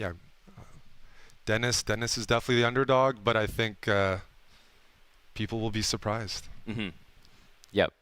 yeah, Denis is definitely the underdog, but I think people will be surprised. Yep.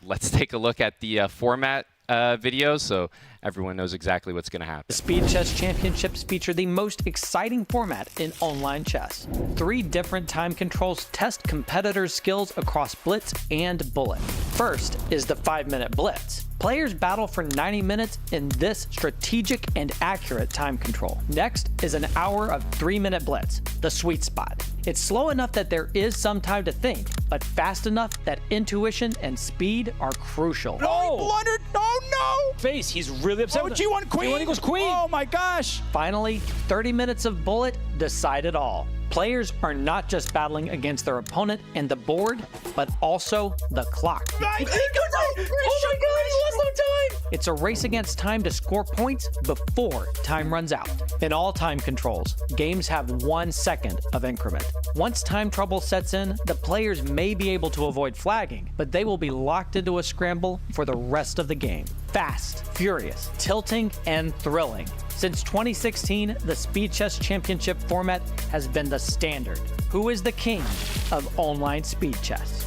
Let's take a look at the format video so everyone knows exactly what's going to happen. The Speed Chess Championships feature the most exciting format in online chess. 3 different time controls test competitors' skills across blitz and bullet. First is the 5-minute blitz. Players battle for 90 minutes in this strategic and accurate time control. Next is an hour of 3-minute blitz, the sweet spot. It's slow enough that there is some time to think, but fast enough that intuition and speed are crucial. No, he blundered. Oh, no. Face, he's really upset. Oh, G1 queen. G1 equals queen. Oh, my gosh. Finally, 30 minutes of bullet decide it all. Players are not just battling against their opponent and the board, but also the clock. Oh my god, he lost no time! It's a race against time to score points before time runs out. In all time controls, games have 1 second of increment. Once time trouble sets in, the players may be able to avoid flagging, but they will be locked into a scramble for the rest of the game. Fast, furious, tilting, and thrilling. Since 2016, the Speed Chess Championship format has been the standard. Who is the king of online speed chess?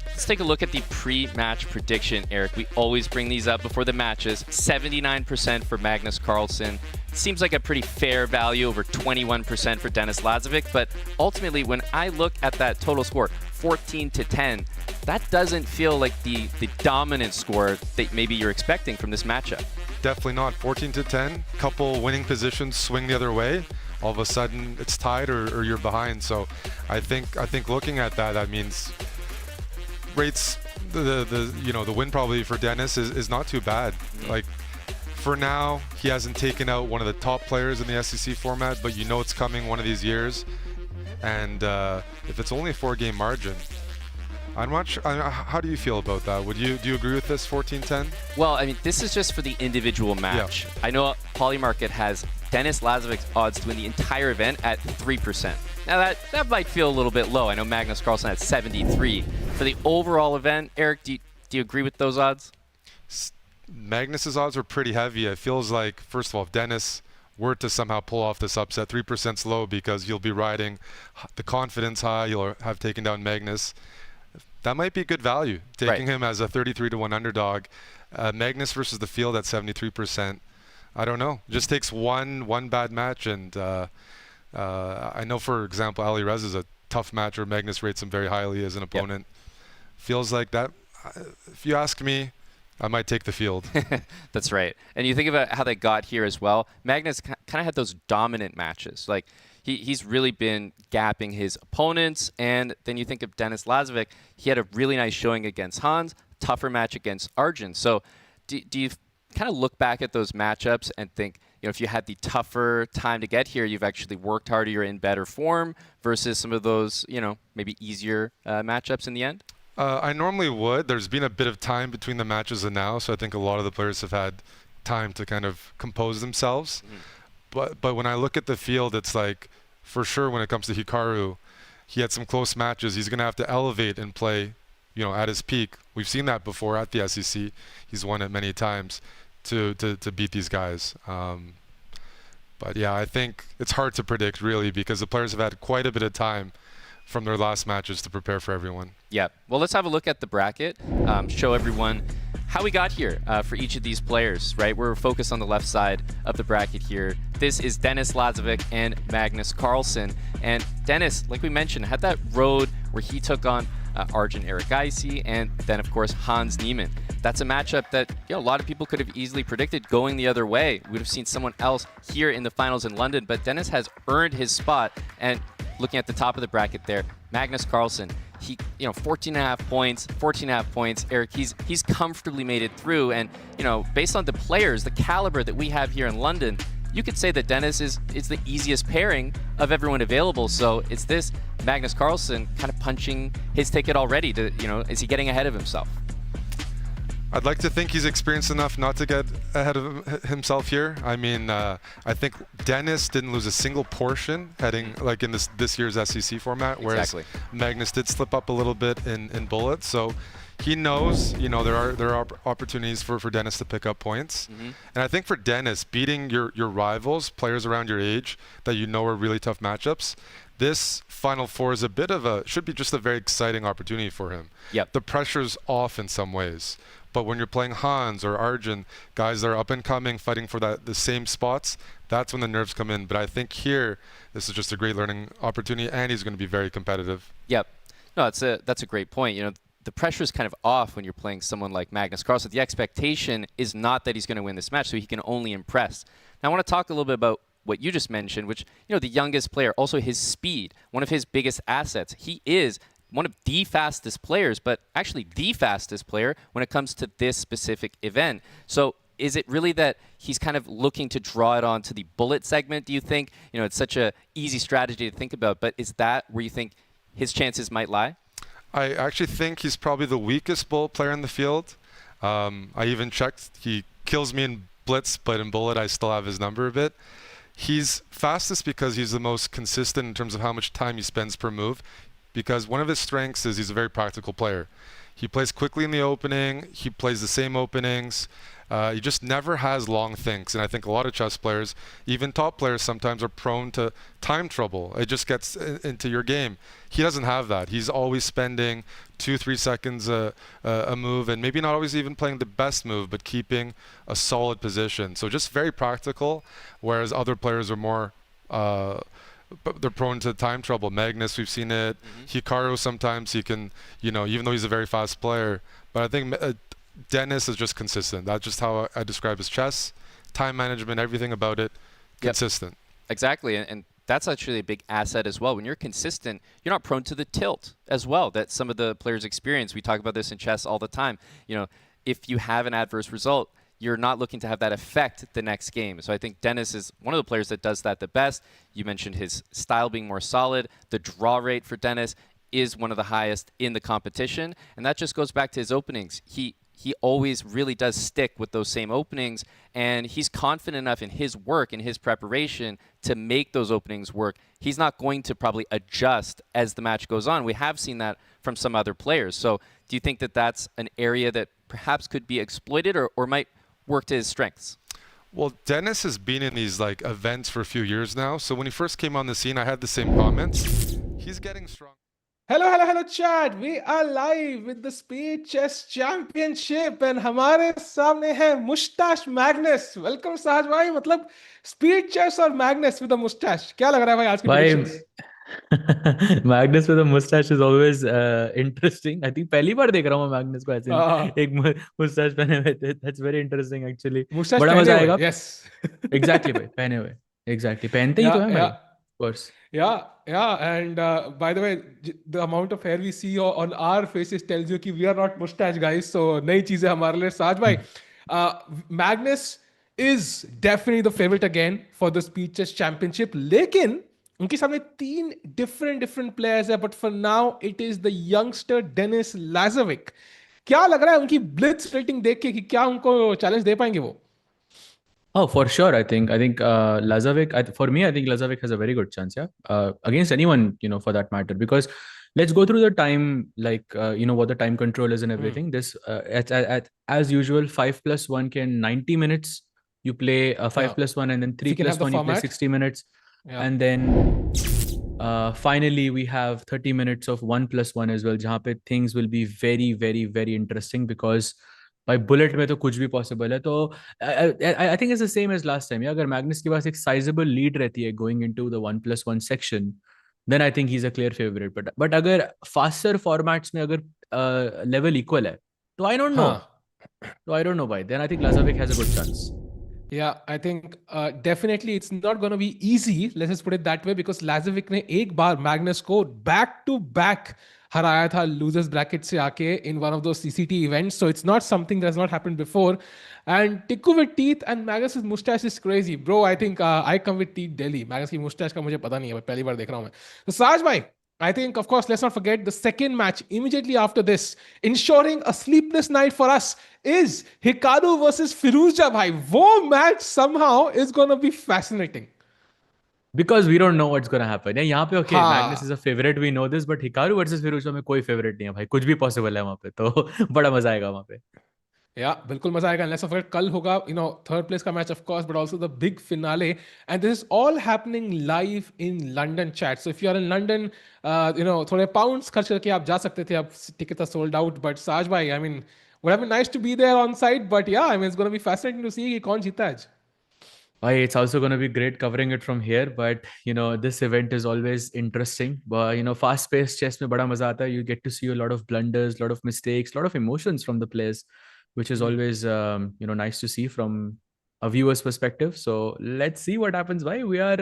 Let's take a look at the pre-match prediction, Eric. We always bring these up before the matches. 79% for Magnus Carlsen. Seems like a pretty fair value, over 21% for Denis Lazavik, but ultimately when I look at that total score, 14-10, that doesn't feel like the dominant score that maybe you're expecting from this matchup. Definitely not. 14-10, couple winning positions swing the other way. All of a sudden it's tied or you're behind. So I think looking at that, that means rates the win probably for Denis is not too bad. Like for now, he hasn't taken out one of the top players in the SEC format, but you know it's coming one of these years. And if it's only a 4-game margin, I'm not sure. How do you feel about that? Do you agree with this 14-10? Well, I mean, this is just for the individual match. Yeah. I know Polymarket has Denis Lazavik's odds to win the entire event at 3%. Now that might feel a little bit low. I know Magnus Carlsen at 73. For the overall event, Eric, do you agree with those odds? Magnus's odds are pretty heavy. It feels like, first of all, if Denis were to somehow pull off this upset, 3% low because you'll be riding the confidence high. You'll have taken down Magnus. That might be good value, taking him as a 33-1 underdog. Magnus versus the field at 73%. I don't know. It just takes one bad match, and I know, for example, Alireza is a tough match where Magnus rates him very highly as an opponent. Yep. Feels like that. If you ask me, I might take the field. That's right. And you think about how they got here as well. Magnus kind of had those dominant matches. Like he's really been gapping his opponents. And then you think of Denis Lazavik. He had a really nice showing against Hans, tougher match against Arjun. So do you kind of look back at those matchups and think, if you had the tougher time to get here, you've actually worked harder, you're in better form versus some of those, maybe easier matchups in the end? I normally would. There's been a bit of time between the matches and now, so I think a lot of the players have had time to kind of compose themselves. But when I look at the field, it's like, for sure when it comes to Hikaru, he had some close matches. He's going to have to elevate and play, at his peak. We've seen that before at the SEC. He's won it many times to beat these guys. But yeah, I think it's hard to predict really because the players have had quite a bit of time from their last matches to prepare for everyone. Yeah. Well, let's have a look at the bracket, show everyone how we got here for each of these players, right? We're focused on the left side of the bracket here. This is Denis Lazavik and Magnus Carlsen. And Denis, like we mentioned, had that road where he took on Arjun Erigaisi and then, of course, Hans Niemann. That's a matchup that a lot of people could have easily predicted going the other way. We would have seen someone else here in the finals in London, but Denis has earned his spot. And looking at the top of the bracket there, Magnus Carlsen, he 14.5 points. Eric, he's comfortably made it through, and based on the players, the caliber that we have here in London, you could say that Denis is the easiest pairing of everyone available. So it's this Magnus Carlsen kind of punching his ticket already to, is he getting ahead of himself? I'd like to think he's experienced enough not to get ahead of himself here. I mean, I think Denis didn't lose a single portion heading like in this year's SEC format, whereas Magnus did slip up a little bit in bullets. So he knows, there are opportunities for Denis to pick up points. And I think for Denis, beating your rivals, players around your age that you know are really tough matchups, this Final Four is should be just a very exciting opportunity for him. Yep. The pressure's off in some ways. But when you're playing Hans or Arjun, guys that are up and coming, fighting for the same spots, that's when the nerves come in. But I think here, this is just a great learning opportunity, and he's going to be very competitive. Yep. No, that's a great point. The pressure is kind of off when you're playing someone like Magnus Carlsen. The expectation is not that he's going to win this match, so he can only impress. Now, I want to talk a little bit about what you just mentioned, which, the youngest player, also his speed, one of his biggest assets. He is one of the fastest players, but actually the fastest player when it comes to this specific event. So is it really that he's kind of looking to draw it on to the bullet segment, do you think? It's such a easy strategy to think about, but is that where you think his chances might lie? I actually think he's probably the weakest bullet player in the field. I even checked. He kills me in blitz, but in bullet I still have his number a bit. He's fastest because he's the most consistent in terms of how much time he spends per move, because one of his strengths is he's a very practical player. He plays quickly in the opening. He plays the same openings. He just never has long thinks. And I think a lot of chess players, even top players, sometimes are prone to time trouble. It just gets into your game. He doesn't have that. He's always spending 2-3 seconds a move, and maybe not always even playing the best move, but keeping a solid position. So just very practical, whereas other players are more but they're prone to time trouble. Magnus, we've seen it. Hikaru, sometimes he can, even though he's a very fast player. But I think Denis is just consistent. That's just how I describe his chess. Time management, everything about it, consistent. Yep. Exactly. And that's actually a big asset as well. When you're consistent, you're not prone to the tilt as well that some of the players experience. We talk about this in chess all the time. If you have an adverse result, you're not looking to have that affect the next game. So I think Denis is one of the players that does that the best. You mentioned his style being more solid. The draw rate for Denis is one of the highest in the competition. And that just goes back to his openings. He always really does stick with those same openings, and he's confident enough in his work and his preparation to make those openings work. He's not going to probably adjust as the match goes on. We have seen that from some other players. So do you think that that's an area that perhaps could be exploited or might work to his strengths? Well, Denis has been in these events for a few years now. So when he first came on the scene, I had the same comments. He's getting strong. Hello, chat. We are live with the Speed Chess Championship, and हमारे सामने है Moustache Magnus. Welcome साज भाई. मतलब Speed Chess और Magnus with a mustache. क्या लग रहा है भाई आज की predictions? Magnus with a mustache is always interesting. I think पहली बार देख रहा हूँ मैं Magnus को ऐसे एक mustache पहने हुए. That's very interesting actually. Mustache बड़ा मजा आएगा. Yes. Exactly भाई, पहने हुए. Exactly. पहनते ही तो हैं भाई. Of course. Yeah, and by the way, the amount of hair we see on our faces tells you कि we are not mustache guys. So नई चीजें हमारे लिए. साज भाई, Magnus is definitely the favorite again for the Speed Chess Championship. लेकिन उनके सामने 3 different players है, but for now it is the youngster Denis Lazavik. क्या लग रहा है उनकी blitz rating देख के कि क्या उनको challenge दे पाएंगे वो? Oh, for sure. I think Lazavik. For me, I think Lazavik has a very good chance. Yeah, against anyone, for that matter. Because let's go through the time, what the time control is and everything. This, as usual, 5+1 can 90 minutes. You play 5+1, and then 3+1 you play 60 minutes, and then finally we have 30 minutes of 1+1 as well. जहाँ पे things will be very, very, very interesting because. भाई bullet में तो कुछ भी possible है. तो I think it's the same as last time. अगर मैग्नस के पास एक साइजेबल लीड रहती है going into the 1+1 section, then I think he is a clear favourite. But अगर फास्टर फॉर्मेट्स में अगर लेवल इक्वल है तो आई डोंट नो भाई. Then I think Lazavik has a good chance. Yeah, I think definitely it's not going to be easy. Let's just put it that way, because Lazavik ने एक बार Magnus को back to back हराया था losers bracket से आके in one of those CCT events. So it's not something that's not happened before. And Tikku with teeth and Magnus's mustache is crazy, bro. I think I come with teeth Delhi. Magnus की mustache का मुझे पता नहीं है, पहली बार देख रहा हूँ मैं. So Saj bhai, I think, of course, let's not forget the second match immediately after this, ensuring a sleepless night for us, is Hikaru versus Firouzja bhai. वो match somehow is going to be fascinating. Because we don't know what's gonna happen. Yeah, यहाँ पे okay, Magnus is हाँ a favorite, we know this, but Hikaru versus Firouzja में कोई favorite नहीं है भाई, कुछ भी possible है वहाँ पे, तो बड़ा मजा आएगा वहाँ पे. या बिल्कुल मजा आएगा. लेट्स फॉरगेट कल होगा थर्ड प्लेस का match of course, but also the big finale, and this is all happening live in London chat. So if you are in London, थोड़े पाउंड्स खर्च करके आप जा सकते थे. अब ticket sold out, but Saaj भाई, I mean would have been nice to be there on site, but yeah, I mean it's going to be fascinating to see कि कौन जीता आज. It's also going to be great covering it from here, but this event is always interesting. But fast-paced chess में बड़ा मजा आता है. You get to see a lot of blunders, a lot of mistakes, a lot of emotions from the players, which is always nice to see from a viewer's perspective. So let's see what happens. Bhai, we are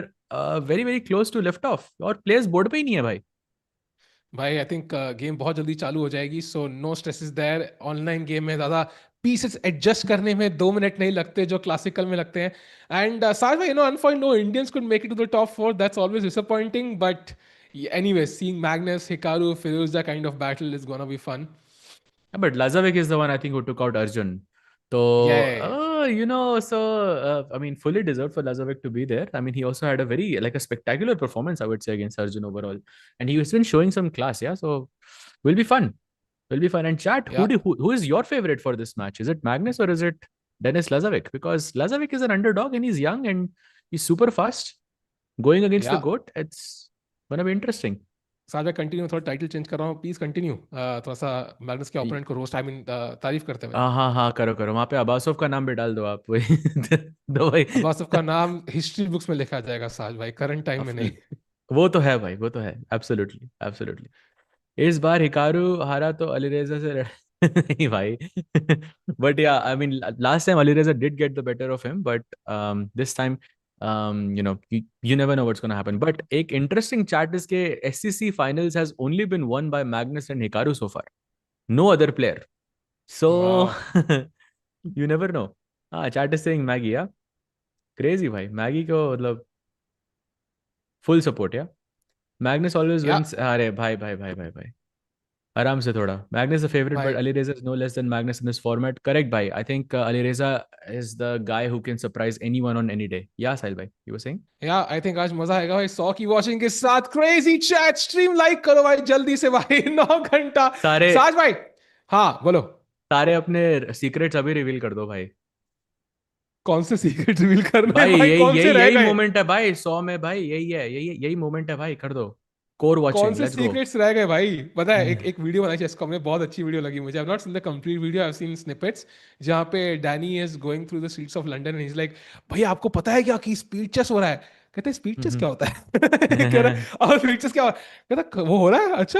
very very close to lift off. और players board पे ही नहीं है भाई. भाई I think game बहुत जल्दी चालू हो जाएगी, so no stress is there. Online game में ज़्यादा पीसेस एडजस्ट करने में 2 मिनट नहीं लगते जो क्लासिकल में लगते हैं. एंड साज भाई, unfortunately no Indians could make it to the top 4. That's always disappointing, but anyway, seeing Magnus, Hikaru, Firouzja kind of battle is gonna be fun. But Lazavik is the one I think who took out Arjun. Yeah. So, I mean, fully deserved for Lazavik to be there. I mean, he also had a a spectacular performance, I would say, against Arjun overall. And he has been showing some class, yeah. So, will be fun. Will be fun. And chat, Yeah. who is your favorite for this match? Is it Magnus or is it Denis Lazavik? Because Lazavik is an underdog and he's young and he's super fast. Going against the Yeah. GOAT, it's going to be interesting. Saja continue, थोड़ा title change कर रहा हूँ, please continue. थोड़ा सा Magnus के opponent को roast, I mean तारीफ करते हुए. हाँ हाँ, करो करो. वहाँ पे अब्बासोव का नाम भी डाल दो आप. वही दो भाई. अब्बासोव का नाम हिस्ट्री बुक्स में लिखा जाएगा साज भाई, करंट टाइम में नहीं. वो तो है भाई, वो तो है. Absolutely absolutely. इस बार हिकारू हारा तो अलीरेजा से नहीं भाई. बट या, I mean last time Alireza did get the better of him, but this time you never know what's going to happen. But एक interesting chat is के SCC finals has only been won by Magnus and Hikaru so far. No other player. So you never know. Chat is saying Maggie, yeah. Crazy भाई. Maggie को मतलब full support, yeah. Magnus always Yeah. wins. अरे भाई भाई भाई भाई भाई. आराम से थोड़ा. Magnus the favorite, but भाई Alireza is no less than Magnus in this format. Correct, bhai. I think Alireza is the guy who can surprise anyone on any day. Yeah, Sahil bhai, you were saying? या I think आज मजा आएगा भाई 100 की watching के साथ. Crazy chat stream like करो भाई जल्दी से भाई. 9 घंटा. सारे साज भाई, हाँ बोलो. सारे अपने सीक्रेट्स अभी रिवील कर दो भाई. कौन से सीक्रेट रिवील करना भाई है भाई? यही कौन से यही रह यही गए? मोमेंट है भाई 100 में भाई. यही है, यही मोमेंट है भाई. कर दो. कोर कौन वॉचिंग, से लेट्स गो. सीक्रेट्स रह गए भाई? पता है, एक वीडियो बनाई चेसकॉम ने, बहुत अच्छी वीडियो लगी मुझे. I have not seen the complete video, I have seen snippets, जहां पे Danny is going through the streets of London and he is like, भाई आपको पता है क्या कि स्पीड चेस हो रहा है? कहते हैं स्पीड चेस क्या होता है? कह रहा है, और स्पीड चेस क्या हो रहा है? कहता वो हो रहा है. अच्छा,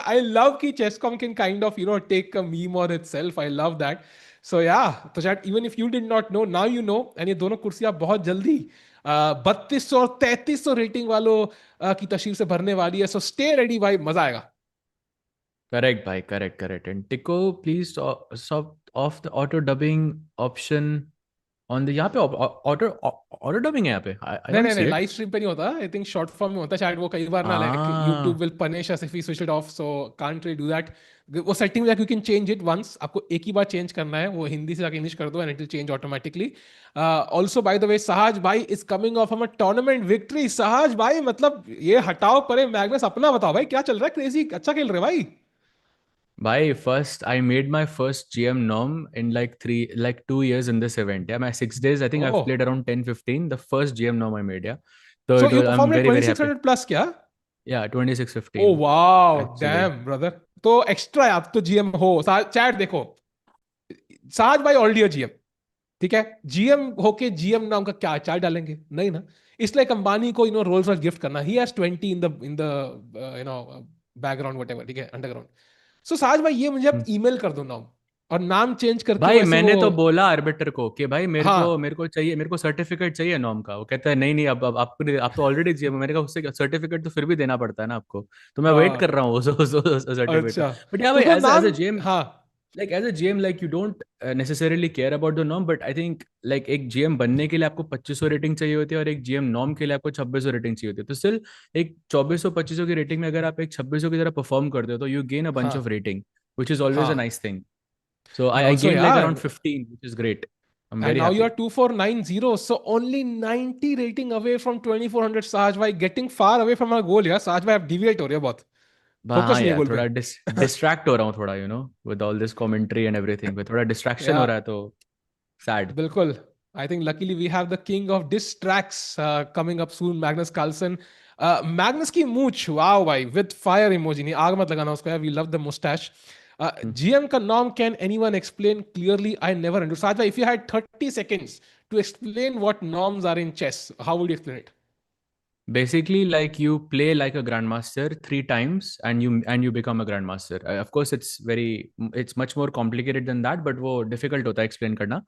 आई लव कि chess com can kind of take a meme on itself. I love that. So yeah, तो chat, even if you did not know, now you know. And ये दोनों कुर्सियां बहुत जल्दी 3200 और 3300 रेटिंग वालों की तशरीफ से भरने वाली है. सो स्टे रेडी भाई, मजा आएगा. करेक्ट भाई, करेक्ट. एंड टिको please stop of the auto dubbing option on the. यहाँ पे ऑटो डबिंग है यहाँ पे. नहीं नहीं नहीं, लाइव स्ट्रीम पे नहीं होता. आई थिंक शॉर्ट फॉर्म में होता है शायद. वो कई बार ना, like YouTube will punish us if we switch it off, so can't really do that. वो सेटिंग में जाके you can change it once. आपको एक ही बार चेंज करना है, वो हिंदी से जाके इंग्लिश कर दो and it will change automatically. Also by the way, Sahaj भाई is coming off a tournament victory. Sahaj भाई, मतलब ये हटाओ परे मैग्नस, अपना बताओ भाई क्या चल रहा है? क्रेजी अच्छा खेल रहे भाई. Bhai, first I made my first GM norm in like 2 years in this event. Yeah, my 6 days, I think I've Oh. played around 10-15. The first GM norm I made, yeah. So So you I'm performed at very, very happy. 2600 plus क्या? Yeah, 26-15. Oh wow, actually. Dam brother. तो extra आप तो GM हो. Chat देखो, साज भाई already GM, ठीक है. जीएम होके जीएम नाम का क्या चार्ट डालेंगे? नहीं ना. इसलिए अंबानी को रोल्स रॉयस गिफ्ट करना. He has 20 in the background whatever, ठीक है, अंडरग्राउंड. सो साज भाई, ये मुझे आप ईमेल कर दो नाम, और नाम चेंज करके भाई वैसे मैंने वो, तो बोला आर्बिटर को कि भाई हाँ. मेरे को चाहिए, मेरे को सर्टिफिकेट चाहिए नॉर्म का. वो कहता है नहीं अब आप तो ऑलरेडी जीएम. मैंने कहा उससे सर्टिफिकेट तो फिर भी देना पड़ता है ना आपको. तो मैं वेट कर हाँ, रहा हूँ सर्टिफिकेट. अच्छा. बट या तो भाई, वो एज नाम, अ जीएम, हाँ as a GM, like you don't necessarily care about the norm, but I think like एक GM बनने के लिए आपको 2500 रेटिंग चाहिए होती है, और एक GM नॉर्म के लिए आपको 2600 रेटिंग चाहिए होती है. तो स्टिल एक 2400-2500 की रेटिंग में अगर आप एक 2600 की तरह परफॉर्म करते हो, तो यू गेन अ बंच हाँ of rating, which is always a हाँ. nice thing. So and I also gained like यार, around 15, which is great I'm And very now happy. you are 2490, so only 90 rating away from 2400. Sahaj bhai getting far away from our goal. Yeah, Sahaj bhai आप deviate हो रहे हो बहुत. हाँ Focus नहीं है यार goal थोड़ा पे. distract हो रहा हूँ थोड़ा with all this commentary and everything with थोड़ा distraction हो Yeah, रहा है तो sad. bilkul. I think luckily we have the king of distracts coming up soon, Magnus Carlsen. Magnus की मूछ, wow भाई, with fire emoji. नहीं आग मत लगाना उसको यार. We love the mustache. GM का नाम, can anyone explain clearly? I never understood. Sahaj bhai, if you had 30 seconds to explain what norms are in chess, how would you explain it? Basically, like you play like a grandmaster 3 times and you become a grandmaster. Of course, it's much more complicated than that, but वो difficult होता है explain करना.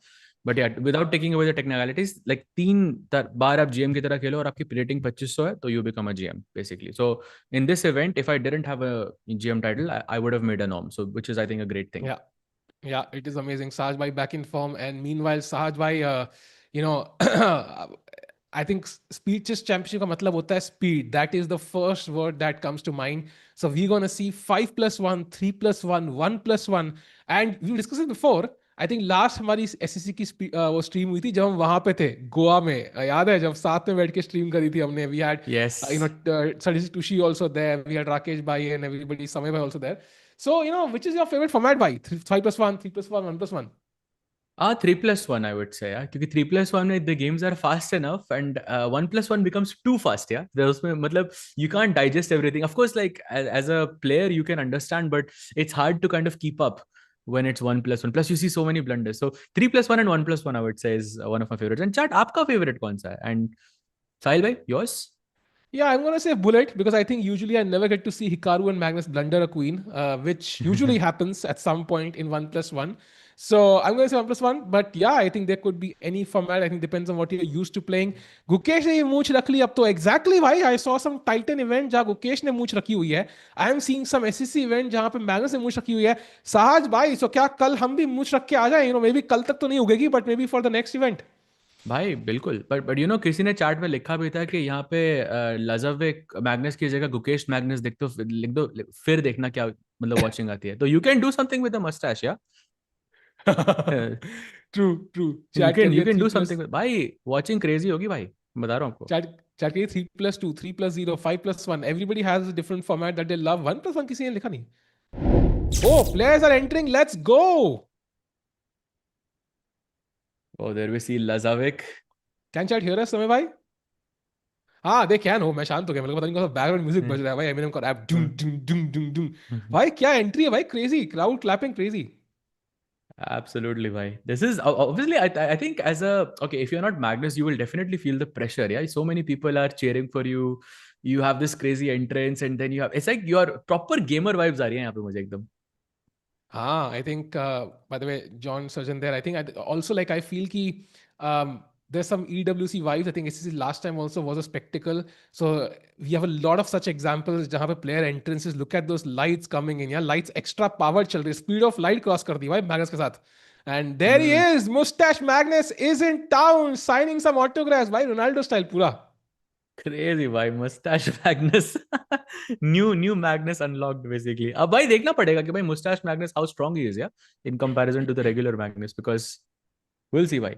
But yeah, without taking away the technicalities, like 3 बार आप GM की तरह खेलो और आपकी rating 2500 है, तो you become a GM basically. So in this event, if I didn't have a GM title, I would have made a norm. So which is I think a great thing. Yeah. Yeah, it is amazing. Sahaj bhai back in form. And meanwhile, Sahaj bhai, you know, I think speed chess championship का मतलब होता है speed. That is the first word that comes to mind. So we're going to see 5+1, 3+1, 1+1. And we discussed it before. I think last हमारी SEC की वो stream हुई थी जब हम वहां पे थे गोवा में. याद है जब साथ में बैठ के stream करी थी हमने. We had Yes. Sadhisi Tushi also there. We had Rakesh bhai and everybody, Samay bhai also there. So, which is your favorite format, bhai? 5+1, 3+1, 1+1. 3+1 I would say, yeah. Because 3+1 the games are fast enough, and 1+1 becomes too fast, yeah. There's matlab, you can't digest everything. Of course, like as a player you can understand, but it's hard to kind of keep up when it's 1+1. Plus you see so many blunders. So 3+1 and 1+1 I would say is one of my favorites. And chat, aapka favorite kaun sa hai? And Sahil bhai, yours? Yeah, I'm gonna say Bullet because I think usually I never get to see Hikaru and Magnus blunder a queen, which usually happens at some point in 1+1. So I'm gonna say 1+1, but yeah, I think there could be any format. I think depends on what you're used to playing. Gukesh ने ये मूछ रख ली अब तो exactly भाई. I saw some Titan event जहाँ गुकेश ने मूछ रखी हुई है. I am seeing some SEC event जहाँ पे Magnus ने मूछ रखी हुई है. साहज भाई, so क्या कल हम भी मूछ रख के आ जाए? Maybe कल तक तो नहीं उगेगी, but maybe for the next event. भाई बिल्कुल. बट किसी ने चार्ट में लिखा भी था कि यहाँ पे लाजाविक मैग्नस की जगह गुकेश मैग्नस लिख दो फिर देखना क्या मतलब वॉचिंग आती है. तो you can do something with the moustache, या True. यू Chat कैन करिए you can 3 do plus. Something. भाई वॉचिंग क्रेजी होगी भाई, बता रहा हूँ आपको. चैट करिए 3+2, 3+0, 5+1. Everybody has a different format that they love. 1+1 किसी ने लिखा नहीं. Oh, players are entering. Let's go. Oh, there we see Lazavik. Can chat hear us, समय भाई? हाँ, they can. हो, मैं शांत हो गया. मेरे को पता नहीं कौन सा बैकग्राउंड म्यूजिक बज रहा है भाई. Eminem का रैप डुम डुम डुम डुम डुम. भाई क्या एंट्री है भाई, crazy. Crowd clapping crazy. Absolutely, bhai. This is obviously, I think as a, okay, if you're not Magnus, you will definitely feel the pressure. Yeah, so many people are cheering for you. You have this crazy entrance, and then you have, it's like your proper gamer vibes are यहाँ पे मुझे एकदम. I think, by the way, John Surgeon there. I think also like I feel ki there's some EWC vibes. I think SEC last time also was a spectacle. So we have a lot of such examples जहाँ पे player entrances. Look at those lights coming in. Yeah, lights extra powered चल रही. Speed of light cross कर दी भाई Magnus के साथ. And there he is, Mustache Magnus is in town signing some autographs भाई Ronaldo style पूरा. Crazy भाई, mustache Magnus. new Magnus unlocked basically. अब भाई देखना पड़ेगा कि भाई mustache Magnus how strong he is, yeah, in comparison to the regular Magnus, because we'll see भाई.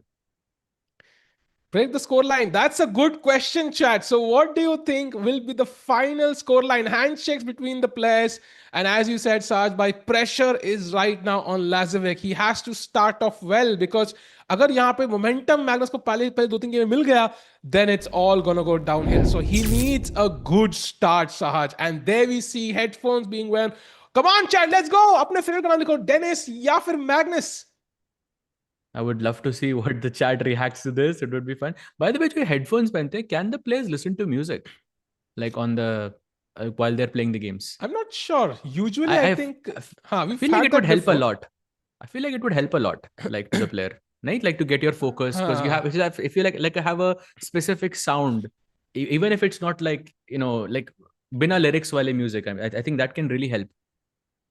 Break the scoreline. That's a good question, chat. So, what do you think will be the final scoreline? Handshakes between the players. And as you said, Saj, by pressure is right now on Lazavik. He has to start off well because अगर यहाँ पे momentum Magnus को पहले 2-3 game में मिल गया, then it's all gonna go downhill. So he needs a good start, Sahaj. And there we see headphones being worn. Come on, chat, let's go. अपने favorite का नाम लिखो, Denis या फिर Magnus. I would love to see what the chat reacts to this. It would be fun. By the way, जो headphones पहनते हैं, can the players listen to music like on the while they're playing the games? I'm not sure. Usually, I think I feel like it would help a lot. I feel like it would help a lot, like to the player, right? Like to get your focus, because you have if you like have a specific sound, even if it's not like like बिना lyrics वाले music. I think that can really help.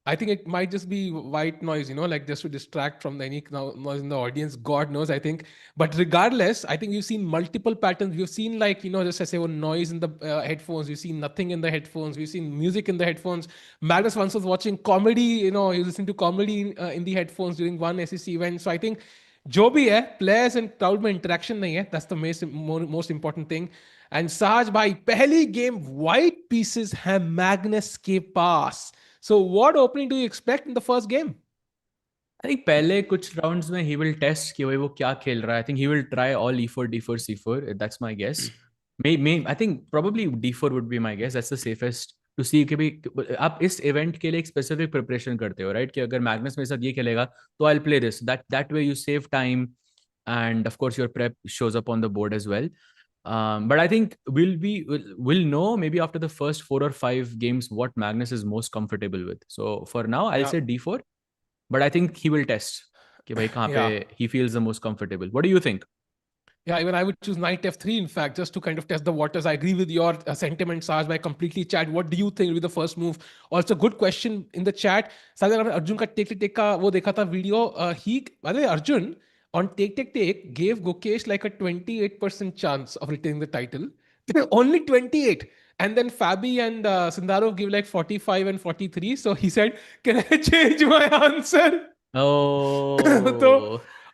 I think it might just be white noise, like just to distract from any noise in the audience. God knows, I think. But regardless, I think we've seen multiple patterns. We've seen just as I say, noise in the headphones. We've seen nothing in the headphones. We've seen music in the headphones. Magnus once was watching comedy, he was listening to comedy in the headphones during one SEC event. So I think जो भी है players and crowd में interaction नहीं है, that's the most important thing. And साज भाई पहली game white pieces है मैग्नस के पास. So what opening do you expect in the first game? I think पहले कुछ राउंड्स में ही विल टेस्ट कि भाई वो क्या खेल रहा है. I think he will try all e4 d4 c4. That's my guess. May I think probably d4 would be my guess. That's the safest to see कि भाई आप इस इवेंट के लिए एक स्पेसिफिक प्रिपरेशन करते हो, राइट? कि अगर मैग्नस मेरे साथ ये खेलेगा तो I will play this. That way you save time and of course your prep shows up on the board as well. But I think we'll know maybe after the first 4 or 5 games what Magnus is most comfortable with. So for now I'll say d4, but I think he will test कि भाई कहाँ पे Yeah. he feels the most comfortable. What do you think? Yeah, even I would choose knight f3 in fact, just to kind of test the waters. I agree with your sentiments, Saj. I completely chat. What do you think will be the first move? Also, good question in the chat. Saj, अगर Arjun का take का वो देखा था video, by the way, Arjun on take gave Gukesh like a 28% chance of retaining the title. Only 28. And then Fabi and Sindarov give like 45 and 43. So he said, "Can I change my answer?" So,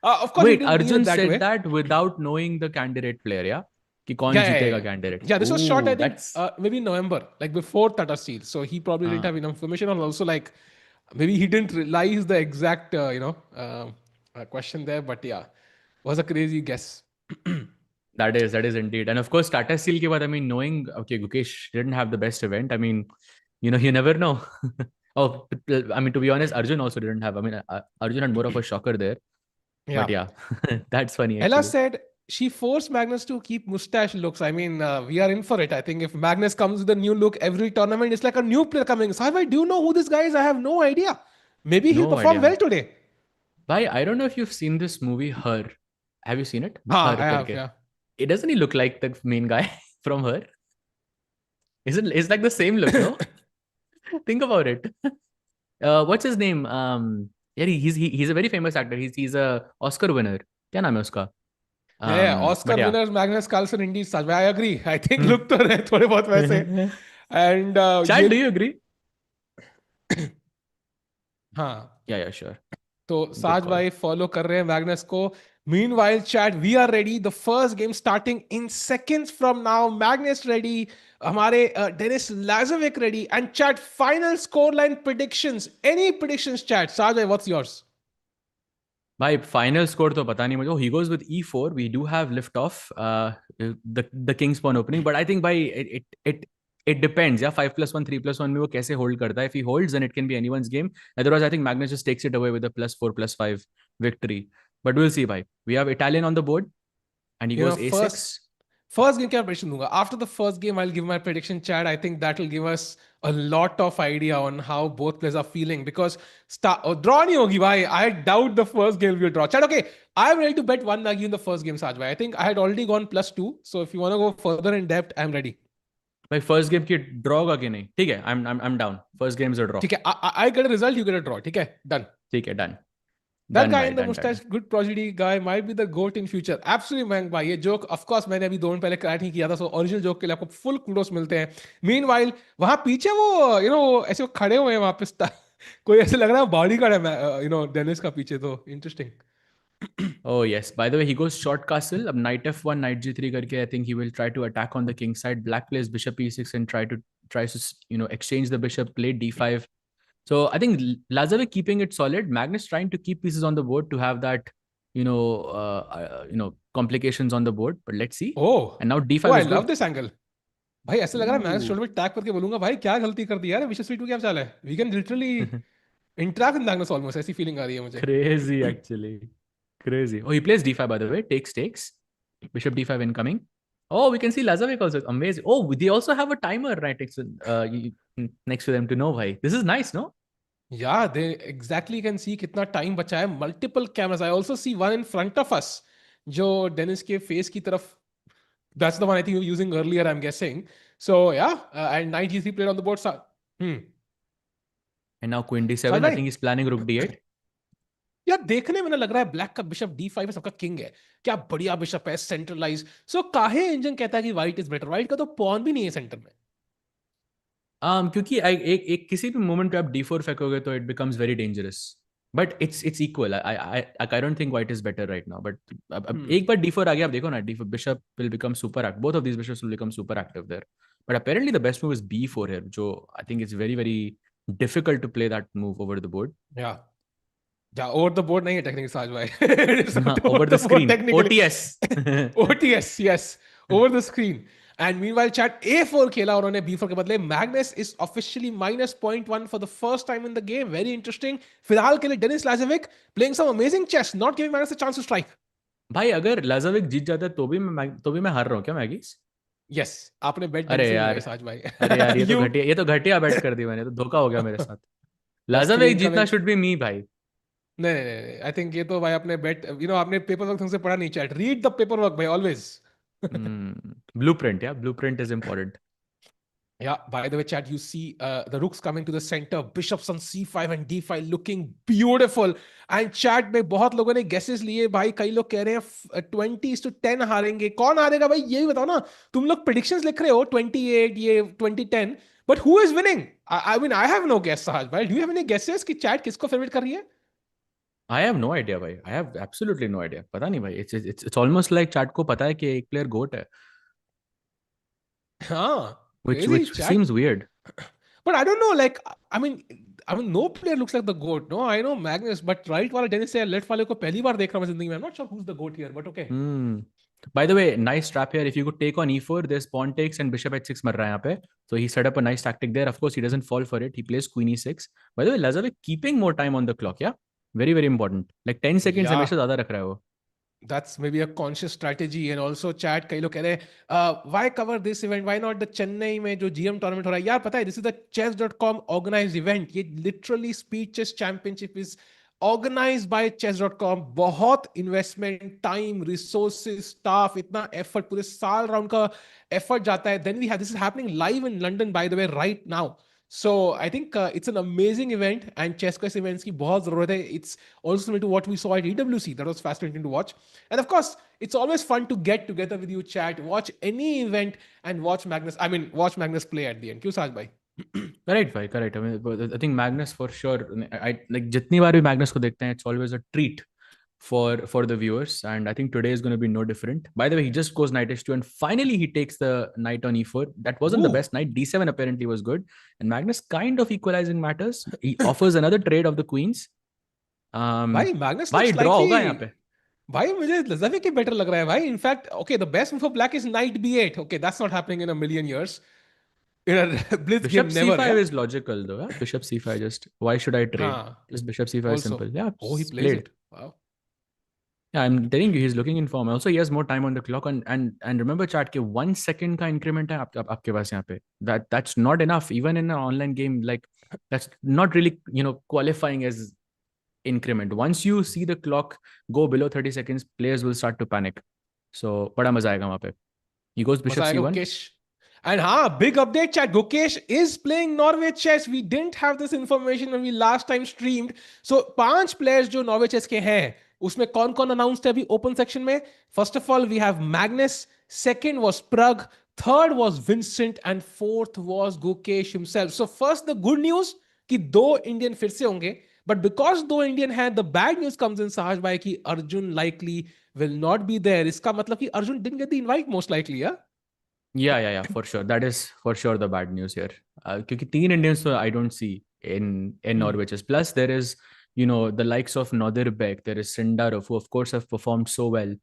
Oh. of course, he Wait, didn't mean Arjun it that said way. that without knowing the candidate player, yeah? कि कौन Yeah, yeah, जीतेगा yeah. candidate. Yeah, this was shot, I Ooh, think, that's maybe in November, like before Tata Steel. So he probably didn't have enough information, or also like maybe he didn't realize the exact, question there. But yeah, was a crazy guess. that is indeed. And of course, Tata Steel ke baad, I mean, knowing okay, Gukesh didn't have the best event. I mean, you never know. Oh, I mean, to be honest, Arjun also didn't have. I mean, Arjun had more of a shocker there. Yeah. But yeah, that's funny Ella actually. said she forced Magnus to keep mustache looks. I mean, we are in for it. I think if Magnus comes with a new look every tournament, it's like a new player coming. Sarvaj, do you know who this guy is? I have no idea. Maybe he'll No perform idea. well today. Bhai, I don't know if you've seen this movie, Her. Have you seen it? Ha, Her I have, karke. yeah. It doesn't he look like the main guy from Her? It's like the same look, no? Think about it. What's his name? Yeah, he's a very famous actor. He's a Oscar winner. क्या नाम है उसका? Yeah, Oscar But yeah. winners Magnus Carlsen indeed. Sarvaj, I agree. I think Hmm. look तो रहे थोड़े बहुत वैसे. And Chad, ये do you agree? हाँ. Yeah, sure. तो Good साज call. भाई फॉलो कर रहे हैं मैग्नस को. Meanwhile, chat, we are ready. The first game starting in seconds from now. Magnus ready. हमारे Denis Lazavik ready. And chat, final scoreline predictions. Any predictions, chat? साज भाई, what's yours? भाई final score तो पता नहीं मुझे. He goes with e4. We do have lift off the king's pawn opening, but I think भाई it depends. Yeah, 5+1, 3+1 में वो कैसे hold करता है. If he holds, then it can be anyone's game. Otherwise, I think Magnus just takes it away with a +4/+5 victory. But we'll see, भाई. We have Italian on the board, and he You goes know, a6. first game क्या prediction दूंगा. After the first game, I'll give my prediction, chat. I think that will give us a lot of idea on how both players are feeling, because draw नहीं होगी भाई. I doubt the first game will draw. Chat, okay. I'm ready to bet one Maggie in the first game, Saj bhai. I think I had already gone +2. So if you want to go further in depth, I'm ready. भाई first game की draw होगा कि नहीं? ठीक है, I'm down. First game is a draw. ठीक है. I get a result, you get a draw. ठीक है. Done. ठीक है, done. That Done guy भाई, in the done. mustache, good prodigy guy, might be the GOAT in future. Absolutely, man. भाई ये joke, of course, मैंने अभी 2 minute पहले क्रैक नहीं किया था, so original joke के लिए आपको full kudos मिलते हैं. Meanwhile, वहां पीछे वो, ऐसे वो खड़े हुए हैं वहां पे. कोई ऐसे लग रहा है बॉडी गार्ड है, डेनिस का पीछे. तो interesting. Oh yes. By the way, he goes short castle. Ab knight f1, knight g3 करके I think he will try to attack on the king side. Black plays bishop e6 and tries to exchange the bishop, play d5. So I think Lazavik keeping it solid. Magnus trying to keep pieces on the board to have that complications on the board. But let's see. Oh, And now d5 I is love good. this angle. भाई ऐसे लग रहा है मैं Ooh. Shoulder पे tag करके बोलूंगा भाई क्या गलती कर दी यार. विशेष स्वीट क्या चाल है. We can literally interact with Magnus almost. ऐसी फीलिंग आ रही है मुझे. Crazy actually. Crazy. Oh, he plays d5 by the way. Takes. Bishop d5 incoming. Oh, we can see Lazavik also. Amazing. Oh, they also have a timer right next to them to know why. This is nice, no? Yeah, they exactly can see कितना time बचा है. Multiple cameras. I also see one in front of us, जो Dennis के face की तरफ. That's the one I think you were using earlier, I'm guessing. So yeah, and knight g3 played on the board. And now queen d7. Saj I bhai, think he's planning rook d8. यार देखने में ना लग रहा है black का bishop d5 है, सबका किंग है. क्या बढ़िया बिशप है, सेंट्रलाइज. सो काहे इंजन कहता है कि व्हाइट इज बेटर. व्हाइट का तो पॉन भी नहीं है सेंटर में. क्योंकि एक किसी भी मोमेंट पे आप d4 फेंकोगे तो it becomes very dangerous. But it's equal. I don't think white is better right now. But अब Hmm. एक बार d4 आ गया, आप देखो ना, d4 bishop will become super active. Both of these bishops will become super active there. But apparently the best move is b4 here, जो I think it's very very difficult to play that move over the board. Yeah. Yeah, over the board नहीं है technically साज भाई. It's not over Over the the board screen, technically. OTS. OTS, yes. Over the screen. And meanwhile, chat A4 खेला उन्होंने B4 के बदले. Magnus is officially minus 0.1 for the first time in the game. Very interesting. फिलहाल के लिए Denis Lazavik playing some amazing chess, not giving Magnus a chance to strike. भाई अगर लाजाविक जीत जाता है तो भी मैं हार रहा हूँ क्या मैगीज? Yes, आपने bet अरे Denis से लिया यार, है साज भाई. अरे यार, You ये तो घटिया बेट कर दी मैंने, तो धोखा हो गया मेरे साथ. the लाजाविक screen जीतना coming. शुड बी मी भाई. नहीं नहीं नहीं. I think ये तो भाई आपने bet, आपने पेपर वर्क से पढ़ा नहीं chat. Read the paperwork भाई always. Blueprint, yeah, blueprint is important. Yeah, by the way, chat, you see the rooks coming to the center, bishops on c5 and d5 looking beautiful. And chat में बहुत लोगों ने guesses लिए भाई, कई लोग कह रहे हैं 20-10 हारेंगे. कौन हारेगा भाई, ये भी बताओ ना. तुम लोग predictions लिख रहे हो 28 ये 20-10, but who is winning? I mean, I have no guess, Sahaj भाई. Do you have any guesses कि chat किसको favorite कर रही है? I have no idea भाई. I have absolutely no idea. पता नहीं भाई. It's almost like chat को पता है कि एक player goat है. हाँ, Which crazy which chat. seems weird. But I don't know, like, I mean, no player looks like the GOAT. No, I know Magnus, but right वाला Dennis से left वाले को पहली बार देख रहा हूँ मैं जिंदगी में. I'm not sure who's the GOAT here, but okay. By the way, nice trap here. If you could take on e4, there's pawn takes and bishop h6 मर रहा है यहाँ पे. So he set up a nice tactic there. Of course, he doesn't fall for it. He plays queen e6. By the way, Lazavik keeping more time on the clock, yeah? Very, very important. Like 10 seconds Yeah. हमेशा ज़्यादा रख रहा है वो. That's maybe a conscious strategy. And also chat कई लोग कह रहे हैं why cover this event, why not the Chennai में जो GM tournament हो रहा है. यार पता है, this is the chess.com organized event. ये literally speed chess championship is organized by chess.com. बहुत investment, time, resources, staff, इतना effort, पूरे साल राउंड का effort जाता है. Then we have, this is happening live in London by the way right now. So I think it's an amazing event, and Chesscom events की बहुत ज़रूरत है. It's also similar to what we saw at EWC. That was fascinating to watch. And of course, it's always fun to get together with you, chat, watch any event, and watch Magnus play at the end. क्यों साज भाई? Correct भाई, correct. I mean, I think Magnus for sure. I like जितनी बार भी Magnus को देखते हैं, it's always a treat for the viewers, and I think today is going to be no different. By the way, he just goes knight h2 and finally he takes the knight on e4. That wasn't the best knight. d7 apparently was good, and Magnus kind of equalizing matters. He offers another trade of the queens. भाई Magnus भाई looks draw होगा यहाँ slightly. पे. भाई मुझे Lazavik के better लग रहा है भाई. In fact, okay, the best move for black is knight b8. Okay, that's not happening in a million years. In a blitz Bishop game, never. c5 Yeah? is logical though. Yeah? Bishop c5, just why should I trade? हाँ. Just bishop c5 is Also. simple. Yeah, Oh, he plays played. it. Wow. Yeah, I'm telling you, he's looking in form. Also, he has more time on the clock, and remember, chat के 1 second का increment है आपके पास यहाँ पे. That's not enough, even in an online game. Like that's not really qualifying as increment. Once you see the clock go below 30 seconds, players will start to panic. So बड़ा मजा आएगा वहाँ पे. He goes bishop मजा आएगा c1. Gukesh. And big update chat. Gukesh is playing Norway chess. We didn't have this information when we last time streamed. So 5 players जो Norway chess के हैं, उसमें कौन-कौन announced है अभी open section में? First of all, we have Magnus. Second was Prag. Third was Vincent. And fourth was Gukesh himself. So first, the good news कि 2 Indian फिर से होंगे. But because 2 Indian हैं, the bad news comes in Sahaj bhai कि Arjun likely will not be there. इसका मतलब कि Arjun didn't get the invite most likely, yeah? Yeah, for sure. That is for sure the bad news here. क्योंकि 3 Indians I don't see in Norway chess. Plus there is the likes of Nodirbek, there is Sindarov, who of course have performed so well.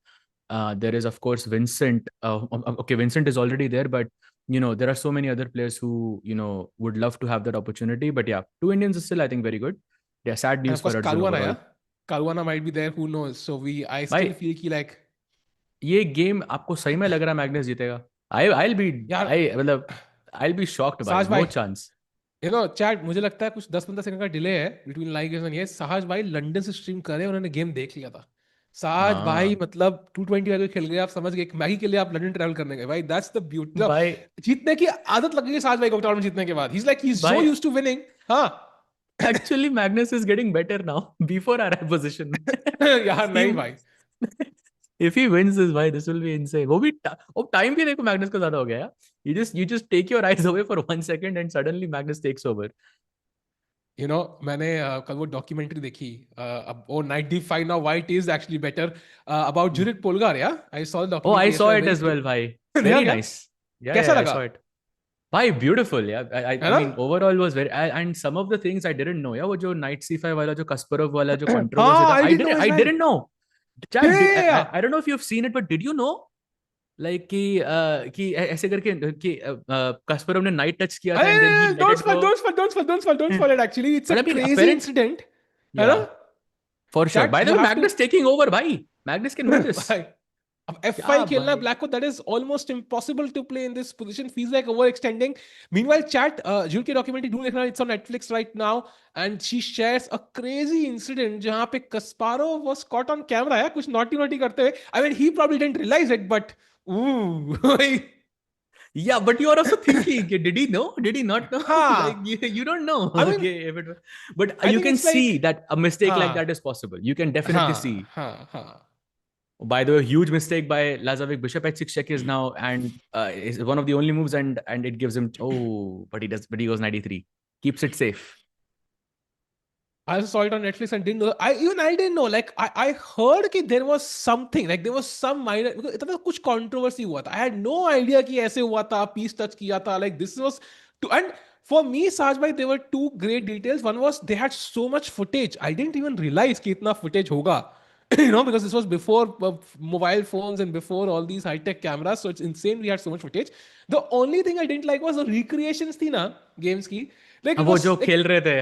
There is of course Vincent. Okay, Vincent is already there, but there are so many other players who would love to have that opportunity. But yeah, 2 Indians is still I think very good. Yeah, sad And news of course, for Arjun Caruana, overall. yeah? Caruana might be there, who knows? So I still feel कि like ये game आपको सही में लग रहा है Magnus जीतेगा? I'll be यार मतलब I'll be shocked by साहज it. भाई, No chance. चैट मुझे लगता है कुछ 10-15 सेकंड का डिले है बिटवीन लाइव गेम्स एंड ये. साहज भाई लंदन से स्ट्रीम कर रहे हैं, उन्होंने गेम देख लिया था. साहज भाई मतलब 220 वाले खेल गए, आप समझ गए. मैगी के लिए आप लंदन ट्रैवल करने गए भाई. That's the beauty. भाई जीतने की आदत लग गई साहज भाई को टूर्नामेंट जीतने के बाद. He is so used to winning. हाँ actually Magnus is getting better now before our position. यार नहीं भाई. If he wins this, भाई, this will be insane. वो भी टाइम भी देखो मैग्नस का ज्यादा हो गया यार. You just take your eyes away for 1 second and suddenly Magnus takes over. मैंने कल वो डॉक्यूमेंट्री देखी अब वो 95 now white is actually better about Judith Polgar. Yeah, I saw the Oh, I documentary saw yesterday. it as well, bhai. देखा Very क्या? nice. Yeah, कैसा yeah, I लगा? saw it. Bhai, beautiful. Yeah, है I ना? mean, overall was very, and some of the things I didn't know. Yeah, वो जो knight c5 वाला जो Kasparov वाला जो controversy हाँ, था, I didn't know as I well. didn't know. Yeah, Chad, yeah, yeah. I don't know if you've seen it, but did you know? Like कि ऐसे करके कि Kasparov ने knight touch किया था and then he let Don't it spoil, go. don't spoil it. Actually, it's But a I mean, crazy incident. है ना? yeah, for sure. Chat, By the you way, have to. Magnus taking over, bhai. Magnus can win this. भाई अब F5 क्या खेलना भाई? Black को that is almost impossible to play in this position, feels like overextending. Meanwhile, chat जुल की documentary ढूंढ देखना, it's on Netflix right now and she shares a crazy incident जहां पे Kasparov was caught on camera यार कुछ naughty करते हुए. I mean he probably didn't realize it but ooh. Yeah, but you are also thinking, did he know? Did he not know? Like हाँ, you don't know. I mean Okay, if it, but I you think can it's see like that a mistake like हाँ that is possible. You can definitely see. हाँ By the way, huge mistake by Lazavik. Bishop h6 check is now, and is one of the only moves, and it gives him. Oh, but he goes 93. Keeps it safe. I also saw it on Netflix and didn't know. I didn't know. Like I heard कि there was something like there was some minor because इतना कुछ controversy हुआ था. I had no idea कि ऐसे हुआ था. Piece touch किया था. Like this was to and for me, Saj bhai, there were two great details. One was they had so much footage. I didn't even realize कि इतना footage होगा. Because this was before mobile phones and before all these high tech cameras. So it's insane. We had so much footage. The only thing I didn't like was the recreations थी ना games की. Like it वो was जो like खेल रहे थे.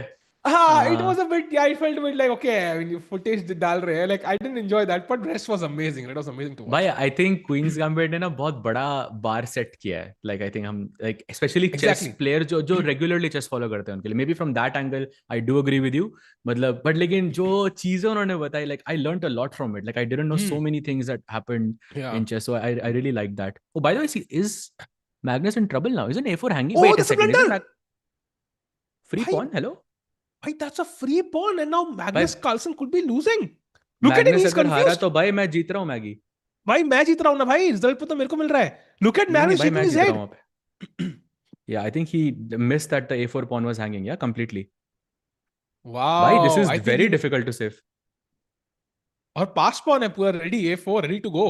it was a bit, yeah, it felt a bit like, okay, I mean, you footage डाल रहे हैं, like, I didn't enjoy that, but rest was amazing. It was amazing to watch. भाई I think queen's gambit ने ना बहुत बड़ा बार set किया है लाइक आई थिंक हम like specially chess Exactly. Player जो रेगुलरली चेस फॉलो करते हैं उनके लिए maybe from that angle I do agree with you मतलब बट लेकिन जो चीजें उन्होंने बताई like I learned a lot from it like I didn't know so many things that happened Yeah. In chess so I really like that oh by the way is Magnus in trouble now? Isn't A4 hanging? Oh, Wait a that's a second. Isn't blunder. free Bhai, pawn? Hello? bhai, that's a free pawn, and now Magnus भाई Carlsen could be losing. Look at him, Magnus he's अगर हारा confused. तो भाई मैं जीत रहा हूँ Maggi भाई मैं जीत रहा हूँ ना भाई, रिजल्ट पे तो मेरे को मिल रहा है. Look at नहीं Magnus भाई shaking मैं his जीत रहा head. हूँ वहाँ पे yeah I think he missed that the A4 pawn was hanging yeah completely भाई this Wow, is I think very he difficult to save और pass pawn है पूरा ready, A4 ready to go.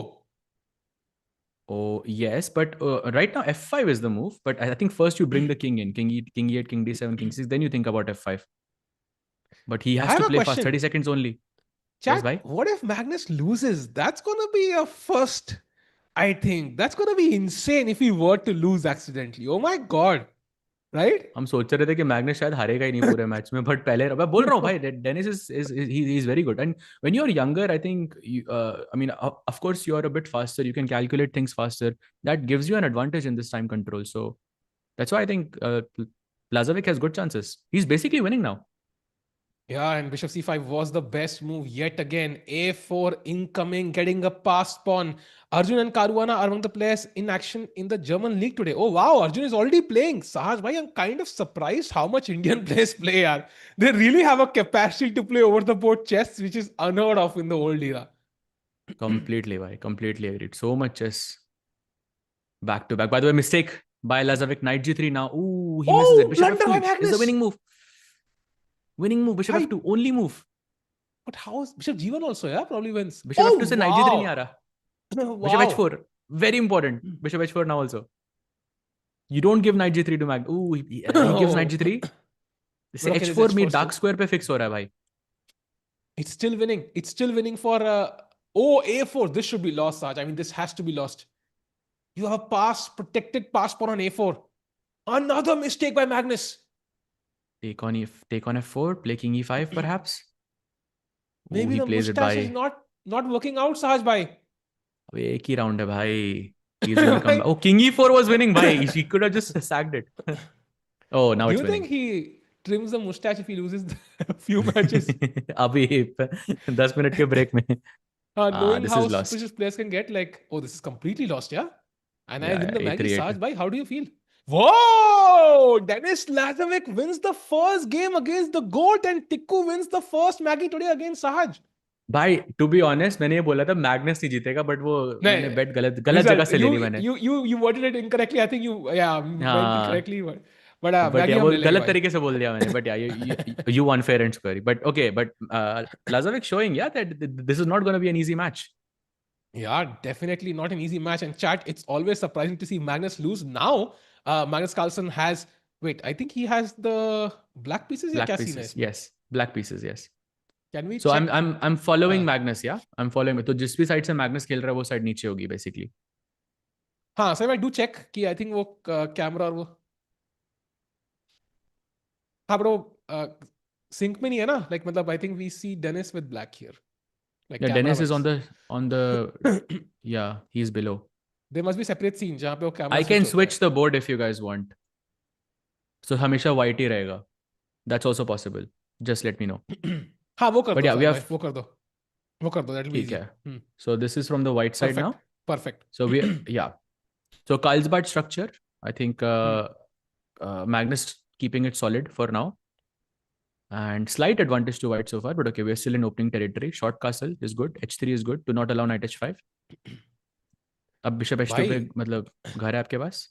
oh yes but right now F5 is the move but I think first you bring the king in king e8 king d7 king 6 then you think about F5 but he I has have to a play fast question. 30 seconds only yes Chat, bhai what if Magnus loses? That's gonna be a first. I think that's gonna be insane if he were to lose accidentally. Oh my god, right? हम सोच रहे थे कि Magnus शायद हारेगा ही नहीं पूरे match में बट पहले मैं बोल रहा हूँ भाई Dennis is he is very good and when you are younger I think I mean of course you are a bit faster you can calculate things faster that gives you an advantage in this time control so that's why I think Lazavik has good chances he's basically winning now Yeah, and bishop c5 was the best move yet again. A4 incoming, getting a passed pawn. Arjun and Caruana are among the players in action in the German league today. Oh wow, Arjun is already playing. Sahaj bhai, I'm kind of surprised how much Indian players play. Yaar. They really have a capacity to play over the board chess, which is unheard of in the old era. completely bhai completely agreed so much chess back to back by the way mistake by Lazavik knight g3 now ooh he misses it bishop Blunder by f2 is the Magnus. winning move bishop f2 only move But how is Bishop G1 also? Yeah, probably wins. bishop f2 से knight g3 नहीं आ wow. रहा Wow. Bishop h4, very important. Bishop h4 now also. You don't give knight g3 to Mag. Ooh, he gives knight g3. This But okay, h4 this में H4 dark square पे fix हो रहा है भाई. It's still winning. It's still winning for oh A4. This should be lost, Saj. I mean, this has to be lost. You have a protected pass pawn on A4. Another mistake by Magnus. Take on f4, play king e5 perhaps. Ooh, Maybe he the plays it mustache by. is not working out, Saj bhai. अबे एक ही round है भाई. He's gonna come back. Oh, king e4 was winning भाई. He could have just sacked it. Oh, now Do it's you winning. think he trims the mustache if he loses a few matches? अभी 10 minute के break में. Knowing this how is lost. suspicious players can get, like, oh, this is completely lost, yeah? And I Yeah, win the Maggie, A3, Saj bhai. How do you feel? Whoa! Denis Lazavik wins the first game against the GOAT and Tikku wins the first Maggie today against Sahaj. भाई to be honest मैंने ये बोला था Magnus नहीं जीतेगा but वो मैंने बेट गलत जगह से ले ली मैंने You worded it incorrectly. I think you meant it हाँ correctly. But But Maggie yeah, हम वो ले लेंगे गलत भाई. तरीके से बोल दिया मैंने. But yeah, you won fair and square. But okay, but Lazavik showing that this is not going to be an easy match. Yeah, definitely not an easy match. And chat, it's always surprising to see Magnus lose. Now, Magnus Carlsen has. Wait, I think he has the black pieces. या Black क्या scene है pieces, इसमें? yes. Black pieces, yes. Can we So check? I'm following Uh, Magnus, yeah. I'm following. तो जिस भी side से Magnus खेल रहा है वो साइड नीचे होगी basically. हाँ, सर मैं do check कि I think वो कैमरा और वो. हाँ, bro, sync में नहीं है ना? Like मतलब I think we see Dennis with black here. Like Yeah, camera Dennis is wise. on the yeah, he's below. There must be separate scene जहाँ पे वो camera I switch can होता switch है. the board if you guys want. So हमेशा white ही रहेगा. That's also possible. Just let me know. हाँ, वो कर But दो yeah, we साहब have भाई, वो कर दो. वो कर दो. That will be ठीक easy. है. So this is from the white side Perfect. now. Perfect. So we yeah. So Carlsbad structure. I think Magnus keeping it solid for now. And slight advantage to white so far, but okay, we're still in opening territory. Short castle is good. H3 is good. Do not allow knight h5. अब bishop h2 पे भाई, मतलब घर है आपके पास.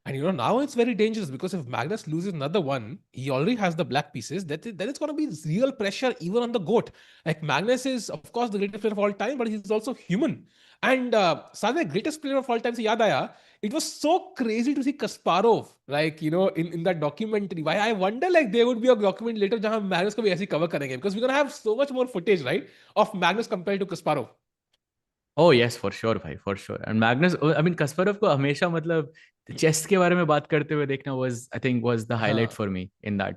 and you know, now it's very dangerous because if Magnus loses another one, he already has the black pieces. Then it's going to be real pressure even on the GOAT. Like Magnus is, of course, the greatest player of all time, but he's also human. And Sadhya, greatest player of all time, se yaad aaya, it was so crazy to see Kasparov, like, you know, in that documentary. Why I wonder, like, there would be a document later jahan Magnus ko bhi aise cover karenge, because we're going to have so much more footage, right, of Magnus compared to Kasparov. Oh yes, for sure भाई, for sure. And Magnus, I mean Kasparov को हमेशा मतलब chess के बारे में बात करते हुए देखना was the highlight हाँ. for me in that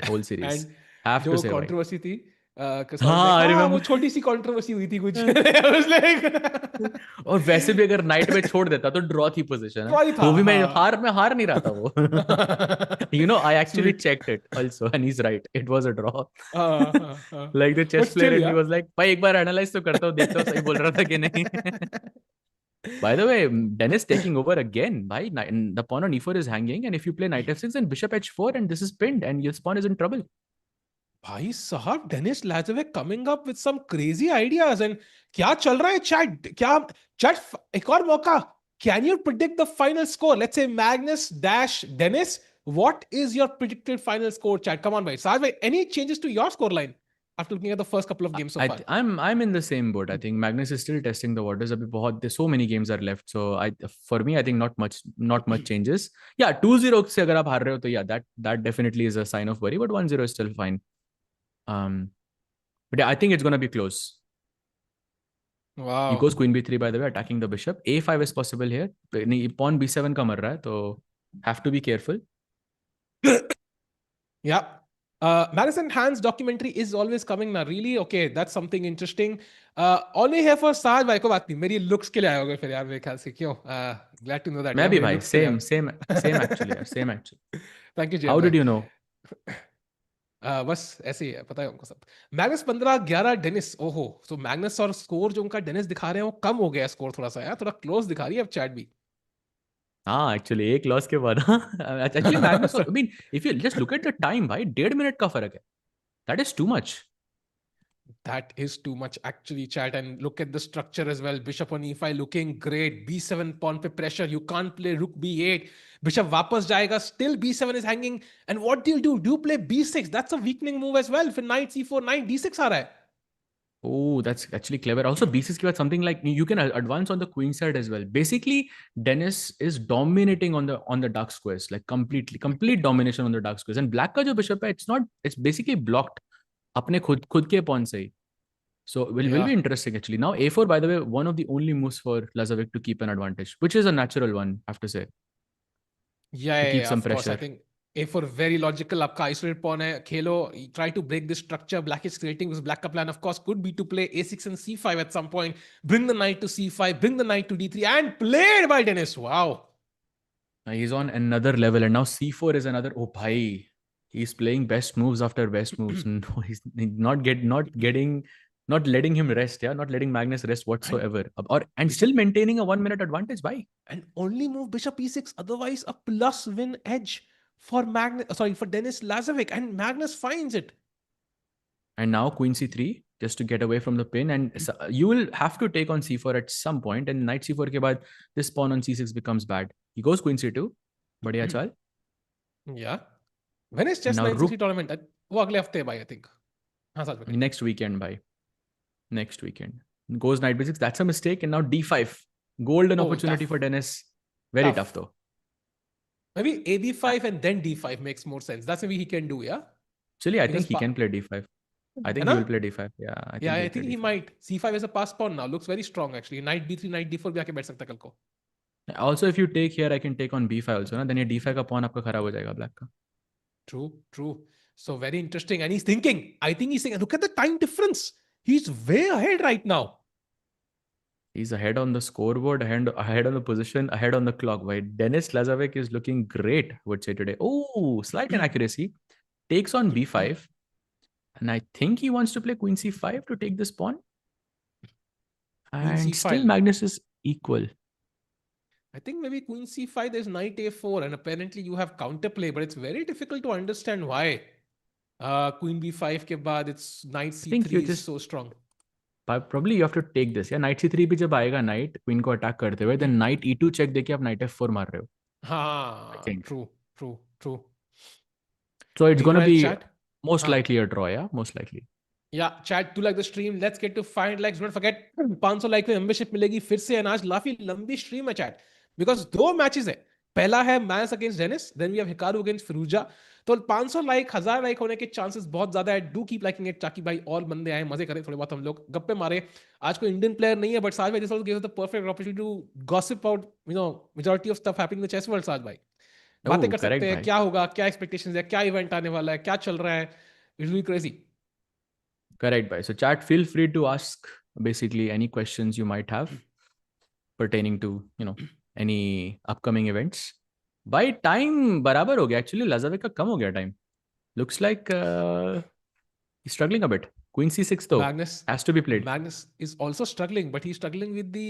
whole series. And Have to जो say भाई. कंट्रोवर्सी थी, Kasparov हाँ, like, I हाँ वो remember. छोटी सी कंट्रोवर्सी हुई थी कुछ. I was like, और वैसे भी अगर नाइट में छोड़ देता तो ड्रॉ थी पोजीशन है. ट्रॉली था, वो भी मैं हाँ. हार नहीं रहा था वो. You know, I actually Sweet. checked it also, and he's right. It was a draw. हाँ. Like the But chess player still, in me yeah. was like, भाई एक बार एनालाइज तो करता हूँ, देखता हूँ सही बोल रहा था कि नहीं. By the way, Dennis taking over again. Bhai, the pawn on e4 is hanging, and if you play knight f6, then bishop h4, and this is pinned, and your pawn is in trouble. भाई साहब, Denis Lazavik coming up with some crazy ideas. And क्या चल रहा है chat? क्या chat? एक और मौका. Can you predict the final score? Let's say Magnus dash Dennis. What is your predicted final score, chat? Come on, bhai. Saj bhai, any changes to your scoreline after looking at the first couple of games so far? I'm in the same boat. I think Magnus is still testing the waters. अभी बहुत there's so many games are left. So for me, I think not much changes. Yeah, 2-0 से अगर आप हार रहे हो तो yeah, that definitely is a sign of worry. But 1-0 is still fine. But yeah, I think it's gonna be close. Wow. He goes queen b3 by the way, attacking the bishop. a5 is possible here. Pawn b7 का मर रहा है, तो have to be careful. Yeah. Madison Hans documentary is always coming now. Really? Okay, that's something interesting. Only here for Saj भाई को बात नहीं. मेरी looks के लिए आए होगे फिर यार मेरे ख्याल से. क्यों? Glad to know that. मैं भी मेरी भाई, looks के लिए same actually यार, same actually. Thank you, Jay. How did you know? बस ऐसे ही है, पता है उनको सब. Magnus 15-11 Dennis. ओहो, सो मैग्नस और स्कोर जो उनका डेनिस दिखा रहे हैं वो कम हो गया स्कोर थोड़ा सा यार, थोड़ा क्लोज दिखा रही है अब चैट भी. हाँ एक्चुअली एक लॉस के बाद actually Magnus, I mean if you just look at the time भाई, 1.5 मिनट का फर्क है. That is too much. That is too much actually, chat. And look at the structure as well. Bishop on e5 looking great. b7 pawn pe pressure. You can't play rook b8. Bishop वापस जाएगा. Still b7 is hanging. And what do? Do you play b6? That's a weakening move as well. फिर knight c4, knight d6 आ रहा है. Oh, that's actually clever. Also, b6 के बाद something like you can advance on the queen side as well. Basically, Dennis is dominating on the dark squares, like complete domination on the dark squares. And black का जो bishop है, it's basically blocked अपने खुद के pawn से ही. So will be interesting actually. Now a4, by the way, one of the only moves for Lazavik to keep an advantage, which is a natural one, I have to say. Yeah, keep some of course. pressure. I think a4 very logical. आपका isolated pawn है. खेलो, try to break this structure. Black is creating this. Black का plan, of course, could be to play a6 and c5 at some point. Bring the knight to c5. Bring the knight to d3, and played by Dennis. Wow. He's on another level, and now c4 is another. Oh, bhai, he's playing best moves after best moves. No, he's not letting him rest. Yeah, not letting Magnus rest whatsoever. And still maintaining a 1 minute advantage. Bhai. And only move bishop e6. Otherwise, a plus win edge for Denis Lazavik, and Magnus finds it. And now queen c3 just to get away from the pin, and you will have to take on c4 at some point, and knight c4 के बाद this pawn on c6 becomes bad. He goes queen c2. Badhiya chal. Yeah. When is And Chess now 960 rook tournament? वो अगले हफ्ते है भाई, I think. हाँ साथ में continue. next weekend by next weekend. Goes knight b6. That's a mistake. And now d5. Golden Oh, opportunity for tough. Denis. Very tough Tough. though. Maybe AB5 and then D5 makes more sense. That's maybe he can do, yeah? Actually, I Because think he can play d5. I है think he ना? will play d5. Yeah, I Yeah, think I he'll play think he d5. might. C5 is a pass pawn now. Looks very strong actually. Knight B3, Knight D4 भी आके बैठ सकता है कल को. Also, if you take here, I can take on b5 also. Na? Then ये d5 का pawn आपका खराब हो जाएगा black का. True, true. So very interesting. And he's thinking. I think he's thinking, look at the time difference. He's way ahead right now. He's ahead on the scoreboard, ahead on the position, ahead on the clock. Right? Denis Lazavik is looking great, I would say today. Oh, slight inaccuracy. Takes on b5. And I think he wants to play queen c5 to take this pawn. Queen And still C5. Magnus is equal. I think maybe Queen C5, there's Knight A4, and apparently you have counterplay, but it's very difficult to understand why. Queen B5 ke baad, it's Knight I think you C3 is just so strong. probably you have to take this. Yeah, knight c3 पे जब आएगा knight queen को attack करते हुए, then knight e2 check देके आप knight f4 मार रहे हो. I think. True, true, true. So it's going to Meanwhile, be chat. most likely a draw. Yeah, most likely. Yeah, chat, do like the stream. Let's get to 500 likes. Don't forget, 500 like में membership मिलेगी फिर से. And आज काफी लंबी stream है chat. Because दो matches है. पहला है Magnus against Denis. Then we have Hikaru against Firouzja. तो 500 लाइक 1000 लाइक होने के चांसेस बहुत ज्यादा है. डू कीप लाइकिंग इट ताकि भाई और बंदे आए, मजे करें थोड़े बहुत, हम लोग गप्पे मारे. आज कोई इंडियन प्लेयर नहीं है, बट साज भाई this also gives the perfect opportunity to gossip out, majority of stuff happening in the chess world. Saaj भाई बातें Oh, कर correct, सकते हैं, bhai. क्या होगा, क्या एक्सपेक्टेशंस है, क्या इवेंट आने वाला है, क्या चल रहा है. It will be crazy. Correct, bhai. So chat, feel free to ask basically any questions you might have pertaining to any upcoming events. By time बराबर हो गया. Actually, Lazavik का कम हो गया time. Looks like he's struggling a bit. Queen c6 though has to be played. Magnus is also struggling, but he's struggling with the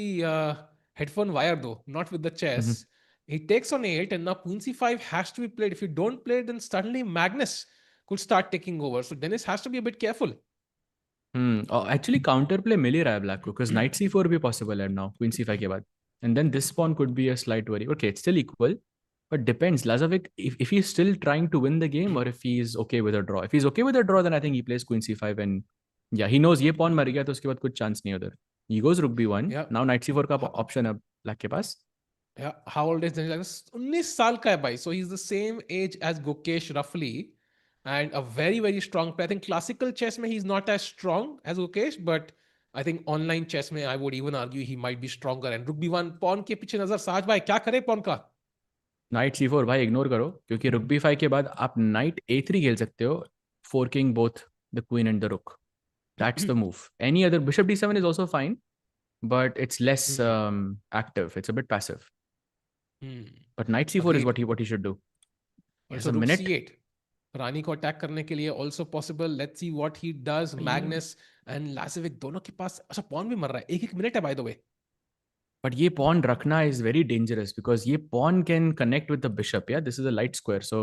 headphone wire though, not with the chess. He takes on 8, and now Queen c5 has to be played. If you don't play it, then suddenly Magnus could start taking over. So Dennis has to be a bit careful. Actually, counterplay मिल ही रहा है black को, because knight c4 भी possible है now queen c5 के बाद. And then this pawn could be a slight worry. Okay, it's still equal. But depends. Lazavik, if he's still trying to win the game or if he's okay with a draw. If he's okay with a draw, then I think he plays queen c5 and yeah, he knows ये pawn मर गया तो उसके बाद कुछ chance नहीं उधर. He goes rook b1. Yeah. Now knight c4 का option है black के पास. Yeah, how old is Dennis? 19 साल का है भाई. So he's the same age as Gukesh roughly, and a very very strong player. I think classical chess में he's not as strong as Gukesh, but I think online chess में I would even argue he might be stronger. And rook b1 pawn के पीछे नजर. साज भाई क्या करे pawn का? Knight c4 भाई इग्नोर करो, क्योंकि rook b5 के बाद आप knight a3 खेल सकते हो, forking both the queen and the rook. That's the move. Any other bishop d7 is also fine, but it's less active. It's a bit passive. But knight c4 is what he should do. Also rook c8. रानी को attack करने के लिए also possible. Let's see what he does. Magnus and Lazavik दोनों के पास अच्छा pawn भी मर रहा है. एक मिनट है by the way. But ये pawn रखना is very dangerous because ये pawn can connect with the bishop. Yeah, this is a light square, so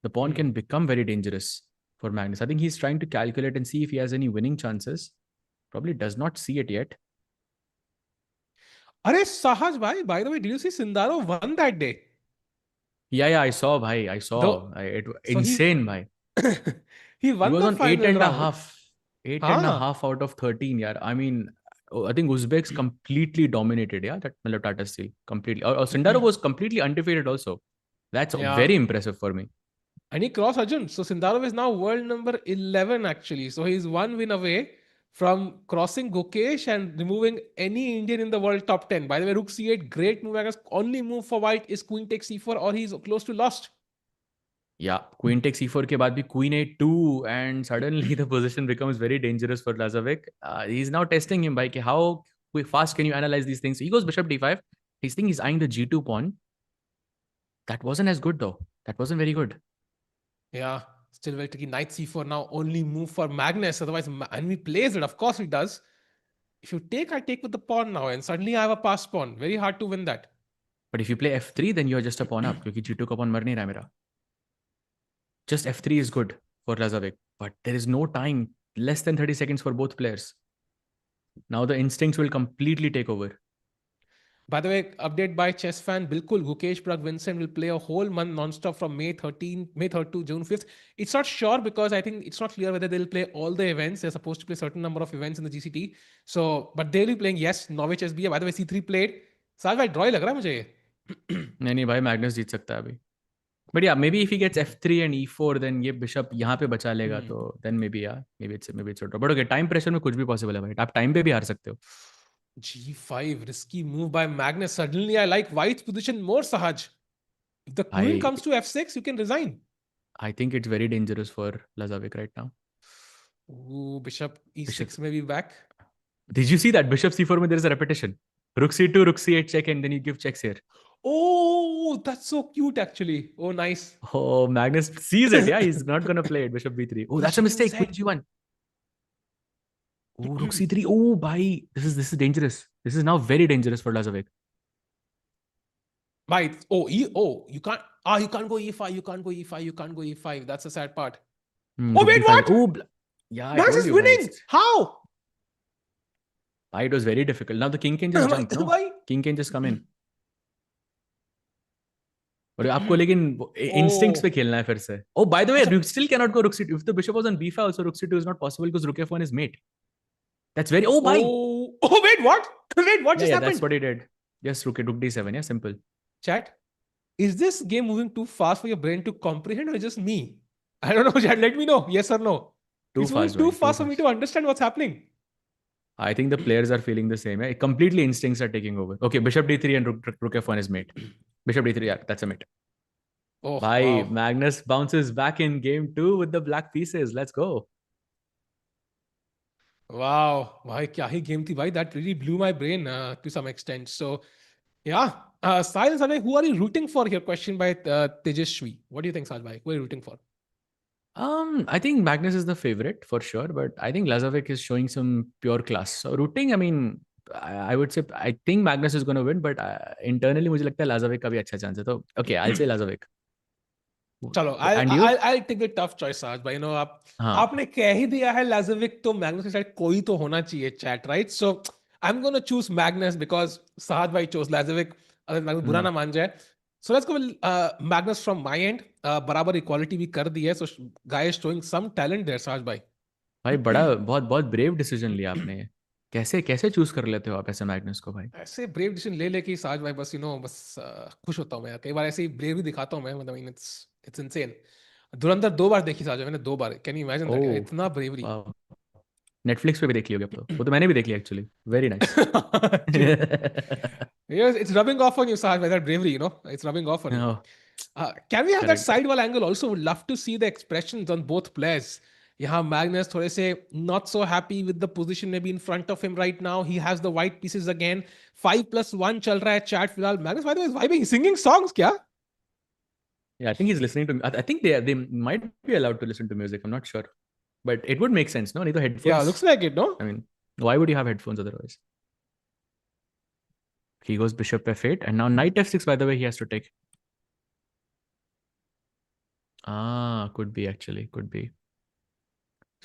the pawn can become very dangerous for Magnus. I think he's trying to calculate and see if he has any winning chances. Probably does not see it yet. अरे Sahaj bhai, by the way, did you see Sindaro won that day? Yeah, I saw, bhai. I saw. Insane, bhai. He won. He was the on final 8 and round. a half. 8.5 out of 13. Yeah, I mean, I think Uzbeks completely dominated. Yeah, that मतलब Tata Steel completely. Or Sindaro was completely undefeated also. That's very impressive for me. And he crossed Arjun. So Sindaro is now world number 11 actually. So he's one win away from crossing Gukesh and removing any Indian in the world top 10. By the way, rook c8, great move. I guess only move for white is queen takes c4 or he's close to lost. Yeah, queen takes c4 के बाद भी queen a2 and suddenly the position becomes very dangerous for Lazavik. He's now testing him by how fast can you analyze these things. So he goes bishop d5. He's thinking he's eyeing the g2 pawn. That wasn't as good though. That wasn't very good. Yeah, still very tricky. Knight c4 now only move for Magnus. Otherwise, and he plays it. Of course he does. If you take, I take with the pawn now and suddenly I have a pass pawn. Very hard to win that. But if you play f3, then you're just a pawn up क्योंकि g2 का pawn मर नहीं रहा मेरा. Just f3 is good for Lazavik, but there is no time, less than 30 seconds for both players. Now the instincts will completely take over. By the way, update by Chess Fan, Bilkul, Gukesh Prag Vincent will play a whole month non-stop from May 3rd to June 5th. It's not sure because I think it's not clear whether they'll play all the events. They're supposed to play a certain number of events in the GCT. So, but they'll be playing, yes, Norwich SB. By the way, C3 played. साज भाई draw ही लग रहा है मुझे ये. नहीं भाई, Magnus जीत सकता है अभी. But yeah, maybe if he gets f3 and e4, then ये बिशप यहाँ पे बचा लेगा तो then maybe yeah, maybe it's a draw. But okay, time pressure में कुछ भी possible है भाई. आप time पे भी हार सकते हो. G5, risky move by Magnus. Suddenly, I like White's position more, Sahaj. If the queen comes to f6, you can resign. I think it's very dangerous for Lazavik right now. Ooh, bishop e6 may be back. Did you see that bishop c4 में there is a repetition? Rook c2, rook c8 check, and then you give checks here. Oh, that's so cute actually. Oh, nice. Oh, Magnus sees it. Yeah, he's not gonna play it. Bishop b3. Oh, that's a mistake. Queen g1. Oh, rook c3. Oh, bhai, this is dangerous. This is now very dangerous for Lazavik. Right. You can't. You can't go e5. You can't go e5. You can't go e5. That's the sad part. Oh wait, d5. what? Oh, yeah. Max is winning. How? It was very difficult. Now the king can just jump. No? King can just come in. और आपको लेकिन instincts पे खेलना है फिर से. Oh, by the way, rook still cannot go rook c2. If the bishop was on b5, also rook c2 is not possible because rook f1 is mate. That's very. Oh, bye. Oh wait, what? Wait, what just happened? That's what he did. Just rook d7. Yeah, simple. Chat, is this game moving too fast for your brain to comprehend, or just me? I don't know, Chat. Let me know. Yes or no. It's moving too fast for me to understand what's happening. I think the players are feeling the same. Yeah? Completely instincts are taking over. Okay, bishop d3 and rook f1 is mate. Bishop d3, yeah, that's a mate. Oh, bye. wow. Magnus bounces back in game 2 with the black pieces. Let's go. Wow. Bhai, kya hi game thi, bhai. That really blew my brain to some extent. So, yeah. Sahil Sanay, who are you rooting for here? Question by Tejashwi. What do you think, Sahil bhai? Who are you rooting for? I think Magnus is the favorite for sure, but I think Lazavik is showing some pure class. So rooting, I mean, I would say I think Magnus is going to win, but internally मुझे लगता है Lazavik का भी अच्छा chance है. तो okay, I'll say Lazavik. चलो, I'll take the tough choice, Sahaj bhai. You know, आपने कह ही दिया है Lazavik, तो Magnus के साथ कोई तो होना चाहिए, chat, right? So I'm going to choose Magnus because Sahaj bhai chose Lazavik. अगर Magnus बुरा ना मान जाए. So let's go with Magnus from my end. बराबर equality भी कर दी है. So guy is showing some talent there, Sahaj bhai. भाई बहुत brave decision लिया आपने. कैसे चूज कर लेते हो आप ऐसे मैग्नस को भाई? ऐसे ब्रेव डिसीजन ले कि साज भाई बस बस खुश होता हूँ मैं. कई बार ऐसे ही ब्रेव भी दिखाता हूँ मैं. मतलब इट्स इनसेन. धुरंधर 2 बार देखी साज, मैंने 2 बार. Can you imagine that? इतना ब्रेवरी. नेटफ्लिक्स पे भी देख ली होगी अब तो. वो तो मैंने भी देख लिया actually. Very nice. Yes, it's rubbing off on you, Sahaj, by that bravery, It's rubbing off on you. Can we have that sidewall angle also? Would love to see the expressions on both players. यहाँ Magnus थोड़े से not so happy with the position maybe in front of him right now. He has the white pieces again. 5+1 चल रहा है chat फिलहाल. Magnus, by the way, is vibing, singing songs क्या? Yeah, I think he's listening to. I think they might be allowed to listen to music. I'm not sure, but it would make sense, no? Need the headphones. Yeah, looks like it, no? I mean, why would you have headphones otherwise? He goes bishop f8, and now knight f6. By the way, he has to take. Could be actually, could be.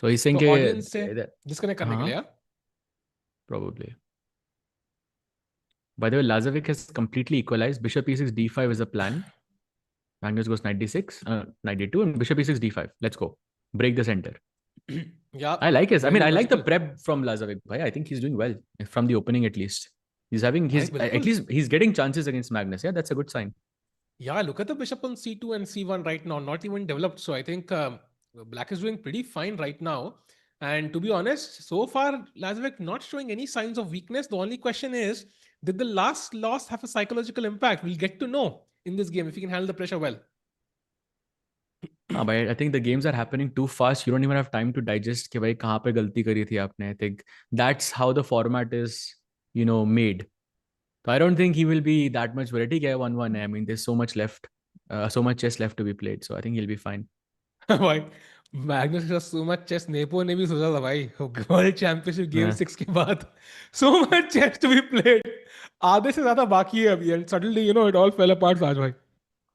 So he's saying audience से disconnect करने के लिए, probably. By the way, Lazavik has completely equalized. Bishop e6 d5 is a plan. Magnus goes knight d6, knight d2, and bishop e6 d5. Let's go. Break the center. Yeah. I like his. I mean, I like the prep from Lazavik. I think he's doing well from the opening at least. He's having at least he's getting chances against Magnus. Yeah, that's a good sign. Yeah, look at the bishop on c2 and c1 right now. Not even developed. So I think Black is doing pretty fine right now. And to be honest, so far, Lazavik not showing any signs of weakness. The only question is, did the last loss have a psychological impact? We'll get to know in this game if he can handle the pressure well. But I think the games are happening too fast. You don't even have time to digest कि भाई कहाँ पे गलती करी थी आपने. I think that's how the format is, made. So I don't think he will be that much worried. 1-1. I mean, there's so much left, so much chess left to be played. So I think he'll be fine. Why? Magnus has so much chess. Nepo ने भी सोचा था भाई World Championship Game 6 के बाद. So much chess to be played. आधे से ज़्यादा बाकी है अभी. And suddenly, it all fell apart आज भाई.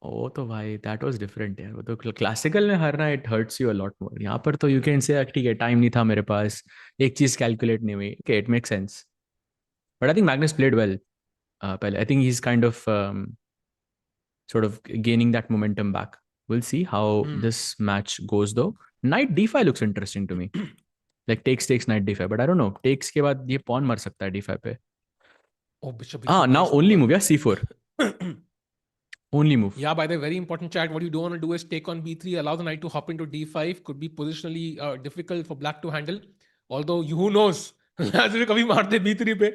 Oh, तो भाई, that was different यार. वो तो classical में हारना, it hurts you a lot more. यहाँ पर तो you can say ठीक है, time नहीं था मेरे पास, एक चीज calculate नहीं हुई. Okay, it makes sense. But I think Magnus played well. पहले. I think he's kind of sort of gaining that momentum back. We'll see how this match goes though. Knight d5 looks interesting to me. Like takes knight d5, but I don't know. Takes के बाद ये pawn मर सकता है d5 पे. Oh, bishop Ah, b4, now nice only move. move, yeah, c4. Only move. Yeah, by the way, very important chat. What you don't want to do is take on b3, allow the knight to hop into d5. Could be positionally difficult for black to handle. Although, who knows? लाज़िविक कभी मार दे b3 पे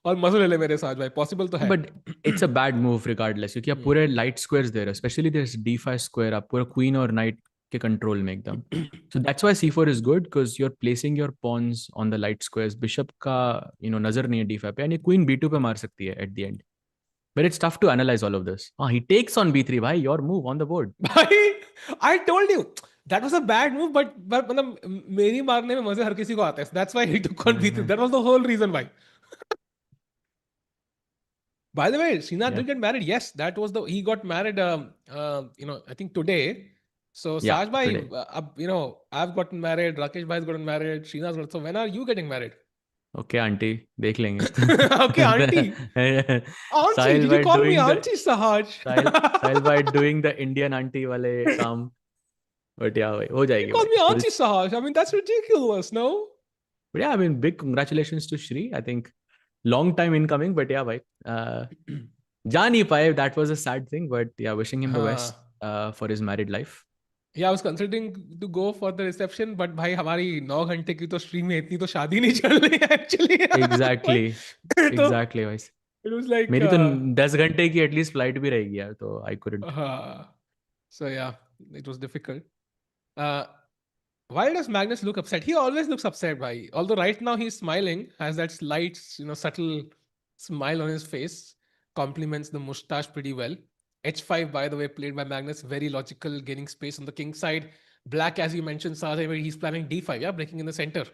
और मजे ले ले मेरे साथ भाई. Possible तो है. But it's a bad move regardless. क्योंकि आप पूरे light squares दे रहे हो. Especially this d5 square, आप पूरा queen और knight के control में एकदम. So that's why c4 is good because you're placing your pawns on the light squares. Bishop का नजर नहीं है d5 पे. And ये queen b2 पे मार सकती है at the end. But it's tough to analyze all of this. He takes on b3, bhai. Your move on the board. भाई, I told you that was a bad move, but मतलब मेरी मारने में मजे हर किसी को आते हैं. That's why he took on b3. That was the whole reason why. By the way, Srinath did get married. Yes, that was he got married. I think today. So Yeah, Saj bhai, today. I've gotten married. Rakesh bhai has gotten married. Srinath got. So when are you getting married? Okay, auntie, देख लेंगे. Okay, auntie. Auntie, Sahil did you bhai call me doing the- auntie, Sahaj? Sahil bhai doing the Indian auntie वाले काम. But yeah, bhai, हो You जाएगी. called me bhai. auntie, Sahaj. I mean, that's ridiculous, no? But yeah, I mean, big congratulations to Shri. I think long time incoming, but yeah, bhai. जा नहीं पाए. That was a sad thing, but yeah, wishing him the best for his married life. Yeah, I was considering to go for the reception, but भाई हमारी 9 घंटे की तो stream में इतनी तो शादी नहीं चल रही है actually. Exactly. तो Exactly, bhai. it was like मेरी तो 10 घंटे की एटलीस्ट फ्लाइट भी रहेगी यार, तो I couldn't. So yeah, it was difficult. Why does Magnus look upset? He always looks upset, bhai. Although right now he's smiling, has that slight, subtle smile on his face, complements the mustache pretty well. H5, by the way, played by Magnus, very logical, gaining space on the king side. Black, as you mentioned, Sajay, where he's planning d5, yeah, breaking in the center.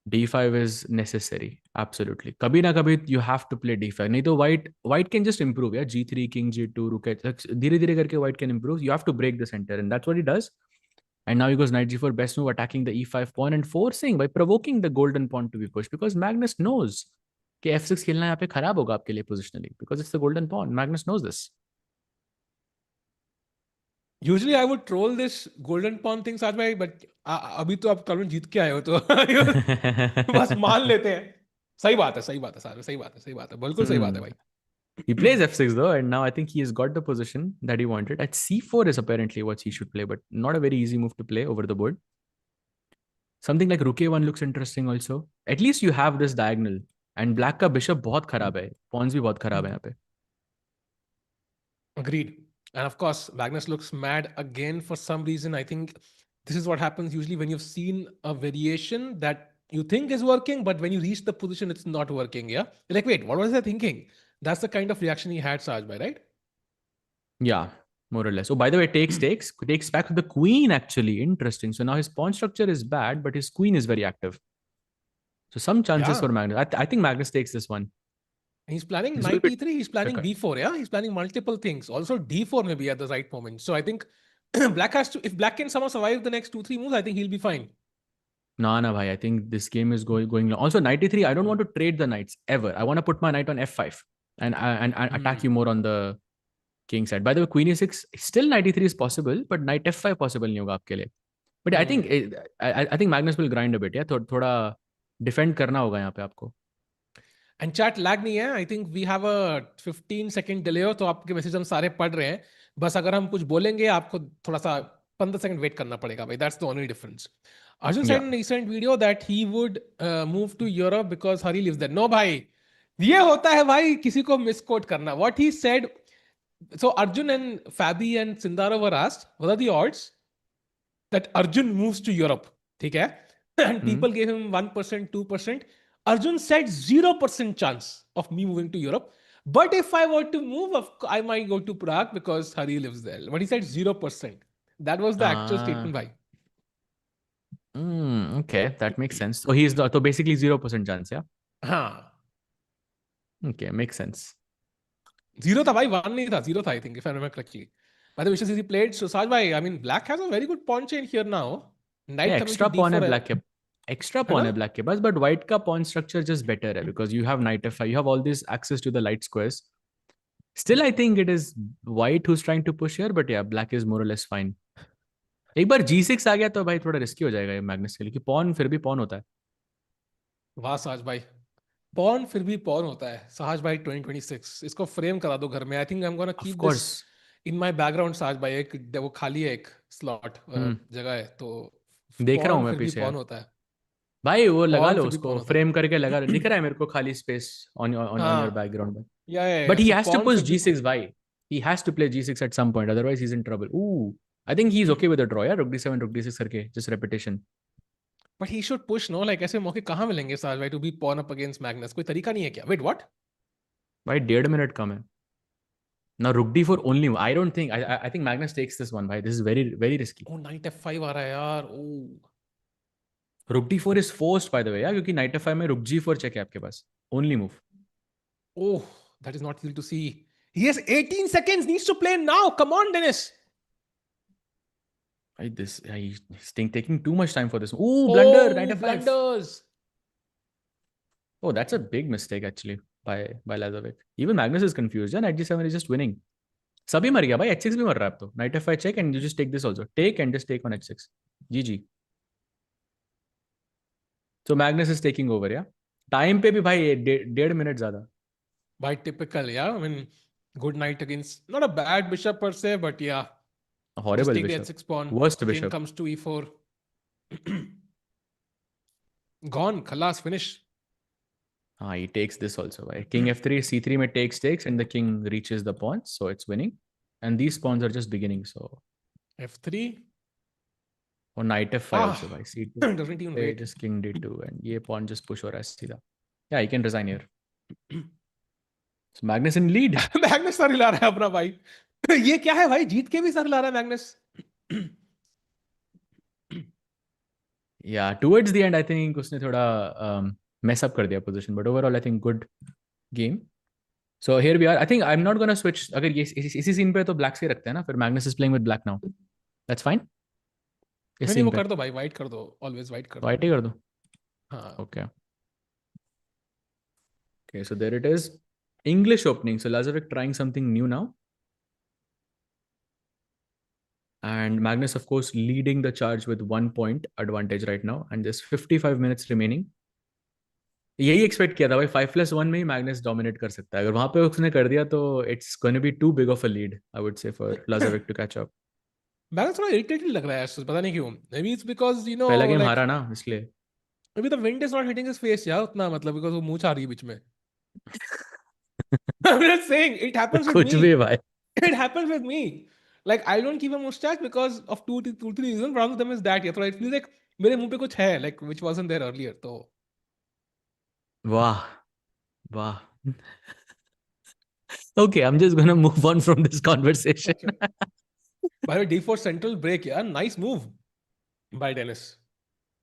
D5 is necessary, absolutely. कभी ना कभी you have to play D5. नहीं तो white can just improve, yeah. G3, King G2, Rook H. धीरे धीरे करके white can improve. You have to break the center, and that's what he does. And now he goes Knight G4, best move, attacking the E5 pawn and forcing by provoking the golden pawn to be pushed because Magnus knows कि F6 खेलना यहाँ पे खराब होगा आपके लिए positionally because it's the golden pawn. Magnus knows this. Usually I would troll this golden pawn thing, Saj bhai, but अभी तो आप टूर्नामेंट जीत के आए हो तो बस मान लेते हैं. सही बात है, सही बात है, साहब, सही बात है, सही बात है, बिल्कुल सही बात है भाई. He plays F6 though, and now I think he has got the position that he wanted. At C4 is apparently what he should play, but not a very easy move to play over the board. Something like Rook A1 looks interesting also. At least you have this diagonal. And black का bishop बहुत खराब है. Pawns भी बहुत खराब है यहाँ पे. Agreed. And of course, Magnus looks mad again for some reason. I think this is what happens usually when you've seen a variation that you think is working, but when you reach the position, it's not working. Yeah. You're like, wait, what was I thinking? That's the kind of reaction he had, Sajbhai, right? Yeah, more or less. Oh, by the way, takes back to the queen actually. Interesting. So now his pawn structure is bad, but his queen is very active. So some chances for Magnus. I think Magnus takes this one. He's planning knight e3, he's planning b4, yeah? He's planning multiple things. Also d4 may be at the right moment. So I think black has to, if black can somehow survive the next 2-3 moves, I think he'll be fine. No, bhai. I think this game is going long. Also, knight e3, I don't want to trade the knights ever. I want to put my knight on f5 and attack you more on the king side. By the way, queen e6, still knight e3 is possible, but knight f5 possible nahi hoga aapke liye. But I think Magnus will grind a bit, yeah? Thoda defend karna hoga yahan pe aapko. And chat lag नहीं है. I think we have a 15-second delay हो तो आपके message हम सारे पढ़ रहे हैं. बस अगर हम कुछ बोलेंगे आपको थोड़ा सा 15 सेकंड वेट करना पड़ेगा भाई. That's the only difference. Arjun said in a recent video that he would move to Europe because Hari lives there. No भाई, ये होता है भाई किसी को misquote करना. What he said. So Arjun and Fabi and Sindara were asked, what are the odds that Arjun moves to Europe? ठीक है? And people gave him 1%, 2%. Arjun said 0% chance of me moving to Europe. But if I were to move, I might go to Prague because Hari lives there. But he said 0%. That was the actual statement, bhai. Okay, that makes sense. So he's so basically 0% chance, yeah? Okay, makes sense. 0 tha bhai, 1 nahi tha. 0 tha, I think, if I remember correctly. By the way, he played. So Saj bhai, I mean, black has a very good pawn chain here now. Knight extra pawn hai black. Extra है pawn ना? है black के पास, but white का pawn structure just better है because you have knight f five, you have all this access to the light squares. Still, I think it is white who's trying to push here, but yeah, black is more or less fine. एक बार G6 आ गया तो भाई थोड़ा risky हो जाएगा ये Magnus के लिए, कि पॉन फिर भी पॉन होता है. वाह साज भाई, पॉन फिर भी पॉन होता है. साज भाई 2026 इसको फ्रेम करा दो घर में. I think I am gonna Of keep this course. In my background. साज भाई एक वो खाली है, एक स्लॉट हम्म. जगह है, तो देख रहा हूँ पॉन मैं फिर भी पीछे पॉन यार. होता है. भाई वो लगा पॉन लो फिर भी उसको पॉन होता है. फ्रेम करके लगा लो, दिख रहा है मेरे को खाली स्पेस on your हाँ, background में. या But he सो has to पॉन push फिर भी G6 भाई. He has to play G6 at some point, otherwise he's in trouble. Ooh, I think he's okay with the draw. Yeah, Rook D7, Rook D6 करके just repetition. But he should push no. Like ऐसे मौके कहाँ मिलेंगे साज भाई to be pawn up against Magnus? कोई तरीका नहीं है क्या? Wait what? भाई 1.5 मिनट कम है. Now Rook D4 only. I don't think. I think Magnus takes this one. Bhai. This is very risky. Oh knight F5 आ रहा है यार. ओ Rook D4 is forced by the way. Yeah, क्योंकि Knight F5 में Rook G4 check है आपके पास. Only move. Oh, that is not easy to see. He has 18 seconds, needs to play now. Come on, Dennis. He's taking too much time for this. Ooh, blunder. Knight Oh, F5. blunders. Oh, that's a big mistake actually by Lazavik. Even Magnus is confused. Yeah, Knight G7 is just winning. सभी मर गया भाई. H6 भी मर रहा है अब तो. Knight F5 check and you just take this also. Take and just take on H6. GG. So Magnus is taking over. Yeah. Time पे भी भाई 1.5 मिनट ज्यादा. By typical, yeah. I mean, good knight against not a bad bishop per se, but yeah. Just Horrible take the bishop. h6 pawn. Worst King bishop. comes to e4. Gone. Khalas, finish. He takes this also. Right? King F3, C3 में takes, and the king reaches the pawns, so it's winning. And these pawns are just beginning, so. F3. Or Knight F5 also by C2. Doesn't even They wait. just King D2, and ये pawn just push हो रहा है सीधा. Yeah, he can resign here. So Magnus in lead. Magnus sir हिला रहा है अपना भाई. ये क्या है भाई? जीत के भी सर हिला रहा है Magnus. Yeah, towards the end, I think उसने थोड़ा mess up कर दिया position, but overall, I think good game. So here we are. I think I'm not gonna switch. अगर ये इसी scene पे तो black से ही रखते हैं ना. फिर Magnus is playing with black now. That's fine. इस नहीं scene वो पे कर दो भाई, वाइट कर दो. ऑलवेज वाइट कर दो. white ही कर दो. हाँ. Okay. Okay, so there it is. English opening. So Lazavik trying something new now. And Magnus, of course, leading the charge with 1 point advantage right now. And there's 55 minutes remaining. यही expect किया था भाई. 5+1 में ही Magnus dominate कर सकता है. अगर वहां पे उसने कर दिया तो it's gonna be too big of a lead, I would say, for Lazavik to catch up. Magnus थोड़ा इरिटेटेड लग रहा है, पता नहीं क्यों. Maybe it's because you know पहला गेम like हारा ना इसलिए. maybe the wind is not hitting his face यार उतना, मतलब because वो मूंछ आ रही है बीच में. I'm just saying it happens with कुछ me. भी भाई. It happens with me. Like I don't keep a mustache because of two, three reasons. One of them is that yeah, so it feels like मेरे मुंह पे कुछ है like which wasn't there earlier. तो वाह वाह. Okay, I'm just gonna move on from this conversation. okay. By the way, D4 central break, yeah, nice move by Dennis.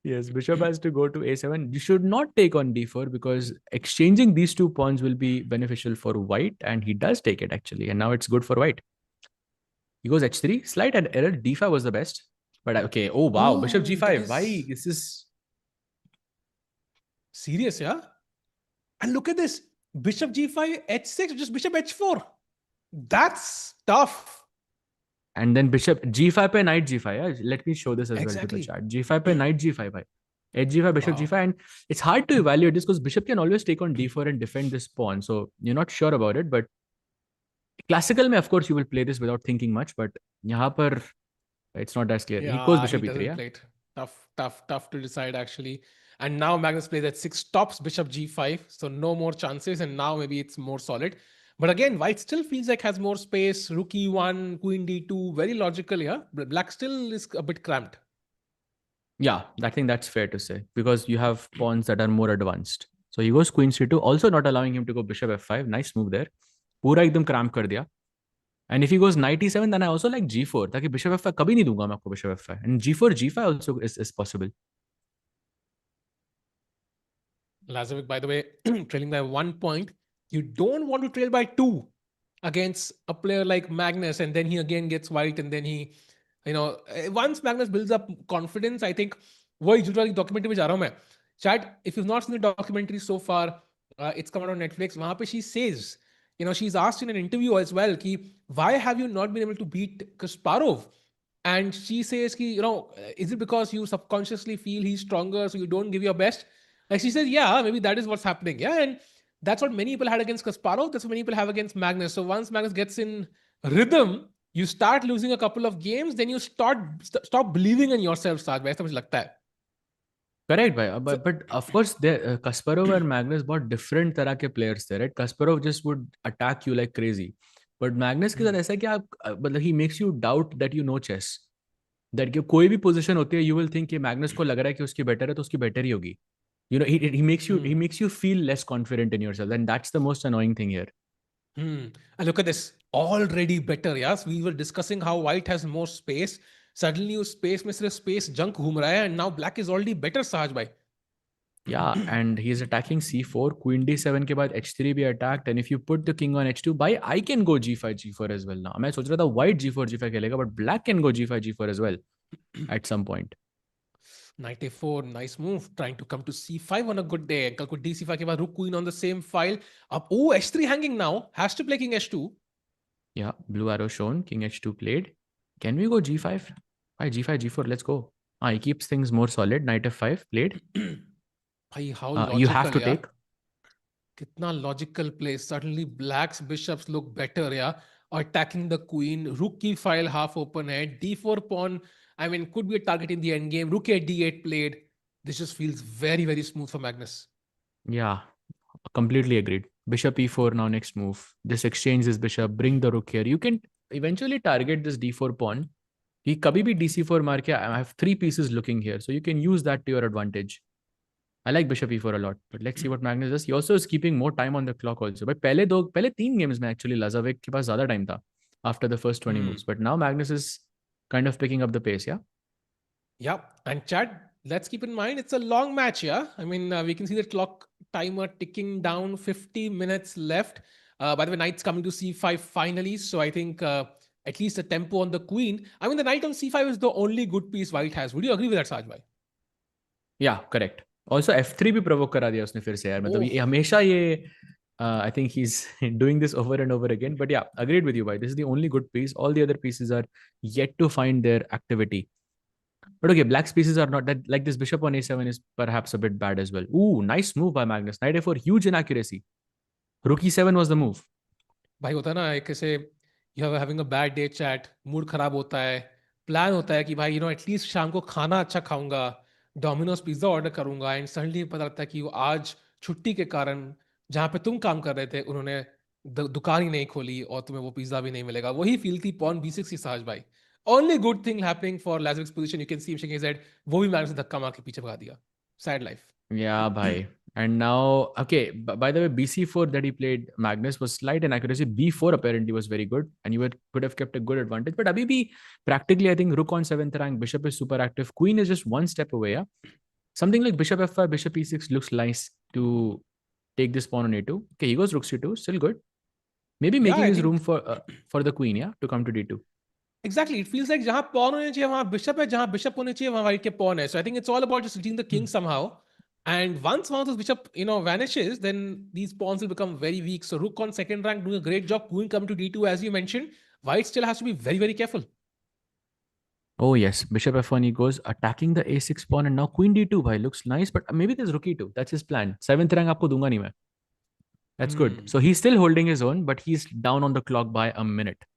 Yes, bishop has to go to a7. You should not take on d4 because exchanging these two pawns will be beneficial for white, and he does take it actually, and now it's good for white. He goes h3, slight and error. d5 was the best, but okay. Oh wow, Ooh, bishop that g5. is Why this is serious, yeah. And look at this, bishop g5, h6, just bishop h4. That's tough. and then bishop g5 पे knight g5. Yeah? Let me show this as well to the Exactly. chat. g5 पे knight g5 bhai. h5 bishop Wow. g5, and it's hard to evaluate this because bishop can always take on d4 and defend this pawn, so you're not sure about it. But classical में of course you will play this without thinking much, but यहाँ पर it's not as clear. He goes Yeah, bishop he doesn't e3. Yeah? play it. Tough to decide actually. And now Magnus plays at 6, stops bishop g5, so no more chances, and now maybe it's more solid. But again, white still feels like has more space. Rook e1, queen d2, very logical, yeah. But black still is a bit cramped. Yeah, I think that's fair to say because you have pawns that are more advanced. So he goes queen c2, also not allowing him to go bishop f5. Nice move there. पूरा एकदम cramp कर दिया. And if he goes knight e7, then I also like g4. ताकि bishop f5 कभी नहीं दूंगा मैं आपको bishop f5. And g4, g5 also is possible. Lazavik, by the way, trailing by 1 point. You don't want to trail by 2 against a player like Magnus, and then he again gets white, and then he, you know, once Magnus builds up confidence, I think वही जुटवा की documentary में जा रहा हूँ मैं. Chat, if you've not seen the documentary so far, it's come out on Netflix. वहाँ पे she says, she's asked in an interview as well कि why have you not been able to beat Kasparov? And she says कि is it because you subconsciously feel he's stronger so you don't give your best? Like she says, yeah, maybe that is what's happening. Yeah, and that's what many people had against Kasparov. That's what many people have against Magnus. So once Magnus gets in rhythm, you start losing a couple of games, then you stop believing in yourself. Saj, ऐसा मुझे लगता है. Correct भाई but of course Kasparov and Magnus बहुत different तरह के players थे right. Kasparov just would attack you like crazy but Magnus के साथ ऐसा है कि आप मतलब he makes you doubt that you know chess that कि कोई भी position होती है you will think कि Magnus को लग रहा है कि उसकी better है तो उसकी better ही होगी. He makes you feel less confident in yourself and that's the most annoying thing here. And look at this, already better. Yes, we were discussing how white has more space. Suddenly उस space में सिर्फ space junk घूम रहा है and now black is already better, Sahaj bhai. Yeah, and he is attacking c4, queen d7 के बाद h3 भी attacked, and if you put the king on h2, by I can go g5 g4 as well now. मैं सोच रहा था white g4 g5 खेलेगा, but black can go g5 g4 as well at some point. Knight a4, nice move, trying to come to c5 on a good day. Uncle could d c5 के बाद rook queen on the same file. Up, h3 hanging now, has to play king h2. Yeah, blue arrow shown, king h2 played. Can we go g5? Why g5 g4? Let's go. He keeps things more solid. Knight f5 played. Bhai, how logical, you have to yeah? take. Kitna logical play. Suddenly black's bishops look better, yeah? Attacking the queen. Rook की file half open है. d4 pawn, I mean, could be a target in the endgame. Rook at d8 played. This just feels very, very smooth for Magnus. Yeah, completely agreed. Bishop e4 now next move. Just exchange this bishop, bring the rook here. You can eventually target this d4 pawn. He kabhi bhi dc4 maar ke, I have 3 pieces looking here. So you can use that to your advantage. I like bishop e4 a lot, but let's see what Magnus does. He also is keeping more time on the clock also. But पहले 3 games में actually Lazavik के पास ज़्यादा time था after the first 20 moves. But now Magnus is kind of picking up the pace, yeah? Yeah, and Chad, let's keep in mind, it's a long match, yeah? I mean, we can see the clock timer ticking down, 50 minutes left. By the way, knight's coming to c5 finally, so I think at least the tempo on the queen. I mean, the knight on c5 is the only good piece white has. Would you agree with that, Saj bhai? Yeah, correct. Also f3 भी provoke करा दिया उसने फिर से यार. मतलब ये हमेशा ये I think he's doing this over and over again. But yeah, agreed with you, bhai. This is the only good piece. All the other pieces are yet to find their activity. But okay, black's pieces are not that. Like this bishop on a7 is perhaps a bit bad as well. Ooh, nice move by Magnus. Knight a4, huge inaccuracy. Rook e7 was the move. भाई होता है ना एक ऐसे you are having a bad day chat, mood खराब होता है, plan होता है कि भाई एटलीस्ट शाम को खाना अच्छा खाऊंगा, डोमिनोज पिज्जा ऑर्डर करूंगा, एंड सडनली पता लगता है कि वो आज छुट्टी के कारण जहाँ पे तुम काम कर रहे थे उन्होंने दुकान ही नहीं खोली और तुम्हें वो पिज्जा भी नहीं मिलेगा. वही फील थी पॉन b6 की, साज भाई. Only good thing happening for Lazavik's position, you can see him shaking his head. वो भी मैंने से धक्का मार के पीछे भगा दिया. Sad life. Yeah, bhai. And now, okay, by the way, bc4 that he played, Magnus, was slight inaccuracy. b4 apparently was very good, and you could have kept a good advantage. But abhi bhi, practically, I think rook on 7th rank, bishop is super active. Queen is just one step away. Yeah? Something like bishop f5, bishop e6 looks nice to take this pawn on a2. Okay, he goes rook c2, still good. Maybe making his room for the queen, yeah, to come to d2. Exactly. It feels like जहाँ pawn होने चाहिए वहाँ bishop है, जहाँ bishop होने चाहिए वहाँ white के pawn है. So I think it's all about just hitting the king somehow. And once one of those bishop, vanishes, then these pawns will become very weak. So rook on second rank doing a great job. Queen coming to d2 as you mentioned. White still has to be very, very careful. Oh yes, bishop f1, he goes attacking the a6 pawn, and now queen d2, bhai, looks nice, but maybe there's rook e2. That's his plan. 7th rank आपको दूंगा नहीं मैं. That's good. So he's still holding his own, but he's down on the clock by a minute.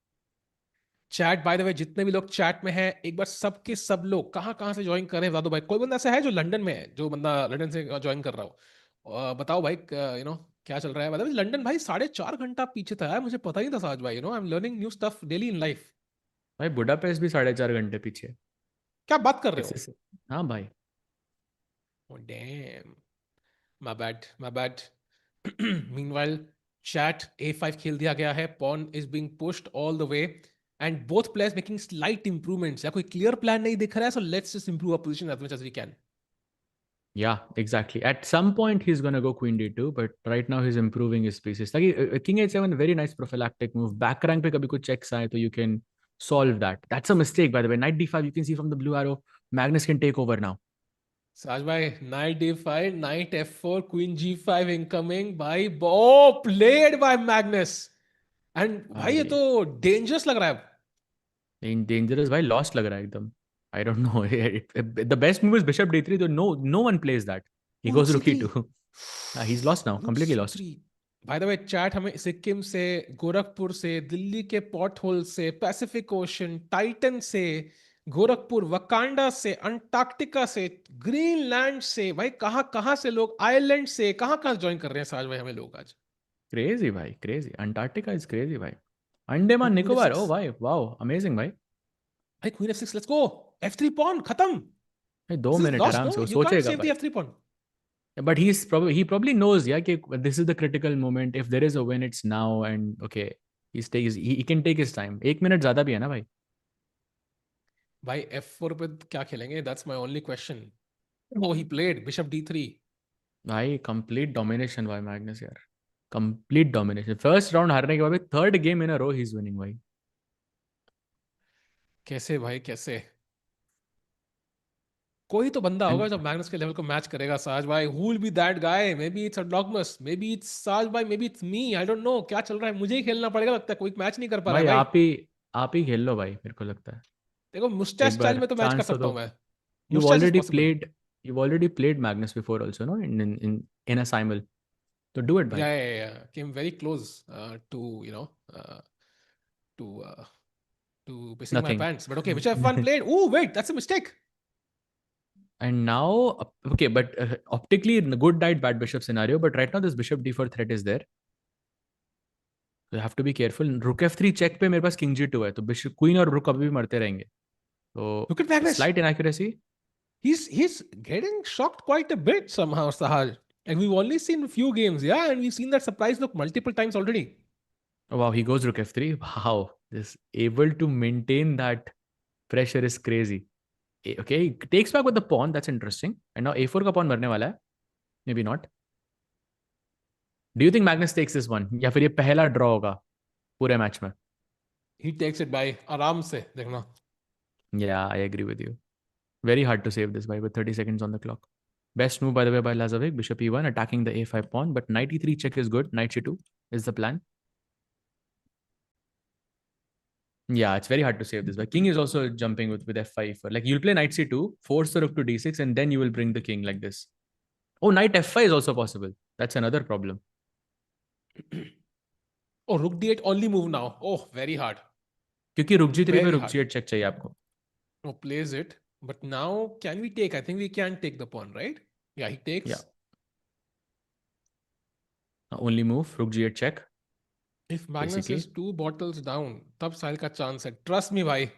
Chat bye the वे, जितने भी लोग chat में हैं, एक बार सबके सब लोग कहाँ से ज्वाइन कर रहे हैं बता दो भाई. कोई बंदा ऐसा है जो लंदन में है, जो बंदा लंदन से ज्वाइन कर रहा हो, बताओ भाई, क्या चल रहा है. मतलब लंदन भाई 4.5 घंटा पीछे था, मुझे पता ही था साज भाई. I am learning new stuff daily in life. भाई बुडापेस्ट भी 4.5 घंटे पीछे. क्या बात कर रहे हो? हाँ भाई. Oh damn, my bad. Meanwhile, chat a5 खेल दिया गया है. Pawn is being pushed all the way, and both players making slight improvements. या कोई clear plan नहीं दिख रहा है, so let's just improve our position as much as we can. Yeah, exactly. At some point he's gonna go queen d2, but right now he's improving his pieces. Like king h7, very nice prophylactic move. Back rank पे कभी कुछ checks आए तो you can solve that. That's a mistake, by the way. Knight d5, you can see from the blue arrow, Magnus can take over now. Saj bhai, knight d5, knight f4, queen g5 incoming. Bhai, oh, played by Magnus. And भाई ये भाई तो dangerous लग रहा है. dangerous भाई, lost लग रहा है एकदम. I don't know. The best move is bishop d3, so no one plays that. He Rook goes rook c3. e2. He's lost now, Rook completely lost. c3. By the way, chat हमें सिक्किम से, गोरखपुर से, दिल्ली के pot whole से, Pacific ocean, Titan से, Gorakhpur, Wakanda से, Antarctica से, Greenland से, भाई कहाँ कहाँ से लोग, आयरलैंड से, कहाँ कहाँ ज्वाइन कर रहे हैं साज भाई हमें लोग आज. Crazy भाई, crazy. Antarctica is crazy भाई. Andaman Queen Nicobar, oh f6. भाई, wow, amazing भाई. भाई queen f6, let's go. f3 pawn खत्म. भाई 2 मिनट Lost, आराम no? से वो You can't सोचेगा save भाई. the f3 pawn. But he probably knows, yeah, कि this is the critical moment. If there is a win, it's now, and okay, he can take his time. 1 minute ज़्यादा भी है ना भाई. भाई f4 पे क्या खेलेंगे? That's my only question. Oh, he played bishop d3. भाई complete domination by Magnus यार. Complete domination. First round हारने के बाद भी third game in a row he's winning भाई. कैसे भाई कैसे? कोई तो बंदा होगा And जो मैग्नस के लेवल को मैच करेगा साज भाई. Who will be that guy? Maybe it's a Dogmas. Maybe it's साज भाई. Maybe it's me. I don't know. क्या चल रहा है? मुझे ही खेलना पड़ेगा लगता है. कोई मैच नहीं कर पा रहा है भाई भाई. आप ही खेल लो भाई, मेरे को लगता है. देखो मुस्टैच एक स्टाइल बार में तो मैच कर चांस तो सकता दो. हूँ मैं. You've moustache is already possible. played you've already played Magnus before also, no? In a simul. So do it भाई. Yeah. Came very close to to uh, to pissing my Nothing. pants. But okay, which F1 played? Oh wait, that's a mistake. And now, okay, but optically, good knight, bad bishop scenario. But right now, this bishop d4 threat is there. So you have to be careful. Rook f3 check पे मेरे पास king g2 है, तो bishop queen और rook अभी भी मरते रहेंगे. So Look at Magnus. slight inaccuracy. He's getting shocked quite a bit somehow, Sahaj. And we've only seen a few games, yeah, and we've seen that surprise look multiple times already. Oh, wow, he goes rook f3. Wow, this able to maintain that pressure is crazy. Okay, he takes back with the pawn. That's interesting. And now a4 का pawn मरने वाला है. Maybe not. Do you think Magnus takes this one? या फिर ये पहला draw होगा पूरे मैच में? He takes it by आराम से देखना. Yeah, I agree with you. Very hard to save this by with 30 seconds on the clock. Best move, by the way, by Lazavik. Bishop e1, attacking the a5 pawn. But knight e3 check is good. Knight c2 is the plan. Yeah, it's very hard to save this. But king is also jumping with f5. Like you'll play knight c2, force the rook to d6, and then you will bring the king like this. Oh, knight f5 is also possible. That's another problem. Oh, rook d8 only move now. Oh, very hard. क्योंकि rook g3 पे Very rook hard. g8 check चाहिए आपको. Oh, plays it. But now, can we take? I think we can take the pawn, right? Yeah, he takes. Yeah. Only move, rook g8 check. If Magnus Basically. is 2 bottles down, तब साहिल का chance है. Trust me भाई.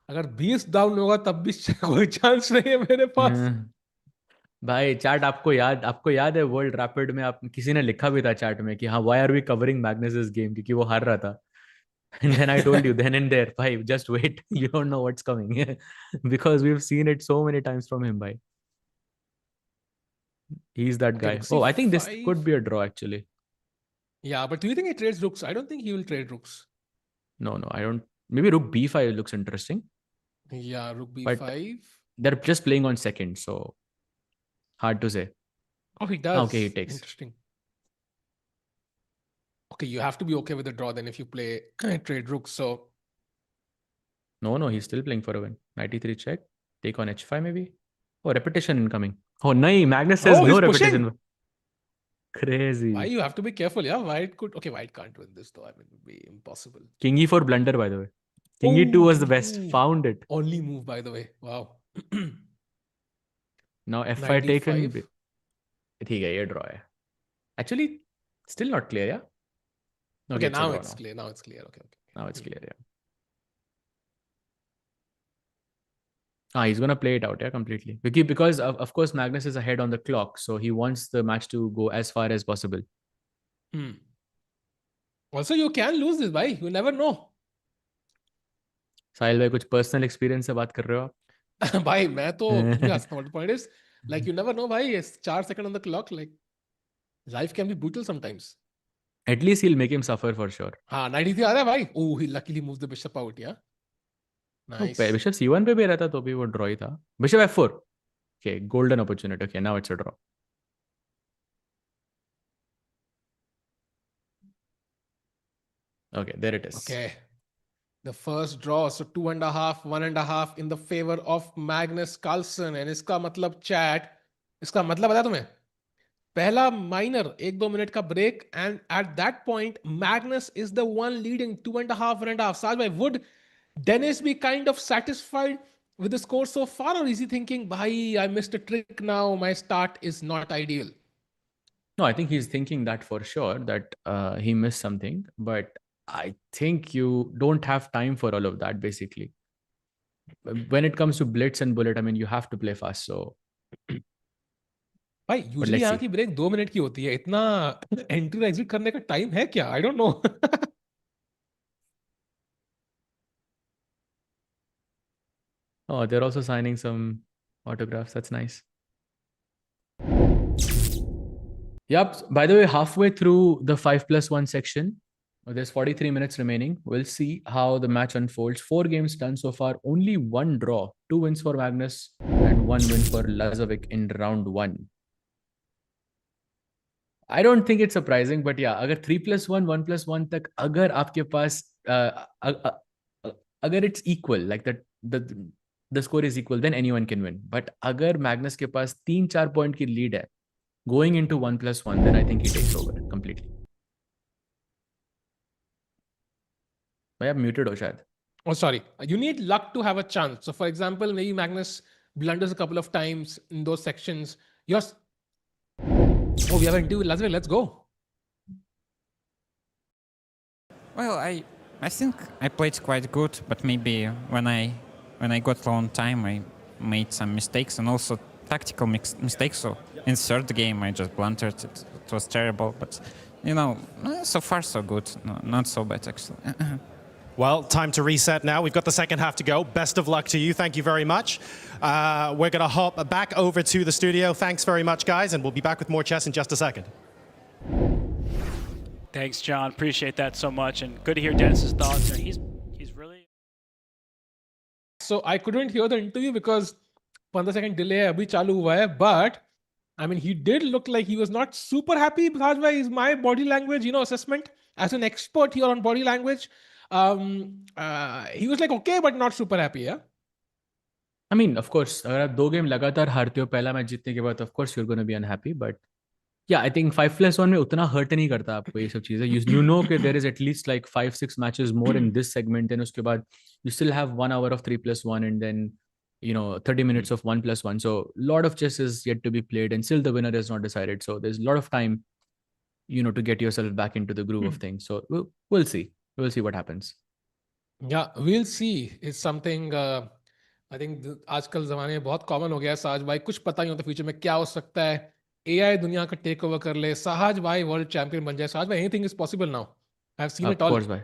अगर 20 down होगा तब भी कोई chance नहीं है मेरे पास. भाई चैट आपको याद है वर्ल्ड रैपिड में आप किसी ने लिखा भी था चैट में कि हाँ why are we covering Magnus game, क्योंकि वो हार रहा था. And then I told you then and there, bhai, just wait. You don't know what's coming. Because we've seen it so many times from him, bhai. He's that Okay, guy. rook Oh, I think this c5. could be a draw actually. Yeah, but do you think he trades rooks? I don't think he will trade rooks. No, I don't. Maybe rook b5 looks interesting. Yeah, rook But b5. they're just playing on second, so hard to say. Oh, he does. Okay, he takes. Interesting. Okay, you have to be okay with the draw then if you play trade rooks. So No, he's still playing for a win. Knight e3 check. Take on h5 maybe. Oh, repetition incoming. Oh, no, Magnus says Oh, no he's repetition. pushing. Crazy. why you have to be careful, yeah? White could. Okay, white can't win this though. I mean, it would be impossible. King e4 blunder, by the way. King e2 was the best. Ooh. Found it. Only move, by the way. Wow. Now f5 Knight taken. d5. ठीक है, ये draw है. Actually, still not clear, yeah? Okay, it's a now draw it's clear. Now it's clear. Okay. Now it's clear, yeah. He's gonna play it out, yeah, completely. Because of course Magnus is ahead on the clock, so he wants the match to go as far as possible. Also, you can lose this, bhai. You never know. साहिल भाई कुछ personal experience से बात कर रहे हो आप? भाई मैं तो yes, the point is like you never know, bhai. It's 4 seconds on the clock. Like life can be brutal sometimes. At least he'll make him suffer for sure. हाँ 93 आ रहा है भाई. Oh, he luckily moved the bishop out, yeah. Nice. Bishop c1 पे भी रहता तो भी वो ड्रॉ ही था. Bishop f4. Okay, golden opportunity. Okay, now it's a draw. Okay, there it is. Okay. The first draw, so 2.5, 1.5 in the favor of Magnus Carlsen. And इसका मतलब chat, इसका मतलब बता तुम्हें? पहला minor, 1-2 minute का break, and at that point, Magnus is the one leading 2.5, 1.5. Sajbhai, would Dennis be kind of satisfied with the score so far, or is he thinking, bhai, I missed a trick now, my start is not ideal? No, I think he's thinking that for sure, that he missed something. But I think you don't have time for all of that, basically. When it comes to blitz and bullet, I mean, you have to play fast. So, भाई usually यहाँ की break 2 minute की होती है इतना entry exit करने का time है क्या आई don't no oh, they're also signing some autographs. That's nice. Yep. By the way, halfway through the 5+1 section, there's 43 minutes remaining. We'll see how the match unfolds. 4 games done so far. Only 1 draw. 2 wins for Magnus and 1 win for Lazavik in round 1. I don't think it's surprising, but yeah, अगर 3+1, 1+1 तक अगर आपके पास अगर it's equal, like that the score is equal, then anyone can win. But अगर Magnus के पास 3-4 point की lead है going into 1+1, then I think he takes over completely. भाई आप muted हो शायद. oh sorry you need luck to have a chance so for example maybe Magnus blunders a couple of times in those sections yours oh we have an interview with Lazavik, let's go. Well, I think I played quite good, but maybe when I got low on time, I made some mistakes and also tactical mistakes. So in third game, I just blundered. It was terrible, but you know, so far so good. No, not so bad actually. Well, time to reset now. We've got the second half to go. Best of luck to you. Thank you very much. We're going to hop back over to the studio. Thanks very much, guys, and we'll be back with more chess in just a second. Thanks, John. Appreciate that so much, and good to hear Dennis's thoughts. And he's really. So I couldn't hear the interview because 15-second delay है, अभी चालू हुआ है, but I mean he did look like he was not super happy. Bhajbhai, is my body language, assessment as an expert here on body language. He was like okay, but not super happy. Yeah. I mean, of course, अगर आप 2 game लगातार हारते हो पहला match जीतने के बाद, of course you're going to be unhappy. But yeah, I think 5+1 में उतना hurt नहीं करता आपको ये सब चीजें. You know that there is at least like 5-6 matches more in this segment, and उसके बाद you still have 1 hour of 3+1 and then 30 minutes of 1+1. So a lot of chess is yet to be played, and still the winner is not decided. So there's a lot of time, to get yourself back into the groove of things. So we'll see. We'll see what happens. Yeah, we'll see. It's something I think आजकल ज़माने में बहुत common हो गया है. साज भाई कुछ पता नहीं होता फ्यूचर में क्या हो सकता है. AI दुनिया का टेक ओवर कर ले, साज भाई वर्ल्ड चैंपियन बन जाए. साज भाई anything is possible now. I have seen it all. Of course, भाई.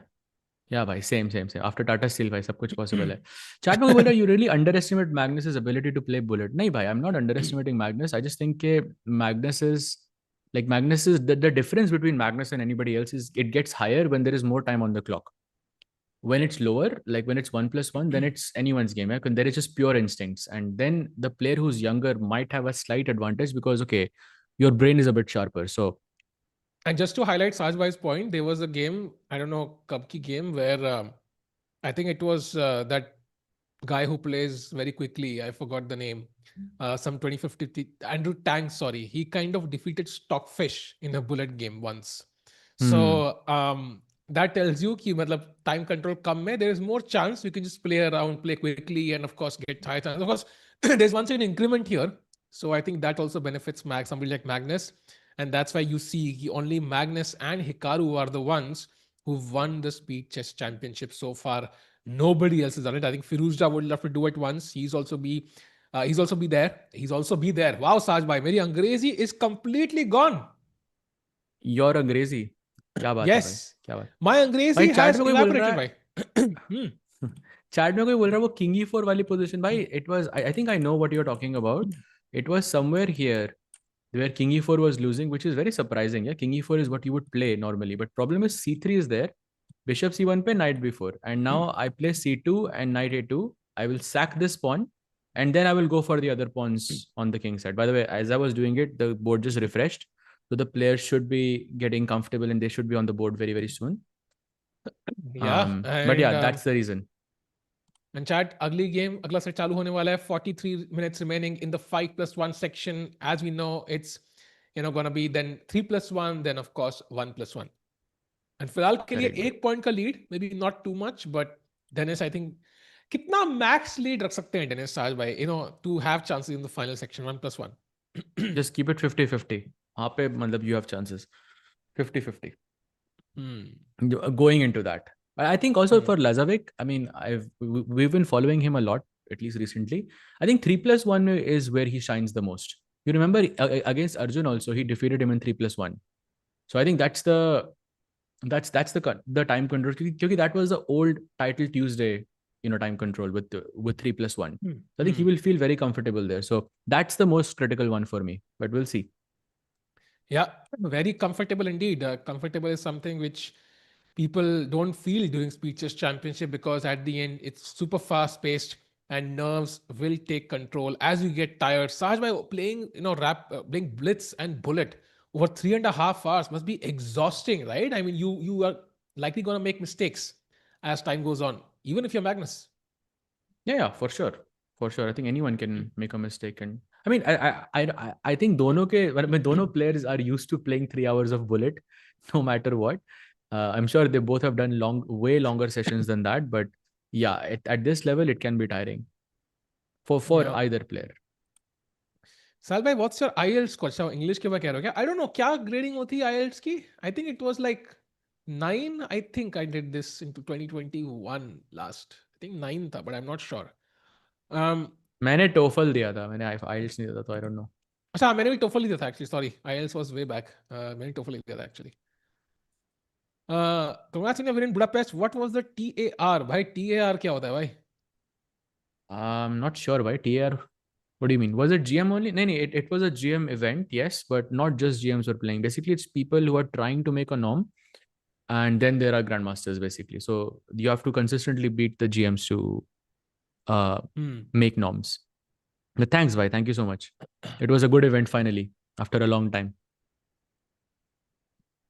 Yeah, भाई, same. After Tata Steel, भाई, सब कुछ possible है. Chat में बोल रहा है, you really underestimate Magnus's ability to play bullet. नहीं भाई, I'm not underestimating Magnus. I just think Magnus is the difference between Magnus and anybody else is it gets higher when there is more time on the clock. When it's lower, like when it's 1+1, then it's anyone's game. Yeah? There is just pure instincts. And then the player who's younger might have a slight advantage because, okay, your brain is a bit sharper. So, and just to highlight Sajbhai's point, there was a game, I don't know, Cub ki game, where I think it was that guy who plays very quickly. I forgot the name. Some 2050, Andrew Tang, sorry. He kind of defeated Stockfish in a bullet game once. So, that tells you कि मतलब time control कम में there is more chance you can just play around, play quickly, and of course get high time. Of course, there's once an increment here, so I think that also benefits somebody like Magnus, and that's why you see only Magnus and Hikaru are the ones who've won the Speed Chess Championship so far. Nobody else has done it. I think Firouzja would love to do it once. He's also be there. Wow, Saj bhai, meri Angrezi is completely gone. Your Angrezi. क्या बात yes. है भाई, क्या बात. My Angrezi has evaporated भाई. Chat में कोई बोल रहा है वो King E4 वाली position भाई. It was I think I know what you're talking about. It was somewhere here where King E4 was losing, which is very surprising. Yeah, King E4 is what you would play normally, but problem is C3 is there, Bishop C1 पे Knight B4, and now I play C2 and Knight A2. I will sack this pawn, and then I will go for the other pawns on the king side. By the way, as I was doing it, the board just refreshed, so the players should be getting comfortable and they should be on the board very, very soon. Yeah, But yeah, and that's the reason. and chat, अगली game, अगला set चालू होने वाला है. 43 minutes remaining in the 5+1 section. As we know, it's gonna be then 3+1, then of course 1+1. And फिलहाल के लिए Correct. 1 point का lead, maybe not too much, but Dennis, I think, कितना max lead रख सकते हैं Dennis Saj भाई, to have chances in the final section 1+1. Just keep it 50-50. वहाँ पे मतलब you have chances. 50-50. Going into that. I think also for Lazavik, I mean, we've been following him a lot, at least recently. I think 3+1 is where he shines the most. You remember against Arjun also, he defeated him in 3+1. So I think that's the time control. Because that was the old Title Tuesday, time control with 3+1. So I think he will feel very comfortable there. So that's the most critical one for me. But we'll see. Yeah, very comfortable indeed. Comfortable is something which people don't feel during Speed Chess Championship, because at the end it's super fast paced and nerves will take control as you get tired. Saj by playing, playing blitz and bullet over 3.5 hours must be exhausting, right? I mean, you are likely going to make mistakes as time goes on, even if you're Magnus. Yeah, for sure. For sure. I think anyone can make a mistake. And I mean, I think dono players are used to playing 3 hours of bullet, no matter what. I'm sure they both have done way longer sessions than that. But yeah, at this level, it can be tiring for either player. Sal bhai, what's your IELTS score? So English ke baad keh rahe ho kya? I don't know. Kya grading hoti hai IELTS ki? I think it was like 9. I think I did this into 2021 last. I think 9 tha, but I'm not sure. मैंने TOEFL दिया था, मैंने IELTS नहीं दिया था, तो I don't know. अच्छा, मैंने भी TOEFL ही दिया था actually. Sorry, IELTS was way back. मैंने TOEFL ही दिया था actually. Congrats on your win in Budapest. What was the TAR? भाई TAR क्या होता है भाई? I'm not sure why. TAR, what do you mean? Was it GM only? No, it was a GM event, yes, but not just GMs were playing. Basically, it's people who are trying to make a norm, and then there are grandmasters basically. So you have to consistently beat the GMs to make norms. But thanks, bhai. Thank you so much. It was a good event finally after a long time.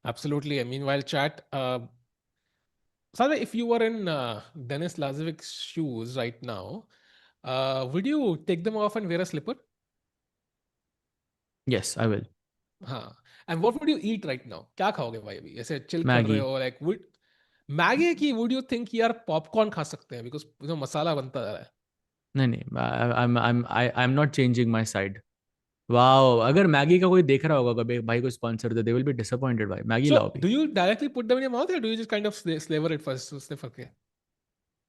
Absolutely. Meanwhile, chat. Sada, if you were in Denis Lazavik's shoes right now, would you take them off and wear a slipper? Yes, I will. हाँ. And what would you eat right now? क्या खाओगे भाई अभी? ऐसे chill कर Maggie. रहे हो? Like Maggie की would you think यार popcorn खा सकते हैं? Because मसाला बनता जा रहा है. नहीं, I'm not changing my side. Wow, अगर मैगी का कोई देख रहा होगा कभी भाई को sponsor they, they will be disappointed भाई. मैगी लाओ So, do you directly put them in your mouth or do you just kind of flavor it first? Sniff करके?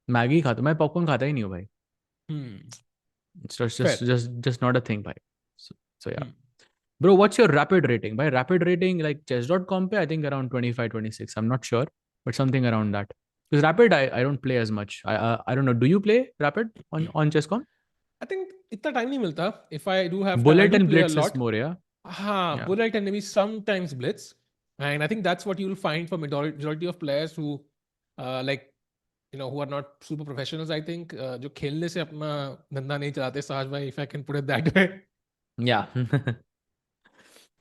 मैगी खाता, मैं पॉपकॉर्न खाता ही नहीं हूँ भाई. It's just not a thing भाई. So yeah. Bro, what's your rapid rating? By rapid rating, like chess.com pe, I think around 25, 26. I'm not sure, but something around that. Because rapid, I don't play as much. I don't know. Do you play rapid on Chesscom? I think इतना time नहीं मिलता. If I do have Bullet time, I do and play blitz a lot. is more, yeah. Yeah. Bullet and maybe sometimes blitz. And I think that's what you'll find for majority of players who who are not super professionals, I think. जो खेलने से अपना धंधा नहीं चलाते, Sahaj bhai, if I can put it that way. Yeah.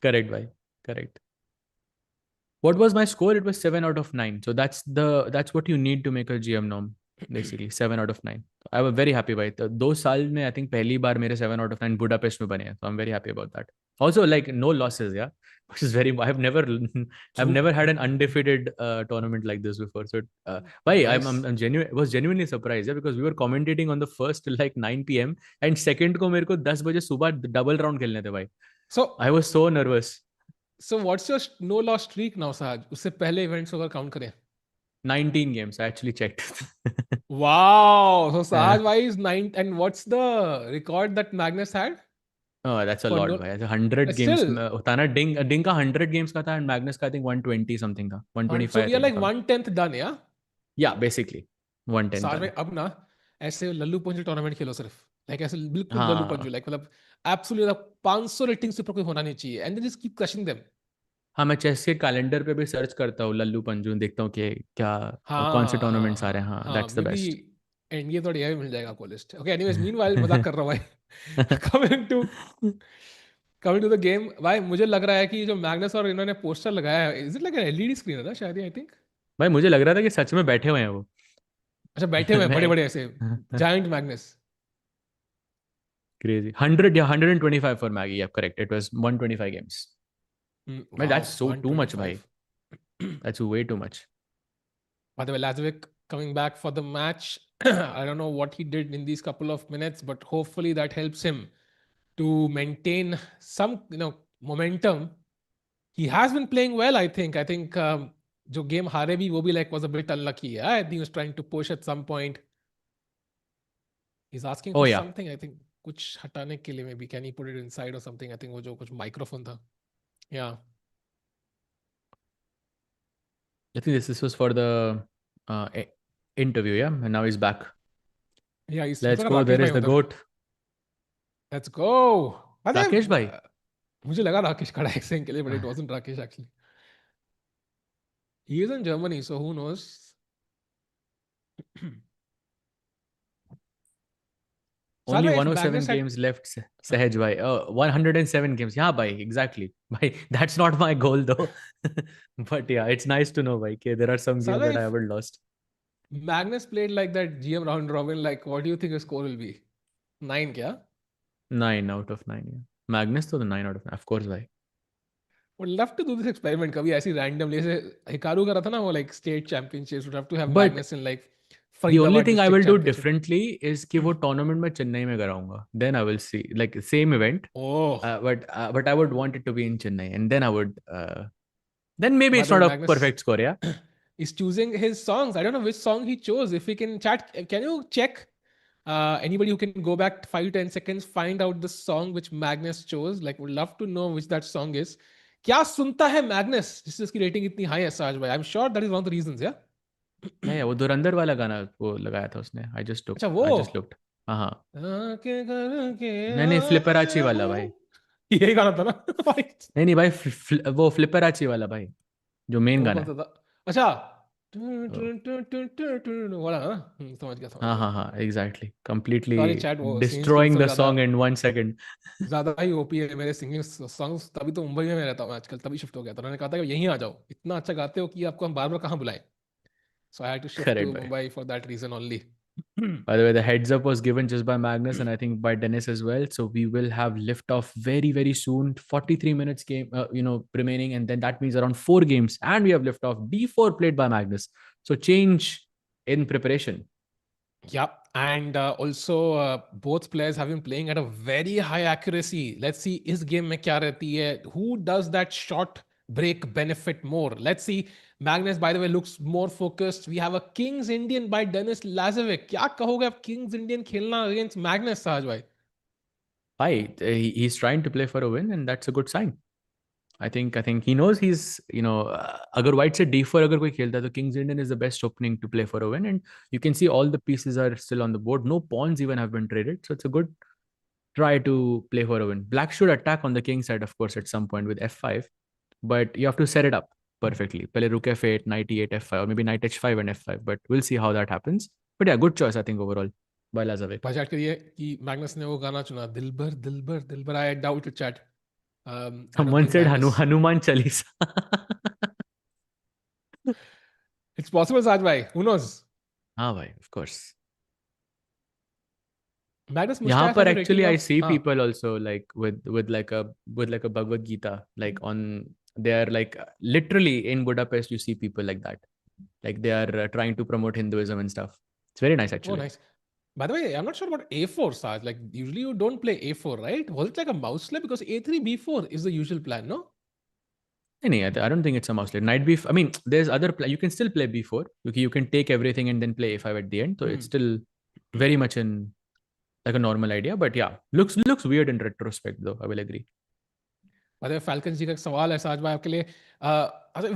Correct, bhai. Correct. What was my score? It was 7 out of 9. So that's what you need to make a GM norm, basically. 7 out of 9. I was very happy, bhai. 2 साल में I think पहली बार मेरे 7 out of 9 Budapest में बने हैं. So I'm very happy about that. Also, like no losses, yeah, which is very. I've never had an undefeated tournament like this before. So, bhai, Nice. I'm was genuinely surprised, yeah, because we were commentating on the first till like 9 p.m. and second को मेरे को 10 बजे सुबह double round खेलने थे, bhai. So I was so nervous. So what's your no loss streak now, Sahaj? उससे पहले events अगर count करें. 19 games. I actually checked. Wow. So Sahaj bhai is 9. And what's the record that Magnus had? Oh, that's a For lot, no- bhai. 100 games. Still. Tana Ding का 100 games का था and Magnus का I think 120 something था. 125. So we are I think like था. 1/10 done, yeah? Yeah, basically. 110 Sahaj done. bhai, अब ना ऐसे Lallu Panju tournament खेलो सिर्फ. Like ऐसे बिल्कुल हाँ. लल्लू पंजू. Like मतलब absolutely 500 रेटिंग से ऊपर कोई होना नहीं चाहिए. And then just keep crushing them. हाँ, मैं चेस के कैलेंडर पे भी सर्च करता हूँ लल्लू पंजू, देखता हूँ कि क्या कौन से टूर्नामेंट्स आ रहे हैं. हाँ, that's the maybe best. And ये थोड़ी मिल जाएगा आपको लिस्ट. ओके, एनीवेज मीनवाइल मजाक कर रहा हूँ भाई. कमिंग टू द गेम भाई, मुझे लग रहा है कि जो मैग्नस और इन्होंने पोस्टर लगाया है, is it like an LED screen है ना शायद, आई थिंक. भाई मुझे लग रहा था कि सच में बैठे हुए हैं वो. अच्छा, बैठे हुए हैं बड़े मैं बड़े ऐसे giant Magnus. crazy 100, yeah, 125 for Maggie, yeah, correct, it was 125 games. Man, Wow, that's so too much, bhai. 125. That's way too much. By the way, Lazavik coming back for the match. I don't know what he did in these couple of minutes, but hopefully that helps him to maintain some, momentum. He has been playing well, I think. जो game हारे भी वो भी like was a bit unlucky. I think he was trying to push at some point. He's asking Oh for yeah, something. I think कुछ हटाने के लिए maybe can he put it inside or something. I think वो जो कुछ microphone था. Yeah. I think this was for the interview, yeah, and now he's back. Yeah, he's Let's लगा go, Rakesh there भाई is the उधर. goat. Let's go. Rakesh bhai. मुझे लगा राकेश खड़ा है एक सेकंड के लिए, but it wasn't Rakesh actually. He is in Germany, so who knows? Only Salva, if 107 Magnus had games left, Sahaj bhai. 107 games. Yeah, bhai, exactly. Bhai, that's not my goal though. But yeah, it's nice to know, bhai, okay, there are some games Salva, that I if haven't lost. Magnus played like that GM round robin, like what do you think his score will be? 9 क्या? 9 out of 9. Yeah. Magnus to the 9 out of 9. Of course, bhai. Would love to do this experiment कभी ऐसी randomly, जैसे Hikaru करा था ना वो, like state championships. Would have to have But Magnus in like the only Faridabad thing I district will do championship. differently is कि वो tournament में चेन्नई में कराऊंगा. Then I will see, like same event. Oh, But I would want it to be in Chennai, and then I would. Then maybe by it's the way, not a Magnus perfect score, yeah. is choosing his songs. I don't know which song he chose. If we can chat, can you check? Anybody who can go back 5-10 seconds, find out the song which Magnus chose. Like, would love to know which that song is. क्या सुनता है Magnus जिससे उसकी rating इतनी high है साज भाई? I'm sure that is one of the reasons, yeah. Yeah, वो धुरंधर वाला गाना वो लगाया था उसने. अच्छा वो I just looked. हाँ. आके करके नहीं फ्लिपराची वाला भाई. यही गाना था ना भाई? नहीं भाई वो फ्लिपराची वाला भाई जो मेन वो गाना कौन है. सा था? अच्छा Oh. वाला ना? समझ गया. हाँ, exactly. Completely सॉरी चैट, वो सीन्स destroying तो the ज्यादा song in 1 second. ज्यादा ही ओपी है मेरे सिंगिंग सॉन्ग्स. तभी तो मुंबई में रहता हूँ आजकल, तभी शिफ्ट हो गया था. उन्होंने कहा था कि यहीं आ जाओ, इतना अच्छा गाते हो कि आपको हम बार बार कहाँ बुलाएं. So I had to shift to Correct, bhai. Mumbai for that reason only. By the way, the heads up was given just by Magnus and I think by Denis as well. So we will have liftoff very, very soon. 43 minutes game, remaining, and then that means around 4 games, and we have liftoff. D4 played by Magnus. So change in preparation. Yeah, and also both players have been playing at a very high accuracy. Let's see इस game में क्या रहती है. Who does that shot break benefit more? Let's see. Magnus, by the way, looks more focused. We have a King's Indian by Denis Lazavik. क्या कहोगे आप King's Indian खेलना against Magnus, साज भाई? He's trying to play for a win, and that's a good sign. I think he knows he's, अगर white से d4 अगर कोई खेलता है तो King's Indian is the best opening to play for a win, and you can see all the pieces are still on the board. No pawns even have been traded, so it's a good try to play for a win. Black should attack on the king side, of course, at some point with f5, but you have to set it up perfectly. Pehle rook f8, knight e8, f5, or maybe knight h5 and f5, but we'll see how that happens. But yeah, good choice, I think, overall by Lazavik. बात करिए कि Magnus ने वो गाना चुना, दिलबर दिलबर दिलबर. I doubt to chat. Someone said Hanuman Chalisa. It's possible, Saj bhai. Who knows? हाँ भाई, of course. Magnus यहाँ Mustafa पर has a actually rating I of see people also like with like a Bhagavad Gita, like on they are like literally in Budapest you see people like that, like they are trying to promote Hinduism and stuff. It's very nice actually. Oh, nice. By the way, I'm not sure about A4, Saj. Like usually you don't play A4, right? Was it like a mouse slip? Because A3 B4 is the usual plan, no? No, I don't think it's a mouse. Knight b. I mean, there's other. You can still play b4. You can take everything and then play a5 at the end. So it's still very much in like a normal idea. But yeah, looks weird in retrospect, though. I will agree. By the way, Falcon जी का एक सवाल है साज भाई आपके लिए.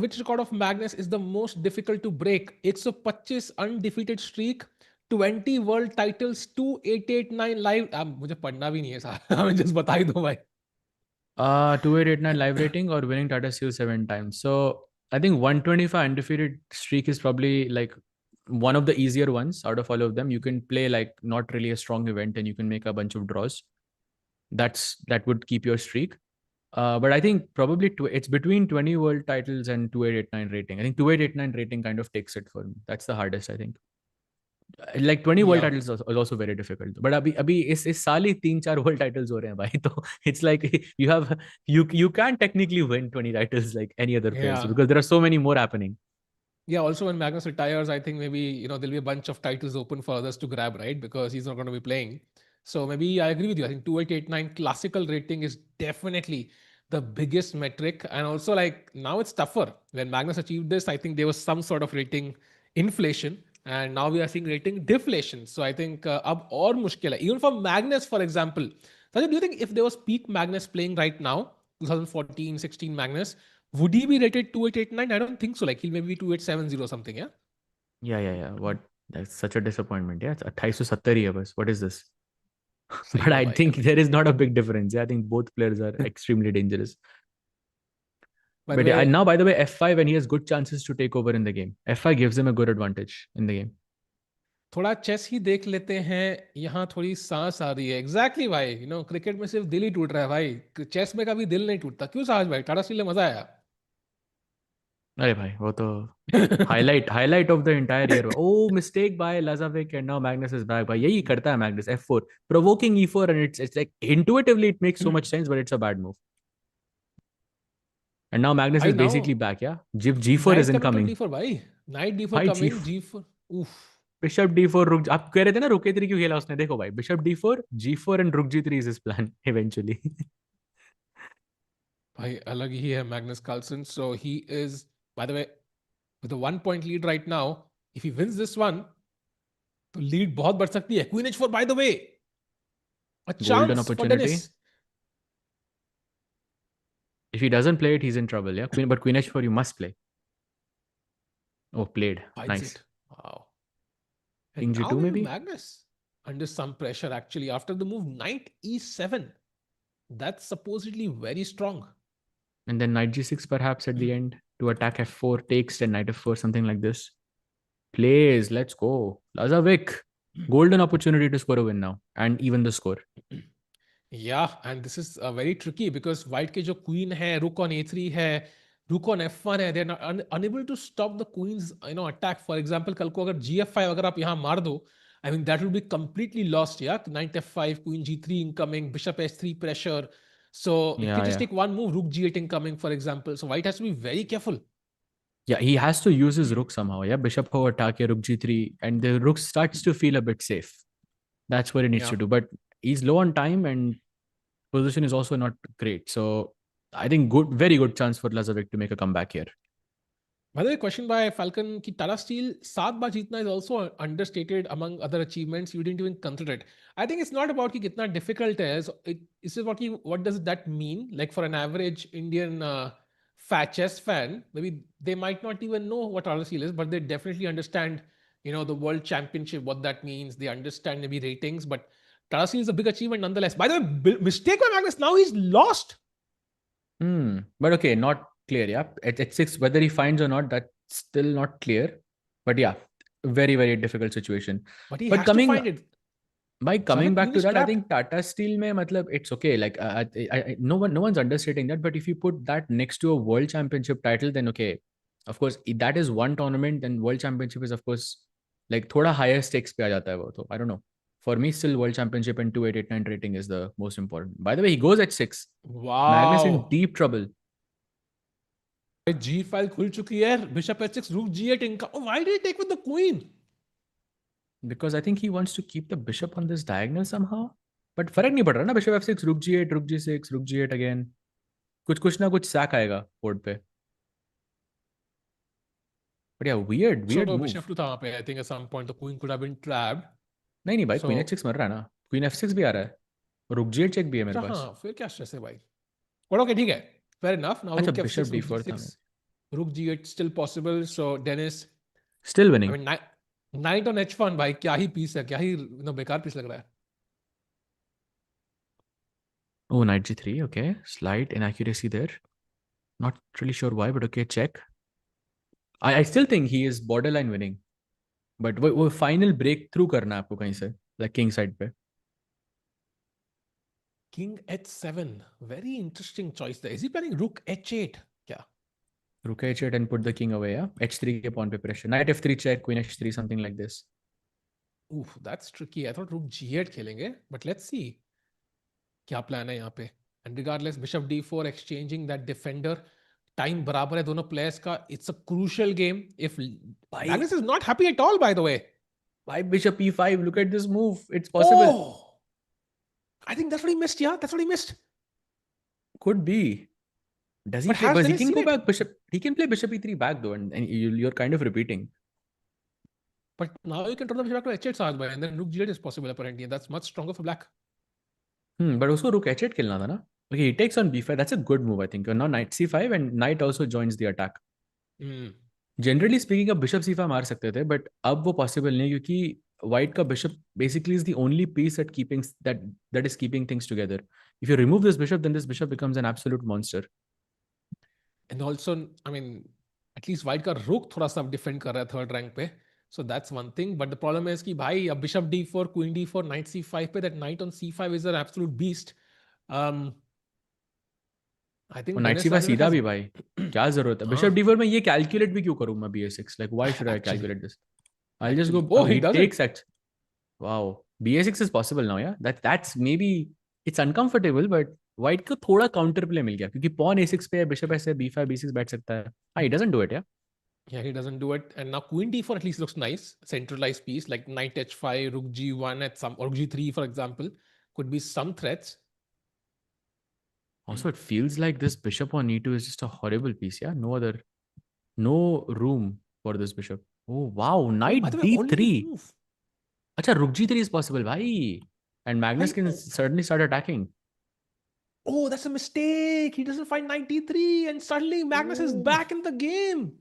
Which record of Magnus is the most difficult to break? 125 undefeated streak, 20 world titles, 2889 live. मुझे पढ़ना भी नहीं है साहब. हमें just बता ही दो भाई. 2889 live rating or winning Tata Steel 7 times. So I think 125 undefeated streak is probably like one of the easier ones out of all of them. You can play like not really a strong event and you can make a bunch of draws. That would keep your streak. But I think probably it's between 20 world titles and 2889 rating. I think 2889 rating kind of takes it for me. That's the hardest, I think. Like 20 world Yeah. titles is also very difficult. But अभी इस साल ही 3-4 world titles हो रहे हैं भाई. तो it's like you can't technically win 20 titles like any other players Yeah. because there are so many more happening. Yeah, also when Magnus retires, I think maybe, there'll be a bunch of titles open for others to grab, right? Because he's not going to be playing. So maybe I agree with you. I think 2889 classical rating is definitely the biggest metric. And also, like, now it's tougher. When Magnus achieved this, I think there was some sort of rating inflation. And now we are seeing rating deflation. So I think ab aur mushkil hai. Even for Magnus, for example, Sajid, do you think if there was peak Magnus playing right now, 2014, 16 Magnus, would he be rated 2889? I don't think so. Like he'll maybe be 2870 or something, yeah? Yeah. What? That's such a disappointment. Yeah, it's 2870 ही है बस. What is this? सही But है I भाई, think I mean, there is not a big difference. Yeah, I think both players are extremely dangerous. by the But way, now, by the way, F5 when he has good chances to take over in the game, F5 gives him a good advantage in the game. थोड़ा chess ही देख लेते हैं. यहाँ थोड़ी सांस आ रही है. Exactly भाई, क्रिकेट में सिर्फ दिल ही टूट रहा है भाई. चेस में कभी दिल नहीं टूटता. क्यों साहज भाई? टाटा स्टील में मजा आया. अरे भाई वो तो highlight of the entire year. Oh, mistake by Lazavik and now Magnus is back. भाई यही करता है Magnus. F4 provoking E4 and it's like intuitively it makes so much sense, but it's a bad move. And now Magnus भाई is now basically back. Yeah, G4 knight is coming to incoming. D4 भाई. Night D4 भाई coming, G4. उफ. Bishop D4 रुक. आप कह रहे थे ना रुक E3 क्यों खेला उसने? देखो भाई बिशप D4 G4 and रुक G3 is his plan eventually. भाई अलग ही है Magnus Carlsen. So he is, by the way, with a 1 point lead right now. If he wins this one, तो lead बहुत बढ़ सकती है. Queen H4, by the way, a Golden chance for opportunity. Denis. If he doesn't play it, he's in trouble. Yeah, but Queen H4 you must play. Oh, played. Finds Nice. it. Wow. King And now G2 maybe? Magnus under some pressure actually after the move knight E7. That's supposedly very strong. And then knight G6 perhaps at the end to attack F4, takes then knight F4, something like this. Plays. Let's go. Lazavik. Golden opportunity to score a win now and even the score. Yeah, and this is very tricky because white के जो queen है, rook on A3 है, rook on F1 है, they're not unable to stop the queen's attack. For example, कल को अगर GF5 अगर आप यहाँ मार दो, I mean that will be completely lost. Yeah, knight F5, queen G3 incoming, bishop S3 pressure. So it can just take one move, rook G8 incoming, for example. So white has to be very careful. Yeah, he has to use his rook somehow. Yeah, bishop ho attack, rook G3, and the rook starts to feel a bit safe. That's what he needs to do. But he's low on time and position is also not great. So I think very good chance for Lazavik to make a comeback here. By the way, question by Falcon ki Tata Steel 7 baar jeetna is also understated among other achievements. You didn't even consider it. I think it's not about ki kitna difficult hai. It's about ki what does that mean? Like for an average Indian chess fan, maybe they might not even know what Tata Steel is, but they definitely understand, the World Championship, what that means. They understand maybe ratings, but Tata Steel is a big achievement nonetheless. By the way, mistake by Magnus, now he's lost. But okay, not clear. Yeah, at 6, whether he finds or not, that's still not clear. But yeah, very, very difficult situation. But he has to find it. By coming back to that, trapped. I think Tata Steel mein, matlab, it's okay. Like no one's understating that. But if you put that next to a World Championship title, then okay, of course that is one tournament, and World Championship is of course like thoda higher stakes pe aa jata hai wo. So I don't know. For me, still World Championship and 2889 rating is the most important. By the way, he goes at 6. Wow. Magnus in deep trouble. G file khul chuki hai. Bishop h6, rook g8 income. Oh, why did he take with the queen? Because I think he wants to keep the bishop on this diagonal somehow. But फर्क नहीं पड़ रहा ना. Bishop f6, rook g8, rook g6, rook g8 again. कुछ ना कुछ sack आएगा board पे. But yeah, weird move. Bishop to था वहाँ पे. I think at some point the queen could have been trapped. नहीं भाई, queen h6 मर रहा है ना. Queen f6 भी आ रहा है. rook g8 check भी है मेरे पास. हाँ, फिर क्या stress है भाई? But okay, ठीक है. Fair enough. Now अच्छा, rook bishop f6, d4 rook था. g6, rook g8 still possible. So Denis Still winning. I mean, knight on h1 भाई, क्या ही piece है, क्या ही बेकार piece लग रहा है. Oh, knight g3. Okay, slight inaccuracy there. Not really sure why, but okay, check. I still think he is borderline winning. But वो final break through करना है आपको कहीं से, लाइक किंग साइड पे. King h7. Very interesting choice there. Is he planning rook h8? Yeah. Rook h8 and put the king away, yeah? h3 के pawn पे pressure. Knight f3 check, queen h3, something like this. Oof, that's tricky. I thought rook g8 खेलेंगे, but let's see. क्या plan है यहाँ पे? And regardless, bishop d4 exchanging that defender. Time बराबर है दोनों players का. It's a crucial game. If Magnus is not happy at all, by the way. Why bishop e5? Look at this move. It's possible. Oh! I think that's what he missed, yeah? That's what he missed. Could be. Does he But play? has Because he Dennis can seen go it? back bishop. He can play bishop e3 back though, and you're kind of repeating. But now you can turn the bishop back to h8 Sahaj bhai, and then rook g8 is possible apparently. That's much stronger for black. But उसको rook h8 खेलना था ना? Okay, he takes on b5. That's a good move, I think. Now knight c5 and knight also joins the attack. Generally speaking, अब bishop c5 मार सकते थे, but अब वो possible नहीं क्योंकि white का bishop basically is the only piece that is keeping things together. If you remove this bishop, then this bishop becomes an absolute monster. And also, I mean, at least white का rook थोड़ा सा defend कर रहा है third rank पे. So that's one thing. But the problem is कि भाई अब bishop d4, queen d4, knight c5 पे, that knight on c5 is an absolute beast. I think knight Dennis c5 Lazavik सीधा has- भी भाई क्या जरूरत है? Bishop d4 में ये calculate भी क्यों करूँ मैं b6? Like why should I calculate this? I'll just go. Oh, he does takes it. Wow, b6 is possible now, yeah. That's maybe it's uncomfortable, but white को थोड़ा counter play मिल गया क्योंकि pawn a6 पे bishop ऐसे b5 b6 बैठ सकता है. हाँ, he doesn't do it, yeah. Yeah, he doesn't do it. And now queen d4 at least looks nice. Centralized piece like knight h5, rook g1 at some, or rook g3 for example, could be some threats. Also, it feels like this bishop on e2 is just a horrible piece, yeah. No room for this bishop. Oh wow, knight By the way, only d3. move. Acha, rook g3 is possible, bhai. And Magnus can certainly start attacking. Oh, that's a mistake. He doesn't find knight d3 and suddenly Magnus is back in the game.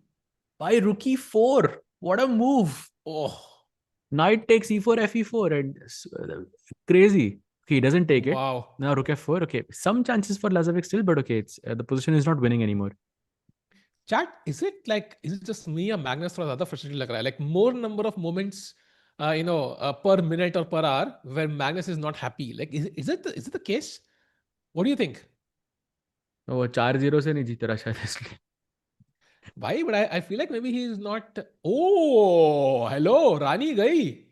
By rook e4. What a move. Oh. Knight takes e4, fe4 and crazy. Okay, he doesn't take it. Wow. Now rook f4. Okay, some chances for Lazavik still, but okay, it's the position is not winning anymore. Chat, is it just me or Magnus थोड़ा ज़्यादा frustrated लग रहा है? Like more number of moments, per minute or per hour where Magnus is not happy. Like is it the case? What do you think? वो 4-0 से नहीं जीत रहा शायद इसलिए. Why? But I feel like maybe he is not. Oh, hello, Rani गई.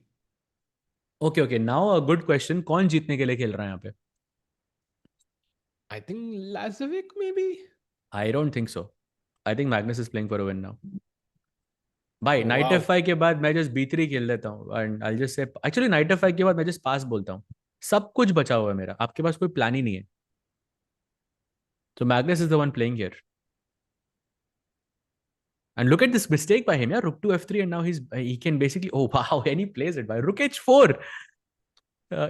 Okay. Now a good question. कौन जीतने के लिए खेल रहा है यहाँ पे? I think Lazavik maybe. I don't think so. I think Magnus is playing for a win now. भाई knight wow. f5 के बाद मैं just b3 खेल लेता हूँ and I'll just say actually knight f5 के बाद मैं just pass बोलता हूँ. सब कुछ बचा हुआ है मेरा. आपके पास कोई प्लान ही नहीं है. So Magnus is the one playing here. And look at this mistake by him, yeah. Rook to f3 and now he can basically, oh wow, and he plays it by rook h4.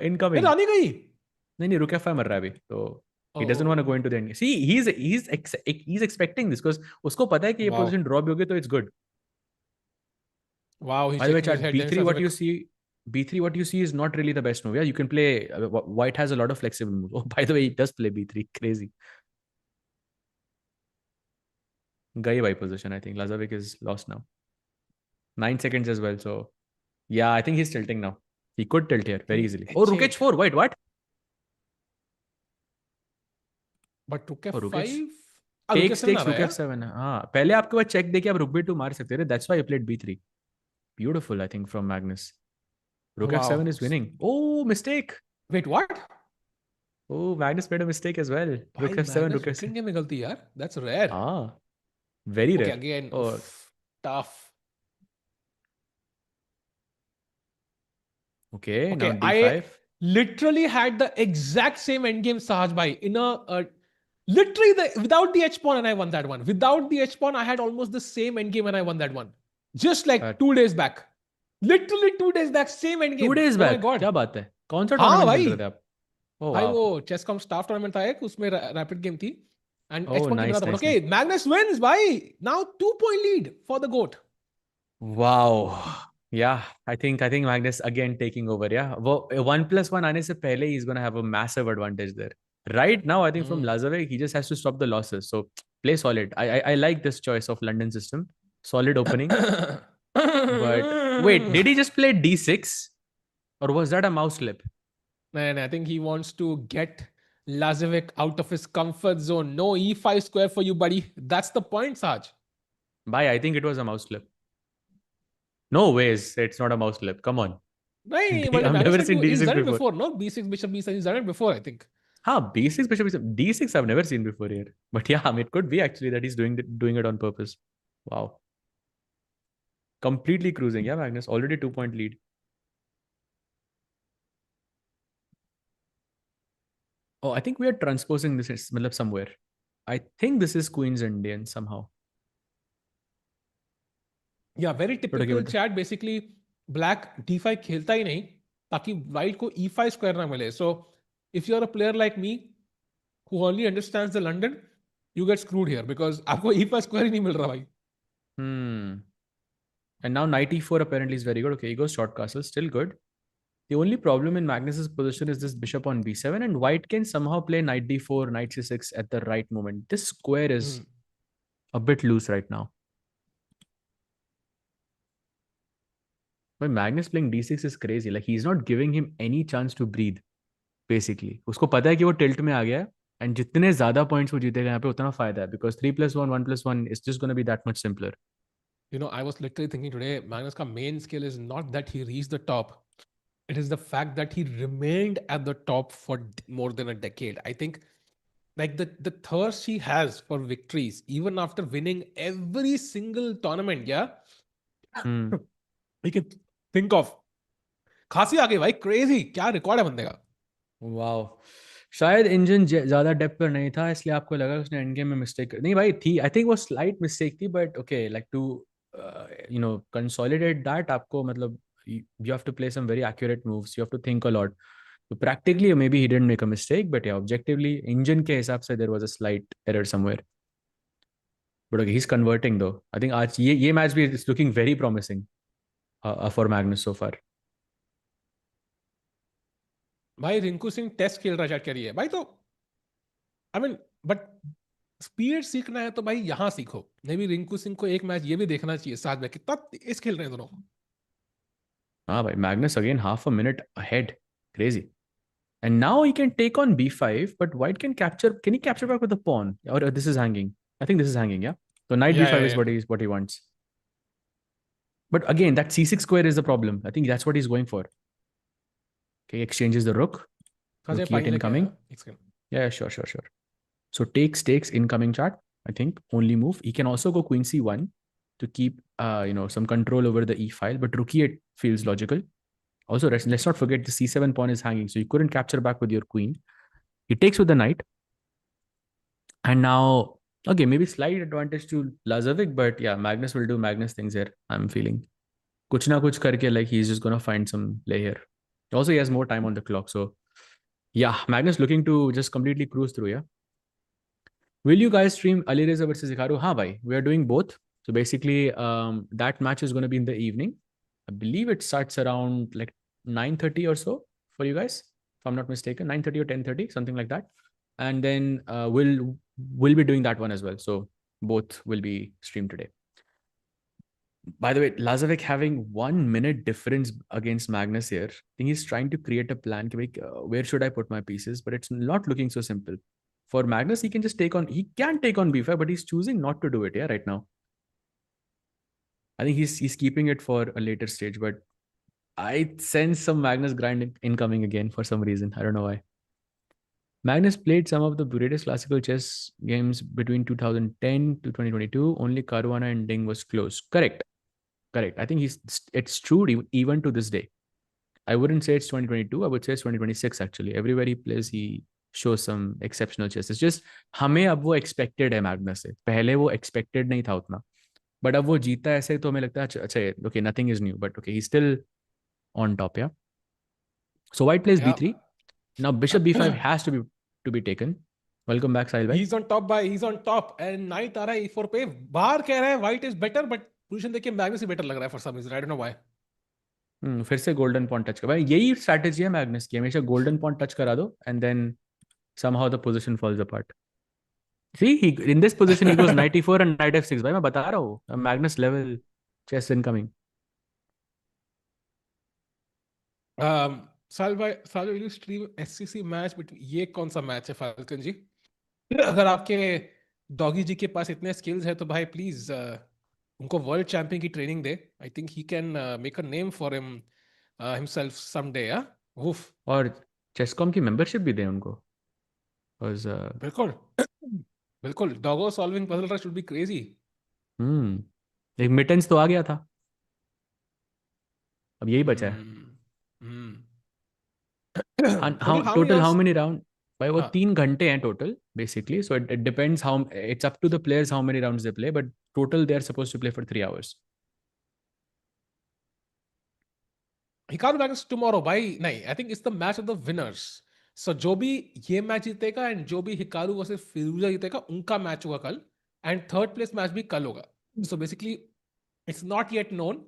Incoming. रानी गई. नहीं rook f5 मर रहा है अभी. So he doesn't want to go into the end. See, he's expecting this because उसको पता है कि ये position draw भी होगी तो it's good. Wow, he's by the way, shaking his chat, head. b3 what you see is not really the best move. Yeah, you can play. White has a lot of flexible moves. Oh, by the way, he does play b3. Crazy. Gai by position. I think Lazavik is lost now. 9 seconds as well. So yeah, I think he's tilting now. He could tilt here very easily. Oh, rook h4. Wait, what? But rook f5. rook takes rook f7. हाँ, पहले आपके पास check देके आप rook b2 मार सकते थे. That's why I played b3. Beautiful, I think, from Magnus. Rook f7 is winning. Oh, mistake. Wait, what? Oh, Magnus made a mistake as well. Rook f7, rook f7. में गलती यार. That's rare. Ah, very rare. Again, tough. Okay, now d5. I literally had the exact same endgame, Sahaj bhai. Literally without the h pawn, and I won that one. Without the h pawn, I had almost the same endgame, and I won that one. Just like 2 days back. Literally 2 days back, same endgame. 2 days back. Oh my God. क्या बात है? कौन सा tournament खेल रहे थे आप? Oh, भाई वो Chesscom staff tournament था एक, उसमें rapid game थी. And oh, nice. Okay, Magnus wins, bhai. Now 2-point lead for the GOAT. Wow. Yeah, I think Magnus again taking over. Yeah, 1+1 आने से पहले he's gonna have a massive advantage there. Right now, I think from Lazavik, he just has to stop the losses. So play solid. I like this choice of London system. Solid opening. But Wait, did he just play d6? Or was that a mouse slip? Man, I think he wants to get Lazavik out of his comfort zone. No e5 square for you, buddy. That's the point, Saj. Bye, I think it was a mouse slip. No ways, it's not a mouse slip. Come on. Right, but I've Magnus never seen he's d6 done it before. before, no? B6, bishop, B7, he's done it before, I think. B6, bishop, b7. D6 I've never seen before here. But yeah, it could be actually that he's doing it on purpose. Wow. Completely cruising, yeah, Magnus. Already 2-point lead. Oh, I think we are transposing this somewhere. I think this is Queen's Indian somehow. Yeah, very typical chat. Basically, black d5 खेलता ही नहीं ताकि white को e5 square ना मिले. So, if you're a player like me who only understands the London, you get screwed here because आपको e5 square ही नहीं मिल रहा भाई. And now knight e4 apparently is very good. Okay, he goes short castle, still good. The only problem in Magnus's position is this bishop on b7, and white can somehow play knight d4, knight c6 at the right moment. This square is a bit loose right now. But Magnus playing d6 is crazy. Like, he's not giving him any chance to breathe, basically. उसको पता है कि वो tilt में आ गया है, and जितने ज़्यादा points वो जीतेगा यहाँ पे उतना फायदा है, because 3+1, 1+1 is just going to be that much simpler. You know, I was literally thinking today, Magnus' main skill is not that he reached the top. It is the fact that he remained at the top for more than a decade. I think like the thirst he has for victories, even after winning every single tournament, yeah? We can think of. खासी आ गई भाई, crazy. क्या record है बंदे का? Wow. शायद engine ज्यादा depth पर नहीं था, इसलिए आपको लगा उसने एंड गेम में मिस्टेक नहीं भाई थी. आई थिंक वो स्लाइट मिस्टेक थी, but okay, like to consolidate that, आपको मतलब you have to play some very accurate moves. You have to think a lot. So practically, maybe he didn't make a mistake, but yeah, objectively, engine के हिसाब से there was a slight error somewhere. But okay, he's converting though. I think आज ये match भी is looking very promising for Magnus so far. भाई Rinku Singh test खेल रहा है, कह रही है भाई. तो आई मीन बट स्पीड सीखना है तो भाई यहाँ सीखो. मे भी रिंकू सिंह को एक मैच ये भी देखना चाहिए साथ में, कितना तेज खेल रहे हैं दोनों. Ah, by Magnus again, half a minute ahead. Crazy. And now he can take on b5, but white can capture. Can he capture back with the pawn? Or this is hanging. I think this is hanging, yeah? So knight b5 is what he wants. But again, that c6 square is the problem. I think that's what he's going for. Okay, exchanges the rook. Rook e8 incoming. Yeah, sure. So takes incoming chart. I think only move. He can also go queen c1 to keep some control over the e file, but rook e8 feels logical. Also, let's not forget the c7 pawn is hanging, so you couldn't capture back with your queen. He takes with the knight, and now okay, maybe slight advantage to Lazavik, but yeah, Magnus will do Magnus things here. I'm feeling kuch na kuch karke, like he's just gonna find some play here. Also, he has more time on the clock, so yeah, Magnus looking to just completely cruise through. Yeah. Will you guys stream Alireza versus Hikaru? Ha, bhai, we are doing both. So basically, that match is going to be in the evening. I believe it starts around like 9:30 or so for you guys, if I'm not mistaken, 9:30 or 10:30, something like that. And then we'll be doing that one as well. So both will be streamed today. By the way, Lazavik having 1 minute difference against Magnus here. I think he's trying to create a plan. Where should I put my pieces? But it's not looking so simple. For Magnus, he can take on b5, but he's choosing not to do it, yeah, right now. I think he's keeping it for a later stage, but I sense some Magnus grind incoming again for some reason. I don't know why. Magnus played some of the greatest classical chess games between 2010 to 2022. Only Caruana and Ding was close. Correct. I think it's true even to this day. I wouldn't say it's 2022. I would say it's 2026 actually. Everywhere he plays, he shows some exceptional chess. It's just हमें अब वो expected है Magnus से. पहले वो expected नहीं था उतना. But अब वो जीता ऐसे तो हमें लगता है अच्छा okay, nothing is new, but okay, he's still on top, yeah. So white plays b3. Now bishop b5 has to be taken. Welcome back, Sahil bhai. He's on top, bhai. He's on top, and knight आ रहा है e4 पे. बाहर कह रहा है white is better, but position देखिए Magnus ही better लग रहा है for some reason. I don't know why. फिर से golden pawn touch कर भाई. यही strategy है Magnus की. हमेशा golden pawn touch करा दो, and then somehow the position falls apart. See, in this position he goes knight e4 and knight f6. भाई मैं बता रहा हूँ, Magnus level chess incoming. साल will you stream SCC match but ये कौन सा मैच है फाल्कन जी? अगर आपके डॉगी जी के पास इतने स्किल्स है तो भाई प्लीज उनको वर्ल्ड चैंपियन की training they. I think he can make a name for himself someday. या वुफ. और चेसकॉम की मेंबरशिप भी दें उनको. Because, बिल्कुल. बिल्कुल. Doggo solving puzzle rush would be crazy. एक मिटेंस तो आ गया था, अब यही बचा है. Total How hours? many round? भाई वो हाँ. 3 घंटे हैं total basically, so it depends how it's up to the players how many rounds they play, but total they are supposed to play for 3 hours. Hikaru Nakamura tomorrow भाई. नहीं, I think it's the match of the winners. So जो भी ये match जीतेगा and जो भी Hikaru versus फिरोजा जीतेगा उनका मैच होगा कल, एंड थर्ड प्लेस मैच भी कल होगा. So basically it's not yet known.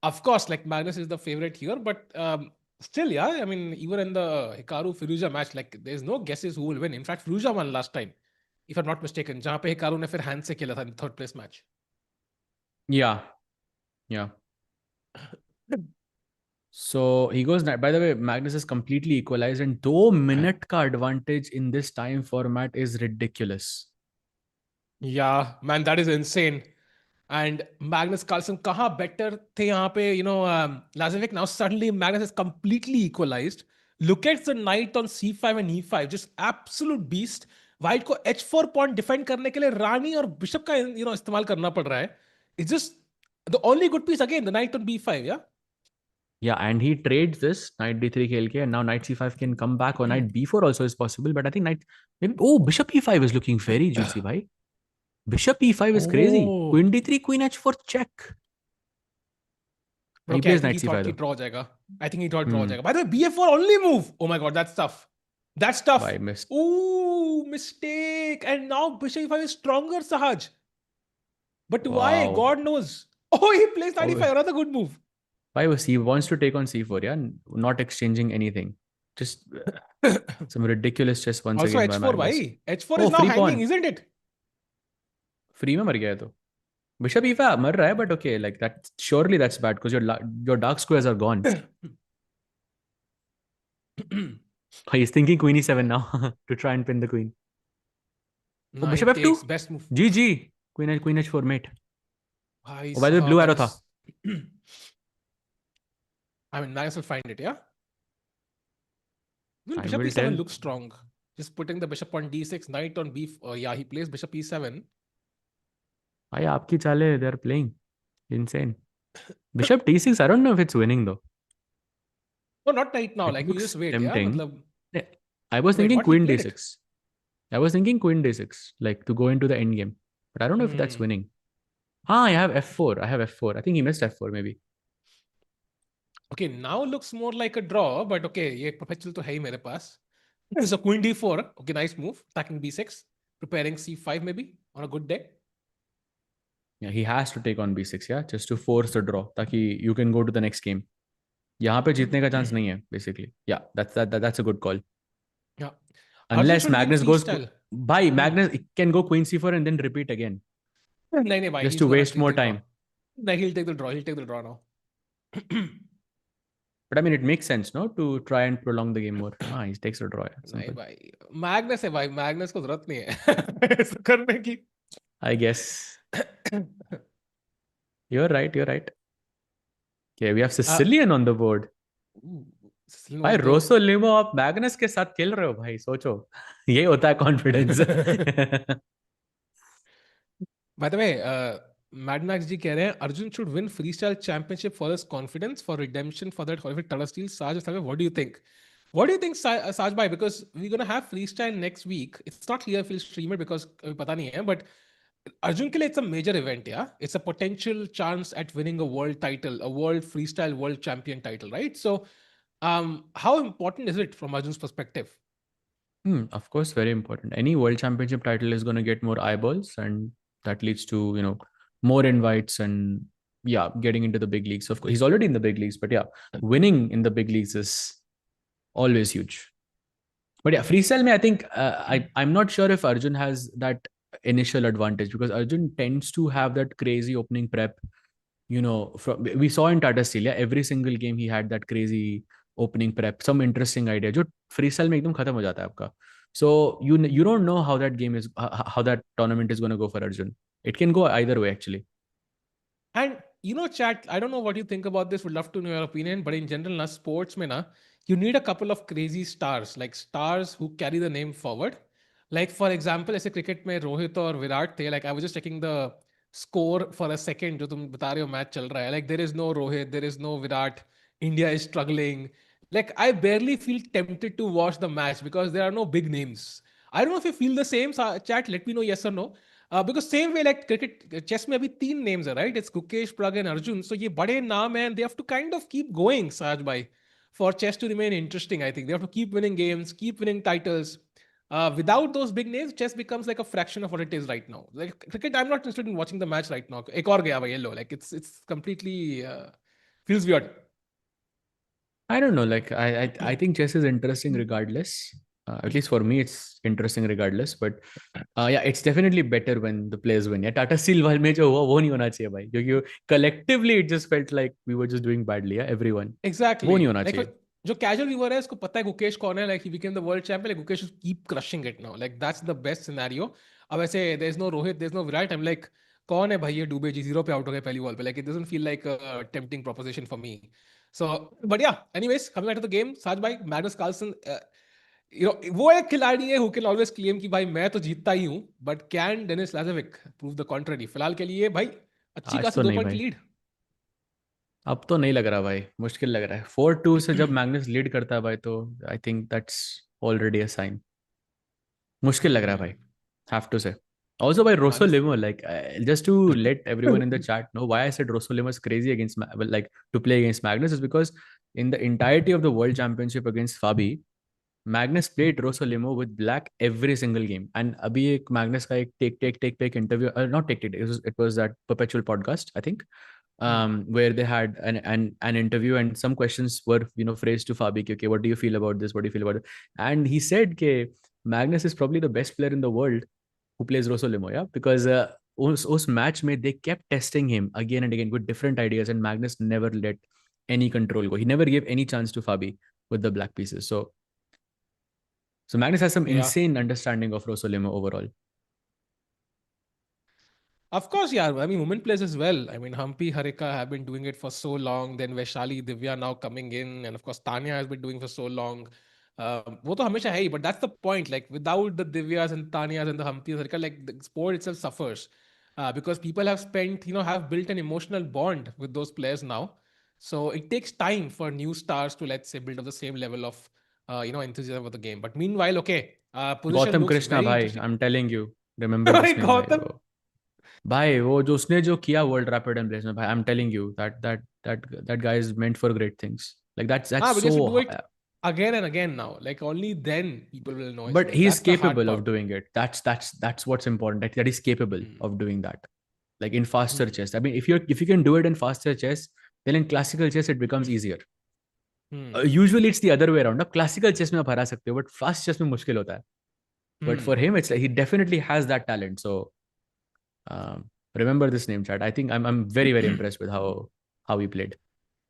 Of course, like Magnus is the favorite here, but still, yeah. I mean, even in the Hikaru Firouzja match, like there's no guesses who will win. In fact, Firouzja won last time, if I'm not mistaken. जहाँ पे Hikaru ने फिर hand से खेला था in third place match. Yeah. So he goes. By the way, Magnus is completely equalized, and 2 minute का advantage in this time format is ridiculous. Yeah, man, that is insane. And Magnus Carlsen कहाँ better थे यहाँ पे, Lazavik. Now suddenly Magnus is completely equalized. Look at the knight on c5 and e5, just absolute beast. White को h4 pawn defend करने के लिए रानी और bishop का इस्तेमाल करना पड़ रहा है. It's just the only good piece again, the knight on b5, yeah. Yeah, and he trades this knight d3 खेल के, and now knight c5 can come back, or knight b4 also is possible, but I think bishop e5 is looking very juicy, bhai. Bishop e5 is crazy. Queen d3, queen h4 check. He plays I knight think he c5 thought he though. draw जाएगा. I think he thought draw जाएगा. By the way, bf4 only move. Oh my god, that's tough. That's tough. Why missed? Ooh, mistake. And now bishop e5 is stronger, Sahaj. But why? Wow. God knows. Oh, he plays knight e5. Another good move. Why was he wants to take on c4? Yeah, not exchanging anything. Just some ridiculous chess once Also again. h4, by Magnus. bhai. H4 is now free hanging, pawn. isn't it? Free में मर गया है तो. Bishop e5 मर रहा है, but okay, like that. Surely that's bad because your dark squares are gone. He's thinking queen e7 now to try and pin the queen. No, bishop f2. Best move. GG. Queen h4 mate. Bhai, by the way, blue arrow था. I mean, Magnus will find it, yeah? Well, I bishop will e7 tell. looks strong. Just putting the bishop on d6, knight on b. Yeah, he plays bishop e7. Bhai, आपकी चालें, they're playing insane. Bishop d6. I don't know if it's winning though. No, not right now. It Like, you looks just wait, tempting. yeah? Matlab, I was Wait, thinking what? He queen played d6. I was thinking queen d6, like to go into the end game. But I don't know if that's Hmm. winning. I have f4. I think he missed f4 maybe. Okay, now looks more like a draw, but okay, ये perpetual तो है ही मेरे पास. So queen d4, okay, nice move. Attacking b6, preparing c5 maybe on a good day. Yeah, he has to take on b6, yeah, just to force the draw, ताकि you can go to the next game. यहाँ पे जीतने का chance नहीं है, basically. Yeah, that's a good call. Yeah. Unless Magnus goes, Bhai, Magnus can go queen c4 and then repeat again. नहीं, bhai, just to waste more time. No, he'll take the draw. He'll take the draw now. But I mean, it makes sense, no, to try and prolong the game more. He takes a draw. नहीं भाई, Magnus है भाई, Magnus को जरूरत नहीं है ऐसा करने की. I guess. You're right. Okay, we have Sicilian on the board. भाई रोसो लिमो आप मैग्नस के साथ खेल रहे हो भाई, सोचो. ये होता है confidence. By the way, Mad Max जी कह रहे हैं Arjun should win freestyle championship for his confidence, for redemption, for that horrific Tata Steel. Saj, what do you think? What do you think, Saj bhai? Because we're gonna have freestyle next week. It's not clear if he'll stream it because पता नहीं है, but Arjun के लिए it's a major event, yeah. It's a potential chance at winning a world title, a world freestyle world champion title, right? So, how important is it from Arjun's perspective? Of course, very important. Any world championship title is going to get more eyeballs, and that leads to more invites and getting into the big leagues. Of course, he's already in the big leagues, but winning in the big leagues is always huge. But freestyle me, I think I'm not sure if Arjun has that initial advantage, because Arjun tends to have that crazy opening prep. We saw in Tata Steel, every single game he had that crazy opening prep, some interesting idea जो freestyle में एकदम खत्म हो जाता है आपका. So you don't know how that game is, how that tournament is going to go for Arjun. It can go either way actually. And chat, I don't know what you think about this. Would love to know your opinion. But in general, na sports mein na, you need a couple of crazy stars, like stars who carry the name forward. Like for example, ऐसे cricket में रोहित और विराट थे. Like I was just checking the score for a second. जो तुम बता रहे हो match चल रहा है. Like there is no Rohit, there is no Virat. India is struggling. Like I barely feel tempted to watch the match because there are no big names. I don't know if you feel the same. Chat, let me know yes or no. Because same way like cricket, chess में अभी 3 names है, right? It's Gukesh, Prag and Arjun. So ये बड़े नाम हैं and they have to kind of keep going, Saj bhai, for chess to remain interesting. I think they have to keep winning games, keep winning titles. Without those big names, chess becomes like a fraction of what it is right now. Like cricket, I'm not interested in watching the match right now. एक और गया भाई yellow. Like it's completely feels weird. I don't know. Like I think chess is interesting regardless. At least for me, it's interesting regardless. But yeah, it's definitely better when the players win. Yeah, Tata Steel में जो हुआ वो नहीं होना चाहिए भाई. क्योंकि collectively it just felt like we were just doing badly. Yeah, everyone. Exactly. वो नहीं होना Like चाहिए. जो casual viewer है उसको पता है गुकेश कौन है. Like he became the world champion. Like Gukesh should keep crushing it now. Like that's the best scenario. अब ऐसे there's no Rohit, there's no Virat. I'm like कौन है भाई ये डूबे जी 0 पे आउट हो गए पहली बॉल पे. Like it doesn't feel like a tempting proposition for me. So, but yeah. Anyways, coming back to the game, Saj bhai, Magnus Carlsen. वो एक खिलाड़ी है who can always claim कि भाई मैं तो जीतता ही हूँ. But can Denis Lazavik prove the contrary? फिलहाल के लिए भाई अच्छी आज खासी तो 2 नहीं पॉइंट की भाई. लीड. अब तो नहीं लग रहा भाई. मुश्किल लग रहा है. 4-2 से जब मैग्नस लीड करता है भाई तो I think that's already a sign. मुश्किल लग रहा है भाई. Have to say. Also by Rosso Magnus. Limo, like just to let everyone in the chat know why I said Rosso Limo is crazy against like to play against Magnus is because in the entirety of the World Championship against Fabi, Magnus played Rosso Limo with black every single game. And अभी एक Magnus का एक take interview, not take it was that perpetual podcast I think, where they had an interview and some questions were phrased to Fabi. Okay, what do you feel about this? What do you feel about it? And he said that Magnus is probably the best player in the world who plays Rosso Limo, yeah, because us match में they kept testing him again and again with different ideas, and Magnus never let any control go. He never gave any chance to Fabi with the black pieces. So Magnus has some insane understanding of Rosso Limo overall. Of course, yeah. I mean, women players as well. I mean, Humpy, Harika have been doing it for so long. Then Vaishali, Divya now coming in. And of course, Tanya has been doing for so long. वो तो हमेशा है ही, but that's the point. Like, without the Divyas and Tanyas and the Humpys, Harika, like, the sport itself suffers. Because people have spent, have built an emotional bond with those players now. So it takes time for new stars to, let's say, build up the same level of, enthusiasm for the game. But meanwhile, okay, position Gautam looks Krishna, very bhai, interesting. I'm telling you, remember this name, bhai. Gautam. भाई वो जो उसने जो किया world rapid embrace में भाई, I am telling you that guy is meant for great things. Like that's But they so should do it again and again now. Like only then people will know. but Name. he's That's the hard capable of part. doing it. That's what's important, that he's capable of doing that, like in faster chess. I mean, if you can do it in faster chess, then in classical chess it becomes easier. Usually it's the other way around. Now classical chess में आप हरा सकते हो, but fast chess में मुश्किल होता है. But for him it's like he definitely has that talent. So remember this name, chat. I think I'm very very impressed with how he played.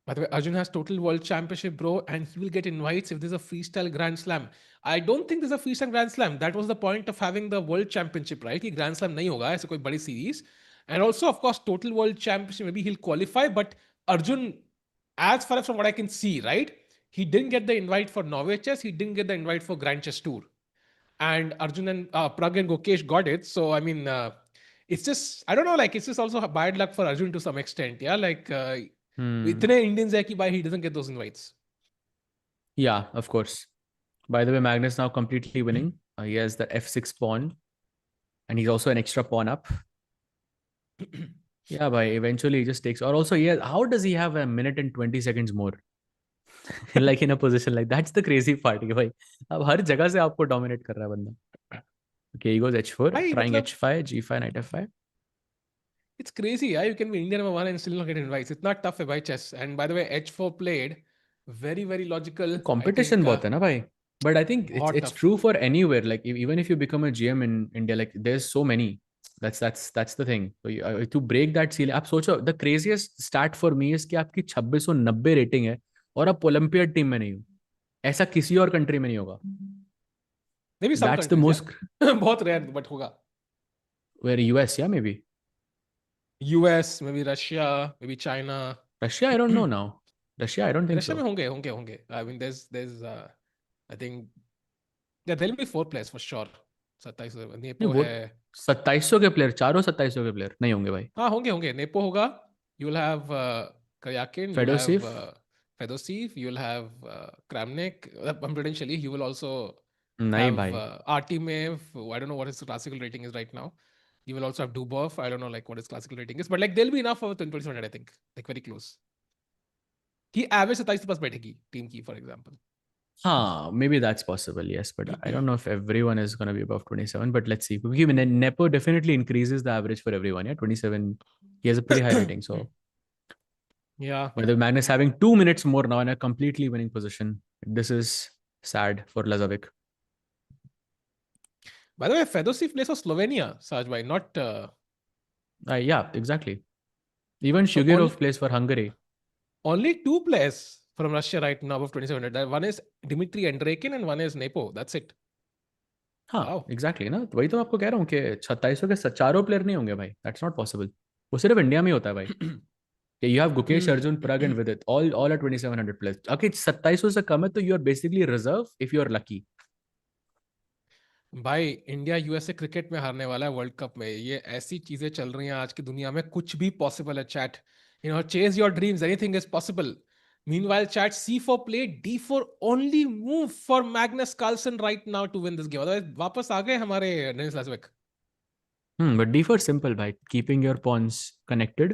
By the way, Arjun has total world championship, bro, and he will get invites if there's a freestyle grand slam. I don't think there's a freestyle grand slam. That was the point of having the world championship, right? कि grand slam नहीं होगा ऐसे कोई बड़ी series. And also, of course, total world championship, maybe he'll qualify. But Arjun, as far as from what I can see, right, he didn't get the invite for Norway Chess. He didn't get the invite for Grand Chess Tour. And Arjun and Prag and Gokesh got it. So I mean, it's just, I don't know, like it's just also bad luck for Arjun to some extent. Yeah, like इतने Indians है कि why he doesn't get those invites. Yeah, of course. By the way, Magnus now completely winning. He has the f6 pawn, and he's also an extra pawn up. Yeah, but eventually he just takes. Or also, yeah, how does he have a minute and 20 seconds more? Like in a position like that's the crazy part. कि भाई अब हर जगह से आपको dominate कर रहा है बंदा. Okay, he goes h4, trying h5, g5, knight f5. It's crazy, yeah. You can be Indian number 1 and still not get invites. It's not tough by chess. And by the way, h4 played, very very logical. Competition बहुत है ना भाई. But I think it's true for anywhere. Like even if you become a GM in India, like there's so many. That's the thing. So to break that ceiling, आप सोचो, the craziest stat for me is कि आपकी 2690 rating है और अब Olympiad team में नहीं हूँ. ऐसा किसी और कंट्री में नहीं होगा. Maybe some That's the countries, most yeah. बहुत rare, but होगा. where US, yeah, maybe. US, maybe Russia, maybe China. Russia, I don't know now. Russia, I don't think Russia में so. होंगे. I mean, there's I think there'll be 4 players for sure. 27 नहीं nepo वो है. 2700 के player, चारों 2700 के player नहीं होंगे भाई. हाँ होंगे. नेपो होगा. You'll have Karyakin, you'll have फेडोसिफ Fedosiv, you'll have Kramnik. Potentially, you will also नहीं have भाई. Artimev. I don't know what his classical rating is right now. You will also have Dubov. I don't know like what his classical rating is, but like there'll be enough for 2700, I think. Like very close. He average 27 plus बैठेगी team की, for example. हाँ, maybe that's possible, yes, but I don't know if everyone is going to be above 27, but let's see. Because Nepo definitely increases the average for everyone, yeah, 27. He has a pretty high rating, so Yeah. whether Magnus having 2 minutes more now in a completely winning position, this is sad for Lazavik. By the way, Fedosiv plays for Slovenia, Sajbhai, not. Yeah, exactly. Even So Shugirov plays for Hungary. Only 2 players from Russia right now above 2700. One is Dmitry Andreikin and one is Nepo. That's it. हाँ, Wow. exactly ना. वही तो मैं आपको कह रहा हूँ कि 2700 के चारों प्लेयर नहीं होंगे भाई. That's not possible. वो सिर्फ इंडिया में होता है भाई. You have Gukesh, Arjun, Prag and Vidit. All are 2700 plus. Okay, 2700 से कम है तो you are basically reserve if you are lucky. भाई इंडिया यूएसए क्रिकेट में हारने वाला है वर्ल्ड कप में. ये ऐसी चीजें चल रही हैं आज की दुनिया में, कुछ भी पॉसिबल है chat. Chase your dreams, anything is possible. Meanwhile, chat C4 play, D4 only move for Magnus Carlsen right now to win this game. Otherwise, वापस आ गए हमारे Denis Lazavik. But D4 simple, by keeping your pawns connected.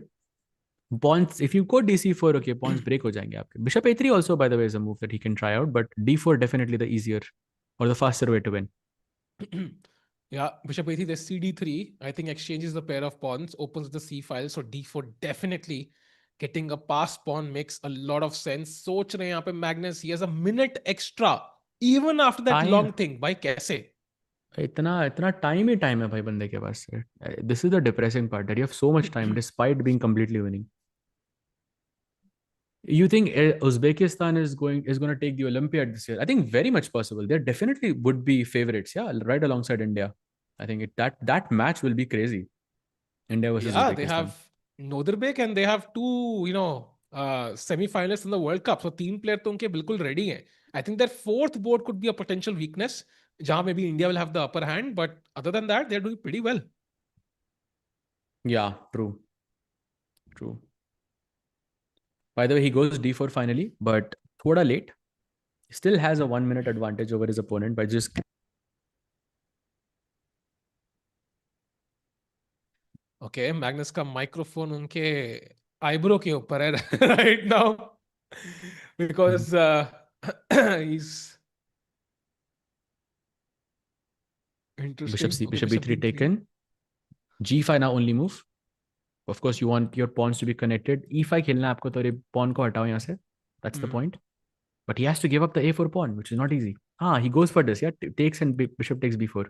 Pawns, if you go DC4, okay, pawns break हो जाएंगे आपके. Bishop A3 also, by the way, is a move that he can try out, but D4 definitely the easier or the faster way to win. Yeah, Bishop A3, there's CD3. I think exchanges the pair of pawns, opens the C file. So D4 definitely getting a pass pawn makes a lot of sense. सोच रहे हैं यहाँ पे Magnus, he has a minute extra even after that long thing. भाई कैसे? इतना time ही time है भाई बंदे के पास. This is the depressing part, that you have so much time despite being completely winning. You think Uzbekistan is going to take the Olympiad this year? I think very much possible. They definitely would be favorites, yeah, right alongside India. I think that match will be crazy. India versus Uzbekistan. They have Nodirbek and they have 2, semi-finalists in the World Cup. So 3 players तो उनके बिल्कुल ready हैं. I think their 4th board could be a potential weakness, जहाँ maybe India will have the upper hand, but other than that, they're doing pretty well. Yeah, true. By the way, he goes D4 finally, but thoda late. Still has a 1 minute advantage over his opponent by just. Okay, Magnus का microphone उनके eyebrow के ऊपर है right now because he's interesting. Bishop B3 taken. G5 now only move. Of course, you want your pawns to be connected. E5 खेलना आपको तो pawn को हटाओ यहाँ से. That's the point. But he has to give up the A4 pawn, which is not easy. He goes for this. Yeah, takes and bishop takes B4.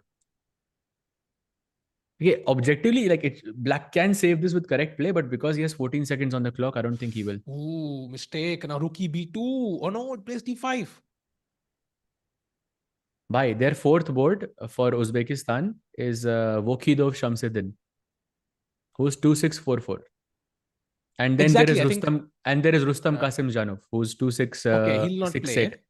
Okay, objectively, like black can save this with correct play, but because he has 14 seconds on the clock, I don't think he will. Ooh, mistake. Now rookie B2. Oh no, it plays D5. By their 4th board for Uzbekistan is Vokhidov Shamsuddin, who's 2644. And then there is Rustam Qasim Janov, who's 26 okay, he'll not 6, play. 8.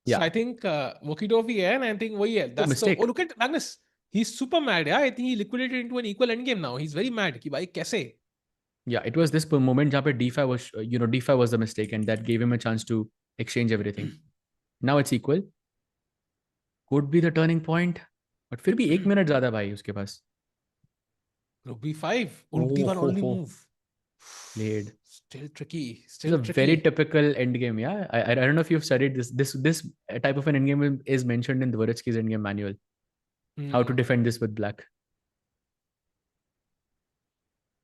Yeah. So I think Vokhidov ही है, and I think वही है. That's mistake. look at Magnus. He's super mad. Yeah, I think he liquidated into an equal endgame now. He's very mad. कि भाई कैसे? Yeah, it was this moment जहाँ पे D5 was, D5 was the mistake, and that gave him a chance to exchange everything. Now it's equal. Could be the turning point, but फिर भी 1 minute ज़्यादा भाई उसके पास. Rook B5. Rook D1 only move. Played. Still tricky. It's a very typical endgame. Yeah, I don't know if you've studied this. This type of an endgame is mentioned in Dvoretsky's endgame manual. How to defend this with black.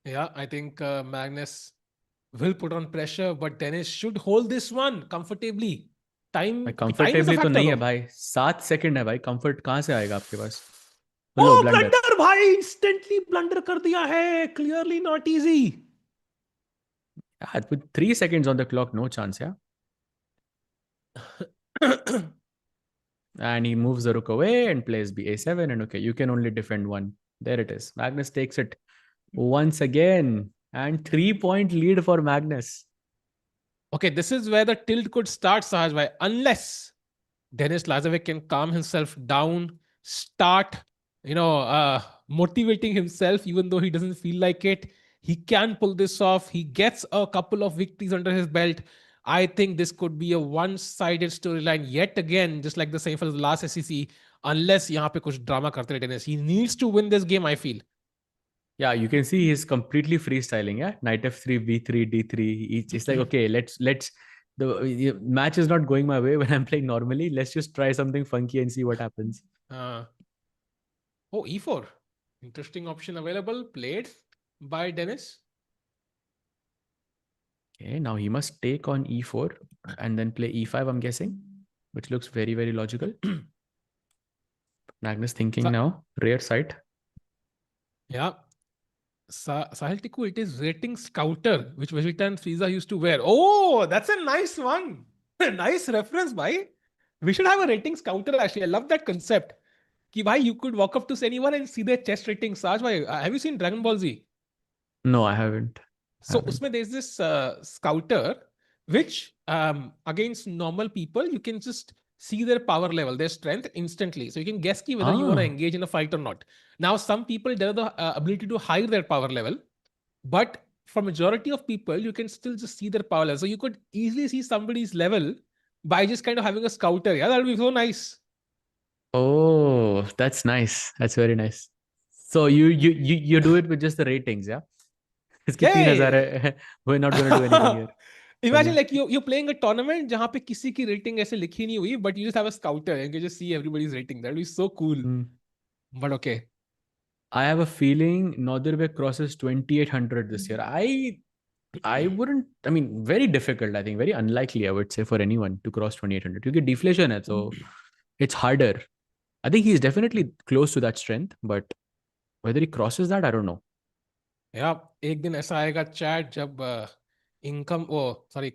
Yeah, I think Magnus will put on pressure, but Denis should hold this one comfortably. Comfortably तो नहीं है भाई. 7 second है भाई. Comfort कहाँ से आएगा आपके पास? Blunder भाई, instantly blunder कर दिया है. Clearly not easy. With 3 seconds on the clock, no chance, yeah. And he moves the rook away and plays ba7. And okay, you can only defend one. There it is. Magnus takes it once again. And 3-point lead for Magnus. Okay, this is where the tilt could start, Sahaj bhai, unless Denis Lazavik can calm himself down, start, motivating himself, even though he doesn't feel like it. He can pull this off. He gets a couple of victories under his belt. I think this could be a one-sided storyline yet again, just like the same for the last SEC, unless यहाँ पे कुछ drama करते रहे Dennis. He needs to win this game, I feel. Yeah, you can see he's completely freestyling. Yeah, knight f3, b3, d3. It's like, okay, let's the match is not going my way when I'm playing normally. Let's just try something funky and see what happens. Oh, e4. Interesting option available. Played by Dennis. Okay, now he must take on e4 and then play e5, I'm guessing, which looks very, very logical. Magnus thinking now, rear side. Yeah. Sahil Tikku, it is rating scouter, which Vegeta and Frieza used to wear. Oh, that's a nice one. Nice reference, bhai. We should have a rating scouter, actually. I love that concept. Ki bhai, you could walk up to anyone and see their chest rating. Sahaj bhai, have you seen Dragon Ball Z? No, I haven't. So usme there's this scouter, which against normal people, you can just see their power level, their strength instantly. So you can guess ki whether you want to engage in a fight or not. Now, some people have the ability to hide their power level, but for majority of people, you can still just see their power level. So you could easily see somebody's level by just kind of having a scouter. Yeah, that'll be so nice. Oh, that's nice. That's very nice. So you do it with just the ratings, yeah? इसकी 3,000 है. We're not going to do anything here. Imagine like you're playing a tournament जहाँ पे किसी की rating ऐसे लिखी नहीं हुई, but you just have a scouter and you just see everybody's rating. That would be so cool. But okay. I have a feeling Nordirbeck crosses 2,800 this year. I wouldn't, I mean, very difficult, I think. Very unlikely, I would say, for anyone to cross 2,800. Because deflation hai, so it's harder. I think he's definitely close to that strength, but whether he crosses that, I don't know. Yeah, एक दिन ऐसा आएगा chat जब income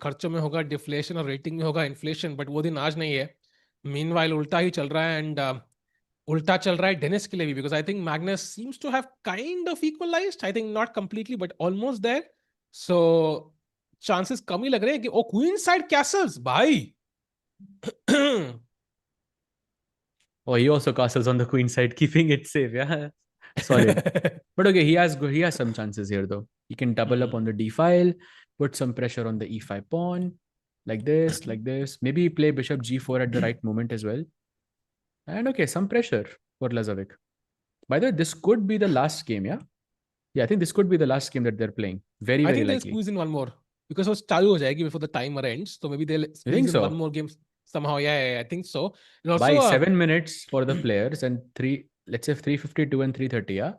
खर्चों में होगा deflation और rating में होगा इन्फ्लेशन, बट वो दिन आज नहीं है. मीनवाइल उल्टा ही चल रहा है, एंड उल्टा चल रहा है डेनिस के लिए भी, because I think Magnus seems to have kind of equalised. I think not completely but almost there. So chances कम ही लग रहे हैं कि ओ क्वीन साइड कैसल्स भाई. Oh, he also castles on the queen side, keeping it safe. Yeah, solid. But okay, he has some chances here though. He can double up on the d file, put some pressure on the e5 pawn, like this, like this. Maybe play bishop g4 at the right moment as well. And okay, some pressure for Lazavik. By the way, this could be the last game, yeah? Yeah, I think this could be the last game that they're playing. Very, I very think they'll likely. squeeze in one more because it's chalu ho jayegi before the timer ends. So maybe they'll squeeze in so? one more game somehow. Yeah, I think so. And also, By 7 minutes for the players and let's say 352 and 330, yeah?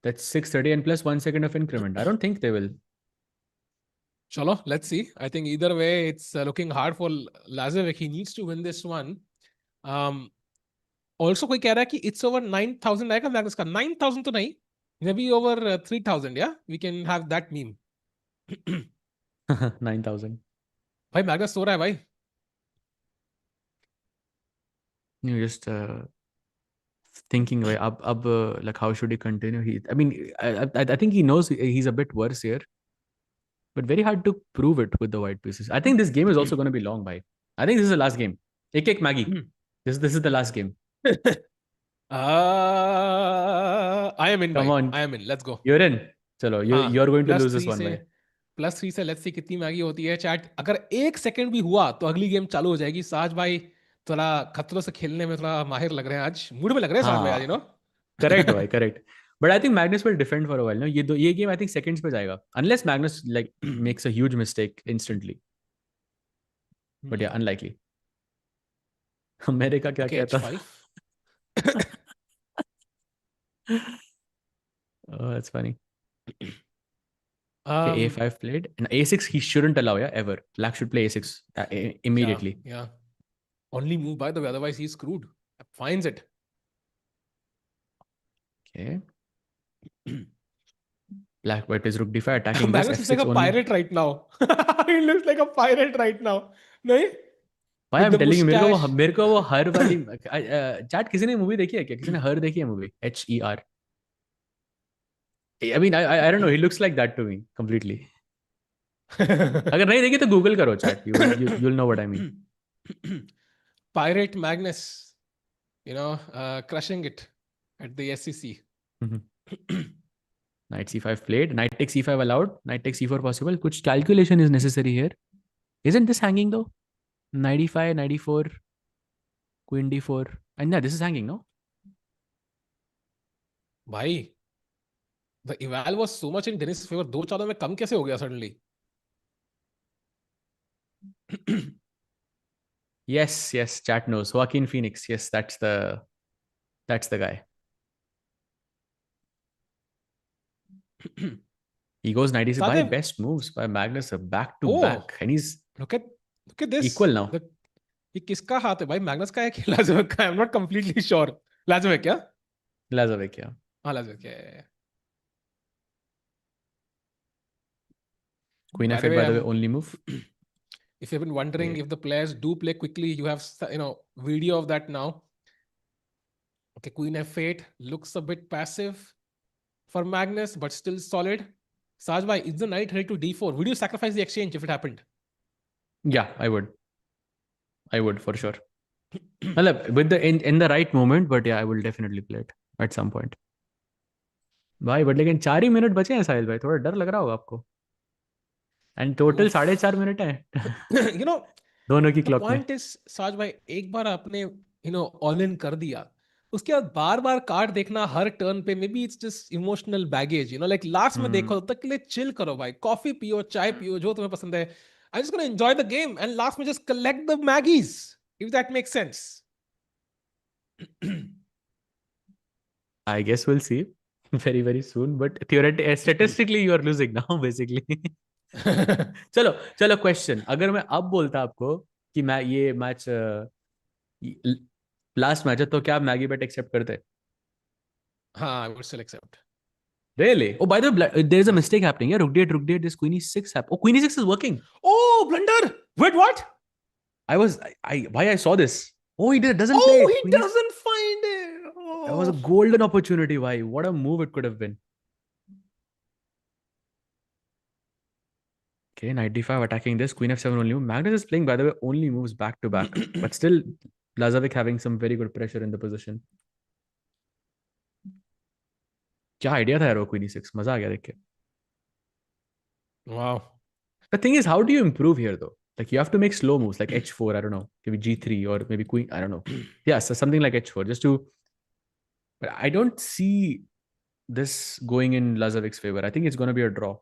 That's 630 and plus 1 second of increment. I don't think they will. Chalo, let's see. I think either way, it's looking hard for Lazavik. He needs to win this one. Also, कोई कह रहा है कि it's over 9,000 आएगा Magnus का. 9,000 तो नहीं. Maybe over 3,000, yeah? We can have that meme. 9,000. भाई मैग्नस सो रहा है भाई. You just thinking, like how should he continue? I mean, I think he knows he's a bit worse here, but very hard to prove it with the white pieces. I think this game is also going to be long, bhai. I think this is the last game. Ek Maggie. This is the last game. I am in. Come on. I am in. Let's go. You're in. Chalo, you're going to lose this one, bhai. +3 से let's see कितनी Maggi होती है chat. अगर 1 second भी हुआ तो अगली game चालू हो जाएगी. साज भाई थोड़ा खतरों से खेलने में थोड़ा माहिर लग रहे हैं आज. मूड में लग रहे हैं साज भाई आज, you know? Correct, bhai, correct. But I think Magnus will defend for a while. No, ये game I think seconds पे जाएगा. Unless Magnus like makes a huge mistake instantly. But yeah, unlikely. मेरे का क्या कहता? Oh, that's funny. Okay, A5 played. And A6 he shouldn't allow, yeah, ever. Black should play A6 immediately. Yeah. Only move, by the way, otherwise he's screwed. Finds it. Okay. Black white is rook d5 attacking. Magnus looks like a pirate right now. He looks like a pirate right now. No? भाई with I'm the telling you mustache. मेरे को वो हर वाली chat किसी ने movie देखी है क्या? किसी ने हर देखी है movie? HER. I mean I don't know, he looks like that to me completely. अगर नहीं देखी तो गूगल करो chat, you'll know what I mean. Pirate Magnus, crushing it at the SEC. Knight C5 played, knight takes C5 allowed, knight takes C4 possible. कुछ calculation is necessary here. Isn't this hanging though? Knight E5, knight E4, queen D4, and yeah, this is hanging, no? भाई, the eval was so much in Denis' favor. 2 चालों में कम कैसे हो गया suddenly? Yes, chat knows. Joaquin Phoenix. Yes, that's the guy. He goes 96 by Sadev. best moves by Magnus back to back, and he's Look at this. equal now. ये किसका हाथ है भाई? Magnus का है कि लाज़ोविक का? I'm not completely sure. लाज़ोविक क्या? Lazavik, yeah. हाँ, लाज़ोविक है. Queen F8, by the way, only move. If you've been wondering if the players do play quickly, you have video of that now. Okay, Queen F8 looks a bit passive for Magnus, but still solid. Saj bhai, is the knight headed to D4? Would you sacrifice the exchange if it happened? Yeah, I would for sure. With the in the right moment, but yeah, I will definitely play it at some point. भाई but लेकिन 4 ही minute बचे हैं साहिल भाई, थोड़ा डर लग रहा होगा आपको. एंड टोटल 4.5 मिनट है. दोनों की क्लॉक में. पॉइंट इज साज भाई, एक बार आपने ऑल इन कर दिया, उसके बाद बार बार कार्ड देखना हर टर्न पे, may be it's just emotional baggage, like last में देखो तब तक के लिए चिल करो भाई, कॉफी पियो, चाय पियो, जो तुम्हें पसंद है. I just gonna enjoy the game and last में just collect the Maggis, if that makes sense. I guess we'll see very very soon, but theoretically, statistically you are losing now basically. चलो question, अगर मैं अब बोलता आपको कि मैं ये मैच लास्ट मैच है, तो क्या आप मैगी बेट एक्सेप्ट करते? हाँ, I would still accept. Really? Oh, by the way, there is a mistake happening. Yeah, rook d8. This queen e6 happened. Oh, queen e6 is working. Oh, blunder! Wait, what? I saw this. Oh, he doesn't play. Oh, he doesn't find it. Oh. That was a golden opportunity. Why? What a move it could have been. Okay, knight d5 attacking this. Queen f7 only move. Magnus is playing, by the way, only moves back to back. But still, Lazavik having some very good pressure in the position. क्या idea था यार वो queen e6? मजा आ गया देख के. Wow. The thing is, how do you improve here though? Like you have to make slow moves like h4, I don't know, maybe g3 or maybe queen, I don't know. Yeah, so something like h4 just to. But I don't see this going in Lazavik's favor. I think it's going to be a draw.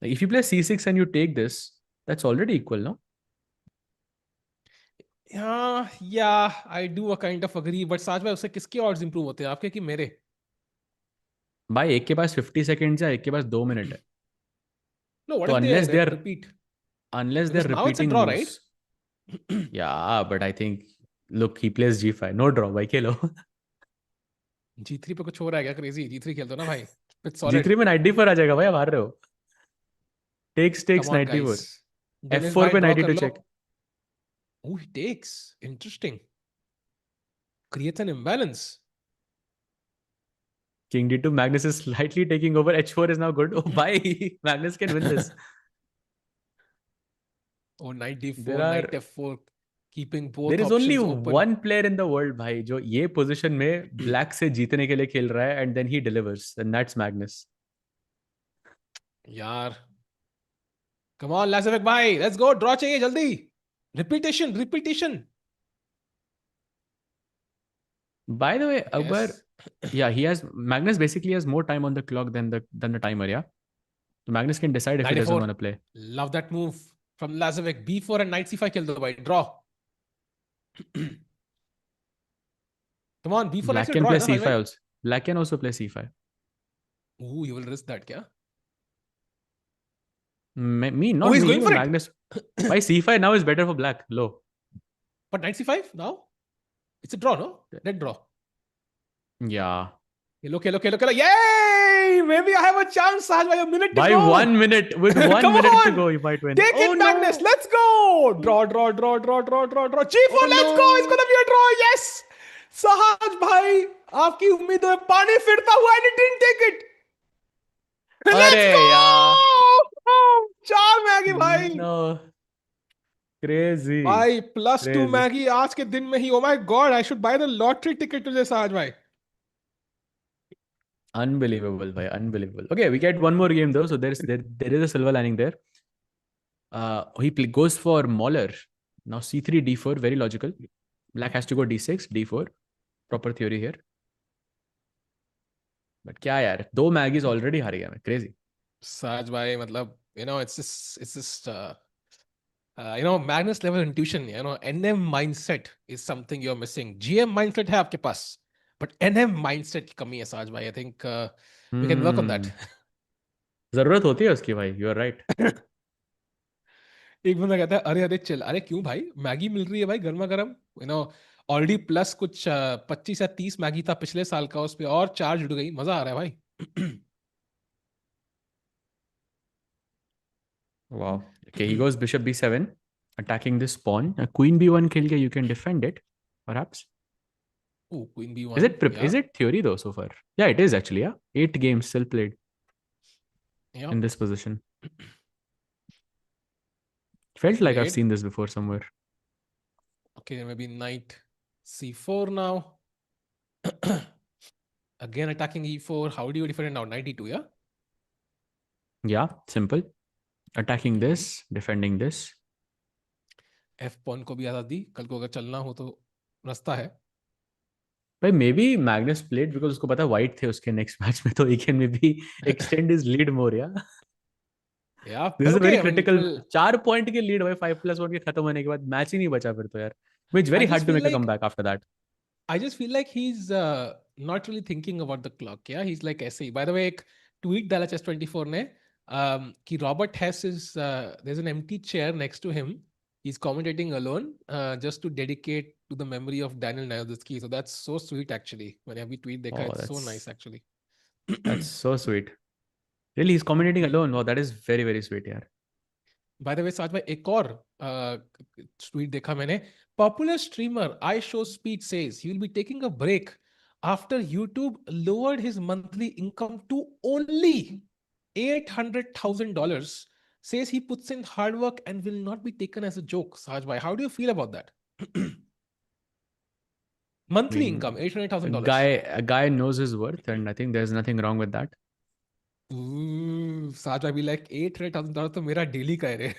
Like if you play c6 and you take this, that's already equal, no? Yeah, I do a kind of agree. But साज भाई, उससे किसके odds improve होते हैं, आपके कि मेरे? भाई एक के पास 50 seconds है, एक के पास 2 minutes है. No, what So if they repeat? Unless they're Because now it's a repeating draw, moves. Yeah, but I think, look, he plays g5. No draw, भाई खेलो. G3 पे कुछ हो रहा है क्या? Crazy. G3 खेल दो ना भाई. It's solid. G3 में knight d4 आ जाएगा भाई, आप हार रहे हो. Takes Come on, knight d4. guys. Dennis f4 भाई पे draw knight कर d2 low. check. Oh, he takes. Interesting. Creates an imbalance. King d2. Magnus is slightly taking over. h4 is now good. Oh, bye. Magnus can win this. Oh, knight d4, There knight f4. Keeping both There is options only open. one player in the world, भाई, जो ये position में black से जीतने के लिए खेल रहा है, and then he delivers, and that's Magnus. यार. Come on, Lazavik bhai. Let's go. Draw चाहिए जल्दी. Repetition. By the way, Yes. Akbar, yeah, Magnus basically has more time on the clock than the timer, yeah. So Magnus can decide if he doesn't 94. want to play. Love that move from Lazavik. B4 and knight c5 खेल दो भाई. Draw. Come on, B4 Black actually can draw play है ना, c5 भाई? also. Black can also play c5. Ooh, you will risk that क्या? Not he's me, going but for it. Magnus. Why c5 now is better for black? Low. But knight c5 now? It's a draw, no? Dead draw. Yeah. Hello. Yay! bhai, maybe I have a chance, Sahaj bhai. A minute to By go. 1 minute, with 1 Come minute to on. go, you might win. Take it, Magnus. Let's go. Draw. G4, let's go. It's gonna be a draw. Yes. Sahaj bhai, आपकी उम्मीदों में पानी फिरता हुआ, and it didn't take it. Let's अरे go. यार. 4 Maggi भाई. No. Crazy. भाई +2 Crazy. मैगी आज के दिन में ही. Oh my God, I should buy the lottery ticket today, Sahaj bhai. Unbelievable, bhai. Unbelievable. Okay, we get one more game though. So there is a silver lining there. He goes for Mauler. Now C3, D4, very logical. Black has to go D6, D4. Proper theory here. But क्या यार, 2 Maggie's already हार गया मैं. Crazy. Sahaj bhai, matlab, it's just Magnus level intuition, NM mindset is something you're missing. GM mindset है आपके पास, but NM mindset की कमी है Sahaj bhai. I think we can work on that. जरूरत होती है उसकी भाई. You are right. एक बंदा कहता है अरे चिल. अरे क्यों भाई, मैगी मिल रही है भाई गर्मा गर्म. ऑलरेडी प्लस कुछ 25 या 30 मैगी था पिछले साल का, उस पे और 4 जुड़ गई. मजा आ रहा है भाई. Wow. Okay, he goes bishop b7, attacking this pawn. Queen b1 खेल के you can defend it, perhaps. Oh, queen b1. Is it theory though so far? Yeah, it is actually. Yeah, 8 games still played in this position. Felt like I've seen this before somewhere. Okay, maybe knight c4 now. Again attacking e4. How do you defend it now? Knight e2, yeah? Yeah, simple. Attacking this, defending this. F pawn को भी आजादी. कल को अगर चलना हो तो रास्ता है. But maybe Magnus played because उसको पता white थे उसके next match में, तो he can maybe extend his lead more, yeah? Yeah, this is a very critical. 4 point के lead भाई 5+1 के खत्म होने के बाद मैच ही नहीं बचा फिर तो यार. It's very hard to make a comeback after that. I just feel like he's not really thinking about the clock. Yeah, he's like ऐसे. By the way, एक tweet डाला Chess24 ने कि Robert Hess is there's an empty chair next to him. He's commentating alone just to dedicate to the memory of Daniel Naroditsky. So that's so sweet actually. Whenever we tweet देखा, it's so nice actually. That's so sweet. Really, he's commentating alone. Wow, that is very, very sweet, yaar. By the way, Saj bhai, एक और tweet देखा मैंने. Popular streamer iShowSpeed says he will be taking a break after YouTube lowered his monthly income to only $800,000. Says he puts in hard work and will not be taken as a joke. Saj bhai, how do you feel about that? Monthly income, $800,000. A guy knows his worth, and I think there's nothing wrong with that. Saj bhai be like, $800,000 तो मेरा daily का है रे.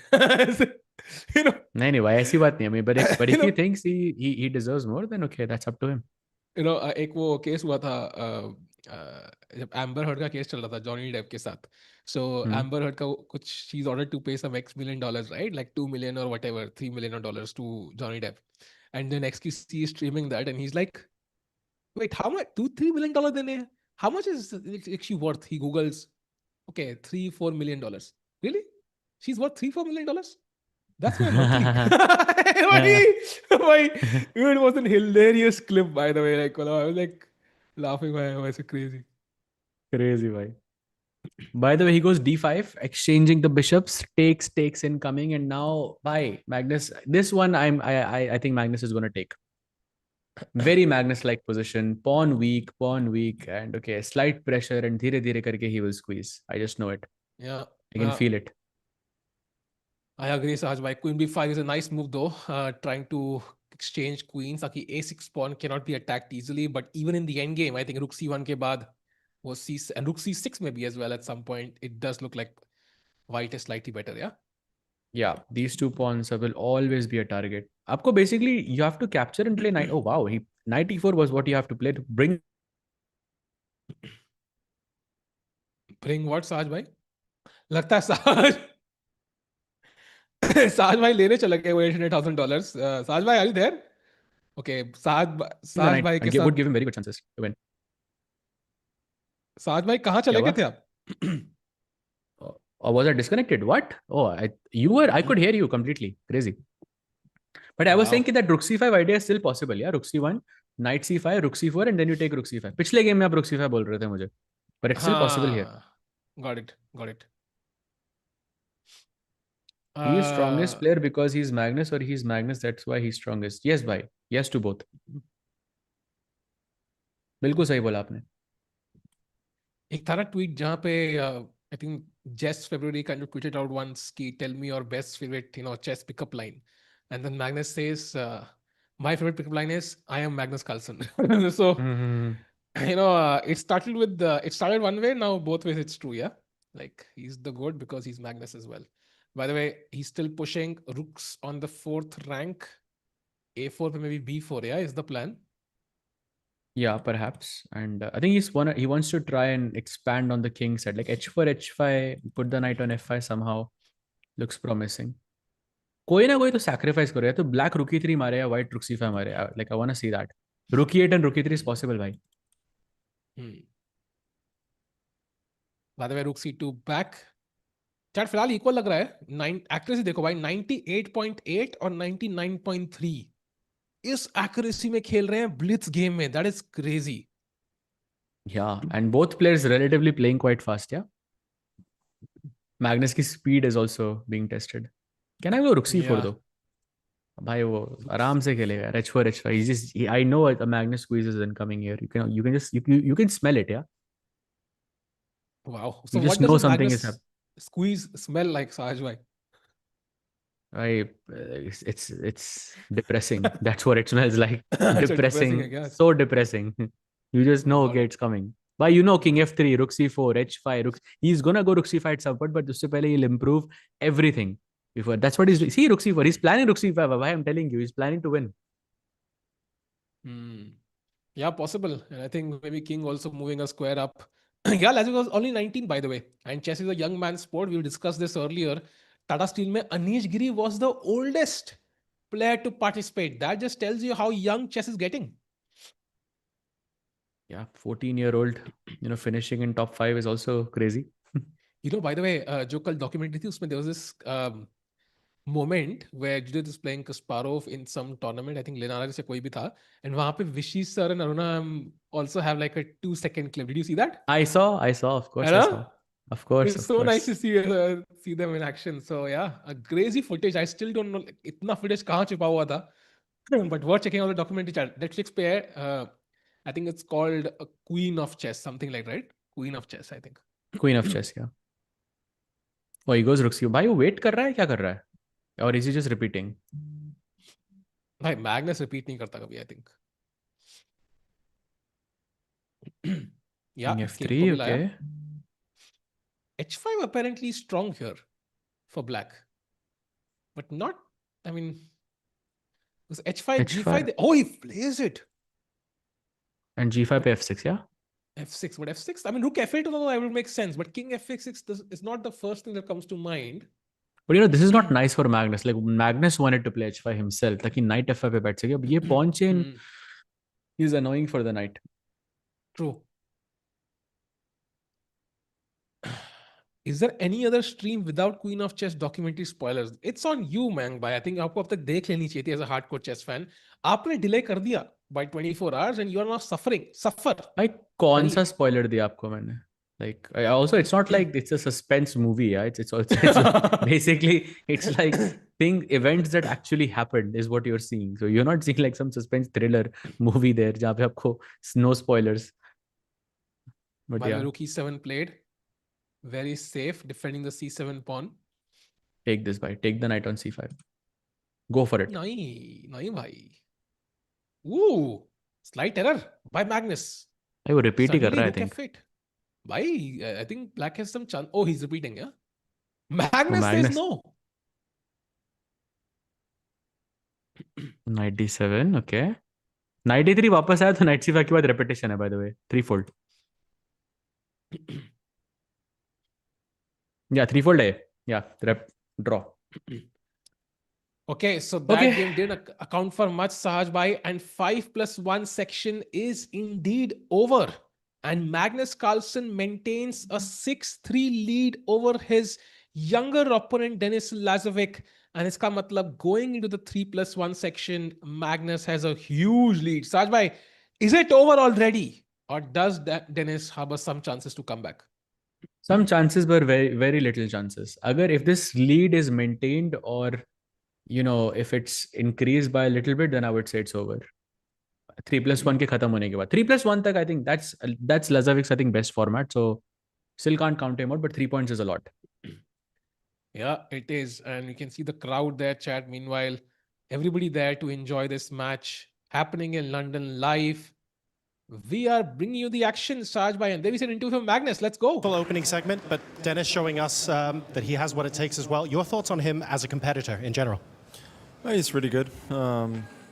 नहीं भाई ऐसी बात नहीं है. But if he thinks he deserves more, then okay, that's up to him. एक वो केस हुआ था जब एम्बर हर्ड का केस चल रहा था जॉनी डेप के साथ. So Amber Heard का कुछ she's ordered to pay some X million dollars, right? Like $2 million or whatever, $3 million to Johnny Depp. And then XQC is streaming that and he's like, wait, how much? $2-3 million देने? How much is she worth? He Googles, okay, $3-4 million. Really? She's worth $3-4 million? That's my monthly. It was a hilarious clip, by the way. Like, I was like laughing. I was crazy. Crazy, bhai. By the way, he goes d5, exchanging the bishops, takes incoming, and now by Magnus. This one, I think Magnus is going to take. Very Magnus-like position, pawn weak, and okay, slight pressure, and धीरे करके he will squeeze. I just know it. Yeah, I can feel it. I agree, Sahaj bhai. Queen b5 is a nice move though. Trying to exchange queens. ताकि a6 pawn cannot be attacked easily. But even in the end game, I think rook c1 के बाद was c and rook c6 maybe as well at some point. It does look like white is slightly better, yeah? Yeah, these two pawns will always be a target. Aapko basically, you have to capture and play knight. Oh wow, knight e4 was what you have to play to bring. Bring what, Sahaj bhai? लगता है Sahaj bhai लेने चला गया $800,000. Sahaj bhai, are you there? Okay, Sahaj bhai के साथ would give him very good chances to win. Sahaj bhai कहाँ चले गए थे आप? Or was I disconnected? What? Oh, I could hear you completely. Crazy. But I was saying that rook c5 idea is still possible. Yeah, rook c1, knight c5, rook c4, and then you take rook c5. पिछले game में आप rook c5 बोल रहे थे मुझे. but it's still possible here. Got it. Got it. He is strongest player because he's Magnus, or he's Magnus, that's why he's strongest. Yes, bhai. Yes to both. बिल्कुल सही बोला आपने. एक था ना tweet जहाँ पे I think Jess February kind of tweeted out once कि tell me your best favorite chess pickup line, and then Magnus says my favorite pickup line is I am Magnus Carlsen. So it started one way, now both ways it's true. Yeah, like he's the GOAT because he's Magnus as well. By the way, he's still pushing rooks on the 4th rank. A4 maybe B4, yeah, is the plan. Yeah, perhaps. And I think he wants to try and expand on the king side, like H4, H5, put the knight on F5 somehow. Looks promising. कोई ना कोई तो sacrifice करो, या तो black rook e3 मारे या white rook c5 मारे. Like I want to see that. Rook e8 and rook e3 is possible, भाई. By the way, rook c2 back. Chat फिलहाल इक्वल लग रहा है. एक्यूरेसी देखो भाई, 98.8 और 99.3 इस एक्यूरेसी में खेल रहे हैं ब्लिट्ज गेम में. That is crazy. Yeah, and both players relatively playing quite fast, yeah. Magnus की speed is also being tested. Can I go rook c4 though? भाई वो आराम से खेलेगा. H4, H5. I know a Magnus squeeze is incoming here. You can smell it, yeah. Wow. So you just what know does something Magnus is happening. Squeeze smell like, Sahaj bhai? It's depressing. That's what it smells like. Depressing. So depressing. You just know, okay, it's coming. But you know, king f3, rook c4, h5, rook. He's gonna go rook c5 at some point, but usse pehle he'll improve everything. Before that's what he's doing. See, rook c4. He's planning rook c5. I'm telling you, he's planning to win. Yeah, possible. And I think maybe king also moving a square up. Yeah, Lazavik was only 19, by the way. And chess is a young man's sport. We discussed this earlier. Tata Steel mein Anish Giri was the oldest player to participate. That just tells you how young chess is getting. Yeah, 14-year-old, finishing in top 5 is also crazy. By the way, jo kal documentary thi, usme there was this moment where Judith is playing Kasparov in some tournament. I think Lenara se koi bhi tha. And wahan pe Vishy sir and Aruna also have like a 2-second clip. Did you see that? I saw, of course. I saw. Of course. It's so nice to see them in action. So yeah, a crazy footage. I still don't know itna footage kahan chupa hua tha. But worth checking out the documentary. Netflix pe hai. I think it's called Queen of Chess, something like, right? Queen of Chess, I think. Queen of Chess, yeah. Oh, he goes rook c4. भाई वो wait कर रहा है, क्या कर रहा है? Or is he just repeating? भाई Magnus repeat नहीं करता कभी, I think. Yeah, king f3, okay. h5 apparently strong here for black, but not. I mean, was h5, g5. Oh, he plays it. And g5 pe f6, yeah. f6, but f6. I mean, rook f8 although I would make sense, but king f6 is not the first thing that comes to mind. But this is not nice for Magnus. Like Magnus wanted to play h5 himself. Like knight f5 pe baith sake. Ab ye pawn chain is annoying for the knight. True. Is there any other stream without Queen of Chess documentary spoilers? It's on you, man. I think आपको अब तक देख लेनी चाहिए थी as a hardcore chess fan. आपने delay कर दिया by 24 hours and you are now suffering. Suffer. भाई कौन सा spoiler दिया आपको मैंने? Like also, it's not like it's a suspense movie. Yeah, it's basically it's like events that actually happened is what you're seeing. So you're not seeing like some suspense thriller movie there जहाँ पे आपको no spoilers. But By yeah, rook e7 played. Very safe, defending the c7 pawn. Take this, bhai. Take the knight on c5. Go for it. Nahi, bhai. Ooh, slight error by Magnus. वो repeat ही कर रहा है, I think. Bhai, I think black has some chance. Oh, he's repeating, yeah? Magnus says no. Knight d7, okay. Knight d3 वापस आया तो knight c5 के बाद repetition है, by the way. Threefold. Yeah, threefold है. Yeah, draw. Okay, so that game didn't account for much, Sahaj bhai, and 5+1 section is indeed over. And Magnus Carlsen maintains a 6-3 lead over his younger opponent, Denis Lazavik. And iska matlab, going into the 3+1 section, Magnus has a huge lead. Sahaj bhai, is it over already? or does Denis harbor some chances to come back? Some chances, but very, very little chances. Agar if this lead is maintained or, if it's increased by a little bit, then I would say it's over. 3+1 के खत्म होने के बाद 3+1 तक, I think that's Lazavik's, I think, best format. So still can't count him out, but 3 points is a lot. Yeah, it is. And you can see the crowd there, chat. Meanwhile, everybody there to enjoy this match happening in London live. We are bringing you the action, Saj Bhai. And there is an interview from Magnus. Let's go. Full opening segment, but Denis showing us that he has what it takes as well. Your thoughts on him as a competitor in general? Well, he's really good.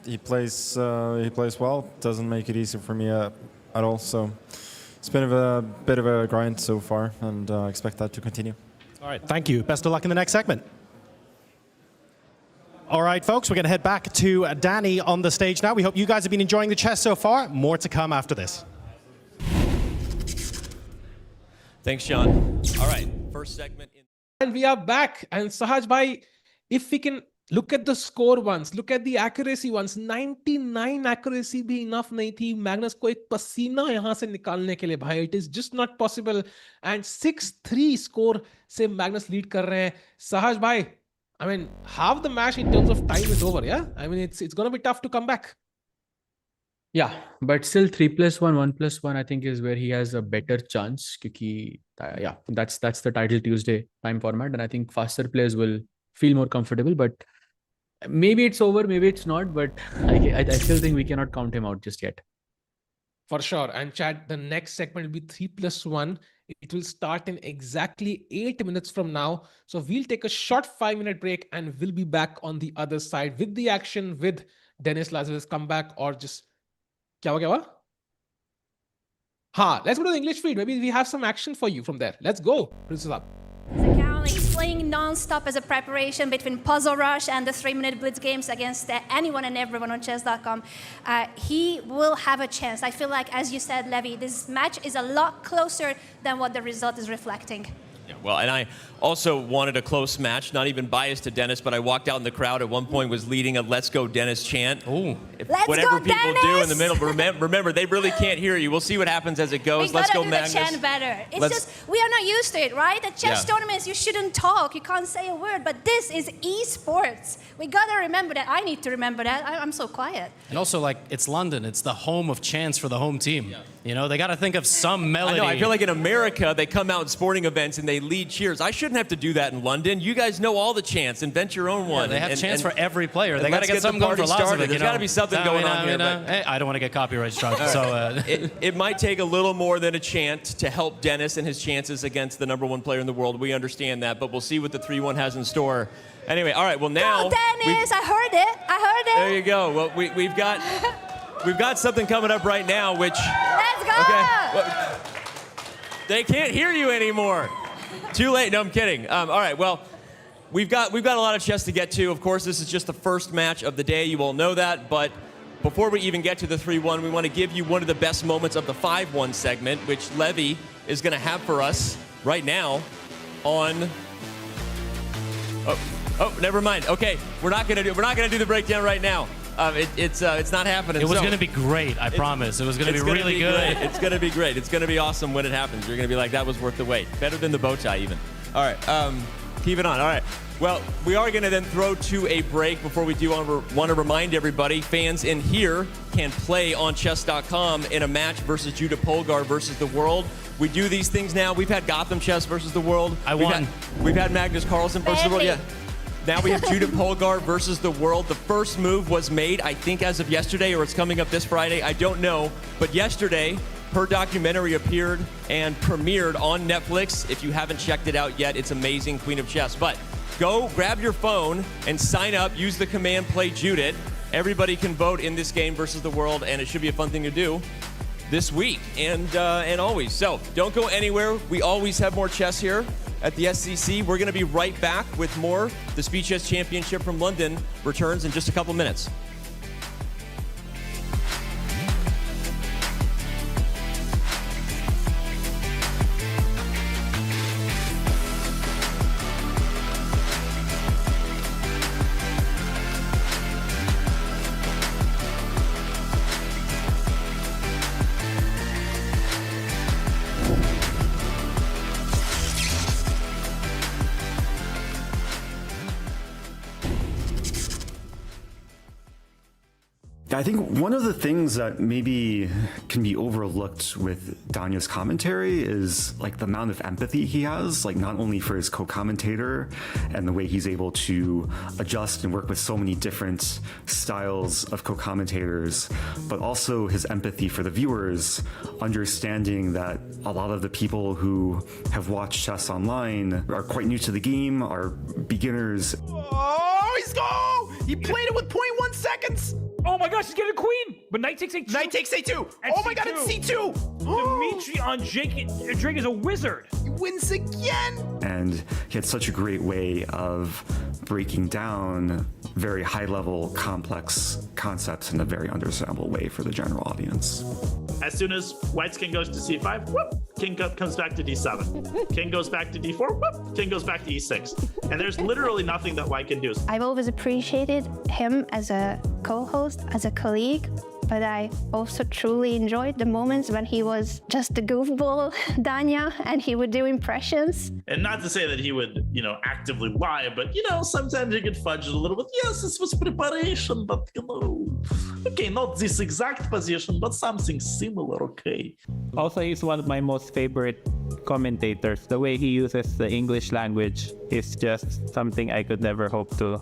He plays well. Doesn't make it easy for me at all. So it's been a bit of a grind so far, and expect that to continue. All right, thank you. Best of luck in the next segment. All right, folks, we're going to head back to Danny on the stage now. We hope you guys have been enjoying the chess so far. More to come after this. Thanks, Sean. All right, first segment. And we are back. And Sahaj Bhai, if we can look at the score once, look at the accuracy once. 99 accuracy bhi enough nahi thi. Magnus ko ek pasina yahan se nikalne ke liye, bhai. It is just not possible. And 6-3 score se Magnus lead kar rahe hain. Sahaj Bhai, I mean, half the match in terms of time is over, yeah? I mean, it's going to be tough to come back. Yeah, but still 3+1, 1+1, I think is where he has a better chance. Kyunki, yeah, that's the Title Tuesday time format, and I think faster players will feel more comfortable. But maybe it's over, maybe it's not. But I still think we cannot count him out just yet. For sure. And Chad, the next segment will be 3+1. It will start in exactly 8 minutes from now. So we'll take a short 5-minute break and we'll be back on the other side with the action, with Denis Lazavik's comeback, or just... Kya hua? Let's go to the English feed. Maybe we have some action for you from there. Let's go. Princess up. He's playing non-stop as a preparation between Puzzle Rush and the 3-minute blitz games against anyone and everyone on Chess.com. He will have a chance. I feel like, as you said, Levy, this match is a lot closer than what the result is reflecting. Yeah, well, and I also wanted a close match, not even biased to Denis, but I walked out in the crowd at one point, was leading a "Let's go Denis" chant. Let's Whatever go, people Denis! do in the middle, remember, they really can't hear you. We'll see what happens as it goes. Let's go, Magnus. We gotta do the chant better. It's just, we are not used to it, right? At chess tournaments, you shouldn't talk, you can't say a word, but this is esports. We gotta remember that. I need to remember that. I'm so quiet. And also, like, it's London. It's the home of chants for the home team. Yeah. You know, they got to think of some melody. I know, I feel like in America, they come out in sporting events and they lead cheers. I shouldn't have to do that in London. You guys know all the chants. Invent your own one. They have chants for every player. They got to get something going for Lazavik. There's got to be something going on here. I don't want to get copyright struck. So it might take a little more than a chant to help Denis and his chances against the number 1 player in the world. We understand that, but we'll see what the 3-1 has in store. Anyway, all right, well now... Go, Denis! I heard it. There you go. Well, we've got something coming up right now, which... Let's go! Okay. Well, they can't hear you anymore. Too late. No, I'm kidding. All right, well, we've got a lot of chess to get to. Of course, this is just the first match of the day. You all know that, but before we even get to the 3-1, we want to give you one of the best moments of the 5-1 segment, which Levy is going to have for us right now on... Oh, never mind. Okay, we're not gonna do the breakdown right now. It's not happening. It was going to be great, I promise. It was going to be really good. It's going to be great. It's going to be awesome when it happens. You're going to be like, that was worth the wait. Better than the bow tie, even. All right, keep it on. All right. Well, we are going to then throw to a break. Before we do, I want to remind everybody, fans in here can play on Chess.com in a match versus Judah Polgar versus the world. We do these things now. We've had Gotham Chess versus the world. We've had Magnus Carlsen versus the world. Yeah. Now we have Judah Polgar versus the world. The first move was made, I think, as of yesterday, or it's coming up this Friday. I don't know. But yesterday, her documentary appeared and premiered on Netflix. If you haven't checked it out yet, it's amazing, Queen of Chess. But go grab your phone and sign up. Use the command Play Judith. Everybody can vote in this game versus the world, and it should be a fun thing to do this week and always. So don't go anywhere. We always have more chess here at the SCC. We're going to be right back with more. The Speed Chess Championship from London returns in just a couple minutes. I think one of the things that maybe can be overlooked with Danya's commentary is like the amount of empathy he has, like not only for his co-commentator and the way he's able to adjust and work with so many different styles of co-commentators, but also his empathy for the viewers, understanding that a lot of the people who have watched chess online are quite new to the game, are beginners. Oh, he's go! He played it with 0.1 seconds. Oh my gosh, he's getting a queen! But knight takes a2. Knight takes a2. Oh my god, it's c2. Dimitri on Drake is a wizard. He wins again. And he had such a great way of breaking down very high-level, complex concepts in a very understandable way for the general audience. As soon as White's king goes to c5, whoop, king comes back to d7. King goes back to d4, whoop, king goes back to e6. And there's literally nothing that White can do. I've always appreciated him as a co-host, as a colleague, but I also truly enjoyed the moments when he was just the goofball Danya and he would do impressions. And not to say that he would, actively lie, but, sometimes he could fudge it a little bit. Yes, this was preparation, but, okay, not this exact position, but something similar, okay. Also, he's one of my most favorite commentators. The way he uses the English language is just something I could never hope to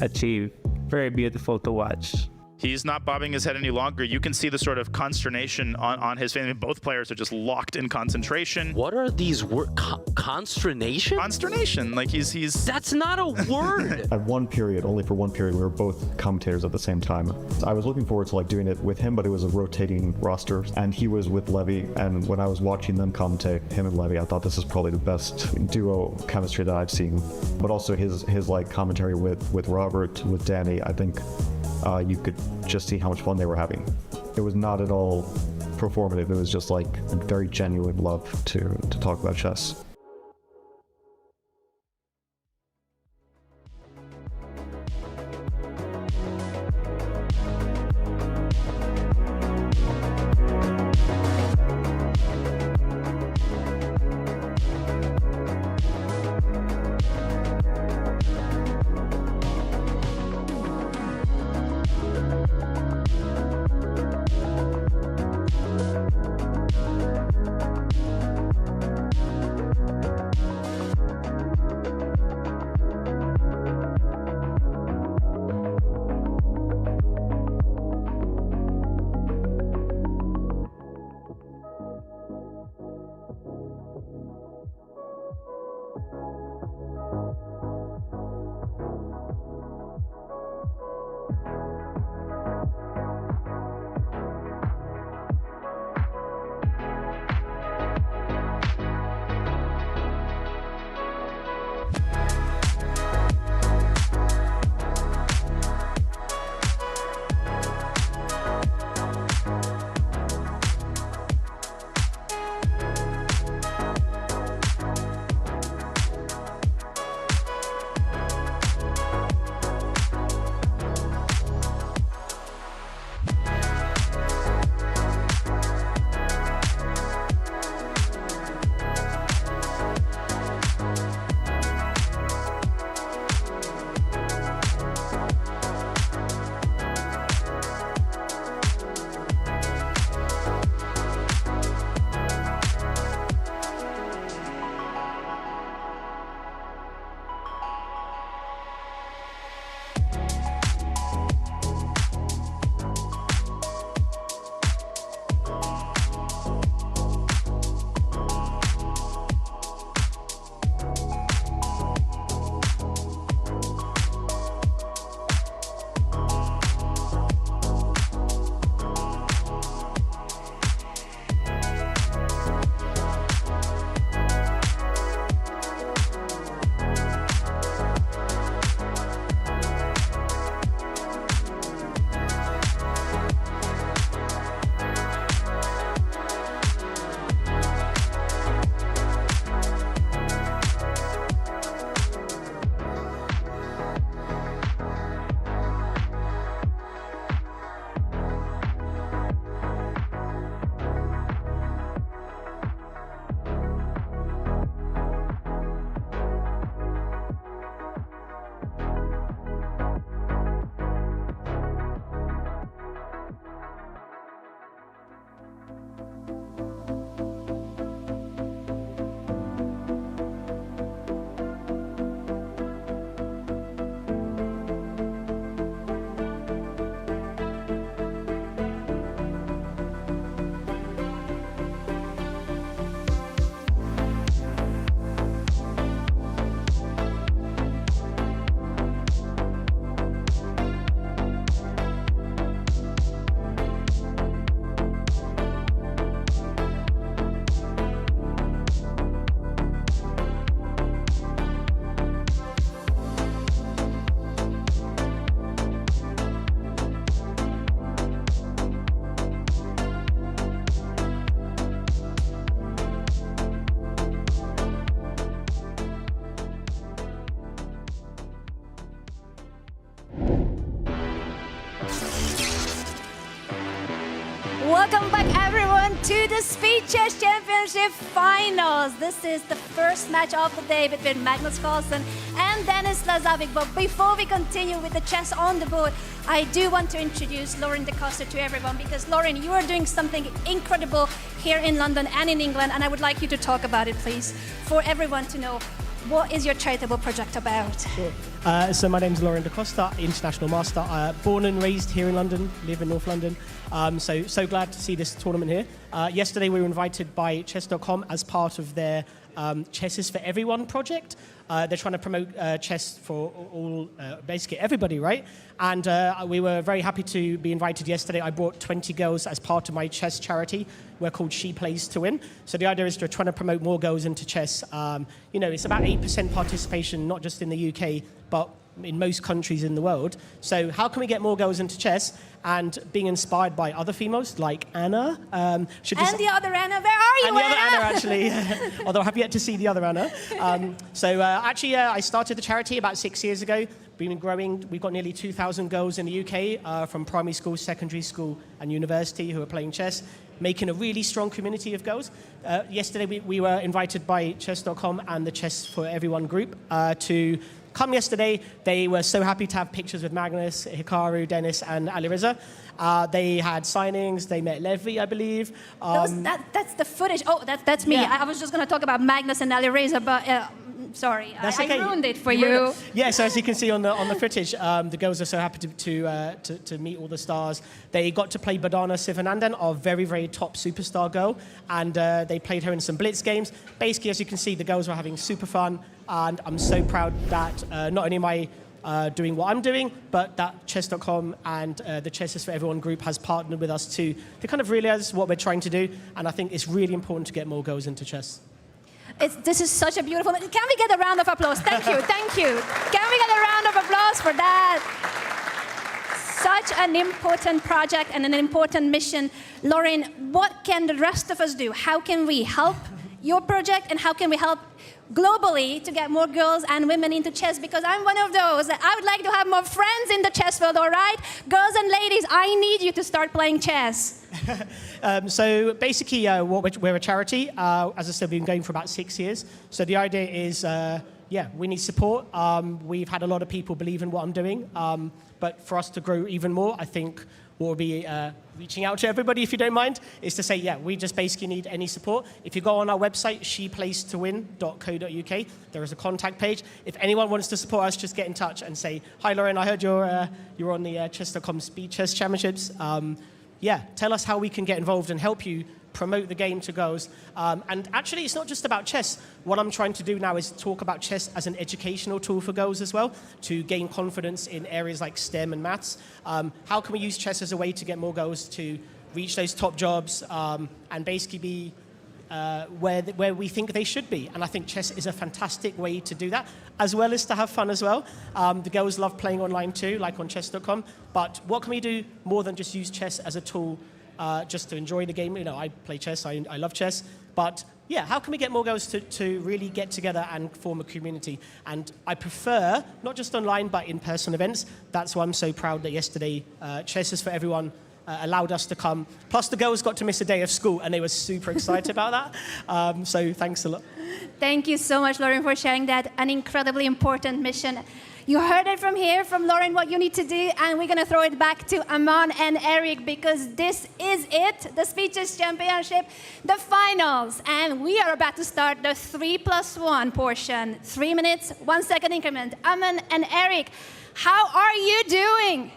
achieve. Very beautiful to watch. He's not bobbing his head any longer. You can see the sort of consternation on his face. I mean, both players are just locked in concentration. What are these words? Consternation? Consternation. Like he's... That's not a word! At one period, only for one period, we were both commentators at the same time. I was looking forward to doing it with him, but it was a rotating roster, and he was with Levy, and when I was watching them commentate, him and Levy, I thought this is probably the best duo chemistry that I've seen. But also his commentary with Robert, with Danny, I think you could just see how much fun they were having. It was not at all performative. It was just a very genuine love to talk about chess. Welcome back, everyone, to the Speed Chess Championship Finals. This is the first match of the day between Magnus Carlsen and Denis Lazavik. But before we continue with the chess on the board, I do want to introduce Lauren DeCosta to everyone, because Lauren, you are doing something incredible here in London and in England, and I would like you to talk about it, please, for everyone to know. What is your charitable project about? Sure. So my name's Lauren DeCosta, international master. Born and raised here in London, live in North London. So glad to see this tournament here. Yesterday we were invited by Chess.com as part of their Chess is for Everyone project. They're trying to promote chess for all, basically everybody, right? And we were very happy to be invited yesterday. I brought 20 girls as part of my chess charity. We're called She Plays to Win. So the idea is to try to promote more girls into chess. You know, it's about 8% participation, not just in the UK, but in most countries in the world. So how can we get more girls into chess? And being inspired by other females like Anna. And the other Anna, where are you, and the other Anna, actually. Although I have yet to see the other Anna. Actually, I started the charity about 6 years ago. Been growing. We've got nearly 2,000 girls in the UK from primary school, secondary school, and university who are playing chess, making a really strong community of girls. Yesterday, we were invited by Chess.com and the Chess for Everyone group to come yesterday. They were so happy to have pictures with Magnus, Hikaru, Denis, and Alireza. They had signings. They met Levi, I believe. That's the footage. Oh, that's me. Yeah. I was just going to talk about Magnus and Alireza, but sorry, I ruined it for you. Yeah, so as you can see on the footage, the girls are so happy to meet all the stars. They got to play Badana Sivanandan, our very, very top superstar girl, and they played her in some blitz games. Basically, as you can see, the girls were having super fun, and I'm so proud that not only am I doing what I'm doing, but that Chess.com and the Chess is for Everyone group has partnered with us to kind of realize what we're trying to do, and I think it's really important to get more girls into chess. This is such a beautiful... Can we get a round of applause? Thank you, thank you. Can we get a round of applause for that? Such an important project and an important mission. Lauren, what can the rest of us do? How can we help your project, and how can we help globally to get more girls and women into chess? Because I'm one of those that I would like to have more friends in the chess world, all right? Girls and ladies, I need you to start playing chess. So basically, we're a charity. As I said, we've been going for about 6 years. So the idea is, we need support. We've had a lot of people believe in what I'm doing. But for us to grow even more, I think what will be reaching out to everybody, if you don't mind, is to say, we just basically need any support. If you go on our website, sheplaystowin.co.uk, there is a contact page. If anyone wants to support us, just get in touch and say, hi, Lauren, I heard you're on the Chess.com Speed Chess Championships. Tell us how we can get involved and help you promote the game to girls. And actually, it's not just about chess. What I'm trying to do now is talk about chess as an educational tool for girls as well, to gain confidence in areas like STEM and maths. How can we use chess as a way to get more girls to reach those top jobs and basically be where we think they should be? And I think chess is a fantastic way to do that, as well as to have fun as well. The girls love playing online too, like on chess.com. But what can we do more than just use chess as a tool just to enjoy the game? You know, I play chess, I love chess. But how can we get more girls to really get together and form a community? And I prefer, not just online, but in-person events. That's why I'm so proud that yesterday, Chess is for Everyone allowed us to come. Plus, the girls got to miss a day of school, and they were super excited about that. So thanks a lot. Thank you so much, Lauren, for sharing that. An incredibly important mission. You heard it from here, from Lauren, what you need to do, and we're going to throw it back to Aman and Eric, because this is it, the Speed Chess Championship, the finals. And we are about to start the 3+1 portion, 3 minutes, 1 second increment. Aman and Eric, how are you doing?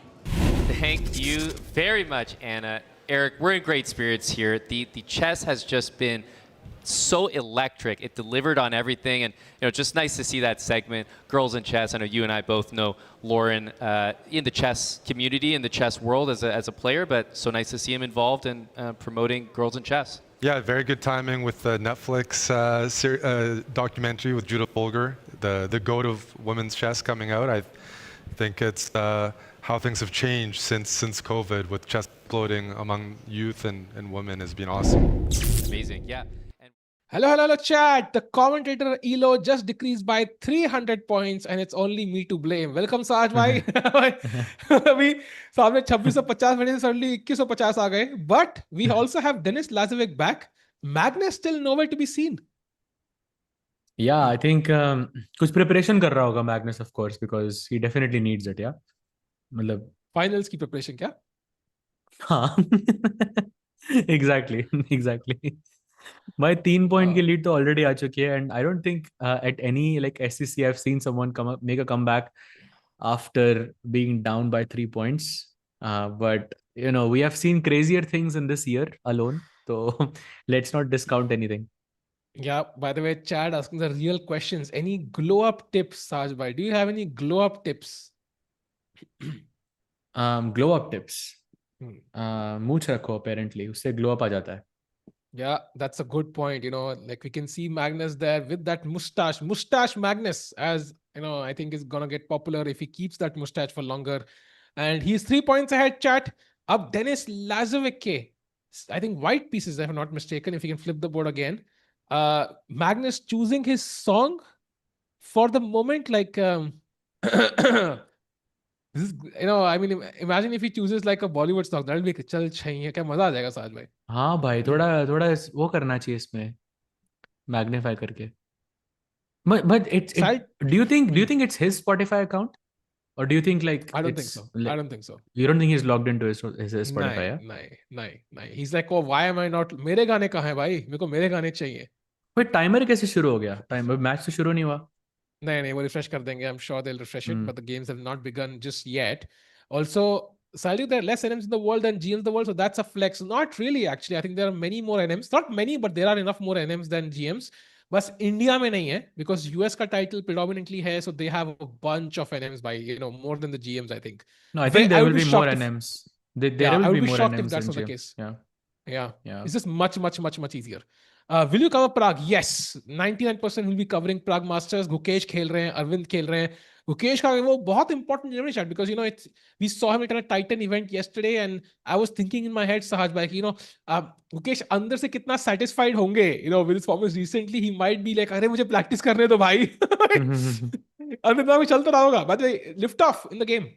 Thank you very much, Anna. Eric, we're in great spirits here. The chess has just been so electric. It delivered on everything, and just nice to see that segment, Girls in Chess. I know you and I both know Lauren in the chess community, in the chess world as a player, but so nice to see him involved in promoting Girls in Chess. Yeah, very good timing with the Netflix documentary with Judith Bolger, the GOAT of women's chess coming out. I think it's how things have changed since COVID, with chess exploding among youth and women has been awesome. Amazing, yeah. Hello, chat. The commentator Elo just decreased by 300 points and it's only me to blame. Welcome, Saj bhai. अभी सामने 2650 में से suddenly 2150 आ गए. But we also have Denis Lazavik back. Magnus still nowhere to be seen. Yeah, I think कुछ preparation कर रहा होगा Magnus, of course, because he definitely needs it. Yeah, मतलब Finals की preparation क्या? हाँ exactly. My 3 point की lead तो already आ चुकी है, and I don't think at any like SCC I've seen someone make a comeback after being down by 3 points. But we have seen crazier things in this year alone, so let's not discount anything. Yeah, by the way, Chad asking the real questions. Any glow up tips, Saj bhai? Do you have any glow up tips? Glow up tips. मूछ रखो apparently, उससे glow up आ जाता है. Yeah, that's a good point. Like we can see Magnus there with that mustache Magnus, as I think is gonna get popular if he keeps that mustache for longer. And he's 3 points ahead, chat. Up Denis Lazavik. I think white pieces, if I'm not mistaken, if you can flip the board again. Magnus choosing his song for the moment, like this is, I mean, imagine if he chooses like a Bollywood song, that'll be चल चाहिए क्या मजा आ जाएगा साज भाई. हाँ भाई, थोड़ा वो करना चाहिए इसमें, मैग्नीफाई करके. But do you think it's his Spotify account, or do you think like I don't think so. I don't think so. You don't think he's logged into his Spotify? नहीं. He's like, oh, why am I not? मेरे गाने कहाँ हैं भाई? मेरे को मेरे गाने चाहिए. But timer कैसे शुरू हो गया? Timer match तो शुरू नहीं हुआ. नहीं, वो refresh कर देंगे. I'm sure they'll refresh it, but the games have not begun just yet. Also, sadly, there are less NMs in the world than GMs in the world, so that's a flex. Not really, actually. I think there are many more NMs. Not many, but there are enough more NMs than GMs. बस India में नहीं है, because US का title predominantly है, so they have a bunch of NMs by more than the GMs, I think. No, I think there will be more NMs. There will be more shocked NMs if that's than not the GMs. case. Yeah. It's just much easier. Will you cover Prague? Yes. 99% will be covering Prague Masters. Gukesh खेल रहे हैं, Arvind खेल रहे हैं. Gukesh का वो बहुत important Germany chat, because we saw him at a Titan event yesterday, and I was thinking in my head, Sahaj bhai, Gukesh अंदर से कितना satisfied होंगे, with his performance recently. He might be like, अरे मुझे practice करने दो भाई. अंदर दिमाग में चलता रहा होगा. By the way, lift off in the game.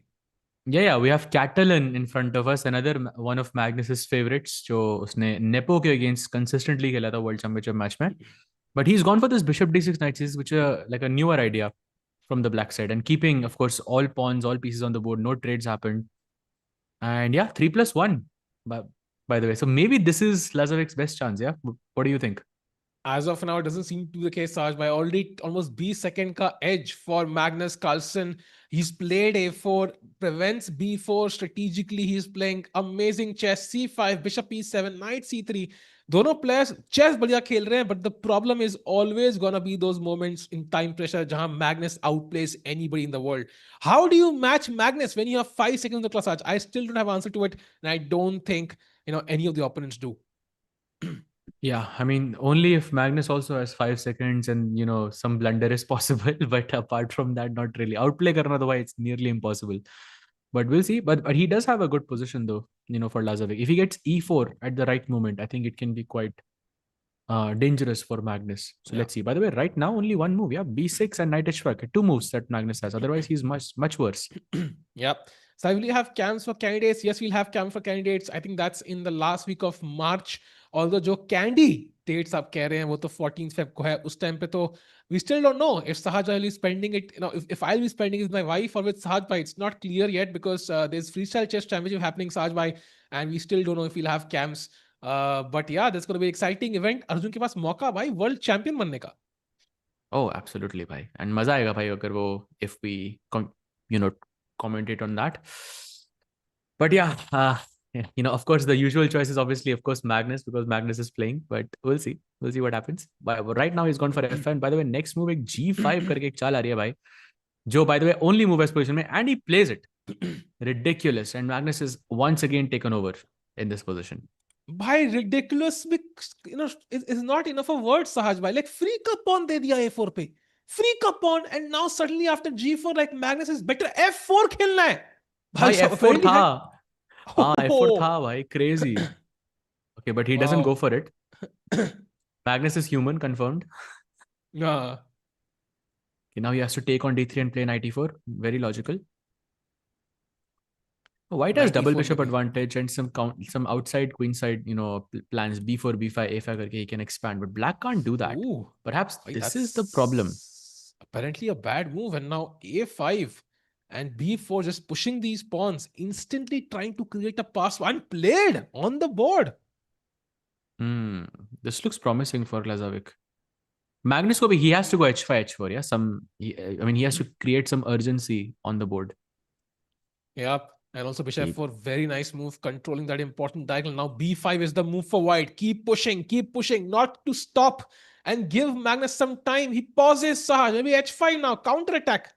Yeah, we have Catalan in front of us, another one of Magnus's favorites, जो उसने Nepo के against consistently खेला था World Championship match में. But he's gone for this Bishop D6 Knight C6, which is like a newer idea from the black side, and keeping, of course, all pawns, all pieces on the board. No trades happened. And yeah, 3+1, by the way. So maybe this is Lazavik's best chance, yeah? What do you think? As of now, it doesn't seem to be the case, Saj. By already almost B second ka edge for Magnus Carlsen. He's played A4, prevents B4 strategically. He's playing amazing chess. C5, Bishop E7, Knight C3. दोनों players chess बढ़िया खेल रहे हैं, but the problem is always gonna be those moments in time pressure जहां Magnus outplays anybody in the world. How do you match Magnus when you have 5 seconds of the clock, Saj? I still don't have an answer to it, and I don't think any of the opponents do. Yeah, I mean, only if Magnus also has 5 seconds and, some blunder is possible. But apart from that, not really. Outplay karna to it's nearly impossible. But we'll see. But he does have a good position, though, for Lazavik. If he gets E4 at the right moment, I think it can be quite dangerous for Magnus. So let's see. By the way, right now, only one move. Yeah, B6 and Knight H5. 2 moves that Magnus has. Otherwise, he's much worse. Yep. So will you have cams for candidates? Yes, we'll have cams for candidates. I think that's in the last week of March. Although जो candidates आप कह रहे हैं वो तो 14th Feb को है, उस time पे तो we still don't know if Sahaj will be spending it, if I'll be spending it with my wife or with Sahaj bhai. It's not clear yet, because there's freestyle chess championship happening, Sahaj bhai, and we still don't know if we'll have cams. But yeah, that's going to be an exciting event. Arjun के पास मौका भाई world champion बनने का. Oh, absolutely, bhai. And मजा आएगा भाई अगर वो, if we commentate on that. But yeah, of course, the usual choice is obviously, of course, Magnus, because Magnus is playing. But we'll see what happens. But right now, he's gone for F5. And by the way, next move एक G5 करके एक चाल आ रही है भाई. जो, by the way, only move as position में, and he plays it. Ridiculous. And Magnus is once again taken over in this position. Bhai, ridiculous, is not enough of words, Sahaj bhai. Like, free का pawn दे दिया A4 पे. Free का pawn, and now suddenly after G4, like, Magnus is better. F4 खेलना है. भाई F4 था. F4 था भाई, crazy. Okay, but he doesn't go for it. Magnus is human, confirmed. Yeah. Okay, now he has to take on d3 and play knight e4. Very logical. White has Knight double e4 bishop maybe. advantage and some outside queen side, plans b4, b5, a5 करके he can expand. But black can't do that. Ooh. Perhaps Wait, this is the problem. Apparently a bad move, and now a5 and b4 just pushing these pawns, instantly trying to create a pass and played on the board. This looks promising for Lazavik. Magnus ko bhi, he has to go h5, h4. Yeah, he has to create some urgency on the board. Yep. And also bishop f4, very nice move, controlling that important diagonal. Now b5 is the move for white. Keep pushing, not to stop and give Magnus some time. He pauses, Sahaj. Maybe h5 now, counter attack.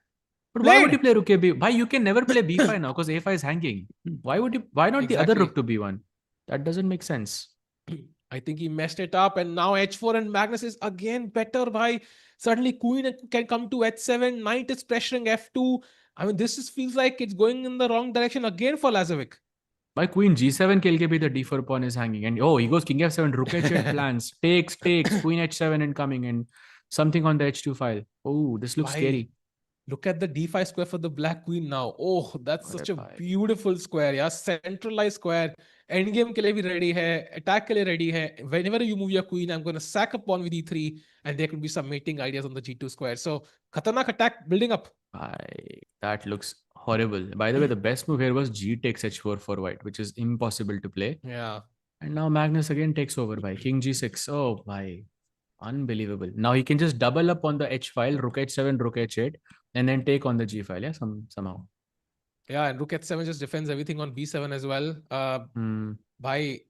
But why would you play rook a b? Why you can never play b5 now because a5 is hanging. Why not the other rook to b1? That doesn't make sense. I think he messed it up, and now h4 and Magnus is again better by suddenly queen can come to h7, knight is pressuring f2. I mean, this feels like it's going in the wrong direction again for Lazavik. By queen g7 kill ke bhi the d4 pawn is hanging, and he goes king f7, rook h8 plans, takes, queen h7 incoming, and something on the h2 file. Oh, this looks scary. Look at the d5 square for the black queen now. Oh, that's such a beautiful square. Yeah, centralized square. Endgame ke liye bhi ready hai. Attack ke liye ready hai. Whenever you move your queen, I'm going to sack a pawn with e3, and there could be some mating ideas on the g2 square. So, khatarnak attack building up. That looks horrible. By the way, the best move here was g takes h4 for white, which is impossible to play. Yeah. And now Magnus again takes over by king g6. Oh, my. Unbelievable. Now he can just double up on the h file, rook h7, rook h8, and then take on the g file. Yeah, somehow. Yeah, and rook h7 just defends everything on b7 as well. By,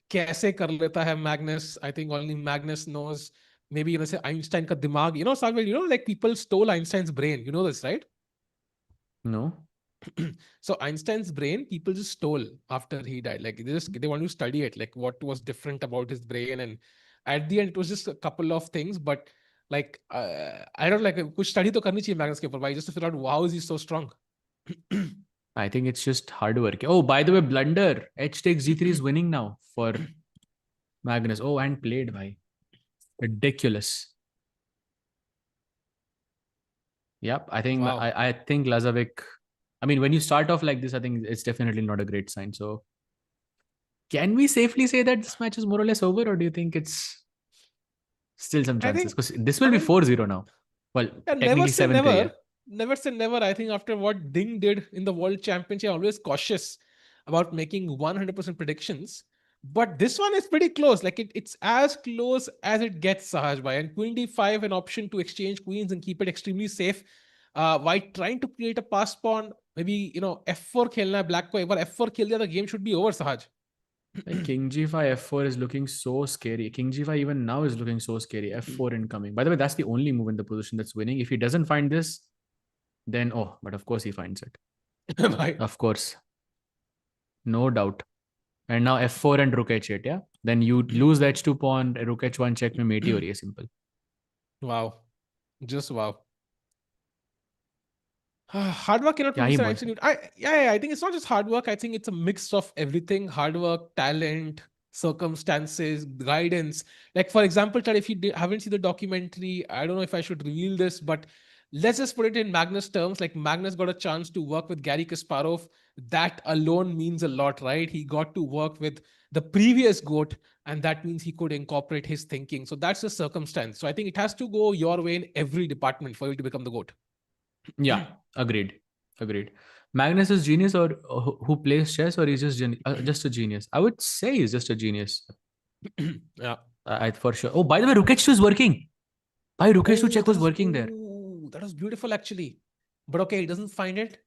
kaise kar leta hai Magnus? I think only Magnus knows. Maybe, say Einstein ka dimag. Salvel, like people stole Einstein's brain. You know this, right? No. So Einstein's brain, people just stole after he died. Like they want to study it, like what was different about his brain, and at the end it was just a couple of things. But like I don't like kuch study to karni chahiye Magnus ke upar, just to figure out how is he so strong. I think it's just hard work. Oh, by the way, blunder. H takes g3 is winning now for Magnus. Oh, and played by. Ridiculous. Yep, I think I think Lazavik. I mean, when you start off like this, I think it's definitely not a great sign. So, can we safely say that this match is more or less over, or do you think it's still some chances? Because this will be 4-0 now. Well, technically 7-3. Never say never. I think after what Ding did in the World Championship, I'm always cautious about making 100% predictions. But this one is pretty close. Like it's as close as it gets, Sahaj bhai. And queen d5, an option to exchange queens and keep it extremely safe. While trying to create a pass pawn, maybe f4 khelna black ko. But f4 kill the game should be over, Sahaj. Like king g5, f4 is looking so scary. King g5 even now is looking so scary. f4 incoming. By the way, that's the only move in the position that's winning. If he doesn't find this, then but of course he finds it. Right. Of course. No doubt. And now f4 and rook h8, yeah? Then you lose the h2 pawn, rook h1 check mein mate hi ho rahi hai, simple. Wow. Just wow. Hard work cannot produce an absolute. I think it's not just hard work. I think it's a mix of everything. Hard work, talent, circumstances, guidance. Like, for example, if you haven't seen the documentary, I don't know if I should reveal this, but let's just put it in Magnus terms. Like, Magnus got a chance to work with Garry Kasparov. That alone means a lot, right? He got to work with the previous GOAT, and that means he could incorporate his thinking. So that's the circumstance. So I think it has to go your way in every department for you to become the GOAT. Yeah, agreed. Magnus is genius, or who plays chess, or he's just a genius? I would say he's just a genius. Yeah. For sure. Oh, by the way, rook h2 is working. By rook h2 check was working there. That was beautiful, actually. But okay, he doesn't find it.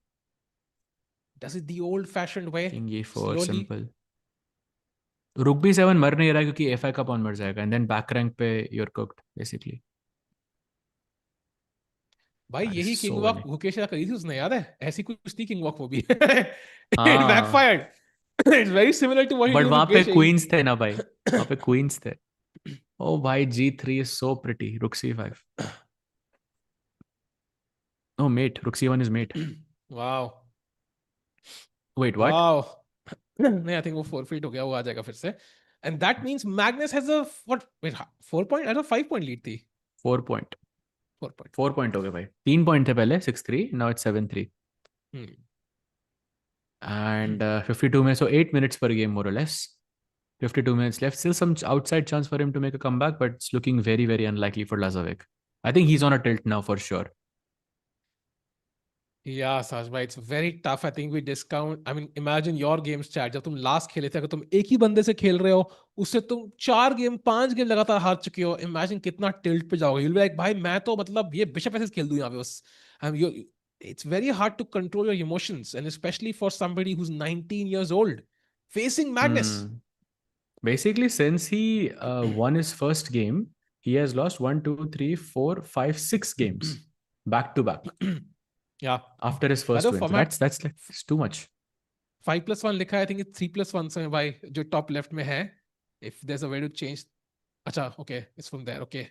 Does it the old-fashioned way? King e4, simple. Rook b7 मर नहीं रहा क्योंकि a5 का pawn मर जाएगा, and then back rank पे you're cooked basically. भाई यही किंग वॉक मुकेश ने करी थी, उसने याद है? ऐसी कुछ थी किंग वॉक वो भी. It backfired. It's very similar to what he did. But वहाँ पे queens थे ना भाई. वहाँ पे queens थे. Oh भाई, g3 is so pretty. Rook c5. Oh mate, rook c1 is mate. Wow. Wait, what? Wow. नहीं, I think वो forfeit हो गया, वो आ जाएगा फिर से. And that means Magnus has a, what, wait, 4 point? I don't know, 5 point lead थी. 4 point. 4 point. 4 point हो गए भाई. 3 point थे पहले, 6-3. Now it's 7-3. And 52 minutes, so 8 minutes per game more or less. 52 minutes left. Still some outside chance for him to make a comeback, but it's looking very, very unlikely for Lazavik. I think he's on a tilt now for sure. Yeah, Sajbhai, it's very tough. I think we discount. I mean, imagine your games chat. जब तुम last खेले थे, अगर तुम एक ही बंदे से खेल रहे हो, उससे तुम 4 गेम 5 गेम लगातार हार चुके हो. Imagine कितना tilt पे जाओगे. You'll be like, भाई मैं तो मतलब ये bishop ऐसे खेल दूं यहाँ पे बस. It's very hard to control your emotions, and especially for somebody who's 19 years old, facing Magnus. Basically, since he won his first game, he has lost 1, 2, 3, 4, 5, 6 games back to back. Yeah. After his first win. So that's like, it's too much. 5+1 लिखा है. I think it's 3+1 से भाई जो top left में है. If there's a way to change. अच्छा, okay, it's from there. Okay.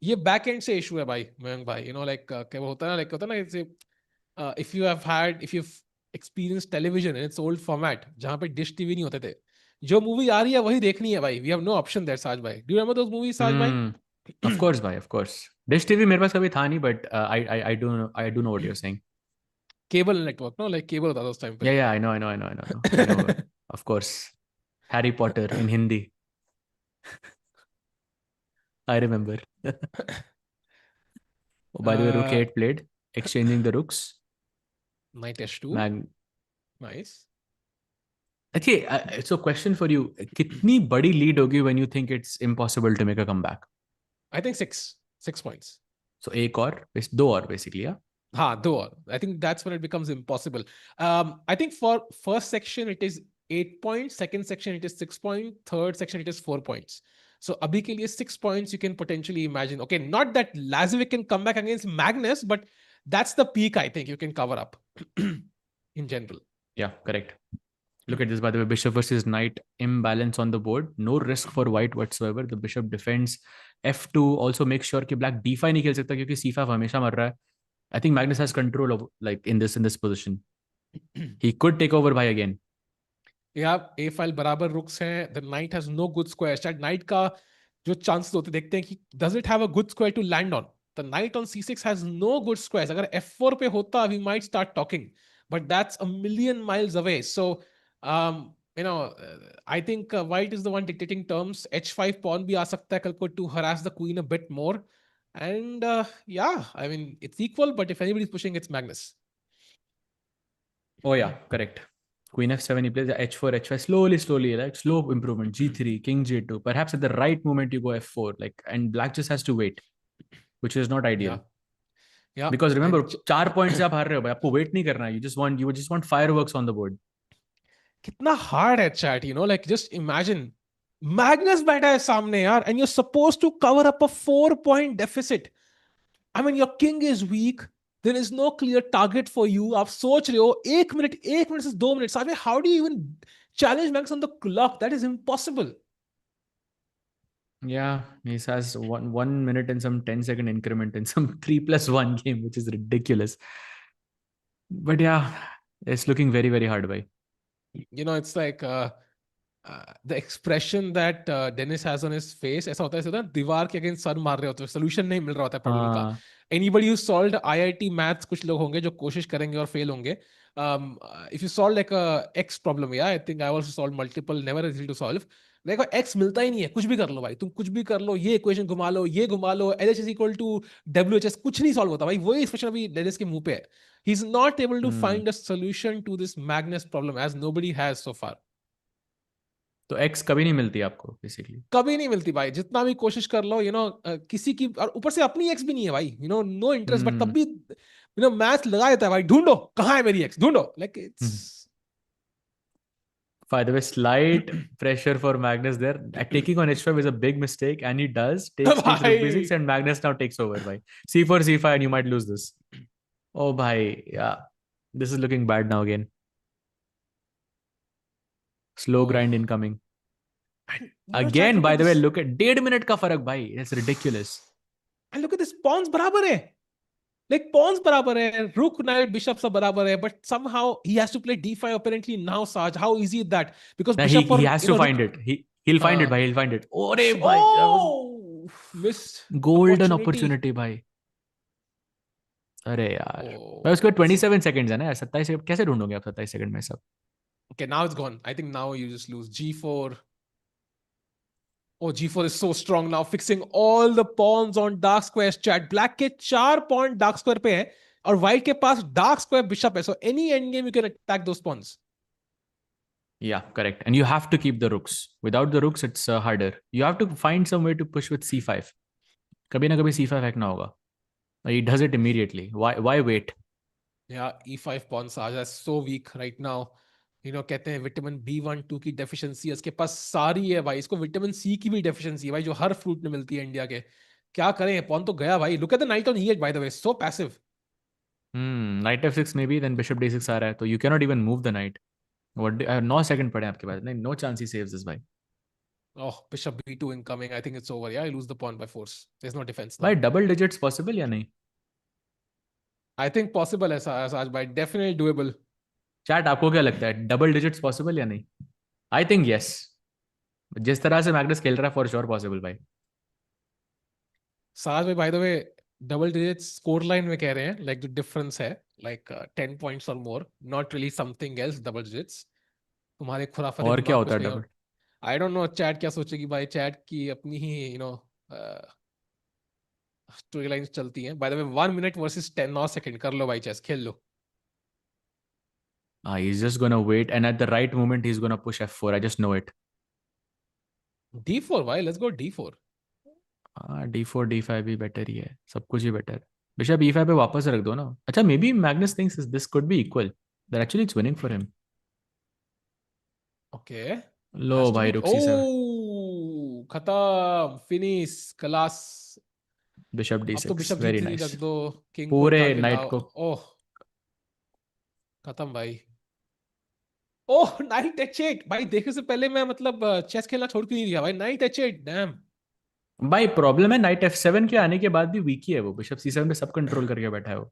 ये back end से issue है भाई, मयंक भाई. You know, like क्या होता है ना, like होता है ना, if you've experienced television in its old format, जहाँ पे dish TV नहीं होते थे, जो movie आ रही है वही देखनी है भाई. We have no option there, Saj भाई. Do you remember those movies, Saj भाई? Of course, भाई, of course. Dish TV मेरे पास कभी था नहीं, but I do know what you're saying. Cable network, no? Like cable होता था उस time पे. Yeah, I know. Of course. Harry Potter in Hindi. I remember. Oh, by the way, Rook 8 played, exchanging the rooks. Knight H2. Nice. Okay, so question for you. कितनी बड़ी lead होगी when you think it's impossible to make a comeback? I think 6 points. So एक और, 2 और basically, yeah? हाँ, 2 और. I think that's when it becomes impossible. I think for first section it is 8 points, second section it is 6 points, third section it is 4 points. So अभी के लिए 6 points you can potentially imagine. Okay, not that Lazavik can come back against Magnus, but that's the peak I think you can cover up in general. Yeah, correct. Look at this, by the way, bishop versus knight, imbalance on the board. No risk for white whatsoever. The bishop defends. F2 also makes sure कि black D5 नहीं खेल सकता क्योंकि C5 हमेशा मर रहा है. I think Magnus has control of like in this position. He could take over by again. Yeah, A file बराबर रुक्स हैं. The knight has no good squares. शायद knight का जो chances होते देखते हैं कि does it have a good square to land on? The knight on C6 has no good squares. अगर F4 पे होता, we might start talking. But that's a million miles away. So I think white is the one dictating terms. H5 pawn भी आ सकता है कल को to harass the queen a bit more. And yeah, I mean, it's equal, but if anybody's pushing, it's Magnus. Oh yeah, correct. Queen F7, he plays H4, H5, slowly, like slow improvement. G3, King G2. Perhaps at the right moment you go F4, like, and black just has to wait, which is not ideal. Yeah. Because remember, 4 points से आप हार रहे हो भाई, आपको wait नहीं करना है. You just want fireworks on the board. कितना hard है chat, you know, like just imagine Magnus बैठा है सामने यार, and you're supposed to cover up a 4-point deficit. I mean, your king is weak. There is no clear target for you. आप सोच रहे हो 1 minute से 2 minutes. How do you even challenge Magnus on the clock? That is impossible. Yeah, he has one minute and some 10-second increment in some 3+1 game, which is ridiculous. But yeah, it's looking very, very hard, bhai. You know, it's like the expression that Denis has on his face. ऐसा होता है दीवार के against sir मार रहे होते हैं, solution नहीं मिल रहा होता है प्रॉब्लम का. Anybody who solved IIT maths, कुछ लोग होंगे जो कोशिश करेंगे और फेल होंगे. If you solve like a X problem, yeah, I think I also solved multiple, never easy to solve. देखो X मिलता ही नहीं है, कुछ भी कर लो भाई, तुम कुछ भी कर लो, ये इक्वेशन घुमा लो, ये घुमा लो, LHS equal to WHS, कुछ नहीं सॉल्व होता भाई. वही एक्सप्रेशन अभी डेनिस के मुंह पे है. He's not able to find a solution to this Magnus problem, as nobody has so far. तो X कभी नहीं मिलती आपको बेसिकली. कभी नहीं मिलती भाई, जितना भी कोशिश कर लो, you know, किसी की, और ऊपर से अपनी X भी नहीं है भाई, you know, no interest, but तब भी, you know, मैथ लगा देता है भाई, ढूंढो कहाँ है मेरी X, ढूंढो. Like it's By the way, slight pressure for Magnus there. Taking on H5 is a big mistake, and he does take rook b6, and Magnus now takes over. Bhai. C4, C5, and you might lose this. Oh, bhai, yeah, this is looking bad now again. Slow grind incoming. Again, by the way, look at 1.5 minute का फर्क भाई. That's ridiculous. And look at this, pawns बराबर है. Like pawns बराबर है, rook, knight, bishop सब बराबर है, but somehow he has to play d5 apparently now. Saj, how easy is that? Because he has to find it. He He'll find it, bhai. He'll find it. Oh, bhai. Oh, missed Golden opportunity, bhai. अरे यार भाई उसके 27 seconds है ना यार 27 second कैसे ढूंढोगे आप 27 second में सब Okay, now it's gone. I think now you just lose. G4. Oh, G4 is so strong now, fixing all the pawns on dark squares. Chat. Black के 4 pawn dark square पे है और white के पास dark square bishop है. So any endgame you can attack those pawns. Yeah, correct. And you have to keep the rooks. Without the rooks, it's harder. You have to find some way to push with c5. कभी ना कभी c5 फेंकना होगा. He does it immediately. Why wait? Yeah, E5 pawn Saja is so weak right now. You know, कहते हैं vitamin B1-2 की deficiency इसके पास सारी है भाई. इसको विटामिन C की भी डेफिशिएंसी है भाई जो हर फ्रूट में मिलती है इंडिया के. क्या करें? पॉन तो गया भाई. Look at the knight on E8 by the way. So passive. Knight f6 maybe, then bishop d6 आ रहा है तो you cannot even move the knight. What? 9 second पड़े आपके पास. नहीं, no chance he saves this भाई. Oh, bishop B2 incoming. I think it's over. Yeah, I lose the pawn by force. There's no defense now. भाई double digits possible या नहीं? I think possible है साज भाई. Definitely doable. चैट आपको क्या लगता है डबल डिजिट्स पॉसिबल या नहीं आई थिंक यस जिस तरह से मैग्नस खेल रहा है फॉर श्योर पॉसिबल भाई साज भाई bye the way double digits score line में कह रहे हैं लाइक जो डिफरेंस है लाइक 10 पॉइंट्स और more not really something else double digits तुम्हारे खुराफात और क्या होता है double I don't no chat क्या सोचेगी भाई चैट की अपनी ही यू नो स्टोरी लाइंस चलती हैं bye the way 1 minute versus 10 second कर लो भाई चेस खेल लो he's just gonna wait and at the right moment he's gonna push f4 I just know it d4 why let's go d4 d4 d5 भी better ही है सब कुछ ही better bishop e5 पे वापस रख दो ना अच्छा maybe Magnus thinks this could be equal that actually it's winning for him okay लो भाई रुक सी सर खत्म फिनिश क्लास बिशप d6 तो बिशप वेरी d3 नाइस रख दो किंग पूरे नाइट को ओह खत्म भाई ओह नाइट h8 भाई देखने से पहले मैं मतलब चेस खेलना छोड़ क्यों नहीं दिया भाई नाइट h8 डैम भाई प्रॉब्लम है नाइट f7 के आने के बाद भी वीक ही है वो बिशप c7 पे सब कंट्रोल करके बैठा है वो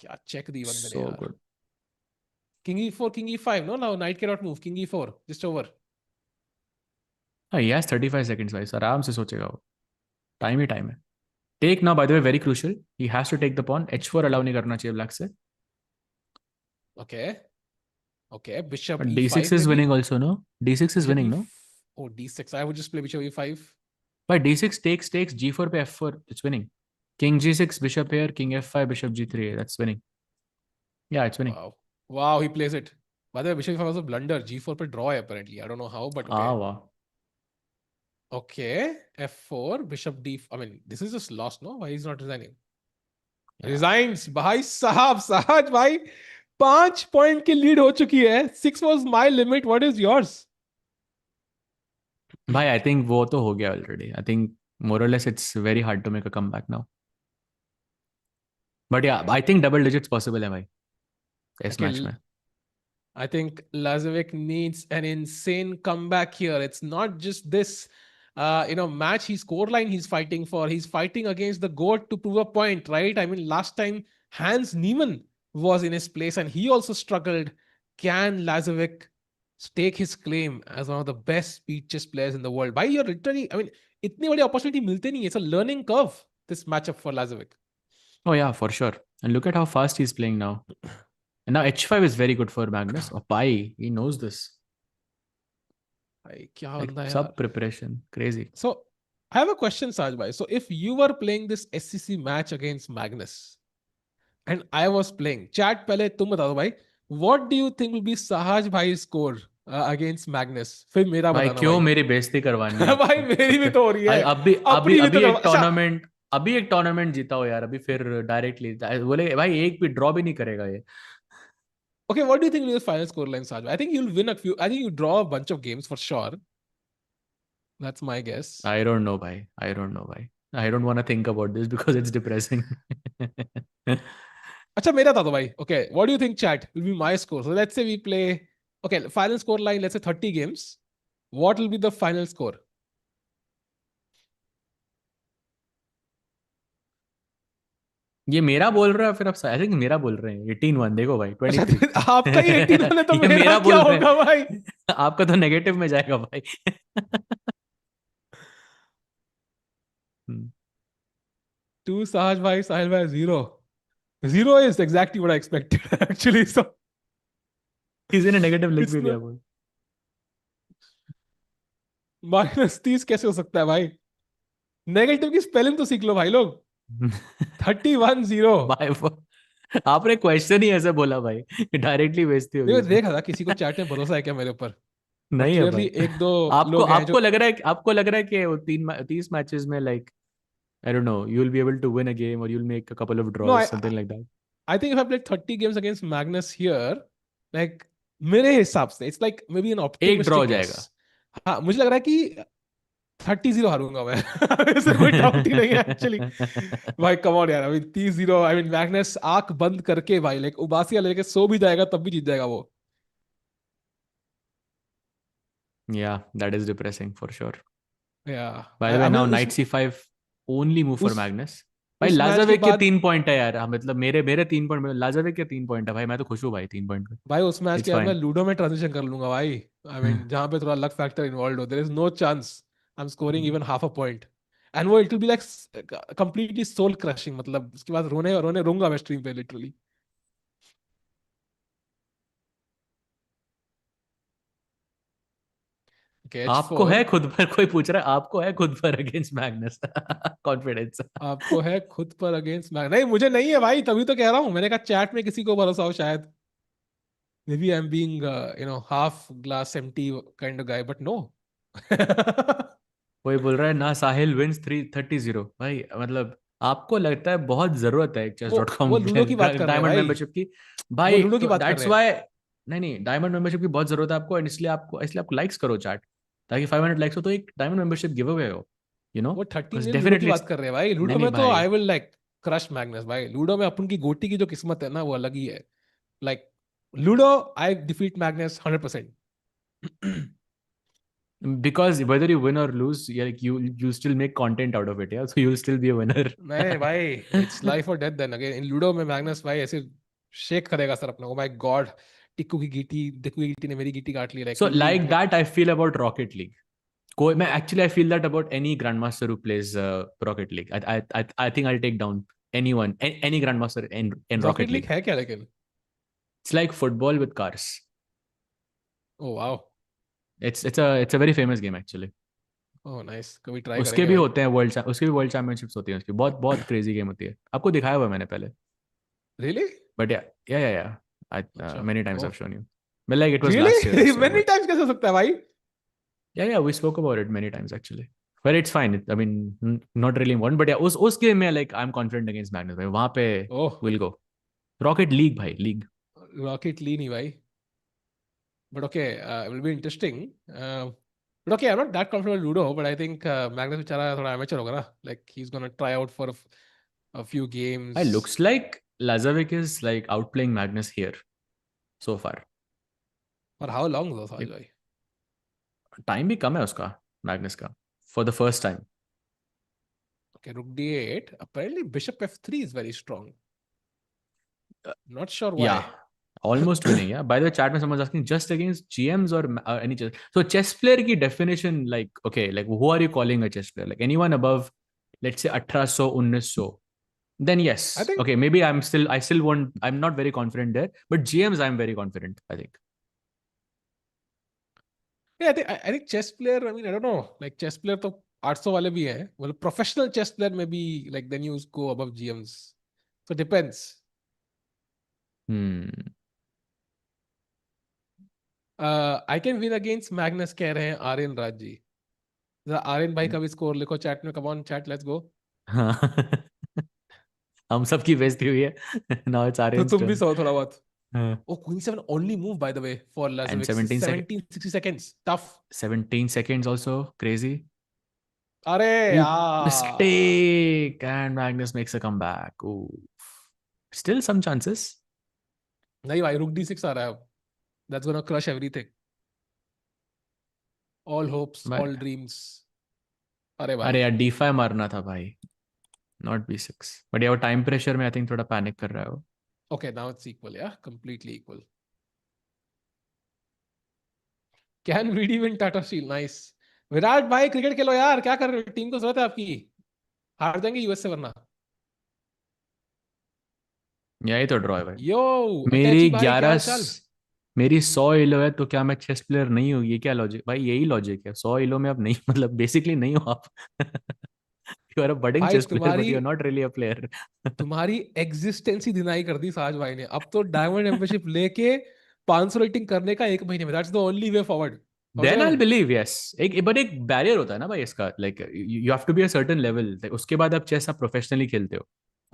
क्या चेक दी बंदे ने so यार good king e4 king e5 no now knight can not move king e4 just over हाँ he has 35 seconds भाई आराम से सोचेगा वो टाइम ही टाइम है take now by the way very crucial he has to take the pawn h4 allow नहीं करना चाहिए ब्लैक से Okay, bishop but e5 d6 is winning also, no? D6 is winning, no? Oh, d6. I would just play bishop e5. But d6 takes g4 पे f4, it's winning. King g6, bishop here, king f5, bishop g3, that's winning. Yeah, it's winning. Wow, he plays it. By the way, bishop e5 was a blunder. G4 पे draw है apparently. I don't know how, but okay. Wow. Okay, f4, bishop d. I mean, this is just lost, no? Why he's not resigning? Yeah. Resigns. भाई साहब, सहज भाई. 5 point की lead हो चुकी है 6 was my limit what is yours भाई I think वो तो हो गया already I think more or less it's very hard to make a comeback now but yeah I think double digits possible है भाई इस मैच में I think Lazavik needs an insane comeback here it's not just this match his scoreline he's fighting for he's fighting against the GOAT to prove a point right I mean last time Hans Niemann was in his place and he also struggled. Can Lazavik stake his claim as one of the best speed chess players in the world? Why you're literally, I mean, itni badi opportunity milte nahi. It's a learning curve, this matchup for Lazavik. Oh yeah, for sure. And look at how fast he's playing now. And now h5 is very good for Magnus. Oh, bhai, he knows this. Like, sub preparation, crazy. So, I have a question, Saj bhai. So, if you were playing this SCC match against Magnus, and I was playing. Chat पहले तुम बता दो भाई. What do you think will be Sahaj भाई's score against Magnus? फिर मेरा बताना भाई. क्यों मेरी बेइज्जती करवानी है? भाई मेरी भी तो हो रही है. अभी एक टूर्नामेंट जीता हो यार अभी फिर डायरेक्टली बोले भाई एक भी ड्रॉ भी नहीं करेगा ये. Okay, what do you think will be the final score line, Saj? I think you'll win a few. I think you draw a bunch of games for sure. That's my guess. I don't know, bhai. I don't want to think about this because it's depressing. अच्छा मेरा था तो भाई okay what do you think chat will be my score so let's say we play okay final score line let's say 30 games what will be the final score ये मेरा बोल रहा है फिर आप आई थिंक मेरा बोल रहे हैं 18-1 देखो भाई अच्छा 23 तो आपका ही 18 है तो ये मेरा मेरा क्या बोल रहे होगा भाई? हैं आपका तो नेगेटिव में जाएगा भाई हम्म, Two Sahaj भाई, Sahil भाई 0. 0 is exactly what I expected actually. So किसी ने नेगेटिव लिख it's भी दिया not बोल -30 कैसे हो सकता है भाई? नेगेटिव की स्पेलिंग तो सीख लो भाई लोग. 31-0. भाई आपने क्वेश्चन ही ऐसे बोला भाई डायरेक्टली बेइज्जती होगी देखो इसमें देखा था किसी को चैट में भरोसा है क्या मेरे ऊपर? बट नहीं है क्लियरली भाई एक दो आपको लोग हैं जो आपको लग रहा है आपको लग रहा है कि वो 30 मैचेस में like I don't know you will be able to win a game और you will make a couple of no draws something like that I think if I played 30 games against Magnus here, like मेरे हिसाब से it's like maybe an एक draw हो optimistic guess. जाएगा हाँ मुझे लग रहा है कि 30-0 हारूंगा मैं. ऐसे कोई डाउट ही नहीं है एक्चुअली. भाई कम ऑन यार, अभी 30-0 आई मीन मैग्नस आंख बंद करके भाई लाइक उबासिया लेके सो भी जाएगा तब भी जीत जाएगा वो. yeah that is depressing for sure या by the way हमें now उस knight c5 only move for उस Magnus भाई उस मैच के लाजाविक के बाद 3 पॉइंट है यार हाँ, मतलब मेरे मेरे 3 पॉइंट लाजाविक के 3 पॉइंट है भाई मैं तो खुश हूँ भाई 3 पॉइंट पे भाई उस मैच के इट्स बाद मैं फाइन लूडो में ट्रांजिशन कर लूंगा भाई. आई मीन जहां पे थोड़ा लक फैक्टर इन्वॉल्व हो, there is no chance I am scoring even half a point. And वो it will be like completely soul crushing. मतलब उसके बाद रोने रोने रोऊंगा मैं स्ट्रीम पे लिटरली. ओके आपको है H4. खुद पर कोई पूछ रहा है आपको है खुद पर अगेंस्ट मैग्नस कॉन्फिडेंस आपको है खुद पर अगेंस्ट मैग? नहीं मुझे नहीं है भाई, तभी तो कह रहा हूँ. मैंने कहा चैट में किसी को भरोसा हो शायद. Maybe I am being half glass empty kind of guy but no. कोई बोल रहा है ना साहिल विंस 330 भाई मतलब आपको लगता है बहुत जरूरत है वो chess.com वो लूडो की बात कर रहे हैं डायमंड भाई. मेंबरशिप की वो भाई लूडो की तो बात कर दैट्स रहे हैं. व्हाई नहीं नहीं डायमंड मेंबरशिप की बहुत जरूरत है आपको and इसलिए आपको लाइक्स करो चैट ताकि 500 लाइक्स हो तो एक डायमंड मेंबरशिप गिव अवे हो यू नो वो 30 बिकॉज मिलियन लूडो की डेफिनेटली बात कर रहे हैं भाई. नहीं लूडो नहीं में तो भाई I will like crush Magnus भाई. लूडो में अपन की गोटी की जो किस्मत है ना वो अलग ही है. Like ludo I defeat Magnus 100%. because whether you win or lose like you still make content out of it yeah so you'll still be a winner नहीं नहीं भाई, इट्स लाइफ और डेथ देन अगेन. इन ludo में Magnus भाई ऐसे shake करेगा sir अपना. ओ my God, Tikku की गीटी, डिक्कू की गीटी ने मेरी गीटी काट ली. Like so he will be like like that I feel about Rocket League कोई मैं actually I feel that about any grandmaster who plays Rocket League. I think I'll take down anyone any grandmaster in rocket Rocket league League. है क्या लेकिन? It's like football with cars. Oh wow. It's a very famous game actually. Oh nice, कभी try उसके करेंगे भी भाई. होते हैं उसके भी वर्ल्ड चैंपियनशिप्स होती हैं उसकी बहुत बहुत क्रेजी गेम होती है आपको दिखाया हुआ है मैंने पहले रियली? but yeah अच्छा. many times oh I've shown you but like it was last year or really? so many but times कैसे हो सकता है भाई? yeah we spoke about it many times actually but it's fine I mean not really important but yeah उस game में like I'm confident against Magnus भाई वहां पे ओह we'll go Rocket League भाई league रॉकेट ली नहीं भाई. But okay, it will be interesting. But okay, I'm not that comfortable with Ludo, but I think Magnus बेचारा थोड़ा amateur होगा ना. Like he's gonna try out for a few games. it looks like Lazavik is like outplaying Magnus here so far For how long though, Sahaj bhai? Time भी कम है उसका Magnus का for the first time Okay, Rook D8. Apparently, Bishop F3 is very strong. Not sure why. yeah almost winning yeah by the way chat में someone's asking just against GMs or any chess so chess player की definition like okay like who are you calling a chess player like anyone above let's say 1800 1900 then yes I think okay maybe I still won't I'm not very confident there but GMs I'm very confident I think yeah, I think chess player. I mean, I don't know. Like chess player तो 800 वाले भी हैं. Well, professional chess player maybe like then you go above GMs. So depends. I can win against Magnus कह रहे हैं आर्यन राज जी. जरा आर्यन भाई का भी स्कोर लिखो चैट में. Come on chat, let's go. हम सब की बेइज्जती हुई है now it's तो Aryan's तुम भी turn सो थोड़ा बहुत. हाँ. Oh, Queen 7 only move by the way for and Lazavik. 17 60 seconds. Tough. 17 seconds also crazy अरे Ooh, यार. mistake and Magnus makes a comeback Ooh. Still some chances नहीं भाई, Rook D6 आ रहा है अब. That's gonna crush everything. All hopes, But- all dreams. अरे भाई. अरे यार D5 मारना था भाई Not b6. But yeah, वो time pressure में I think थोड़ा panic कर रहा है वो. Okay, now it's equal, yeah? Completely equal. Can VD win Tata Steel? Nice. Virat भाई क्रिकेट खेलो यार, क्या कर रहे हो? टीम को जरूरत है आपकी. हार जाएंगे यूएस से वरना. यही तो ड्रॉ है भाई. Yo, मेरी Attachi भाई, क्या हाल 11 चाल? मेरी 100 इलो है तो क्या मैं चेस प्लेयर नहीं हूँ? ये क्या लॉजिक भाई? यही लॉजिक है. 100 इलो में आप नहीं मतलब बेसिकली नहीं हो आप. यू आर अ बडिंग भाई चेस प्लेयर बट तुम्हारी you are not really a player. तुम्हारी एग्जिस्टेंस ही डिनाई कर दी साज भाई ने. अब तो डायमंड मेंबरशिप लेके 500 रेटिंग करने का 1 महीने में. That's the only way forward. Then I believe yes. एक बैरियर होता है ना भाई इसका. Like you have to be a certain level. उसके बाद आप चेस आप प्रोफेशनली खेलते हो.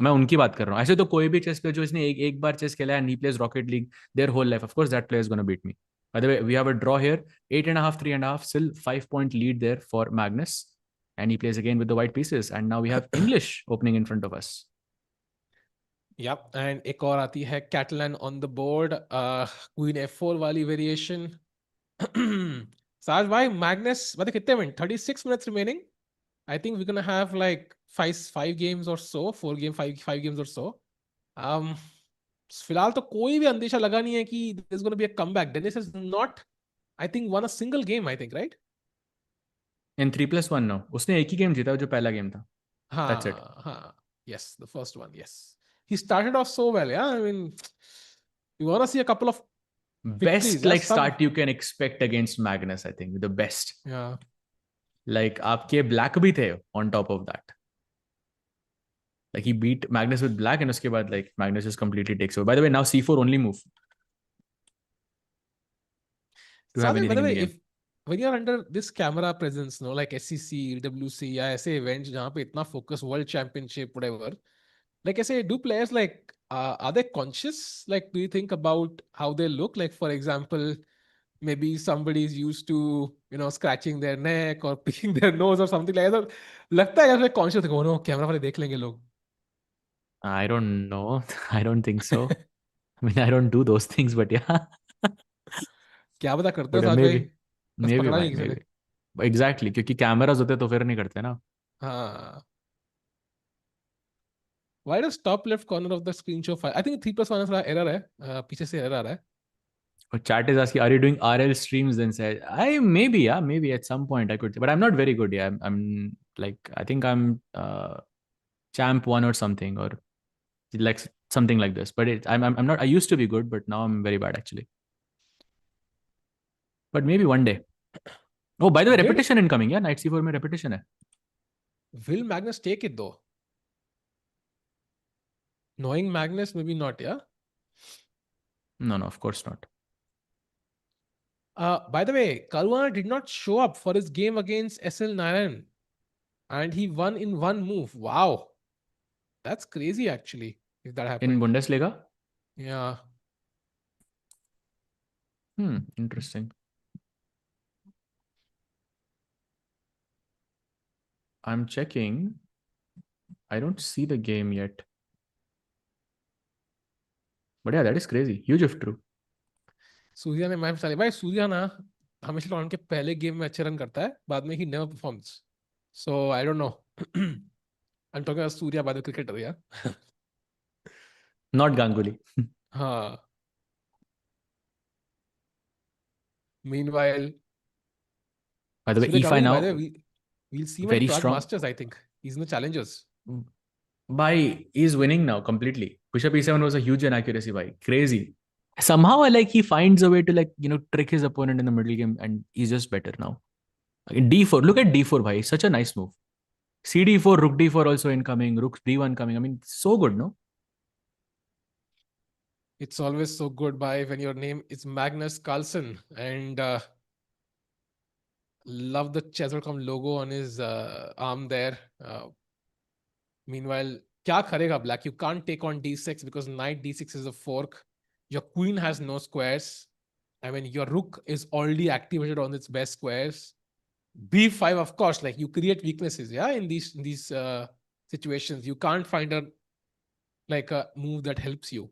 मैं उनकी बात कर रहा हूँ. ऐसे तो कोई भी चेस प्लेयर जो इसने एक बार चेस खेला है, he plays rocket league their whole life, of course that player is gonna beat me. By the way, we have a draw here. 8.5, 3.5, still 5-point lead there for Magnus. And he plays again with the white pieces. And now we have English opening in front of us. Yep, and एक और आती है Catalan on the board. Queen F4 वाली variation. Saj bhai, Magnus, मतलब कितने minute? 36 minutes remaining. I think we're gonna have like five games or so, five games or so. फिलहाल तो कोई भी अंदेशा लगा नहीं है कि there's gonna be a comeback. Dennis has not, I think, won a single game. I think, right? In 3+1 now. उसने एक ही गेम जीता जो पहला गेम था. That's it. Yes, the first one. Yes, he started off so well. Yeah, I mean, you wanna see a couple of victories, Best like start you can expect against Magnus, I think. The best. Yeah. Like आपके black भी थे on top of that. Like he beat Magnus with black and उसके बाद like Magnus just completely takes over. By the way, now C4 only move. To have anything by the in way, the game. if when you're under this camera presence, no, like SEC, WC, या ऐसे events जहाँ पे इतना focus, World Championship, whatever, like ऐसे do players like are they conscious? Like, do you think about how they look? Like, for example, maybe somebody is used to, you know, scratching their neck or picking their nose or something like that. लगता है यार conscious है, no, camera वाले देख लेंगे लोग. I don't know. I don't think so. I mean, I don't do those things, but yeah. क्या पता करते हो But साथ भाई? maybe, बस maybe, पकड़ा भाई, नहीं किसी ने. maybe. Exactly. क्योंकि cameras होते तो फिर नहीं करते ना. हाँ. Why does top left corner of the screen show 5? I think 3+1 is error है. पीछे से error आ रहा है. Or chat is asking, are you doing RL streams? Then say, maybe at some point I could, but I'm not very good. Yeah, I'm like, I think I'm champ 1 or something, or like something like this. But I'm not. I used to be good, but now I'm very bad actually. But maybe one day. Oh, by the way, repetition incoming. Yeah, knight c4 में repetition है. Will Magnus take it though? Knowing Magnus, maybe not. Yeah. No, of course not. By the way, Karuna did not show up for his game against SL Narayan, and he won in one move. Wow, that's crazy actually. If that happened in Bundesliga. Yeah. Interesting. I'm checking. I don't see the game yet. But yeah, that is crazy. Huge if true. Surya ने match चले भाई. सूर्या ना हमेशा tournament के पहले game में अच्छे run करता है, बाद में he never performs. So I don't no. I am talking about Surya by the cricketer. या Not Ganguly. हाँ. Meanwhile, by the way, Surya if I Ganguly, now by the way, we'll see him very at Prague strong. Masters. I think he's in the challengers. By he's winning now completely. Bishop e7 was a huge inaccuracy. By crazy. Somehow, like he finds a way to like trick his opponent in the middle game, and he's just better now. D4. Look at D4. Bhai, such a nice move. CD4, Rook D4 also incoming. Rook D1 coming. I mean, so good, no? It's always so good by when your name is Magnus Carlsen, and love the Chesscom logo on his arm there. Meanwhile, क्या करेगा black? You can't take on d6 because knight d6 is a fork. Your queen has no squares. I mean, your rook is already activated on its best squares. b5, of course, like you create weaknesses, yeah, in these situations. You can't find a move that helps you.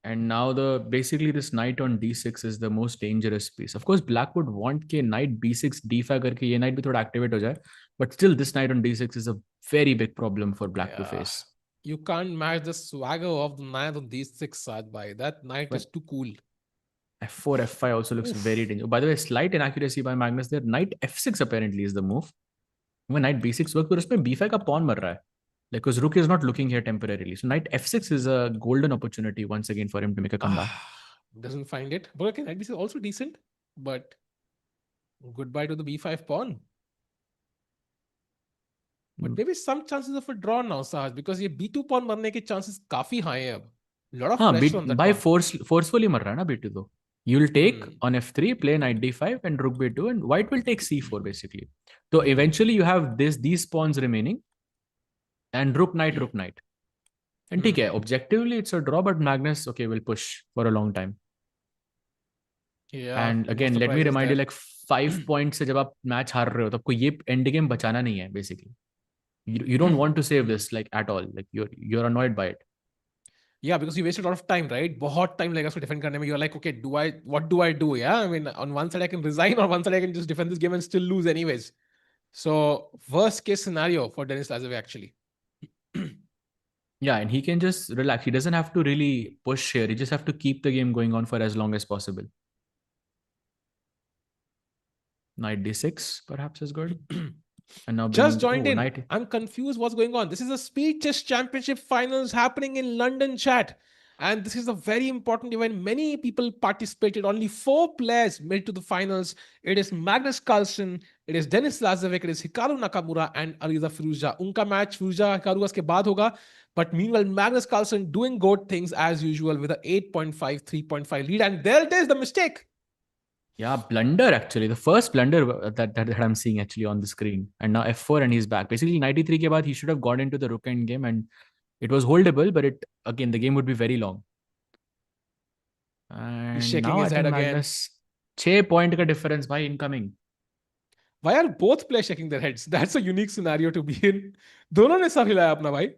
And now basically this knight on d6 is the most dangerous piece. Of course, black would want ke knight b6 d5 करके ये knight भी थोड़ा activate हो जाए, but still this knight on d6 is a very big problem for black to face. You can't match the swagger of the knight on d6, Saad bhai. That knight is too cool. f4 f5 also looks very dangerous. By the way, slight inaccuracy by Magnus there. Knight f6 apparently is the move. When knight b6 works, but उसमें b5 का pawn मर रहा है. Like, because rook is not looking here temporarily. So knight f6 is a golden opportunity once again for him to make a comeback. Doesn't find it. But okay, knight b6 is also decent. But goodbye to the b5 pawn. But maybe some chances of a draw now, Sahaj, because ये b2 pawn मरने के chances काफी high है अब. Lot of pressure on that by pawn. forcefully मर रहा है ना b2 तो. You'll take on f3, play knight d5 and rook b2, and white will take c4 basically. So eventually you have these pawns remaining and rook knight. And ठीक है, objectively it's a draw, but Magnus will push for a long time. Yeah. And again, let me remind you, like 5 points से जब आप match हार रहे हो, तो आपको ये end game बचाना नहीं है basically. You don't want to save this like at all. Like you're annoyed by it. Yeah, because you wasted a lot of time, right? बहुत time लगा उसको defend करने में. You're like, okay, what do I do? Yeah, I mean, on one side I can resign, on one side I can just defend this game and still lose anyways. So worst case scenario for Denis Lazavik actually. Yeah, and he can just relax. He doesn't have to really push here. He just have to keep the game going on for as long as possible. Knight d6 perhaps is good. And now just joined in. Knight. I'm confused what's going on. This is a Speed Chess Championship finals happening in London, chat. And this is a very important event. Many people participated. Only 4 players made to the finals. It is Magnus Carlsen, it is Denis Lazavik, it is Hikaru Nakamura and Alireza Firouzja. Unka match Firouzja Hikaru uske baad hoga. But meanwhile, Magnus Carlsen doing good things as usual with a 8.5, 3.5 lead. And there it is, the mistake. Yeah, blunder actually. The first blunder that I'm seeing actually on the screen. And now f4 and he's back. Basically, 93 ke baad, he should have gone into the rook end game and it was holdable, but again, the game would be very long. And he's shaking now his head again. 6 point ka difference by incoming. Why are both players shaking their heads? That's a unique scenario to be in. दोनों ने सब हिलाया अपना भाई.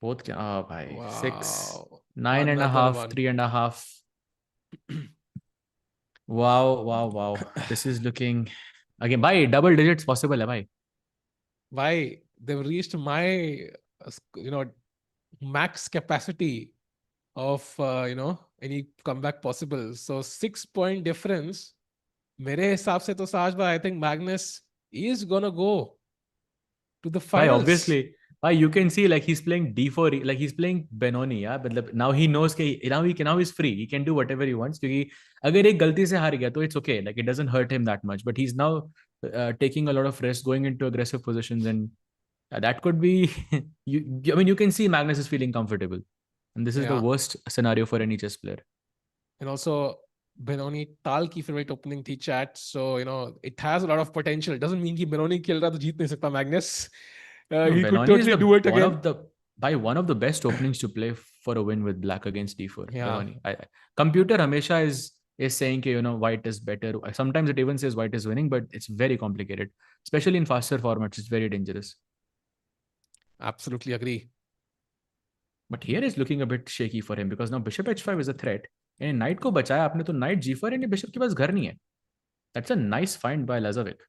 Both can, bhai. Wow. 6, 9.5, 3.5. Wow. This is looking again by double digits possible, bhai. Why they've reached my max capacity of any comeback possible. So 6 point difference. मेरे हिसाब से तो साज भाई, I think Magnus is gonna go to the finals. Bhai, obviously. You can see like he's playing d4, like he's playing Benoni, yeah. But now he knows now he's free. He can do whatever he wants. Because अगर एक गलती से हार गया, तो it's okay. Like it doesn't hurt him that much. But he's now taking a lot of risk, going into aggressive positions, and that could be. You can see Magnus is feeling comfortable, and this is the worst scenario for any chess player. And also, Benoni Tal की favorite opening थी chat, so it has a lot of potential. It doesn't mean कि Benoni खेल रहा तो जीत नहीं सकता Magnus. He could totally do it again. One of the best openings to play for a win with black against d4. Yeah. Computer Hamesha is saying white is better. Sometimes it even says white is winning, but it's very complicated, especially in faster formats. It's very dangerous. Absolutely agree. But here is looking a bit shaky for him because now bishop h5 is a threat. And knight को बचाया आपने तो knight g4 and bishop के पास घर नहीं है. That's a nice find by Lazavik.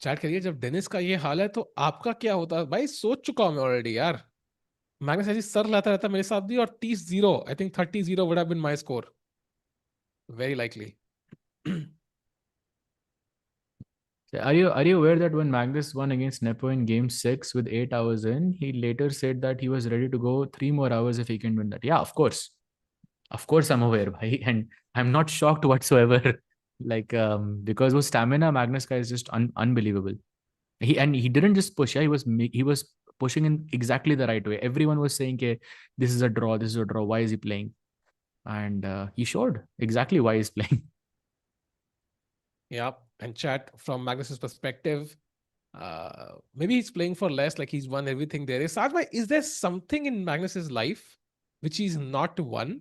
Chat करिए, जब डेनिस का ये हाल है तो आपका क्या होता है भाई? सोच चुका हूं मैं ऑलरेडी यार. मैग्नस ऐसी सर लाता रहता मेरे साथ भी, और 30-0, I think 30-0 would have been my score. Very likely. Are you aware that when Magnus won against Nepo in game 6 with 8 hours in, he later said that he was ready to go 3 more hours if he can win that? Yeah, of course. Of course I'm aware, bhai, and I'm not shocked whatsoever. Like because his stamina, Magnus guy, is just unbelievable. He didn't just push. Yeah, he was pushing in exactly the right way. Everyone was saying, "Okay, this is a draw. This is a draw. Why is he playing?" And he showed exactly why he's playing. Yeah, and chat from Magnus's perspective, maybe he's playing for less. Like he's won everything there is. Sajbhai, is there something in Magnus's life which he's not won,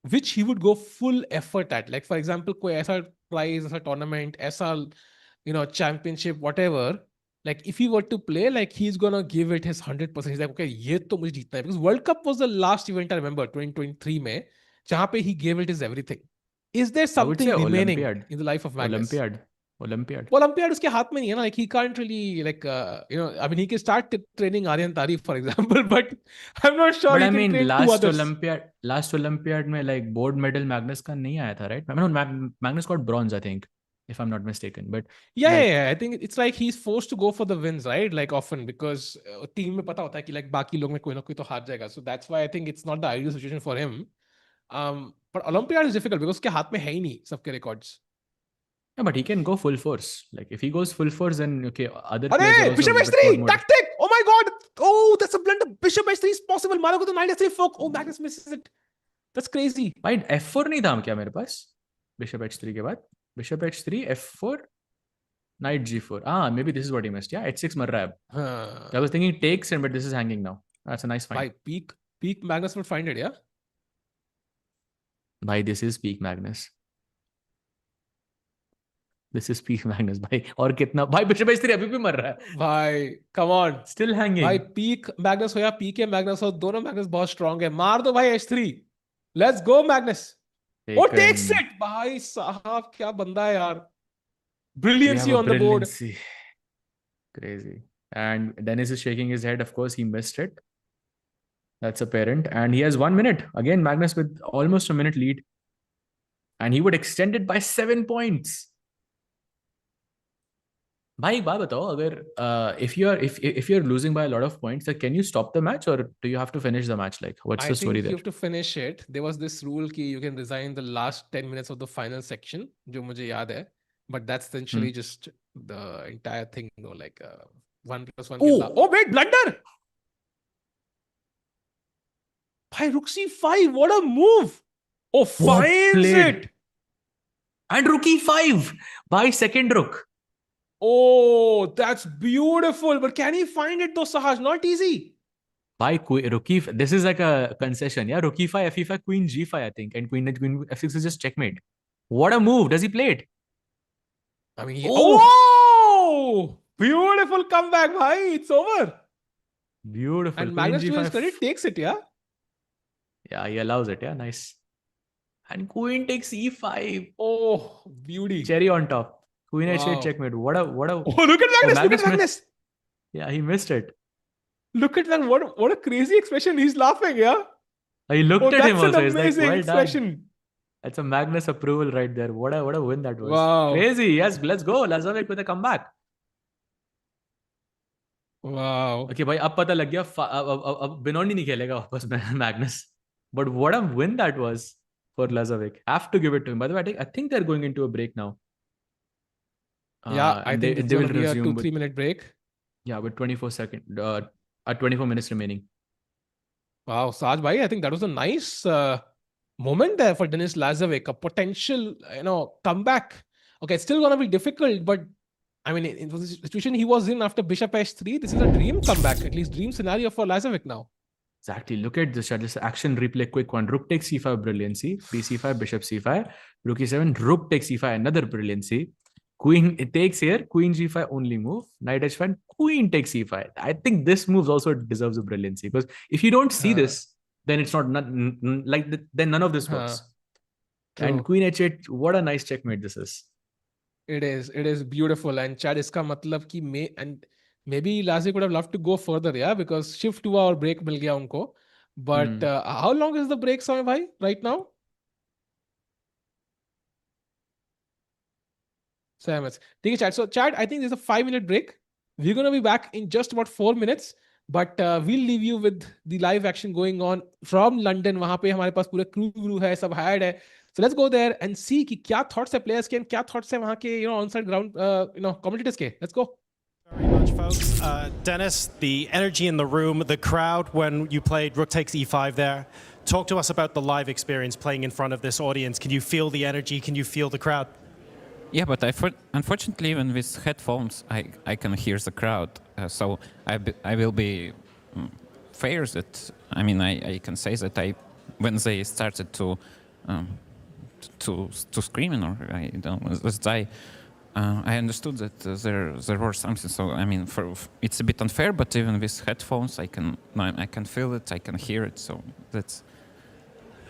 which he would go full effort at? Like for example, कोई ऐसा prize, ऐसा tournament, ऐसा championship, whatever, like if he were to play, like he's gonna give it his 100%. He's like, okay, ये तो मुझे जीतना है, because World Cup was the last event I remember 2023 में, जहाँ पे he gave it his everything. Is there I would say something remaining Olympiad. in the life of Magnus? Olympiad. Olympiad उसके हाथ में नहीं है ना, like he can't really like I mean he can start training Aryan Tari for example, but I'm not sure But he I can mean, train two others. last Olympiad में like board medal Magnus का नहीं आया था, right? I mean, Magnus got bronze, I think, if I'm not mistaken. But yeah, I think it's like he's forced to go for the wins, right? Like often because team में पता होता है कि like बाकी लोग में कोई ना कोई तो हार जाएगा. So that's why I think it's not the ideal situation for him. But Olympiad is difficult because उसके हाथ में है ही नहीं सबके records. Yeah, but he can go full force. Like if he goes full force, then okay, other players are अरे also Bishop a bit H3 more tactic. Oh my God. Oh, that's a blunder. Bishop H3 is possible. मारो को तो knight H3 fork. Oh, Magnus misses it. That's crazy. भाई F4 नहीं था क्या मेरे पास? Bishop H3 के बाद Bishop H3 F4 Knight G4. Ah, maybe this is what he missed. Yeah, H6 मर रहा है अब. I was thinking takes and but this is hanging now. That's a nice find. Bhai, peak Magnus would find it, yeah? भाई this is peak Magnus. This is peak Magnus भाई. और कितना भाई Bishop H3 अभी भी मर रहा है. भाई come on. Still hanging. भाई peak Magnus हो या peak Magnus हो, दोनों Magnus बहुत strong है. मार दो भाई H3. Let's go Magnus. Oh, takes it. भाई साहब क्या बंदा है यार. Brilliancy on the board. Crazy. And Denis is shaking his head. Of course, he missed it. That's apparent. And he has 1 minute. Again, Magnus with almost a minute lead. And he would extend it by 7 points. भाई बात बताओ अगर if you're losing by a lot of points, like, can you stop the match or do you have to finish the match? Like what's the story there? I think you have to finish it. There was this rule कि you can resign the last 10 minutes of the final section, जो मुझे याद है. But that's essentially just the entire thing, though. Like 1+1. Oh wait, blunder! Bhai, Rook C5. What a move! Oh, finds it. And Rook E5 by second rook. Oh, that's beautiful. But can he find it though, Sahaj? Not easy. By Rook E5. This is like a concession. Yeah, Rook E5, F5, Queen G5, I think. And Queen F6 is just checkmate. What a move. Does he play it? I mean, oh! Beautiful comeback, bhai. It's over. Beautiful. And Magnus to his credit takes it, yeah? Yeah, he allows it. Yeah, nice. And Queen takes E5. Oh, beauty. Cherry on top. Queen H8 checkmate. What a Oh, look at Magnus. Look at Magnus. Yeah, he missed it. Look at that. What a crazy expression. He's laughing, yeah? He looked at him also. That's an He's amazing like, well expression. done. That's a Magnus approval right there. What a win that was. Wow. Crazy. Yes, let's go. Lazavik with a comeback. Wow. Okay, भाई अब पता लग गया अब बिनोनी नहीं खेलेगा वापस में Magnus. But what a win that was for Lazavik. Have to give it to him. By the way, I think they're going into a break now. Yeah, I think it's going to be a 2-3 minute break. Yeah, with 24 minutes remaining. Wow, Saj bhai, I think that was a nice moment there for Denis Lazavik. A potential, comeback. Okay, it's still going to be difficult, but I mean, in the situation he was in after Bishop H3, this is a dream comeback, at least dream scenario for Lazavik now. Exactly. Look at this shot. Just action replay, quick one. Rook takes C5, brilliancy. BC5, Bishop C5. Rook E7, Rook takes C5, another brilliancy. Queen it takes here, Queen G5 only move. Knight H5, Queen takes C5. I think this move also deserves a brilliancy because if you don't see this, then it's not then none of this works. And Queen H8, what a nice checkmate this is. It is beautiful. And Chad, iska matlab ki maybe Lazavik would have loved to go further, yeah, because shift 2 hour break mil gaya unko. But how long is the break, Samay bhai, right now? 7 minutes. Take a chat. So, Chad, I think there's a 5-minute break. We're going to be back in just about 4 minutes. But we'll leave you with the live action going on from London. Wahan pe hamare paas pura crew hai, sab hired hai. So let's go there and see ki kya thoughts hai players ke and kya thoughts hai wahan ke, on-site ground, commentators ke. Let's go. Very much, folks. Denis, the energy in the room, the crowd when you played Rook takes E5 there. Talk to us about the live experience playing in front of this audience. Can you feel the energy? Can you feel the crowd? Yeah, but unfortunately, even with headphones, I can hear the crowd. So I will be fair that I can say that when they started to screaming or I don't know, I understood that there was something. So I mean, it's a bit unfair, but even with headphones, I can feel it, I can hear it. So that's.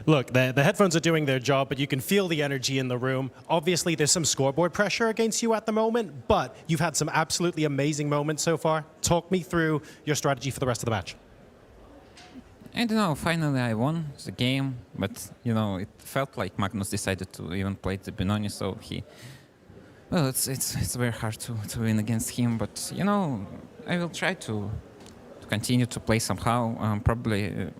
Look, the headphones are doing their job, but you can feel the energy in the room. Obviously, there's some scoreboard pressure against you at the moment, but you've had some absolutely amazing moments so far. Talk me through your strategy for the rest of the match. I don't know, finally I won the game, but, you know, it felt like Magnus decided to even play the Benoni, so well, it's very hard to win against him, but, you know, I will try to continue to play somehow. Probably,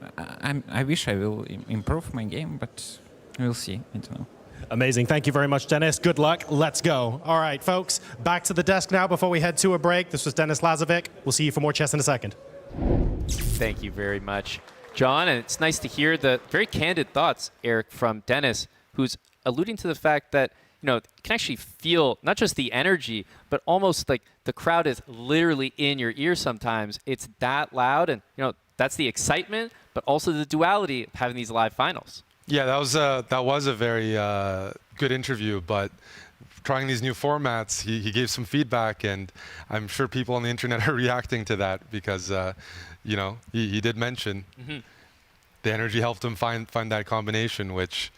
I wish I will improve my game, but we'll see, I don't know. Amazing. Thank you very much, Denis. Good luck. Let's go. All right, folks, back to the desk now before we head to a break. This was Denis Lazavik. We'll see you for more chess in a second. Thank you very much, John. And it's nice to hear the very candid thoughts, Eric, from Denis, who's alluding to the fact that, you know, you can actually feel not just the energy, but almost like the crowd is literally in your ear sometimes. It's that loud, and, you know, that's the excitement, but also the duality of having these live finals. Yeah, that was a very good interview, but trying these new formats, he gave some feedback, and I'm sure people on the internet are reacting to that because, you know, he did mention the energy helped him find that combination, which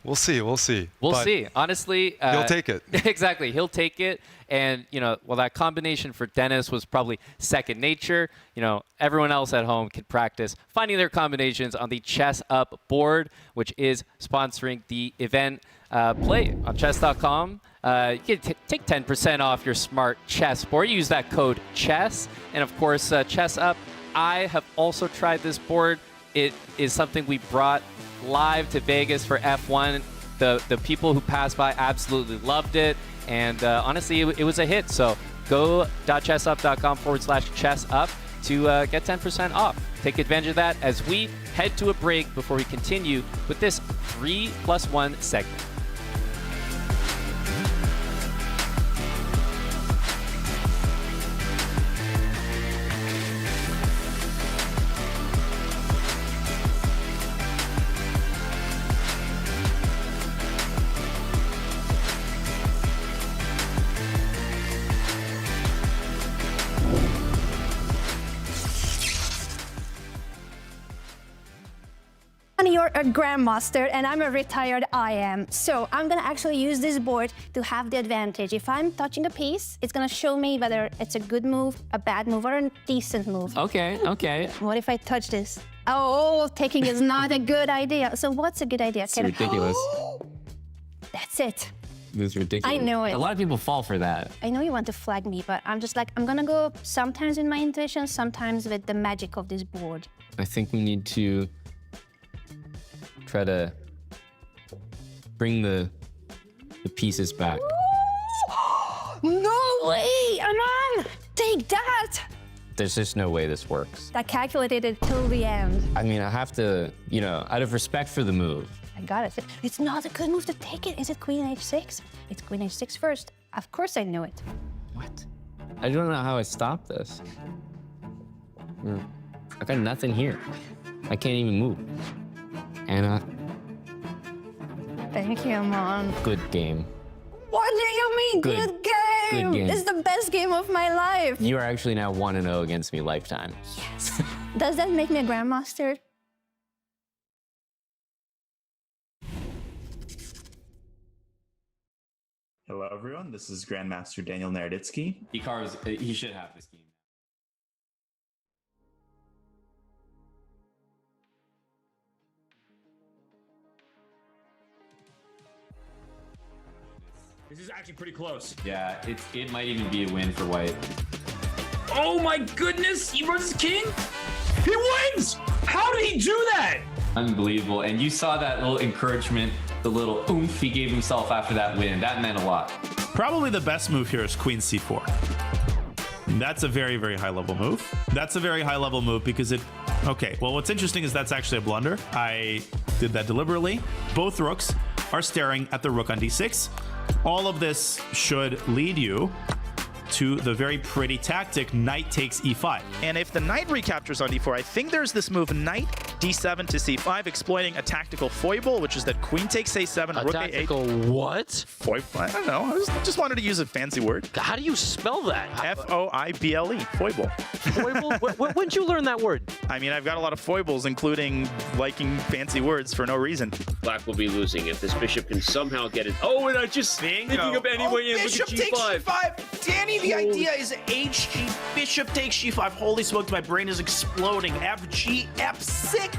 we'll see. We'll see. Honestly, he'll take it. Exactly, he'll take it. And, you know, well, that combination for Denis was probably second nature. You know, everyone else at home can practice finding their combinations on the Chess Up board, which is sponsoring the event. Play on chess.com. You can take 10% off your smart chess board. Use that code CHESS. And, of course, Chess Up. I have also tried this board. It is something we brought live to Vegas for F1. The people who passed by absolutely loved it. And honestly, it was a hit. So go.chessup.com/chessup to get 10% off. Take advantage of that as we head to a break before we continue with this 3+1 segment. You're a grandmaster and I'm a retired IM. So I'm gonna actually use this board to have the advantage. If I'm touching a piece, it's gonna show me whether it's a good move, a bad move, or a decent move. Okay. What if I touch this? Oh, taking is not a good idea. So what's a good idea? It's ridiculous. That's it. It's ridiculous. I know it. A lot of people fall for that. I know you want to flag me, but I'm just like, I'm gonna go sometimes with my intuition, sometimes with the magic of this board. I think we need to try to bring the pieces back. No way, Aman! Take that! There's just no way this works. I calculated it till the end. I mean, I have to, you know, out of respect for the move. I got it. It's not a good move to take it. Is it queen h6? It's queen h6 first. Of course I know it. What? I don't know how I stop this. I got nothing here. I can't even move. Anna. Thank you, Aman. Good game. What do you mean, good game? Good game. It's the best game of my life. You are actually now 1-0 against me lifetime. Yes. Does that make me a grandmaster? Hello, everyone. This is Grandmaster Daniel Naroditsky. He should have this game. This is actually pretty close. Yeah, it might even be a win for White. Oh my goodness, he versus King? He wins! How did he do that? Unbelievable. And you saw that little encouragement, the little oomph he gave himself after that win. That meant a lot. Probably the best move here is Queen C4. That's a very, very high level move. That's a very high level move because it... Okay, well, what's interesting is that's actually a blunder. I did that deliberately. Both rooks are staring at the rook on d6. All of this should lead you to the very pretty tactic, knight takes e5. And if the knight recaptures on d4, I think there's this move, knight d7 to c5, exploiting a tactical foible, which is that queen takes a7, A rook tactical a8. what? Foible? I don't know. I just wanted to use a fancy word. How do you spell that? Foible. Foible. Foible? When did you learn that word? I mean, I've got a lot of foibles, including liking fancy words for no reason. Black will be losing if this bishop can somehow get it. Oh, and I just thinking of any way in. Look Bishop at takes g5. g5. Danny, the idea is hg. Bishop takes g5. Holy smokes, my brain is exploding. fg, f6.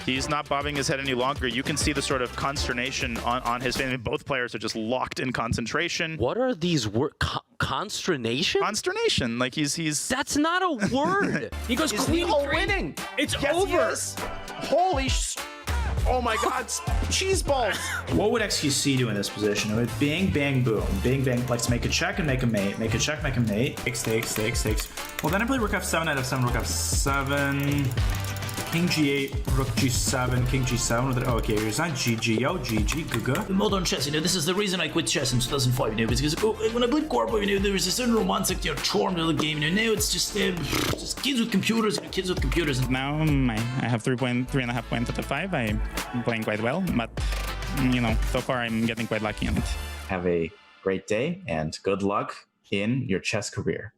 He's not bobbing his head any longer. You can see the sort of consternation on his face. Both players are just locked in concentration. What are these words? Consternation? Consternation. Like he's. That's not a word. He goes queen winning. It's over. Holy oh my god, cheese balls. What would XQC do in this position? It would bang, bang, boom. Bang, bang, let's make a check and make a mate. Make a check, make a mate. Takes. Well, then I play rook f7, knight f7, rook f7. King g8, rook g7, king g7. Okay, here's that GG, yo, GG, good. In modern chess, this is the reason I quit chess in 2005, because when I played Corpo, there was a certain romantic, charm to the game. Now it's just kids with computers, And now I have 3.5 points out of 5. I'm playing quite well, but so far I'm getting quite lucky on it. Have a great day and good luck in your chess career.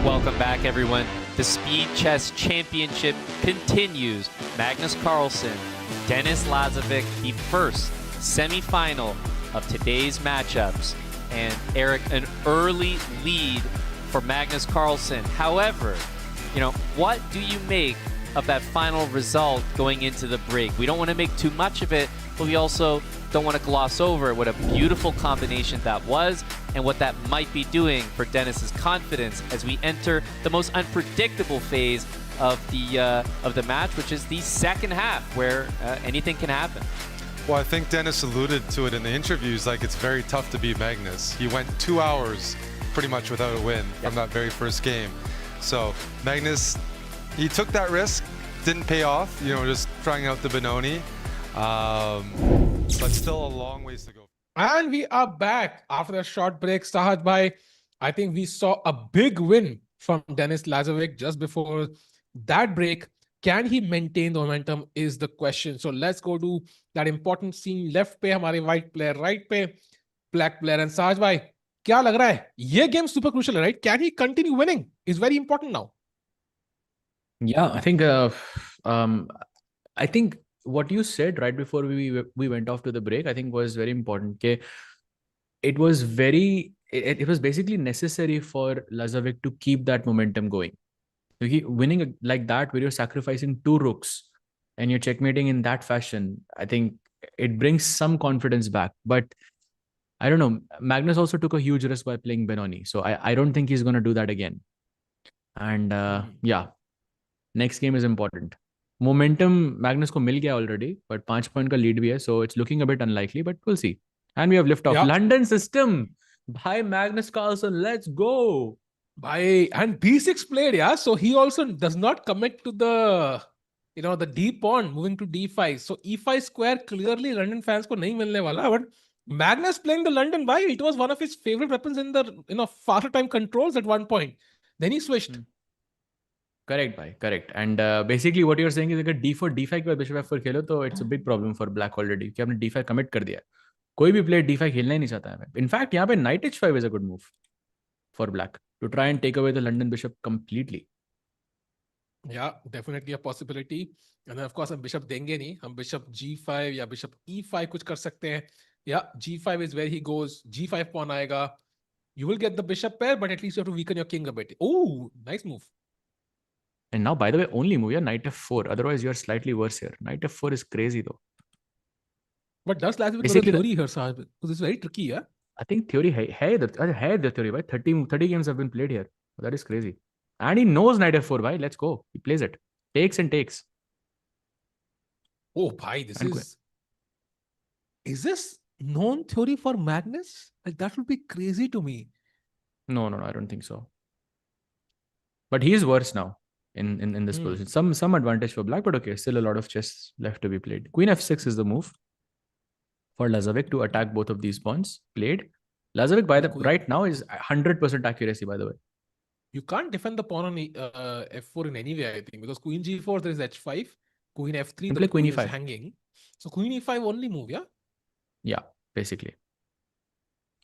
Welcome back, everyone. The Speed Chess Championship continues. Magnus Carlsen, Denis Lazavik, the first semifinal of today's matchups. And Eric, an early lead for Magnus Carlsen. However, what do you make of that final result going into the break? We don't want to make too much of it, but we also don't want to gloss over what a beautiful combination that was and what that might be doing for Denis's confidence as we enter the most unpredictable phase of the match, which is the second half, where anything can happen. Well, I think Denis alluded to it in the interviews, like it's very tough to beat Magnus. He went 2 hours pretty much without a win from that very first game. So Magnus, he took that risk, didn't pay off, just trying out the Benoni. But still a long ways to go. And we are back after a short break. Sahaj bhai, I think we saw a big win from Denis Lazavik just before that break. Can he maintain the momentum is the question. So let's go to that important scene. Left pe hamare white player, right pe black player. And Sahaj bhai, kya lag raha hai? Ye game super crucial, right? Can he continue winning? Is very important now. Yeah, I think what you said right before we went off to the break, I think was very important. Okay, it was basically necessary for Lazavik to keep that momentum going. Winning like that, where you're sacrificing 2 rooks and you're checkmating in that fashion, I think it brings some confidence back. But I don't know, Magnus also took a huge risk by playing Benoni, so I don't think he's going to do that again. And yeah, next game is important. Momentum Magnus ko mil gaya already, but 5 point ka lead bhi hai, so it's looking a bit unlikely, but we'll see. And we have lift off. Yeah. London system by Magnus Carlsen. Let's go. And b6 played, yeah. So he also does not commit to the the d pawn moving to d5. So e5 square clearly London fans ko nahi milne wala. But Magnus playing the London, why? It was one of his favorite weapons in the faster time controls at one point. Then he switched. Correct, bhai. Correct. And basically what you're saying is that d4, d5 के बाद bishop f4 खेलो तो it's a big problem for black already. कि आपने d5 commit कर दिया. कोई भी player d5 खेलना ही नहीं चाहता है. In fact, यहाँ पे knight h5 is a good move for black to try and take away the London bishop completely. Yeah, definitely a possibility. And then of course हम bishop देंगे नहीं. हम bishop g5 या bishop e5 कुछ कर सकते हैं. Yeah, g5 is where he goes. g5 pawn आएगा. You will get the bishop pair, but at least you have to weaken your king a bit. Oh, nice move. And now, by the way, only move, yeah, knight f4. Otherwise, you're slightly worse here. Knight f4 is crazy, though. But does Lazavik know the theory here, Sahaj? Because it's very tricky, yeah? I think theory, hey, the theory, right? 30 games have been played here. That is crazy. And he knows knight f4, right? Let's go. He plays it. Takes and takes. Oh, bhai, this is... Is this known theory for Magnus? Like that would be crazy to me. No, I don't think so. But he is worse now in this position. Some advantage for black, but okay, still a lot of chess left to be played. Queen f6 is the move for Lazavik to attack both of these pawns. Played. Lazavik right now is 100% accuracy, by the way. You can't defend the pawn on f4 in any way, I think, because queen g4 there is h5, queen f3 the queen is hanging. So queen e5 only move, yeah? Yeah, basically.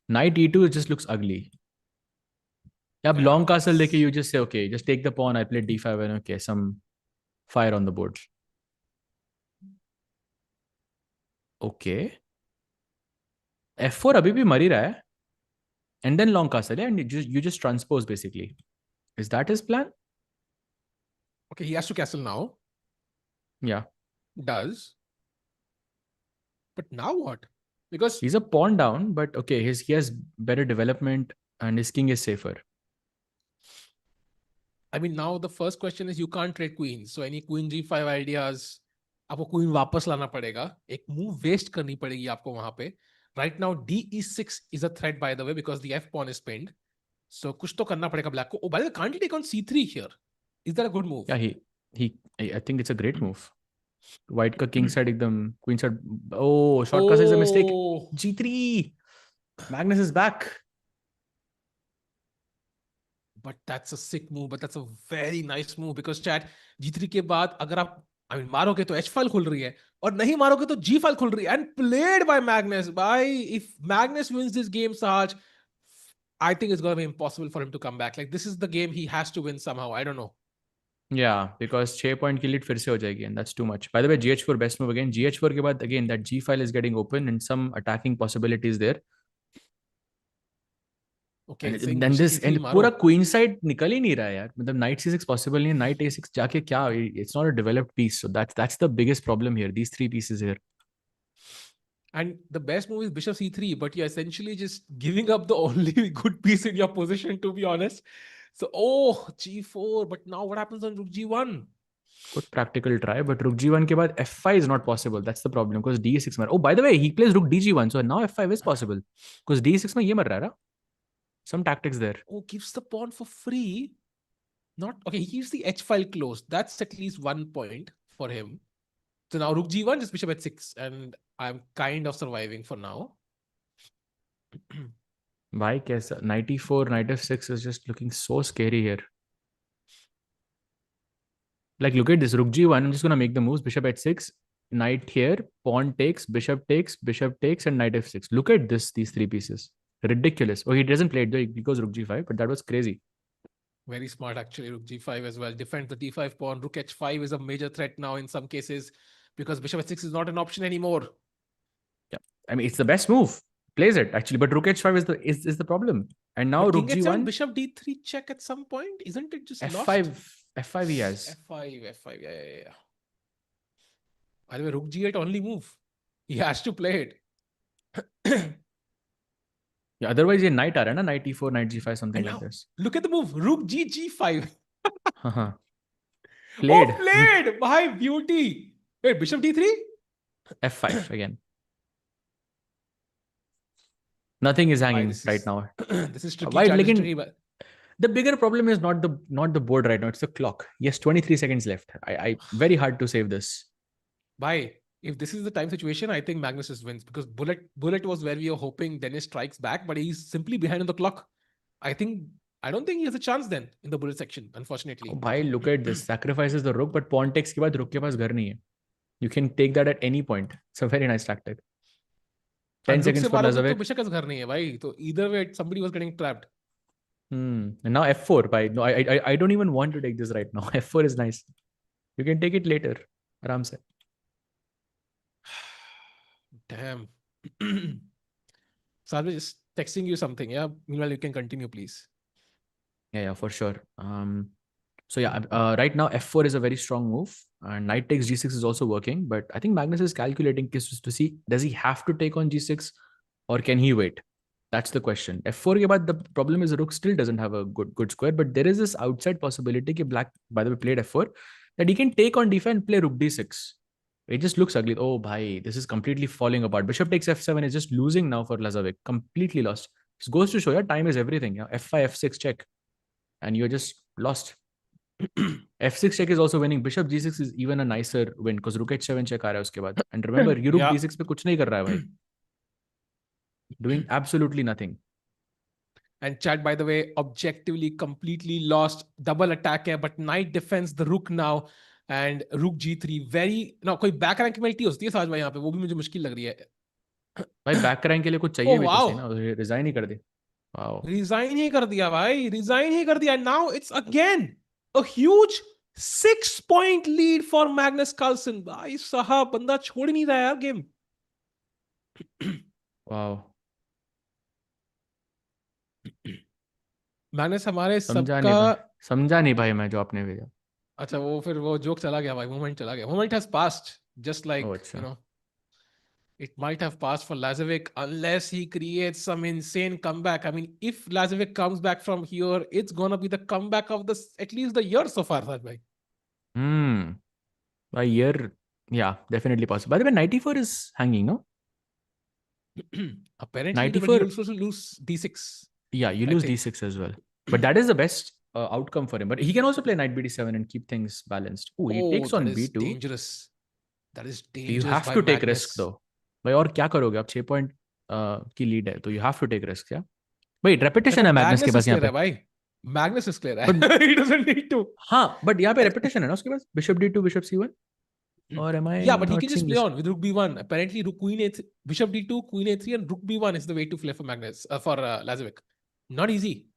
Knight e2 just looks ugly. Yeah, long castle like you just say, okay, just take the pawn, I play d5 and okay, some fire on the board. Okay. f4 abhi bhi mari raha hai. And then long castle, yeah? And you just transpose basically. Is that his plan? Okay, he has to castle now. Yeah. Does. But now what? Because he's a pawn down, but okay, he has better development and his king is safer. I mean, now the first question is you can't trade queens. So any queen g5 ideas, आपको queen वापस लाना पड़ेगा. एक move waste करनी पड़ेगी आपको वहां पे. Right now, d e6 is a threat, by the way, because the f pawn is pinned. So कुछ तो करना पड़ेगा black को. Oh, by the way, can't he take on c3 here? Is that a good move? Yeah, I think it's a great move. White ka king side ekdam, queen side. Oh, short castle is a mistake. g3. Magnus is back. But that's a sick move. But that's a very nice move because chat g3 के बाद अगर आप मारोगे तो h file खुल रही है और नहीं मारोगे तो g file खुल रही है. And played by Magnus. If Magnus wins this game, Sahaj, I think it's going to be impossible for him to come back. Like this is the game he has to win somehow. I don't know. Yeah, because 6 point की lead फिर से हो जाएगी and that's too much. By the way, gh4 best move again. gh4 के बाद again that g file is getting open and some attacking possibilities there. Okay, and this and पूरा queen side निकल ही नहीं रहा है यार. मतलब knight c6 possible नहीं, knight a6 जाके क्या? It's not a developed piece. So that's the biggest problem here. These three pieces here. And the best move is bishop c3, but you're essentially just giving up the only good piece in your position, to be honest. So, g4, but now what happens on rook g1? Good practical try, but rook g1 के बाद f5 is not possible. That's the problem because d6 मर. Oh, by the way, he plays rook dg1, so now f5 is possible because d6 में ये मर रहा है. Some tactics there. Oh, gives the pawn for free. Not okay. He keeps the h file closed. That's at least 1 point for him. So now rook g1, just bishop h6, and I'm kind of surviving for now. Why? Kaisa? Knight e4, knight f6 is just looking so scary here. Like, look at this. Rook g1. I'm just gonna make the moves. Bishop h6, knight here, pawn takes, bishop takes, and knight f6. Look at this. These three pieces. Ridiculous. Oh, he doesn't play it though. He goes rook g5, but that was crazy. Very smart, actually. Rook g5 as well. Defend the d5 pawn. Rook h5 is a major threat now in some cases because bishop h6 is not an option anymore. Yeah, I mean it's the best move. Plays it actually, but rook h5 is the problem. And now rook g1, bishop d3 check at some point. Isn't it just f5? Lost? F5 he has. F5. Yeah. By the way, rook g8 only move. He has to play it. Yeah, otherwise ये knight आ रहा है ना, knight e4, knight g5, something like this. Look at the move, rook g5. Played. Oh, played! My beauty. Wait, bishop d3? f5 again. Nothing is hanging right now. This is tricky. The bigger problem is not the board right now, it's the clock. Yes, 23 seconds left. I very hard to save this. Bye. If this is the time situation, I think Magnus just wins because Bullet was where we were hoping Denis strikes back, but he's simply behind on the clock. I don't think he has a chance then in the Bullet section, unfortunately. Oh, bhai, look at this. Sacrifices the rook, but pawn takes के बाद rook के पास घर नहीं है. You can take that at any point. It's a very nice tactic. 10 seconds for Lazavik. Bishop has घर नहीं है भाई. So either way, somebody was getting trapped. And now f4. No, I don't even want to take this right now. f4 is nice. You can take it later. Aram se. Damn. Salve just texting you something. Yeah. Meanwhile, you can continue, please. Yeah, for sure. So yeah, right now f4 is a very strong move. And knight takes g6 is also working. But I think Magnus is calculating to see, does he have to take on g6 or can he wait? That's the question. f4 ke baad, the problem is rook still doesn't have a good square. But there is this outside possibility that black, by the way, played f4, that he can take on d5 and play rook d6. It just looks ugly. Oh, bhai, this is completely falling apart. Bishop takes f7 is just losing now for Lazavik. Completely lost. This goes to show you time is everything. Yeah? f5, f6 check. And you're just lost. f6 check is also winning. Bishop g6 is even a nicer win because rook h7 check aa raha hai uske baad. And remember, you rook Yeah. d6 pe kuch nahi kar raha hai, bhai. Doing absolutely nothing. And chat, by the way, objectively completely lost. Double attack hai, but knight defends the rook now. And rook g3 very now कोई back rank penalty होती है साज भाई यहाँ पे, वो भी मुझे मुश्किल लग रही है. भाई बैक रैंक के लिए कुछ चाहिए भी तो सही ना, रिजाइन ही कर दे. Wow. Resign ही कर दिया भाई, resign ही कर दिया. Now it's again a huge 6-point lead for Magnus Carlsen. भाई साहब बंदा छोड़ नहीं रहा है यार गेम. Wow. मैग्नस हमारे सबका समझा नहीं भाई मैं जो आपने भेजा. अच्छा वो फिर वो जोक चला गया भाई, मोमेंट चला गया. Moment has passed, just like you know, it might have passed for Lazavik unless he creates some insane comeback. I mean, if Lazavik comes back from here, it's gonna be the comeback of the at least the year so far, Saj bhai. A year, yeah, definitely possible. By the way, 94 is hanging, no? Apparently, 94, but you also lose d6. Yeah, you lose d6 as well. But that is the best outcome for him. But he can also play knight bd7 and keep things balanced. Oh, he takes on that is b2. Dangerous. That is dangerous. You have to take risk though. भाई और क्या करोगे आप 6 point की lead है तो you have to take risk. Yeah. Wait, repetition है Magnus के पास यहाँ पे. भाई Magnus is clear है. He doesn't need to. हाँ, but यहाँ पे repetition है ना उसके पास. Bishop d2, bishop c1. Or am I? Yeah, but he can just play on with rook b1. Apparently, rook queen a3, bishop d2, queen a3, and rook b1 is the way to play for Magnus for Lazavik. Not easy.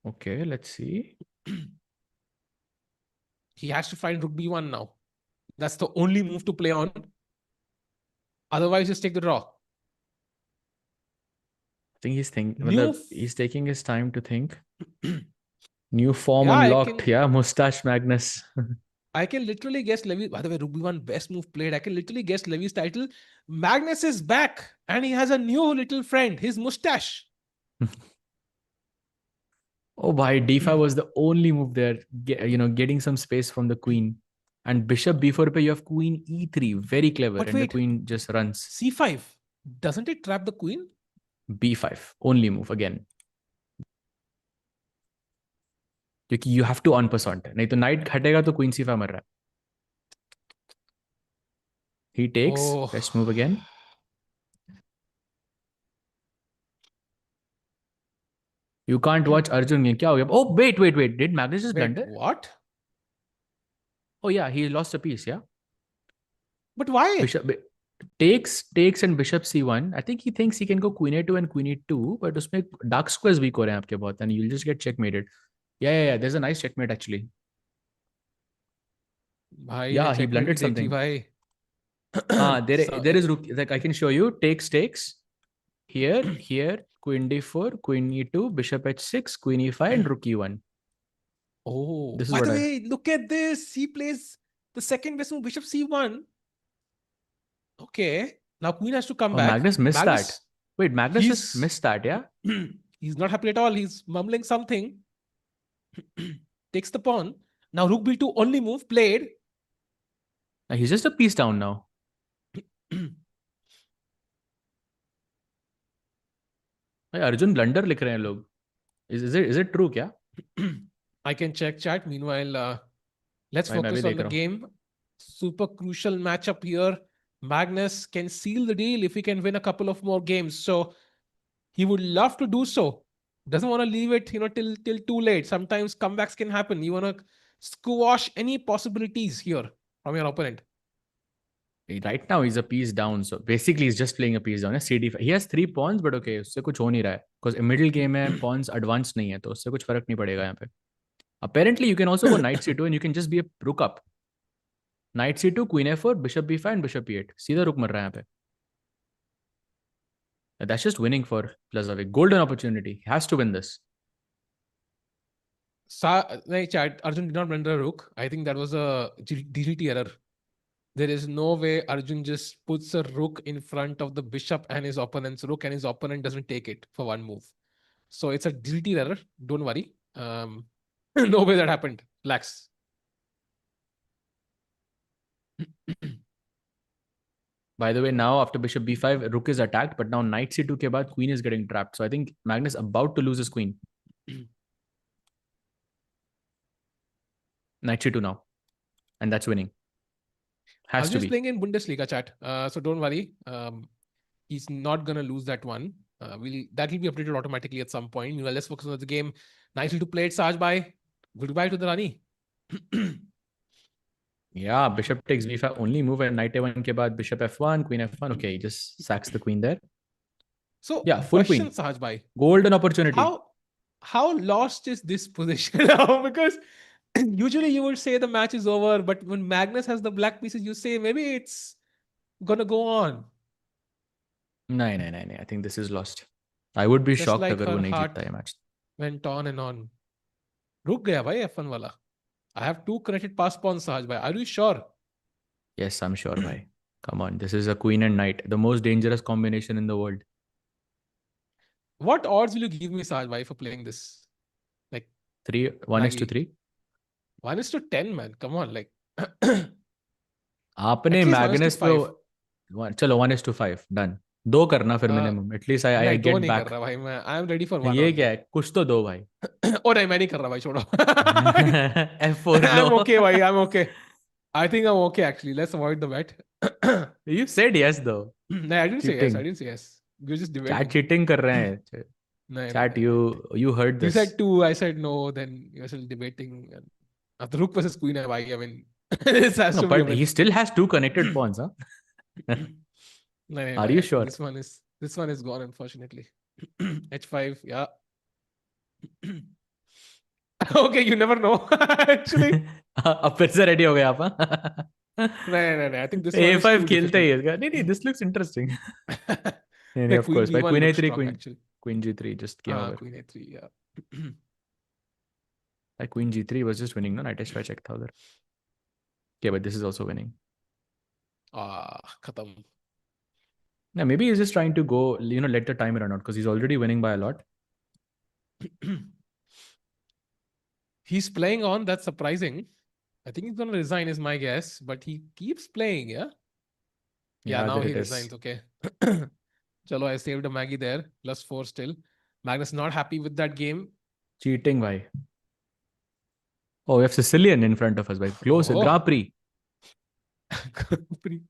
Okay, let's see. He has to find rook b1 now. That's the only move to play on. Otherwise, just take the draw. I think he's thinking. He's taking his time to think. New form unlocked. Yeah, mustache Magnus. I can literally guess Levy. By the way, rook b1 best move played. I can literally guess Levy's title. Magnus is back, and he has a new little friend. His mustache. Oh, by d5 was the only move there. Getting some space from the queen. And bishop b4 pe you have queen e3. Very clever. But and wait, the queen just runs. c5. Doesn't it trap the queen? b5. Only move again. क्योंकि you have to on percent. नहीं तो knight हटेगा तो queen c5 मर रहा है. He takes. Best move again. You can't watch Arjun game. क्या हो गया? Oh, wait. Did Magnus just blunder? What? Oh yeah, he lost a piece, yeah? But why? Bishop takes and bishop c1. I think he thinks he can go queen a2 and queen e2, but उसमें dark squares weak हो रहे हैं आपके बहुत, and you'll just get checkmated. Yeah. There's a nice checkmate actually. Bhai, yeah, he blundered something. There is rook. Like I can show you. Takes. Here. Queen d4, queen e2, bishop h6, queen e5, and rook e1. Oh, this is by the way, look at this. He plays the second best move, bishop c1. Okay, now queen has to come back. Magnus missed that. Wait, Magnus just missed that, yeah? He's not happy at all. He's mumbling something. Takes the pawn. Now rook b2 only move played. He's just a piece down now. Arjun blunder लिख रहे हैं लोग. Is it true क्या? I can check chat. Meanwhile, let's focus on the game. Super crucial matchup here. Magnus can seal the deal if he can win a couple of more games. So he would love to do so. Doesn't want to leave it, till too late. Sometimes comebacks can happen. You want to squash any possibilities here from your opponent. Right now he's a piece down, so basically he's just playing a piece down. CD5. He has 3 pawns, but okay, उससे कुछ हो नहीं रहा है because middle game में pawns advanced नहीं है, तो उससे कुछ फर्क नहीं पड़ेगा यहाँ पे. Apparently you can also go knight c2 and you can just be a rook up. Knight c2, queen a4, bishop b5 and bishop e8. सीधा रुक मर रहा है यहाँ पे. That's just winning for Lazavik. Golden opportunity. He has to win this. Chat, Arjun did not blunder a rook. I think that was a DGT error. There is no way Arjun just puts a rook in front of the bishop and his opponent's rook and his opponent doesn't take it for one move. So it's a DGT error. Don't worry. No way that happened. Relax. By the way, now after bishop b5, rook is attacked, but now knight c2 ke baad, queen is getting trapped. So I think Magnus about to lose his queen. Knight c2 now. And that's winning. I Has was to just be. playing in Bundesliga chat, so don't worry. He's not gonna lose that one. That will be updated automatically at some point. Meanwhile, let's focus on the game. Nicely to play it, Saj bhai. Goodbye to the Rani. Yeah, bishop takes b5, only move, and knight a1 ke baad, bishop f1, queen f1. Okay, he just sacks the queen there. So yeah, full question, queen. Saj bhai. Golden opportunity. How lost is this position now? Because usually you would say the match is over, but when Magnus has the black pieces, you say maybe it's gonna go on. No. I think this is lost. I would be Just shocked like अगर वो her नहीं heart जीतता ये match. went on and on. रुक गया भाई F1 वाला. I have 2 connected pass pawns, Sahaj bhai. Are you sure? Yes, I'm sure, bhai. Come on, this is a queen and knight, the most dangerous combination in the world. What odds will you give me, Sahaj bhai, for playing this? Like 1:3. 1:10, man. Come on, like. आपने At least Magnus 1:5. चलो 1:5 done. 2 करना फिर minimum. At least I नहीं, get 2 नहीं back. कर रहा भाई मैं. I am ready for 1. ये क्या है? कुछ तो दो भाई. Oh नहीं, मैं नहीं कर रहा भाई, छोड़ो. F4 I'm low. okay भाई, I'm okay. I think I'm okay actually. Let's avoid the bet. You said yes though. No, I didn't say yes. I didn't say yes. You're just debating. Chat cheating कर रहे हैं. Chat, you heard this. You said 2, I said no. Then you're still debating. And after Rook versus Queen, I mean, this has to be. But he still has 2 connected pawns, huh? No, Are you sure? This one is gone, unfortunately. H5, yeah. Okay, you never know. Actually. अब फिर से ready हो गए आप, हाँ? No. I think this one is A5 too खेलते ही difficult. इसका. नहीं, this looks interesting. Like of course. By Queen queen looks A3, strong, actually. queen G3 just came over. Queen A3, yeah. Like queen G3 was just winning, no? Knight H5 check tha udhar. Okay, but this is also winning. Khatam. Yeah, maybe he's just trying to go, let the time run out because he's already winning by a lot. He's playing on. That's surprising. I think he's going to resign is my guess, but he keeps playing, yeah? Yeah, now he resigns, okay. Chalo, I saved a Maggie there. +4 still. Magnus not happy with that game. Cheating, bhai. Oh, we have Sicilian in front of us, bhai. Close. Oh. Grand Prix. Grand Prix.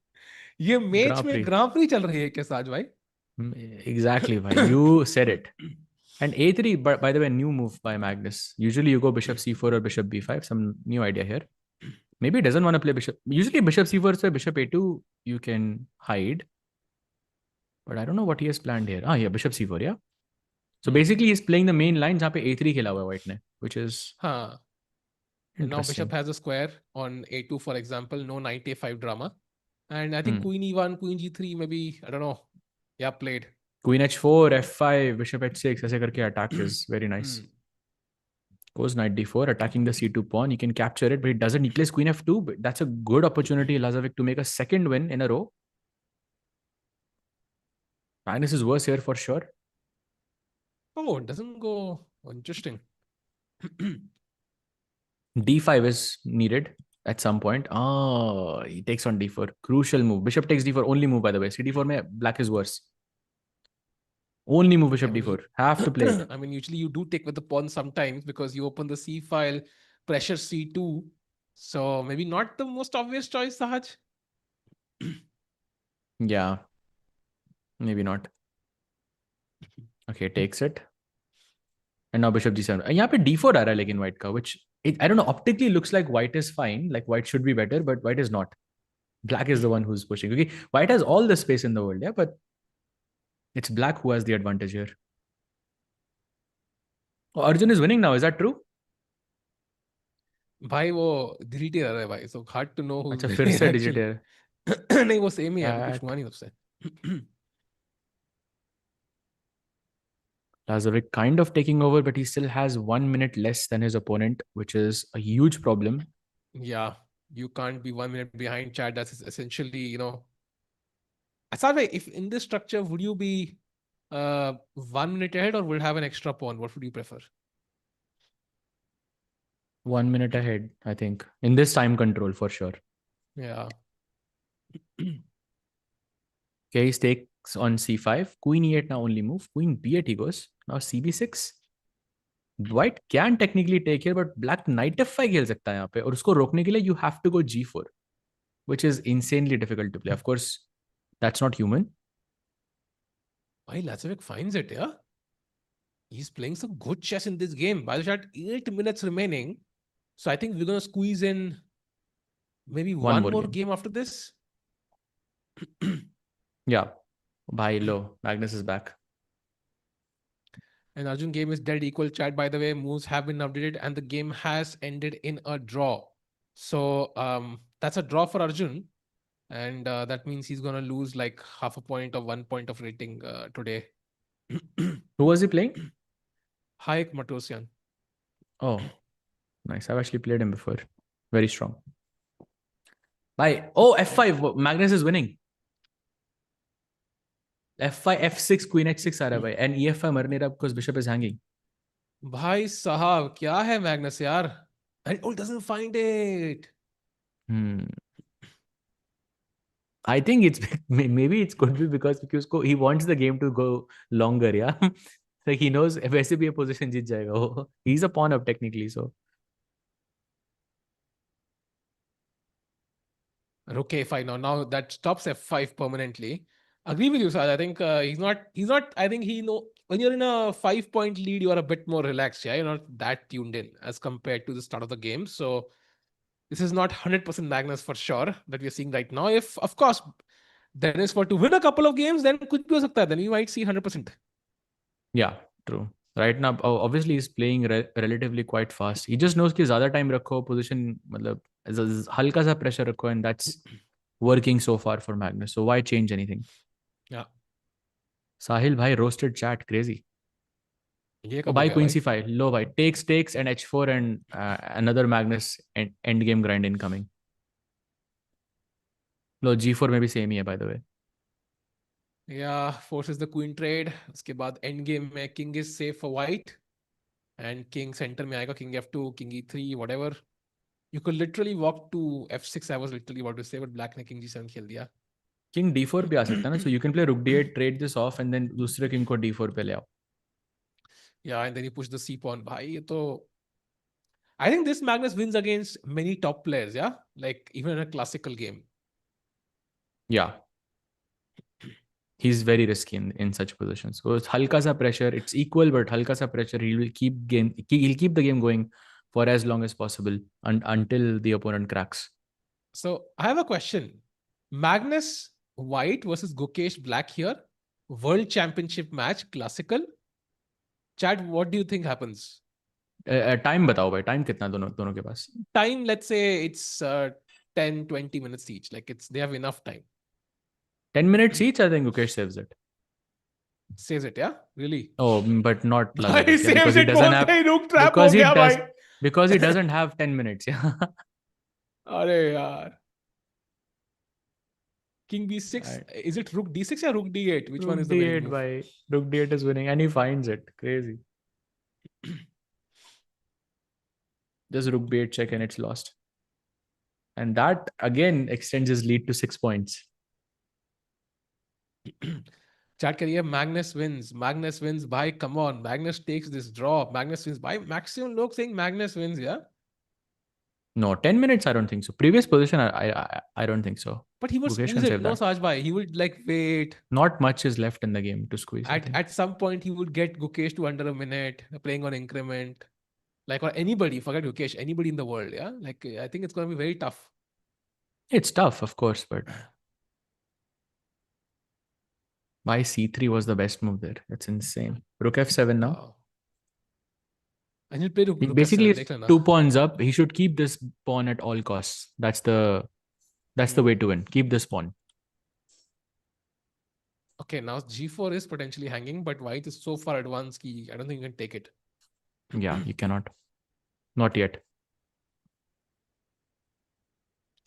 ये match में ग्रां pre चल रही है क्या साज भाई? Exactly, bhai. You said it. And A3, by the way, new move by Magnus. Usually you go bishop c4 or bishop b5. Some new idea here. Maybe he doesn't want to play bishop. Usually bishop c4 so bishop a2 you can hide. But I don't know what he has planned here. Yeah, bishop c4, yeah. So basically he's playing the main line जहाँ पे a3 खेला हुआ है white ने, which is And now bishop has a square on a2, for example. No knight a5 drama. And I think queen e1, queen g3, maybe, I don't know. Yeah, played. Queen h4, f5, bishop h6, ऐसे करके attack is very nice. Goes knight d4, attacking the c2 pawn. He can capture it, but he doesn't. He plays queen f2. But that's a good opportunity, Lazavik, to make a second win in a row. Magnus is worse here for sure. Oh, it doesn't go. Interesting. d5 is needed at some point. Oh, he takes on d4. Crucial move. Bishop takes d4. Only move, by the way. cd4 mein black is worse. Only move bishop d4. Have to play it. I mean, usually you do take with the pawn sometimes because you open the c file, pressure c2. So maybe not the most obvious choice, Sahaj. Yeah. Maybe not. Okay, takes it. And now bishop g7. यहाँ पे d4 आ रहा है लेकिन white का, which I don't know, optically looks like white is fine. Like white should be better, but white is not. Black is the one who's pushing. Okay, white has all the space in the world, yeah, but it's black who has the advantage here. Oh, Arjun is winning now. Is that true? भाई वो delete ही रहा है भाई, so hard to know who's अच्छा फिर से digit है. नहीं वो सेम ही है, कुछ हुआ नहीं उससे. Lazavik kind of taking over, but he still has 1 minute less than his opponent, which is a huge problem. Yeah, you can't be 1 minute behind, Chad. That's essentially, you know. Asad, if in this structure, would you be 1 minute ahead or would have an extra pawn? What would you prefer? 1 minute ahead, I think. In this time control, for sure. Yeah. Okay, he takes on c5. Queen e8 now only move. Queen b8 he goes. Now cb6. White can technically take here, but black knight f5 खेल सकता है यहाँ पे, और उसको रोकने के लिए you have to go g4, which is insanely difficult to play. Of course, that's not human. Why Lazavik finds it, yeah? He's playing some good chess in this game. By the shot, 8 minutes remaining. So I think we're going to squeeze in maybe one more game after this. Yeah. Bhai low. Magnus is back. And Arjun game is dead equal. Chat, by the way, moves have been updated and the game has ended in a draw. So that's a draw for Arjun. And that means he's going to lose like half a point or 1 point of rating today. Who was he playing? Hayek Matosian. Oh, nice. I've actually played him before. Very strong. Bye. Oh, f5. Magnus is winning. f5, f6, queen h6 आ रहा है भाई. And e5 मर नहीं रहा because bishop is hanging. भाई साहब क्या है Magnus यार? And oh, doesn't find it. I think it's maybe it could be because he wants the game to go longer, yeah. Like he knows वैसे भी ये position जीत जाएगा वो. He's a pawn up technically, so. Rook a5 now. Now that stops f5 permanently. Agree with you, Saj. I think he's not. I think he know when you're in a 5-point lead, you are a bit more relaxed. Yeah, you're not that tuned in as compared to the start of the game. So this is not 100% Magnus for sure that we are seeing right now. If of course Dennis were to win a couple of games, then कुछ भी हो सकता है. Then we might see 100%. Yeah, true. Right now, obviously he's playing relatively quite fast. He just knows कि ज़्यादा time रखो position मतलब हल्का सा pressure रखो, and that's working so far for Magnus. So why change anything? Yeah. Sahil bhai roasted chat, crazy. Oh, bhai queen c5, low bhai takes and h4 and another Magnus end game grind incoming. Low g4 maybe same ही है by the way. Yeah, forces the queen trade. उसके बाद end game में king is safe for white and king center में आएगा, king f2, king e3, whatever. You could literally walk to f6. I was literally about to say, but black ने king g7 खेल दिया. King d4 भी आ सकता है ना, so you can play rook d8, trade this off, and then दूसरे king को d4 पे ले आओ. Yeah, and then you push the c pawn. भाई ये तो I think this Magnus wins against many top players, yeah? Like even in a classical game. Yeah. He's very risky in such positions. So it's halka sa pressure, it's equal, but halka sa pressure, he'll keep the game going for as long as possible until the opponent cracks. So I have a question. Magnus White versus Gukesh Black here. World Championship match, classical. Chad, what do you think happens? Time बताओ भाई, time कितना दोनों के पास? Time, let's say it's 10-20 minutes each. Like they have enough time. 10 minutes each, I think Gukesh saves it. Saves it, yeah? Really? Oh, but not Lazavik. He saves it because he doesn't have 10 minutes, yeah. Arey yaar. King b6. Right. Is it rook d6 or rook d8? Which one is the winning move? By rook d8 is winning, and he finds it. Crazy. Just rook b8 check and it's lost. And that again extends his lead to 6 points. Chat kariye, Magnus wins. Magnus wins. Bhai, come on. Magnus takes this draw. Magnus wins. Bhai, maximum log saying Magnus wins, yeah? No, 10 minutes, I don't think so. Previous position, I don't think so. But he would squeeze it, no, Saj bhai. He would like wait. Not much is left in the game to squeeze. At some point, he would get Gukesh to under a minute, playing on increment. Like, or anybody, forget Gukesh, anybody in the world, yeah? Like, I think it's going to be very tough. It's tough, of course, but... Why c3 was the best move there? That's insane. Rook f7 now. Wow. And he'll play rook basically f7, 2 pawns up. He should keep this pawn at all costs. That's the way to win. Keep this pawn. Okay, now g4 is potentially hanging, but white is so far advanced, I don't think you can take it. Yeah, you cannot. Not yet.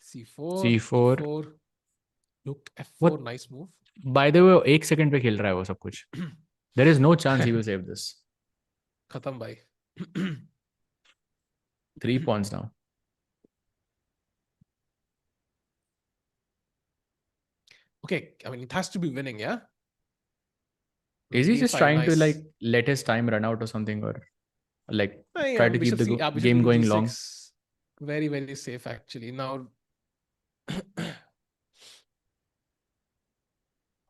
c4. c4. Rook f4, what? Nice move. By the way, 1 second पे खेल रहा है वो सब कुछ. There is no chance he will save this. Khatam bhai. 3 pawns now. Okay, I mean, it has to be winning, yeah? Is he Game just five, trying to nice. like let his time run out or something, or like try to keep Bishop the C, Bishop game to going G6. long? Very, very safe actually. Now,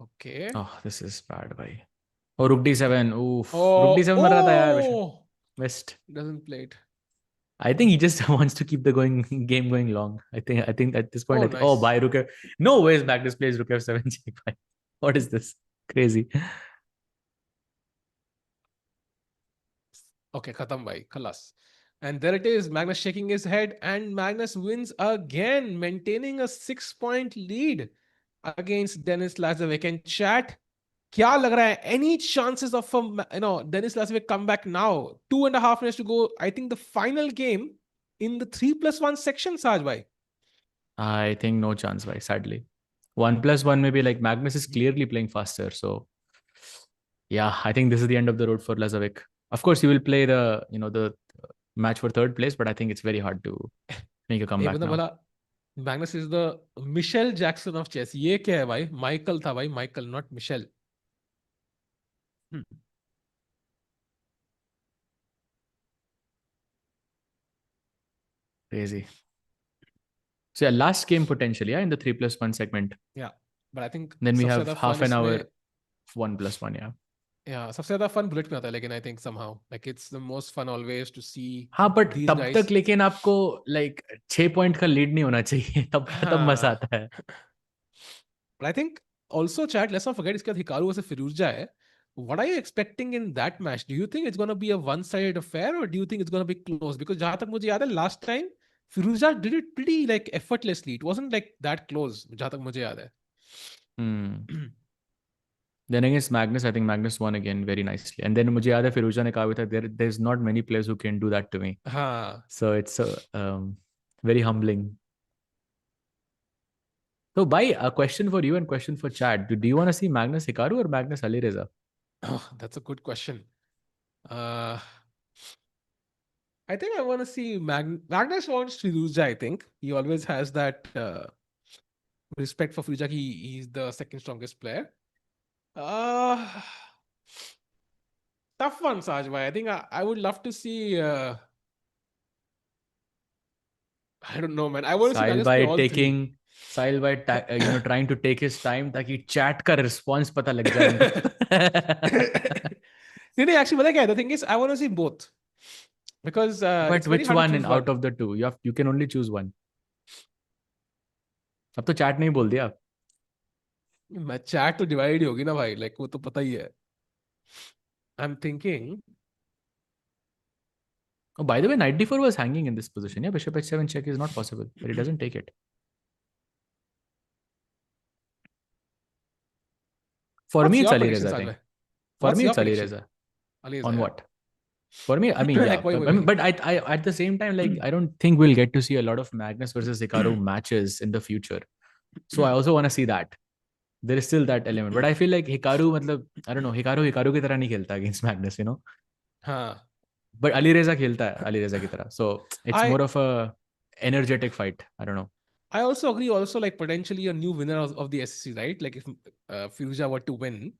okay. Oh, this is bad, bhai. Oh, Rook D7. Oof. Rook Oh, D7 mar raha tha yaar, Bishop. oh! West. Doesn't play it. I think he just wants to keep the game going long. I think at this point, Oh, nice. bye Rook. No ways Magnus plays Rook F7 G5. What is this? Crazy. Okay, khatam bhai, khalas. And there it is, Magnus shaking his head, and Magnus wins again, maintaining a 6-point lead against Denis Lazavik. And chat, kya lag raha hai? Any chances of Denis Lazavik comeback now? 2.5 minutes to go. I think the final game in the 3+1 section, Saj bhai. I think no chance, bhai, sadly. 1+1 maybe, like Magnus is clearly playing faster. So yeah, I think this is the end of the road for Lazavik. Of course, he will play the match for third place, but I think it's very hard to make a comeback now. Magnus is the Michelle Jackson of chess. Ye kya hai bhai? Michael tha bhai, Michael, not Michelle. Crazy. So yeah, last game potentially, yeah, in the 3+1 segment. Yeah, but I think Then we सबसे have ज़्यादा half fun an hour, इसमें 1+1, yeah. Yeah, सबसे ज़्यादा fun bullet में आता है, लेकिन I think somehow like it's the most fun always to see हाँ, but these तब guys. तक लेकिन आपको like 6 पॉइंट का लीड नहीं होना चाहिए, तब मजा आता है. But I think also chat, let's not forget इसके बाद Hikaru versus Firouzja है. What are you expecting in that match? Do you think it's going to be a one-sided affair, or do you think it's going to be close? Because जहाँ तक मुझे याद है, last time Firouzja did it pretty like effortlessly. It wasn't like that close. जहाँ तक मुझे याद है. Then against Magnus, I think Magnus won again very nicely. And then मुझे याद है फिरोजा ने कहा भी था, there's not many players who can do that to me. हाँ. So it's very humbling. So, Bhai, a question for you and question for Chad. Do you want to see Magnus Hikaru or Magnus Alireza? Oh, that's a good question. I think I want to see Magnus wants Firouzja, I think. He always has that respect for Firouzja. He's the second strongest player. Tough one, Saj bhai. I think I would love to see. I don't know, man. I want to see Magnus play all three. Sahil by trying to take his time ताकि chat का response पता लग जाए. No, actually, पता क्या है? The thing is, I want to see both. Because but which one out of the two? You can only choose one. अब तो chat नहीं बोल दिया. मैं chat तो divide ही होगी ना भाई. Like वो तो पता ही है. I'm thinking. Oh, by the way, knight d4 was hanging in this position. Yeah, bishop h7 check is not possible, but he doesn't take it. For me, it's Alireza, I think. For me, it's Alireza. On what? For me, I mean, yeah. But I at the same time, like, I don't think we'll get to see a lot of Magnus versus Hikaru matches in the future. So I also want to see that. There is still that element. But I feel like Hikaru, I don't know, Hikaru की तरह नहीं खेलता against Magnus, you know? हाँ. But Alireza खेलता है Alireza की तरह. So it's more of a energetic fight. I don't know. I also agree. Also, like potentially a new winner of the SEC, right? Like if Firouzja were to win,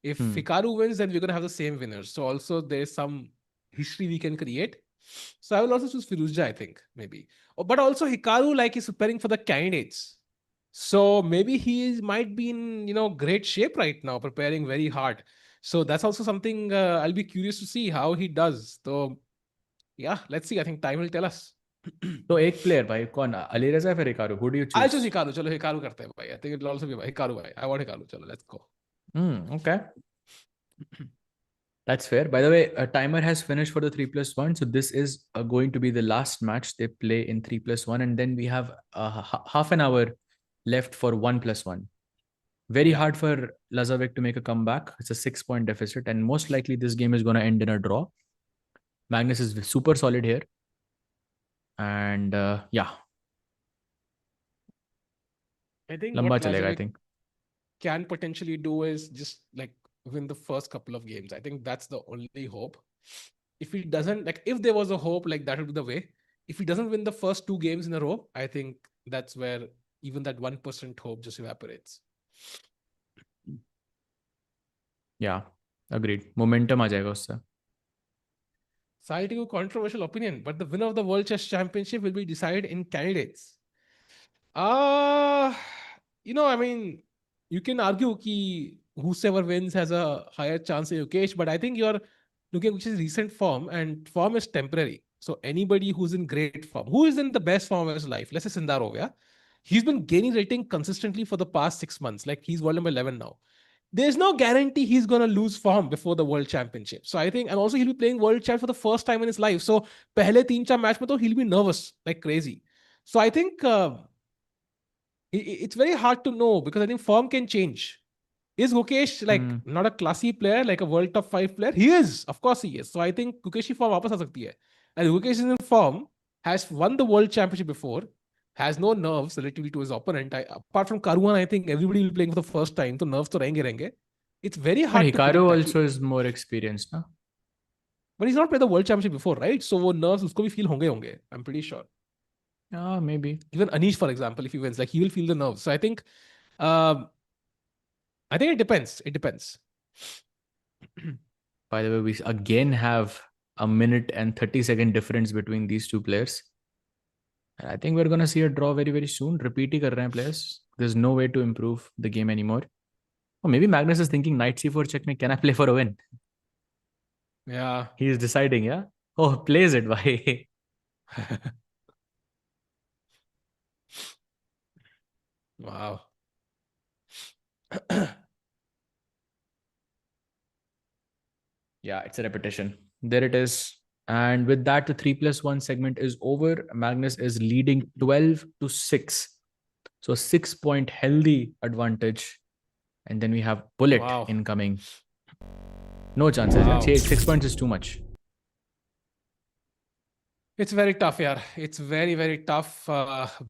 if Hikaru wins, then we're gonna have the same winners. So also there's some history we can create. So I will also choose Firouzja, I think, maybe. But also Hikaru, like, is preparing for the candidates. So maybe he might be in great shape right now, preparing very hard. So that's also something I'll be curious to see how he does. So yeah, let's see. I think time will tell us. So एक player भाई कौन Alireza or Hikaru? Who do you choose? I'll choose Hikaru. चलो Hikaru करते हैं भाई. I think it'll also be Hikaru भाई. I want Hikaru. चलो, let's go. Okay. That's fair. By the way, a timer has finished for the 3+1. So this is going to be the last match they play in 3+1, and then we have half an hour left for 1+1. Very hard for Lazavik to make a comeback. It's a 6-point deficit, and most likely this game is going to end in a draw. Magnus is super solid here. And yeah. I think Lamba what chalega, I Lazavik think. can potentially do is just like win the first couple of games. I think that's the only hope. If he doesn't, like, if there was a hope, like, that would be the way. If he doesn't win the first 2 games in a row, I think that's where even that 1% hope just evaporates. Yeah, agreed. Momentum आ जाएगा उससे. So I'll take a controversial opinion, but the winner of the World Chess Championship will be decided in candidates. I mean, you can argue that whosoever wins has a higher chance than Yokesh, but I think you're looking at which is recent form, and form is temporary. So anybody who's in great form, who is in the best form of his life, let's say Sindar Hovya, he's been gaining rating consistently for the past 6 months. Like he's world number 11 now. There's no guarantee he's going to lose form before the World Championship. So I think, and also he'll be playing World Champ for the first time in his life. So pehle 3-4 match mein to he'll be nervous like crazy. So I think it's very hard to know because I think form can change. Is Gukesh like not a classy player, like a world top 5 player? He is, of course he is. So I think Gukesh ki form वापस आ सकती है. And Gukesh is in form, has won the World Championship before, has no nerves relatively to his opponent. Apart from Karuan, I think everybody will be playing for the first time. So nerves to रहेंगे. It's very hard to Hikaru predict, also is more experienced, na? But he's not played the World Championship before, right? So वो nerves उसको भी feel होंगे. I'm pretty sure. Maybe. Even Anish, for example, if he wins, like he will feel the nerves. So I think it depends. It depends. By the way, we again have a minute and 30-second difference between these two players. And I think we're going to see a draw very, very soon. Repeat hi kar rahe hain players. There's no way to improve the game anymore. Or maybe Magnus is thinking knight c4 check mein, can I play for a win? Yeah. He is deciding, yeah? Oh, plays it. Why? Wow. Yeah, it's a repetition. There it is. And with that, the 3+1 segment is over. Magnus is leading 12-6. So 6-point healthy advantage. And then we have Bullet incoming. No chances. Wow. 6 points is too much. It's very tough, यार. It's very, very tough.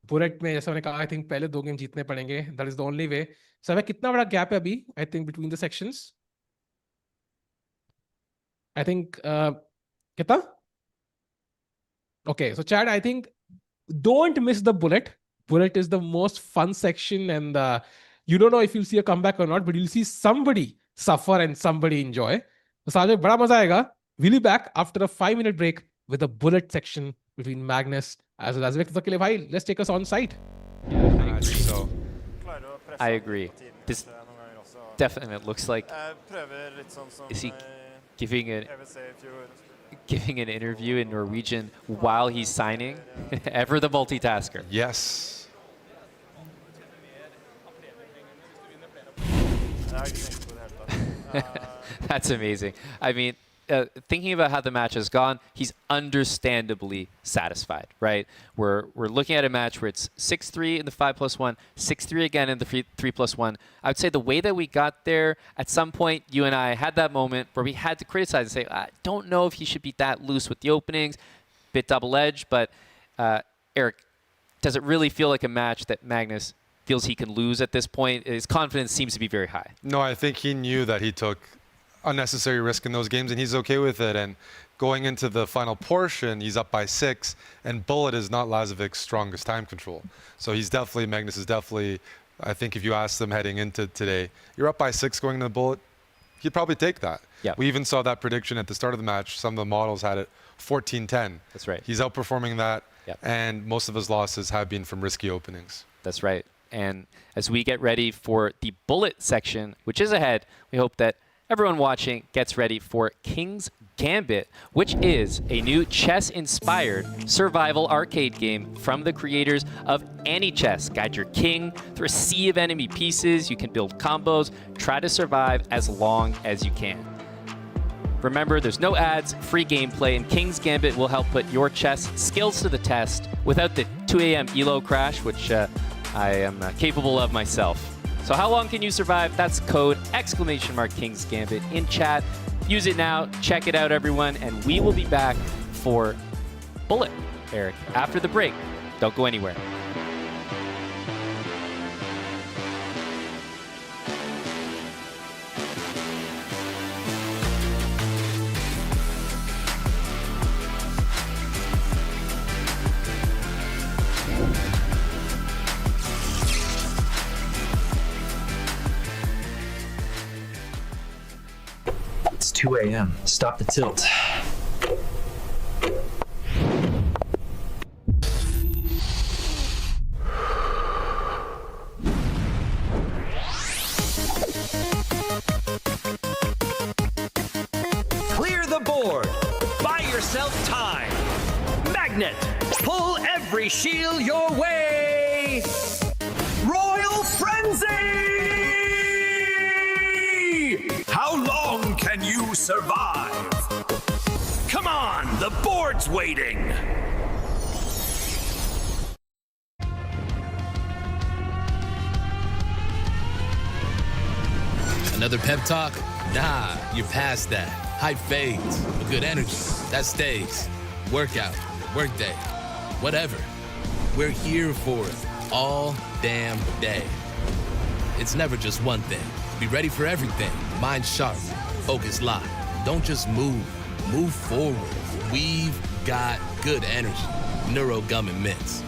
Bullet में जैसा मैंने कहा, I think पहले 2 game जीतने पड़ेंगे. That is the only way. So हमें कितना बड़ा gap है अभी? I think between the sections. I think कितना? Okay, so Chad, I think don't miss the Bullet. Bullet is the most fun section, and you don't know if you'll see a comeback or not, but you'll see somebody suffer and somebody enjoy. So Sajay, बड़ा मजा आएगा. We'll be back after a 5-minute break with a Bullet section between Magnus as well as Lazavik. Let's take us on site. I agree. This definitely looks like. Is he giving an interview in Norwegian while he's signing? Ever the multitasker. Yes. That's amazing. I mean, thinking about how the match has gone, he's understandably satisfied, right? We're looking at a match where it's 6-3 in the 5+1, 6-3 again in the 3+1. I would say the way that we got there, at some point, you and I had that moment where we had to criticize and say, I don't know if he should be that loose with the openings, bit double-edged, but Eric, does it really feel like a match that Magnus feels he can lose at this point? His confidence seems to be very high. No, I think he knew that he took unnecessary risk in those games, and he's okay with it. And going into the final portion, he's up by 6, and Bullet is not Lazavik's strongest time control. So Magnus is definitely, I think if you ask them heading into today, you're up by 6 going into Bullet, he'd probably take that. Yeah. We even saw that prediction at the start of the match. Some of the models had it 14-10. That's right. He's outperforming that, and most of his losses have been from risky openings. That's right. And as we get ready for the Bullet section, which is ahead, we hope that everyone watching gets ready for King's Gambit, which is a new chess-inspired survival arcade game from the creators of AnyChess. Guide your king through a sea of enemy pieces. You can build combos, try to survive as long as you can. Remember, there's no ads, free gameplay, and King's Gambit will help put your chess skills to the test without the 2 a.m. ELO crash, which I am capable of myself. So how long can you survive? That's code !King's Gambit in chat. Use it now. Check it out, everyone. And we will be back for Bullet, Eric, after the break. Don't go anywhere. 2 a.m. Stop the tilt. Clear the board. Buy yourself time. Magnet. Pull every shield your way. Royal Frenzy! How long can you survive? Come on, the board's waiting. Another pep talk? Nah, you're past that. Hype fades, but good energy, that stays. Workout, workday, whatever. We're here for it all damn day. It's never just one thing. Be ready for everything. Mind sharp, focus locked. Don't just move forward. We've got good energy. Neuro Gum and Mints.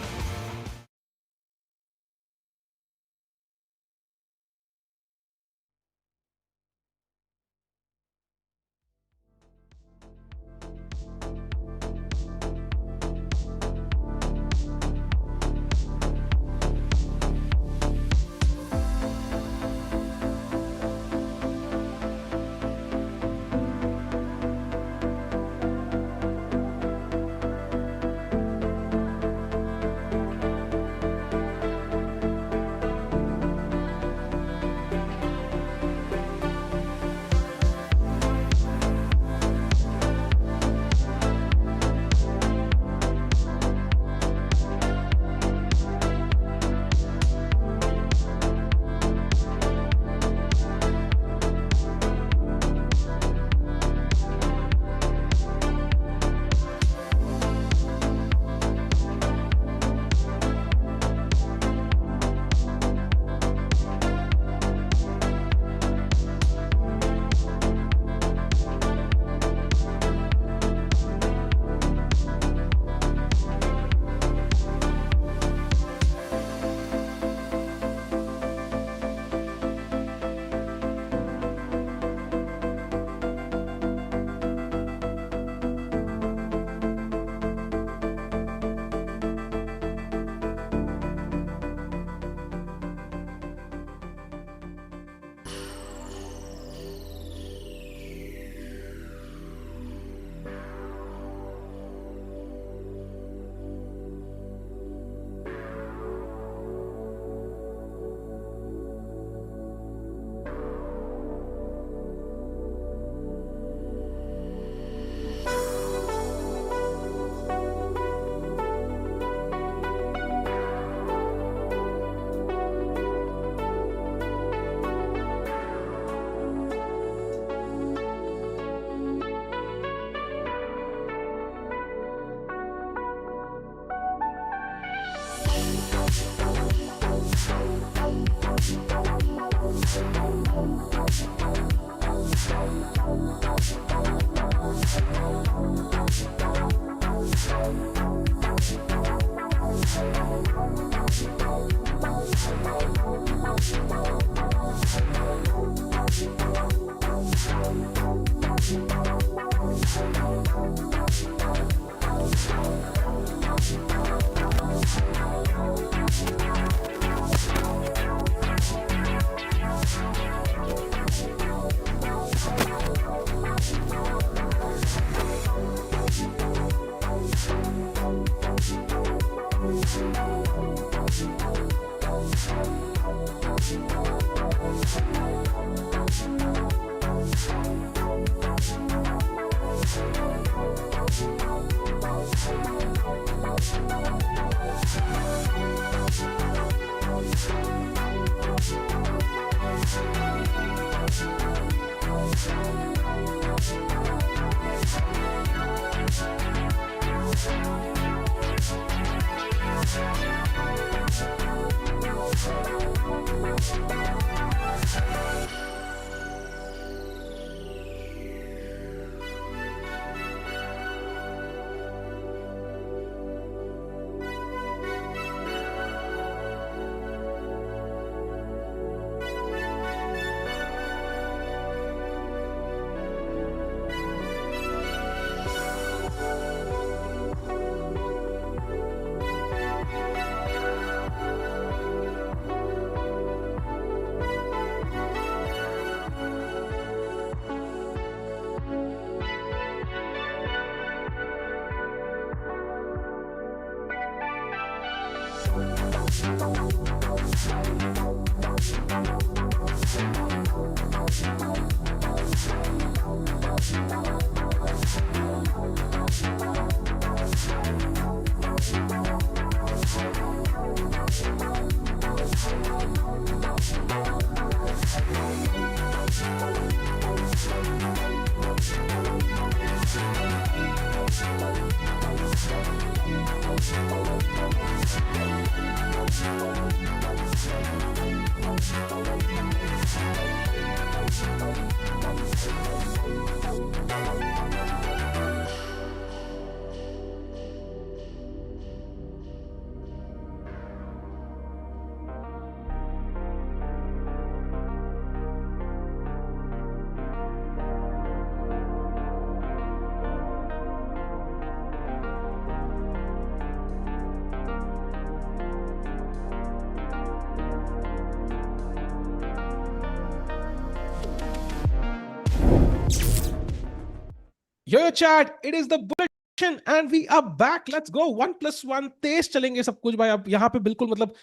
Yo chat, it is the bullet session and we are back. Let's go. 1+1 तेज चलेंगे सब कुछ भाई. अब यहाँ पे बिल्कुल मतलब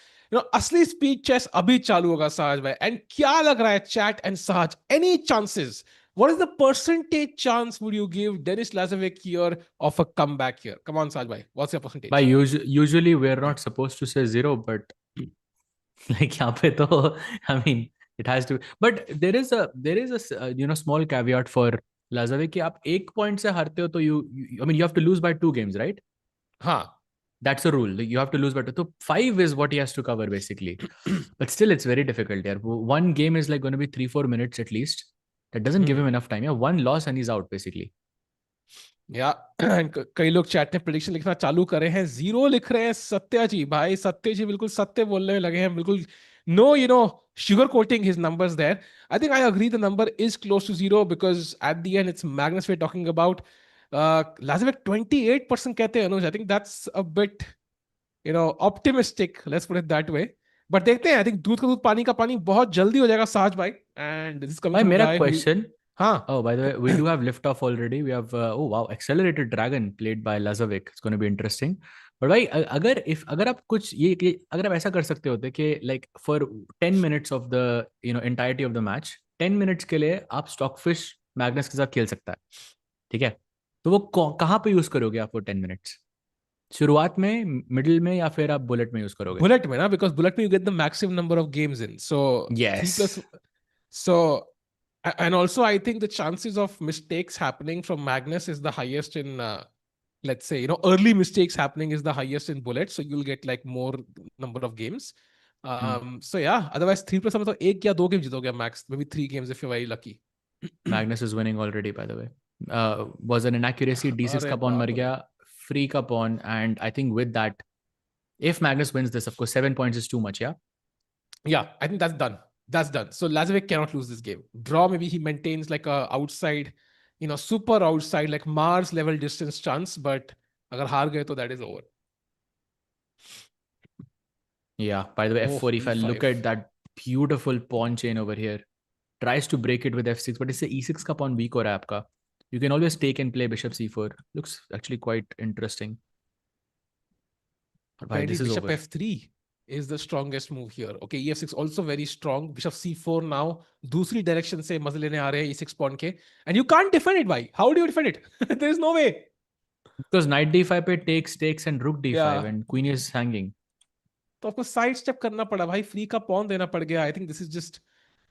असली स्पीड चेस अभी चालू होगा साज भाई. And क्या लग रहा है chat and Saj? Any chances? What is the percentage chance would you give Denis Lazavik here of a comeback here? Come on, Saj bhai. What's your percentage? By usually we're not supposed to say 0, but like यहाँ पे तो I mean it has to. But there is a small caveat for Lazavik कि आप 1 point से हारते हो तो I mean you have to lose by 2 games, right? हाँ. That's a rule. You have to lose by 2. So 5 is what he has to cover basically. But still it's very difficult here. One game is like going to be 3-4 minutes at least. That doesn't give him enough time. Yeah, one loss and he's out basically. Yeah, कई लोग chat में prediction लिखना चालू करे हैं. 0 लिख रहे हैं सत्या जी. भाई सत्य जी बिल्कुल सत्य बोलने लगे हैं. बिल्कुल no sugar coating his numbers there. I think I agree the number is close to 0 because at the end it's Magnus we're talking about. Lazavik 28% कहते हैं Anuj. I think that's a bit optimistic. Let's put it that way. But देखते हैं. I think दूध का दूध पानी का पानी बहुत जल्दी हो जाएगा साज भाई. And this is coming from a guy question. हाँ. Oh, by the way, we do have liftoff already. We have oh wow, Accelerated Dragon played by Lazavik. It's going to be interesting. But भाई अगर आप कुछ अगर आप ऐसा कर सकते होते कि like for 10 minutes of the entirety of the match, 10 minutes के लिए आप Stockfish Magnus के साथ खेल सकता है. ठीक है? तो वो कहाँ पे यूज करोगे आप वो 10 minutes? शुरुआत में, मिडिल में या फिर आप बुलेट में यूज करोगे? बुलेट में ना, because bullet में you get the maximum number of games in. So yes. And also I think the chances of mistakes happening from Magnus is the highest in let's say early mistakes happening is the highest in bullet, so you'll get like more number of games. So yeah, otherwise 3+ में तो 1 या 2 games जीतोगे max, maybe 3 games if you're very lucky. Magnus is winning already by the way. Was an inaccuracy, D6 का pawn मर गया, free का pawn, and I think with that if Magnus wins this, of course 7 points is too much. Yeah, I think that's done. That's done. So Lazavik cannot lose this game. Draw, maybe he maintains like a outside, super outside, like Mars level distance chance, but agar haar gaye to that is over. Yeah, by the way, F4, if I look at that beautiful pawn chain over here, tries to break it with F6, but it's a E6 ka pawn weak ho raha hai aapka. You can always take and play bishop C4. Looks actually quite interesting. But this is bishop over. F3 is the strongest move here. Okay, E6 also very strong. Bishop C4 now. दूसरी direction से मजे लेने आ रहे हैं E6 pawn के. And you can't defend it, bhai. How do you defend it? There is no way. Because knight D5 पे takes and rook D5 and queen is hanging. तो आपको side step करना पड़ा भाई. Free का pawn देना पड़ गया. I think this is just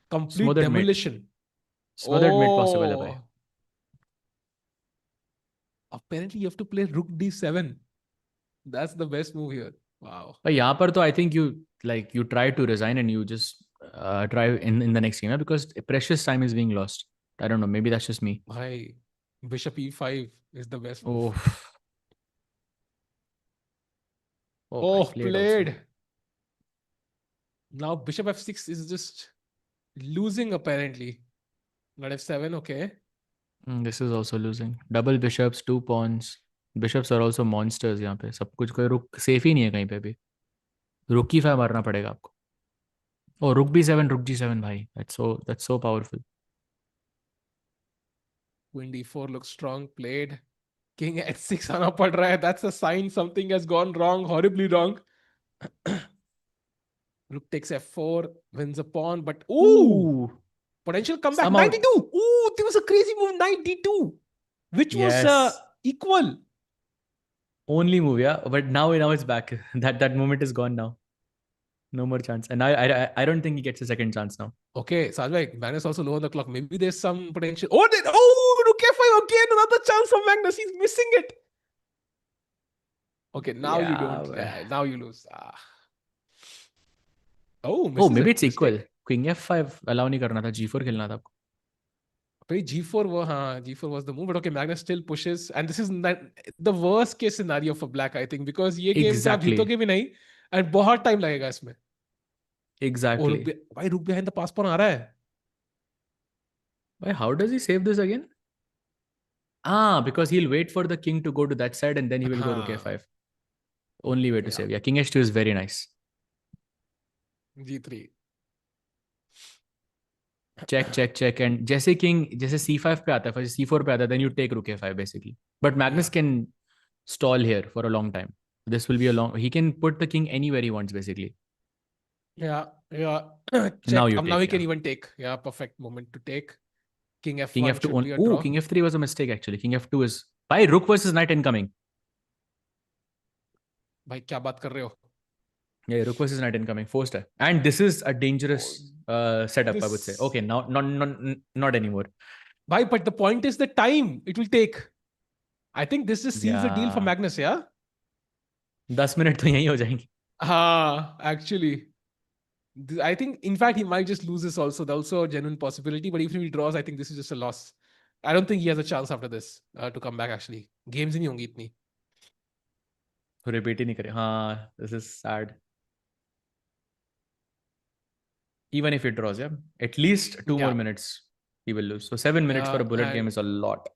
complete smothered demolition. Smothered mid possible है भाई. Apparently you have to play rook D7. That's the best move here. Wow. But यहाँ पर तो I think you try to resign and you just try in the next game because precious time is being lost. I don't know. Maybe that's just me. Bhai, bishop E5 is the best move. Oh, played. Now bishop F6 is just losing apparently. Not F7, okay. This is also losing. Double bishops, 2 pawns. Bishops are also monsters यहाँ पे. सब कुछ कोई रुक safe ही नहीं है कहीं पे भी. रुक E5 मारना पड़ेगा आपको. Oh, rook B7, rook G7 भाई. That's so powerful. Queen D4 looks strong. Played. King H6 आना पड़ रहा है. That's a sign something has gone wrong, horribly wrong. Rook takes f4, wins a pawn, but potential comeback. Somehow- 92. Ooh, there was a crazy move, 92, which was Yes. equal. Only move, yeah. But now it's back. That moment is gone now. No more chance. And I don't think he gets a second chance now. Okay, Sajbhai, Magnus also low on the clock. Maybe there's some potential. Rook f5 again. Another chance for Magnus. He's missing it. Okay, now you don't. Now you lose. Oh, maybe it's equal. King f5 allow नहीं करना था, g4 खेलना था आपको. G4 was the move, but okay, Magnus still pushes, and this is the worst case scenario for Black, I think, because ये game आप जीतोगे भी नहीं, and बहुत time लगेगा इसमें. Exactly. Why rook behind the pass pawn आ रहा है? Why? How does he save this again? Because he'll wait for the king to go to that side, and then he will go rook a5. Only way to save. Yeah, king h2 is very nice. G3. Check, and जैसे king जैसे c5 पे आता है, फिर c4 पे आता है, then you take rook a5 basically. But Magnus can stall here for a long time. This will be a long. He can put the king anywhere he wants basically. Yeah. Now he can even take. Yeah, perfect moment to take. King f1. King f2. King f3 was a mistake actually. King f2 is by rook versus knight incoming. भाई क्या बात कर रहे हो? Yeah, rook versus knight incoming, forced है. And this is a dangerous setup, I would say. Okay, now not anymore. Bhai, but the point is the time it will take. I think this just seals the deal for Magnus, yeah? 10 minutes तो यहीं हो जाएंगे. Actually. I think, in fact, he might just lose this also. That's also a genuine possibility. But even if he draws, I think this is just a loss. I don't think he has a chance after this to come back, actually. Games ही नहीं होंगी इतनी. तो repeat ही नहीं करे. This is sad. Even if he draws, yeah, at least 2 more minutes he will lose. So 7 minutes for a bullet game is a lot.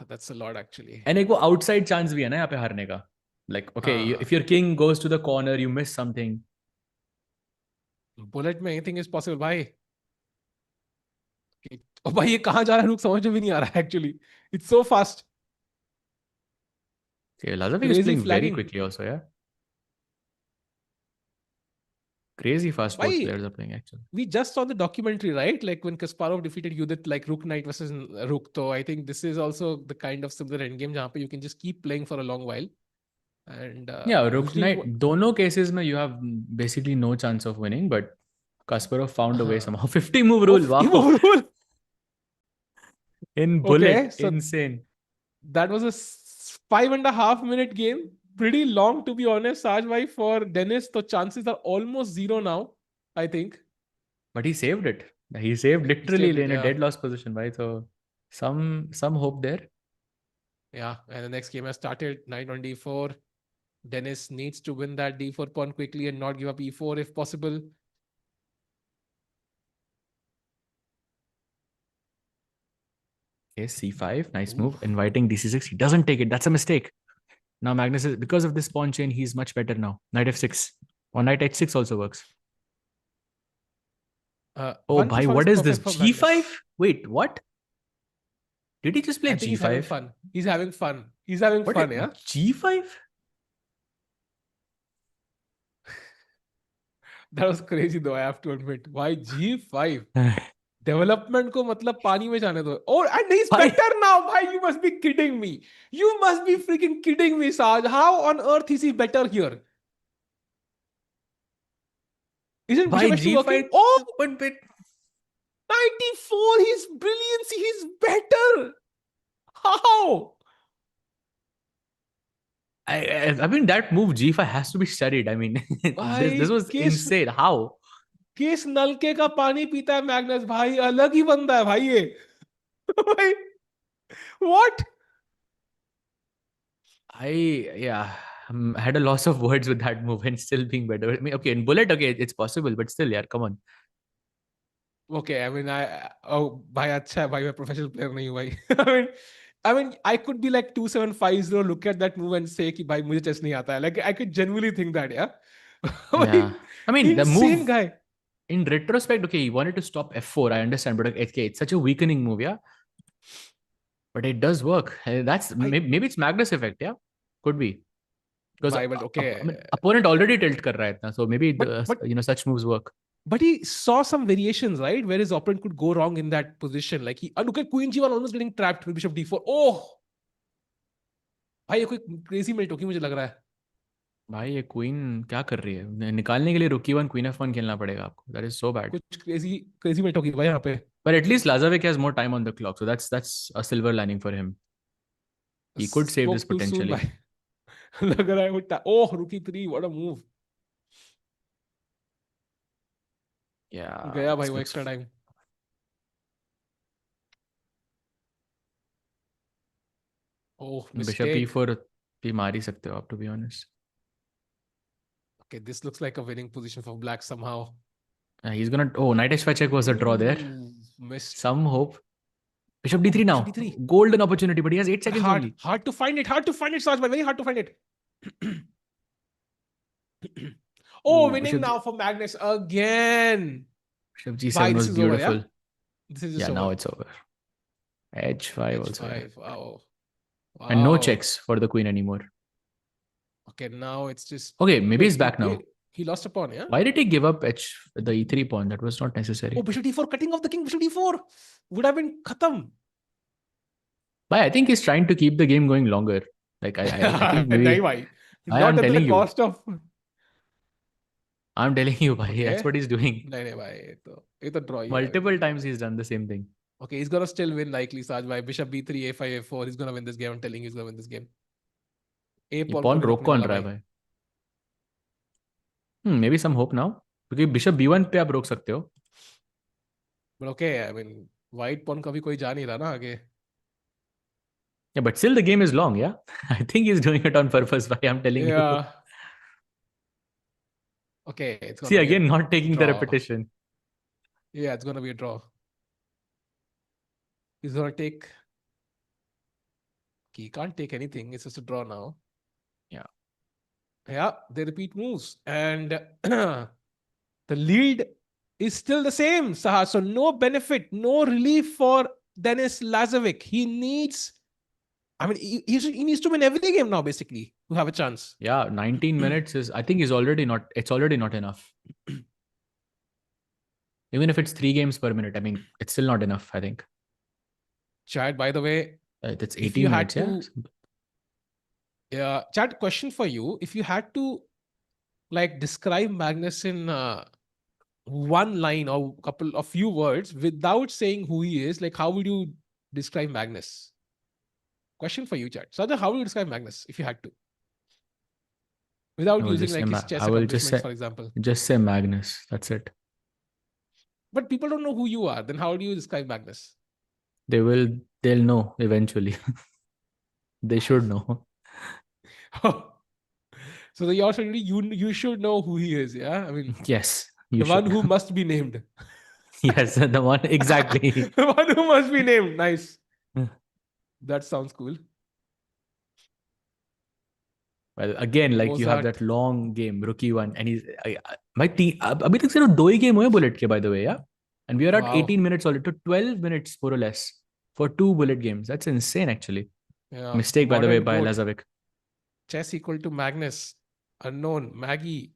That's a lot actually. And एक वो outside chance भी है ना यहाँ पे हारने का. Like, okay, if your king goes to the corner, you miss something. Bullet में anything is possible, भाई. Oh, भाई ये कहाँ जा रहा है? रुक समझ में भी नहीं आ रहा है actually. It's so fast. Okay, Lazavik is playing very quickly also, yeah. Crazy fast both players are playing actually. We just saw the documentary, right? Like when Kasparov defeated Judith, like Rook Knight versus Rook. So I think this is also the kind of similar endgame जहाँ पे you can just keep playing for a long while. And yeah, Rook Knight. दोनों cases में you have basically no chance of winning, but Kasparov found a way somehow. 50 move rule. Wow. Rule. In bullet, okay, so insane. That was a 5.5 minute game. Pretty long, to be honest, Sajbhai, for Denis. So chances are almost zero now, I think. But he saved it. He saved literally in a dead loss position, right? So some hope there. Yeah, and the next game has started. Knight on d4. Denis needs to win that d4 pawn quickly and not give up e4 if possible. Okay, c5, nice move. Inviting dc6. He doesn't take it. That's a mistake. Now Magnus is, because of this pawn chain, he's much better now. Knight f6 or knight h6 also works. Bhai, what is this? G5? Magnus. Wait, what? Did he just play G5? He's having fun. He's having fun. He's having fun, yeah? G5? That was crazy though, I have to admit. Why G5? Development को मतलब पानी में जाने दो. Oh, and he's better now. Bhai, you must be kidding me. You must be freaking kidding me, Saj. How on earth is he better here? Isn't G5 working? Oh, but 94. He's brilliant. He's better. How? I mean, that move G5 has to be studied. I mean, this was insane. How? किस नलके का पानी पीता है Magnus भाई? अलग ही बंदा है भाई ये. What? I had a loss of words with that move and still being better. I mean, okay, in bullet, okay, it's possible, but still, yeah, come on. Okay, I mean, bhai, अच्छा है भाई, मैं professional player नहीं हूँ भाई. I mean, I could be like 2750, look at that move and say कि भाई मुझे chess नहीं आता है. Like, I could genuinely think that, yeah. Yeah. I mean, the move. Guy. In retrospect, okay, he wanted to stop f4. I understand, but okay, it's such a weakening move, yeah. But it does work. That's maybe it's Magnus effect, yeah. Could be. Because But okay. I mean, opponent already tilt कर रहा है इतना, so maybe But you know, such moves work. But he saw some variations, right? Where his opponent could go wrong in that position. Like look at Queen G1 almost getting trapped with Bishop D4. Oh! भाई ये कोई crazy minute होगी मुझे लग रहा है. भाई ये क्वीन क्या कर रही है? निकालने के लिए रुकी 1 क्वीन F1 खेलना पड़ेगा आपको. That is so bad. कुछ crazy मिनट होगी भाई यहाँ पे. But at least Lazavik has more time on the clock, so that's a silver lining for him. He could save this Spoke too soon, potentially. भाई. लग रहा है वो oh, rookie 3, what a move. Yeah. गया भाई वो extra time. Oh, Bishop mistake. E4 भी मार ही सकते हो आप, to be honest. Okay, this looks like a winning position for black somehow. He's gonna. Oh, knight h5 check was a draw there. Missed. Some hope. Bishop D3 now. Bishop D3. Golden opportunity, but he has 8 seconds only. Hard to find it. Hard to find it, Sajbhai. Very hard to find it. Oh, Ooh, winning Bishop now for Magnus again. Bishop G7 Bhai, was this is over, beautiful. yeah? This is just Yeah, over. now it's over. H5 also. H5. Wow. And no Wow. checks for the queen anymore. Okay, now it's just. Okay, maybe he's back now. Wait, he lost a pawn, yeah? Why did he give up the E3 pawn? That was not necessary. Oh, Bishop D4, cutting off the king. Bishop D4 would have been khatam. But I think he's trying to keep the game going longer. Like I think maybe, Nahi, bhai. I Not am at telling the you. cost of. I'm telling you, bhai, that's Okay. what he's doing. Nahi, bhai. Ye to draw. Multiple times he's done the same thing. Okay, he's gonna still win likely, Sajbhai. Bishop B3, A5, A4. He's gonna win this game. I'm telling you, he's gonna win this game. A ये pawn pawn को भी रोक रोकने कौन वाला रहा है भाई. भाई? Maybe some hope now. क्योंकि Bishop B1 पे आप रोक सकते हो. But okay, I mean, white pawn का भी कोई जा नहीं रहा ना आगे. Yeah, but still the game is long, yeah? I think he's doing it on purpose, bhai, I'm telling you. Yeah. Okay, it's gonna See, be again, a not taking the draw. repetition. Yeah, it's gonna be a draw. He's gonna take. He can't take anything. It's just a draw now. Yeah. Yeah, they repeat moves. And the lead is still the same, Saha. So no benefit, no relief for Denis Lazavik. He needs, I mean, he needs to win every game now, basically, to have a chance. Yeah, 19 minutes is, I think it's already not enough. Even if it's 3 games per minute, I mean, it's still not enough, I think. Chad, by the way, that's if you 18 had minutes, to, yeah. Chad, question for you. If you had to, like, describe Magnus in one line or a few words without saying who he is, like, how would you describe Magnus? Question for you, Chad. Sadhya, how would you describe Magnus if you had to? Without using like his chess accomplishments, for example. Just say Magnus. That's it. But people don't know who you are. Then how do you describe Magnus? They'll know eventually. They should know. So the yours you should know who he is, yeah? I mean, yes. The one who must be named. Yes, the one, exactly. The one who must be named. Nice. That sounds cool. Well, again, like you have that long game, rookie one, and he's my team. Abhi tak sirf 2 game hue bullet ke, by the way, yeah. And we are at 18 minutes already to 12 minutes more or less for 2 bullet games. That's insane, actually. Yeah. Mistake, by the way, by Lazavik. Chess equal to Magnus. Unknown. Maggie.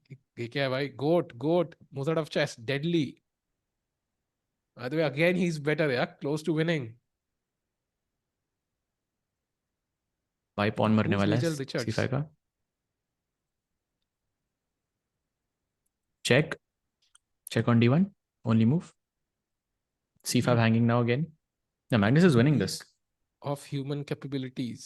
Goat. Mozart of chess. Deadly. By the way, again, he's better, yeah. Close to winning. भाई pawn मरने वाला है Richards? c5 का. Check on d1. Only move. c5 hanging now again. Yeah, Magnus is winning this. Of human capabilities.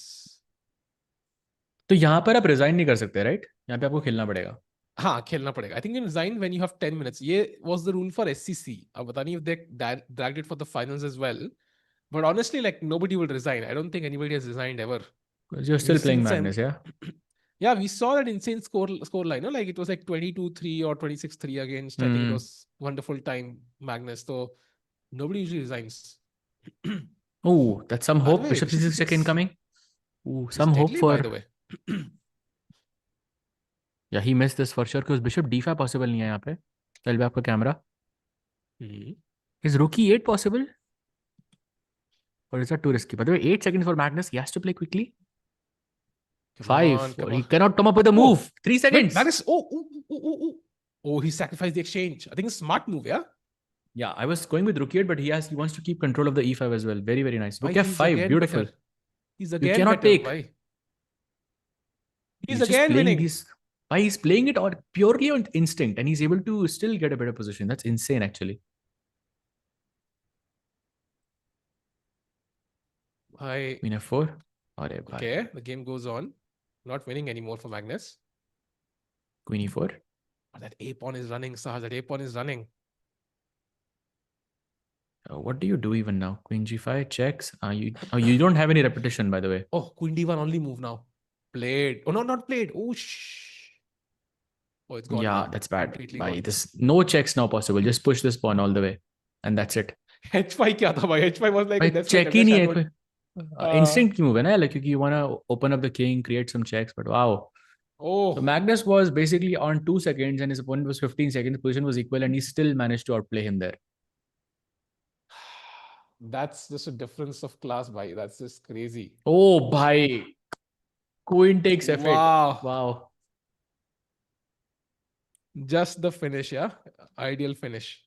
तो यहाँ पर आप resign नहीं कर सकते, right? यहाँ पे आपको खेलना पड़ेगा. हाँ, खेलना पड़ेगा. I think you resign when you have 10 minutes. ये was the rule for SCC. अब पता नहीं if they dragged it for the finals as well. But honestly, like, nobody will resign. I don't think anybody has resigned ever. You're still playing Magnus, yeah? Yeah, we saw that insane score line. No? Like, it was like 22-3 or 26-3 against. I think it was wonderful time, Magnus. So nobody usually resigns. Oh, that's some hope. way, Bishop c6 check incoming. Ooh, some It's hope deadly, for. by the way. Yeah, he missed this for sure because Bishop d5 possible नहीं है यहाँ पे. चल भी आपका camera. Is rook e8 possible? Or is that too risky? By the way, 8 seconds for Magnus. He has to play quickly. 5. Come He on. cannot come up with a move. 3 Wait, seconds. Magnus. Oh, he sacrificed the exchange. I think it's a smart move, yeah? Yeah, I was going with rook 8, but he wants to keep control of the e5 as well. Very, very nice. Rook Why, he's f5, again beautiful. better. He's You again cannot better. take. Why? He's He's just again playing winning. these. Why he's playing it on purely on instinct, and he's able to still get a better position. That's insane, actually. Why? Queen f4. Okay, the game goes on. Not winning anymore for Magnus. Queen e4. Oh, that a pawn is running, Sahaj. That a pawn is running. What do you do even now? Queen g5 checks. You don't have any repetition, by the way. Oh, Queen d1 only move now. Played. Oh, no, not played. Oh, Oh, it's gone. Yeah, now. that's bad. Completely Bhai, gone. this no checks now possible. Just push this pawn all the way, and that's it. H5 kya tha, bhai? H5 was like Bhai, a desperate check ही नहीं है attempt. कोई. Instinct move है ना, like क्योंकि you wanna open up the king, create some checks, but wow. Oh. So Magnus was basically on 2 seconds, and his opponent was 15 seconds. The position was equal, and he still managed to outplay him there. That's just a difference of class, bhai. That's just crazy. Oh, bhai. Queen takes f8. Wow. Wow. Just the finish, yeah? Ideal finish.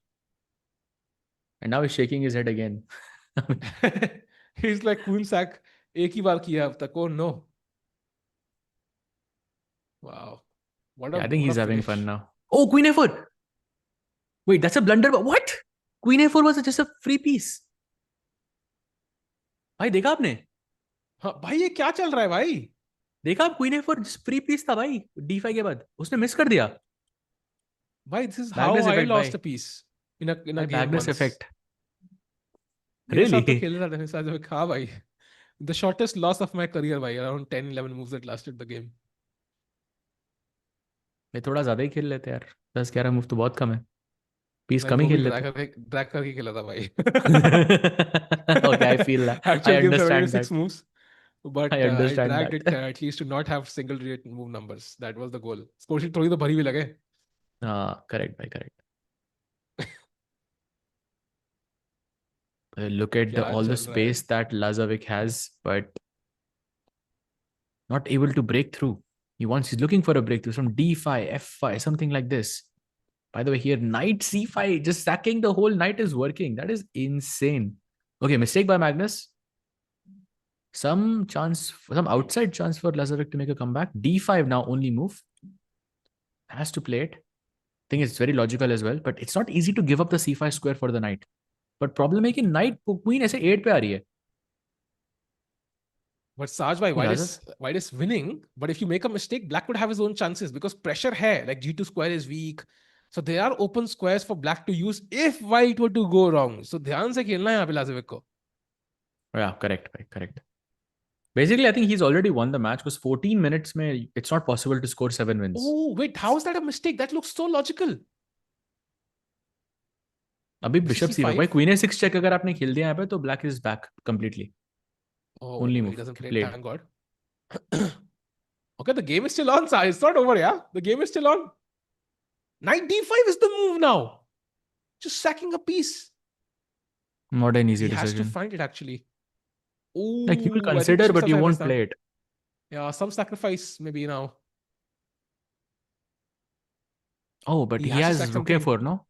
And now he's shaking his head again. He's like, queen sack. एक ही बार किया अब तक. Oh no. Wow. What a, Yeah, I think what he's a having finish. fun now. Oh, Queen a4. Wait, that's a blunder. But what? Queen a4 was just a free piece. भाई देखा आपने? हाँ भाई ये क्या चल रहा है भाई? देखा आप Queen a4 फ्री पीस था भाई d5 के बाद उसने मिस कर दिया. भाई this is how I lost a piece in a game Magnus once. effect. मेरे साथ तो Really? खेल रहा था Denis Lazavik. हाँ भाई. The shortest loss of my career भाई. Around 10-11 moves that lasted the game. मैं थोड़ा ज्यादा ही खेल लेते यार. 10-11 मूव तो बहुत कम है. पीस मैं कम ही वो भी खेल लेते. ड्रैग करके खेला था भाई. Okay, I feel that. Actual I game understand 76 that. moves. But I I understand dragged that. it at least to not have single digit move numbers. That was the goal. Score sheet थोड़ी तो भरी भी लगे. Correct, bhai, correct. Look at all the space that Lazavik has, but not able to break through. He's looking for a breakthrough from d5, f5, something like this. By the way, here knight c5, just sacking the whole knight is working. That is insane. Okay, mistake by Magnus. Some outside chance for Lazavik to make a comeback. d5 now only move. Has to play it. I think it's very logical as well, but it's not easy to give up the c5 square for the knight. But problem है कि knight queen ऐसे 8 पे आ रही है. But Saj bhai, white is winning. But if you make a mistake, black would have his own chances because pressure hai. Like g2 square is weak. So there are open squares for black to use if white were to go wrong. So ध्यान से खेलना है यहाँ पे Lazavik को. Yeah, correct, bhai, correct. Basically, I think he's already won the match because 14 minutes mein, it's not possible to score 7 wins. Oh, wait, how is that a mistake? That looks so logical. अभी bishop c5 भाई queen a6 check अगर आपने खेल दिया यहाँ पे तो black is back completely. Oh, only he move doesn't play, played. thank God. Okay, the game is still on, Sai. It's not over, yeah? The game is still on. Knight d5 is the move now. Just sacking a piece. Not an easy He has decision. to find it, actually. Ooh, Like you will I think consider, some but you won't sacrifice play it. now. Yeah, some sacrifice maybe now. Oh, but he has to has sack rook something. a4, no?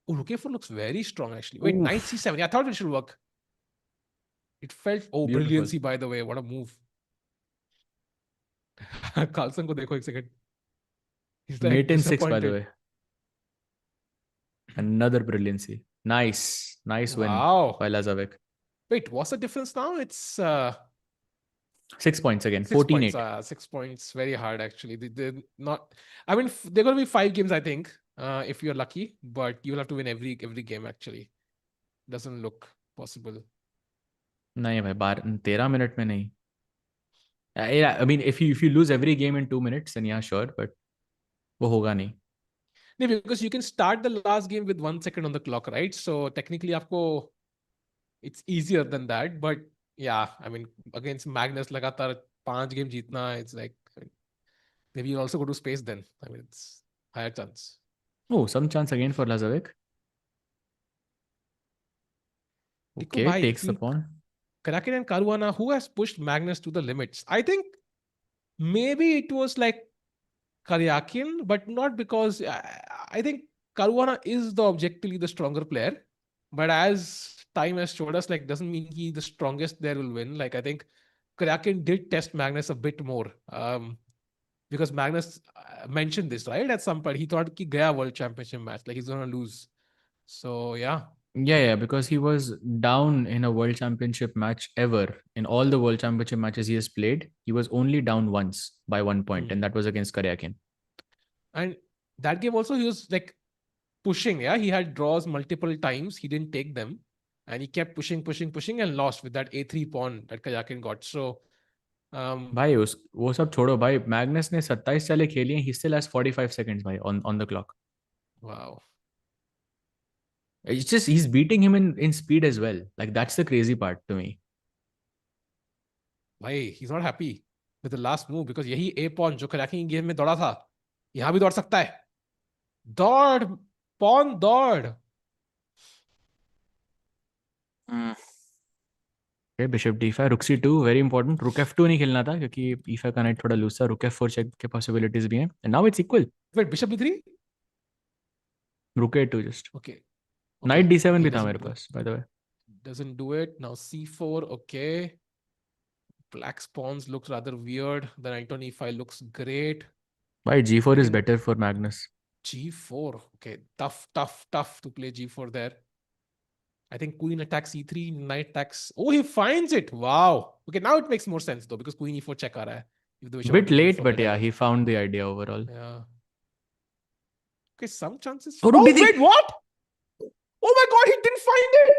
Oh, rook a4 looks very strong, actually. Wait, Oof. knight c7. Yeah, I thought it should work. It felt... Oh, Beautiful. brilliancy, by the way. What a move. Carlsen ko dekho ek second. He's like Mate in 6, by the disappointed. way. Another brilliancy. Nice. Nice win Wow. by Lazavik. Wait, what's the difference now? It's 6 points again. 6 14-8. points. 6 points. Very hard, actually. They're not... I mean, they're going to be 5 games, I think, if you're lucky. But you'll have to win every game, actually. Doesn't look possible. नहीं भाई 13 minute में नहीं. Yeah, I mean, if you lose every game in 2 minutes, then yeah, sure, but वो होगा नहीं. No, because you can start the last game with 1 second on the clock, right? So technically, it's easier than that. But yeah, I mean, against Magnus, लगातार 5 game जीतना, it's like maybe you'll also go to space then. I mean, it's higher chance. Oh, some chance again for Lazavik. Okay, bhai, takes the pawn. Kraken and Caruana, who has pushed Magnus to the limits? I think maybe it was like Karyakin, but not because I think Caruana is the objectively the stronger player. But as time has showed us, like doesn't mean he the strongest there will win. Like I think Karyakin did test Magnus a bit more. Because Magnus mentioned this, right? At some point, he thought ki gaya World Championship match, like he's gonna lose. So yeah. Yeah, because he was down in a World Championship match ever. In all the World Championship matches he has played, he was only down once by 1 point, and that was against Karyakin. And that game also, he was like pushing. Yeah, he had draws multiple times. He didn't take them, and he kept pushing, and lost with that A3 pawn that Karyakin got. So. भाई वो सब छोड़ो भाई. Magnus ने 27 चालें खेली हैं. He still has 45 seconds भाई on the clock. Wow. It's just he's beating him in speed as well. Like that's the crazy part to me. भाई he's not happy with the last move because यही A pawn जो Karyakin game में दौड़ा था, यहाँ भी दौड़ सकता है. दौड़ pawn दौड़. Okay, bishop d5, rook c2, very important. Rook f2 नहीं खेलना था क्योंकि e5 का knight थोड़ा लूज था. Rook f4 check के possibilities भी हैं. And now it's equal. Wait, bishop b3? Rook a2 just. Okay. Knight d7 भी था मेरे पास, by the way. Doesn't do it. Now c4, okay. Black's pawns looks rather weird. The knight on e5 looks great. Why g4 is better for Magnus? G4, okay. Tough to play g4 there. I think queen attacks e3, knight attacks. Oh, he finds it. Wow. Okay, now it makes more sense though because queen e4 check aa raha hai. Bit late, but yeah, he found the idea overall. Yeah. Okay, some chances. Oh, wait, what? Oh my god, he didn't find it.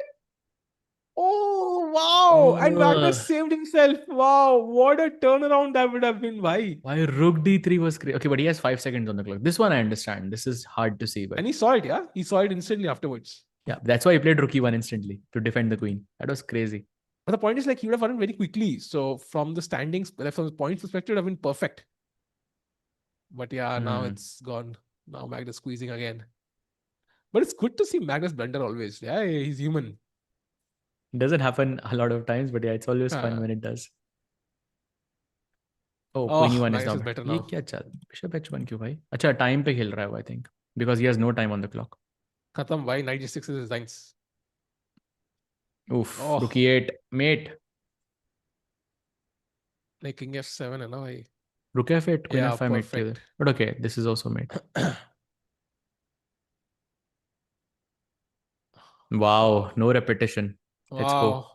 Oh, wow. And Magnus saved himself. Wow, what a turnaround that would have been. Why rook d3 was great. Okay, but he has 5 seconds on the clock. This one I understand. This is hard to see. But... And he saw it, yeah? He saw it instantly afterwards. Yeah, that's why he played rook e1 instantly to defend the queen. That was crazy. But the point is like he would have run very quickly. So from the standings, from the points perspective, it would have been perfect. But yeah, now it's gone. Now Magnus squeezing again. But it's good to see Magnus blunder always. Yeah, he's human. It doesn't happen a lot of times, but yeah, it's always fun when it does. Oh, queen e1 is now better now. ये क्या चल? Bishop h1 क्यों भाई? अच्छा, time पे खेल रहा है वो, I think, because he has no time on the clock. Khatam, why knight g6 is nice. Oof, rook e8, mate. Like king f7 है ना भाई. Rook f8, queen yeah, f5 mate. But okay, this is also mate. Wow, no repetition. Let's go.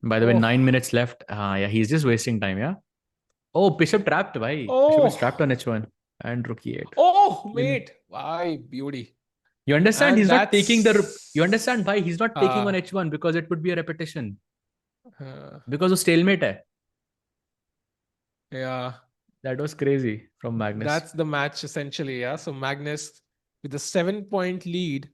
By the way, 9 minutes left. Yeah, he's just wasting time, yeah? Oh, bishop trapped, bhai. Bishop is trapped on h1 and rook e8. Oh, mate. Why, beauty. You understand and he's not taking the... You understand why he's not taking on h1 because it would be a repetition. Because of stalemate hai. Yeah. That was crazy from Magnus. That's the match essentially, yeah? So Magnus with a 7-point lead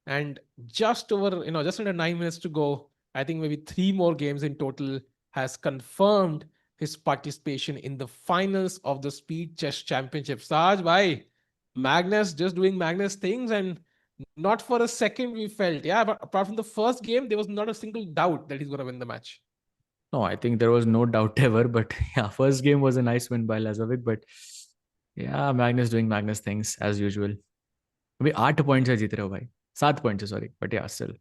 and just over, just under 9 minutes to go, I think maybe 3 more games in total, has confirmed his participation in the finals of the Speed Chess Championship. Saj, bhai, Magnus just doing Magnus things, and not for a second we felt, yeah, but apart from the first game, there was not a single doubt that he's going to win the match. No, I think there was no doubt ever, but yeah, first game was a nice win by Lazavik, but yeah, Magnus doing Magnus things as usual. अभी 8 points है जीत रहे हो भाई. 7 points है, sorry, but yeah, still.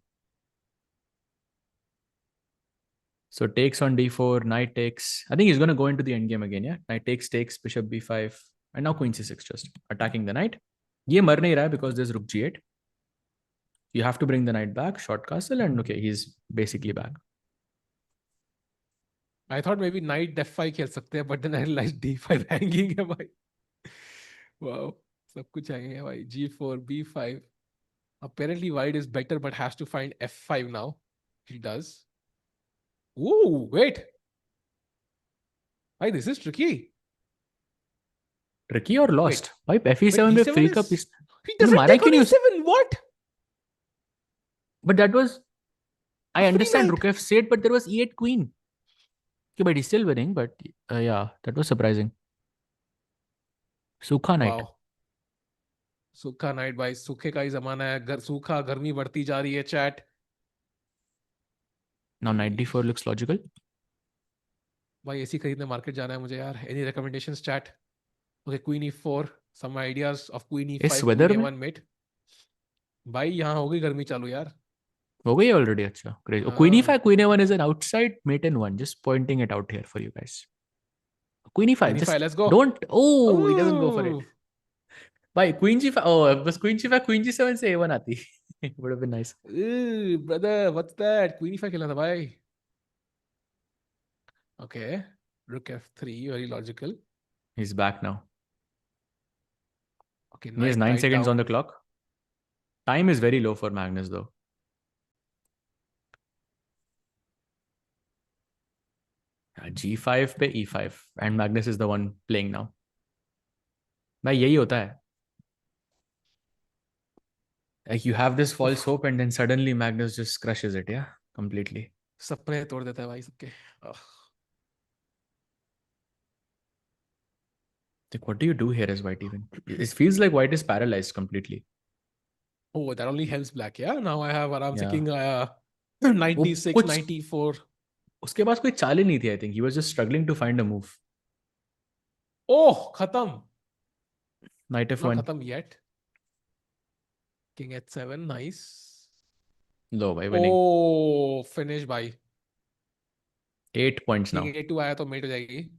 So takes on d4, knight takes. I think he's going to go into the endgame again, yeah? Knight takes, bishop b5, and now queen c6 just attacking the knight. ये मर नहीं रहा है because there's rook g8. You have to bring the knight back, short castle, and okay, he's basically back. I thought maybe knight f5 खेल सकते हैं, but then I realized d5 hanging है भाई. Wow, सब कुछ hanging है भाई. g4, b5. Apparently white is better, but has to find f5 now. He does. Ooh, wait. Why, this is tricky. Tricky or lost? Why fe7 में free का piece? He doesn't take on e7, what? But that was... I understand rook f8, but there was e8 queen. Okay, but he's still winning, but yeah, that was surprising. Sukha knight. Wow. Sukha knight भाई, सूखे का ही जमाना है. सूखा गर्मी बढ़ती जा रही है, chat. Now knight d4 looks logical. भाई एसी खरीदने मार्केट जाना है मुझे यार. Any recommendations chat? Okay, Queen E4. Some ideas of Queen इस E5, weather Queen में A1 mate. भाई यहाँ हो गई गर्मी चालू यार. हो गई ऑलरेडी. अच्छा, great. Queen E5, Queen A1 is an outside mate in one. Just pointing it out here for you guys. Queen E5. Queen Just E5, let's go. don't. Oh, he doesn't go for it. Ooh. भाई Queen G5. Oh, बस Queen G5, Queen G7 से A1 आती. Would have been nice. Brother, what's that? Queen E5 खेलना था भाई. Okay. Rook F3, very logical. He's back now. Okay, He has 9 knight seconds on the down. clock. Time is very low for Magnus though. G5 पे E5 and Magnus is the one playing now. भाई यही होता है. Like you have this false hope and then suddenly Magnus just crushes it, yeah, completely. सपने तोड़ देता है भाई सबके. Like what do you do here as white even? It feels like white is paralyzed completely. Oh, that only helps black, yeah? Now I have around Yeah. thinking 96, 94. उसके पास कोई चाल ही नहीं थी, I think. He was just struggling to find a move. Oh, khatam. Knight Not F1. khatam yet. King H7, nice. Low by winning. Oh, finish by. 8 points now. King A2 आया तो mate हो जाएगी.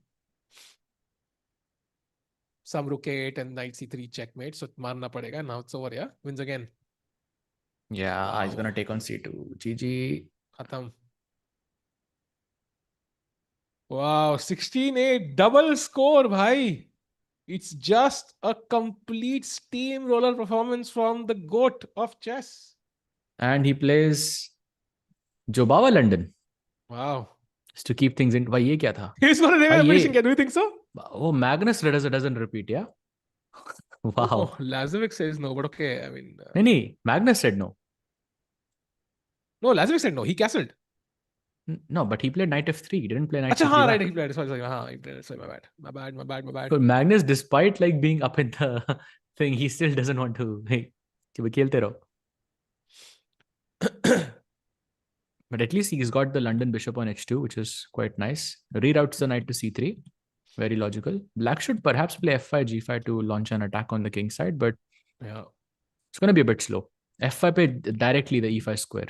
Some rook A8 and knight C3 checkmate. So मारना पड़ेगा. Now it's over, yeah? Wins again. Yeah, Wow. he's gonna take on C2. GG. Khatam. Wow, 16-8, double score, bhai. It's just a complete steamroller performance from the GOAT of chess. And he plays Jobawa London. Wow. Just to keep things in. भाई ये क्या था? He's got a भाई revelation. Do you think so? Oh, Magnus doesn't repeat, yeah? Wow. Oh, Lazavik says no, but okay. I mean, नहीं, Magnus said no. no, Lazavik said no. He castled. No, but he played knight F3. He didn't play knight Achha, C3 हाँ, back. right. He played. Sorry, he played. Sorry, my bad. So Magnus, despite like being up in the thing, he still doesn't want to. Hey, खेलते रहो. But at least he's got the London bishop on H2, which is quite nice. Reroutes the knight to C3. Very logical. Black should perhaps play F5, G5 to launch an attack on the king side, but yeah, it's going to be a bit slow. F5 pe directly the E5 square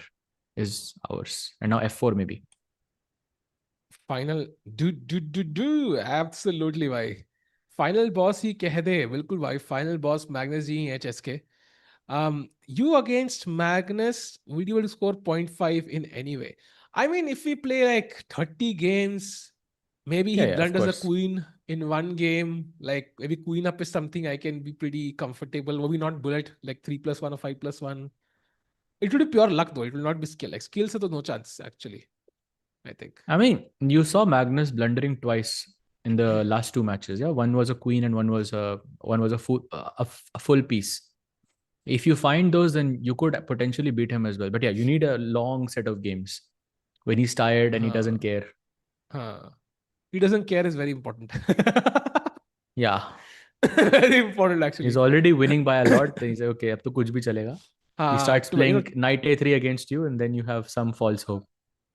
is ours. And now F4 maybe. Final. Do. Absolutely, bhai. Final boss ही कह दे. बिल्कुल भाई. Final boss Magnus जी हैं HSK. You against Magnus, will you be able to score 0.5 in any way? I mean, if we play like 30 games, maybe he blunders a queen in one game. Like maybe queen up is something I can be pretty comfortable. Maybe not bullet, like 3+1 or 5+1. It will be pure luck though. It will not be skill. Like skill se to no chance actually, I think. I mean, you saw Magnus blundering twice in the last two matches. Yeah, one was a queen and one was a full piece. If you find those, then you could potentially beat him as well. But yeah, you need a long set of games when he's tired and he doesn't care. He doesn't care is very important. Yeah. Very important actually. He's already winning by a lot. Then he's like, okay, ab to kuch bhi chalega. He starts playing knight A3 against you and then you have some false hope.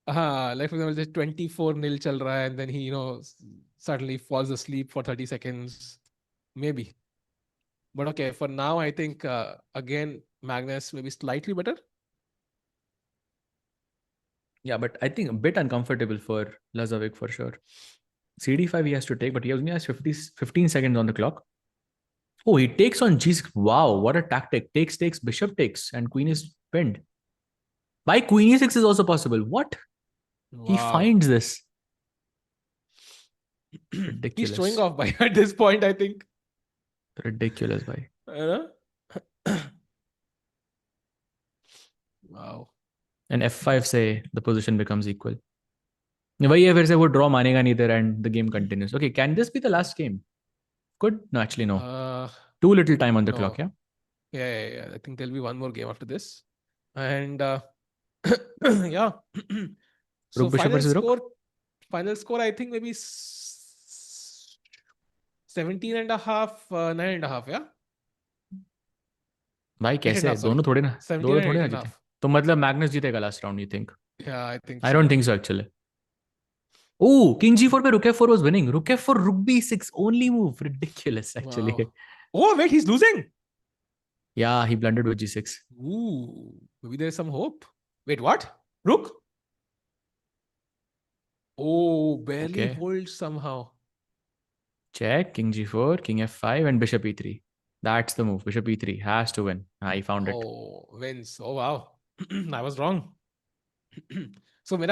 Like for example, 24-0 chal raha hai and then he, suddenly falls asleep for 30 seconds. Maybe. But okay, for now, I think, again, Magnus maybe slightly better. Yeah, but I think a bit uncomfortable for Lazavik for sure. CD5 he has to take, but he only has 15 seconds on the clock. Oh, he takes on G6. Wow, what a tactic. Takes, bishop takes, and queen is pinned. By queen E6 is also possible. What? Wow. He finds this. Ridiculous. He's showing off by at this point, I think. Ridiculous, bhai. Wow. And F5 say the position becomes equal. वही है फिर से वो draw मानेगा नहीं there and the game continues. Okay, can this be the last game? Could? No, actually no. Too little time on the clock, yeah? Yeah. I think there'll be one more game after this. And yeah. So final score, I think maybe 17 and a half, 9 and a half, yeah? भाई कैसे दोनों थोड़े ना जीते तो मतलब Magnus जीतेगा last round you think? Yeah, I think I don't think so actually. Oh, King G4 by Rook F4 was winning. Rook F4, Rook B6, only move. Ridiculous, actually. Wow. Oh, wait, he's losing. Yeah, he blundered with G6. Ooh, maybe there's some hope. Wait, what? Rook? Oh, barely Okay. holds somehow. Check, King G4, King F5, and Bishop E3. That's the move. Bishop E3 has to win. I found it. Oh, wins. Oh, wow. I was wrong. So, my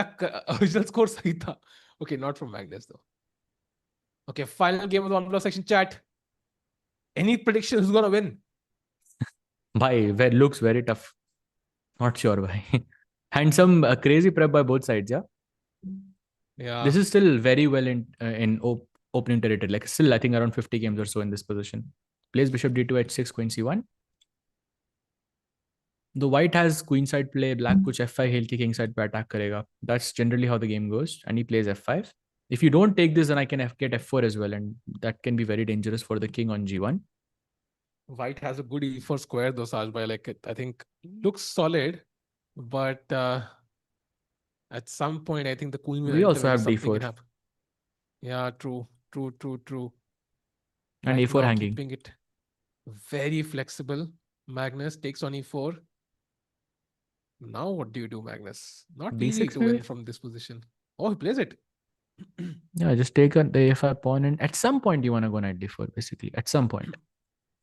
original score sahi tha. Okay, not from Magnus though. Okay, final game of the OnePlus section chat. Any prediction who's gonna win? Bhai, looks very tough. Not sure, bhai. And some crazy prep by both sides, yeah? Yeah. This is still very well in opening territory. Like still, I think around 50 games or so in this position. Plays Bishop D2, H6, Queen C1. The white has queenside play, black kuch F5 खेल के kingside पे attack करेगा. That's generally how the game goes. And he plays F5. If you don't take this, then I can get F4 as well. And that can be very dangerous for the king on G1. White has a good E4 square though, Sajbhai. Like I think looks solid, but at some point I think the queen will We enter also into have something D4. Yeah, true. And Right A4 now, hanging. keeping it very flexible. Magnus takes on E4. Now what do you do, Magnus? Not easy B6 to maybe? win from this position. Oh, he plays it. Yeah, just take the A5 pawn, and at some point you want to go knight D4, basically. At some point.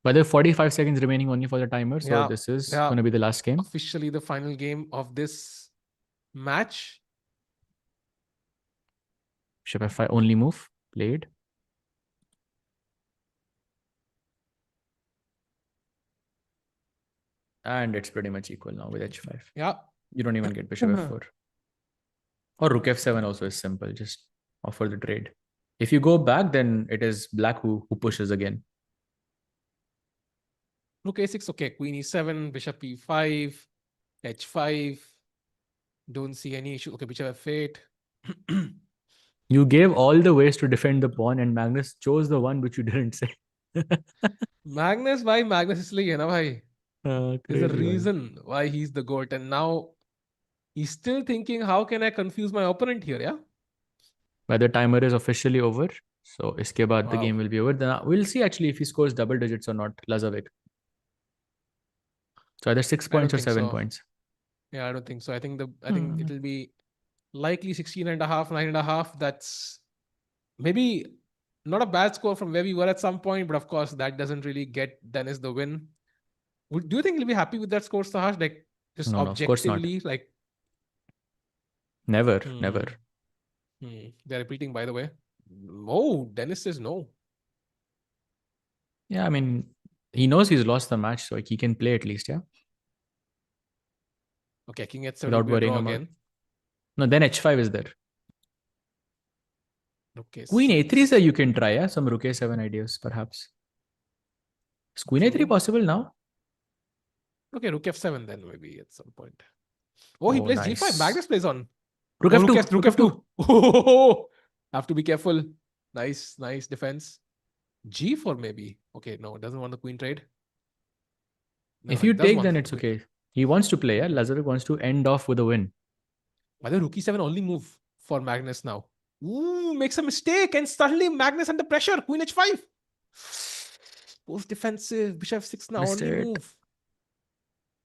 But there are 45 seconds remaining only for the timer, so this is going to be the last game. Officially the final game of this match. Bishop F5 only move played. And it's pretty much equal now with H5. Yeah. You don't even get Bishop F4. Or Rook F7 also is simple. Just offer the trade. If you go back, then it is black who pushes again. Rook A6, okay. Queen E7, Bishop E5, H5. Don't see any issue. Okay, Bishop F8. You gave all the ways to defend the pawn, and Magnus chose the one which you didn't say. Magnus, why Magnus is like, bhai? There's a Crazy, reason why he's the GOAT. And now he's still thinking, how can I confuse my opponent here? Yeah. But the timer is officially over. So iske baad the Wow. game will be over. Then we'll see actually if he scores double digits or not, Lazavik. So either 6 points or 7 points. Yeah, I don't think so. I think it'll be likely 16.5, 9.5. That's maybe not a bad score from where we were at some point, but of course that doesn't really get Denis the win. Do you think he'll be happy with that score, Sahash? Like just No, of course not. objectively, like Never. They're repeating, by the way. Oh, Denis says no. Yeah, I mean, he knows he's lost the match, so like he can play at least, yeah. Okay, King H7 Without worrying about. again. No, then H5 is there. Okay. Queen A3 is you can try, yeah. Some Rook A7 ideas, perhaps. Is Queen A3 possible now? Okay, Rook F7 then maybe at some point. Oh, he plays nice. G5. Magnus plays on Rook F2. Rook F2. Oh, have to be careful. Nice defense. G4 maybe. Okay, no, doesn't want the queen trade. No, If you does take, want then the it's queen. okay. He wants to play, yeah. Lazavik wants to end off with a win. By the way, Rook E7 only move for Magnus now. Ooh, makes a mistake and suddenly Magnus under pressure. Queen H5. Post defensive. Bishop F6 now Missed only it. move.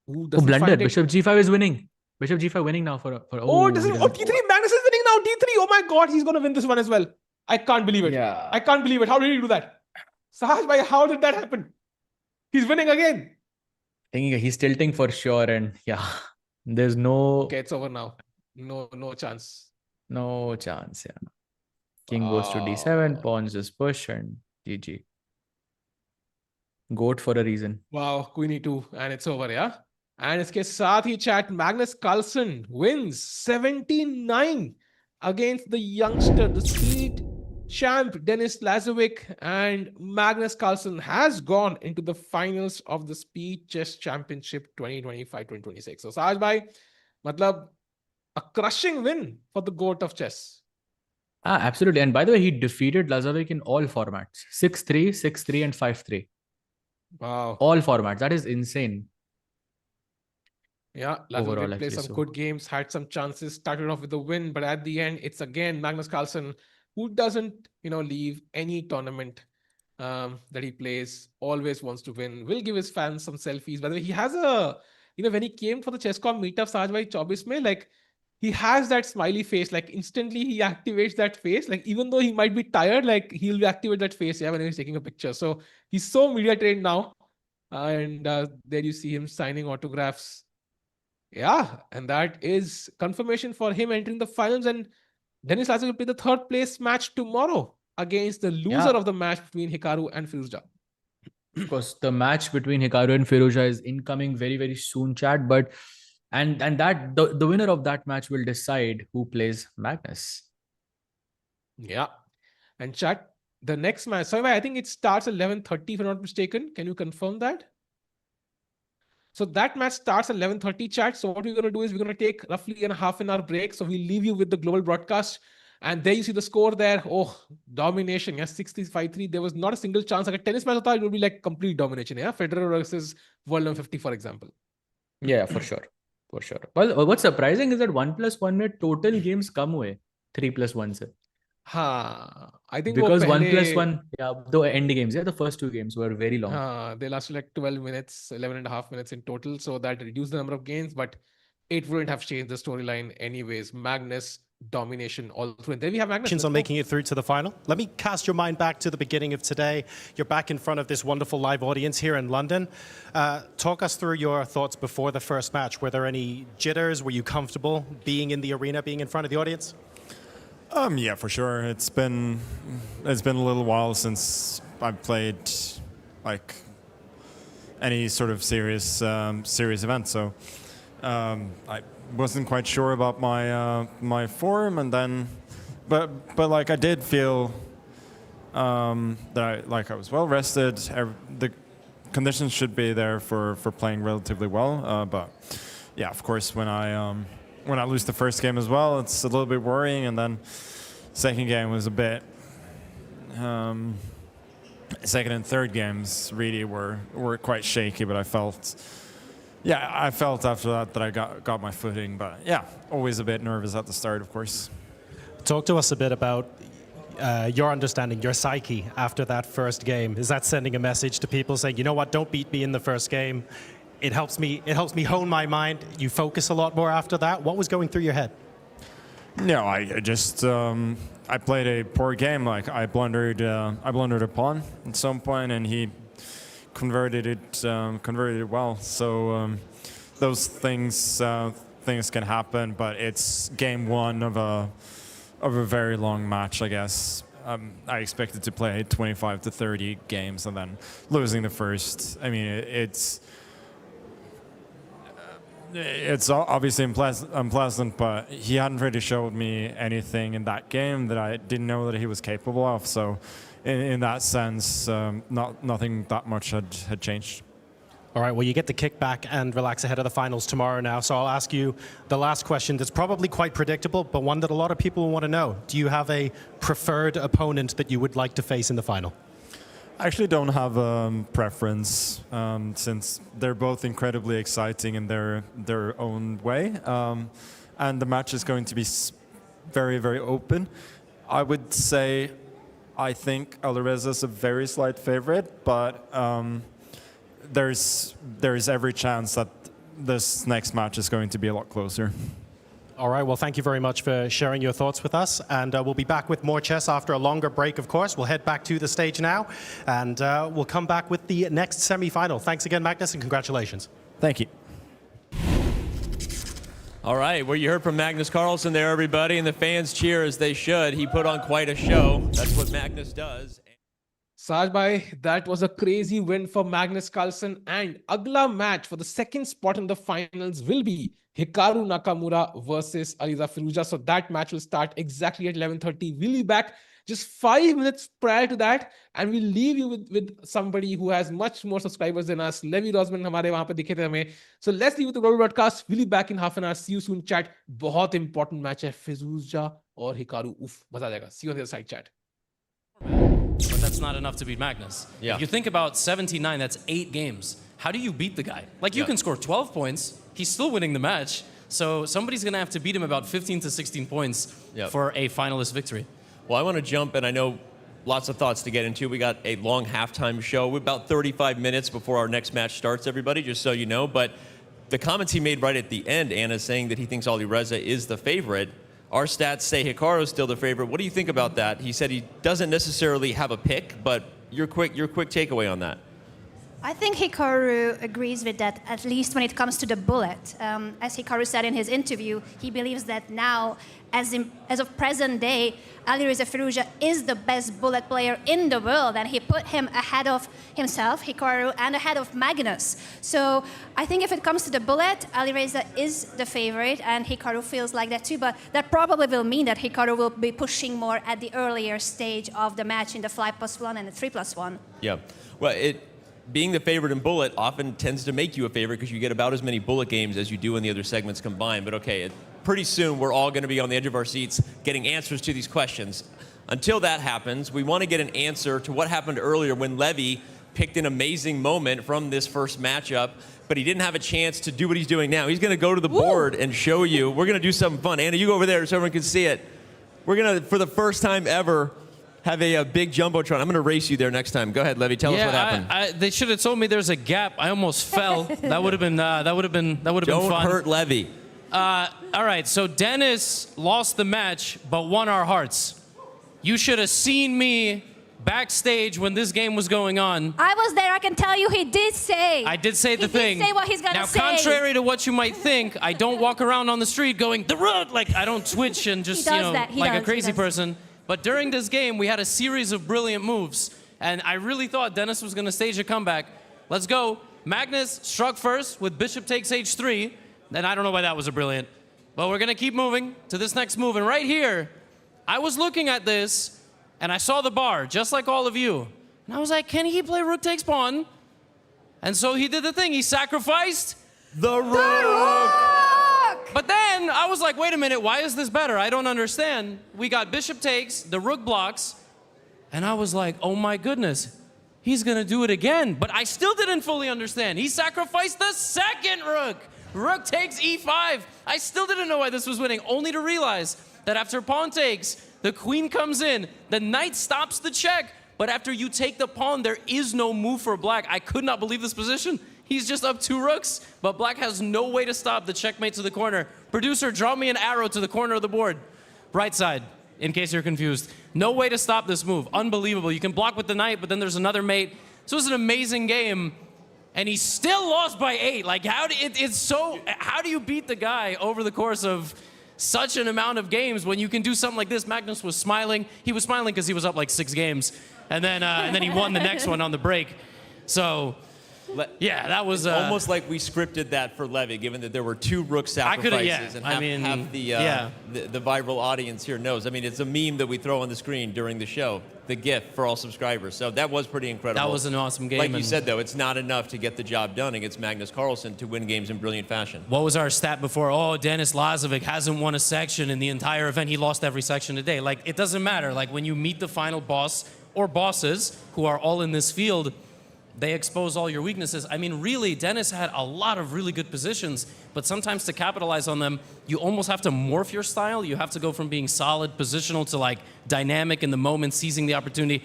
Ooh, Oh, doesn't blunder. find it. Bishop G5 is winning. Bishop G5 winning now for Oh, he doesn't. doesn't- Oh, D3. Magnus is winning now. D3. Oh my God, he's gonna win this one as well. I can't believe it. Yeah. I can't believe it. How did he do that? Sahaj bhai, how did that happen? He's winning again. I think he's tilting for sure, and yeah, there's no Okay, it's over now. No chance. no chance. Yeah, king goes to D7, pawns just push, and GG. Goat for a reason. Wow, Queen E2, and it's over, yeah? And इसके साथ ही chat, Magnus Carlsen wins 79 against the youngster, the speed champ Denis Lazavik, and Magnus Carlsen has gone into the finals of the Speed Chess Championship 2025-2026. So Sahaj bhai, matlab a crushing win for the GOAT of chess. Absolutely. And by the way, he defeated Lazavik in all formats: 6-3, 6-3, and 5-3. Wow. All formats. That is insane. Yeah, overall, Lazavik played actually. some So good games, had some chances, started off with a win, but at the end, it's again Magnus Carlsen who doesn't, leave any tournament that he plays, always wants to win, will give his fans some selfies. By the way, he has when he came for the Chesscom meetup, Sajbhai 24 mein, like, he has that smiley face, like instantly he activates that face, like even though he might be tired, like he'll activate that face, yeah, when he's taking a picture. So he's so media trained now. And there you see him signing autographs. Yeah, and that is confirmation for him entering the finals. And Denis Lazavik will play the third place match tomorrow against the loser of the match between Hikaru and Firouzja. of course, the match between Hikaru and Firouzja is incoming very, very soon, chat. But and that the winner of that match will decide who plays Magnus. Yeah, and chat, the next match. So I think it starts at 11:30, if I'm not mistaken. Can you confirm that? So that match starts at 11:30, chat. So what we're going to do is we're going to take roughly a half an hour break. So we'll leave you with the global broadcast. And there you see the score there. Oh, domination. Yeah, 65-3. There was not a single chance. Like a tennis match, it would be like complete domination. Yeah, Federer versus World number 50, for example. Yeah, for sure. For sure. Well, what's surprising is that 1+1 में total games कम हुए 3+1 से. I think because 1+1, yeah, the end games, yeah, the first two games were very long. They lasted like 12 minutes, 11.5 minutes in total. So that reduced the number of games, but it wouldn't have changed the storyline anyways. Magnus domination all through. And then we have Magnus on making it through to the final. Let me cast your mind back to the beginning of today. You're back in front of this wonderful live audience here in London. Talk us through your thoughts before the first match. Were there any jitters? Were you comfortable being in the arena, being in front of the audience? Yeah, for sure. It's been a little while since I've played like any sort of serious event. So I wasn't quite sure about my form, and then, but like I did feel that I was well rested. The conditions should be there for playing relatively well. But yeah, of course, when I lose the first game as well, it's a little bit worrying, and then second game was a bit. Second and third games really were quite shaky, but I felt after that I got my footing. But yeah, always a bit nervous at the start, of course. Talk to us a bit about your understanding, your psyche after that first game. Is that sending a message to people saying, you know what, don't beat me in the first game? It helps me hone my mind. You focus a lot more after that. What was going through your head? No, I just I played a poor game. Like I blundered a pawn at some point, and he converted it well. So those things can happen, but it's game one of a very long match, I guess. I expected to play 25 to 30 games, and then losing the first. I mean, it's obviously unpleasant, but he hadn't really showed me anything in that game that I didn't know that he was capable of. So in that sense, nothing that much had changed. All right, well, you get to kick back and relax ahead of the finals tomorrow now. So I'll ask you the last question that's probably quite predictable, but one that a lot of people want to know. Do you have a preferred opponent that you would like to face in the final? I actually don't have a preference, since they're both incredibly exciting in their own way. And the match is going to be very, very open. I would say I think Alireza is a very slight favorite, but there's every chance that this next match is going to be a lot closer. All right, well, thank you very much for sharing your thoughts with us. And we'll be back with more chess after a longer break, of course. We'll head back to the stage now, and we'll come back with the next semi-final. Thanks again, Magnus, and congratulations. Thank you. All right, well, you heard from Magnus Carlsen there, everybody, and the fans cheer as they should. He put on quite a show. That's what Magnus does. Sajbhai, that was a crazy win for Magnus Carlsen, and Agla match for the second spot in the finals will be Hikaru Nakamura versus Alireza Firouzja. So that match will start exactly at 11:30. We'll be back just 5 minutes prior to that, and we'll leave you with somebody who has much more subscribers than us. Levi Rosman hamare wahan pe dikhe the hame. So let's leave with the global broadcast. We'll be back in half an hour. See you soon, chat. Bahut important match hai, Firouzja or Hikaru. Oof, maza aa jayega. See you on the other side, chat. But that's not enough to beat Magnus. Yeah. If you think about 17-9, that's 8 games. How do you beat the guy? Like, you can score 12 points, he's still winning the match. So somebody's going to have to beat him about 15 to 16 points for a finalist victory. Well, I want to jump, and I know lots of thoughts to get into. We got a long halftime show. We're about 35 minutes before our next match starts, everybody, just so you know. But the comments he made right at the end, Anna, saying that he thinks Alireza is the favorite. Our stats say Hikaru is still the favorite. What do you think about that? He said he doesn't necessarily have a pick, but your quick takeaway on that. I think Hikaru agrees with that, at least when it comes to the bullet. As Hikaru said in his interview, he believes that now, as of present day, Alireza Firouzja is the best bullet player in the world, and he put him ahead of himself, Hikaru, and ahead of Magnus. So I think if it comes to the bullet, Alireza is the favorite, and Hikaru feels like that too, but that probably will mean that Hikaru will be pushing more at the earlier stage of the match in the 5+1 and the 3+1. Yeah, well, being the favorite in bullet often tends to make you a favorite because you get about as many bullet games as you do in the other segments combined. But okay, pretty soon we're all going to be on the edge of our seats getting answers to these questions. Until that happens, we want to get an answer to what happened earlier when Levy picked an amazing moment from this first matchup, but he didn't have a chance to do what he's doing now. He's going to go to the board and show you. We're going to do something fun. Anna, you go over there so everyone can see it. We're going to, for the first time ever, have a big Jumbotron. I'm going to race you there next time. Go ahead, Levy. Tell us what happened. They should have told me there's a gap. I almost fell. That would have been fun. Don't hurt Levy. All right, so Denis lost the match, but won our hearts. You should have seen me backstage when this game was going on. I was there. I can tell you he did say. I did say the thing. He did say what he's going to say. Now, contrary to what you might think, I don't walk around on the street going, the rook! Like, I don't twitch and just, like a crazy person. But during this game, we had a series of brilliant moves, and I really thought Denis was going to stage a comeback. Let's go. Magnus struck first with bishop takes h3. Then I don't know why that was a brilliant. But we're going to keep moving to this next move. And right here, I was looking at this, and I saw the bar, just like all of you. And I was like, can he play rook takes pawn? And so he did the thing. He sacrificed the rook. But then I was like, wait a minute, why is this better? I don't understand. We got bishop takes, the rook blocks, and I was like, oh my goodness, he's gonna do it again. But I still didn't fully understand. He sacrificed the second rook. Rook takes e5. I still didn't know why this was winning, only to realize that after pawn takes, the queen comes in, the knight stops the check, but after you take the pawn, there is no move for black. I could not believe this position. He's just up 2 rooks, but black has no way to stop the checkmate to the corner. Producer, draw me an arrow to the corner of the board. Right side, in case you're confused. No way to stop this move. Unbelievable. You can block with the knight, but then there's another mate. So it was an amazing game, and he still lost by 8. Like, how do you beat the guy over the course of such an amount of games when you can do something like this? Magnus was smiling. He was smiling because he was up like 6 games, and then he won the next one on the break. So yeah, that was almost like we scripted that for Levy, given that there were 2 rook sacrifices, and half the viral audience here knows. I mean, it's a meme that we throw on the screen during the show, the GIF for all subscribers. So that was pretty incredible. That was an awesome game. Like you said, though, it's not enough to get the job done against Magnus Carlsen to win games in brilliant fashion. What was our stat before? Oh, Denis Lazavik hasn't won a section in the entire event. He lost every section today. Like, it doesn't matter. Like, when you meet the final boss or bosses who are all in this field, they expose all your weaknesses. I mean, really, Denis had a lot of really good positions, but sometimes to capitalize on them, you almost have to morph your style. You have to go from being solid, positional, to like dynamic in the moment, seizing the opportunity.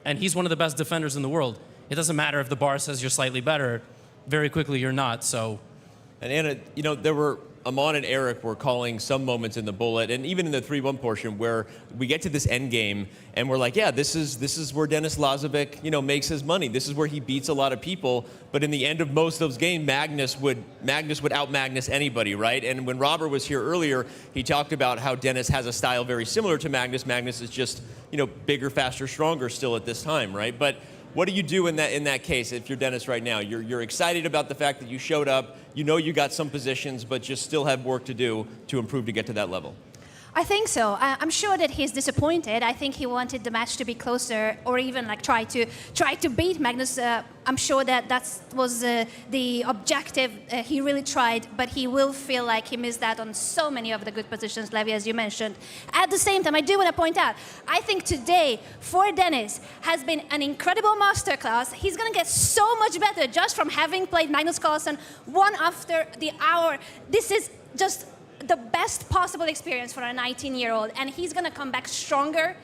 And he's one of the best defenders in the world. It doesn't matter if the bar says you're slightly better. Very quickly, you're not, so. And Anna, you know, there were Amon and Eric were calling some moments in the bullet, and even in the 3-1 portion, where we get to this end game, and we're like, yeah, this is where Denis Lazavik, you know, makes his money. This is where he beats a lot of people. But in the end of most of those games, Magnus would out-Magnus anybody, right? And when Robert was here earlier, he talked about how Denis has a style very similar to Magnus. Magnus is just, you know, bigger, faster, stronger still at this time, right? But what do you do in that case if you're Denis right now? You're excited about the fact that you showed up. You know you got some positions, but just still have work to do to improve to get to that level. I think so. I'm sure that he's disappointed. I think he wanted the match to be closer, or even like try to beat Magnus. I'm sure that was the objective. He really tried, but he will feel like he missed out on so many of the good positions, Levi, as you mentioned. At the same time, I do want to point out, I think today for Denis has been an incredible masterclass. He's going to get so much better just from having played Magnus Carlsen one after the hour. This is just the best possible experience for a 19-year-old, and he's gonna come back stronger.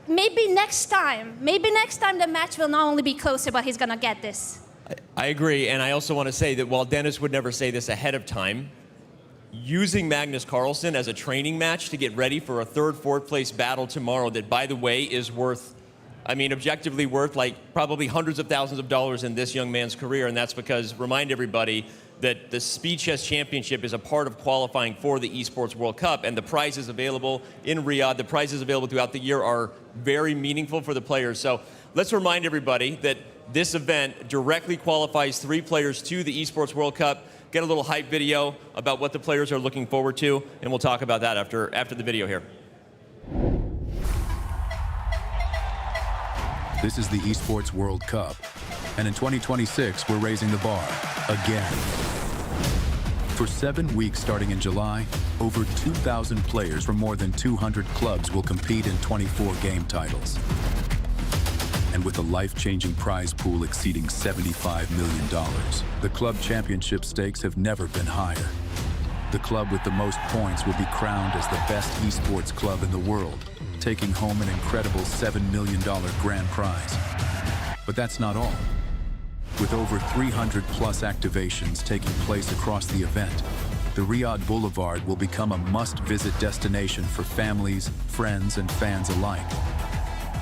Maybe next time the match will not only be closer, but he's gonna get this. I agree, and I also want to say that while Denis would never say this ahead of time, using Magnus Carlsen as a training match to get ready for a third, fourth place battle tomorrow that, by the way, is worth, I mean, objectively worth like probably hundreds of thousands of dollars in this young man's career, and that's because, remind everybody, that the Speed Chess Championship is a part of qualifying for the Esports World Cup, and the prizes available in Riyadh, the prizes available throughout the year are very meaningful for the players. So let's remind everybody that this event directly qualifies 3 players to the Esports World Cup. Get a little hype video about what the players are looking forward to, and we'll talk about that after the video here. This is the Esports World Cup, and in 2026, we're raising the bar again. For 7 weeks starting in July, over 2,000 players from more than 200 clubs will compete in 24 game titles. And with a life-changing prize pool exceeding $75 million, the club championship stakes have never been higher. The club with the most points will be crowned as the best esports club in the world, taking home an incredible $7 million grand prize. But that's not all. With over 300 plus activations taking place across the event, the Riyadh Boulevard will become a must-visit destination for families, friends, and fans alike.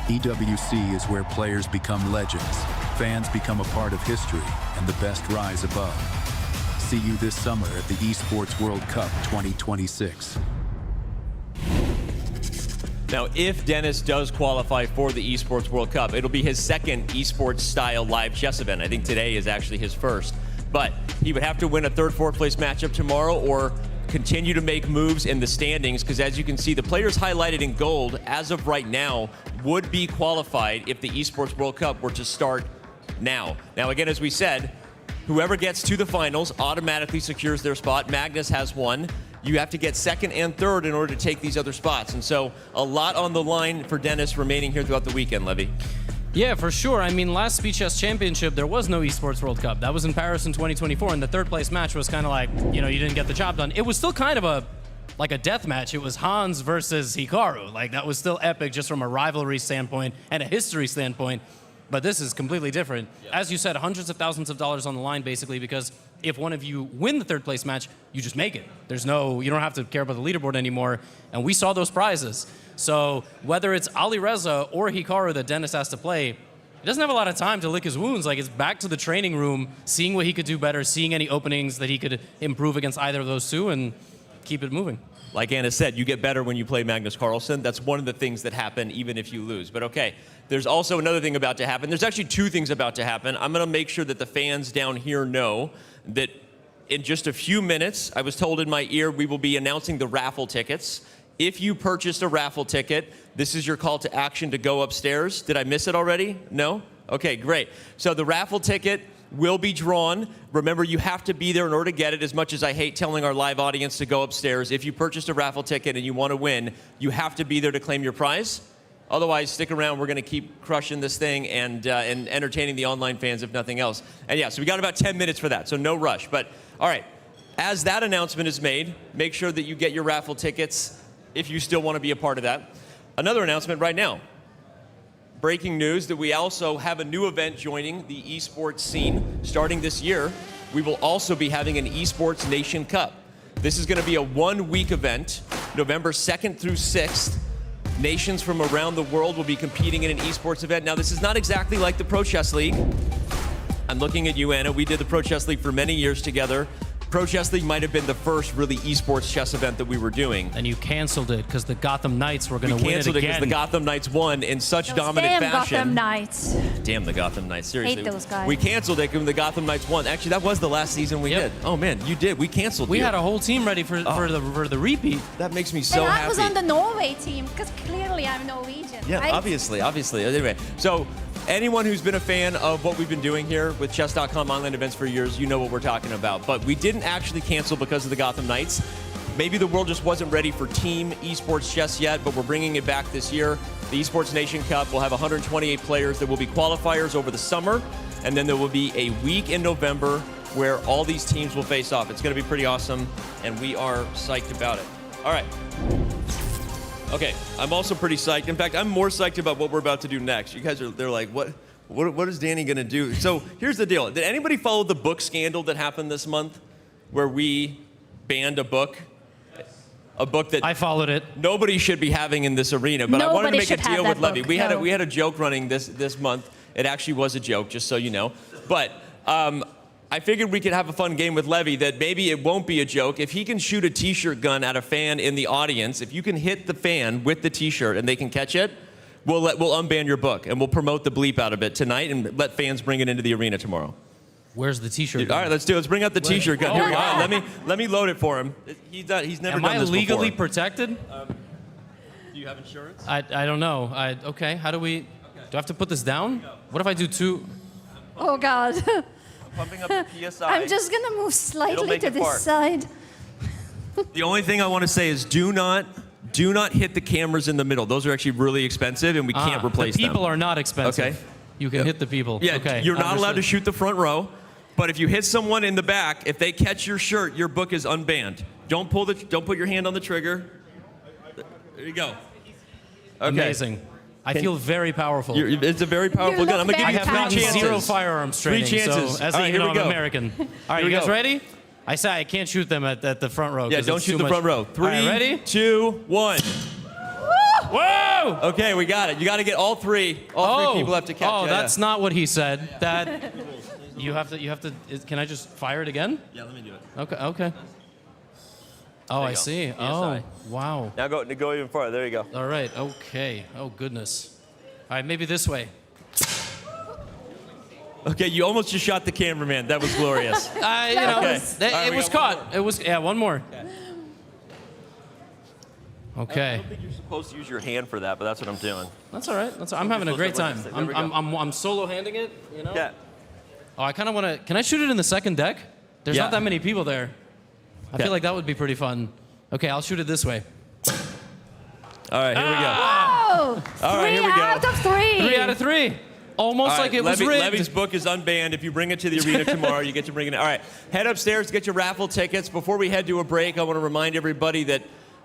EWC is where players become legends, fans become a part of history, and the best rise above. See you this summer at the Esports World Cup 2026. Now, if Denis does qualify for the Esports World Cup, it'll be his second esports-style live chess event. I think today is actually his first. But he would have to win a third, fourth place matchup tomorrow or continue to make moves in the standings, because as you can see, the players highlighted in gold as of right now would be qualified if the Esports World Cup were to start now. Now, again, as we said, whoever gets to the finals automatically secures their spot. Magnus has one. You have to get second and third in order to take these other spots. And so a lot on the line for Denis remaining here throughout the weekend, Levy. Yeah, for sure. I mean, last Speed Chess Championship, there was no Esports World Cup. That was in Paris in 2024, and the third place match was kind of like, you know, you didn't get the job done. It was still kind of a death match. It was Hans versus Hikaru. Like, that was still epic just from a rivalry standpoint and a history standpoint. But this is completely different. As you said, hundreds of thousands of dollars on the line, basically, because if one of you win the third place match, you just make it. You don't have to care about the leaderboard anymore. And we saw those prizes. So whether it's Alireza or Hikaru that Denis has to play, he doesn't have a lot of time to lick his wounds. Like, it's back to the training room, seeing what he could do better, seeing any openings that he could improve against either of those two, and keep it moving. Like Anna said, you get better when you play Magnus Carlsen. That's one of the things that happen even if you lose. But okay, there's also another thing about to happen. There's actually 2 things about to happen. I'm going to make sure that the fans down here know that in just a few minutes, I was told in my ear, we will be announcing the raffle tickets. If you purchased a raffle ticket, this is your call to action to go upstairs. Did I miss it already? No? Okay, great. So the raffle ticket will be drawn. Remember, you have to be there in order to get it. As much as I hate telling our live audience to go upstairs, if you purchased a raffle ticket and you want to win, you have to be there to claim your prize. Otherwise, stick around. We're going to keep crushing this thing and entertaining the online fans, if nothing else. And yeah, so we got about 10 minutes for that, so no rush. But all right, as that announcement is made, make sure that you get your raffle tickets if you still want to be a part of that. Another announcement right now. Breaking news that we also have a new event joining the esports scene starting this year. We will also be having an Esports Nation Cup. This is going to be a 1-week event, November 2nd through 6th. Nations from around the world will be competing in an esports event. Now, this is not exactly like the Pro Chess League. I'm looking at you, Anna. We did the Pro Chess League for many years together. Pro Chess League might have been the first really esports chess event that we were doing. And you canceled it because the Gotham Knights were going to win it canceled it because again. the Gotham Knights won in such dominant Damn fashion. Gotham Knights. Damn the Gotham Knights, seriously. Hate those guys. We canceled it when the Gotham Knights won. Actually, that was the last season we did. Oh man, you did. We canceled We you. had a whole team ready for the repeat. That makes me so And happy. I was on the Norway team because clearly I'm Norwegian. Yeah, right? obviously. Anyway, so anyone who's been a fan of what we've been doing here with Chess.com online events for years, you know what we're talking about. But we didn't actually cancel because of the Gotham Knights. Maybe the world just wasn't ready for team esports chess yet, but we're bringing it back this year. The Esports Nation Cup will have 128 players. There will be qualifiers over the summer, and then there will be a week in November where all these teams will face off. It's going to be pretty awesome, and we are psyched about it. All right. Okay, I'm also pretty psyched. In fact, I'm more psyched about what we're about to do next. You guys they're like, what is Danny gonna do? So here's the deal. Did anybody follow the book scandal that happened this month where we banned a book? A book that I followed it. Nobody should be having in this arena, but I wanted to make a deal with Levy. book, We no. had a joke running this month. It actually was a joke, just so you know. But I figured we could have a fun game with Levy that maybe it won't be a joke. If he can shoot a t-shirt gun at a fan in the audience, if you can hit the fan with the t-shirt and they can catch it, we'll unban your book and we'll promote the bleep out of it tonight and let fans bring it into the arena tomorrow. Where's the t-shirt? All right, let's do it. Let's bring out the t-shirt gun. Here we go. All right, let me load it for him. He's never Am done I this legally before. protected? Do you have insurance? I don't know. Okay, how do we... Do I have to put this down? What if I do two? Oh God. Pumping up the PSI. I'm just gonna move slightly make to it this far. side. The only thing I want to say is do not hit the cameras in the middle. Those are actually really expensive and we can't replace the people them. are not expensive. Okay. You can hit the people. Yeah, okay. you're not allowed to understood. shoot the front row, but if you hit someone in the back, if they catch your shirt, your book is unbanned. Don't put your hand on the trigger. There you go. Okay. Amazing. I feel very powerful. It's a very powerful gun. I'm gonna give you I have 3 gotten chances. 0 firearms training. 3 chances. So, as All right, you know, here we I'm go. American. All right, Here you we guys go. ready? I say I can't shoot them at the front row. Yeah, 'cause don't it's shoot too the much. front row. 3, All right, ready? 2, 1. Whoa! Okay, we got it. You got to get all three. All 3 people have to catch. Oh, Yeah, that's not what he said. That you have to. Can I just fire it again? Yeah, let me do it. Okay. Oh, I see. Oh, wow. Now go even farther. There you go. All right. Okay. Oh goodness. All right, maybe this way. Okay, you almost just shot the cameraman. That was glorious. You know, Okay. it All right, we was got caught. It was one more. I Okay. don't think you're supposed to use your hand for that, but that's what I'm doing. That's all right. I'm having a great time. There we go. I'm solo handing it. You know. Yeah. Oh, I kind of want to. Can I shoot it in the second deck? There's Yeah. not that many people there. I feel like that would be pretty fun. Okay, I'll shoot it this way. All right, here we go. Oh, All right, here we 3 go. out of 3. 3 out of 3. Almost All right, like it was rigged. Levy's book is unbanned. If you bring it to the arena tomorrow, you get to bring it in. All right, head upstairs to get your raffle tickets. Before we head to a break, I want to remind everybody that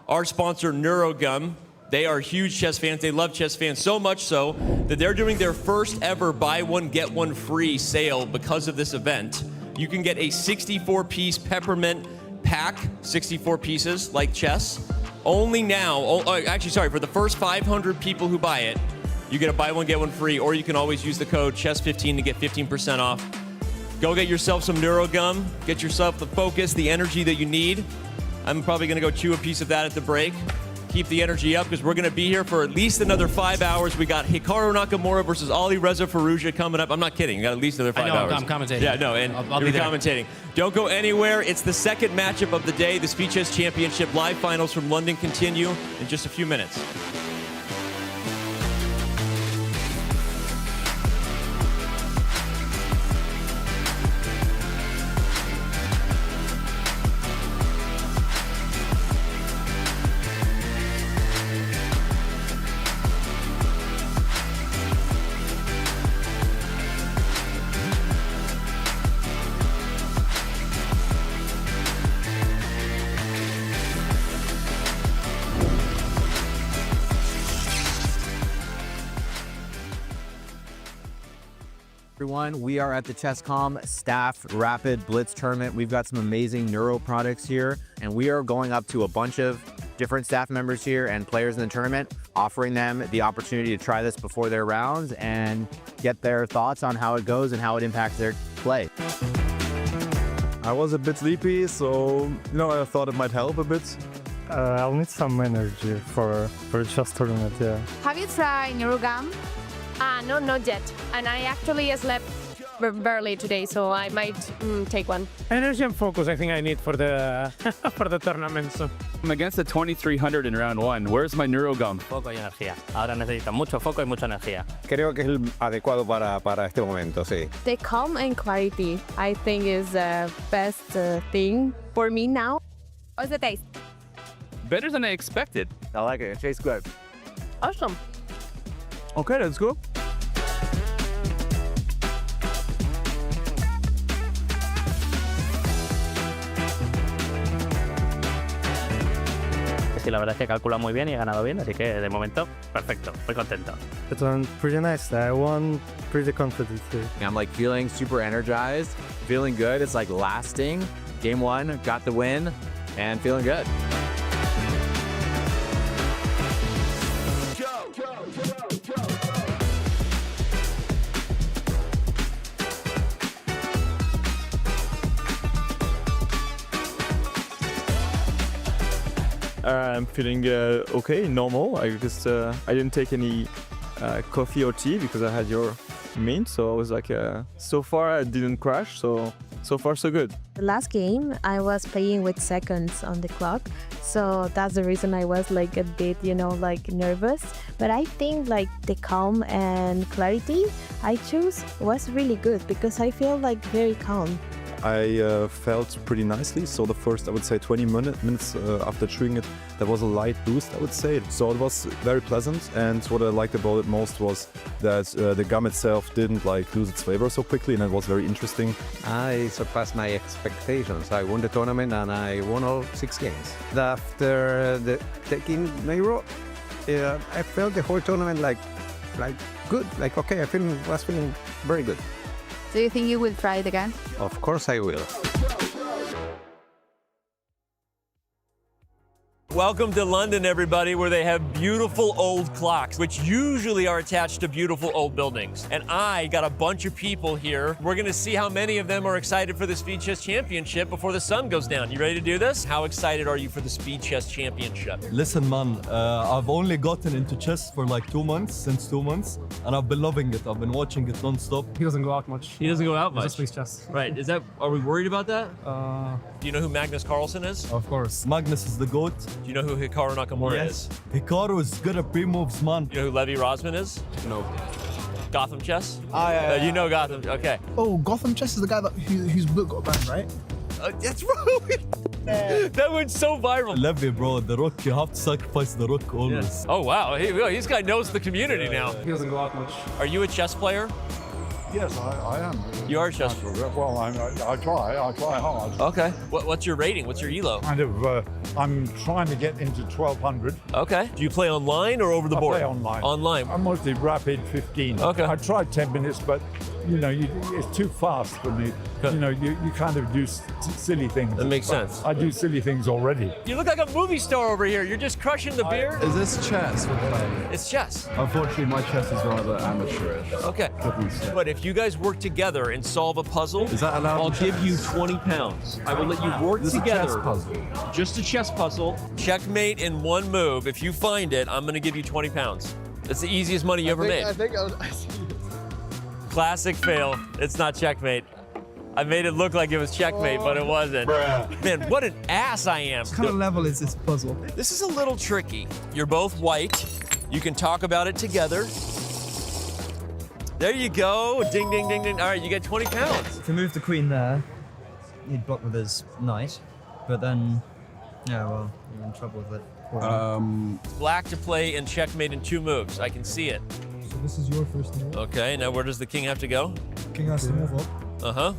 our sponsor, Neurogum, they are huge chess fans. They love chess fans so much so that they're doing their first ever buy one, get one free sale because of this event. You can get a 64-piece peppermint pack, 64 pieces, like chess. Only now, for the first 500 people who buy it, you get a buy one, get one free, or you can always use the code CHESS15 to get 15% off. Go get yourself some Neurogum, get yourself the focus, the energy that you need. I'm probably gonna go chew a piece of that at the break. Keep the energy up because we're gonna be here for at least another 5 hours. We got Hikaru Nakamura versus Alireza Firouzja coming up. I'm not kidding, you got at least another 5 hours. I'm commentating. Yeah, no, and I'll you're be there. commentating. Don't go anywhere. It's the second matchup of the day. The Speed Chess Championship live finals from London continue in just a few minutes. Everyone, we are at the Chesscom Staff Rapid Blitz Tournament. We've got some amazing Neuro products here, and we are going up to a bunch of different staff members here and players in the tournament, offering them the opportunity to try this before their rounds and get their thoughts on how it goes and how it impacts their play. I was a bit sleepy, so I thought it might help a bit. I'll need some energy for a chess tournament, yeah. Have you tried Neurogam? No, not yet. And I actually slept barely today, so I might take one. Energy and focus, I think I need for the for the tournament. So. I'm against the 2300 in round 1. Where's my Neurogum? Foco y energía. Ahora necesitas mucho foco y mucha energía. Creo que es el adecuado para este momento, sí. The calm and clarity, I think, is the best thing for me now. How's the taste? Better than I expected. I like it. It tastes good. Awesome. Okay, let's go. Sí, la verdad es que calcula muy bien y he ganado bien, así que de momento, perfecto, muy contento. It went pretty nice. I won pretty confident too. I'm like feeling super energized, feeling good. It's like lasting. Game 1, got the win, and feeling good. I'm feeling okay, normal. I just I didn't take any coffee or tea because I had your mint, so I was like, so far I didn't crash, so far so good. The last game, I was playing with seconds on the clock, so that's the reason I was like a bit, like nervous. But I think like the calm and clarity I chose was really good because I feel like very calm. I felt pretty nicely, so the first, I would say, 20 minutes after chewing it, there was a light boost, I would say. So it was very pleasant, and what I liked about it most was that the gum itself didn't lose its flavor so quickly, and it was very interesting. I surpassed my expectations. I won the tournament and I won all 6 games. After taking Neuro, I felt the whole tournament like good, okay. I was feeling very good. Do you think you will try it again? Of course I will. Welcome to London, everybody, where they have beautiful old clocks, which usually are attached to beautiful old buildings. And I got a bunch of people here. We're gonna see how many of them are excited for the Speed Chess Championship before the sun goes down. You ready to do this? How excited are you for the Speed Chess Championship? Listen, man, I've only gotten into chess for like 2 months, since 2 months, and I've been loving it. I've been watching it non-stop. He doesn't go out much. He doesn't go out He much. just plays chess. Right, are we worried about that? Do you know who Magnus Carlsen is? Of course. Magnus is the GOAT. Do you know who Hikaru Nakamura is? Hikaru is good at pre-moves, man. You know who Levi Rosman is? No. Gotham Chess? Yeah. You know Gotham, okay. Oh, Gotham Chess is the guy whose book got banned, right? That's right. That went so viral. Levi, bro, the rook, you have to sacrifice the rook always. Yes. Oh, wow. This guy knows the community now. He doesn't go out much. Are you a chess player? Yes, I am. You are a chess player. Well, I try hard. Okay. What's your rating? What's your elo? Kind of, I'm trying to get into 1200. Okay. Do you play online or over the board? I play online. Online. I'm mostly rapid 15. Okay. I tried 10 minutes, but it's too fast for me. You kind of do silly things. That makes sense. I do silly things already. You look like a movie star over here. You're just crushing the beer. Is this chess we're playing? It's chess. Unfortunately, my chess is rather amateurish. Okay. But if you guys work together and solve a puzzle, is that allowed? I'll give you 20 pounds. I will let you work together. Is a chess puzzle? Just a chess puzzle. Checkmate in one move. If you find it, I'm going to give you 20 pounds. That's the easiest money you ever made. I think I see this. Classic fail. It's not checkmate. I made it look like it was checkmate, but it wasn't. Bruh. Man, what an ass I am. What kind of level is this puzzle? This is a little tricky. You're both white. You can talk about it together. There you go. Ding, ding, ding, ding. All right, you get 20 pounds. If we move the queen there, he'd block with his knight. But then, yeah, well, you're in trouble with it. Black to play and checkmate in 2 moves. I can see it. So this is your first move. Okay, now where does the king have to go? King has to move up. Uh-huh.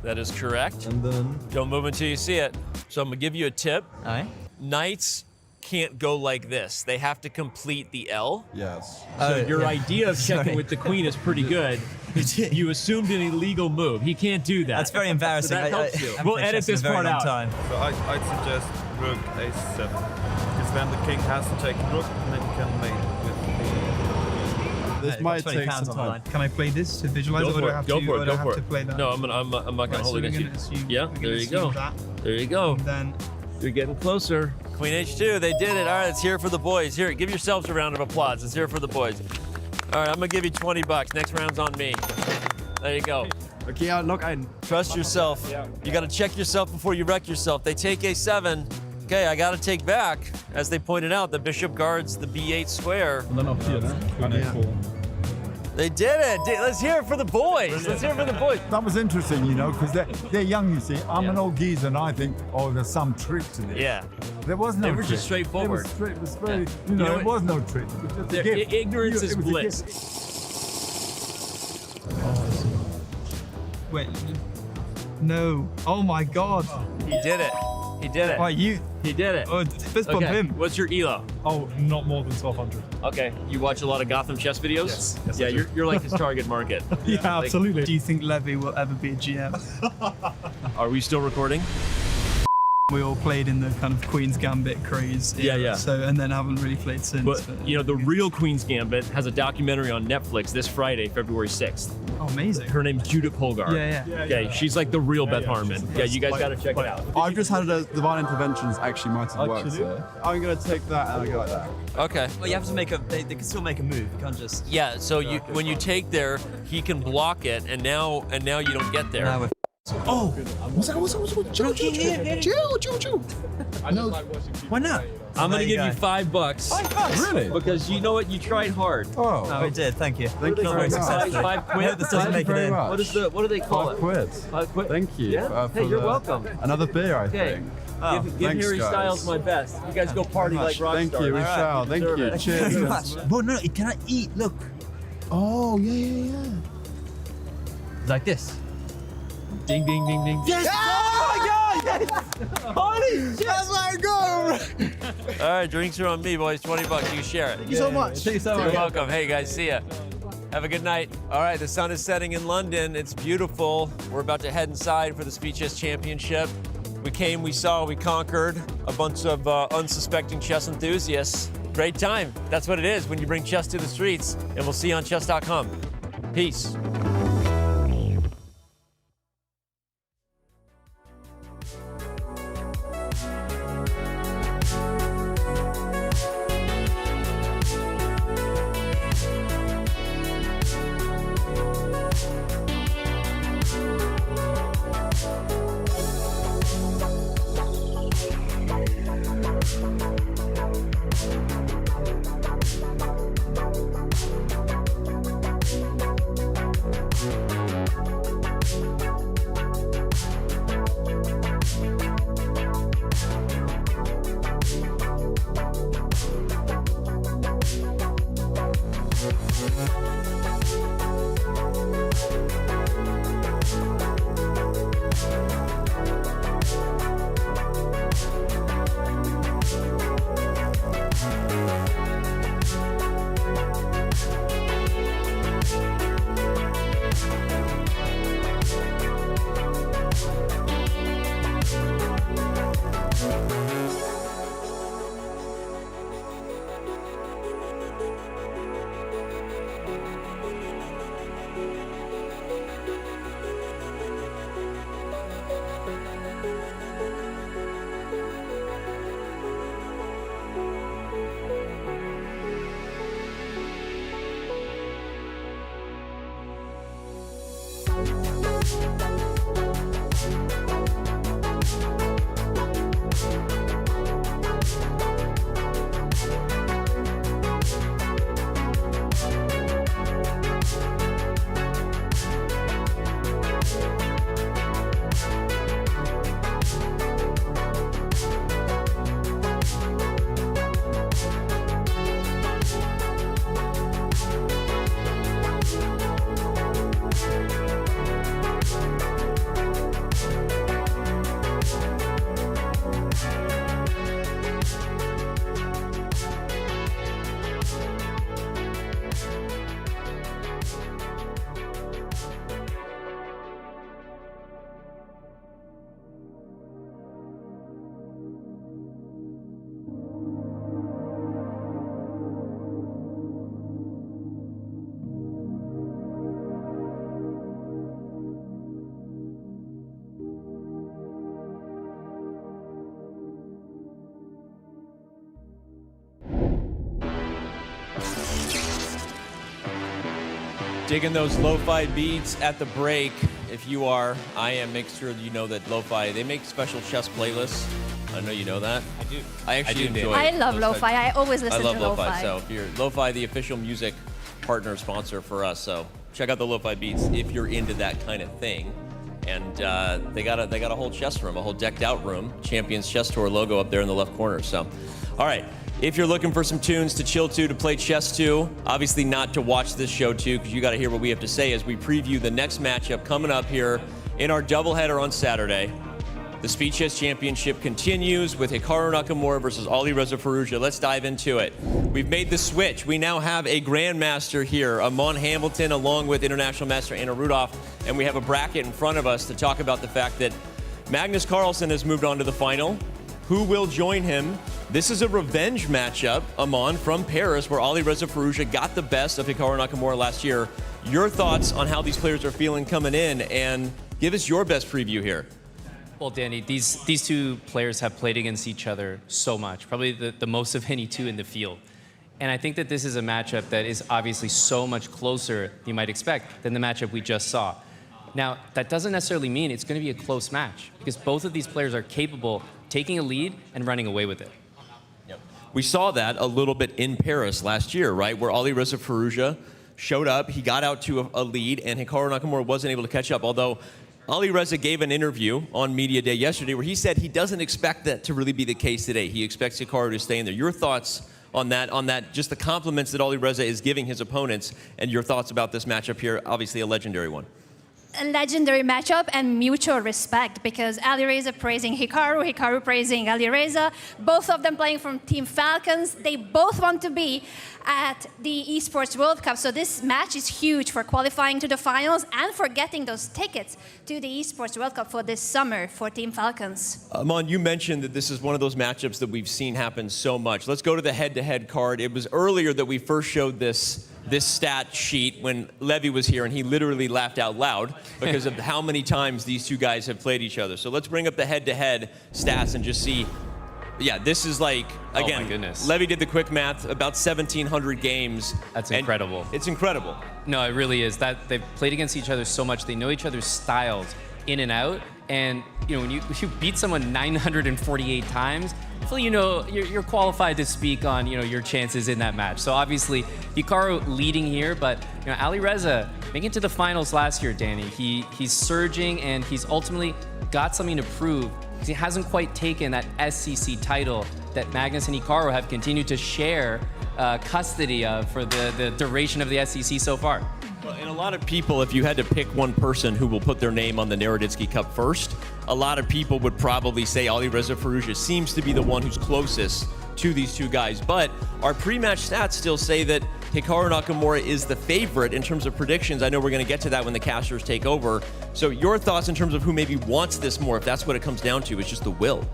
That is correct. And then? Don't move until you see it. So I'm gonna give you a tip. All right. Knights can't go like this. They have to complete the L. Yes. So your yeah. idea of checking with the queen is pretty good. You assumed an illegal move. He can't do that. That's very embarrassing. So that helps you. We'll edit this part out. So I'd suggest rook a7. Because then the king has to take rook, and then you can mate with the This might take £20 some on the line. time. Can I play this to visualize it, or do I have to, or do I have to play that? No, I'm not Right, gonna hold so we're against gonna you. assume- Yeah, we're there gonna you assume go. that, There you go. and then You're getting closer. Queen H2, they did it. All right, let's hear it for the boys. Here, give yourselves a round of applause. Let's hear it for the boys. All right, I'm gonna give you $20. Next round's on me. There you go. Okay, look, I Trust yourself. You gotta check yourself before you wreck yourself. They take A7. Okay, I gotta take back. As they pointed out, the bishop guards the B8 square. They did it. Let's hear it for the boys. Let's hear it for the boys. That was interesting, you know, because they're young, you see. I'm an old geezer, and I think, oh, there's some trick to this. Yeah. There was no They trick. were just straightforward. It was very, you know, there was no trick. It was just a gift. Ignorance is It was a bliss. gift. wait, no. Oh my God. He did it. He did it. Why you? He did it. Oh, fist bump Okay, him. what's your elo? Oh, not more than 1200. Okay, you watch a lot of Gotham chess videos? Yes, yeah, I do. you're like his target market. Yeah, Like, absolutely. Do you think Levy will ever be a GM? Are we still recording? We all played in the kind of Queen's Gambit craze. Yeah, yeah. So, and then haven't really played since. But, you know, the real Queen's Gambit has a documentary on Netflix this Friday, February 6th. Oh, amazing. Her name's Judith Polgar. Yeah. Okay, she's like the real Beth Harmon. Yeah, you guys gotta check it out. I've just had a divine interventions actually might have worked. So I'm gonna take that and I go like that. Okay. Well, you have to make a. They can still make a move. You can't just. Yeah, so when you take there, he can block it, and now you don't get there. Now we're Oh, Chill. No. Why not? I'm gonna there you give you go. $5. $5? Really? Because you know what? You tried hard. Oh. No, we did. Thank you. Thank you Not very very much. successful. Five I hope this doesn't make it in. What do they call it? £5. 5 quid. Thank you. Yeah? For Hey, you're the- welcome. Another beer, I Okay. think. Give thanks, Harry guys. Styles my best. You guys go party like rock Thank stars. you. We All right. shall. Thank deserve you. it. Cheers. Too much. Well, no, it cannot eat. Look. Oh yeah. Like this. Ding, ding, ding, ding. Yes! Oh my God! Yes! Holy shit! That's my goal! All right, drinks are on me, boys. $20. You share it. Thank you so much. Thank you so You're much. welcome. Hey, guys, see ya. Have a good night. All right, the sun is setting in London. It's beautiful. We're about to head inside for the Speed Chess Championship. We came, we saw, we conquered a bunch of unsuspecting chess enthusiasts. Great time. That's what it is when you bring chess to the streets. And we'll see you on chess.com. Peace. Digging those lo-fi beats at the break. If you are, I am. Make sure you know that lo-fi, they make special chess playlists. I know you know that. I do. I actually enjoy it. I love lo-fi. I always listen to lo-fi. I love lo-fi. So if you're lo-fi, the official music partner sponsor for us. So check out the lo-fi beats if you're into that kind of thing. And they got a whole chess room, a whole decked out room. Champions Chess Tour logo up there in the left corner. So, all right. If you're looking for some tunes to chill to play chess to, obviously not to watch this show to, because you got to hear what we have to say as we preview the next matchup coming up here in our doubleheader on Saturday. The Speed Chess Championship continues with Hikaru Nakamura versus Alireza Firouzja. Let's dive into it. We've made the switch. We now have a grandmaster here, Amon Hamilton, along with International Master Anna Rudolph, and we have a bracket in front of us to talk about the fact that Magnus Carlsen has moved on to the final. Who will join him? This is a revenge matchup, Amon, from Paris, where Alireza Firouzja got the best of Hikaru Nakamura last year. Your thoughts on how these players are feeling coming in, and give us your best preview here. Well, Danny, these two players have played against each other so much, probably the most of any two in the field. And I think that this is a matchup that is obviously so much closer than you might expect than the matchup we just saw. Now, that doesn't necessarily mean it's going to be a close match, because both of these players are capable of taking a lead and running away with it. We saw that a little bit in Paris last year, right, where Alireza Firouzja showed up, he got out to a lead, and Hikaru Nakamura wasn't able to catch up, although Alireza gave an interview on Media Day yesterday where he said he doesn't expect that to really be the case today. He expects Hikaru to stay in there. Your thoughts on that, just the compliments that Alireza is giving his opponents, and your thoughts about this matchup here, obviously a legendary one. A legendary matchup and mutual respect, because Alireza praising Hikaru, Hikaru praising Alireza, both of them playing from Team Falcons. They both want to be at the Esports World Cup, so this match is huge for qualifying to the finals and for getting those tickets to the Esports World Cup for this summer for Team Falcons. Amon, you mentioned that this is one of those matchups that we've seen happen so much. Let's go to the head-to-head card. It was earlier that we first showed this stat sheet when Levy was here, and he literally laughed out loud because of how many times these two guys have played each other. So let's bring up the head-to-head stats and just see. Yeah, this is like, again, oh my goodness. Levy did the quick math, about 1,700 games. That's incredible. It's incredible. No, it really is. That they've played against each other so much. They know each other's styles in and out. And you know, when you beat someone 948 times, hopefully you know you're qualified to speak on your chances in that match. So obviously Hikaru leading here, but Alireza making it to the finals last year, Danny. He's surging, and he's ultimately got something to prove, because he hasn't quite taken that SCC title that Magnus and Hikaru have continued to share custody of for the duration of the SCC so far. Well, and a lot of people, if you had to pick one person who will put their name on the Naroditsky Cup first, a lot of people would probably say Alireza Firouzja seems to be the one who's closest to these two guys. But our pre-match stats still say that Hikaru Nakamura is the favorite in terms of predictions. I know we're going to get to that when the casters take over. So your thoughts in terms of who maybe wants this more, if that's what it comes down to, is just the will.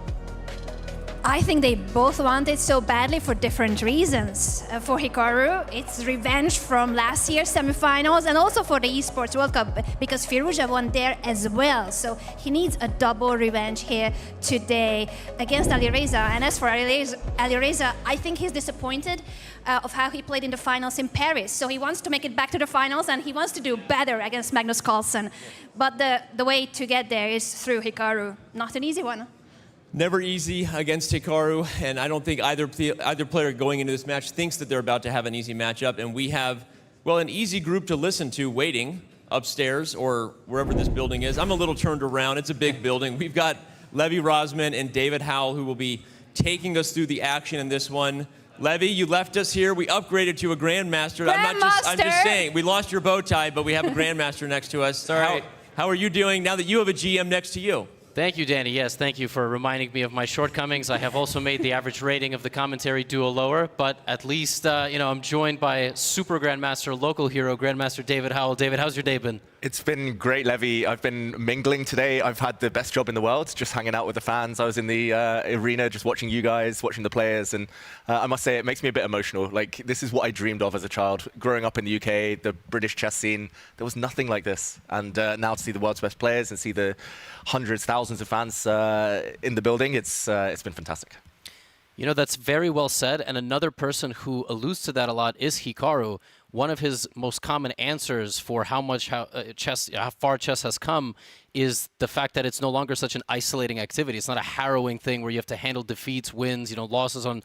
I think they both want it so badly for different reasons. For Hikaru, it's revenge from last year's semifinals, and also for the Esports World Cup, because Firouzja won there as well. So he needs a double revenge here today against Alireza. And as for Alireza, I think he's disappointed of how he played in the finals in Paris. So he wants to make it back to the finals, and he wants to do better against Magnus Carlsen. But the way to get there is through Hikaru. Not an easy one. Never easy against Hikaru, and I don't think either player going into this match thinks that they're about to have an easy matchup. And we have, well, an easy group to listen to waiting upstairs or wherever this building is. I'm a little turned around. It's a big building. We've got Levy Rosman and David Howell, who will be taking us through the action in this one. Levy, you left us here. We upgraded to a Grandmaster. I'm just saying, we lost your bow tie, but we have a Grandmaster next to us. All right. How are you doing now that you have a GM next to you? Thank you, Danny. Yes, thank you for reminding me of my shortcomings. I have also made the average rating of the commentary duo lower, but at least, I'm joined by super Grandmaster, local hero, Grandmaster David Howell. David, how's your day been? It's been great, Levy. I've been mingling today. I've had the best job in the world, just hanging out with the fans. I was in the arena just watching you guys, watching the players, and I must say it makes me a bit emotional. Like, this is what I dreamed of as a child. Growing up in the UK, the British chess scene, there was nothing like this. And now to see the world's best players and see the hundreds, thousands of fans in the building, it's been fantastic. You know, that's very well said, and another person who alludes to that a lot is Hikaru. one of his most common answers for how far chess has come is the fact that it's no longer such an isolating activity. It's not a harrowing thing where you have to handle defeats, wins, losses on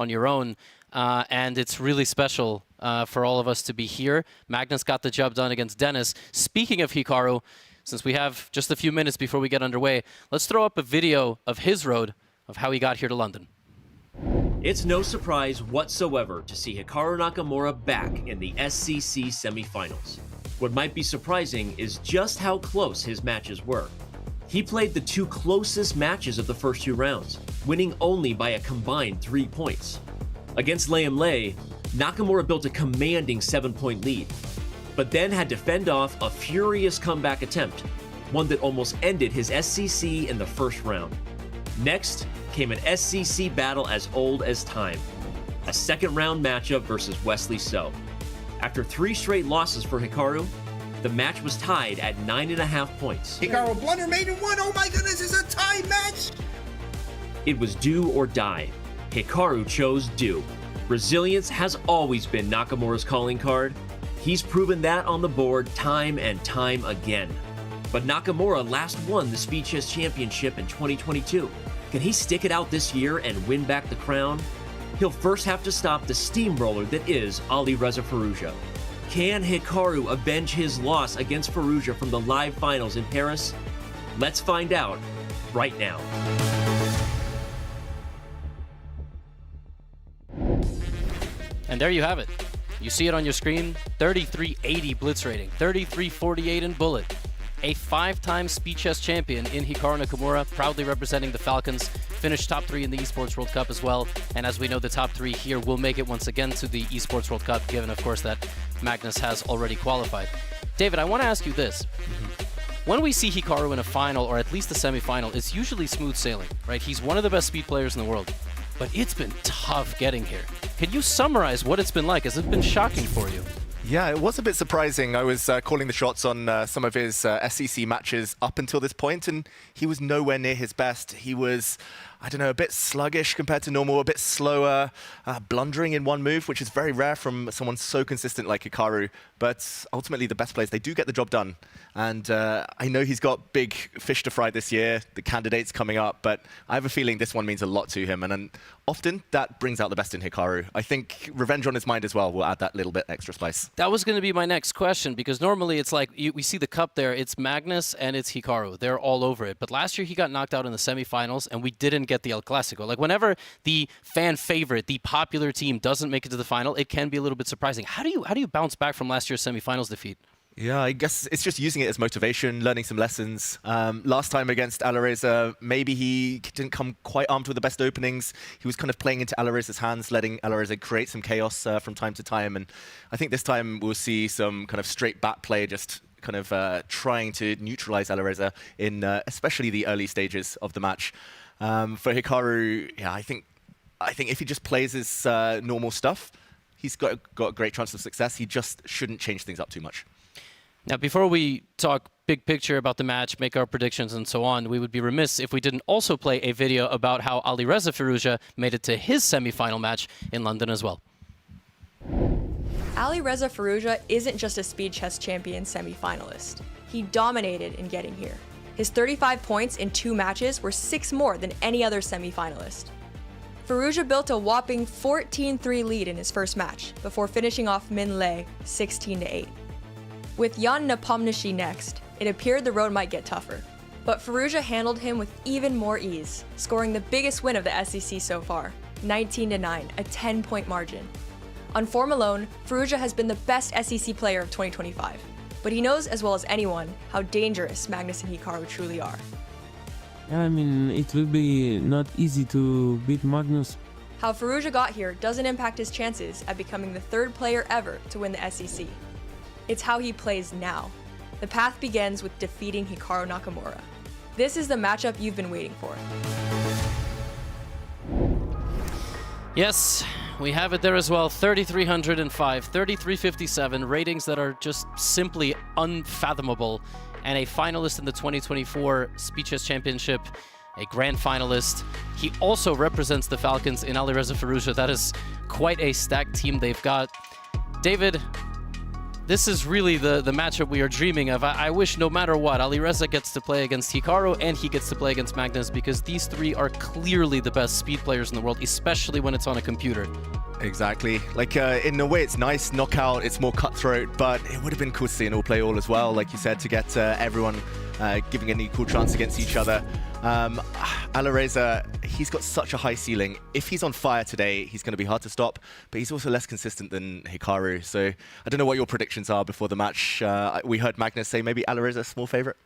your own. And it's really special for all of us to be here. Magnus got the job done against Denis. Speaking of Hikaru, since we have just a few minutes before we get underway, let's throw up a video of his road of how he got here to London. It's no surprise whatsoever to see Hikaru Nakamura back in the SCC semifinals. What might be surprising is just how close his matches were. He played the two closest matches of the first 2 rounds, winning only by a combined 3 points. Against Layam Lay, Nakamura built a commanding 7-point lead, but then had to fend off a furious comeback attempt, one that almost ended his SCC in the first round. Next came an SCC battle as old as time, a second-round matchup versus Wesley So. After 3 straight losses for Hikaru, the match was tied at 9.5 points. Hikaru blunder made in 1. Oh my goodness, it's a tie match! It was do or die. Hikaru chose do. Resilience has always been Nakamura's calling card. He's proven that on the board time and time again. But Nakamura last won the Speed Chess Championship in 2022. Can he stick it out this year and win back the crown? He'll first have to stop the steamroller that is Alireza Firouzja. Can Hikaru avenge his loss against Firouzja from the live finals in Paris? Let's find out right now. And there you have it. You see it on your screen, 3380 blitz rating, 3348 in bullet. A 5-time Speed Chess champion in Hikaru Nakamura, proudly representing the Falcons, finished top 3 in the Esports World Cup as well. And as we know, the top 3 here will make it once again to the Esports World Cup, given, of course, that Magnus has already qualified. David, I want to ask you this. When we see Hikaru in a final, or at least a semifinal, it's usually smooth sailing, right? He's one of the best speed players in the world. But it's been tough getting here. Can you summarize what it's been like? Has it been shocking for you? Yeah, it was a bit surprising. I was calling the shots on some of his SCC matches up until this point, and he was nowhere near his best. He was, I don't know, a bit sluggish compared to normal, a bit slower, blundering in one move, which is very rare from someone so consistent like Hikaru. But ultimately, the best players, they do get the job done. And I know he's got big fish to fry this year, the candidates coming up, but I have a feeling this one means a lot to him. And often that brings out the best in Hikaru. I think revenge on his mind as well will add that little bit extra spice. That was going to be my next question, because normally it's like we see the cup there, it's Magnus and it's Hikaru. They're all over it. But last year he got knocked out in the semifinals and we didn't get the El Clasico. Like whenever the fan favorite, the popular team doesn't make it to the final, it can be a little bit surprising. How do you bounce back from last year's semifinals defeat? Yeah, I guess it's just using it as motivation, learning some lessons. Last time against Alireza, maybe he didn't come quite armed with the best openings. He was kind of playing into Alireza's hands, letting Alireza create some chaos from time to time. And I think this time we'll see some kind of straight back play, just kind of trying to neutralize Alireza in especially the early stages of the match. For Hikaru, yeah, I think if he just plays his normal stuff, he's got a great chance of success. He just shouldn't change things up too much. Now, before we talk big picture about the match, make our predictions and so on, we would be remiss if we didn't also play a video about how Alireza Firouzja made it to his semi-final match in London as well. Alireza Firouzja isn't just a Speed Chess champion semi-finalist. He dominated in getting here. His 35 points in 2 matches were 6 more than any other semi-finalist. Firouzja built a whopping 14-3 lead in his first match, before finishing off Min Lei 16-8. With Jan Nepomniachtchi next, it appeared the road might get tougher. But Firouzja handled him with even more ease, scoring the biggest win of the SCC so far, 19-9, a 10-point margin. On form alone, Firouzja has been the best SCC player of 2025, but he knows as well as anyone how dangerous Magnus and Hikaru truly are. Yeah, I mean, it will be not easy to beat Magnus. How Firouzja got here doesn't impact his chances at becoming the 3rd player ever to win the SCC. It's how he plays now. The path begins with defeating Hikaru Nakamura. This is the matchup you've been waiting for. Yes, we have it there as well. 3,305, 3,357, ratings that are just simply unfathomable. And a finalist in the 2024 Speed Chess Championship, a grand finalist. He also represents the Falcons in Alireza Firouzja. That is quite a stacked team they've got. David, This is really the matchup we are dreaming of. I wish no matter what, Alireza gets to play against Hikaru and he gets to play against Magnus, because these three are clearly the best speed players in the world, especially when it's on a computer. Exactly. Like, in a way, it's nice, knockout, it's more cutthroat, but it would have been cool to see an all-play all as well, like you said, to get everyone giving an equal chance against each other. Alireza, he's got such a high ceiling. If he's on fire today, he's going to be hard to stop, but he's also less consistent than Hikaru. So I don't know what your predictions are before the match. We heard Magnus say maybe Alireza a small favorite.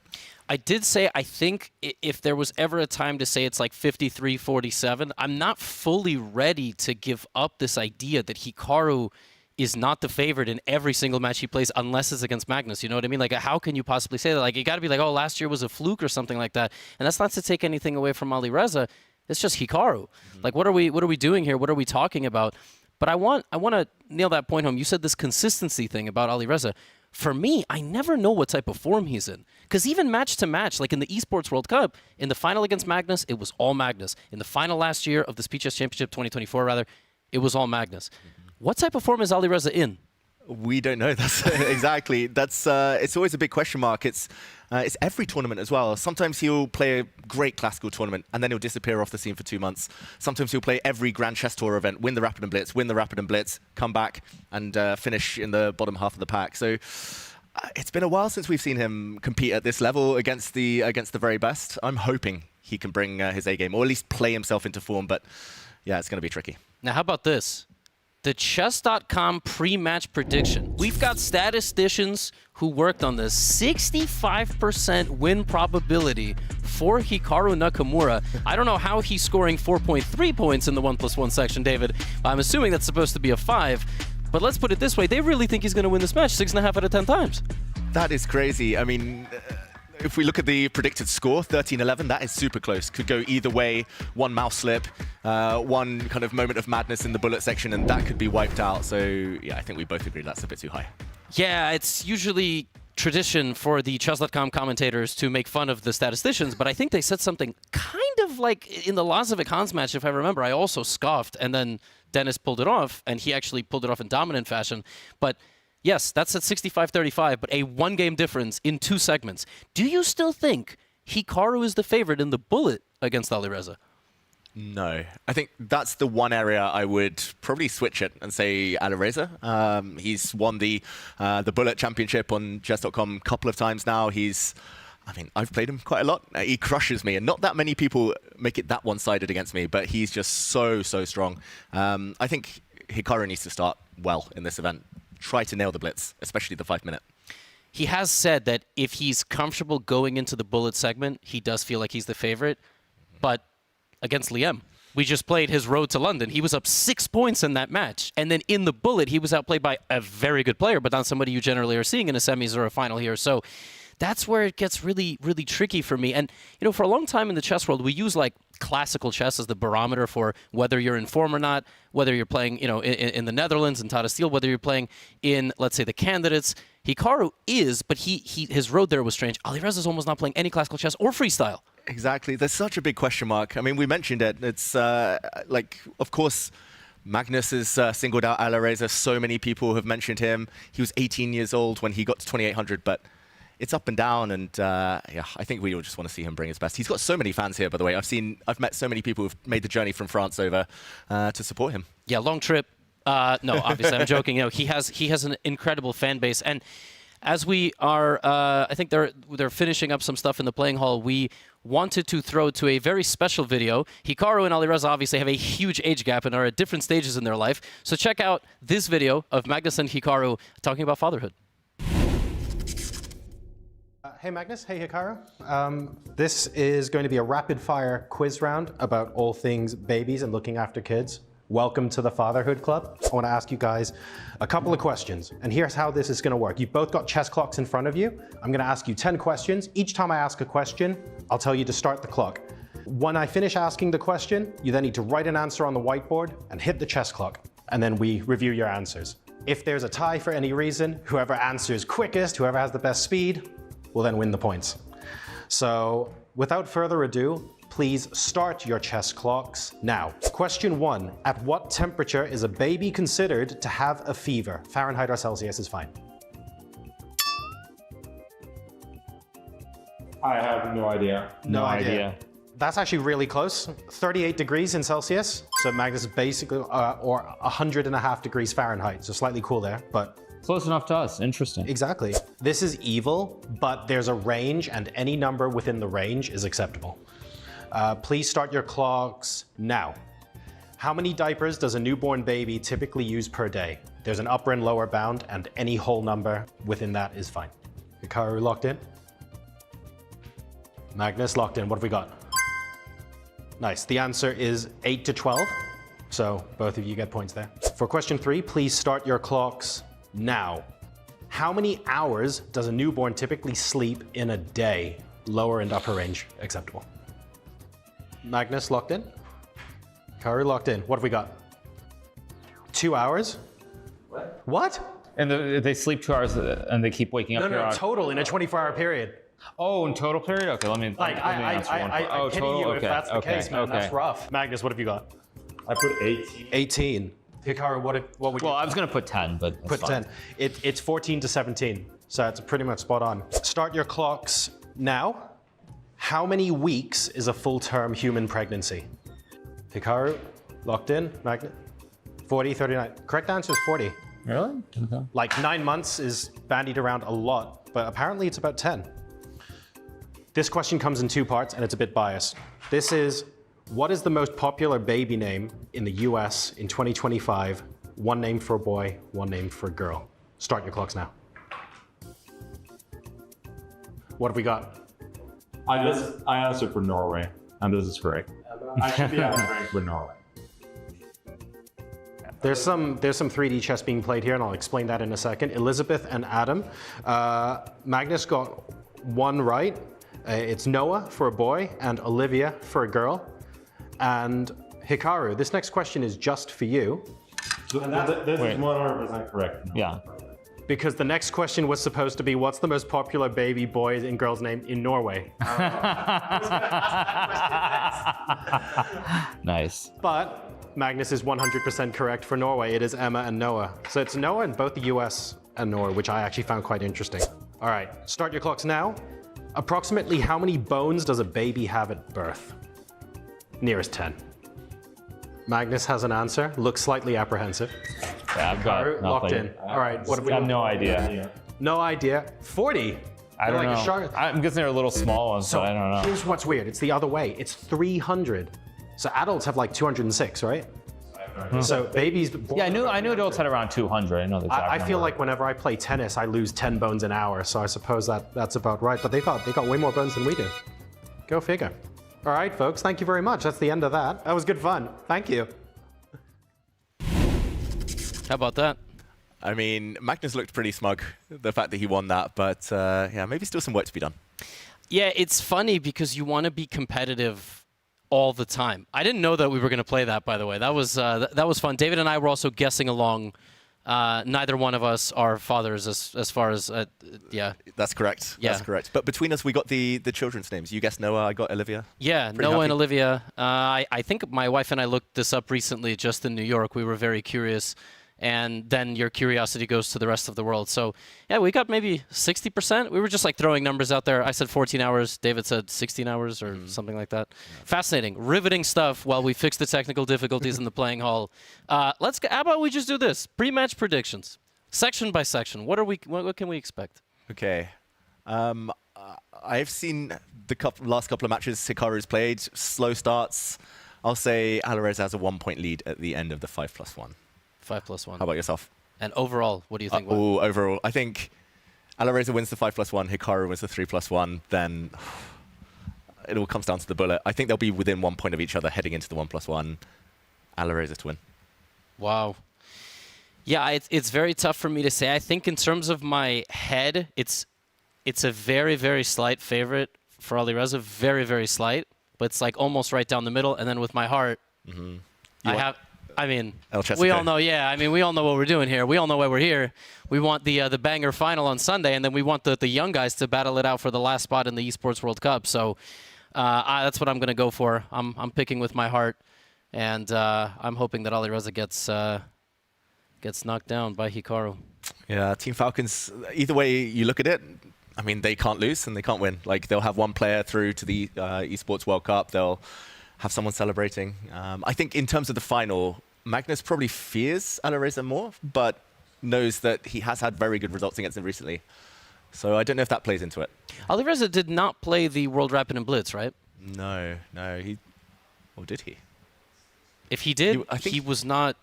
I did say, I think if there was ever a time to say it's like 53-47, I'm not fully ready to give up this idea that Hikaru is not the favorite in every single match he plays unless it's against Magnus. You know what I mean? Like, how can you possibly say that? Like, you got to be like, oh, last year was a fluke or something like that. And that's not to take anything away from Alireza. It's just Hikaru. Like, what are we doing here? What are we talking about? But I want to nail that point home. You said this consistency thing about Alireza. For me, I never know what type of form he's in. Because even match to match, like in the Esports World Cup, in the final against Magnus, it was all Magnus. In the final last year of the Speed Chess Championship, 2024 rather, it was all Magnus. What type of form is Alireza in? We don't know. That's exactly. That's it's always a big question mark. It's every tournament as well. Sometimes he'll play a great classical tournament and then he'll disappear off the scene for 2 months. Sometimes he'll play every Grand Chess Tour event, win the Rapid and Blitz, win the Rapid and Blitz, come back and finish in the bottom half of the pack. So it's been a while since we've seen him compete at this level against the very best. I'm hoping he can bring his A game, or at least play himself into form. But yeah, it's going to be tricky. Now, how about this? The Chess.com pre-match prediction. We've got statisticians who worked on this. 65% win probability for Hikaru Nakamura. I don't know how he's scoring 4.3 points in the 1+1 section, David. I'm assuming that's supposed to be a 5. But let's put it this way. They really think he's going to win this match 6.5 out of 10 times. That is crazy. I mean, if we look at the predicted score, 13-11, that is super close. Could go either way. One mouse slip, one kind of moment of madness in the bullet section, and that could be wiped out. So, yeah, I think we both agree that's a bit too high. Yeah, it's usually tradition for the Chess.com commentators to make fun of the statisticians, but I think they said something kind of like in the Lazavik-Hans match, if I remember. I also scoffed, and then Denis pulled it off, and he actually pulled it off in dominant fashion. But yes, that's at 65-35, but a one-game difference in 2 segments. Do you still think Hikaru is the favorite in the bullet against Alireza? No. I think that's the one area I would probably switch it and say Alireza. He's won the bullet championship on Chess.com a couple of times now. I've played him quite a lot. He crushes me, and not that many people make it that one-sided against me, but he's just so strong. I think Hikaru needs to start well in this event. Try to nail the blitz, especially the 5-minute. He has said that if he's comfortable going into the bullet segment, he does feel like he's the favorite. But against Liem, we just played his road to London. He was up 6 points in that match. And then in the bullet, he was outplayed by a very good player, but not somebody you generally are seeing in a semis or a final here. So that's where it gets really, really tricky for me. And, you know, for a long time in the chess world, we use like classical chess as the barometer for whether you're in form or not, whether you're playing, you know, in the Netherlands, in Tata Steel, whether you're playing in, let's say, the candidates. Hikaru is, but his road there was strange. Alireza's almost not playing any classical chess or freestyle. Exactly. There's such a big question mark. I mean, we mentioned it. It's like, of course, Magnus has singled out Alireza. So many people have mentioned him. He was 18 years old when he got to 2800, but it's up and down, and yeah, I think we all just want to see him bring his best. He's got so many fans here, by the way. I've met so many people who've made the journey from France over to support him. Yeah, long trip. No, obviously, I'm joking. You know, he has an incredible fan base, and as we are, I think they're finishing up some stuff in the playing hall. We wanted to throw to a very special video. Hikaru and Alireza obviously have a huge age gap and are at different stages in their life. So check out this video of Magnus and Hikaru talking about fatherhood. Hey Magnus, hey Hikaru. This is going to be a rapid-fire quiz round about all things babies and looking after kids. Welcome to the Fatherhood Club. I want to ask you guys a couple of questions, and here's how this is going to work. You've both got chess clocks in front of you. I'm going to ask you 10 questions. Each time I ask a question, I'll tell you to start the clock. When I finish asking the question, you then need to write an answer on the whiteboard and hit the chess clock, and then we review your answers. If there's a tie for any reason, whoever answers quickest, whoever has the best speed, will then win the points. So without further ado, please start your chess clocks now. Question 1. At what temperature is a baby considered to have a fever? Fahrenheit or Celsius is fine. I have no idea. No idea. That's actually really close. 38 degrees in Celsius. So Magnus is basically, or 100.5 degrees Fahrenheit. So slightly cool there, but close enough to us. Interesting. Exactly. This is evil, but there's a range, and any number within the range is acceptable. Please start your clocks now. How many diapers does a newborn baby typically use per day? There's an upper and lower bound, and any whole number within that is fine. Hikaru locked in? Magnus locked in. What have we got? Nice. The answer is 8 to 12. So both of you get points there. For question 3, please start your clocks now. How many hours does a newborn typically sleep in a day? Lower and upper range acceptable. Magnus locked in? Hikaru locked in. What have we got? 2 hours? What? And they sleep 2 hours and they keep waking up. No, total in a 24-hour period. Oh, in total period? Okay, let me answer one. I pity you if that's the case, man. That's rough. Magnus, what have you got? I put 18. 18. Hikaru, what would you? Well, I was going to put 10, but put 10. It's 14 to 17, so it's pretty much spot on. Start your clocks now. How many weeks is a full-term human pregnancy? Hikaru, locked in. Magnus, 40, 39. Correct answer is 40. Really? Okay. Like 9 months is bandied around a lot, but apparently it's about 10. This question comes in 2 parts, and it's a bit biased. This is, what is the most popular baby name in the US in 2025? One name for a boy, one name for a girl. Start your clocks now. What have we got? I answered for Norway, and this is correct. I should be answering for Norway. There's some 3D chess being played here, and I'll explain that in a second. Elizabeth and Adam. Magnus got 1 right. It's Noah for a boy and Olivia for a girl. And Hikaru, this next question is just for you. So this is 100% correct. Yeah. Because the next question was supposed to be, what's the most popular baby boy and girl's name in Norway? Nice. But Magnus is 100% correct for Norway. It is Emma and Noah. So it's Noah in both the US and Norway, which I actually found quite interesting. All right, start your clocks now. Approximately how many bones does a baby have at birth? Nearest 10. Magnus has an answer, looks slightly apprehensive. Yeah, I've got nothing. Locked in. All right, what have we got? I have no idea. No idea. 40. I don't know. I'm guessing they're a little small ones, so I don't know. Here's what's weird. It's the other way. It's 300. So adults have like 206, right? So babies. Yeah, I knew adults had around 200. I know the exact I feel number. like whenever I play tennis, I lose 10 bones an hour. So I suppose that's about right. But they got way more bones than we do. Go figure. All right, folks. Thank you very much. That's the end of that. That was good fun. Thank you. How about that? I mean, Magnus looked pretty smug, the fact that he won that, but yeah, maybe still some work to be done. Yeah, it's funny because you want to be competitive all the time. I didn't know that we were going to play that, by the way. That was fun. David and I were also guessing along. Neither one of us are fathers as far as, yeah. That's correct. Yeah. That's correct. But between us, we got the children's names. You guessed Noah, I got Olivia. Yeah, Pretty Noah happy. and Olivia. I think my wife and I looked this up recently just in New York. We were very curious. And then your curiosity goes to the rest of the world. So, yeah, we got maybe 60%. We were just like throwing numbers out there. I said 14 hours. David said 16 hours or something like that. Yeah. Fascinating. Riveting stuff while we fix the technical difficulties in the playing hall. How about we just do this? Pre-match predictions. Section by section. What can we expect? Okay. I've seen the last couple of matches Hikaru's played. Slow starts. I'll say Alireza has a 1-point lead at the end of the 5+1. 5+1. How about yourself? And overall, what do you think? Overall, I think Alireza wins the 5+1, Hikaru wins the 3+1, then it all comes down to the bullet. I think they'll be within 1 point of each other heading into the 1+1. Alireza to win. Wow. Yeah, it's very tough for me to say. I think in terms of my head, it's a very, very slight favorite for Alireza. Very, very slight. But it's like almost right down the middle. And then with my heart, we all know, we all know what we're doing here. We all know why we're here. We want the banger final on Sunday, and then we want the young guys to battle it out for the last spot in the Esports World Cup. So that's what I'm going to go for. I'm picking with my heart, and I'm hoping that Alireza gets knocked down by Hikaru. Yeah, Team Falcons, either way you look at it, I mean, they can't lose and they can't win. Like, they'll have one player through to the Esports World Cup. They'll have someone celebrating. I think in terms of the final, Magnus probably fears Alireza more, but knows that he has had very good results against him recently. So I don't know if that plays into it. Alireza did not play the World Rapid and Blitz, right? No. Or did he? If he did, he was not...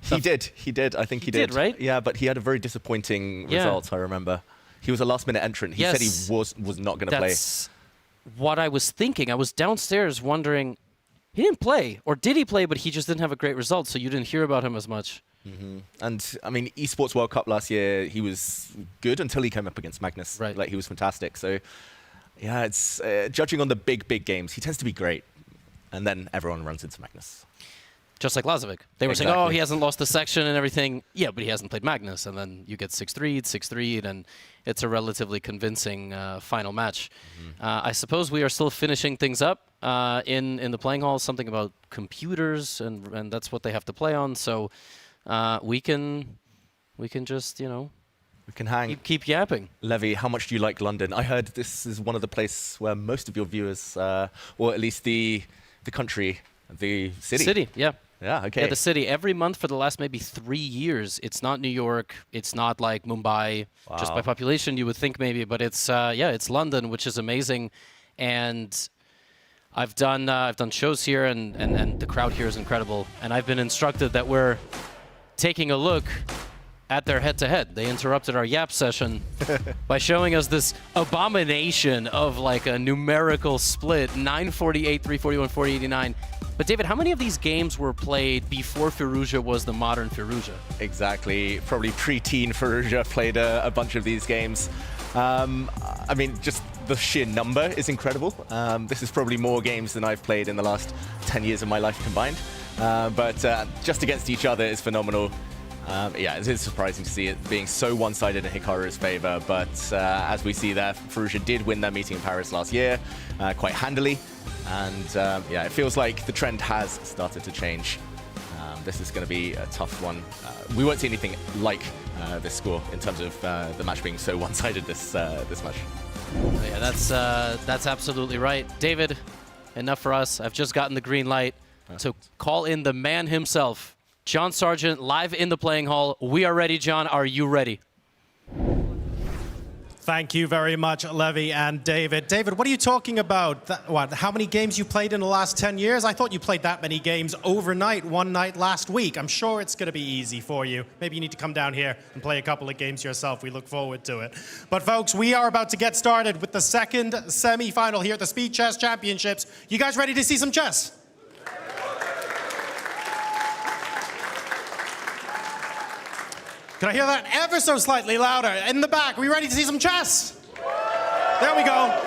He did. I think he did. Right? Yeah, but he had a very disappointing result, I remember. He was a last-minute entrant. He said he was not going to play. That's what I was thinking. I was downstairs wondering, he didn't play, or did he play, but he just didn't have a great result, so you didn't hear about him as much. And, I mean, Esports World Cup last year, he was good until he came up against Magnus. Right. Like, he was fantastic. So, yeah, it's judging on the big games, he tends to be great. And then everyone runs into Magnus. Just like Lazavik. They were saying, oh, he hasn't lost the section and everything. Yeah, but he hasn't played Magnus. And then you get 6-3, and it's a relatively convincing final match. I suppose we are still finishing things up in the playing hall, something about computers, and that's what they have to play on. So we can just, you know, we can hang. Keep yapping. Levy, how much do you like London? I heard this is one of the places where most of your viewers, or at least the country, the city. City, yeah. Yeah, okay. Yeah, the city. Every month for the last maybe 3 years, it's not New York, it's not like Mumbai, just by population you would think maybe, but it's it's London, which is amazing. And I've done shows here, and the crowd here is incredible. And I've been instructed that we're taking a look at their head-to-head. They interrupted our YAP session by showing us this abomination of like a numerical split, 948, 341, 489. But David, how many of these games were played before Firouzja was the modern Firouzja? Exactly. Probably pre-teen Firouzja played a bunch of these games. I mean, just the sheer number is incredible. This is probably more games than I've played in the last 10 years of my life combined. But just against each other is phenomenal. Yeah, it is surprising to see it being so one-sided in Hikaru's favor, but as we see there, Firouzja did win their meeting in Paris last year quite handily, and yeah, it feels like the trend has started to change. This is going to be a tough one. We won't see anything like this score in terms of the match being so one-sided this match. Yeah, that's absolutely right. David, enough for us. I've just gotten the green light to call in the man himself. John Sargent, live in the playing hall. We are ready, John. Are you ready? Thank you very much, Levy and David. David, what are you talking about? How many games you played in the last 10 years? I thought you played that many games overnight, one night last week. I'm sure it's going to be easy for you. Maybe you need to come down here and play a couple of games yourself. We look forward to it. But folks, we are about to get started with the second semi-final here at the Speed Chess Championships. You guys ready to see some chess? Can I hear that ever so slightly louder? In the back, are we ready to see some chess? There we go.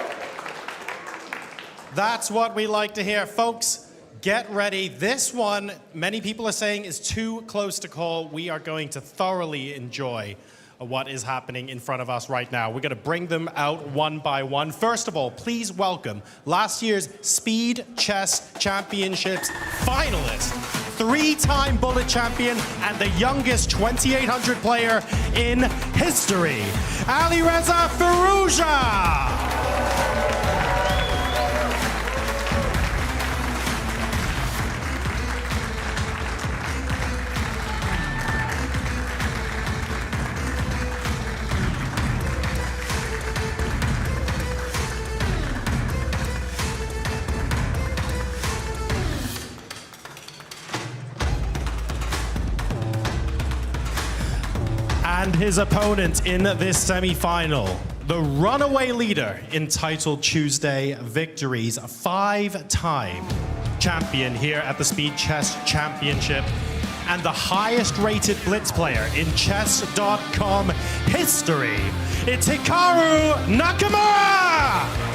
That's what we like to hear. Folks, get ready. This one, many people are saying, is too close to call. We are going to thoroughly enjoy what is happening in front of us right now. We're going to bring them out one by one. First of all, please welcome last year's Speed Chess Championships finalist, three-time Bullet champion, and the youngest 2800 player in history, Alireza Firouzja. And his opponent in this semi-final, the runaway leader in Titled Tuesday victories, five-time champion here at the Speed Chess Championship, and the highest rated blitz player in chess.com history. It's Hikaru Nakamura!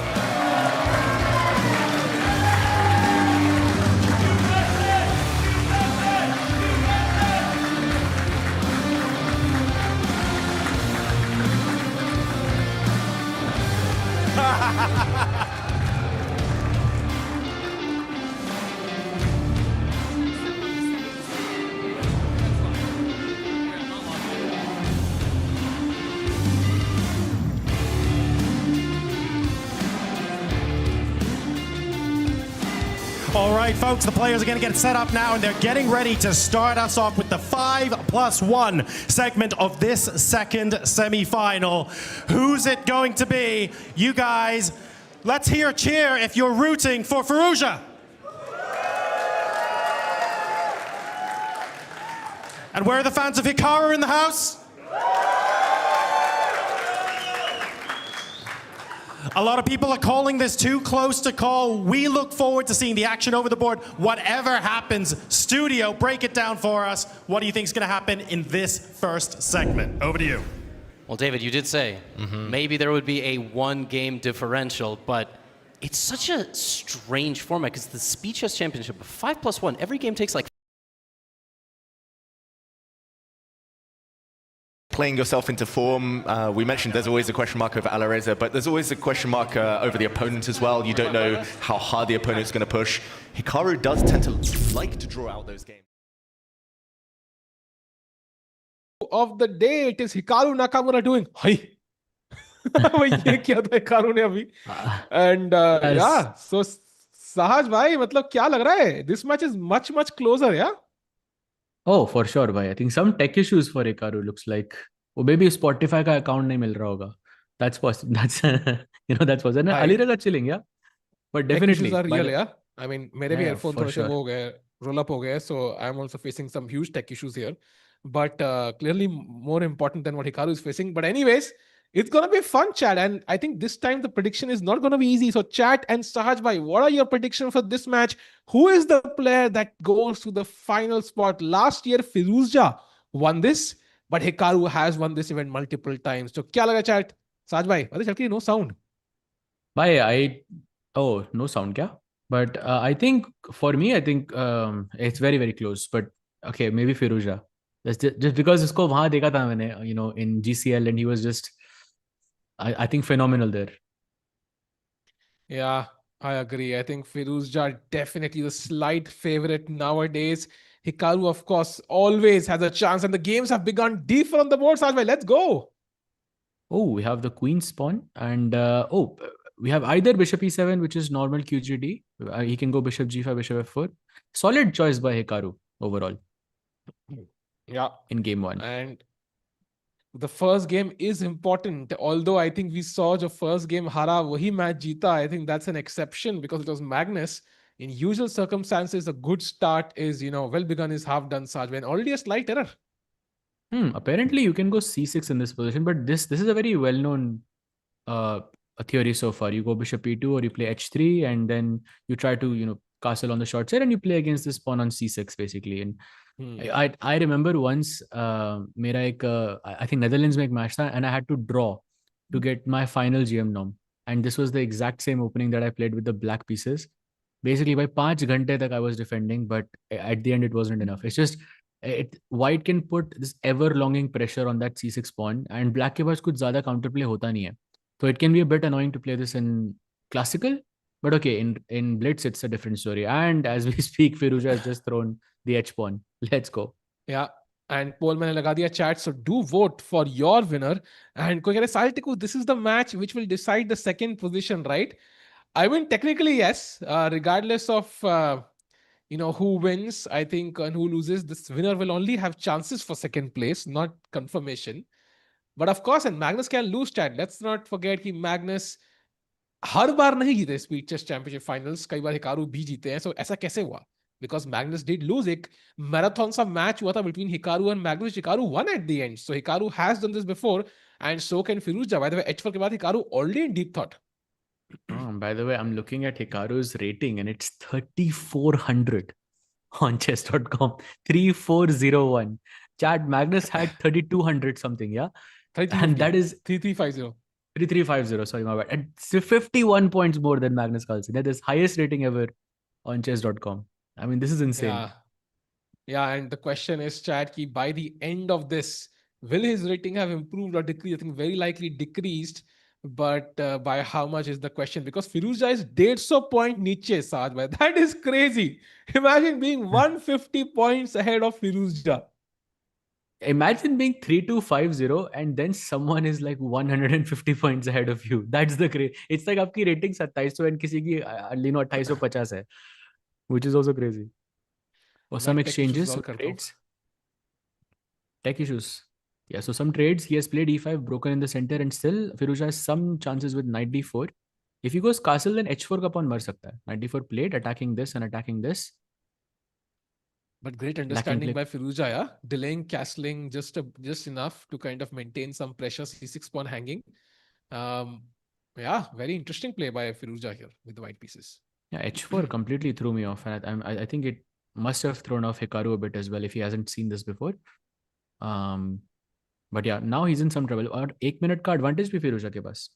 All right, folks, the players are going to get set up now, and they're getting ready to start us off with the 5+1 segment of this second semi-final. Who's it going to be? You guys, let's hear a cheer if you're rooting for Firouzja. And where are the fans of Hikaru in the house? A lot of people are calling this too close to call. We look forward to seeing the action over the board. Whatever happens, studio, break it down for us. What do you think is going to happen in this first segment? Over to you. Well, David, you did say maybe there would be a one-game differential, but it's such a strange format because the Speed Chess Championship, 5+1, every game takes like playing yourself into form. We mentioned there's always a question mark over Alireza, but there's always a question mark over the opponent as well. You don't know how hard the opponent's going to push. Hikaru does tend to like to draw out those games. Of the day, it is Hikaru Nakamura doing hi. ये किया था Hikaru ने अभी. And yeah, so Sahaj bhai, मतलब क्या लग रहा है? This match is much closer, yeah? Oh, for sure, bhai. I think some tech issues for Hikaru looks like. Oh, maybe Spotify का account नहीं मिल रहा होगा. That's possible. That's that's possible. Alireza chilling, yeah. But definitely. Tech issues are real, yeah. I mean, मेरे भी earphone थोड़े से वो हो गए, roll up हो गए, so I'm also facing some huge tech issues here. But clearly more important than what Hikaru is facing. But anyways, it's going to be a fun chat. And I think this time the prediction is not going to be easy. So chat and Sahaj bhai, what are your predictions for this match? Who is the player that goes to the final spot? Last year, Firouzja won this, but Hikaru has won this event multiple times. So kya laga chat? Sahaj bhai, no sound. Bhai, no sound kya? But I think, for me, it's very close. But okay, maybe Firouzja. Just because usko wahan dekha tha maine, in GCL, and he was just, I think, phenomenal there. Yeah, I agree. I think Firouzja definitely the slight favorite nowadays. Hikaru, of course, always has a chance, and the games have begun deeper on the board. Sahaj bhai, let's go. Oh, we have the queen spawn, and we have either bishop e7, which is normal QGD. He can go bishop g5, bishop f4. Solid choice by Hikaru overall. Yeah. In game one. And the first game is important. Although I think we saw the first game hara wahi match jeeta. I think that's an exception because it was Magnus. In usual circumstances, a good start is, well begun is half done, Sahaj, and already a slight error. Apparently you can go c6 in this position, but this is a very well-known theory so far. You go bishop e2 or you play h3, and then you try to, castle on the short side, and you play against this pawn on c6 basically. And I remember once I think Netherlands में एक match था, and I had to draw to get my final GM norm, and this was the exact same opening that I played with the black pieces. Basically by 5 घंटे तक I was defending, but at the end it wasn't enough. It's just white can put this ever longing pressure on that c6 pawn, and black के पास कुछ ज़्यादा counterplay होता नहीं है, so it can be a bit annoying to play this in classical. But okay, in blitz it's a different story. And as we speak, Firouzja has just thrown the h pawn. Let's go. Yeah, and poll मैंने लगा दिया chat, so do vote for your winner. And कोई कह रहे साहिल टिकू, this is the match which will decide the second position, right? I mean, technically yes, regardless of who wins, I think, and who loses, this winner will only have chances for second place, not confirmation. But of course, and Magnus can lose, chat. Let's not forget कि Magnus हर बार नहीं जीते speed chess championship finals, कई बार Hikaru भी जीते हैं. सो ऐसा कैसे हुआ? Because Magnus did lose. एक मैराथन सा मैच हुआ था between Hikaru and Magnus. Hikaru won at the end. So Hikaru has done this before, and so can Firouzja. By the way, H4 के बाद Hikaru already in deep thought. By the way, I'm looking at Hikaru's rating, and it's 3,400 on chess.com. 3,401. Chat, Magnus had 3,200 something, yeah? And that is 3,350. 3,350, sorry, my bad. And it's 51 points more than Magnus Carlsen. That is highest rating ever on chess.com. I mean, this is insane. Yeah, and the question is, chat, ki by the end of this, will his rating have improved or decreased? I think very likely decreased, but by how much is the question? Because Firouzja is 150 point niche, Sahaj bhai. That is crazy. Imagine being 150 points ahead of Firouzja. Imagine being 3,250 and then someone is like 150 points ahead of you. That's the crazy. It's like आपकी rating 2700 and किसी की 2850 है. which is also crazy. Or some मैं tech issues exchanges, solve some करता हूँ. trades. Tech issues. Yeah, so some trades, he has played e5, broken in the center, and still Firouzja has some chances with knight d4. If he goes castle, then h4 ka pawn mar sakta hai. Knight d4 played, attacking this and attacking this. But great Black can understanding play. by Firouzja, yeah? Delaying castling just enough to kind of maintain some pressure, c6 pawn hanging. Yeah, very interesting play by Firouzja here with the white pieces. Yeah, h4 completely threw me off, and I think it must have thrown off Hikaru a bit as well if he hasn't seen this before. But yeah, now he's in some trouble. और 1 minute का advantage भी फिरोजा के पास.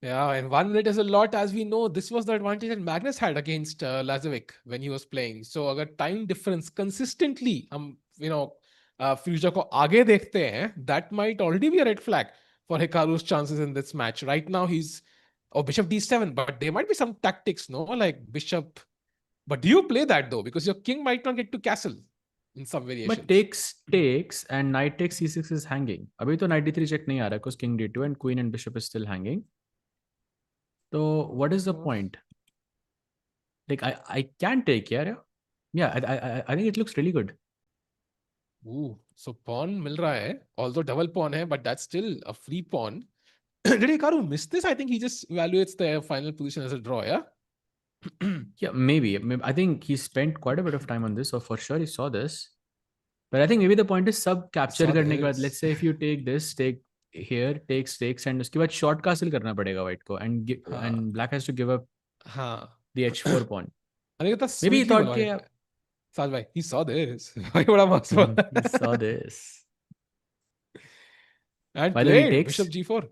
Yeah, and 1 minute is a lot. As we know, this was the advantage that Magnus had against Lazavik when he was playing. So अगर time difference consistently हम Firouzja को आगे देखते हैं, that might already be a red flag for Hikaru's chances in this match. Right now he's bishop d7, but there might be some tactics, no? Like bishop. But do you play that though? Because your king might not get to castle in some variations. But takes and knight takes c6 is hanging. अभी तो knight d3 check नहीं आ रहा because king d2 and queen and bishop is still hanging. So what is the point? Like I can take here. Yeah, I think it looks really good. Ooh, so pawn मिल रहा है, although double pawn है, but that's still a free pawn. Did Hikaru miss this? I think he just evaluates the final position as a draw, yeah? Yeah, maybe. I think he spent quite a bit of time on this, so for sure he saw this. But I think maybe the point is sub capture करने के बाद, let's say if you take this, take here, takes, and उसके बाद short castle करना पड़ेगा white को, and black has to give up the h4 pawn. I think that's maybe he thought कि Saj bhai, he saw this. बड़ा मस्त he saw this. And By the way, played takes. bishop g4.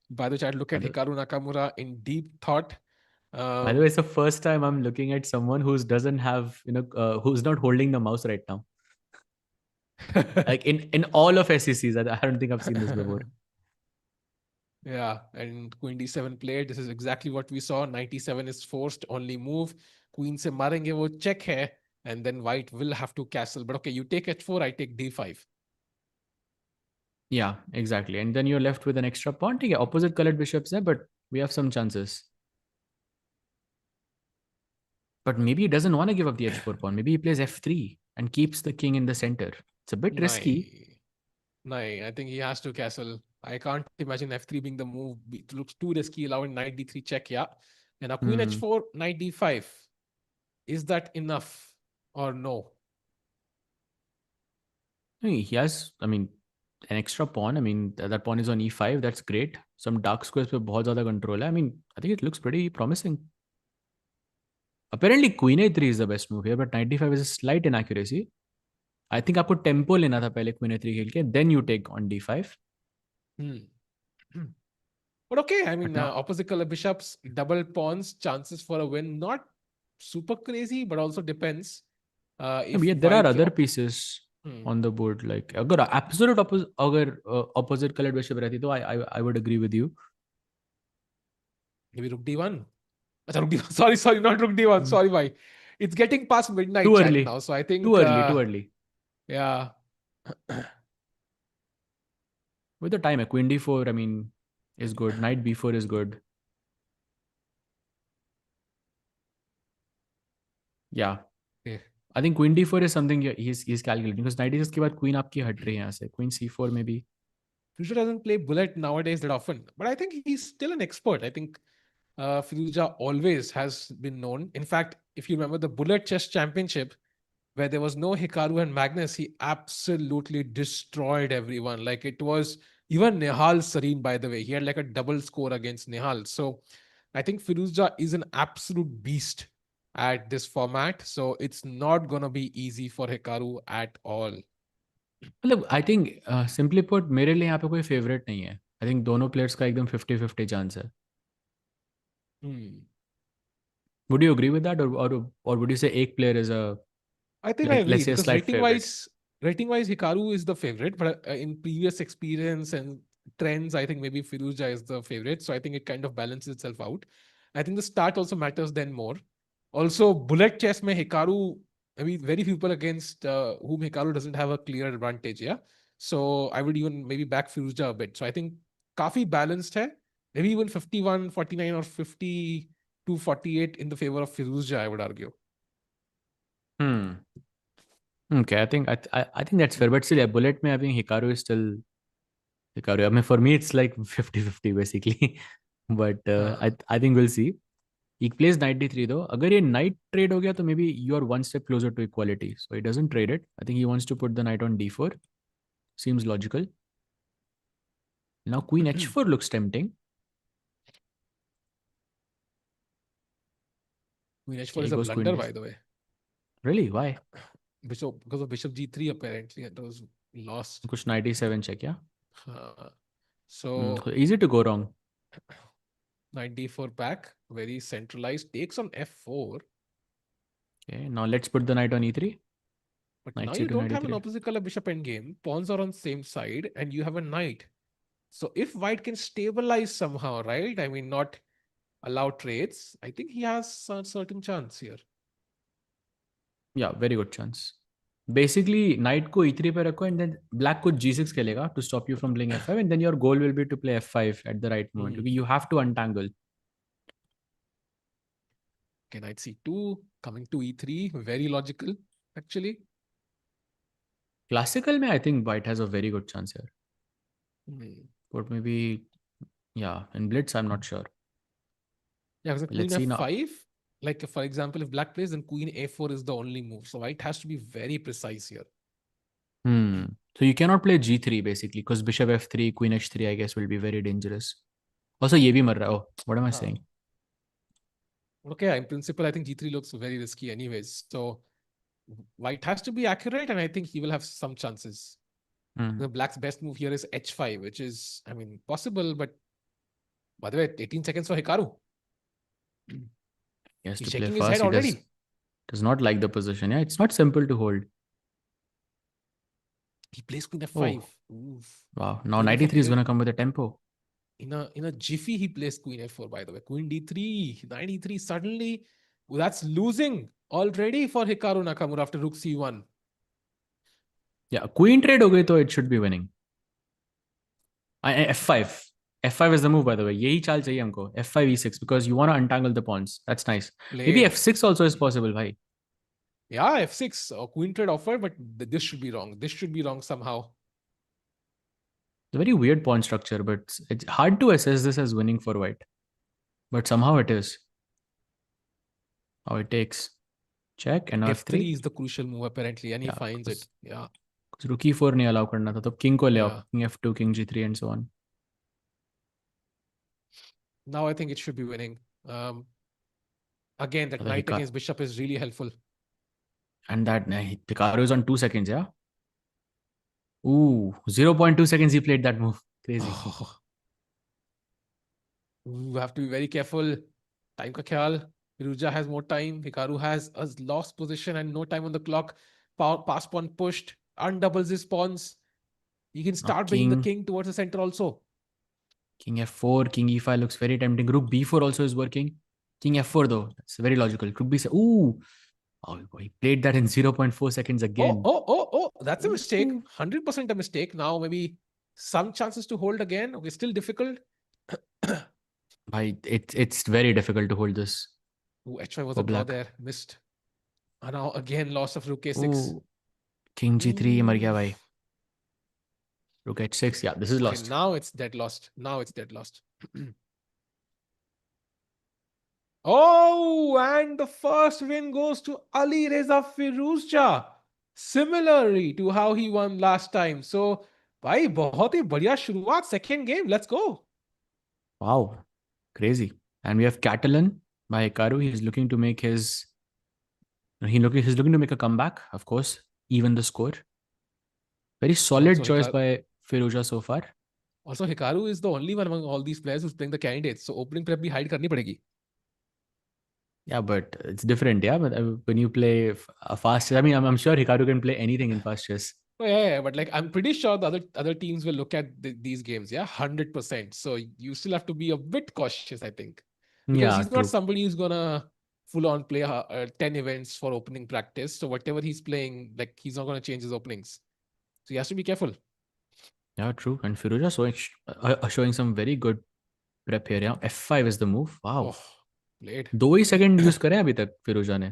By the chat, look at Hikaru Nakamura in deep thought. By the way, it's the first time I'm looking at someone who doesn't have, who's not holding the mouse right now. Like in all of SECs, I don't think I've seen this before. Yeah, and queen d7 played. This is exactly what we saw. Knight e7 is forced, only move. Queen se marenge wo check hai, and then white will have to castle. But okay, you take h4, I take d5. Yeah, exactly. And then you're left with an extra pawn. Yeah, opposite colored bishops there, but we have some chances. But maybe he doesn't want to give up the h4 pawn. Maybe he plays f3 and keeps the king in the center. It's a bit risky. No, I think he has to castle. I can't imagine f3 being the move. It looks too risky, allowing knight d3 check, yeah. And a queen h4, knight d5. Is that enough or no? He has, an extra pawn. That pawn is on e5. That's great. Some dark squares पे बहुत ज़्यादा control है. I think it looks pretty promising. Apparently, queen a3 is the best move here, but knight d5 is a slight inaccuracy. I think आपको tempo लेना था पहले queen a3 खेल के, then you take on d5. But okay, opposite color bishops, double pawns, chances for a win. Not super crazy, but also depends. There are other pieces on the board. Like अगर opposite colored bishop रहती तो I would agree with you. Maybe rook d1. Rook d1. Sorry, not rook d1. Sorry, bhai. It's getting past midnight Too early now, so I think too early. Yeah. With the time, queen d4, is good. Knight b4 is good. Yeah. I think queen d4 is something he's calculating because knight d6 के बाद queen आपकी हट रही है यहाँ से. Queen c4 maybe. Firouzja doesn't play bullet nowadays that often, but I think he's still an expert. I think Firouzja always has been known. In fact, if you remember the Bullet Chess Championship, where there was no Hikaru and Magnus, he absolutely destroyed everyone. Like it was even Nihal serene, by the way. He had like a double score against Nihal. So I think Firouzja is an absolute beast at this format. So it's not going to be easy for Hikaru at all. Look, I think simply put, मेरे लिए यहाँ पे कोई favorite नहीं है. I think दोनों players का एकदम 50-50 chance है. Would you agree with that, or would you say एक player is a? I think I agree because rating-wise, Hikaru is the favorite, but in previous experience and trends, I think maybe Firouzja is the favorite. So I think it kind of balances itself out. I think the start also matters then more. Also, bullet chess mein Hikaru, very few people against whom Hikaru doesn't have a clear advantage, yeah? So I would even maybe back Firouzja a bit. So I think काफी balanced है. Maybe even 51-49 or 52-48 in the favor of Firouzja, I would argue. Okay, I think I think that's fair. But still, yeah, bullet में I think Hikaru is still Hikaru. I mean, for me, it's like 50-50 basically. But I think we'll see. He plays knight d3 though. अगर ये knight trade हो गया तो maybe you are one step closer to equality. So he doesn't trade it. I think he wants to put the knight on d4. Seems logical. Now queen h4 looks tempting. Queen h4 is a blunder, by the way. Really? Why? Because of bishop g3 apparently, it was lost. Kuch knight e7 check, yeah? So easy to go wrong. Knight d4 back, very centralized, takes on f4. Okay, now let's put the knight on e3. But Knight now c2, you don't knight have e3. an opposite color bishop endgame. Pawns are on same side and you have a knight. So if white can stabilize somehow, right? I mean, not allow trades, I think he has a certain chance here. Yeah, very good chance. Basically, knight को e3 पे रखो and then black को g6 खेलेगा to stop you from playing f5 and then your goal will be to play f5 at the right moment. Because you have to untangle. Okay, knight c2, coming to e3, very logical, actually. Classical में I think white has a very good chance here. But maybe, yeah, in blitz I'm not sure. Yeah, because queen Let's see now. f5, like for example, if black plays, then queen a4 is the only move. So white has to be very precise here. So you cannot play g3 basically because bishop f3, queen h3 I guess will be very dangerous. Also ये भी मर रहा है. Oh, what am I saying? Okay, in principle, I think g3 looks very risky anyways. So white has to be accurate and I think he will have some chances. The black's best move here is h5, which is, I mean, possible, but by the way, 18 seconds for Hikaru. He has He's to play shaking his fast. head He already. does not like the position. Yeah, it's not simple to hold. He plays queen f5. Wow. Now knight e3 is going to come with a tempo. In a jiffy, he plays queen f4, by the way. Queen d3, knight e3, suddenly, that's losing already for Hikaru Nakamura after rook c1. Yeah, queen trade ho gayi, so it should be winning. F5. F5 is the move, by the way. Yehi chal chahiye humko. F5, E6, because you want to untangle the pawns. That's nice. Maybe F6 also is possible, bhai. Yeah, F6, queen trade offered, but this should be wrong. This should be wrong somehow. It's a very weird pawn structure, but it's hard to assess this as winning for white. But somehow it is. How it takes. Check and now F3 is the crucial move apparently, and he finds it. Yeah. Rook e4 नहीं allow करना था, तो king को ले आओ. King f2, king g3 and so on. Now I think it should be winning. Again, that knight against bishop is really helpful. And that Hikaru is on 2 seconds, yeah? Ooh, 0.2 seconds he played that move. Crazy. You have to be very careful. Time ka khayal. Firouzja has more time. Hikaru has a lost position and no time on the clock. Pass pawn pushed. Undoubles his pawns. He can start bringing the king towards the center also. King f4, king e5 looks very tempting. Rook b4 also is working. King f4 though, that's very logical. Rook b7. Ooh. Oh, he played that in 0.4 seconds again. Oh, that's a mistake. 100% a mistake. Now maybe some chances to hold again. Okay, still difficult. It's very difficult to hold this. Ooh, h5 was a draw there. Missed. And now again, loss of rook a6. Ooh. King g3, mar gaya bhai. Rook h6. Yeah, this is lost. Okay, now it's dead lost. Oh, and the first win goes to Alireza Firouzja. Similarly to how he won last time. So, bhai, bahut hi badhiya shuruaat. Second game, let's go. Wow, crazy. And we have Catalan by Hikaru. He's looking to make he's looking to make a comeback, of course, even the score. Very solid choice by Firouzja so far. Also, Hikaru is the only one among all these players who's playing the candidates. So, opening prep bhi hide karni padegi. Yeah, but it's different, yeah. But when you play a fast chess, I mean, I'm sure Hikaru can play anything in fast chess. Oh, yeah, but like I'm pretty sure the other teams will look at these games, 100%. So you still have to be a bit cautious, I think, because he's not somebody who's gonna full on play 10 events for opening practice. So whatever he's playing, like he's not gonna change his openings. So he has to be careful. Yeah, true. And Firouzja showing some very good prep here. Yeah, f5 is the move. Wow. Oh, played. 2 he second use करे अभी तक फिरोजा ने.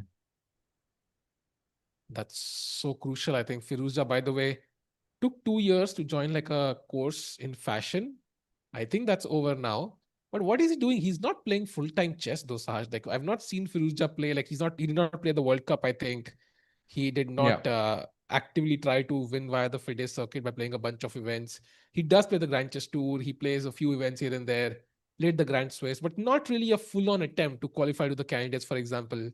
That's so crucial. I think Firouzja, by the way, took 2 years to join like a course in fashion. I think that's over now. But what is he doing? He's not playing full-time chess, though, Sahaj. Like, I've not seen Firouzja play. Like, he did not play the World Cup, I think. He did not actively try to win via the FIDE circuit by playing a bunch of events. He does play the Grand Chess Tour. He plays a few events here and there. Played the Grand Swiss, but not really a full-on attempt to qualify to the candidates, for example.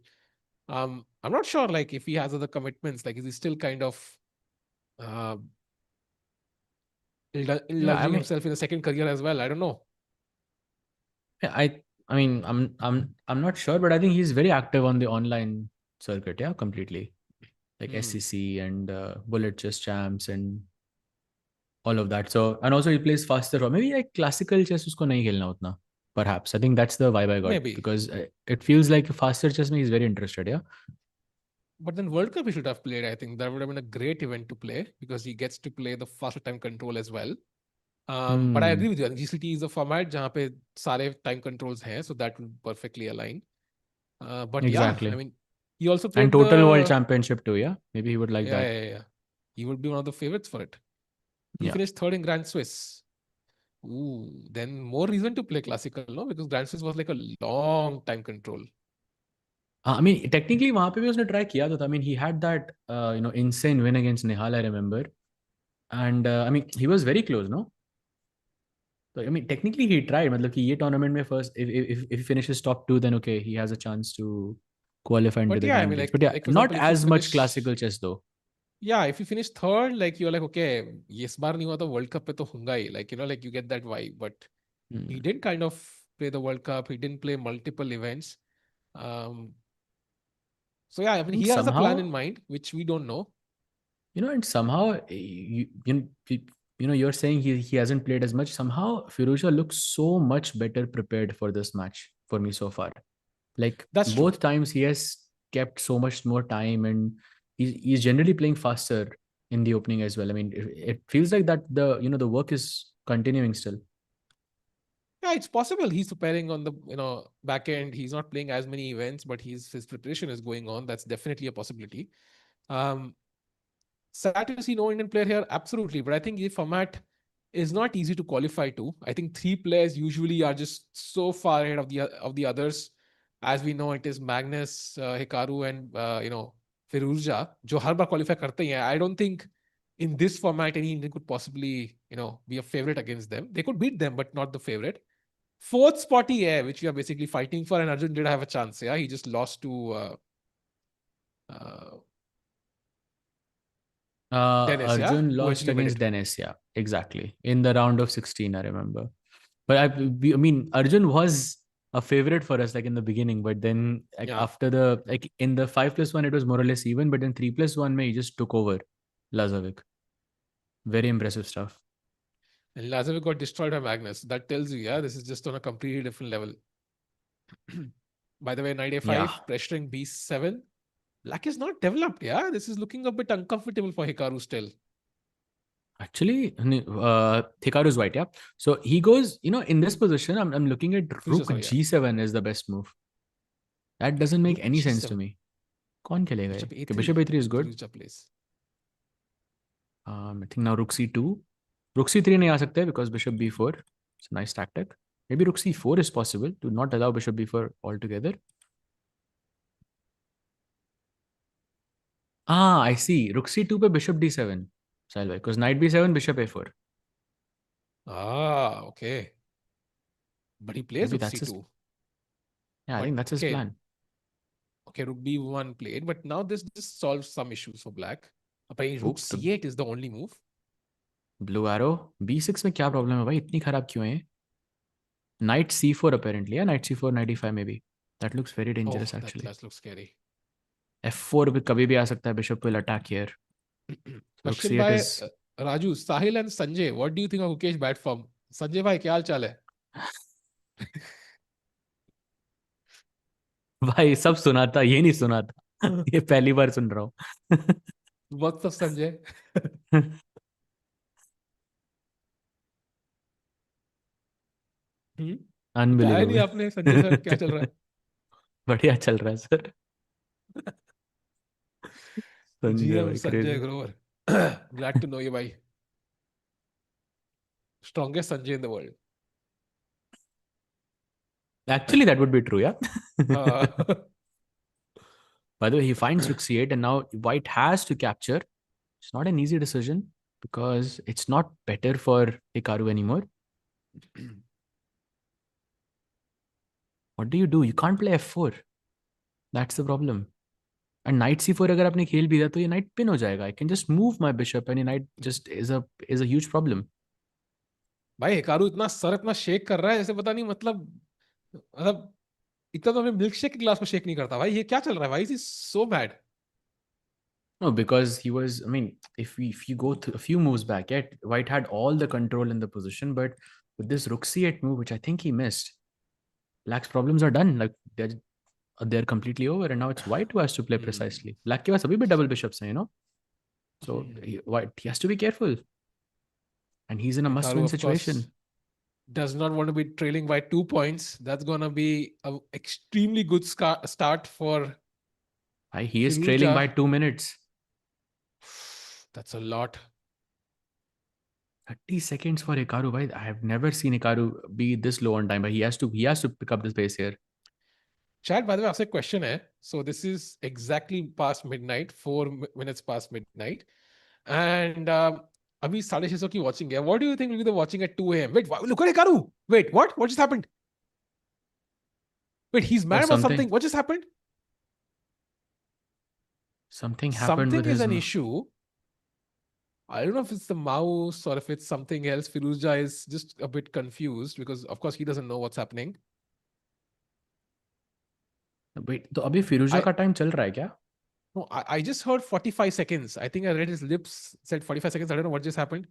I'm not sure, like, if he has other commitments. Like, is he still kind of indulging himself in a second career as well? I don't know. Yeah, I mean, I'm not sure, but I think he's very active on the online circuit. Yeah, completely. Like SCC and Bullet Chess Champs and all of that. So, and also he plays faster. Or maybe like classical chess usko nahi khelna utna. Perhaps. I think that's the vibe I got. Maybe. Because it feels like faster chess mein he's very interested. Yeah. But then World Cup he should have played. I think that would have been a great event to play because he gets to play the faster time control as well. But I agree with you. GCT is a format jahan pe sare time controls hain, so that would perfectly align. But exactly. yeah, I mean, he also played and total world championship too. Yeah, maybe he would like that. Yeah. He would be one of the favorites for it. He finished third in Grand Swiss. Ooh, then more reason to play classical, no? Because Grand Swiss was like a long time control. I mean, technically, वहाँ पे भी उसने try किया था. I mean, he had that insane win against Nihal, I remember, and I mean, he was very close, no? So I mean, technically, he tried. मतलब कि ये tournament में first, if he finishes top 2, then okay, he has a chance to qualify into the Grand Prix. But yeah, like, for not example, as much classical chess though. Yeah, if you finish third, like you're like, okay, इस बार नहीं हुआ तो World Cup पे तो होगा ही. Like, like you get that vibe. But he did kind of play the World Cup. He didn't play multiple events. So yeah, I mean, he has a plan in mind, which we don't know. And somehow, you're saying he hasn't played as much. Somehow, Firouzja looks so much better prepared for this match for me so far. Like, that's both times he has kept so much more time, and he's generally playing faster in the opening as well. I mean, it feels like that the work is continuing still. Yeah, it's possible he's preparing on the back end. He's not playing as many events, but his preparation is going on. That's definitely a possibility. Sad to see no Indian player here, absolutely. But I think the format is not easy to qualify to. I think 3 players usually are just so far ahead of the others. As we know, it is Magnus, Hikaru, and Firouzja, जो हर बार qualify करते हैं. I don't think in this format any Indian could possibly be a favorite against them. They could beat them, but not the favorite. 4th spot which we are basically fighting for, and Arjun did have a chance. Yeah, he just lost to Denis, Arjun lost against Denis. Yeah, exactly. In the round of 16, I remember. But I mean, Arjun was a favorite for us like in the beginning, but then after in the 5+1 it was more or less even, but then 3+1 he just took over Lazavik. Very impressive stuff. And Lazavik got destroyed by Magnus. That tells you, this is just on a completely different level. By the way, knight a5, pressuring b7. Black is not developed, This is looking a bit uncomfortable for Hikaru still. Actually, Hikaru is white, So he goes, in this position, I'm looking at rook g7 is the best move. That doesn't make any sense to me. Kaun khelega? Bishop a3 is good. I think now rook c2. Rook c3 nahi aa sakta because bishop b4. It's a nice tactic. Maybe rook c4 is possible to not allow bishop b4 altogether. I see. Rook c2 pe bishop d7. Because knight b7, bishop a4. Okay. But he plays rook c2. I think that's his plan. Okay, rook b1 played, but now this solves some issues for black. Apparently, rook c8 is the only move. Blue arrow. b6 में क्या problem है भाई? इतनी खराब क्यों है? Knight c4 apparently. Knight c4, knight e5 maybe. That looks very dangerous actually. That looks scary. f4 भी कभी भी आ सकता है. Bishop will attack here. Question by Raju, Sahil and Sanjay. What do you think of Mukesh bat form? Sanjay भाई क्या हाल चाल है? भाई सब सुना था, ये नहीं सुना था. ये पहली बार सुन रहा हूँ. What's up, Sanjay? बताया नहीं Unbelievable. आपने संजय सर क्या चल रहा है? बढ़िया चल रहा है सर. संजय GM भाई Sanjay crazy. Grover. Glad to know you, भाई. Strongest Sanjay in the world. Actually, that would be true, yeah. Uh, By the way, he finds rook c8, and now white has to capture. It's not an easy decision because it's not better for Hikaru anymore. What do? You can't play f4. That's the problem. And knight c4 अगर आपने खेल भी दिया तो ये knight pin हो जाएगा. I can just move my bishop and your knight just is a huge problem. भाई हिकारू इतना सर इतना शेक कर रहा है जैसे पता नहीं मतलब इतना तो अपने मिल्क शेक के ग्लास में शेक नहीं करता भाई. ये क्या चल रहा है भाई? Is so bad. No, because he was. I mean, if you go to a few moves back, yet White had all the control in the position, but with this rook c8 move, which I think he missed, Black's problems are done. Like they're completely over, and now it's White who has to play precisely. Black के पास अभी भी double bishops हैं, so White he has to be careful, and he's in a must-win situation. Does not want to be trailing by 2 points. That's gonna be an extremely good start for. He is trailing by 2 minutes. That's a lot. 30 seconds for Hikaru, bhai. I have never seen Hikaru be this low on time, but he has to pick up this pace here. Chad, by the way, आपसे question है. So this is exactly past midnight, 4 minutes past midnight, and अभी 6:30 की watching है. What do you think will be the watching at 2 a.m.? Wait, look at Hikaru. Wait, what? What just happened? Wait, he's mad about something. What just happened? Something happened with his... Something is an issue. I don't know if it's the mouse or if it's something else. Firouzja is just a bit confused because, of course, he doesn't know what's happening. Wait, तो अभी Firouzja का time चल रहा है क्या? No, I just heard 45 seconds. I think I read his lips said 45 seconds. I don't know what just happened.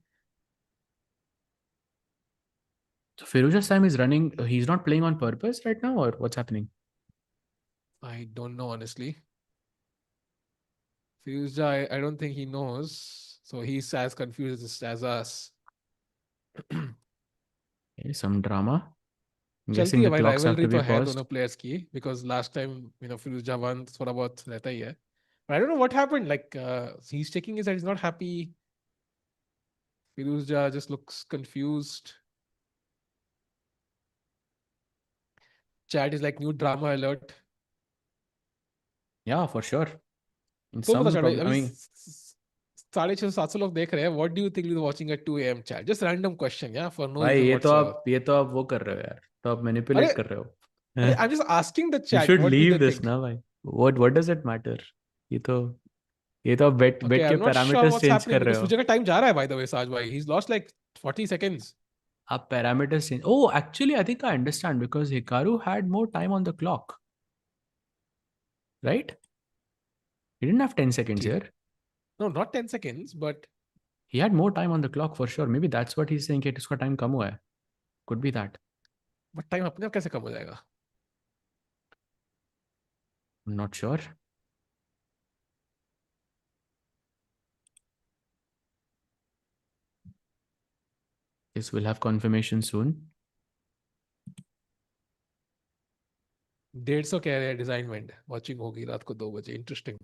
So Firouzja's time is running. He's not playing on purpose right now, or what's happening? I don't know, honestly. Firouzja, I don't think he knows. So he's as confused as us. Okay, some drama. I'm चलती guessing है the भाई, clocks have rivalry to be तो है paused. दोनों players की, because last time Firouzja won, थोड़ा बहुत रहता ही है. But I don't know what happened. Like he's shaking his head. He's not happy. Firouzja just looks confused. Chat is like new drama alert. Yeah, for sure. In तो some बता चढ़ I mean, 650-700 लोग देख रहे हैं. What do you think you're watching at 2 a.m. chat? Just random question, yeah, for no भाई reason ये whatsoever. तो आप वो कर रहे हो यार. तो आप manipulate कर रहे हो. I'm just asking the You chat. should What leave do they this think? ना भाई. What does it matter? ये तो आप bet Okay, के I'm not sure parameters what's change happening कर रहे because हो. Firouzja का time जा रहा है, by the way, Saj bhai. He's lost like 40 seconds. आप parameters change. Oh, actually, I think I understand because Hikaru had more time on the clock. Right? He didn't have 10 seconds here. No, not 10 seconds, but He had more time on the clock for sure. Maybe that's what he's saying कि उसका time कम हुआ है. Could be that. but time अपने आप कैसे कम हो जाएगा? I'm not sure. Yes, we'll have confirmation soon. 150 कह रहे हैं डिजाइनमेंट. Watching होगी रात को 2 बजे. Interesting.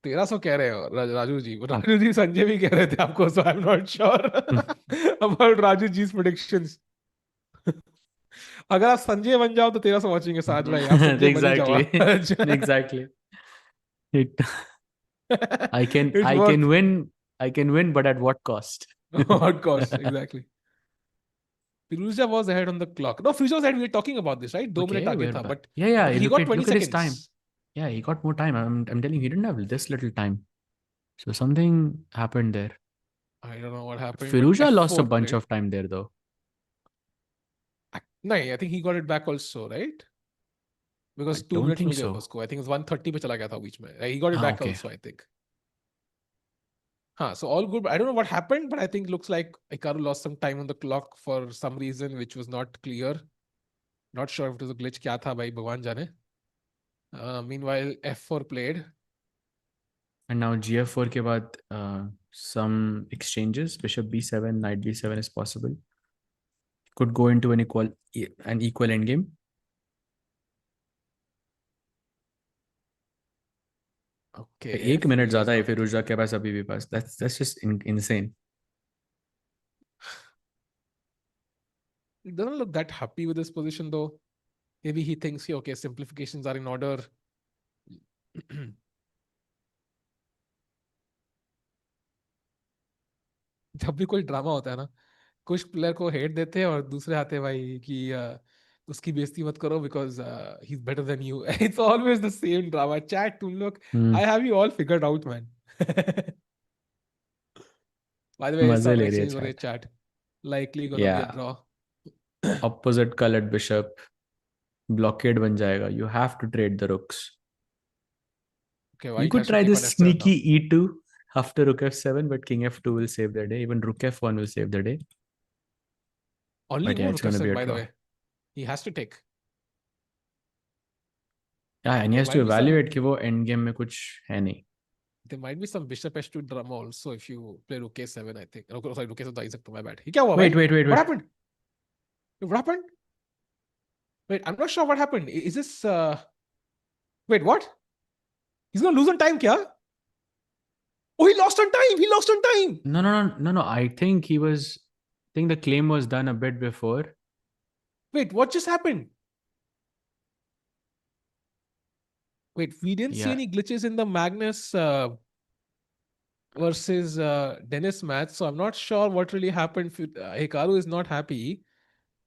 1300 कह रहे हो राजू जी. राजू जी संजय भी कह रहे थे आपको, so I'm not sure about Raju ji's predictions. अगर आप संजय बन जाओ तो 1300 watching है साथ भाई. आप संजय बन ही जाओ. Exactly. I can win, but at what cost? What cost? Exactly. Firouzja was ahead on the clock. No, Firouzja was ahead. We were talking about this, right? 2 minute आगे था, but yeah. he got 20 look at his seconds. time. Yeah, he got more time. I'm telling you, he didn't have this little time. So something happened there. I don't know what happened. Firouzja lost a bunch of time there, though. No, I think he got it back also, right? Because 2 minutes मिल गया उसको. I think it's 130 पे चला गया था बीच में. He got it back also, I think. So all good. I don't know what happened, but I think looks like Hikaru lost some time on the clock for some reason which was not clear. Not sure if it was a glitch. क्या था भाई भगवान जाने. Meanwhile, f4 played. And now gf4 के बाद some exchanges. Bishop b7, knight b7 is possible. could go into an equal endgame. Okay. 1 minute ज़्यादा है फिरोजा के पास अभी भी पास. That's just insane. He doesn't look that happy with this position though. Maybe he thinks, okay, simplifications are in order. जब भी कोई drama होता है ना, कुछ प्लेयर को हेट देते हैं और दूसरे आते हैं भाई कि उसकी बेइज्जती मत करो because he's better than you. It's always the same drama. Chat, तुम लोग, I have you all figured out, man. By the way, मजे सब ले रही है exchange हो रहे हैं chat. chat. Likely gonna be a draw. Opposite colored bishop. Blockade बन जाएगा. You have to trade the rooks. Okay, You white could has to try keep this on F7 sneaky now. E2 after rook F7, but king F2 will save the day. Even rook F1 will save the day. Only But yeah, move it's rook going to be F7, a by the draw. way. He has to take. Yeah, and he has to might be some- evaluate कि वो end game में कुछ है नहीं. There might be some bishop h2 drama also if you play rook a7, I think. Oh, sorry, rook a7 तो Isaac to my bad. क्या हुआ Wait, भाई? wait. What happened? What happened? Wait, I'm not sure what happened. Is this wait, what? He's gonna lose on time, kya? Oh, he lost on time. He lost on time. No. I think the claim was done a bit before. Wait, what just happened? Wait, we didn't see Yeah. any glitches in the Magnus versus Denis match, so I'm not sure what really happened. Hikaru is not happy,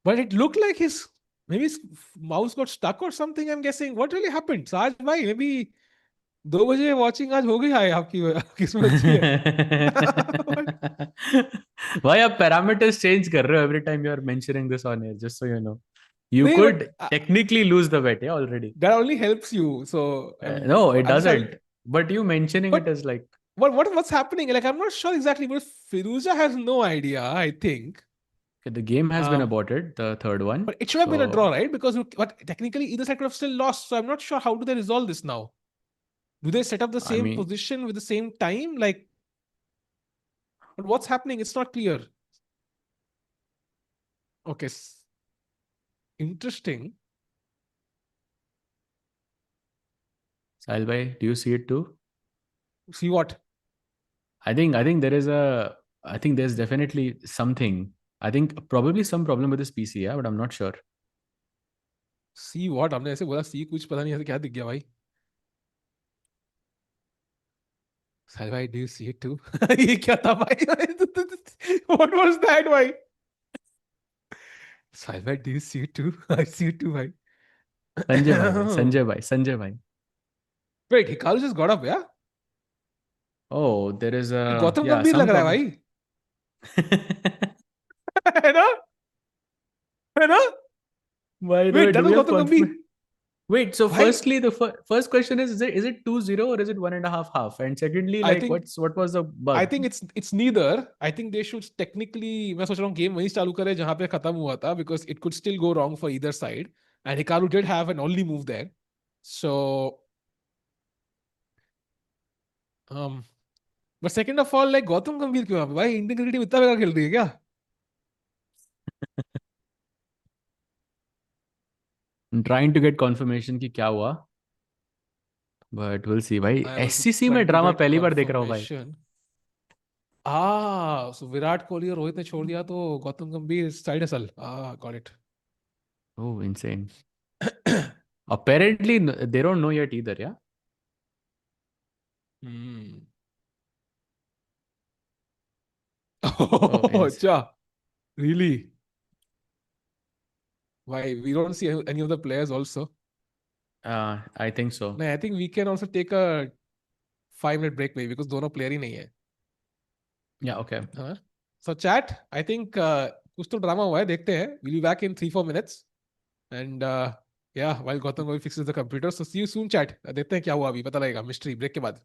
but it looked like maybe his mouse got stuck or something. I'm guessing. What really happened? Saj bhai, maybe 2 बजे watching आज हो गई है आपकी किस्मत अच्छी है. Why आप parameters change कर रहे हो every time you are mentioning this on air? Just so you know, you नहीं, could but, technically lose the bet, yeah, already. That only helps you. So No, it I'm just doesn't. But you mentioning it as like. What's happening? Like I'm not sure exactly, but Firouzja has no idea. I think. Okay, the game has been aborted, the third one. But it should have been a draw, right? Because technically either side could have still lost. So I'm not sure how do they resolve this now. Do they set up the same position with the same time? Like, but what's happening? It's not clear. Okay. Interesting. Sahil bhai, do you see it too? See what? I think there's definitely something. I think probably some problem with this PC, yeah, but I'm not sure. See what? हमने ऐसे बोला see कुछ पता नहीं ऐसे क्या दिख गया भाई. Sahil bhai, do you see it too? ये क्या था भाई? What was that भाई? Sahil bhai, do you see it too? I see it too भाई. Sanjay bhai. Wait, Hikaru just got up, yeah? Oh, there is a. Gautam गंभीर लग रहा है भाई. है ना? Wait, that was Gautam Gambhir. Wait, so firstly, the first question is it 2-0 or is it 1.5-half? And secondly, like what was the bug? I think it's neither. I think they should technically, मैं सोच रहा हूँ game वहीं चालू करे जहाँ पे खत्म हुआ था, because it could still go wrong for either side. And Hikaru did have an only move there. So but second of all, like Gautam गंभीर क्यों यहाँ पे भाई? इंडियन क्रिकेट टीम इतना बेकार खेल रही है क्या? I'm trying to get confirmation कि क्या हुआ, but we'll see भाई. SCC में ड्रामा पहली बार देख रहा हूँ भाई. So विराट कोहली और रोहित ने छोड़ दिया तो गौतम गंभीर side hustle. Got it. Oh, insane. Apparently they don't know yet either, yeah. Oh, अच्छा. Really? Why? We don't see any of the players also. I think so. No, I think we can also take a 5-minute break maybe because दोनों player ही नहीं है. Yeah, okay. So chat, I think कुछ तो drama हुआ है, देखते हैं. We'll be back in 3-4 minutes. And yeah, while Gautam Gambhir fixes the computer. So see you soon chat. देखते हैं क्या हुआ अभी, पता लगेगा mystery break के बाद.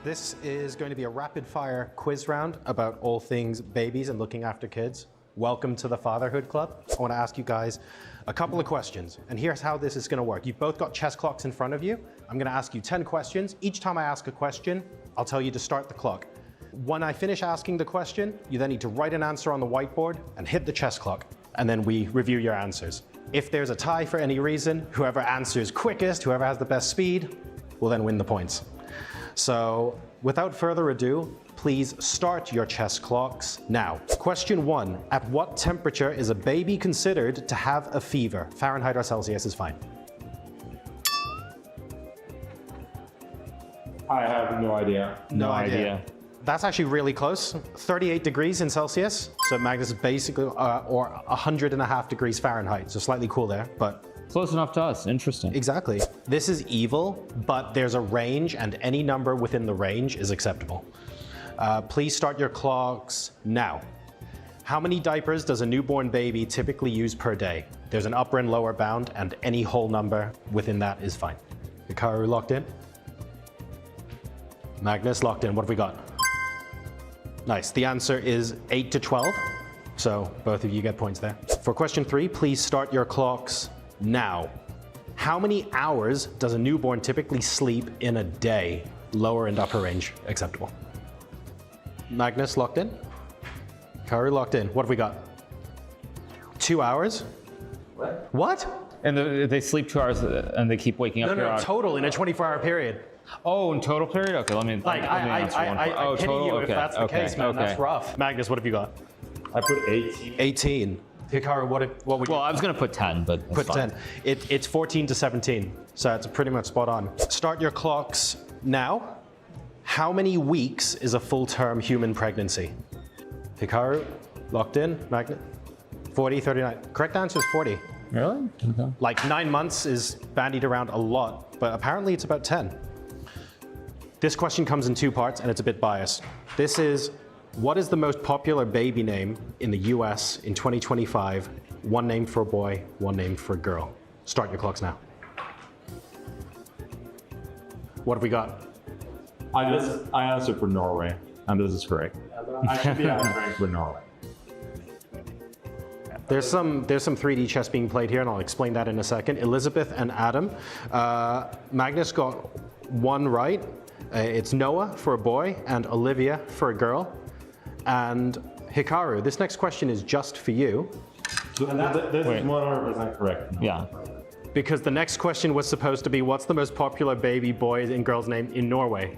This is going to be a rapid-fire quiz round about all things babies and looking after kids. Welcome to the Fatherhood Club. I want to ask you guys a couple of questions, and here's how this is going to work. You've both got chess clocks in front of you. I'm going to ask you 10 questions. Each time I ask a question, I'll tell you to start the clock. When I finish asking the question, you then need to write an answer on the whiteboard and hit the chess clock, and then we review your answers. If there's a tie for any reason, whoever answers quickest, whoever has the best speed, will then win the points. So, without further ado, please start your chess clocks now. Question 1. At what temperature is a baby considered to have a fever? Fahrenheit or Celsius is fine. I have no idea. No idea. That's actually really close. 38 degrees in Celsius. So Magnus is basically, or 100.5 degrees Fahrenheit. So slightly cool there, but close enough to us. Interesting. Exactly. This is evil, but there's a range, and any number within the range is acceptable. Please start your clocks now. How many diapers does a newborn baby typically use per day? There's an upper and lower bound, and any whole number within that is fine. Hikaru locked in? Magnus locked in. What have we got? Nice. The answer is 8 to 12. So both of you get points there. For question 3, please start your clocks now. How many hours does a newborn typically sleep in a day? Lower and upper range acceptable. Magnus locked in? Hikaru locked in. What have we got? 2 hours? What? And they sleep 2 hours and they keep waking up. No, total in a 24-hour period. Oh, in total period? Okay, let me answer one. I pity you if that's the case, man. That's rough. Magnus, what have you got? I put 18. 18. Hikaru, what would you? Well, I was going to put 10, but put 10. It's 14 to 17, so it's pretty much spot on. Start your clocks now. How many weeks is a full-term human pregnancy? Hikaru, locked in. Magnus, 40, 39. Correct answer is 40. Really? Okay. Like 9 months is bandied around a lot, but apparently it's about 10. This question comes in 2 parts, and it's a bit biased. This is, what is the most popular baby name in the US in 2025? One name for a boy, one name for a girl. Start your clocks now. What have we got? I answered for Norway, and this is correct. I should be answering for Norway. There's some 3D chess being played here, and I'll explain that in a second. Elizabeth and Adam. Magnus got 1 right. It's Noah for a boy and Olivia for a girl. And Hikaru, this next question is just for you. This is 100% correct. Yeah. Because the next question was supposed to be, what's the most popular baby boy and girl's name in Norway?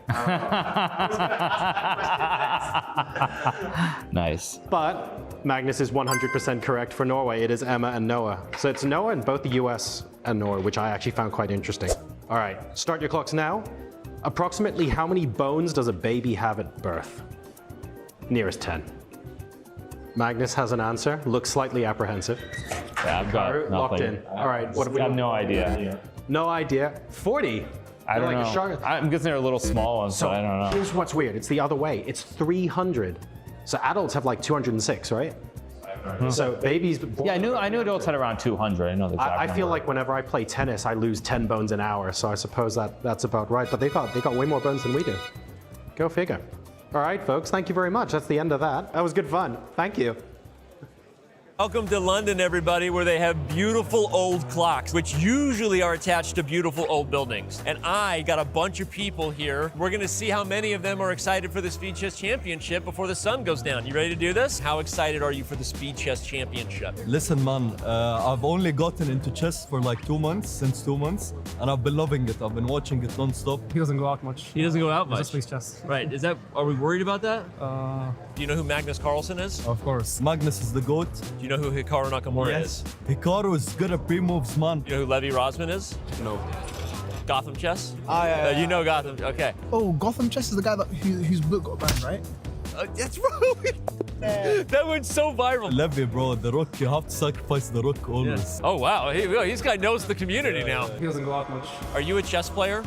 Nice. But Magnus is 100% correct for Norway. It is Emma and Noah. So it's Noah in both the US and Norway, which I actually found quite interesting. All right, start your clocks now. Approximately how many bones does a baby have at birth? Nearest 10. Magnus has an answer, looks slightly apprehensive. Yeah, I've got nothing. Locked in. All right, what have we I have got? no idea. No idea. 40. I don't know. I'm guessing they're a little small ones, So but I don't know. here's what's weird. It's the other way. It's 300. So adults have like 206, right? So babies. Yeah, I knew adults had around 200. I know the exact I feel number. like whenever I play tennis, I lose 10 bones an hour. So I suppose that's about right. But they got way more bones than we do. Go figure. All right, folks. Thank you very much. That's the end of that. That was good fun. Thank you. Welcome to London, everybody, where they have beautiful old clocks, which usually are attached to beautiful old buildings. And I got a bunch of people here. We're going to see how many of them are excited for the Speed Chess Championship before the sun goes down. You ready to do this? How excited are you for the Speed Chess Championship? Listen, man, I've only gotten into chess for like 2 months, since 2 months, and I've been loving it. I've been watching it non-stop. He doesn't go out much. He doesn't go out much. Just plays chess. Right. Are we worried about that? Do you know who Magnus Carlsen is? Of course. Magnus is the GOAT. Do you know who Hikaru Nakamura is? Hikaru is good at pre-moves, man. You know who Levi Rosman is? No. Gotham Chess? Yeah. You know Gotham, okay. Oh, Gotham Chess is the guy whose book got banned, right? That's right. That went so viral. Levi, bro, the rook, you have to sacrifice the rook always. Yes. Oh, wow. This guy knows the community now. He doesn't go out much. Are you a chess player?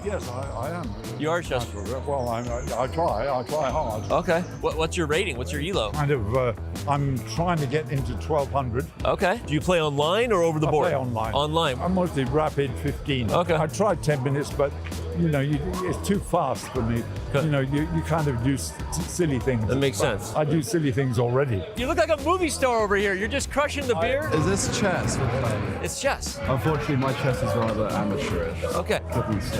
Yes, I am. You are a chess player? Well, I try hard. Okay. What's your rating? What's your elo? Kind of, I'm trying to get into 1200. Okay. Do you play online or over the board? I play online. Online. I'm mostly rapid 15. Okay. I tried 10 minutes, but it's too fast for me. You kind of do silly things. That makes sense. I do silly things already. You look like a movie star over here. You're just crushing the beer. Is this chess we're playing? It's chess. Unfortunately, my chess is rather amateurish. Okay.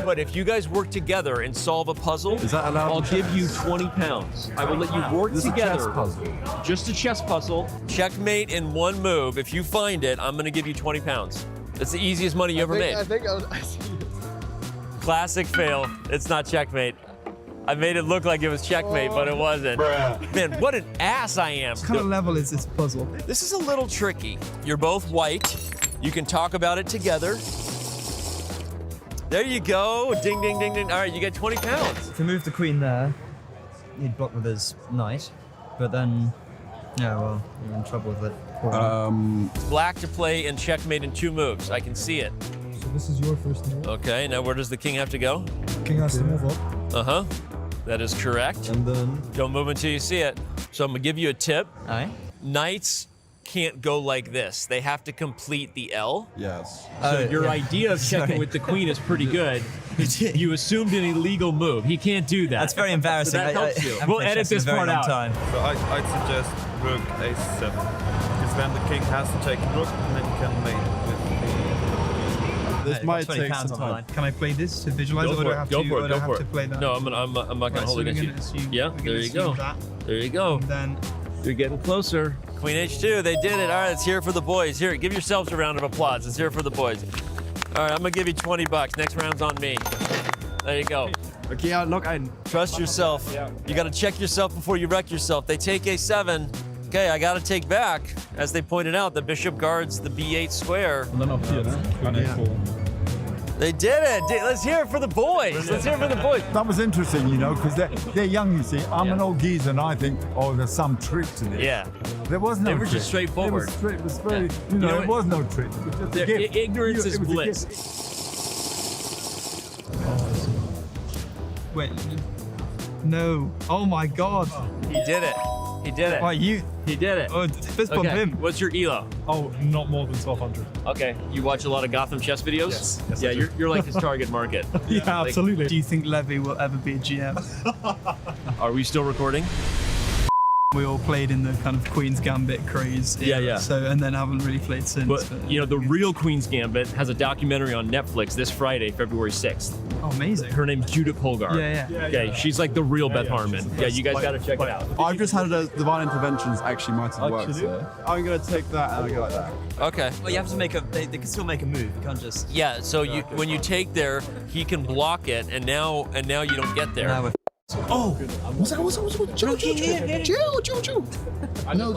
But if you guys work together and solve a puzzle, is that allowed? I'll give you 20 pounds. I will let you work together. Chess puzzle. Just a chess puzzle. Checkmate in one move. If you find it, I'm going to give you 20 pounds. That's the easiest money you ever made. I see it. Classic fail. It's not checkmate. I made it look like it was checkmate, but it wasn't. Man, what an ass I am. What kind of level is this puzzle? This is a little tricky. You're both white. You can talk about it together. There you go. Ding, ding, ding, ding. All right, you get 20 pounds. To move the queen there, he'd block with his knight, but then, yeah, well, you're in trouble with it. Black to play and checkmate in 2 moves. I can see it. So this is your first move. Okay, now where does the king have to go? King has to move up. Uh-huh. That is correct. And then? Don't move until you see it. So I'm gonna give you a tip. All right. Knights can't go like this. They have to complete the L. Yes. So your idea of checking with the queen is pretty good. You assumed an illegal move. He can't do that. That's very embarrassing. So that helps you. We'll edit this part out. So I'd suggest rook a7. Because then the king has to take rook and then you can mate with the... This might take some time. Can I play this to visualize, Go or for do it. I have Go to, for it. or do I Go have for to it. play that? No, I'm not gonna hold it against you. Yeah, there you go. There you go. And then You're getting closer. Queen H2, they did it. All right, let's hear it for the boys. Here, give yourselves a round of applause. Let's hear it for the boys. All right, I'm gonna give you 20 bucks. Next round's on me. There you go. Okay, I'll lock in. Trust yourself. You gotta check yourself before you wreck yourself. They take A7. Okay, I gotta take back. As they pointed out, the bishop guards the B8 square. They did it. Let's hear it for the boys. Let's hear it for the boys. That was interesting, because they're young, you see. I'm an old geezer and I think, oh, there's some trick to this. Yeah. There was no trick. They were just straightforward. It was very, there was no trick. It was just a gift. Ignorance is It was a bliss. gift. wait. No. Oh my God. He did it. He did it. Right, He did it. Oh, fist bump him. What's your ELO? Oh, not more than 1,200. Okay. You watch a lot of Gotham chess videos? Yes, Yeah, I do. you're like his target market. Yeah, absolutely. Do you think Levy will ever be a GM? Are we still recording? We all played in the kind of Queen's Gambit craze. Yeah. So, and then haven't really played since. But, the real Queen's Gambit has a documentary on Netflix this Friday, February 6th. Oh, amazing. Her name's Judith Polgar. Yeah. Okay, she's like the real Beth Harmon. Yeah, you guys gotta check it out. I've just had a divine interventions actually might have worked. So I'm gonna take that and I go like that. Okay. Well, you have to make they can still make a move. You can't just. Yeah, so when you take there, he can block it, and now you don't get there. Now we're Oh, what's that? Chill. I know.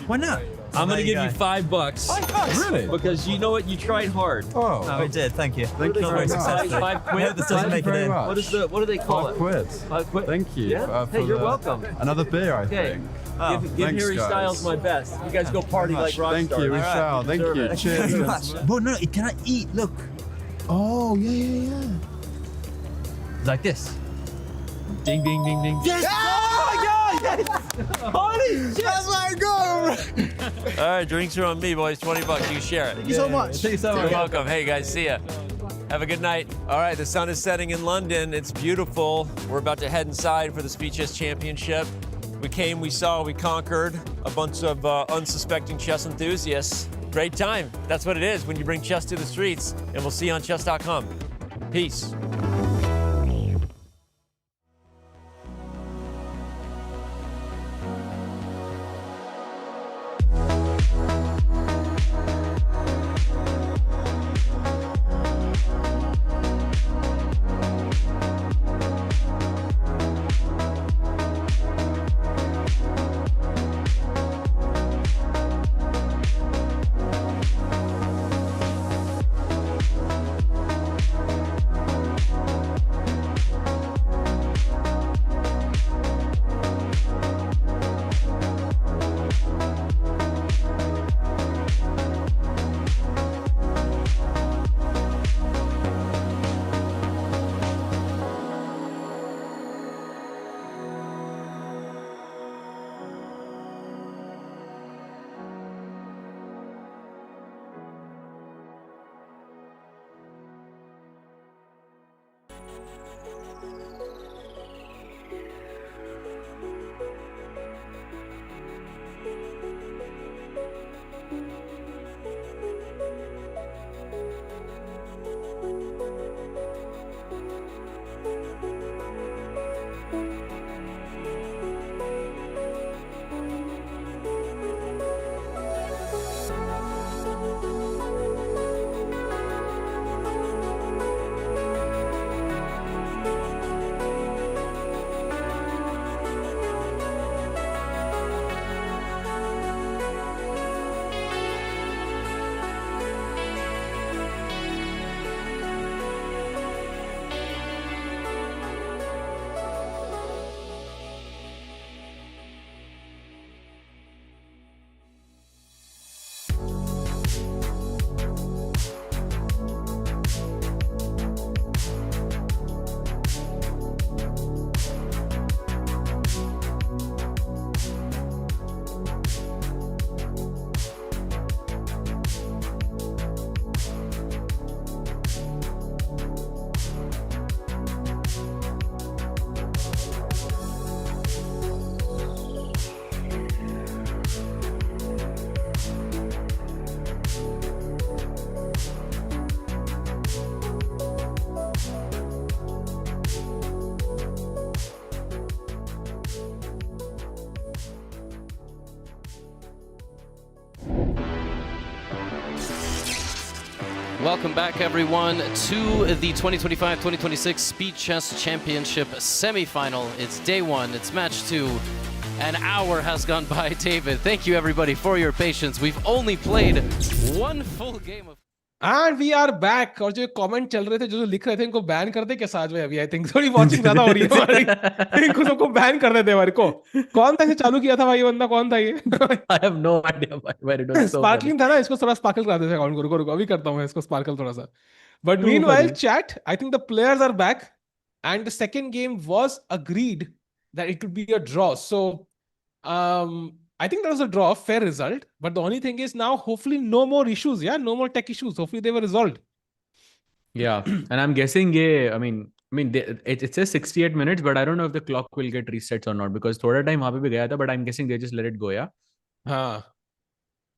Why not? I'm gonna give you $5. $5? Really? Because you know what? You tried hard. Oh. No, we did. Thank you. Thank you Very very much. successful. Five I hope this doesn't make it in. What do they call it? £5. 5 quid. Thank you. Yeah? For Hey, you're welcome. Another beer, I Okay. think. Give thanks, Harry guys. Styles my best. You guys go party like rock Thank stars. you, we shall. Thank you. Thank you very Cheers. much. Well, no, it cannot eat. Look. Oh, yeah. Like this. Ding, ding, ding, ding. Yes! Oh my God! Yes! Holy shit! That's my goal! All right, drinks are on me, boys. $20. You share it. Thank you so much. Thank you so You're much. welcome. Hey, guys, see ya. Have a good night. All right, the sun is setting in London. It's beautiful. We're about to head inside for the Speed Chess Championship. We came, we saw, we conquered a bunch of unsuspecting chess enthusiasts. Great time. That's what it is when you bring chess to the streets. And we'll see you on chess.com. Peace. Welcome back, everyone, to the 2025-2026 Speed Chess Championship semifinal. It's day one, it's match two. An hour has gone by, David. Thank you, everybody, for your patience. We've only played one full game of... And we are back. और जो comment चल रहे थे जो लिख रहे थे इनको बैन कर दे क्या साज भाई अभी आई थिंक थोड़ी वॉचिंग ज्यादा हो रही है हमारी इनको सबको बैन कर देते हमारे को कौन था इसे चालू किया था भाई ये बंदा कौन था ये I have no idea why it was so sparkling था ना इसको थोड़ा स्पार्कल करा देते अकाउंट को रुको अभी करता हूं मैं इसको स्पार्कल थोड़ा सा but meanwhile chat I think the players are back and the second game was agreed that it could be a draw so I think that was a draw, fair result. But the only thing is now, hopefully, no more issues. Yeah, no more tech issues. Hopefully, they were resolved. Yeah, and I'm guessing, it says 68 minutes, but I don't know if the clock will get resets or not because thoda time wahan pe bhi gaya tha, but I'm guessing they just let it go, yeah.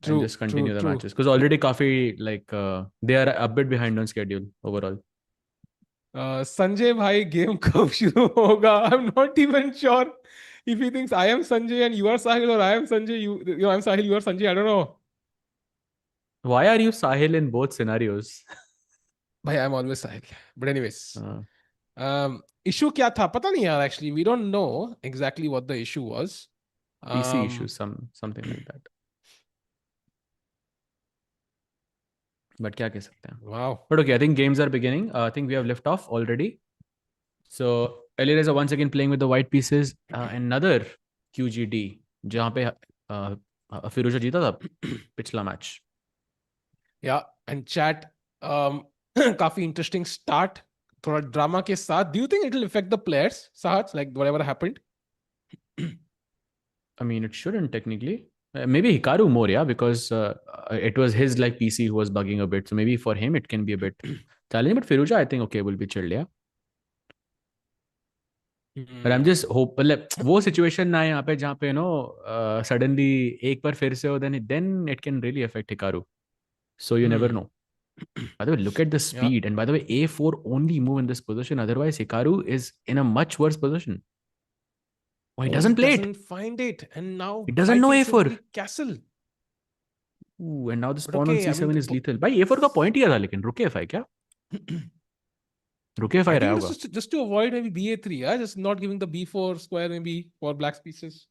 True. And just continue the matches because already काफी they are a bit behind on schedule overall. Sanjay bhai, game कब शुरू होगा? I'm not even sure. If he thinks I am Sanjay and you are Sahil or I am Sanjay, you I'm Sahil, you are Sanjay, I don't know. Why are you Sahil in both scenarios? Bhai, I'm always Sahil. But anyways, issue क्या था? पता नहीं यार, actually. We don't know exactly what the issue was. PC issue, something like that. But क्या कह सकते हैं? Wow. But okay, I think games are beginning. I think we have lift off already. So Alireza once again playing with the white pieces. Another QGD जहाँ पे फिरोजा जीता था पिछला match. Yeah, and chat काफी interesting start. थोड़ा drama के साथ. Do you think it will affect the players, Sahat? Like whatever happened? I mean, it shouldn't technically. Maybe Hikaru more, yeah, because it was his PC who was bugging a bit. So maybe for him it can be a bit challenging. But Firouzja, I think okay, will be chilled, yeah. But I'm just hope वो situation ना यहाँ पे जहाँ पे suddenly एक बार फिर से हो then it can really affect Hikaru. So you never know. By the way, look at the speed. And by the way, A4 only move in this position. Otherwise, Hikaru is in a much worse position. Oh, he doesn't play it. Doesn't find it. And now he doesn't know A4. Castle. Ooh, and now the spawn on C7 is lethal. By A4 का point ही था लेकिन रुके FI क्या? रुके FI रहा होगा. Just to avoid maybe BA3, yeah? Just not giving the B4 square maybe for black pieces.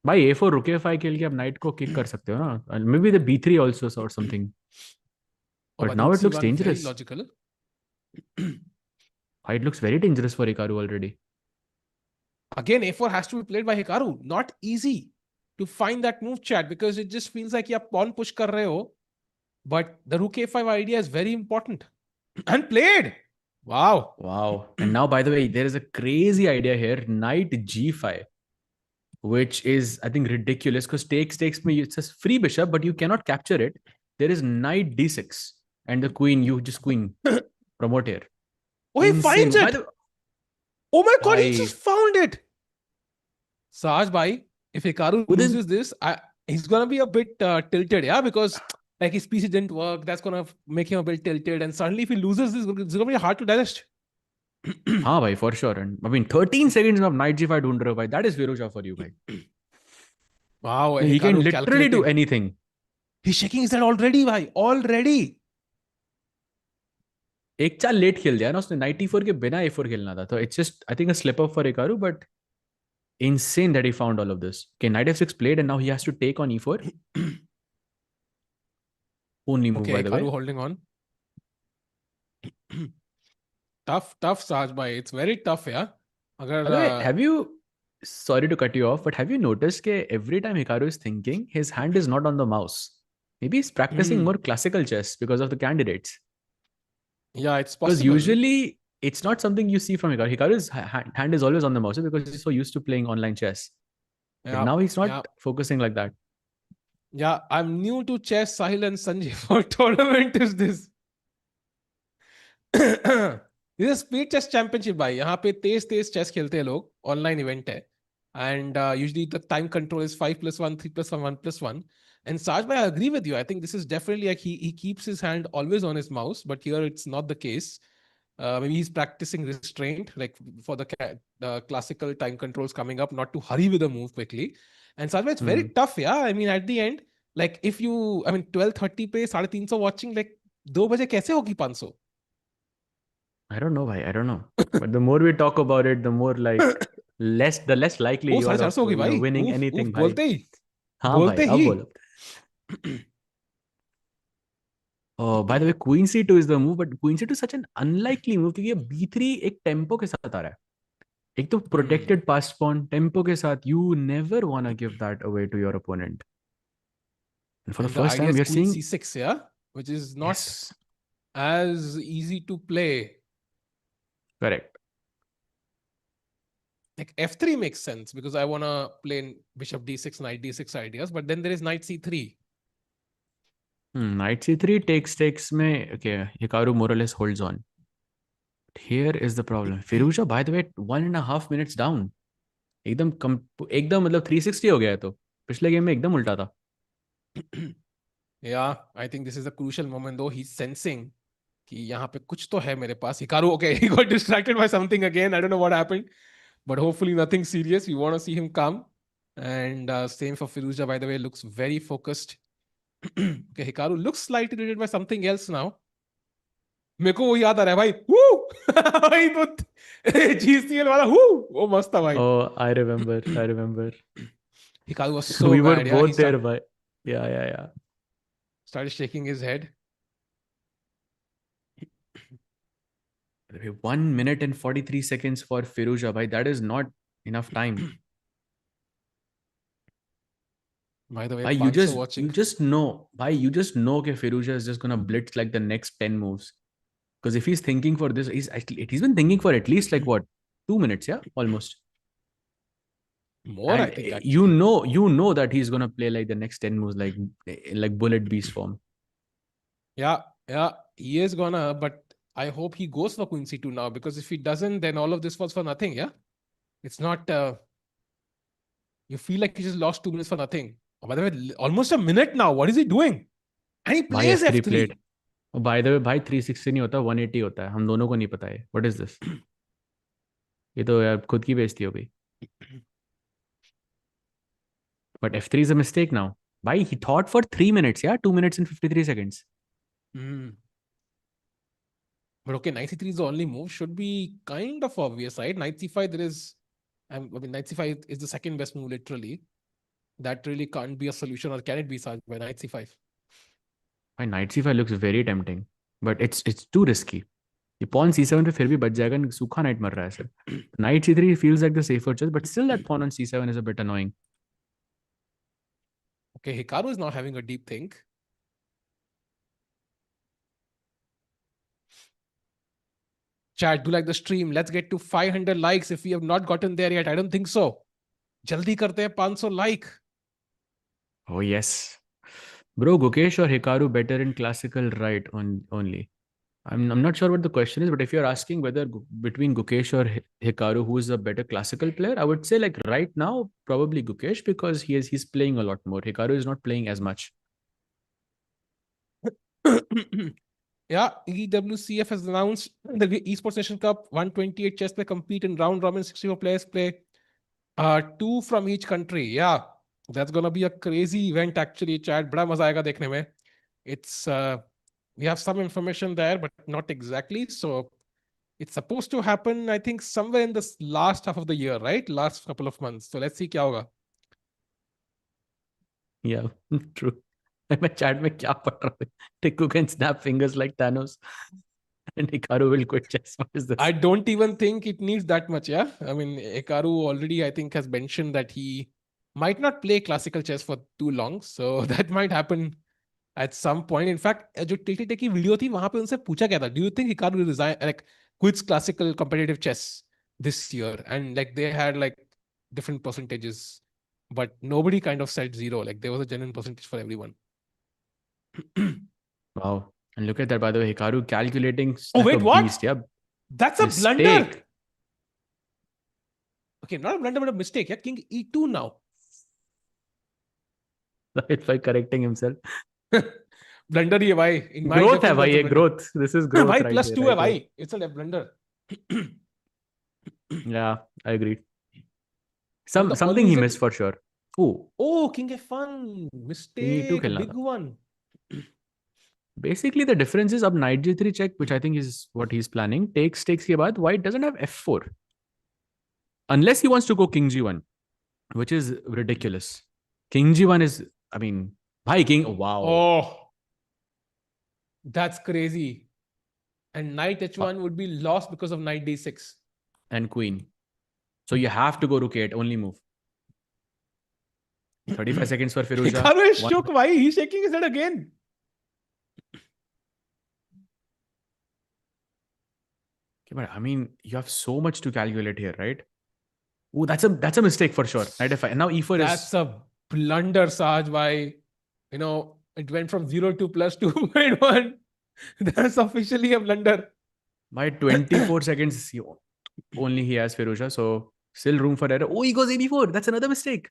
By A4 रुके FI खेल के आप knight को kick कर सकते हो ना. And maybe the B3 also or something. But now it looks dangerous. Very logical. It looks very dangerous for Hikaru already. Again, A4 has to be played by Hikaru. Not easy to find that move, chat, because it just feels like you pawn push kar rahe ho. But the rook A5 idea is very important. And played! Wow. Wow. And now, by the way, there is a crazy idea here. Knight G5. Which is, I think, ridiculous because takes me, it says free bishop, but you cannot capture it. There is Knight D6. And the queen, you just queen. Promote here. Oh, he finds it! Oh my god, he just found it! Saj bhai, if Hikaru loses this, he's gonna be a bit tilted, yeah? Because like his PC didn't work, that's gonna make him a bit tilted. And suddenly if he loses this, it's gonna be hard to digest. हाँ भाई, for sure. And I mean, 13 seconds of knight g5 ढूंढ रहे हो भाई. That is Firouzja for you, भाई. Wow, He can Hikaru literally do calculating. anything. He's shaking his head already, bhai. Already. एक चाल late खेल दिया ना उसने. knight e4 के बिना a4 खेलना था. So it's just, I think, a slip up for Hikaru, but insane that he found all of this. Okay, knight f6 played, and now he has to take on e4. Only move, by the way. Hikaru holding on. tough, Saj bhai. It's very tough, yeah. By the way, have you, sorry to cut you off, but have you noticed that every time Hikaru is thinking, his hand is not on the mouse? Maybe he's practicing more classical chess because of the candidates. Yeah, it's possible. Because usually it's not something you see from Hikaru. Hikaru's hand is always on the mouse because he's so used to playing online chess. Yeah, But now he's not focusing like that. Yeah, I'm new to chess, Sahil and Sanjay. What tournament is this? This is speed chess championship भाई. यहाँ पे तेज chess खेलते हैं लोग. Online event है. And usually the time control is 5+1, 3+1, 1+1. And Saj bhai, I agree with you. I think this is definitely like he keeps his hand always on his mouse, but here it's not the case. Maybe he's practicing restraint, like for the classical time controls coming up, not to hurry with the move quickly. And Saj bhai, it's very tough, yeah. I mean, at the end, like if you, I mean, 12:30 पे 350 watching, like 2 बजे कैसे होगी 500? I don't know, bhai. I don't know. But the more we talk about it, the more like the less likely you are of winning anything. Bhai. बोलते ही. हाँ बोलते भाई, ही. अब बोलो. Oh, by the way, Queen C2 is the move, but Queen C2 is such an unlikely move क्योंकि ये B3 एक tempo के साथ आ रहा है. एक तो protected passed pawn tempo के साथ, you never wanna give that away to your opponent. And for the first time, we are seeing C6, yeah, which is not as easy to play. Correct. Like F3 makes sense because I wanna play bishop D6, knight D6 ideas, but then there is knight C3. Knight C3 takes में, okay, Hikaru more or less holds on. But here is the problem. Firouzja, by the way, 1.5 minutes down. एकदम मतलब 360 हो गया है तो. पिछले game में एकदम उल्टा था. Yeah, I think this is a crucial moment though. He's sensing कि यहाँ पे कुछ तो है मेरे पास. Hikaru, okay, he got distracted by something again. I don't know what happened, but hopefully nothing serious. We want to see him calm. And same for Firouzja, by the way, looks very focused. Okay, Hikaru looks slightly irritated by something else now. मेरे को वो याद आ रहा है भाई. Woo! भाई तो GCL वाला वो मस्त था भाई. Oh, I remember. Hikaru was so we were bad, both there, bhai. Yeah. Started shaking his head. 1 minute and 43 seconds for Firouzja, bhai. That is not enough time. By the way, you just know that Firouzja is just gonna blitz like the next 10 moves. Because if he's thinking for this, he's been thinking for at least like what, 2 minutes, yeah, almost. More, I think. Actually. You know that he's gonna play like the next 10 moves, like bullet beast form. Yeah, he is gonna. But I hope he goes for Queen C2 now, because if he doesn't, then all of this was for nothing. Yeah, it's not. You feel like he just lost 2 minutes for nothing. Oh, by the way, almost a minute now. What is he doing? And he plays F3. Played. Oh, by the way, भाई 360 नहीं होता, 180 होता है. हम दोनों को नहीं पता है. What is this? ये तो यार खुद की बेइज्जती हो गई. But F3 is a mistake now. Why? He thought for 3 minutes, yeah? 2 minutes and 53 seconds. But okay, knight C3 is the only move. Should be kind of obvious, right? Knight C5, there is... I mean, knight C5 is the second best move, literally. That really can't be a solution, or can it be such by knight C5? Why knight C5 looks very tempting. But it's too risky. The pawn C7 पे फिर भी बच जाएगा, सूखा knight मर रहा है सिर्फ. Knight C3 feels like the safer choice, but still that pawn on C7 is a bit annoying. Okay, Hikaru is now having a deep think. Chat, do like the stream. Let's get to 500 likes if we have not gotten there yet. I don't think so. Jaldi karte hain 500 like. Oh, yes. Bro, Gukesh or Hikaru better in classical right only? I'm not sure what the question is, but if you're asking whether between Gukesh or Hikaru, who is a better classical player, I would say like right now, probably Gukesh, because he's playing a lot more. Hikaru is not playing as much. Yeah, EWCF has announced the Esports Nation Cup 128 chess play compete in round robin, 64 players play. 2 from each country. Yeah, that's gonna be a crazy event actually. Chat, bada maza aayega dekhne mein. It's we have some information there, but not exactly. So it's supposed to happen, I think, somewhere in this last half of the year, right? Last couple of months. So let's see kya hoga. Yeah, true. मैं chat में क्या पढ़ रहा हूँ? Tiku can snap fingers like Thanos, and Hikaru will quit chess. What is this? I don't even think it needs that much. Yeah, I mean, Hikaru already, I think, has mentioned that he might not play classical chess for too long, so that might happen at some point. In fact, जो TTT की video थी वहां पे उनसे पूछा गया था, do you think Hikaru will resign, like quits classical competitive chess this year? And like they had like different percentages, but nobody kind of said 0. Like there was a genuine percentage for everyone. Wow. And look at that, by the way, Hikaru calculating. Oh, wait, what? Beast, yeah. That's a Mistake. blunder. Okay, not a blunder, but a mistake. Yeah, King E2 now. Right, by correcting himself. Blunder ही है भाई. In my Growth है defense, भाई, that's a ये blunder. growth. This is growth. भाई right plus there, 2 right है भाई. there. It's a blunder. Yeah, I agree. the Something he early missed for sure. Oh, Oh, King F1. Mistake. खेलना Big था. one. Basically, the difference is up knight g3 check, which I think is what he's planning. Takes के बाद white doesn't have f4. Unless he wants to go king g1, which is ridiculous. King g1 is, I mean, bhai king, wow. Oh. That's crazy. And knight h1 would be lost because of knight d6. And queen. So you have to go rook 8, only move. 35 seconds for Firouzja. Hikaru is shook. Why? He's shaking his head again. Okay, but I mean, you have so much to calculate here, right? Oh, that's a mistake for sure. Knight f5. And now e4 That's a blunder, Saj. Why? You know, it went from 0 to plus 2.1. That's officially a blunder. by 24 seconds only he has Firouzja, so still room for error. Oh, he goes ab4. That's another mistake.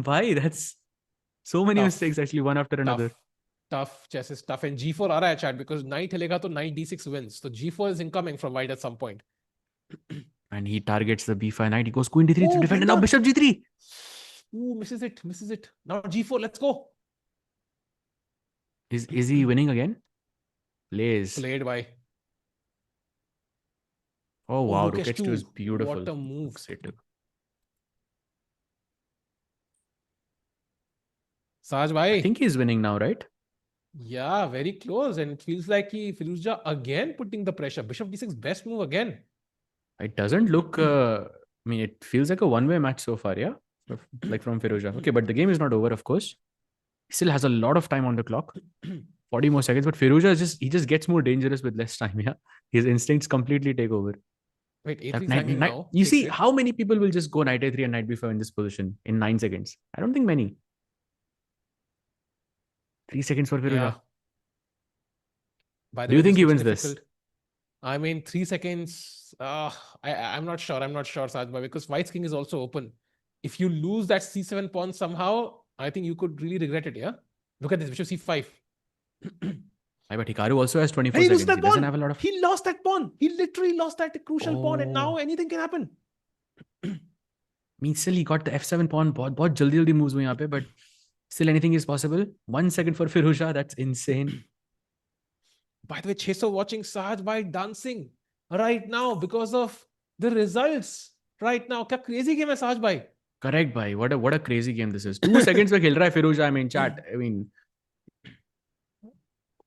Why? That's so many mistakes actually, one after another. Tough. Chess is tough. And g4 aa raha hai chat because knight hilega to knight d6 wins. So g4 is incoming from white at some point. And he targets the b5 knight. He goes queen d3 to Oh, defend. And now bishop g3. Ooh, misses it. Misses it. Now g4. Let's go. Is he winning again? Plays. Played by. Oh wow, rook rook h2 h2 is beautiful. What a move. Saj bhai. I think he's winning now, right? Yeah, very close. And it feels like Firouzja again putting the pressure. Bishop d6 best move again. It doesn't look, I mean, it feels like a one-way match so far, yeah? Like from Firouzja. Okay, but the game is not over, of course. He still has a lot of time on the clock. 40 more seconds, but Firouzja just gets more dangerous with less time, yeah? His instincts completely take over. Wait, a3 now. You see, how many people will just go knight a3 and knight b5 in this position in 9 seconds? I don't think many. 3 seconds for Firouzja. Yeah. Do you think he wins this? I mean, 3 seconds. I'm not sure. I'm not sure, Sajba, because white's king is also open. If you lose that c7 pawn somehow, I think you could really regret it, yeah? Look at this, bishop c5. But Hikaru also has 24 He seconds. lost that He doesn't pawn. have a lot of... He lost that pawn. He literally lost that crucial pawn, and now anything can happen. I mean, still he got the f7 pawn. बहुत जल्दी moves हुए यहाँ पे, but still anything is possible. 1 second for Firouzja. That's insane. By the way, Cheso watching Sahaj by dancing right now because of the results right now. क्या crazy game है Sahaj bhai? Correct, bhai. What a crazy game this is. 2 seconds पे खेल रहा है Firouzja. I mean, chat. I mean,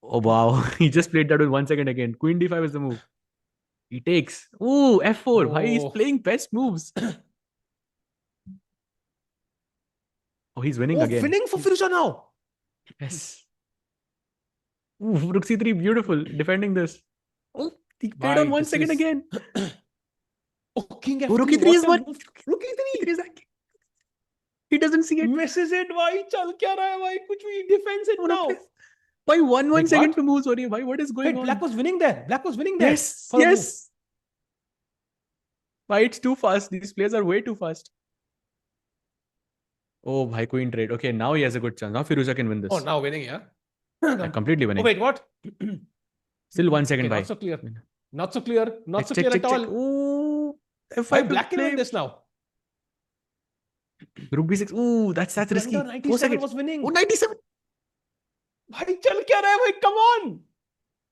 oh wow, he just played that with 1 second again. Queen d5 is the move. He takes. Ooh, f4. Bhai, he's playing best moves. Oh, he's winning again. Winning for Firouzja now. Yes. Ooh, rook c3, beautiful. Defending this. Oh, he played on 1 second again. Oh, king f3. Oh, rook e3 is what? Rook e3. He doesn't see it. Misses it. Why? Chal kya raha hai? Why? Kuch bhi defends it now. Why 1 Wait, second what? to move? Sorry, why? What is going Wait, on? Black was winning there. Black was winning there. Yes, for a move. yes. Why it's too fast? These players are way too fast. Oh, bhai, queen trade. Okay, now he has a good chance. Now Firouzja can win this. Oh, now winning, yeah. Yeah, completely winning. Oh, wait, what? Still 1 second, Okay, bhai. not so clear. Not so clear. Not so Check, clear check, at check. all. Ooh, Why F5 to Black can win play. this now? Rook b6. Ooh, that's risky. Blunder 4 97 seconds. was winning. Oh, 97. भाई चल क्या रहा है भाई? Come on.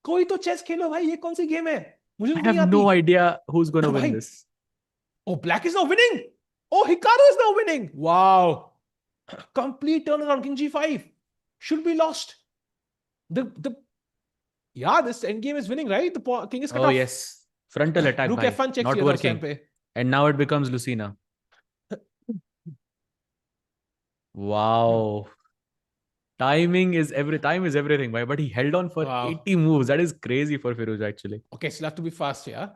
कोई तो chess खेलो भाई. ये कौन सी game है? मुझे I नहीं have आती. no idea who's gonna win भाई. this. Oh, Black is now winning. Oh, Hikaru is now winning. Wow. Complete turnaround. King g5 should be lost. Yeah, this endgame is winning, right? The king is cut Oh off. yes, frontal attack. Rook bhai. f1 checks Not here working. And now it becomes Lucina. Wow. Time is everything, bhai. But he held on for 80 moves. That is crazy for Firouzja, actually. Okay, still have to be fast, yeah.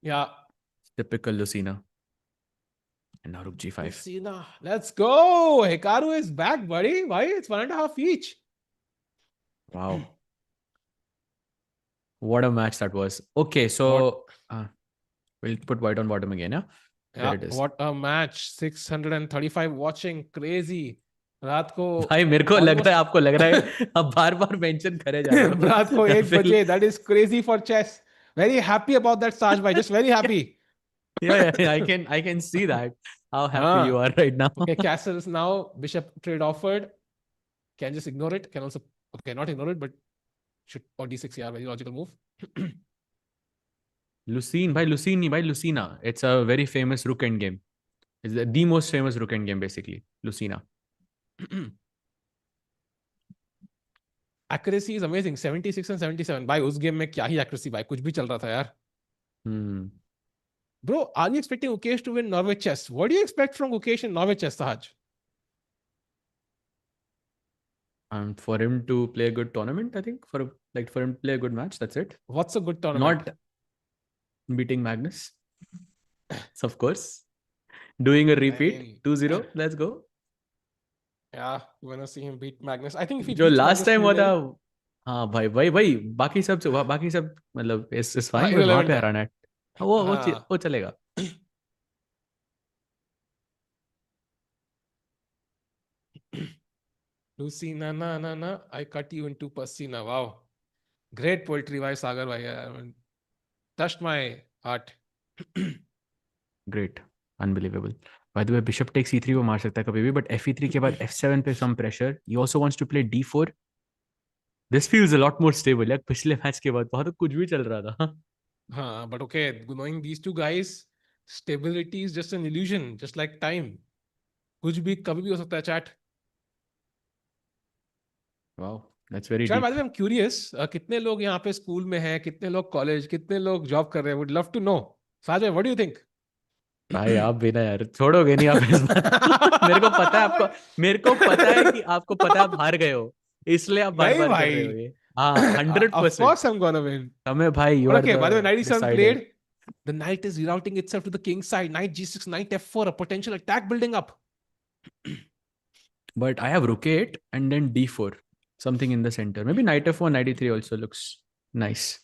Yeah. Typical Lucina. And now Rook g5. Lucina, let's go. Hikaru is back, buddy. Why? It's 1.5 each. Wow. What a match that was. Okay, so we'll put white on bottom again, yeah? Yeah, There it is. what a match. 635 watching. Crazy. रात को भाई मेरे को लग रहा है आपको लग रहा है अब बार-बार मेंशन करे जा रहे हो रात को 1 बजे. That is crazy for chess. Very happy about that, Saj bhai. Just very happy. yeah, I can see that. How happy you are right now. Okay, castles now. Bishop trade offered. Can just ignore it. Can also, okay, not ignore it, but should, or d6, yeah, very logical move. Lucina. It's a very famous rook endgame. It's the most famous rook endgame, basically. Lucina. Accuracy is amazing. 76 and 77. Bhai, us game में क्या ही accuracy bhai. कुछ भी चल रहा था यार. Bro, are you expecting Ukesh to win Norway chess? What do you expect from Ukesh in Norway chess, Sahaj? For him to play a good tournament, I think. For him to play a good match, that's it. What's a good tournament? Not beating Magnus. So of course. Doing a repeat. 2-0. Let's go. Yeah, you want to see him beat Magnus. I think if he जो beats last Magnus, time he हुआ will था win. हाँ भाई बाकी सब मतलब इस fine में वहां पे हराना है वो चलेगा. Lucina, na, I cut you into Pasina. Wow. Great poetry by Sagar bhai. I mean, touched my heart. Great. Unbelievable. By the way, bishop takes e3 वो मार सकता है कभी भी, but fe3 के बाद f7 पे some pressure. He also wants to play d4. This feels a lot more stable. यार पिछले मैच के बाद बहुत कुछ भी चल रहा था. हाँ, but okay, knowing these two guys, stability is just an illusion, just like time. कुछ भी कभी भी हो सकता है, chat. Wow, that's very Chat, deep. by the way, I'm curious. कितने लोग यहाँ पे स्कूल में हैं, कितने लोग कॉलेज, कितने लोग जॉब कर रहे हैं? Would love to know. साजय, what do you think? भाई आप भी ना यार छोड़ोगे नहीं आप इस बार. मेरे को पता है कि आपको पता है आप हार गए हो इसलिए आप बार-बार कर रहे हो ये. हाँ 100%. Of course I'm gonna win. समय भाई you are Okay, by the way, knight e7 decider. played. The knight is rerouting itself to the king side. Knight g6, knight f4, a potential attack building up. But I have rook 8 and then d4, something in the center. Maybe knight f1, knight e3 also looks nice.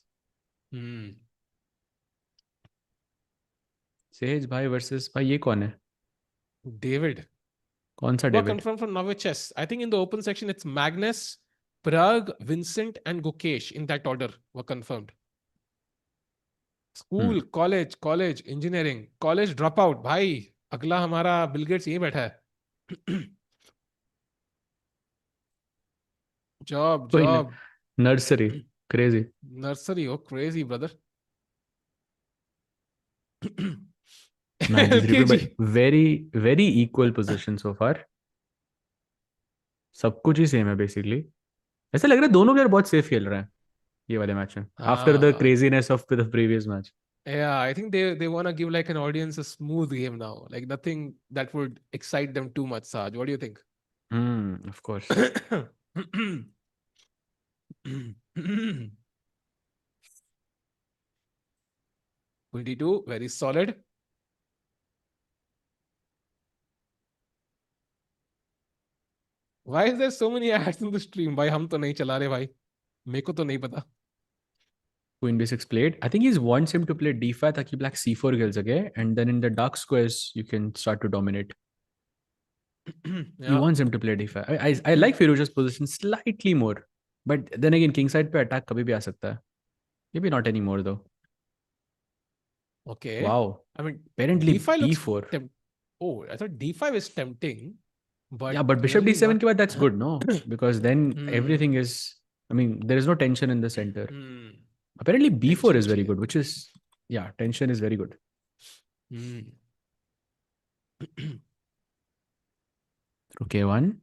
Sage भाई versus भाई ये कौन है? David. कौन सा Who are David? confirmed from Norway chess. I think in the open section it's Magnus, Prag, Vincent, and Gukesh in that order were confirmed. School, college, engineering, college dropout. भाई अगला हमारा Bill Gates यहीं बैठा है. Job. Nursery, crazy. Nursery, oh crazy brother. very equal position so far. सब कुछ ही same है basically. ऐसा लग रहा है दोनों प्लेयर बहुत सेफ खेल रहे हैं ये वाले मैच में after the craziness of the previous match. Yeah, I think they want to give like an audience a smooth game now, like nothing that would excite them too much. Saj, what do you think? Of course. 22, very solid. Why is there so many ads in the stream? भाई हम तो नहीं चला रहे भाई. मेरे को तो नहीं पता. Queen b6 played. I think he wants him to play d5 ताकि black c4 खेल सके, and then in the dark squares you can start to dominate. He wants him to play d5. I like Firouzja's position slightly more, but then again king side पे attack कभी भी आ सकता है. Maybe not anymore though. Okay. Wow. I mean, apparently d5 looks b4. Oh, I thought d5 is tempting, but Yeah, but bishop really d7 not. के बाद that's good, no? Because then everything is. I mean, there is no tension in the center. Apparently b4 is very good, which is tension is very good. Okay, one.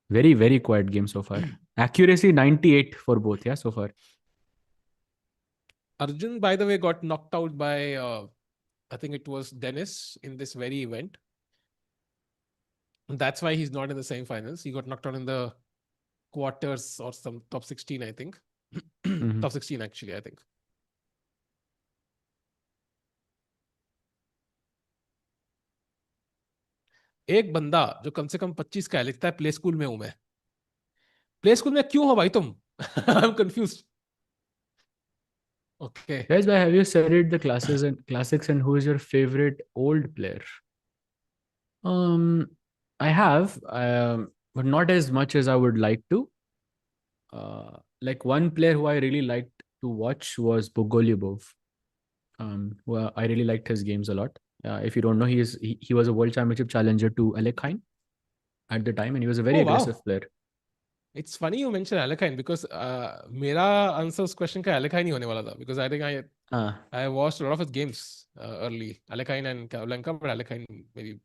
Very, very quiet game so far. Accuracy 98 for both, yeah, so far. Arjun, by the way, got knocked out by I think it was Denis in this very event. That's why he's not in the semifinals. He got knocked out in the quarters or some top 16, I think. Top 16 actually, I think. एक बंदा जो कम से कम 25 का है लिखता है play school में हूं मैं. प्ले स्कूल में क्यों हो भाई तुम? I am confused. Okay. Guys, have you studied the classes and classics, and who is your favorite old player? I have, but not as much as I would like to. Like one player who I really liked to watch was Bogolyubov. Who I really liked his games a lot. If you don't know, he was a world championship challenger to Alekhine at the time, and he was a very aggressive player. It's funny you mentioned Alekhine because मेरा answer उस question का Alekhine ही होने वाला था, because I think I watched a lot of his games early. Alekhine and Karolinka, but Alekhine maybe.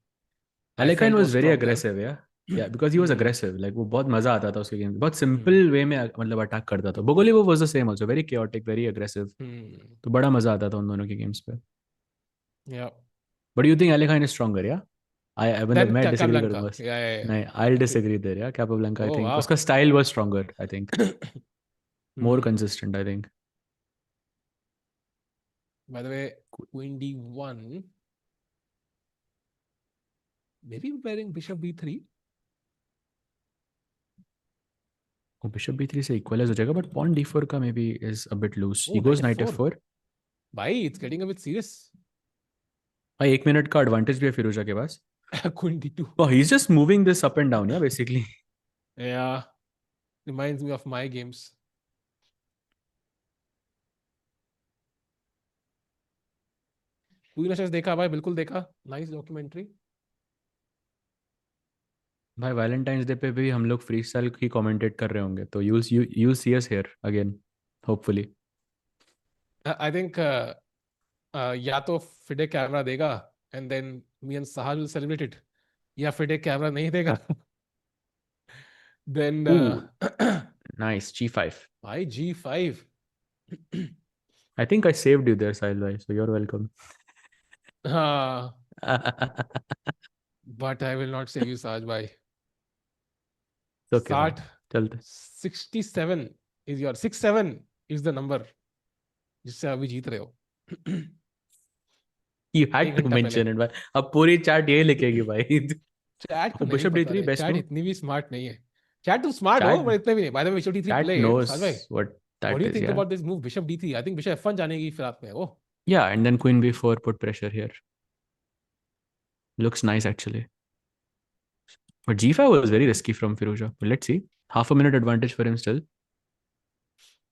Alekhine was very aggressive, yeah, because he was aggressive. Like वो बहुत मजा आता था उसके गेम. बहुत simple way में मतलब attack करता था. Bogolyubov was the same also, very chaotic, very aggressive. तो बड़ा मजा आता था उन दोनों के games पे. Yeah. But do you think Alekhine is stronger, yeah? मैं disagree करूँगा. Yeah. नहीं, I'll disagree there, yeah. Capablanca, I think. Wow. उसका style was stronger, I think. More consistent, I think. By the way, Queen D1. Maybe wearing Bishop B3. Oh, Bishop B3 से equalize हो जाएगा, but Pawn D4 का maybe is a bit loose. He goes Knight F4. Bhai, it's getting a bit serious. भाई 1 minute का advantage भी है फिरोजा के पास. Queen D2. Oh, he's just moving this up and down, yeah, basically. Yeah. Reminds me of my games. Queen H देखा भाई, बिल्कुल देखा. Nice documentary. भाई वैलेंटाइंस डे पे भी हम लोग फ्री स्टाइल ही कमेंटेट कर रहे होंगे, तो you'll see us here again, hopefully. I think या तो फिडे कैमरा देगा and then me and Sahaj will celebrate it. या फिडे कैमरा नहीं देगा. Then nice G5. भाई G5. I think I saved you there, Sahil bhai, so you're welcome. But I will not save you, Sahaj bhai. Okay. चलते. 67 is your 67 is the number जिससे अभी जीत रहे हो. You had to mention it, भाई. अब पूरी chat ये लिखेगी भाई. चैट को Bishop D3 best chat move. इतनी भी स्मार्ट नहीं है. चैट तो स्मार्ट हो, but इतने भी नहीं. By the way, Bishop D3 Chat played. knows Sahaj bhai, what that what do you is, think yeah. about this move, Bishop D3? I think Bishop F1 जाने की फिराक में है वो. Yeah, and then Queen B4 put pressure here. Looks nice actually. But G5 was very risky from Firouzja. But let's see. Half a minute advantage for him still.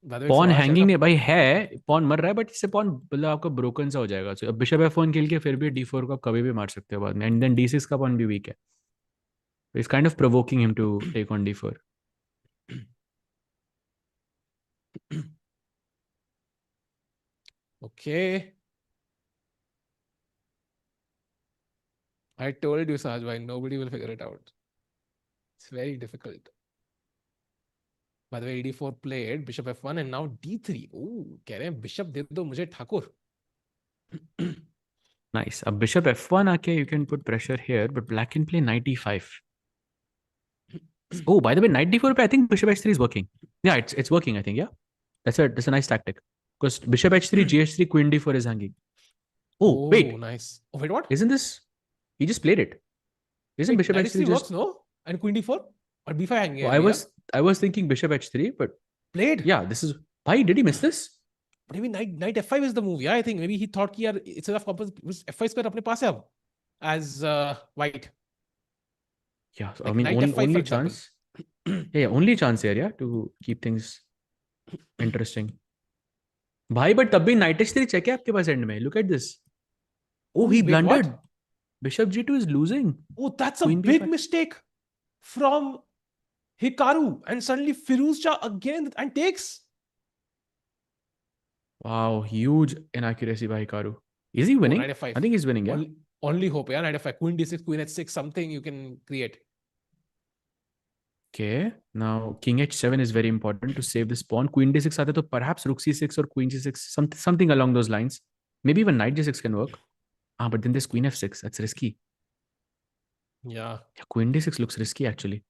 Pawn hanging नहीं भाई है. Pawn मर रहा है, but इससे pawn मतलब आपका broken सा हो जाएगा. So Bishop F1 खेल के फिर भी D4 को आप कभी भी मार सकते हो बाद में. And then D6 का pawn भी weak है. It's kind of provoking him to take on D4. Okay. I told you, Sahaj bhai, nobody will figure it out. It's very difficult. By the way, D4 played, Bishop F1 and now D3. Oh, कह रहे हैं Bishop दे दो मुझे Thakur. Nice. अब Bishop F1 आके you can put pressure here, but Black can play Knight D5. Oh, by the way, Knight D4 पे I think Bishop H3 is working. Yeah, it's working, I think, yeah. That's a nice tactic. Because Bishop H3, GH3, Queen D4 is hanging. Oh, wait. Nice. Oh, wait, what? Isn't this... He just played it. Isn't Bishop Knight H3 D3 just... works, no? And Queen D4? और b5 hanging Oh, है अभी, I was thinking bishop h3, but played. yeah, this is why did he miss this? But maybe knight f5 is the move. Yeah, I think maybe he thought कि यार instead of f5 square अपने पास है अब as white. Yeah, so, Like I mean knight f5 only for example. chance. Yeah, only chance here, yeah, to keep things interesting. भाई but तब भी knight h3 check है आपके पास end में. Look at this. Oh, he Wait, blundered. what? Bishop g2 is losing. Oh, that's a Queen big b5. mistake from Hikaru, and suddenly Firouzja again and takes. Wow, huge inaccuracy by Hikaru. Is he winning? Knight f5. I think he's winning, yeah. Only hope, yeah. Knight f5, queen d6, queen h6, something you can create. Okay, now king h7 is very important to save this pawn. Queen d6 आते तो perhaps rook c6 or queen g6, something along those lines. Maybe even knight g6 can work. But then there's queen f6. That's risky. Yeah. Queen d6 looks risky actually.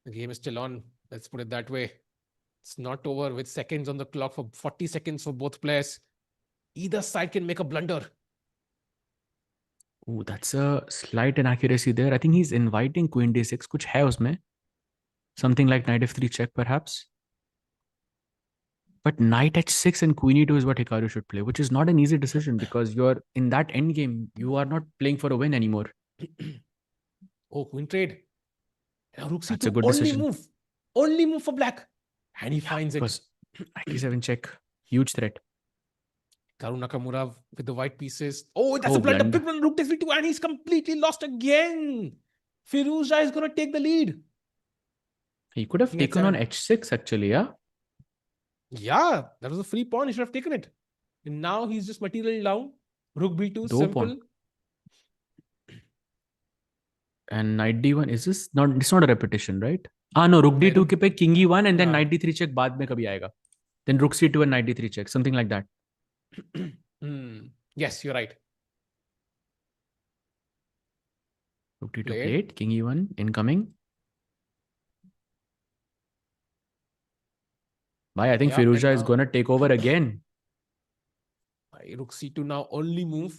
The game is still on. Let's put it that way. It's not over with seconds on the clock for 40 seconds for both players. Either side can make a blunder. Oh, that's a slight inaccuracy there. I think he's inviting queen d6. कुछ है उसमें. Something like knight f3 check perhaps. But knight h6 and queen e2 is what Hikaru should play, which is not an easy decision because you're in that end game. You are not playing for a win anymore. Oh, queen trade. Now rook That's a c2, good only decision. move. Only move for black. And he finds it. Because knight e7 check. Huge threat. Hikaru Nakamura with the white pieces. Oh, that's Oh, a blunder. blunder. Big one. Rook takes b2 and he's completely lost again. Firouzja is going to take the lead. He could have King taken h7. on h6 actually, yeah? Yeah, that was a free pawn. He should have taken it. And now he's just material down. Rook b2, Dो simple. pawn. And knight d1, is this not, it's not a repetition, right? No, rook d2 ke pe king e1 and then Yeah. knight d3 check बाद में कभी आएगा. Then rook c2 and knight d3 check, something like that. Yes, you're right. Rook d2 Played. played, king e1 incoming. Bhai, I think Yeah, Firouzja and is now- gonna take over again. Rook c2 now only move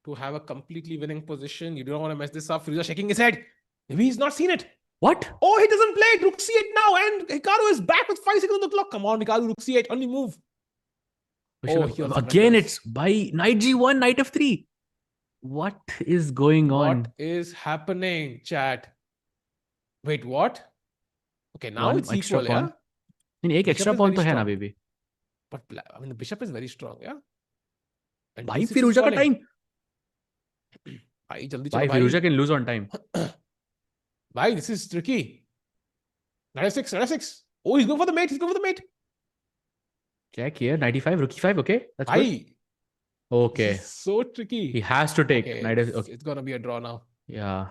to have a completely winning position. You don't want to mess this up. Firouzja shaking his head. Maybe he's not seen it. What? Oh, he doesn't play it. Rook c8 now, and Hikaru is back with 5 seconds on the clock. Come on, Hikaru, rook c8, only move. Oh, he also Again, blunders. it's by knight g1, knight f3. What is going on? What is happening, chat? Wait, what? Okay, now One it's extra equal, pawn. yeah? नहीं, एक Bishop extra is pawn very तो है ना strong. baby. But I mean, the bishop is very strong, yeah? And भाई d6 is Firouzja का falling. time. भाई जल्दी Bhai, चलो भाई. Firouzja can lose on time. Bhai, this is tricky. Knight f6, knight f6. Oh, he's going for the mate. He's going for the mate. Check here, 95, rook e5, okay? That's good. Bhai, Okay. this is so tricky. He has to take Okay, knight f. it's, Okay. it's gonna be a draw now. Yeah.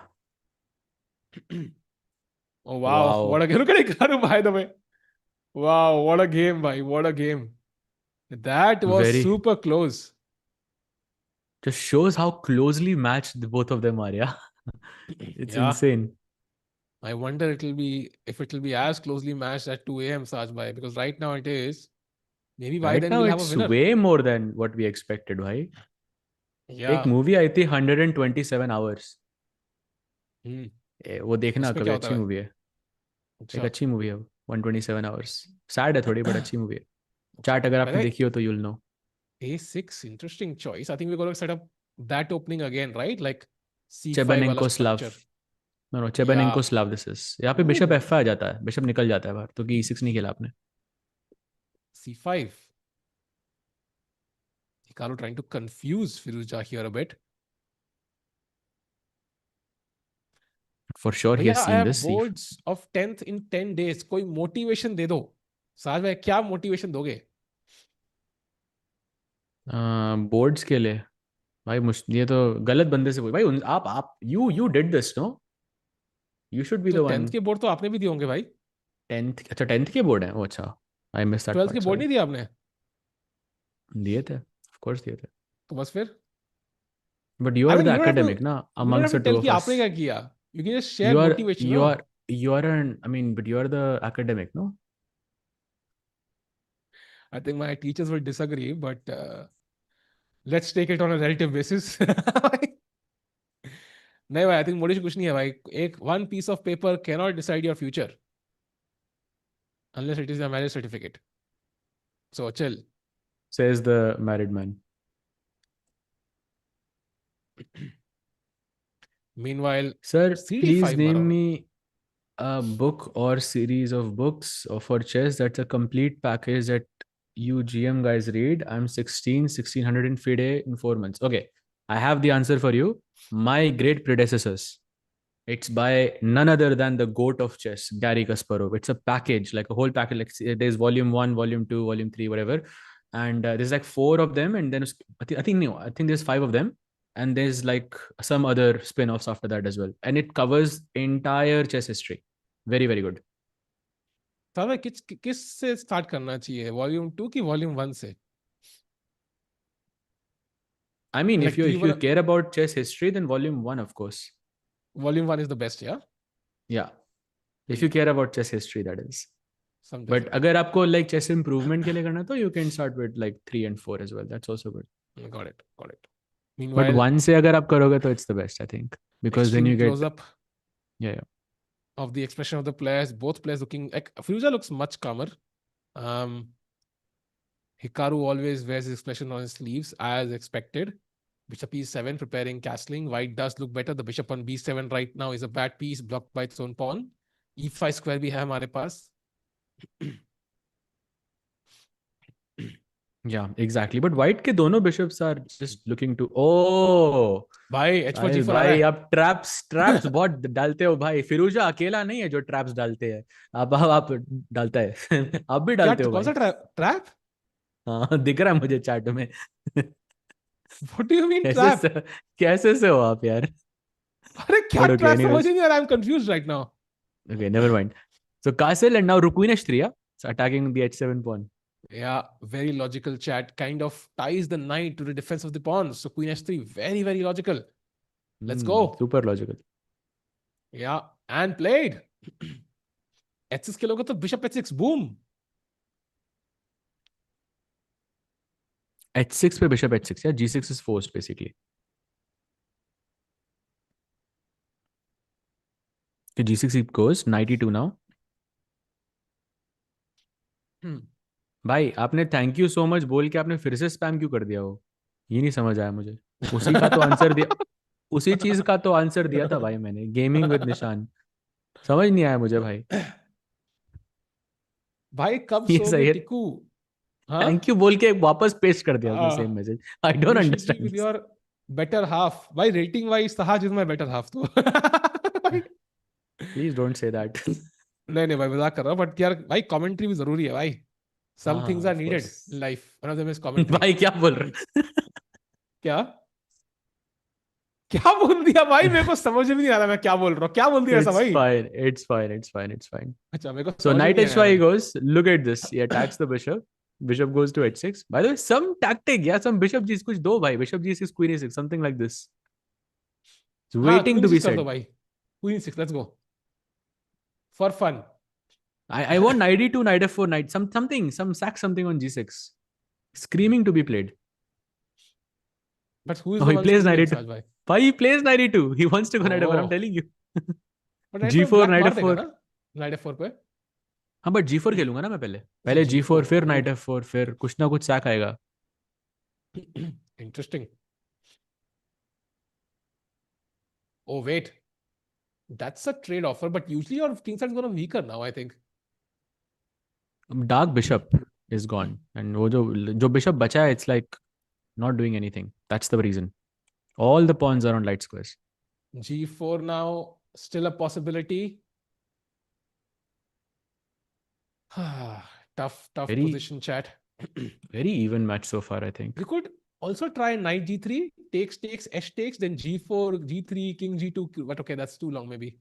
Oh wow, Wow. what a game! Look at Hikaru, by the way. Wow, what a game, bhai! What a game! That was Very. super close. Just shows how closely matched the both of them are, yeah? It's Yeah. insane. I wonder if it'll be as closely matched at 2 a.m. Saj bhai, because right now it is. Maybe by Right then now, we'll have a it's winner. way more than what we expected, bhai. Yeah. एक movie आई थी 127 hours हम्म, वो देखना उसमें कभी क्या होता अच्छी है? मूवी है एक अच्छा। अच्छी मूवी है 127 आवर्स सैड है थोड़ी बट अच्छी मूवी है चैट अगर आपने But I- देखी हो तो you'll know A6, interesting choice. I think we're going to set up that opening again, right? Like C5 Chebanenko wala Slav structure. No Chebanenko Yeah. Slav this is यहाँ पे bishop F5 आ जाता है bishop निकल जाता है बाहर तो कि E6 नहीं खेला आपने C5. Hikaru trying to confuse Firouzja here a bit. for sure he भैया, has I seen have this boards of 10th in 10 days. कोई मोटिवेशन दे दो. साज भाई क्या मोटिवेशन दोगे? बोर्ड्स के लिए भाई ये तो गलत बंदे से भाई आप you did this no you should be the तो one 10th के बोर्ड तो आपने भी दिए होंगे भाई. 10th अच्छा 10th के बोर्ड है ओ अच्छा I missed that 12th part के बोर्ड sorry. नहीं दिए आपने? दिए थे of course दिए थे तो बस फिर. but you I are mean, the you don't have to- academic ना You don't amongst have the to two tell of कि us आपने क्या किया. You can just share you are motivation. you no? are you are an I mean but you are the academic no I think my teachers will disagree, but let's take it on a relative basis. नहीं भाई, I think मोड़ी से कुछ नहीं है भाई. One piece of paper cannot decide your future unless it is a marriage certificate. So chill. Says the married man. Meanwhile, Sir, CD5 please name मारो. me a book or series of books or for chess that's a complete package that you GM guys read. I'm 1600 in FIDE in 4 months. Okay, I have the answer for you. My great predecessors. It's by none other than the goat of chess, Gary Kasparov. It's a package, like a whole package. Like there's volume 1, volume 2, volume 3, whatever. And there's like 4 of them. And then I think there's 5 of them. And there's like some other spin-offs after that as well. And it covers entire chess history. Very, very good. तो भाई किस से start करना चाहिए? Volume 2 की Volume 1 से? I mean, Like, if you care about chess history, then volume 1, of course. Volume 1 is the best, yeah? Yeah. If you care about chess history, that is. Some But अगर आपको like chess improvement के लिए करना तो you can start with like 3 and 4 as well. That's also good. Got it. But Meanwhile, 1 से अगर आप करोगे तो it's the best, I think. Because then you extreme get... close-up Yeah. of the expression of the players. Both players looking... Like, Firouzja looks much calmer. Hikaru always wears his expression on his sleeves, as expected. Bishop e7, preparing castling. White does look better. The bishop on b7 right now is a bad piece, blocked by its own pawn. e5 square भी है हमारे पास. Yeah, exactly. But white के दोनों bishops are just looking to... Oh! भाई h4 g4 भाई आप traps बहुत डालते हो भाई. फिरोजा अकेला नहीं है जो traps डालते हैं. आप डालता है. आप भी डालते हो कौन सा trap? हाँ, दिख रहा है मुझे चैट में. What do you mean trap? कैसे से हो आप यार? अरे क्या trap समझ नहीं आ रहा? I'm confused right now. Okay, never mind. So castle and now rook queen h3, yeah? So attacking the h7 pawn. Yeah, very logical chat. Kind of ties the knight to the defense of the pawn. So queen h3, very, very logical. Let's go. Super logical. Yeah, and played. h6 खेलोगे तो bishop h6, boom. h6 पे bishop h6, yeah? g6 is forced basically. So g6 it goes, knight e2 now. भाई आपने thank you so much बोल के आपने फिर से स्पैम क्यों कर दिया? वो ये नहीं समझ आया मुझे. उसी का तो आंसर दिया, उसी चीज का तो आंसर दिया था भाई मैंने. गेमिंग विद निशान. समझ नहीं आया मुझे भाई. भाई कब ये सोगे टिकू? थैंक यू बोल के वापस पेस्ट कर दिया उसने same message. I don't understand. With your better half. भाई rating wise Sahaj is my better half तो. Please don't say that. नहीं भाई मजाक कर रहा हूँ. बट यार भाई कमेंट्री भी जरूरी है भाई. Some things are needed in life. One of them is commentary. भाई क्या बोल रहे? क्या बोल दिया भाई? मेरे को समझ में नहीं आ रहा मैं क्या बोल रहा हूँ. क्या बोल दिया ऐसा भाई? It's fine. अच्छा मेरे को So knight h5 goes. Look at this. He attacks the bishop. Bishop goes to h6. By the way, some tactic, yeah, some bishop g6 कुछ दो भाई. Bishop g6, queen e6, something like this. It's waiting to be said. Queen e6, let's go. For fun. I want knight e2, knight f4, knight some sack something on g6. Screaming to be played. But who is he plays knight e2. Why he plays knight e2? He wants to go knight f4. I'm telling you. g4, knight f4. Knight f4 पे. हाँ but g4 खेलूंगा ना मैं पहले g4 फिर knight f4 फिर कुछ ना कुछ sack आएगा. Interesting. Oh wait. That's a trade offer, but usually your king side is gonna weaker now, I think. Dark bishop is gone, and वो जो bishop बचा है, it's like not doing anything. That's the reason. All the pawns are on light squares. g4 now, still a possibility. Tough position, chat. Very even match so far, I think. You could also try knight g3, takes, h takes, then g4, g3, king g2. But okay, that's too long maybe.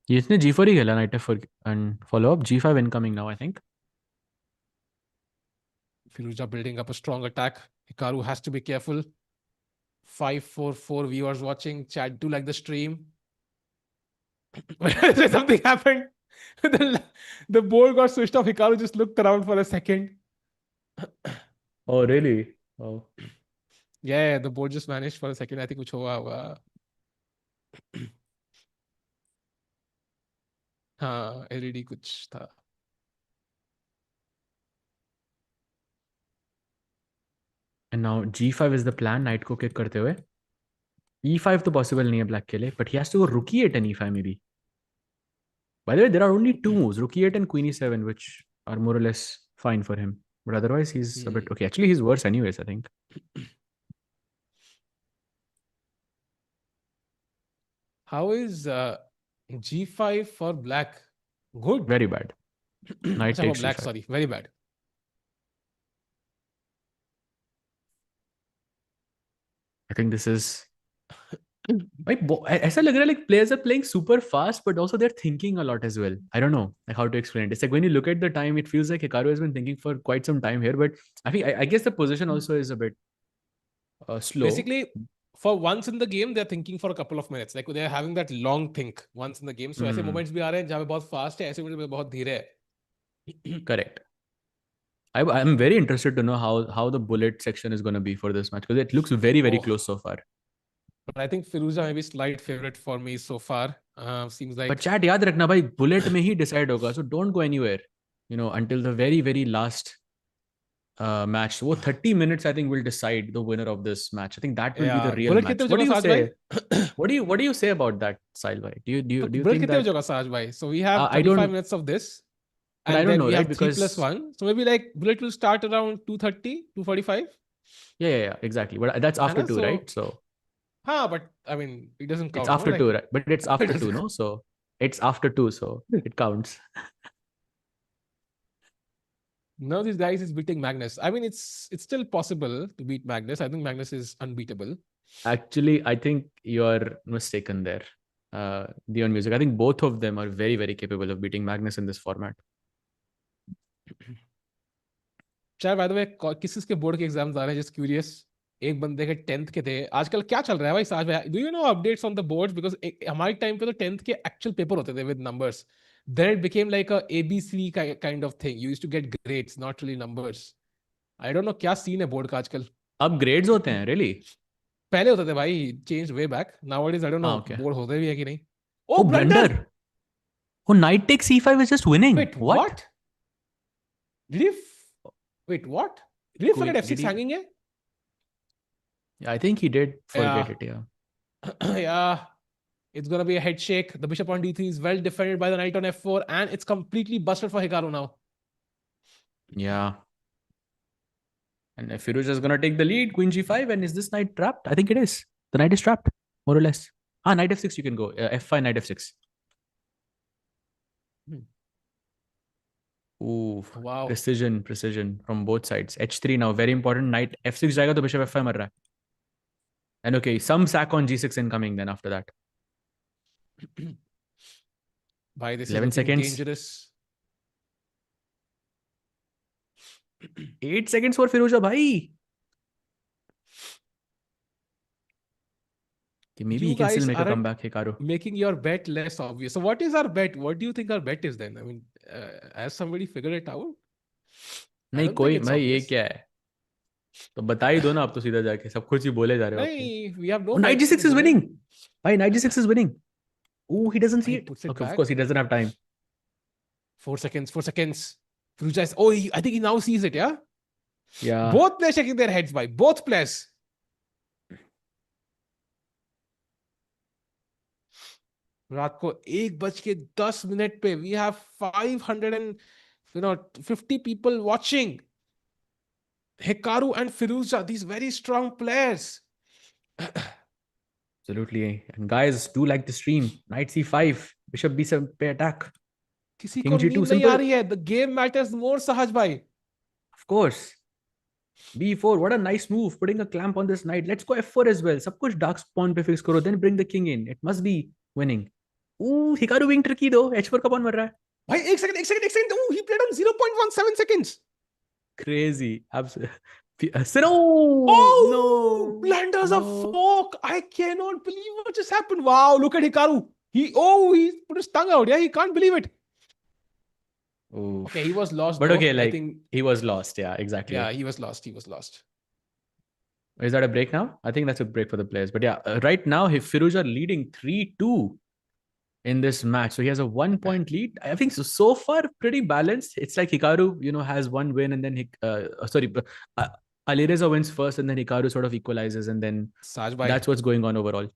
इसने g4 ही खेला, knight f4 and follow up. g5 incoming now, I think. Firouzja building up a strong attack. Hikaru has to be careful. 544 viewers watching. Chat, do like the stream. Something happened. The board got switched off. Hikaru just looked around for a second. Oh, really? Oh. Yeah, the board just vanished for a second. I think कुछ हुआ होगा. हाँ LED कुछ था. And now G5 is the plan, knight को kick करते हुए. E5 तो possible नहीं है black के लिए, but he has to go rook E8 and E5 maybe. By the way, there are only two moves, rook E8 and queen E7, which are more or less fine for him. But otherwise, he's a bit okay. Actually, he's worse anyways, I think. How is G5 for black? Good. Very bad. Knight For takes black, E5. sorry, very bad. I think this is. ऐसा लग रहा है like players are playing super fast, but also they're thinking a lot as well. I don't know like how to explain it. It's like when you look at the time, it feels like Hikaru has been thinking for quite some time here. But I guess the position also is a bit slow. Basically, for once in the game, they're thinking for a couple of minutes. Like they're having that long think once in the game. So ऐसे moments भी आ रहे हैं जहाँ पे बहुत fast है, ऐसे moments में बहुत धीरे है. Correct. I'm very interested to know how the bullet section is going to be for this match because it looks very close so far. But I think Firouzja may be slight favorite for me so far. Seems like. But chat याद रखना भाई bullet में ही decide होगा. So don't go anywhere. You know until the very last match. So 30 minutes I think will decide the winner of this match. I think that will be the real bullet match. What do you say? What do you say about that, Sahil bhai? Do you bullet think that? that? Sahaj bhai? So we have 35 minutes of this. And I don't know, we right? have 3+1. So maybe like bullet will start around 2:30, 2:45. Yeah, exactly. But that's after 2, right? So. But I mean, it doesn't count. It's after no? 2, right? But it's after 2, no? So it's after 2, so it counts. None of these guys is beating Magnus. I mean, it's still possible to beat Magnus. I think Magnus is unbeatable. Actually, I think you're mistaken there. Dion Music. I think both of them are very capable of beating Magnus in this format. Chad, by the way, किस board के exams आ रहे हैं? Just curious. एक बंदे के 10th के थे. आजकल क्या चल रहा है भाई साज भाई? Do you know updates on the boards? Because हमारे टाइम पे तो 10th के actual पेपर होते थे with numbers. Then it became like a ABC kind of thing. You used to get grades, not really numbers. I don't know क्या scene है board का आजकल. अब grades होते हैं, really? पहले होते थे भाई. Changed way back. Nowadays I don't know. Board होते भी है कि नहीं? Oh, blunder! Oh, knight takes C5 is just winning. Wait, what? Did he? Wait, what? Did he forget F6 hanging here? Yeah, I think he did forget it, yeah. Yeah. It's going to be a head shake. The bishop on D3 is well defended by the knight on F4 and it's completely busted for Hikaru now. Yeah. And if Firouzja is going to take the lead, queen G5, and is this knight trapped? I think it is. The knight is trapped, more or less. Knight F6 you can go. F5, knight F6. Ooh, wow. Precision from both sides. H3 now, very important. Knight F6 जाएगा तो bishop F5 मर रहा है. And okay, some sack on G6 incoming then after that. Bhai, this 11 is seconds. Dangerous. 8 seconds for Firouzja, bhai. Okay, maybe he can still make a comeback, Hikaru. Making your bet less obvious. So what is our bet? What do you think our bet is then? I mean, has somebody figured it out? नहीं कोई भाई ये क्या है? तो बता ही दो ना आप तो सीधा जाके सब कुछ ही बोले जा रहे हो. नहीं, we have no. Knight G6 is winning. Bhai, Knight G6 is winning. Oh, he doesn't see it. Okay, of course he doesn't have time. 4 seconds. Firouzja is, I think he now sees it, yeah? Yeah. Both players shaking their heads, by both players. रात को 1:10 पे we have 550 people watching. Hikaru and Firouzja, these very strong players. Absolutely. And guys, do like the stream. Knight C5, Bishop B7 पे attack. किसी को नींद नहीं आ रही है. The game matters more, Sahaj bhai. Of course. B4, what a nice move. Putting a clamp on this knight. Let's go F4 as well. सब कुछ dark pawn पे fix करो. Then bring the king in. It must be winning. Ooh, Hikaru being tricky though. H4 का pawn मर रहा है. Bhai, 1 second. Ooh, he played on 0.17 seconds. Crazy. Absolutely. Oh, no. Blunders of fork. I cannot believe what just happened. Wow, look at Hikaru. He put his tongue out. Yeah, he can't believe it. Ooh. Okay, he was lost. But though. okay, like I think, he was lost. Yeah, exactly. Yeah, he was lost. Is that a break now? I think that's a break for the players. But yeah, right now, Firouzja leading 3-2 in this match. So he has a 1-point lead. I think so far pretty balanced. It's like Hikaru, has one win and then Alireza wins first and then Hikaru sort of equalizes and then that's what's going on overall.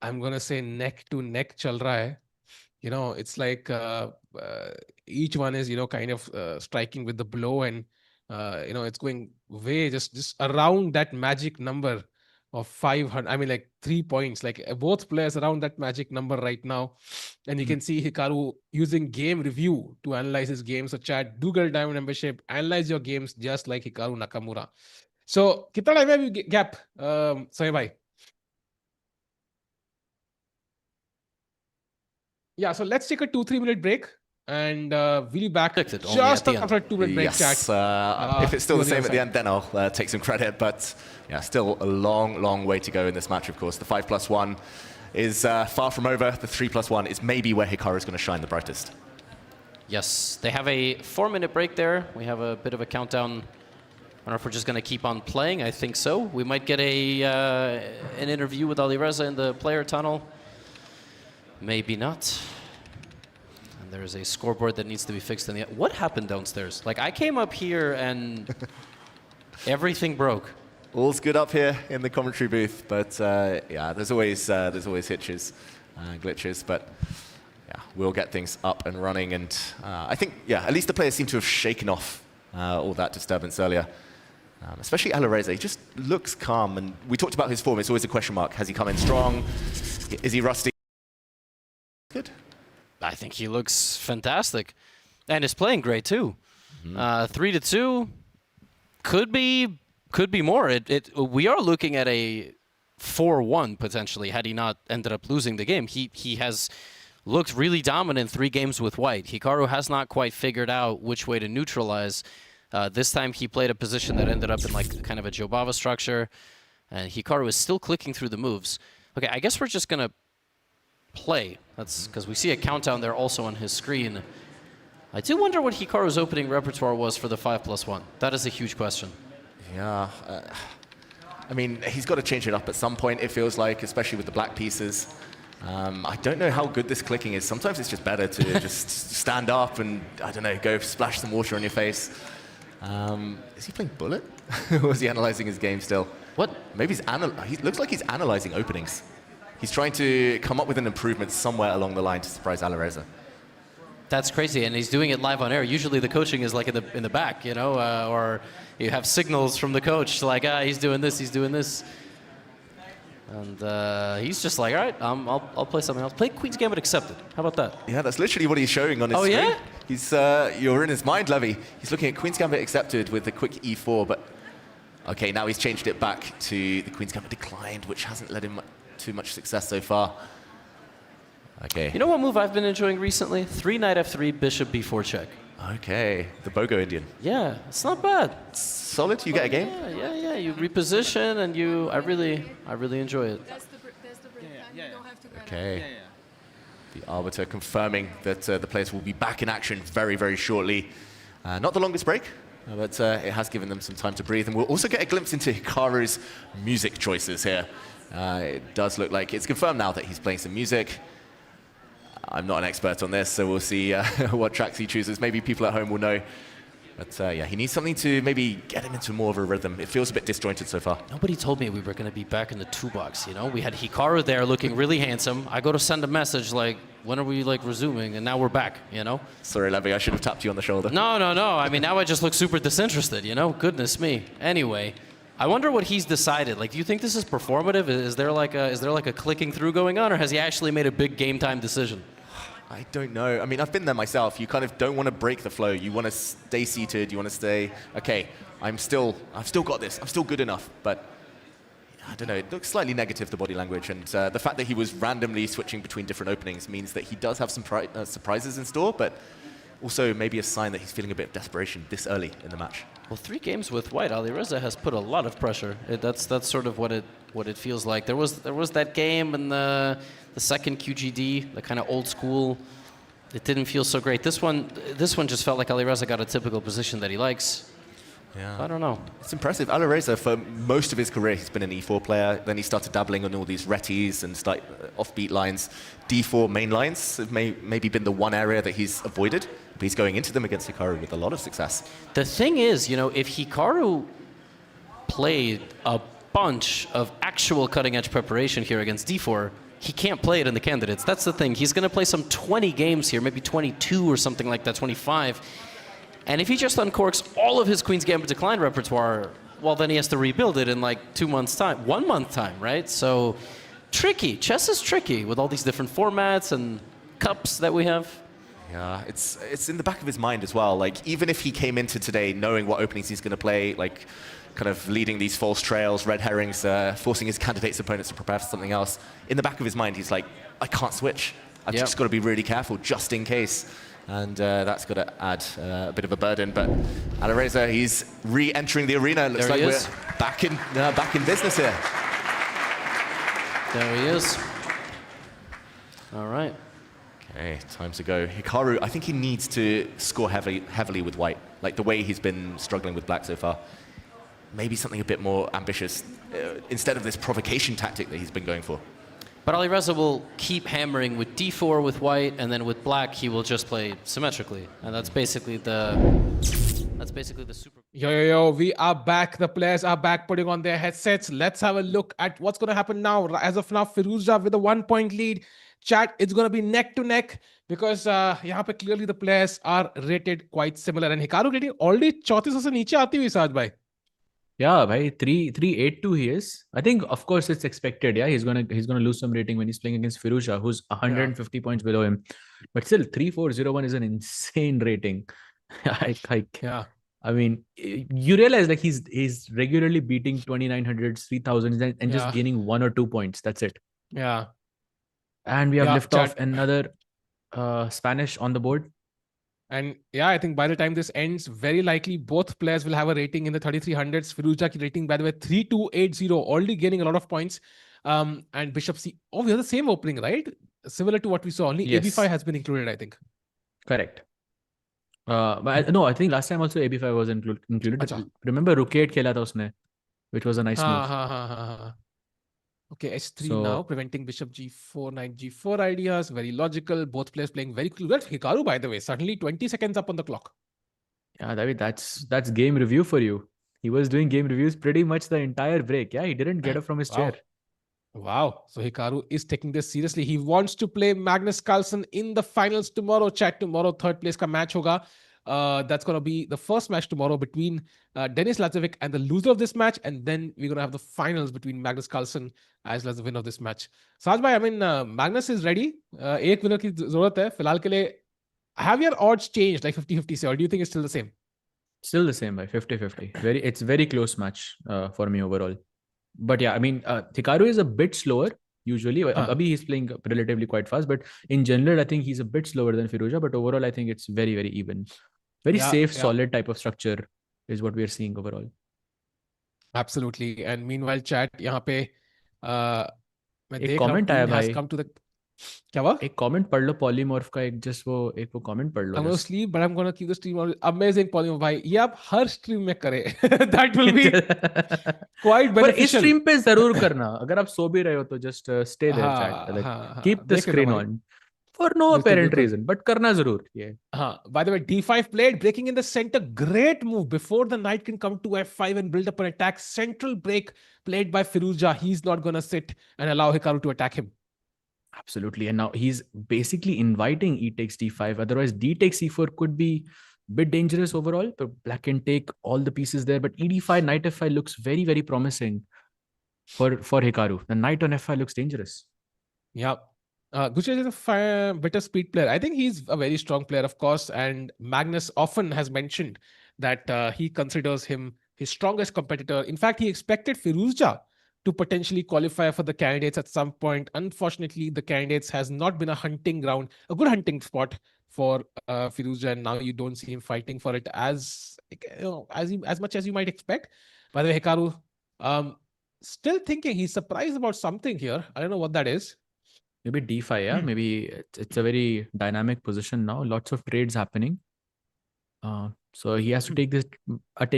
I'm gonna say neck to neck chal raha hai. It's like each one is kind of striking with the blow, and it's going way just around that magic number of 500. I mean, like 3 points. Like both players around that magic number right now, and you can see Hikaru using game review to analyze his games. So chat, do get a diamond membership, analyze your games just like Hikaru Nakamura. So kitna time hai abhi gap, Sohail bhai? Yeah, so let's take a 2-3 minute break and we'll be back just after a 2-minute break. Yes, chat. If it's still the same at the end, then I'll take some credit. But yeah, still a long way to go in this match, of course. The 5+1 is far from over. The 3+1 is maybe where Hikaru is going to shine the brightest. Yes, they have a 4-minute break there. We have a bit of a countdown. I don't know if we're just going to keep on playing. I think so. We might get an interview with Alireza in the player tunnel. Maybe not. And there's a scoreboard that needs to be fixed. What happened downstairs? Like, I came up here and everything broke. All's good up here in the commentary booth, but yeah, there's always hitches, glitches, but yeah, we'll get things up and running. And I think, yeah, at least the players seem to have shaken off all that disturbance earlier. Especially Alireza, he just looks calm. And we talked about his form. It's always a question mark. Has he come in strong? Is he rusty? Good. I think he looks fantastic, and is playing great too. 3-2 could be more. We are looking at a 4-1 potentially had he not ended up losing the game. He has looked really dominant 3 games with white. Hikaru has not quite figured out which way to neutralize. This time he played a position that ended up in like kind of a Jobava structure, and Hikaru is still clicking through the moves. Okay, I guess we're just gonna play. That's because we see a countdown there also on his screen. I do wonder what Hikaru's opening repertoire was for the 5+1. That is a huge question. Yeah, I mean, he's got to change it up at some point, it feels like, especially with the black pieces. I don't know how good this clicking is. Sometimes it's just better to just stand up and, I don't know, go splash some water on your face. Is he playing bullet? Or is he analyzing his game still? What? Maybe he looks like he's analyzing openings. He's trying to come up with an improvement somewhere along the line to surprise Alireza. That's crazy, and he's doing it live on air. Usually the coaching is like in the back, or you have signals from the coach like, he's doing this, he's doing this. And he's just like, all right, I'll play something else. Play Queen's Gambit accepted. How about that? Yeah, that's literally what he's showing on his screen. Yeah? He's, you're in his mind, Levy. He's looking at Queen's Gambit accepted with the quick E4, but okay, now he's changed it back to the Queen's Gambit declined, which hasn't led him too much success so far. Okay. You know what move I've been enjoying recently? 3 knight f3, bishop b4 check. Okay, the Bogo Indian. Yeah, it's not bad. It's solid. You get a game. Yeah. You reposition and I really enjoy it. Okay. The arbiter confirming that the players will be back in action very, very shortly. Not the longest break, but it has given them some time to breathe. And we'll also get a glimpse into Hikaru's music choices here. It does look like it's confirmed now that he's playing some music. I'm not an expert on this, so we'll see what tracks he chooses. Maybe people at home will know. But yeah, he needs something to maybe get him into more of a rhythm. It feels a bit disjointed so far. Nobody told me we were going to be back in the 2-box, We had Hikaru there looking really handsome. I go to send a message like, when are we resuming? And now we're back, Sorry, Levy, I should have tapped you on the shoulder. No. I mean, now I just look super disinterested, Goodness me. Anyway, I wonder what he's decided. Like, do you think this is performative? Is there like a clicking through going on, or has he actually made a big game time decision? I don't know. I mean, I've been there myself. You kind of don't want to break the flow. You want to stay seated. You want to stay, okay, I've still got this. I'm still good enough. But I don't know. It looks slightly negative, the body language. And the fact that he was randomly switching between different openings means that he does have some surprises in store, but also maybe a sign that he's feeling a bit of desperation this early in the match. Well, 3 games with white, Alireza has put a lot of pressure. That's sort of what it feels like. There was that game in the second QGD, the kind of old school. It didn't feel so great. This one just felt like Alireza got a typical position that he likes. Yeah. I don't know. It's impressive. Alireza, for most of his career, he's been an E4 player. Then he started dabbling on all these retis and offbeat lines. D4 main lines have maybe been the one area that he's avoided, but he's going into them against Hikaru with a lot of success. The thing is, if Hikaru played a bunch of actual cutting-edge preparation here against D4, he can't play it in the candidates. That's the thing. He's going to play some 20 games here, maybe 22 or something like that, 25. And if he just uncorks all of his Queen's Gambit Decline repertoire, well, then he has to rebuild it in like 2 months' time, 1 month time, right? So tricky. Chess is tricky with all these different formats and cups that we have. Yeah, it's in the back of his mind as well. Like, even if he came into today knowing what openings he's going to play, like kind of leading these false trails, red herrings, forcing his candidate's opponents to prepare for something else, in the back of his mind, he's like, I can't switch. I've just got to be really careful just in case. And that's got to add a bit of a burden. But Alireza, he's re-entering the arena. Looks like we're back in business here. There he is. All right. Okay, time to go. Hikaru, I think he needs to score heavily with white, like the way he's been struggling with black so far. Maybe something a bit more ambitious, instead of this provocation tactic that he's been going for. But Alireza will keep hammering with d4 with white, and then with black he will just play symmetrically, and that's basically the super. Yo, we are back. The players are back, putting on their headsets. Let's have a look at what's going to happen now. As of now, Firouzja with a 1-point lead. Chat, it's going to be neck to neck because यहाँ पे clearly the players are rated quite similar, and Hikaru rating already 34 से नीचे आती हुई साज भाई. Yeah, bhai, 382 he is. I think, of course, it's expected. Yeah, he's gonna lose some rating when he's playing against Firouzja, who's 150 points below him. But still, 3401 is an insane rating. I mean, you realize like he's regularly beating 2900s, 3000s, and just gaining 1 or 2 points. That's it. Yeah. And we have liftoff another Spanish on the board. And yeah, I think by the time this ends, very likely both players will have a rating in the 3300s. Firouzja rating, by the way, 3280, already gaining a lot of points. And Bishop C. Oh, we have the same opening, right? Similar to what we saw. Only AB5 has been included, I think. Correct. But no, I think last time also AB5 was included. Remember, Rook 8 khela tha usne, which was a nice move. Okay, H3 now, preventing Bishop G4, Knight G4 ideas. Very logical. Both players playing very cool. Well, Hikaru, by the way, suddenly 20 seconds up on the clock. Yeah, David, that's game review for you. He was doing game reviews pretty much the entire break. Yeah, he didn't get up from his chair. Wow. So Hikaru is taking this seriously. He wants to play Magnus Carlsen in the finals tomorrow. Chat, tomorrow, third place ka match hoga. That's going to be the first match tomorrow between Denis Lazavik and the loser of this match. And then we're going to have the finals between Magnus Carlsen as well as the winner of this match. Saj bhai, I mean, Magnus is ready. Ek winner ki zarurat hai. Filhal ke liye, have your odds changed like 50-50 se, or do you think it's still the same? Still the same by 50-50. It's very close match for me overall. But yeah, I mean, Hikaru is a bit slower usually. Abhi he's playing relatively quite fast, but in general, I think he's a bit slower than Firouzja. But overall, I think it's very, very even. Very safe, solid type of structure is what we are seeing overall. Absolutely. And meanwhile, chat, यहाँ पे एक comment आया भाई. Come to the... क्या हुआ? एक comment पढ़ लो polymorph का एक वो comment पढ़ लो. I'm going to sleep, but I'm going to keep the stream on. Amazing polymorph भाई. ये आप हर stream में करें. That will be quite beneficial. पर इस stream पे जरूर करना. अगर आप सो भी रहे हो तो just stay there, chat. Like, keep the screen on. For no apparent reason, but karna zarur. By the way, d5 played, breaking in the center. Great move before the knight can come to f5 and build up an attack. Central break played by Firouzja. He's not going to sit and allow Hikaru to attack him. Absolutely. And now he's basically inviting e takes d5. Otherwise, d takes e4 could be a bit dangerous overall. But black can take all the pieces there. But e d5, knight f5 looks very, very promising for Hikaru. The knight on f5 looks dangerous. Yeah. Gucci is a better speed player. I think he's a very strong player, of course. And Magnus often has mentioned that he considers him his strongest competitor. In fact, he expected Firouzja to potentially qualify for the candidates at some point. Unfortunately, the candidates has not been a hunting ground, a good hunting spot for Firouzja. And now you don't see him fighting for it as much as you might expect. By the way, Hikaru, still thinking, he's surprised about something here. I don't know what that is. Maybe d5, yeah. Maybe it's a very dynamic position now. Lots of trades happening. So he has to take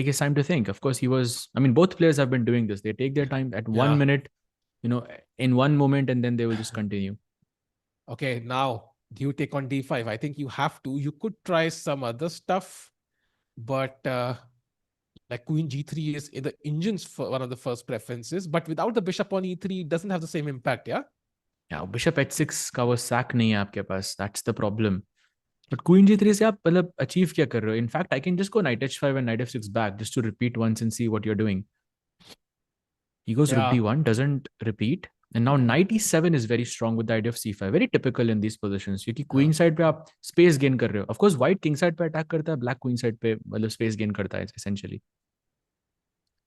his time to think. Of course, both players have been doing this. They take their time at 1 minute, in one moment, and then they will just continue. Okay, now do you take on d5? I think you have to. You could try some other stuff, but like queen g3 is in the engine's one of the first preferences, but without the bishop on e3, it doesn't have the same impact, yeah? Yeah, bishop h6 का वो sack नहीं है आपके पास. That's the problem. But queen g3 से आप मतलब achieve क्या कर रहे हो? In fact, I can just go knight h5 and knight f6 back just to repeat once and see what you're doing. He goes rook d1, doesn't repeat. And now knight e7 is very strong with the idea of c5. Very typical in these positions. क्योंकि queen side पे आप space gain कर रहे हो. Of course, white king side पे attack करता है, black queen side पे मतलब space gain करता है essentially.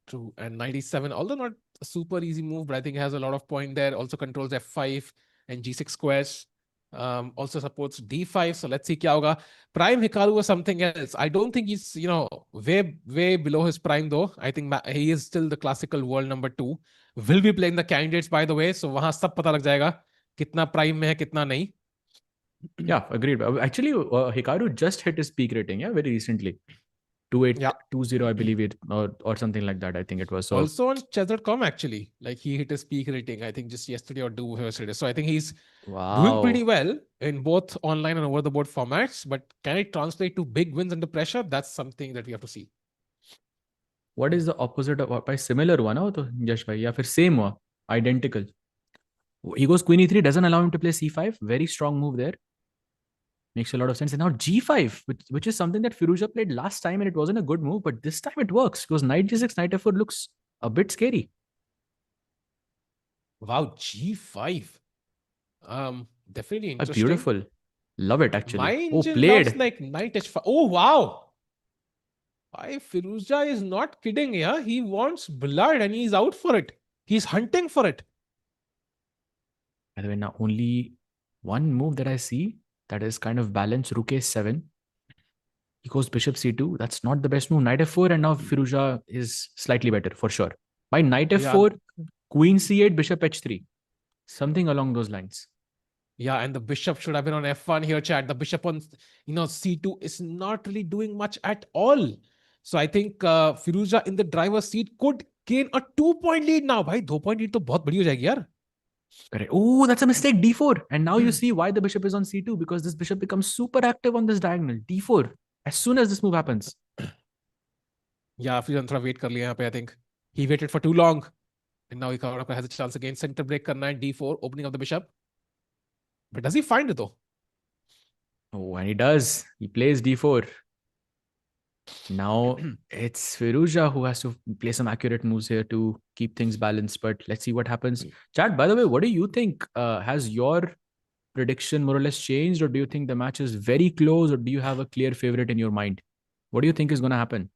True. And knight e7, although not a super easy move, but I think it has a lot of point there. Also controls f5 and g6 squares. Also supports d5. So let's see kya hoga. Prime Hikaru was something else. I don't think he's, way below his prime though. I think he is still the classical world number 2. Will be playing the candidates, by the way. So wahan sab pata lag jayega. Kitna prime mein hai, kitna nahi. Yeah, agreed. Actually, Hikaru just hit his peak rating, very recently. 2820, I believe it, or something like that. I think it was. So also on Chesscom, actually, like he hit his peak rating, I think just yesterday or two yesterday. So I think he's doing pretty well in both online and over the board formats. But can it translate to big wins under pressure? That's something that we have to see. What is the opposite of by similar one? Oh, to Yash bhai, ya fir same one, identical. He goes queen e3, doesn't allow him to play c5. Very strong move there. Makes a lot of sense. And now g5, which is something that Firouzja played last time and it wasn't a good move, but this time it works because knight g6, knight f4 looks a bit scary. Wow, g5. Definitely interesting. Beautiful. Love it actually. My engine played. loves like knight h5. Oh, wow. Why Firouzja is not kidding, yeah? He wants blood and he's out for it. He's hunting for it. By the way, now only one move that I see that is kind of balanced. Rook a7. He goes bishop c2. That's not the best move. Knight f4, and now Firouzja is slightly better for sure. By knight f4, queen c8, bishop h3. Something along those lines. Yeah, and the bishop should have been on f1 here, chat. The bishop on c2 is not really doing much at all. So I think Firouzja in the driver's seat could gain a 2-point lead now. Bhai, 2-point lead to bahut badi ho jayegi yaar. Correct. Oh, that's a mistake. d4. And now you see why the bishop is on c2, because this bishop becomes super active on this diagonal. d4. As soon as this move happens. Yeah, Firouzja wait kar liya yahan pe, I think. He waited for too long. And now Hikaru has a chance again. Center break karna and d4, opening of the bishop. But does he find it though? Oh, and he does. He plays d4. Now it's Firouzja who has to play some accurate moves here to keep things balanced. But let's see what happens. Chat, by the way, what do you think? Has your prediction more or less changed, or do you think the match is very close, or do you have a clear favorite in your mind? What do you think is going to happen?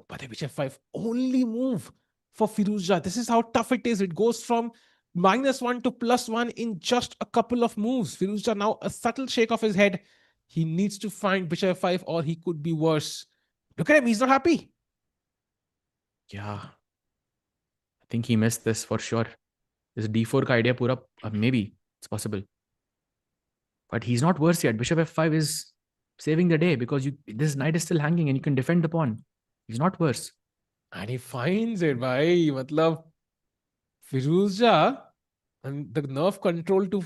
But the bishop 5 only move for Firouzja. This is how tough it is. It goes from -1 to +1 in just a couple of moves. Firouzja now a subtle shake of his head. He needs to find bishop 5 or he could be worse. Look at him. He's not happy. Yeah. I think he missed this for sure. This d4 ka idea pura, maybe it's possible. But he's not worse yet. Bishop f5 is saving the day because this knight is still hanging and you can defend the pawn. He's not worse. And he finds it, bhai. Matlab, Firouzja and the nerve control to,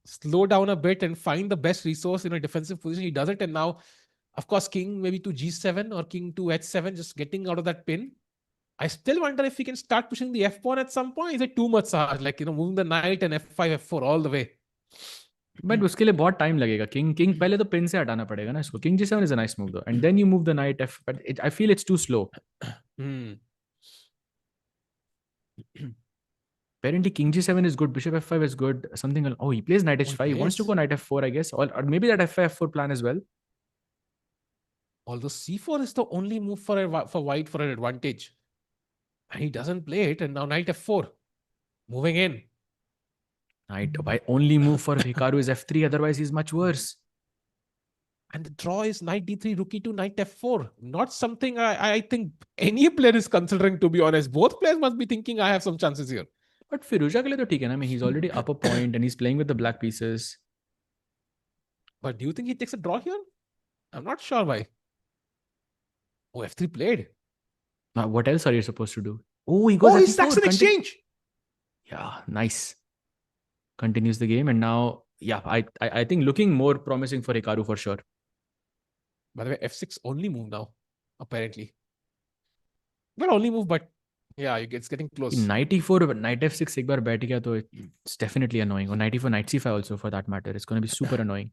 slow down a bit and find the best resource in a defensive position. He does it. And now, of course, king maybe to g7 or king to h7, just getting out of that pin. I still wonder if he can start pushing the f pawn at some point. Is it too much hard? Like, moving the knight and f5, f4 all the way. But उसके लिए बहुत time लगेगा. King पहले तो pin से हटाना पड़ेगा ना इसको. King g7 is a nice move though. And then you move the knight f. But I feel it's too slow. Apparently king g7 is good. Bishop f5 is good. Something. Oh, he plays knight h5. He wants to go knight f4, I guess. Or maybe that f4 plan as well. Although c4 is the only move for white for an advantage. And he doesn't play it. And now knight f4. Moving in. Knight. By only move for Hikaru is f3. Otherwise, he's much worse. And the draw is knight d3, rook e2, knight f4. Not something I think any player is considering, to be honest. Both players must be thinking I have some chances here. But Firouzja ke liye to theek hai na. I mean, he's already up a point and he's playing with the black pieces. But do you think he takes a draw here? I'm not sure why. Oh, f3 played. Now, what else are you supposed to do? Oh, he goes Oh, he f4. sacks an exchange. Yeah, nice. Continues the game, and now, yeah, I think looking more promising for Hikaru for sure. By the way, f6 only move now, apparently. Not only move, but yeah, it's getting close. Knight e4, but knight f6 एक बार बैठ गया तो it's definitely annoying. Or knight e4, knight c5 also for that matter. It's going to be super annoying.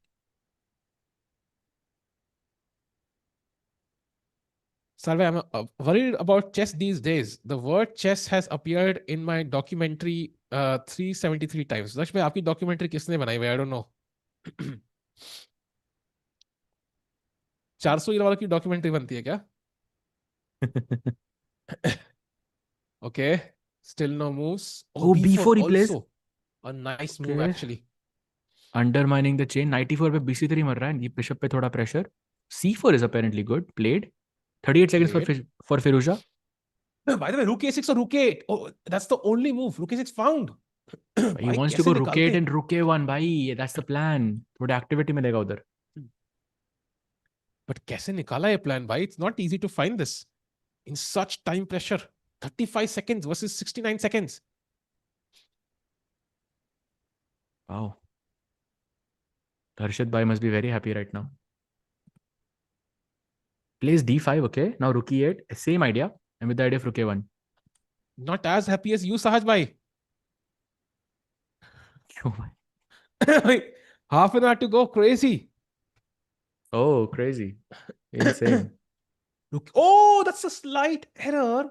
Salve, I'm worried about chess these days. The word chess has appeared in my documentary 373 times. Lakshmi, आपकी documentary किसने बनाई है? I don't know. 400 year वाला की documentary बनती है क्या? Okay, still no moves. Oh, b4 he plays. A nice move actually. Undermining the chain. Knight e4 पे bc3 मर रहा है. ये bishop पे थोड़ा pressure. c4 is apparently good. Played. 38 seconds for Firouzja. By the way, rook a6 or rook a8. Oh, that's the only move. Rook a6 found. He wants to go rook a8 and rook a1. Bhai, that's the plan. थोड़ा activity मिलेगा उधर. But कैसे निकाला ये plan, bhai? It's not easy to find this in such time pressure. 35 seconds versus 69 seconds. Wow. Harshad bhai must be very happy right now. Plays d5, okay. Now rook e8. Same idea. And with the idea of rook a1. Not as happy as you, Sahaj bhai. Half an hour to go. Crazy. Oh, crazy. Insane. Oh, that's a slight error.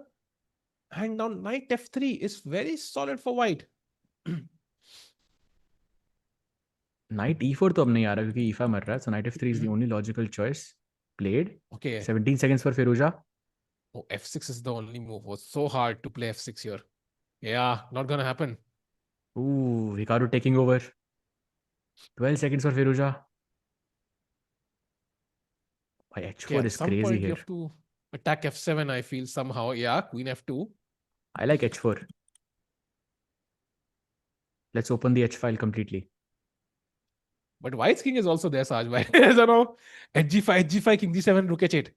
And now knight f3 is very solid for white. Knight e4 तो अब नहीं आ रहा क्योंकि e5 मर रहा है. So knight f3 is the only logical choice. Played. Okay. 17 seconds for Firouzja. Oh, f6 is the only move. It was so hard to play f6 here. Yeah, not gonna happen. Ooh, Hikaru taking over. 12 seconds for Firouzja. Why h4 is crazy here. You have to attack f7, I feel somehow. Yeah, queen f2. I like h4. Let's open the h file completely. But white's king is also there, Saj bhai. I don't know. H5, king g7, rook h8.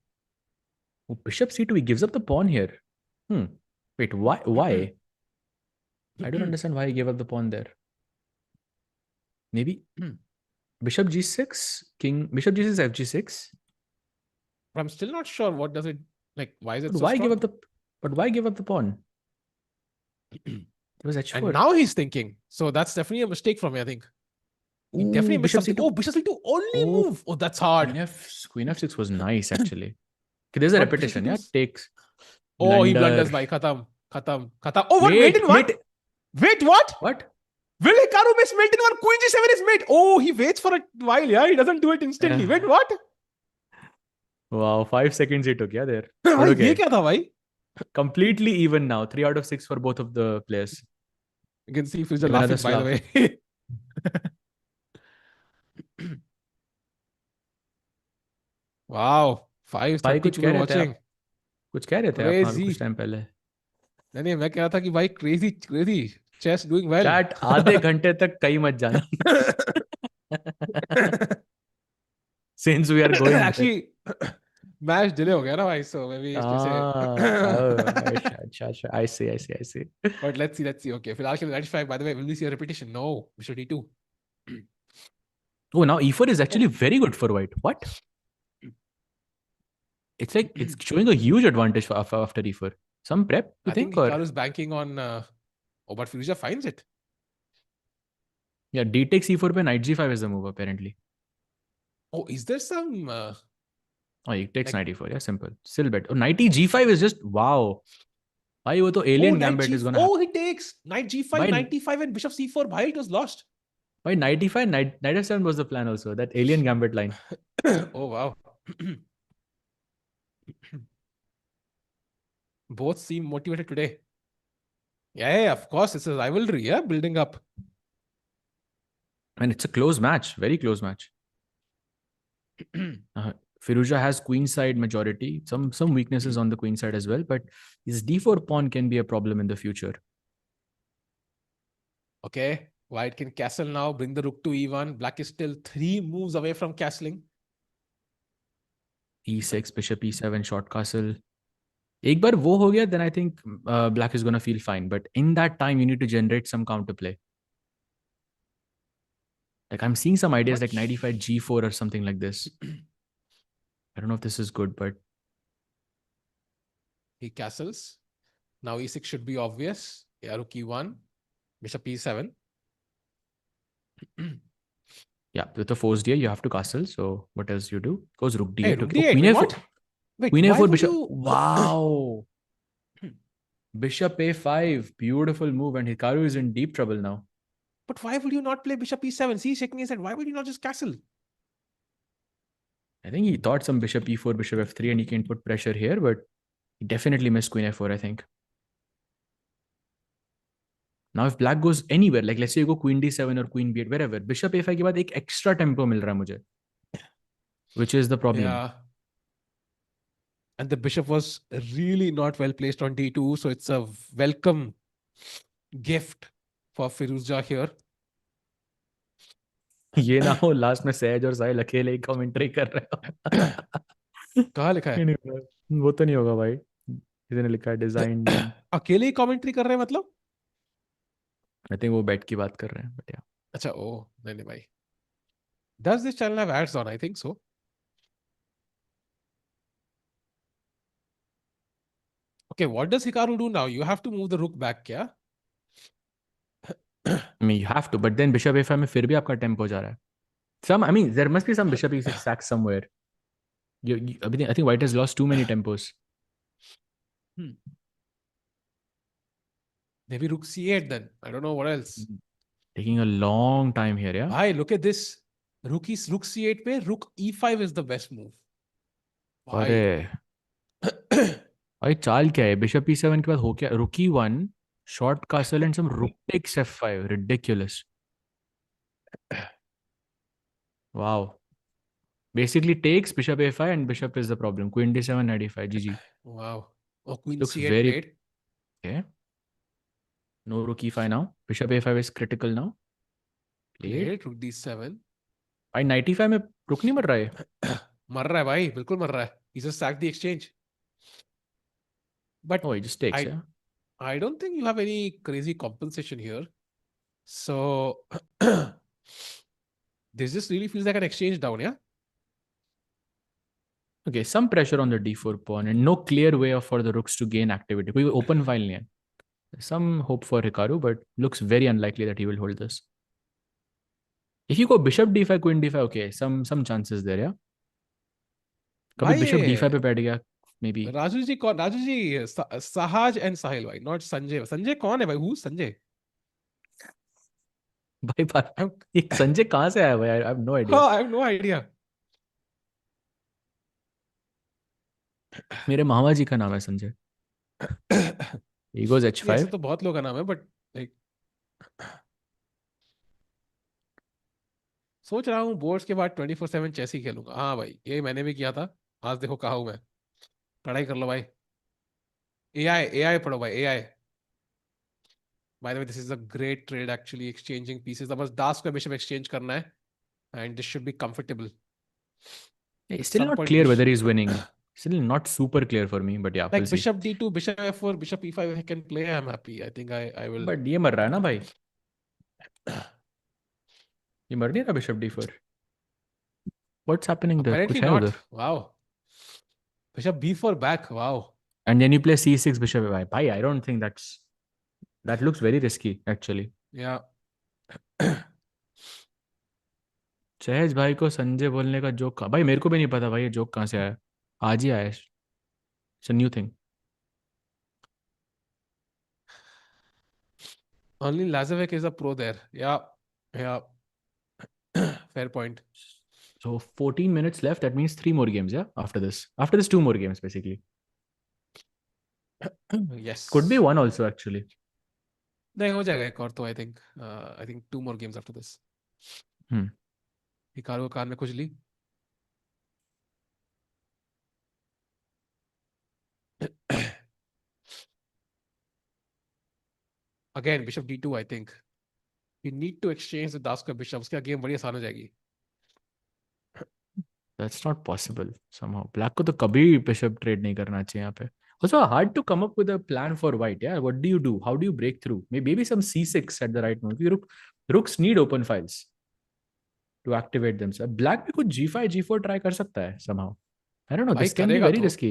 Oh, bishop c2, he gives up the pawn here. Wait, why? I don't understand why he gave up the pawn there. Maybe bishop g6, bishop g6, fg6. But I'm still not sure what does it, like, why is it But so why strong? why give up the pawn? It was h4. And now he's thinking. So that's definitely a mistake from me, I think. He definitely missed something. Oh, bishop c2 only move. Oh, that's hard. Queen f6 was nice, actually. Okay, there's a repetition, yeah? Takes. Oh, he blunders by Khatam. Oh, what? Mate in one? Wait, what? What? Will Hikaru miss mate in one? Queen g7 is mate. Oh, he waits for a while, yeah? He doesn't do it instantly. Wait, what? Wow, 5 seconds he took, yeah, there. Okay. Kya tha, bhai? Completely even now. 3 out of 6 for both of the players. You can see Firouzja laughing, by the way. Wow, 5:30 people watching. कुछ कह रहे थे आप कुछ time पहले. नहीं मैं कह रहा था कि भाई crazy chess doing well. Chat आधे घंटे तक कहीं मत जाना. Since we are going. Actually, match delay हो गया ना भाई, so maybe I see. But let's see. Okay, फिलहाल के 95. By the way, will we see a repetition? No, bishop d2. Oh, now e4 is actually very good for white. What? It's like it's showing a huge advantage for after e4. Some prep, you think? Hikaru's banking on. But Firouzja finds it. Yeah, d takes e4 पे knight g5 is the move apparently. Oh, is there some? Oh, he takes knight e4. Yeah, simple. Still bet. Oh, knight g5 is just wow. Why वो तो alien gambit is gonna. Oh, he takes knight g5, knight d5, and bishop c4. Why it was lost? Why knight e5, knight f7 was the plan also. That alien gambit line. Oh wow. Both seem motivated today. Yeah, of course. It's a rivalry, yeah, building up. And it's a close match, very close match. Firouzja has queenside majority, some weaknesses on the queen side as well, but his d4 pawn can be a problem in the future. Okay, white can castle now, bring the rook to e1. Black is still 3 moves away from castling. E6, bishop E7, short castle. एक बार वो हो गया, then I think black is gonna feel fine. But in that time, you need to generate some counterplay. Like I'm seeing some ideas like knight e5 g4 or something like this. I don't know if this is good, but He castles. Now e6 should be obvious. Yeah, rook e1, bishop e7. yeah, with the forced here, you have to castle. So what else you do? Goes rook d8. Hey, rook okay. d8. Queen Wait, a4. what? Wait, Queen why a4, would bishop. you... Wow. Bishop a5. Beautiful move. And Hikaru is in deep trouble now. But why would you not play bishop e7? See, shaking his head. Why would you not just castle? I think he thought some bishop e4, bishop f3, and he can put pressure here, but he definitely missed queen f4, I think. Now if black goes anywhere, like let's say you go queen d7 or queen b8, wherever, bishop a5 के बाद एक extra tempo मिल रहा है मुझे, which is the problem. Yeah. And the bishop was really not well placed on d2, so it's a welcome gift for Firouzja here. ये ना हो last में सहज और साहिल अकेले ही कमेंट्री कर रहे हो. कहाँ लिखा है? वो तो नहीं होगा भाई. किसी ने लिखा है डिजाइन. अकेले ही कमेंट्री कर रहे हैं मतलब? I think वो बेट की बात कर रहे हैं, but yeah. अच्छा, oh, नहीं भाई. Does this channel have ads on? I think so. Okay, what does Hikaru do now? You have to move the rook back, क्या? I mean, you have to, but then bishop a5 में फिर भी आपका tempo जा रहा है. I mean, there must be some bishop e6 sack somewhere. I think white has lost too many tempos. Maybe rook c8 then. I don't know what else. Taking a long time here, yeah? Hi, look at this. Rook c8 पे, rook e5 is the best move. Why? अरे भाई चाल क्या है? Bishop e7 के बाद हो क्या? Rook e1, short castle and some rook takes f5. Ridiculous. Wow. Basically takes bishop a5 and bishop is the problem. Queen d7, knight e5, GG. Wow. Oh, queen Looks c8 very... played. Okay. No rook e5 now. Bishop a5 is critical now. Played rook d7. भाई knight e5 में रुक नहीं मर रहा है. मर रहा है भाई, बिल्कुल मर रहा है. He just sacked the exchange. But oh, he just takes, yeah. I don't think you have any crazy compensation here. So this just really feels like an exchange down, yeah? Okay, some pressure on the d4 pawn and no clear way for the rooks to gain activity. कोई open file नहीं है. Some hope for Hikaru, but looks very unlikely that he will hold this. If you go bishop d5, queen d5, okay, some chances there, yeah. कभी bishop d5 पे बैठ गया, maybe. Raju ji कौन? Raju ji, Sahaj and Sahil भाई, not Sanjay. Sanjay कौन है भाई? Who's Sanjay? भाई ये संजय कहाँ से आया भाई? I have no idea. Oh, I have no idea. मेरे मामा जी का नाम है संजय. He goes h5. ऐसे तो बहुत लोग का नाम है, but like सोच रहा हूँ बोर्ड्स के बाद 24/7 चेस ही खेलूंगा. हाँ भाई, ये मैंने भी किया था. आज देखो कहाँ हूँ मैं. पढ़ाई कर लो भाई. AI पढ़ो भाई, AI. By the way, this is a great trade actually, exchanging pieces. The बस दास को bishop exchange करना है, and this should be comfortable. It's still not clear whether he's winning. Still not super clear for me, but yeah. Like we'll bishop d2, bishop f4, bishop e5, if I can play, I'm happy. I think I will. But ये मर रहा है ना भाई? ये मर नहीं रहा bishop d4. What's happening there? Apparently कुछ है not. उधर? Wow. Bishop b4 back. Wow. And then you play c6 bishop a5. Bhai, I don't think that looks very risky actually. Yeah. सहज भाई को संजय बोलने का जोक भाई मेरे को भी नहीं पता भाई ये जोक कहाँ से आया. आज ही आया. It's a new thing. Only Lazavik is a pro there. Yeah. Fair point. So 14 minutes left. That means 3 more games, yeah? After this 2 more games basically. Yes. Could be 1 also actually. नहीं हो जाएगा एक और तो I think 2 more games after this. Hikaru को कान में खुजली. Again, bishop d2, I think. You need to exchange the Daska bishop. उसका गेम बड़ी आसान हो जाएगी. That's not possible somehow. Black को तो कभी bishop trade नहीं करना चाहिए यहाँ पे. Also hard to come up with a plan for white. Yeah, what do you do? How do you break through? Maybe some c6 at the right moment. Rooks need open files to activate themselves. Black भी कुछ g5, g4 try कर सकता है somehow. I don't know. This can be very risky.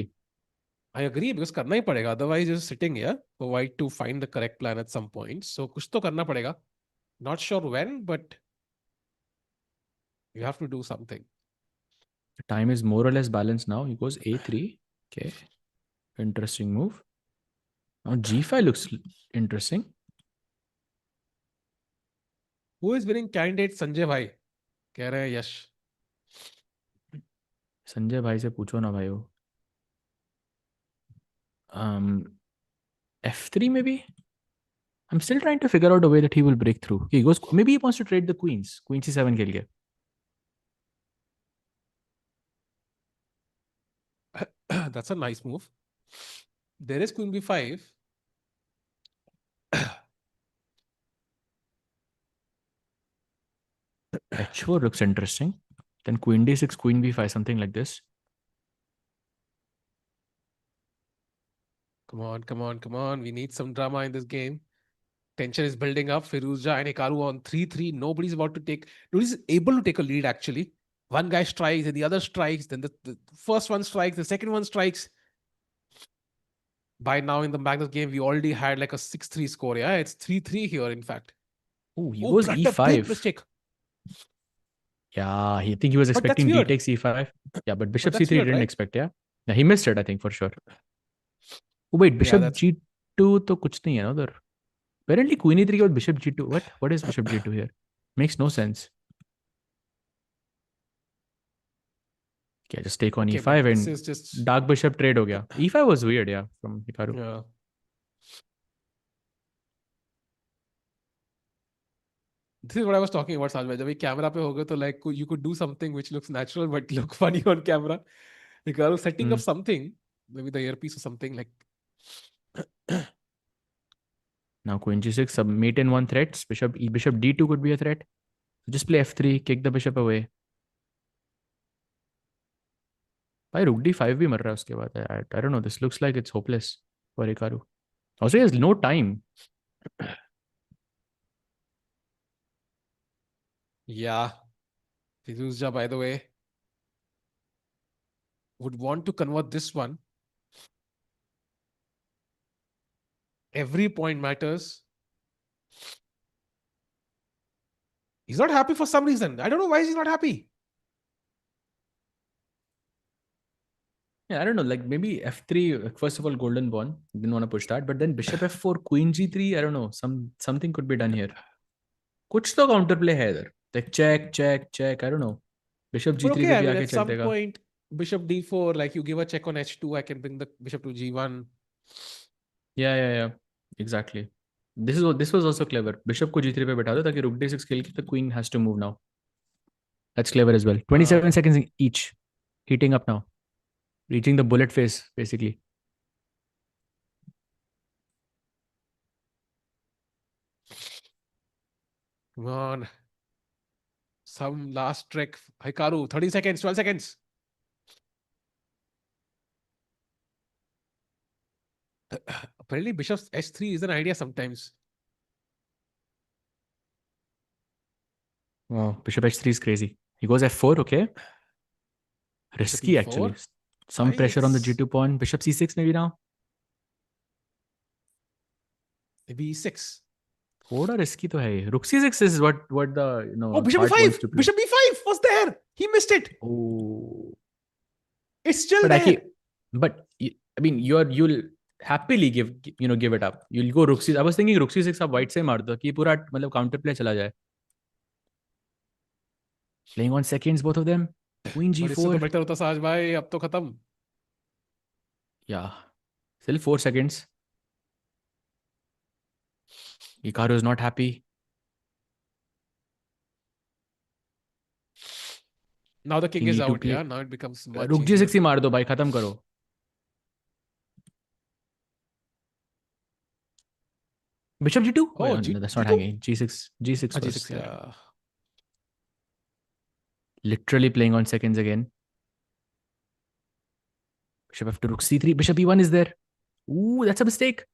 I agree because करना ही पड़ेगा. Otherwise, you're sitting here for white to find the correct plan at some point. So कुछ तो करना पड़ेगा. Not sure when, but you have to do something. The time is more or less balanced now. He goes a3. Okay. Interesting move. Now g5 looks interesting. Who is winning candidate? Sanjay bhai. कह रहे हैं यश. संजय भाई से पूछो ना भाई वो. F3 maybe. I'm still trying to figure out a way that he will break through. He goes. Maybe he wants to trade the queens. Queen c7 खेल के. That's a nice move. There is queen b5. h4 looks interesting. Then queen d6, queen b5, something like this. Come on, come on, come on. We need some drama in this game. Tension is building up. Firouzja and Hikaru on 3-3. Nobody's able to take a lead actually. One guy strikes and the other strikes. Then the first one strikes, the second one strikes. By now in the Magnus game, we already had like a 6-3 score. Yeah, it's 3-3 here, in fact. Oh, he goes e5. Mistake. Yeah, I think he was expecting d takes e5. Yeah, but bishop c3 weird, didn't right? expect. Yeah, he missed it, I think, for sure. Oh wait, bishop g2 तो कुछ नहीं है ना उधर. Apparently queen e3 के बाद bishop g2. What is bishop g2 here? Makes no sense. Okay, just take on e5 and just... dark bishop trade हो गया. e5 was weird, yeah, from Hikaru. Yeah. This is what I was talking about, Salvaj. जब ये camera पे होगा तो like you could do something which looks natural but look funny on camera. Hikaru setting up something, maybe the earpiece or something like. Now queen g6, some mate in one threat. Bishop d2 could be a threat. Just play f3, kick the bishop away. भाई rook d5 भी मर रहा है उसके बाद. I don't know. This looks like it's hopeless for Hikaru. Also, he has no time. Yeah. Firouzja, by the way, would want to convert this one. Every point matters. He's not happy for some reason. I don't know why he's not happy. Yeah, I don't know. Like maybe f3, first of all, golden pawn. Didn't want to push that. But then bishop f4, queen g3. I don't know. Something could be done here. कुछ तो counterplay है इधर. Like check. I don't know. Bishop g3 okay, पे भी आके at some चलतेगा. point, bishop d4, like you give a check on h2, I can bring the bishop to g1. Yeah. Exactly. This was also clever. Bishop को g3 पे बैठा दो ताकि rook d6 खेल के the queen has to move now. That's clever as well. 27 seconds each. Heating up now. Reaching the bullet phase, basically. Come on. Some last trick. Hikaru, 30 seconds, 12 seconds. Apparently, bishop h3 is an idea sometimes. Wow, bishop h3 is crazy. He goes f4, okay. Risky, actually. Some pressure on the g2 pawn. Bishop c6 maybe now. Maybe e6. थोड़ा risky तो है. Rook c6 is what the Oh, bishop b5. Bishop b5 was there. He missed it. Oh. It's still there. But I mean, you'll happily give it up. You'll go rook c6. I was thinking rook c6 आप white से मार दो कि पूरा मतलब counter play चला जाए. Playing on seconds, both of them. Queen g4. इससे तो better होता साज भाई. अब तो खत्म. Yeah. Still 4 seconds. Hikaru is not happy. Now the king is out. Yeah. Now it becomes much Rook g6 ही मार दो भाई. खत्म करो. Bishop g2? Oh, no, that's not hanging. G6 first. Yeah. Literally playing on seconds again. Bishop f2, rook c3. Bishop e1 is there. Ooh, that's a mistake.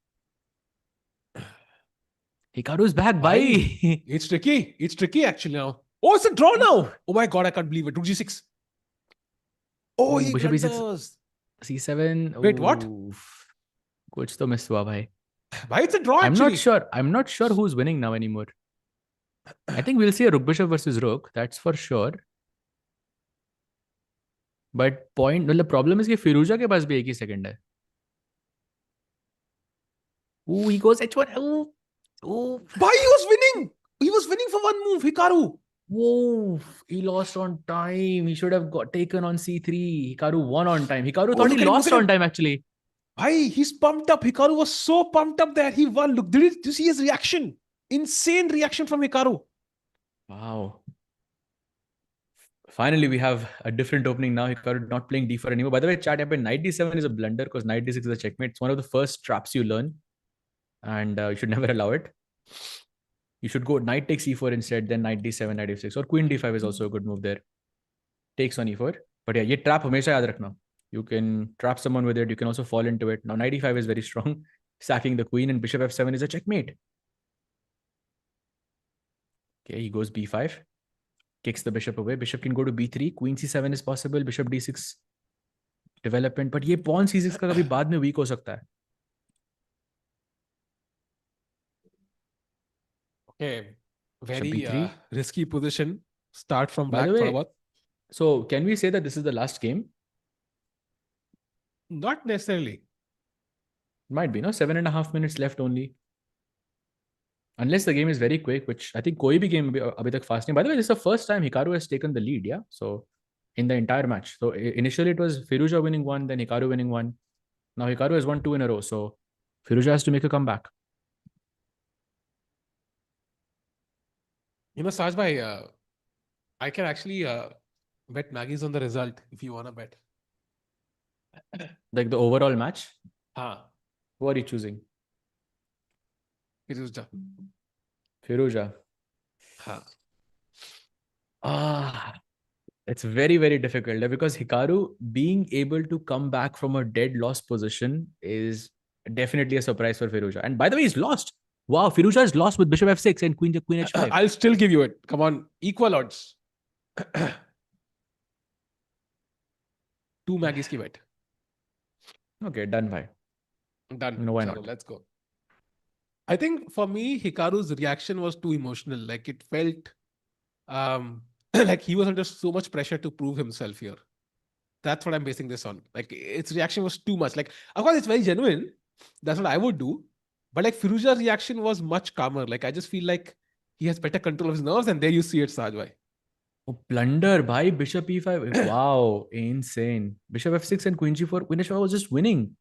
Hikaru's back, bye. It's tricky. It's tricky actually now. Oh, it's a draw now. Oh my god, I can't believe it. Rook g6. Oh, he Bishop e6. blunders. c7. Wait, what? Kuch to miss hua, bhai. Bhai, it's a draw I'm actually. not sure. I'm not sure who's winning now anymore. I think we'll see a rook bishop versus rook. That's for sure. But the problem is कि फिरोजा के पास भी एक ही second है. Ooh, he goes h1. Ooh. Ooh. Bhai, he was winning. He was winning for one move, Hikaru. Whoa, he lost on time. He should have got taken on c3. Hikaru won on time. Hikaru thought he lost on time actually. Bhai, he's pumped up. Hikaru was so pumped up that he won. Look, did you see his reaction? Insane reaction from Hikaru. Wow. Finally, we have a different opening now. Hikaru not playing d4 anymore. By the way, chat, knight d7 is a blunder because knight d6 is a checkmate. It's one of the first traps you learn. And you should never allow it. You should go knight takes e4 instead, then knight d7, knight f6. Or queen d5 is also a good move there. Takes on e4. But yeah, ye trap hamesha yaad rakhna. You can trap someone with it. You can also fall into it. Now knight e5 is very strong. Sacking the queen, and bishop f7 is a checkmate. Okay, he goes b5. Kicks the bishop away. Bishop can go to b3. Queen c7 is possible. Bishop d6 development. But ye pawn c6 ka kabhi baad mein weak ho sakta hai. Okay, very risky position. Start from By back the for way, what? So can we say that this is the last game? Not necessarily. Might be, no? 7.5 minutes left only. Unless the game is very quick, which I think koi bhi game abhi tak fast nahi. By the way, this is the first time Hikaru has taken the lead, yeah? So in the entire match. So initially it was Firouzja winning one, then Hikaru winning one. Now Hikaru has won 2 in a row. So Firouzja has to make a comeback. You know, Saj bhai, I can actually bet Maggie's on the result if you want to bet. Like the overall match? Haan. Who are you choosing? Firouzja. Firouzja. Haan. It's very, very difficult because Hikaru being able to come back from a dead loss position is definitely a surprise for Firouzja. And by the way, he's lost. Wow, Firouzja has lost with bishop f6 and queen h5. I'll still give you it. Come on, equal odds. 2 Maggie's ki bet. Okay, done, bhai. Done. No, why Chalo, not? let's go. I think for me, Hikaru's reaction was too emotional. Like it felt like he was under so much pressure to prove himself here. That's what I'm basing this on. Like its reaction was too much. Like, of course, it's very genuine. That's what I would do. But like Firouzja's reaction was much calmer. Like I just feel like he has better control of his nerves, and there you see it, Sajbhai. Oh, blunder, bhai. Bishop e5. Wow, insane. Bishop f6 and queen g4. Queen h5 was just winning.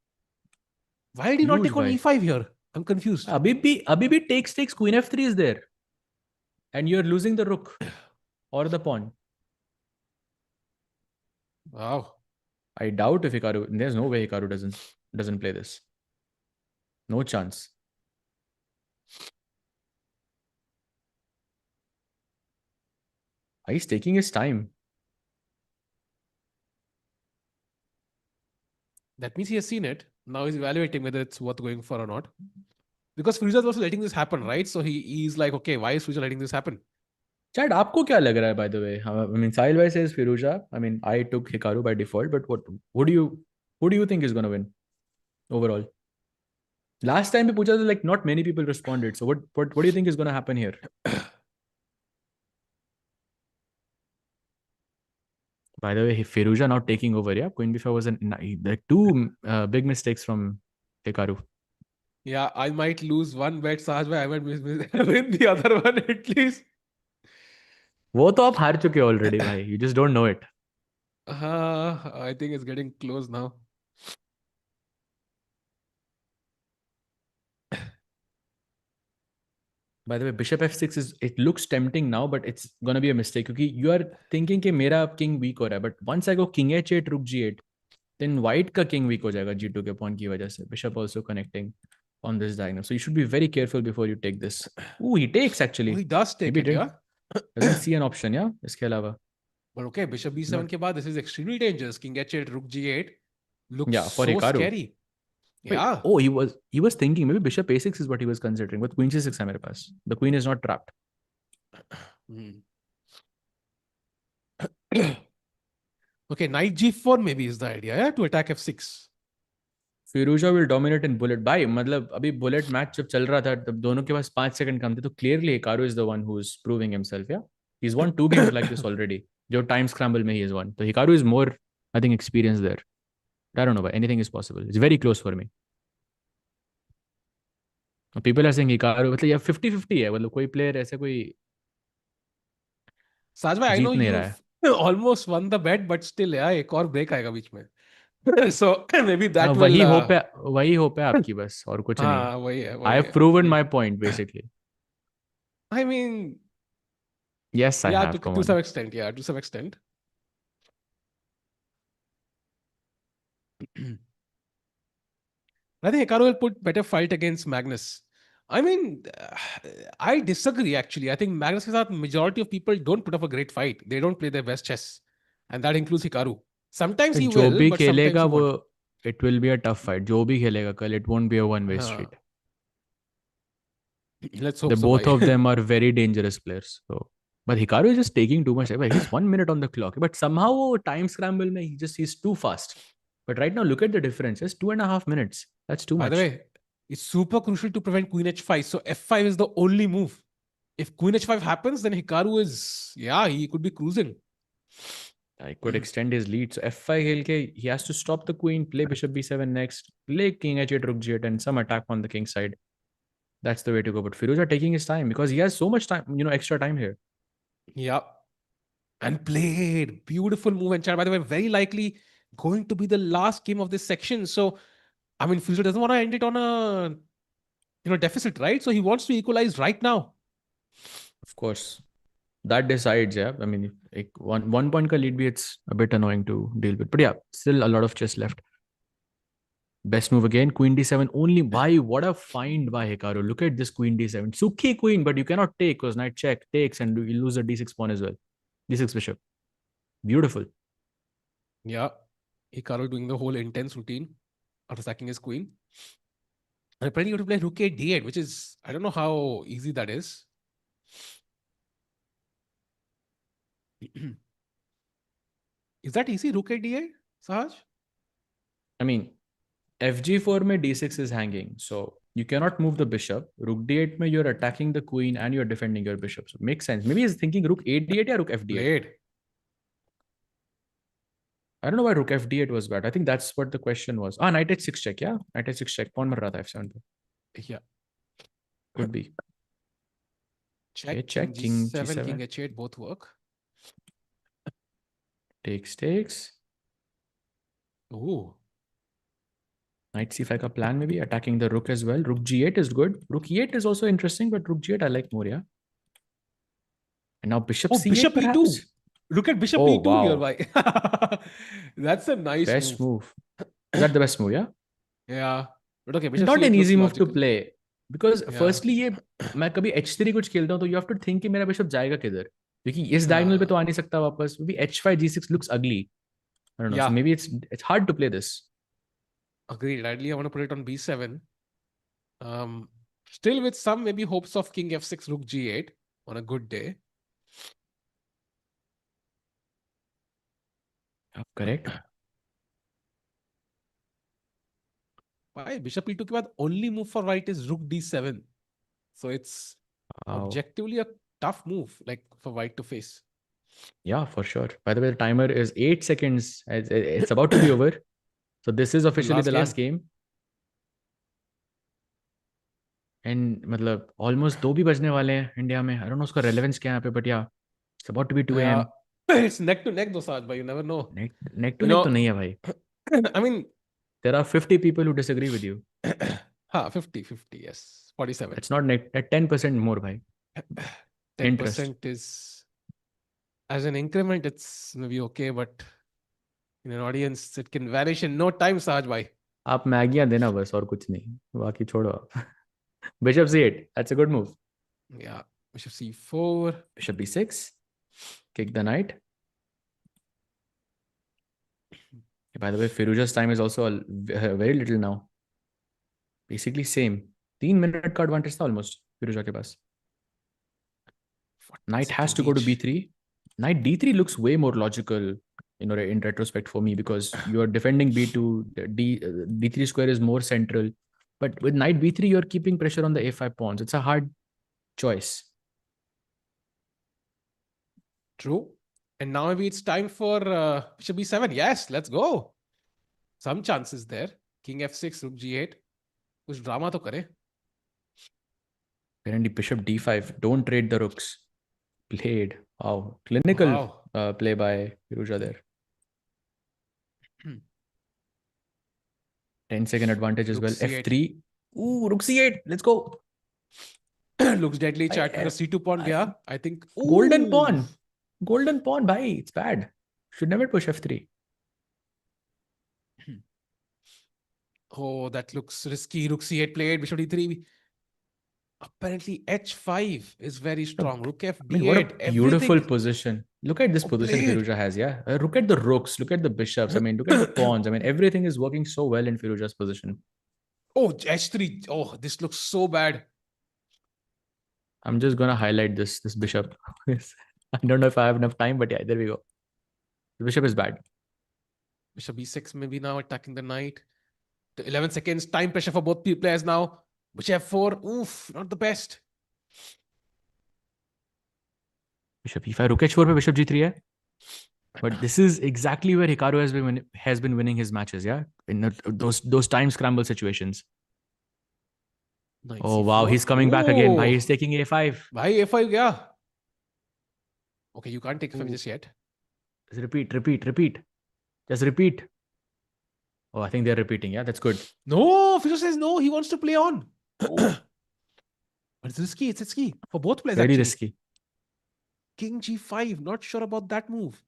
Why did he not Huge, take on bhai. e5 here? I'm confused. Abhi takes. Queen f3 is there. And you're losing the rook or the pawn. Wow. I doubt if Hikaru. There's no way Hikaru doesn't play this. No chance. He's taking his time. That means he has seen it. Now he's evaluating whether it's worth going for or not. Because Firouzja is also letting this happen, right? So he's like, okay, why is Firouzja letting this happen? Chad, आपको क्या लग रहा है, by the way? I mean, Sahil bhai says Firouzja. I mean, I took Hikaru by default, but who do you think is going to win overall? Last time we pucha, like not many people responded. So what do you think is going to happen here? By the way, Firouzja now taking over. Yeah, Queen b5 was like 2 big mistakes from Hikaru. Yeah, I might lose one bet, Sajbhai. I might win the other one at least. वो तो आप हार चुके already, भाई. You just don't know it. I think it's getting close now. By the way, bishop f6 it looks tempting now, but it's gonna be a mistake because you are thinking कि मेरा king weak हो रहा है. But once I go king h8, rook g8, then white का king weak हो जाएगा g2 के pawn की वजह से. Bishop also connecting on this diagonal. So you should be very careful before you take this. Ooh, he takes actually. Oh, he does take Maybe it, yeah? Doesn't see an option, yeah? इसके अलावा. But okay, bishop b7 के बाद, this is extremely dangerous. King h8, rook g8. looks for so Hikaru. scary. Wait, Yeah. oh, he was thinking maybe bishop a6 is what he was considering. But queen c6 है मेरे पास. The queen is not trapped. Okay, knight g4 maybe is the idea, yeah, to attack f6. Firouzja will dominate in bullet. भाई मतलब अभी bullet match जब चल रहा था तब दोनों के पास 5 सेकंड कम थे तो clearly Hikaru is the one who's proving himself. Yeah, he's won 2 games like this already. जो time scramble में he has won. So Hikaru is more, I think, experienced there. I don't know, but anything is possible. It's very close for me. People are saying Hikaru मतलब यार 50-50 है मतलब कोई player ऐसे कोई साज भाई, I know जीत नहीं रहा है. you almost won the bet, but still yeah, एक और break आएगा बीच में. So maybe that will. वही hope है आपकी बस और कुछ नहीं. हाँ वही है. I have proven my point basically. I mean, yes, I have. To some extent, yeah, to some extent. I think Hikaru will put better fight against Magnus. I mean, I disagree actually. I think Magnus के साथ majority of people don't put up a great fight. They don't play their best chess, and that includes Hikaru. Sometimes he will, but sometimes he won't. It will be a tough fight. जो भी खेलेगा कल, it won't be a one-way street. Let's hope so. Both of them are very dangerous players. So, but Hikaru is just taking too much. He's 1 minute on the clock, but somehow time scramble में he's too fast. But right now, look at the difference. It's 2.5 minutes. That's too much. By the way, it's super crucial to prevent queen h5. So f5 is the only move. If queen h5 happens, then Hikaru is, he could be cruising. I could extend his lead. So f5 खेल के, he has to stop the queen, play bishop b7 next, play king h8, rook g8, and some attack on the king side. That's the way to go. But Firouzja taking his time because he has so much time, extra time here. Yeah. And played. Beautiful move. And by the way, very likely going to be the last game of this section. So, I mean, Firouzja doesn't want to end it on a deficit, right? So he wants to equalize right now. Of course. That decides, yeah. I mean, one point ka lead bhi, it's a bit annoying to deal with. But yeah, still a lot of chess left. Best move again, queen d7 only. Why? What a find by Hikaru. Look at this queen d7. Sukhi queen, but you cannot take because knight check takes and you lose the d6 pawn as well. d6 bishop. Beautiful. Yeah. Hikaru doing the whole intense routine after sacking his queen. And apparently you have to play rook a d8, which is, I don't know how easy that is. Is that easy, rook a d8, Sahaj? I mean, fg4 mein d6 is hanging, so you cannot move the bishop. Rook d8 mein you're attacking the queen and you're defending your bishop. So makes sense. Maybe he's thinking rook a8 or rook fd8. I don't know why rook fd8 was bad. I think that's what the question was. Knight h6 check, yeah? Knight h6 check. Pawn mar raha tha f7 pe. Yeah. Could be. Check, check, king g7, king h8, both work. Takes. Ooh. Knight c5 ka plan maybe, attacking the rook as well. Rook g8 is good. Rook e8 is also interesting, but rook g8 I like more, yeah? And now bishop c8 bishop perhaps? e2. Look at bishop e2 here, bhai. That's a nice best move. Is that the best move, yeah? Yeah. But okay, bishop not c8 an easy move logical to play. Because firstly, ये मैं कभी h3 कुछ खेलता हूँ तो you have to think कि मेरा bishop जाएगा किधर, क्योंकि इस diagonal पे तो आ नहीं सकता वापस. Maybe h5 g6 looks ugly. I don't know. Yeah. So maybe it's hard to play this. Agreed. Ideally, I want to put it on b7. Still with some maybe hopes of king f6, rook g8 on a good day. Correct. Why? Bishop e2 के बाद only move for white is rook d7. So it's objectively a tough move, like for white to face. Yeah, for sure. By the way, the timer is 8 seconds. It's about to be over. So this is officially the last game. And मतलब almost 2 भी बजने वाले हैं India में. I don't know उसका relevance क्या है यहाँ पे, but yeah, it's about to be 2 a.m. It's neck to neck though, Saj, but you never know. Neck to neck तो नहीं है भाई. I mean, there are 50 people who disagree with you. 50, yes. 47. It's not neck, at 10% more, bhai. 10% is, as an increment, it's maybe okay, but in an audience, it can vanish in no time, Saj bhai. आप मैगियां देना बस और कुछ नहीं, बाकी छोड़ो आप. Bishop c8, that's a good move. Yeah, bishop c4. Bishop b6, kick the knight. By the way, Firouzja's time is also very little now. Basically same. 3 minute का advantage था almost Firouzja के पास. Knight has to go to b3. Knight d3 looks way more logical, in retrospect for me, because you are defending b2. d3 square is more central, but with knight b3 you're keeping pressure on the a5 pawns. It's a hard choice. True. And now maybe it's time for bishop b7. Yes, let's go. Some chances there. King f6, rook g8. Kuch drama to kare. Apparently bishop d5. Don't trade the rooks. Played. Wow. Clinical play by Firouzja there. 10-second advantage as well. f3. Ooh, rook c8. Let's go. Looks deadly, chat. C2 pawn, yeah. I think. Ooh. Golden pawn. Golden pawn, bhai. It's bad. Should never push f3. Oh, that looks risky. Rook c8 played. Bishop d3. Apparently h5 is very strong. Rook f b8. What a beautiful position. Look at this position Firouzja has, yeah. Look at the rooks. Look at the bishops. I mean, look at the pawns. I mean, everything is working so well in Firouzja's position. Oh, h3. Oh, this looks so bad. I'm just going to highlight this bishop. I don't know if I have enough time, but yeah, there we go. The bishop is bad. Bishop b6 maybe now attacking the knight. 11 seconds. Time pressure for both players now. Bishop f4. Oof, not the best. Bishop e5. Rook h4 pe bishop g3 hai. But this is exactly where Hikaru has been winning his matches, yeah? In those time scramble situations. Knight oh, C4. Wow. He's coming back again. Bhai, he's taking a5. Bhai, a5, yeah. Okay, you can't take a5 just yet. Just repeat. Just repeat. Oh, I think they're repeating. Yeah, that's good. No, Firouzja says no. He wants to play on. But it's risky. It's risky for both players. Very actually. Risky. King g5. Not sure about that move.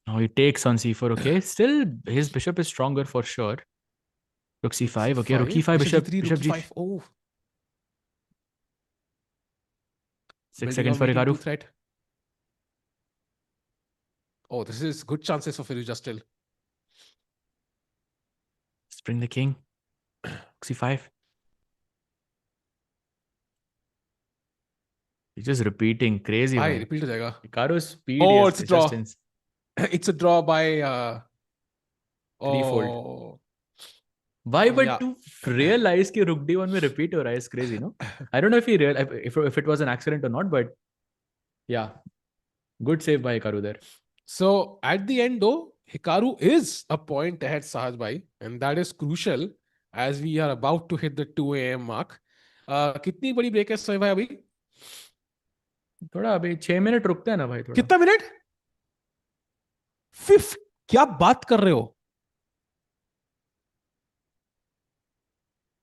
Now he takes on c4. Okay, still his bishop is stronger for sure. Rook c5. Okay, rook e5, bishop g3. Oh. 6 seconds for Hikaru. Threat. Oh, this is good chances for Firouzja still. Bring the king. c5. He's just repeating. Crazy. Repeat ho jayega. Hikaru's speed. Oh, it's a draw. It's a draw by threefold. Why? But to realize that rook d1 mein repeat ho raha is crazy, no? I don't know if if it was an accident or not, but yeah, good save by Hikaru there. So at the end though, Hikaru is a point ahead Sahaj bhai, and that is crucial as we are about to hit the 2 AM mark. कितनी बड़ी break है सोए भाई अभी? थोड़ा अभी 6 minute रुकते हैं ना भाई थोड़ा. कितना मिनट? 5. क्या बात कर रहे हो?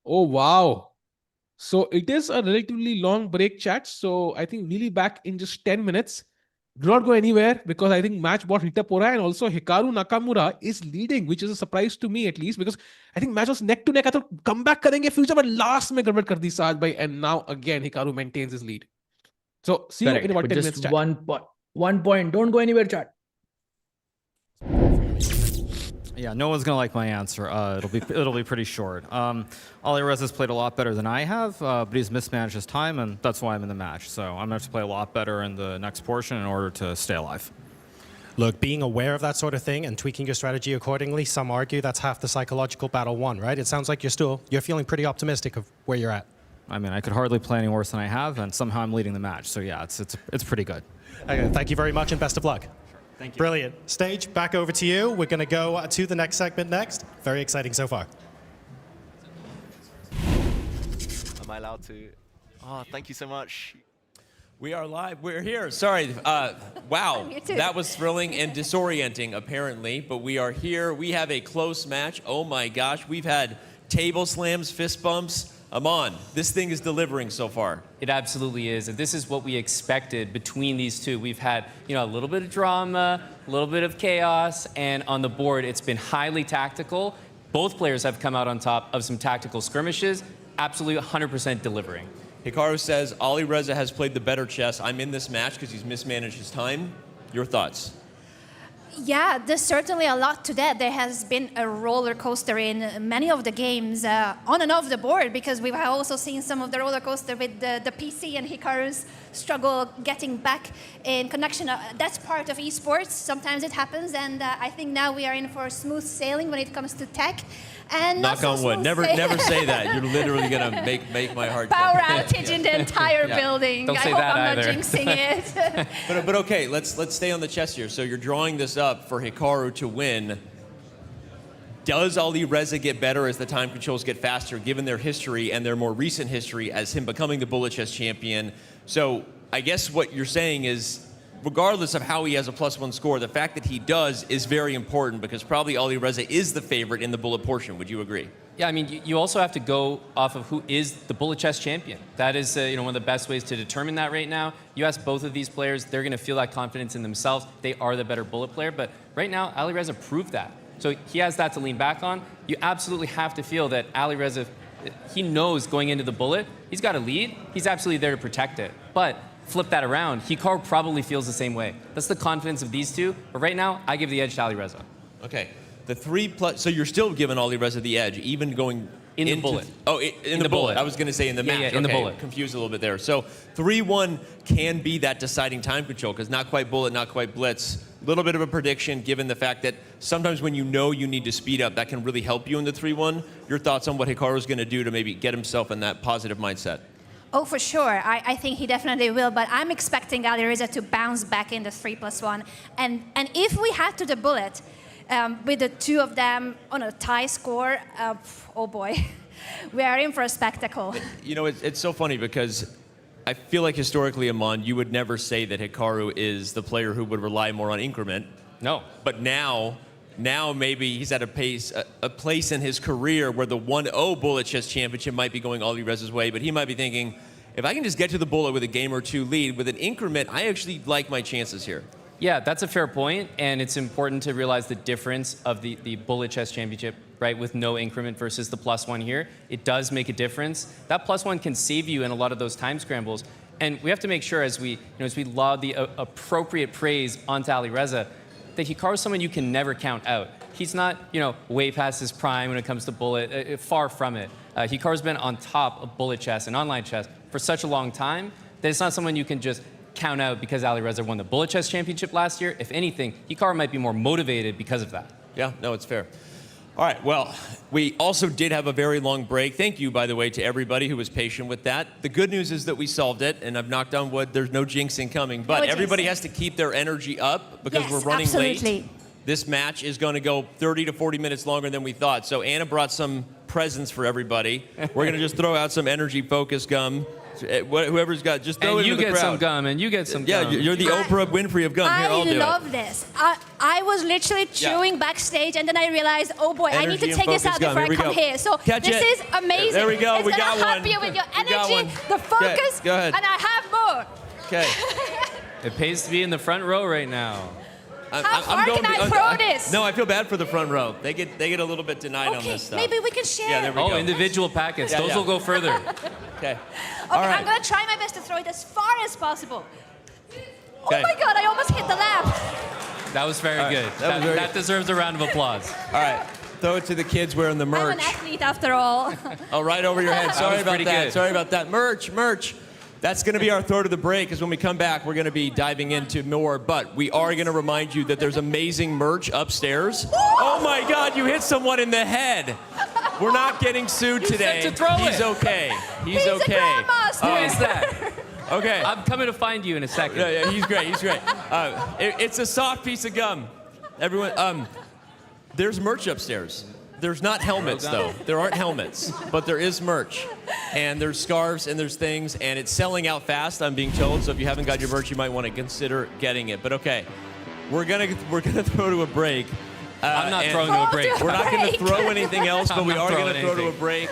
Oh wow. So it is a relatively long break, chat. So I think we'll be back in just 10 minutes. Do not go anywhere because I think match bot hit up ho raha hai, and also Hikaru Nakamura is leading, which is a surprise to me at least because I think match was neck to neck. I thought comeback karenge Firouzja, but last mein gadbad kar di Sahaj bhai, and now again Hikaru maintains his lead. So see you in about 10 minutes, chat. 1 point. Don't go anywhere, chat. Yeah, no one's gonna like my answer. It'll be pretty short. Alireza's played a lot better than I have, but he's mismanaged his time, and that's why I'm in the match. So I'm gonna have to play a lot better in the next portion in order to stay alive. Look, being aware of that sort of thing and tweaking your strategy accordingly, some argue that's half the psychological battle won, right? It sounds like you're feeling pretty optimistic of where you're at. I mean, I could hardly play any worse than I have, and somehow I'm leading the match. So yeah, it's pretty good. Okay, thank you very much and best of luck. Thank you. Brilliant. Stage, back over to you. We're going to go to the next segment next. Very exciting so far. Am I allowed to? Oh, thank you so much. We are live. We're here. Sorry. Wow. That was thrilling and disorienting, apparently. But we are here. We have a close match. Oh, my gosh. We've had table slams, fist bumps. Aman, this thing is delivering so far. It absolutely is, and this is what we expected between these two. We've had, a little bit of drama, a little bit of chaos, and on the board, it's been highly tactical. Both players have come out on top of some tactical skirmishes, absolutely 100% delivering. Hikaru says Alireza has played the better chess. I'm in this match because he's mismanaged his time. Your thoughts? Yeah, there's certainly a lot to that. There has been a roller coaster in many of the games on and off the board, because we've also seen some of the roller coaster with the PC and Hikaru's struggle getting back in connection. That's part of esports. Sometimes it happens, and I think now we are in for smooth sailing when it comes to tech. And knock on wood. Never say that. You're literally gonna make my heart. Power outage in the entire building. Don't say I hope that I'm either. not jinxing it. But okay, let's stay on the chess here. So you're drawing this up for Hikaru to win. Does Alireza get better as the time controls get faster, given their history and their more recent history as him becoming the bullet chess champion? So I guess what you're saying is, regardless of how he has a +1 score, the fact that he does is very important, because probably Alireza is the favorite in the bullet portion. Would you agree? Yeah, I mean, you also have to go off of who is the bullet chess champion. That is one of the best ways to determine that right now. You ask both of these players, they're going to feel that confidence in themselves. They are the better bullet player, but right now, Alireza proved that. So he has that to lean back on. You absolutely have to feel that Alireza, he knows going into the bullet, he's got a lead, he's absolutely there to protect it. But flip that around, Hikaru probably feels the same way. That's the confidence of these two, but right now, I give the edge to Alireza. Okay. The 3+, so you're still giving Alireza the edge, even going in into the bullet. Oh, in the bullet. I was going to say in the match. Yeah, in the bullet. Confused a little bit there. So 3-1 can be that deciding time control, because not quite bullet, not quite blitz. A little bit of a prediction, given the fact that sometimes when you know you need to speed up, that can really help you in the 3-1. Your thoughts on what Hikaru's going to do to maybe get himself in that positive mindset? Oh, for sure. I think he definitely will, but I'm expecting Alireza to bounce back in the 3+1. And if we had to the bullet, with the two of them on a tie score, oh boy, we are in for a spectacle. You know, it's so funny, because I feel like historically, Aman, you would never say that Hikaru is the player who would rely more on increment. No. But now maybe he's at a place in his career where the 1-0 bullet chess championship might be going Alireza's way, but he might be thinking, if I can just get to the bullet with a game or two lead, with an increment, I actually like my chances here. Yeah, that's a fair point, and it's important to realize the difference of the bullet chess championship, right, with no increment versus the +1 here. It does make a difference. That +1 can save you in a lot of those time scrambles, and we have to make sure as we laud the appropriate praise onto Alireza, that Hikaru is someone you can never count out. He's not, way past his prime when it comes to bullet, far from it. Hikaru's been on top of bullet chess and online chess for such a long time that it's not someone you can just count out because Alireza won the bullet chess championship last year. If anything, Hikaru might be more motivated because of that. Yeah, no, it's fair. All right, well, we also did have a very long break. Thank you, by the way, to everybody who was patient with that. The good news is that we solved it, and I've knocked on wood. There's no jinxing coming, but everybody has to keep their energy up, because we're running late. This match is going to go 30 to 40 minutes longer than we thought. So Anna brought some presents for everybody. We're going to just throw out some energy focus gum. Whoever's got, just throw it in the crowd. And you get some gum, and you get some gum. Yeah, you're the Oprah Winfrey of gum. Here, I'll do it. I love this. I was literally chewing backstage, and then I realized, oh boy, I need to take this out before I come here. So this is amazing. There we go. We got one. It's gonna help you with your energy, the focus, go ahead. and I have more. Okay. It pays to be in the front row right now. How far can I throw this? No, I feel bad for the front row. They get a little bit denied on this stuff. Maybe we can share. Yeah, there we go. Individual packets. Those will go further. Okay. Okay, I'm gonna try my best to throw it as far as possible. Oh my God, I almost hit the lamp. That was very good. That deserves a round of applause. All right. Throw it to the kids wearing the merch. I'm an athlete after all. Oh, right over your head. Sorry about that. Good. Sorry about that. Merch. That's going to be our throw to the break, because when we come back, we're going to be diving into more. But we are going to remind you that there's amazing merch upstairs. Oh my God, you hit someone in the head. We're not getting sued today. He's okay. He's okay. Who is that? Okay. I'm coming to find you in a second. Yeah, he's great. It's a soft piece of gum. Everyone, there's merch upstairs. There's not helmets, though. There aren't helmets, but there is merch. And there's scarves and there's things, and it's selling out fast, I'm being told. So if you haven't got your merch, you might want to consider getting it. But okay, we're gonna throw to a break. I'm not throwing to a break. We're not going to throw anything else, but we are going to throw to a anything. break.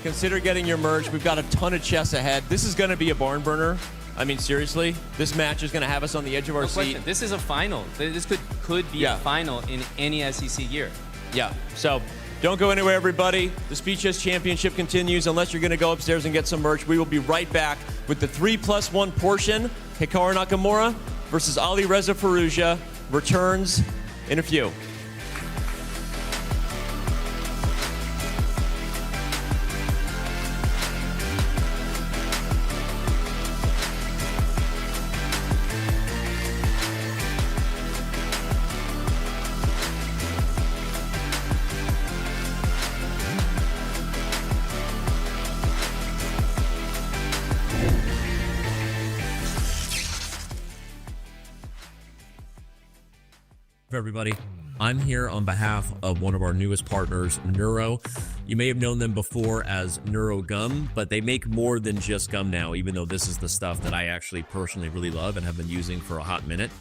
Consider getting your merch. We've got a ton of chess ahead. This is going to be a barn burner. I mean, seriously, this match is going to have us on the edge of our seat. This is a final. This could be a final in any SEC year. Yeah, so don't go anywhere, everybody. The Speed Chess Championship continues. Unless you're going to go upstairs and get some merch, we will be right back with the 3+1 portion. Hikaru Nakamura versus Alireza Firouzja returns in a few. Everybody, I'm here on behalf of one of our newest partners, Neuro. You may have known them before as Neuro Gum, but they make more than just gum now, even though this is the stuff that I actually personally really love and have been using for a hot minute.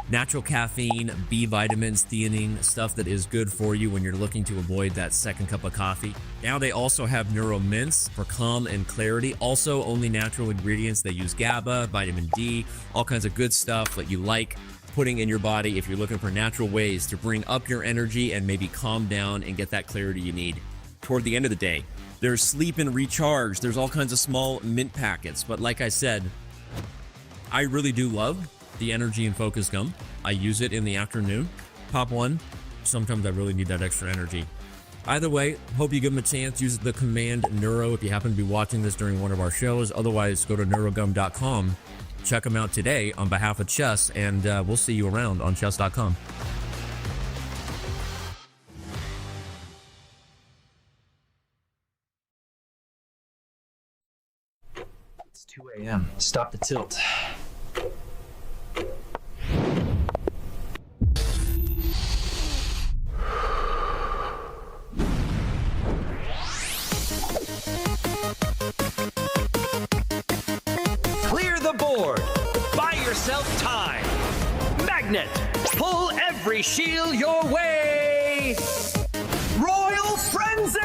Natural caffeine, B vitamins, theanine, stuff that is good for you when you're looking to avoid that second cup of coffee. Now they also have Neuro Mints for calm and clarity. Also only natural ingredients. They use GABA, vitamin D, all kinds of good stuff that you like putting in your body if you're looking for natural ways to bring up your energy and maybe calm down and get that clarity you need toward the end of the day. There's sleep and recharge. There's all kinds of small mint packets. But like I said, I really do love the Energy and Focus Gum. I use it in the afternoon. Pop one. Sometimes I really need that extra energy. Either way, hope you give them a chance. Use the command Neuro if you happen to be watching this during one of our shows. Otherwise, go to neurogum.com. Check them out today on behalf of Chess, and we'll see you around on chess.com. It's 2 a.m. Stop the tilt. Clear the board. Buy yourself time. Magnet. Pull every shield your way. Royal Frenzy!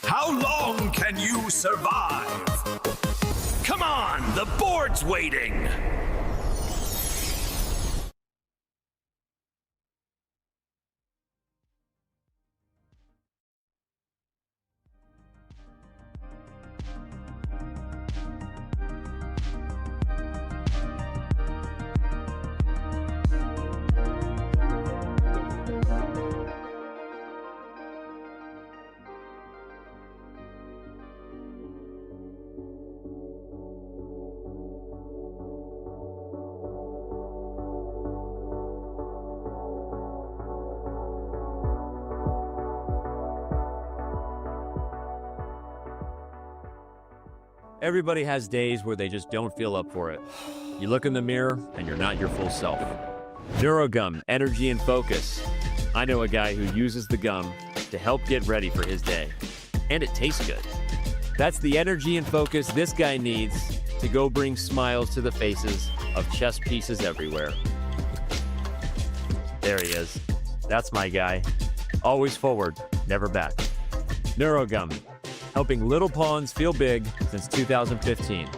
How long can you survive? Come on, the board's waiting. Everybody has days where they just don't feel up for it. You look in the mirror and you're not your full self. Neurogum, Energy and Focus. I know a guy who uses the gum to help get ready for his day. And it tastes good. That's the energy and focus this guy needs to go bring smiles to the faces of chess pieces everywhere. There he is. That's my guy. Always forward, never back. Neurogum, helping little pawns feel big since 2015.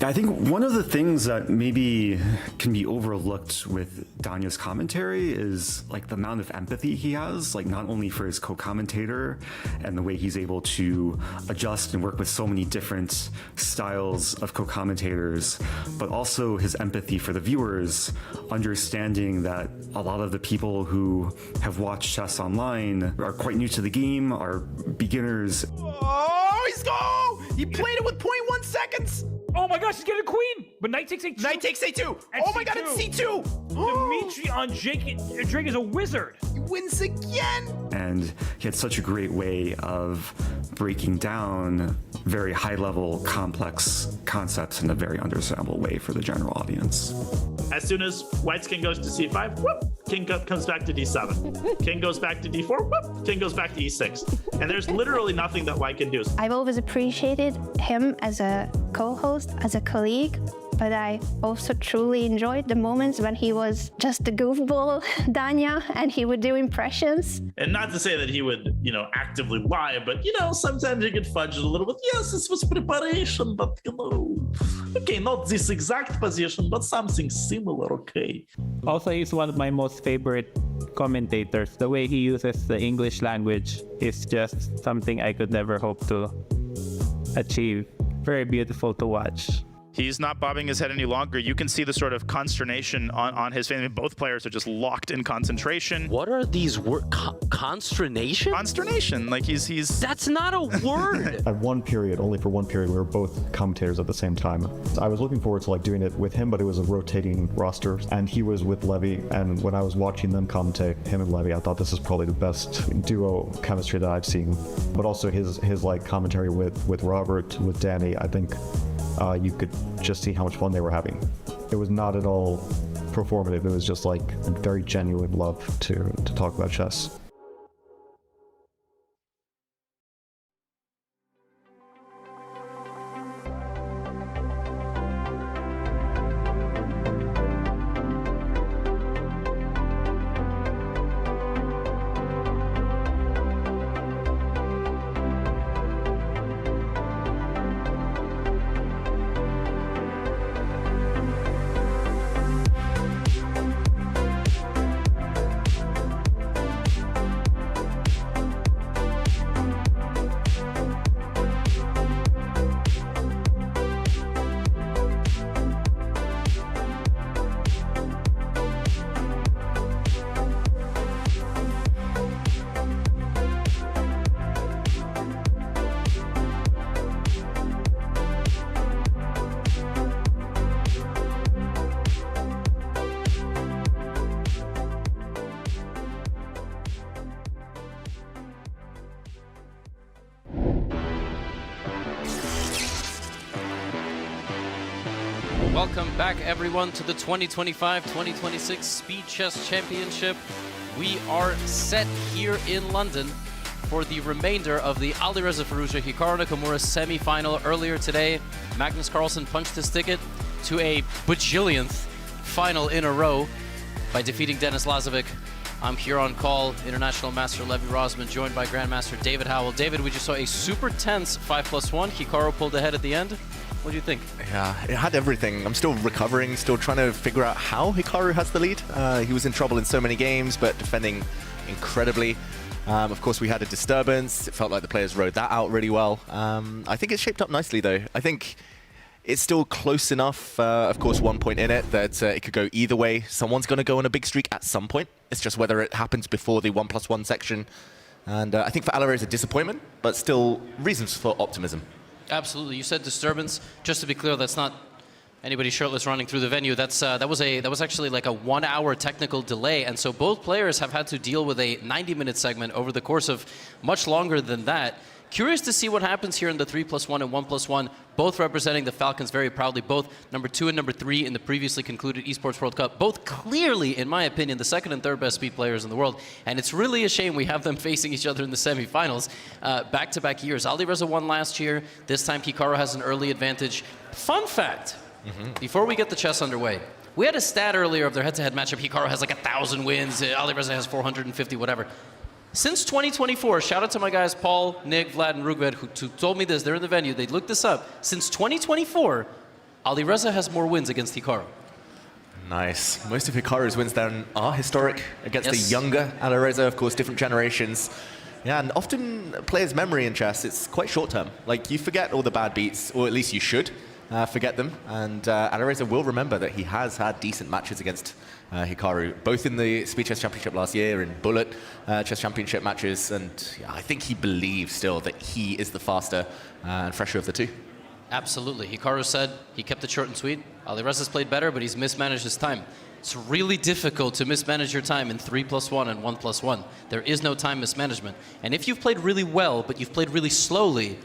I think one of the things that maybe can be overlooked with Danya's commentary is like the amount of empathy he has, like not only for his co-commentator and the way he's able to adjust and work with so many different styles of co-commentators, but also his empathy for the viewers, understanding that a lot of the people who have watched chess online are quite new to the game, are beginners. Oh, he's go! He played it with 0.1 seconds! Oh my gosh, he's getting a queen! But knight takes a2. Knight takes a2! Oh my god, it's c2! Dimitri on Drake is a wizard! He wins again! And he had such a great way of breaking down very high-level, complex concepts in a very understandable way for the general audience. As soon as White's king goes to c5, whoop, king comes back to d7. King goes back to d4, whoop, king goes back to e6. And there's literally nothing that White can do. I've always appreciated him as a co-host, as a colleague, but I also truly enjoyed the moments when he was just the goofball Danya and he would do impressions. And not to say that he would, actively lie, but, sometimes he could fudge it a little bit. Yes, this was preparation, but, okay, not this exact position, but something similar, okay. Also, he's one of my most favorite commentators. The way he uses the English language is just something I could never hope to achieve. Very beautiful to watch. He's not bobbing his head any longer. You can see the sort of consternation on his face. I mean, both players are just locked in concentration. What are these words? Consternation? Consternation. Like he's... That's not a word! At one period, only for one period, we were both commentators at the same time. I was looking forward to doing it with him, but it was a rotating roster, and he was with Levy, and when I was watching them commentate, him and Levy, I thought this is probably the best duo chemistry that I've seen. But also his commentary with Robert, with Danny, I think you could just see how much fun they were having. It was not at all performative. It was just very genuine love to talk about chess. Welcome back, everyone, to the 2025-2026 Speed Chess Championship. We are set here in London for the remainder of the Alireza Firouzja Hikaru Nakamura semi-final. Earlier today, Magnus Carlsen punched his ticket to a bajillionth final in a row by defeating Denis Lazavik. I'm here on call, International Master Levi Rosman, joined by Grandmaster David Howell. David, we just saw a super tense 5+1. Hikaru pulled ahead at the end. What do you think? Yeah, it had everything. I'm still recovering, still trying to figure out how Hikaru has the lead. He was in trouble in so many games, but defending incredibly. Of course, we had a disturbance. It felt like the players rode that out really well. I think it's shaped up nicely, though. I think it's still close enough, of course, 1 point in it, that it could go either way. Someone's going to go on a big streak at some point. It's just whether it happens before the 1+1 section. And I think for Alireza, a disappointment, but still reasons for optimism. Absolutely. You said disturbance. Just to be clear, that's not anybody shirtless running through the venue. That was actually like a 1 hour technical delay, and so both players have had to deal with a 90-minute segment over the course of much longer than that. Curious to see what happens here in the 3+1 and 1+1, both representing the Falcons very proudly, both number 2 and number 3 in the previously concluded Esports World Cup, both clearly, in my opinion, the second and third best speed players in the world. And it's really a shame we have them facing each other in the semifinals back-to-back years. Alireza won last year. This time Hikaru has an early advantage. Fun fact, before we get the chess underway, we had a stat earlier of their head-to-head matchup. Hikaru has like 1,000 wins, Alireza has 450, whatever. Since 2024, shout out to my guys Paul, Nick, Vlad, and Rugved who told me this. They're in the venue. They looked this up. Since 2024, Alireza has more wins against Hikaru. Nice. Most of Hikaru's wins then are historic against the younger Alireza, of course, different generations. Yeah, and often players' memory in chess, it's quite short-term. Like, you forget all the bad beats, or at least you should forget them. And Alireza will remember that he has had decent matches against Hikaru, both in the Speed Chess Championship last year, in Bullet Chess Championship matches, and yeah, I think he believes still that he is the faster and fresher of the two. Absolutely. Hikaru said he kept it short and sweet. Alireza's played better, but he's mismanaged his time. It's really difficult to mismanage your time in 3+1 and 1+1. There is no time mismanagement. And if you've played really well, but you've played really slowly,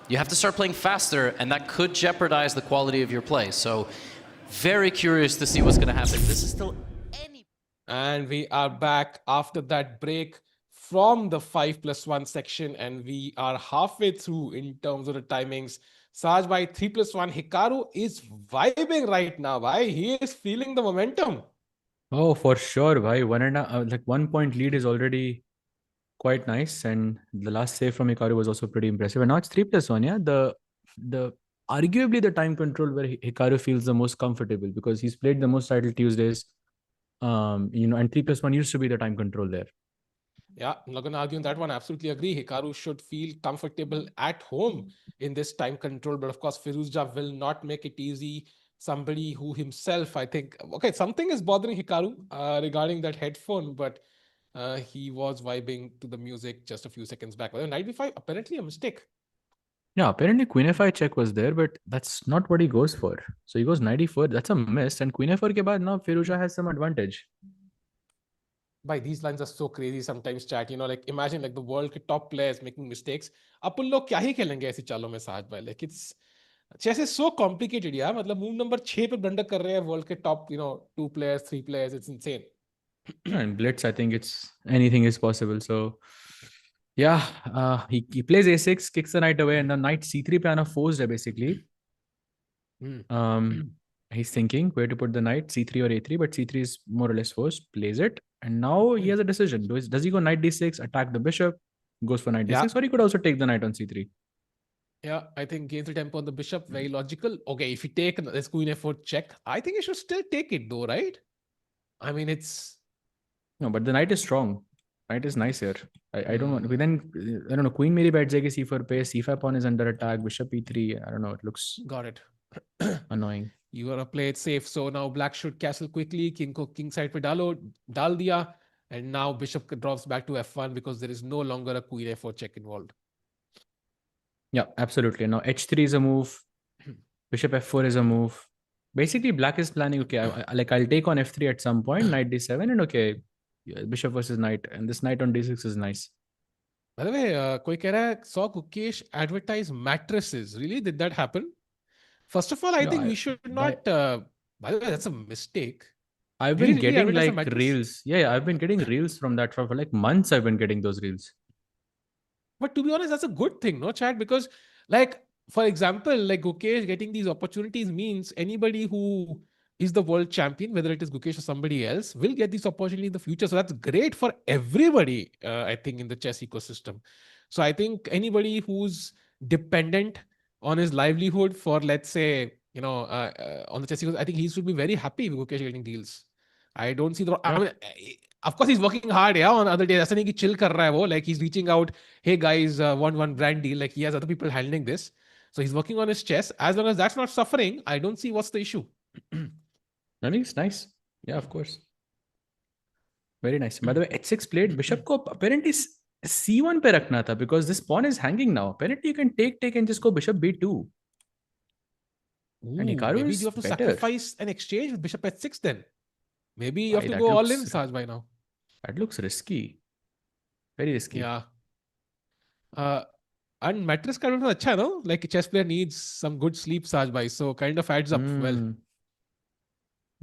you have to start playing faster, and that could jeopardize the quality of your play. So, very curious to see what's going to happen. This is still And we are back after that break from the 5+1 section, and we are halfway through in terms of the timings. Saj by 3+1. Hikaru is vibing right now. Bhai. He is feeling the momentum. Oh, for sure, bhai. 1 point lead is already quite nice, and the last save from Hikaru was also pretty impressive. And now it's 3+1. Yeah, the arguably the time control where Hikaru feels the most comfortable because he's played the most title Tuesdays. And 3+1 used to be the time control there. Yeah, I'm not going to argue on that one. Absolutely agree. Hikaru should feel comfortable at home in this time control. But of course, Firouzja will not make it easy. Somebody who himself, I think, okay, something is bothering Hikaru regarding that headphone, but he was vibing to the music just a few seconds back. Well, knight b5, apparently a mistake. Yeah, apparently Queen f5 check was there, but that's not what he goes for. So he goes knight e4. That's a miss. And Queen f4 ke baad now Firouzja has some advantage. By these lines are so crazy sometimes, chat. Like imagine like the world ke top players making mistakes. अपन लोग क्या ही खेलेंगे ऐसी चालों में साथ भाई. Like it's chess is so complicated, yeah. मतलब move number 6 पे blunder कर रहे हैं world के top, 2 players, 3 players. It's insane. And blitz, I think it's anything is possible. So yeah, he plays a6, kicks the knight away, and the knight c3 पे आना forced है basically. He's thinking where to put the knight, c3 or a3, but c3 is more or less forced. Plays it, and now he has a decision. Does he go knight d6, attack the bishop, goes for knight d6, or he could also take the knight on c3. Yeah, I think gains the tempo on the bishop, very logical. Okay, if you take this queen f4 check, I think you should still take it though, right? I mean, it's... No, but the knight is strong. Knight is nice here. I don't know. Then, I don't know, queen maybe bad jayegi c4 pe, c5 pawn is under attack, bishop e3. I don't know, it looks... Got it. Annoying. You gotta play it safe. So now black should castle quickly. King ko king side pe dal diya. And now bishop drops back to f1 because there is no longer a queen f4 check involved. Yeah, absolutely. Now h3 is a move. Bishop f4 is a move. Basically, black is planning, okay, I'll take on f3 at some point, knight d7, and okay, bishop versus knight. And this knight on d6 is nice. By the way, koi keh raha hai, saw Gukesh advertise mattresses. Really? Did that happen? First of all, I think we should not... by the way, that's a mistake. I've been getting like reels. Yeah, I've been getting reels from that for like months. I've been getting those reels. But to be honest, that's a good thing, no, chat? Because like, for example, like Gukesh getting these opportunities means anybody who is the world champion, whether it is Gukesh or somebody else, will get this opportunity in the future. So that's great for everybody, I think, in the chess ecosystem. So I think anybody who's dependent on his livelihood for, let's say, on the chess ecosystem, I think he should be very happy with Gukesh getting deals. I don't see the... I mean, of course, he's working hard, yeah, on other days. ऐसा नहीं कि chill कर रहा है वो. Like, he's reaching out, hey guys, want one brand deal. Like, he has other people handling this. So he's working on his chess. As long as that's not suffering, I don't see what's the issue. I think it's nice. Yeah, of course. Very nice. By the way, h6 played. Bishop ko apparently c1 pe rakhna tha because this pawn is hanging now. Apparently, you can take and just go bishop b2. Ooh, and Hikaru maybe is you have to better. sacrifice an exchange with bishop h6 then. Maybe you have to That go all looks- in, Saj, by now. That looks risky. Very risky. Yeah. And mattress kind of acha, no? Like a chess player needs some good sleep, Saj bhai. So kind of adds up well.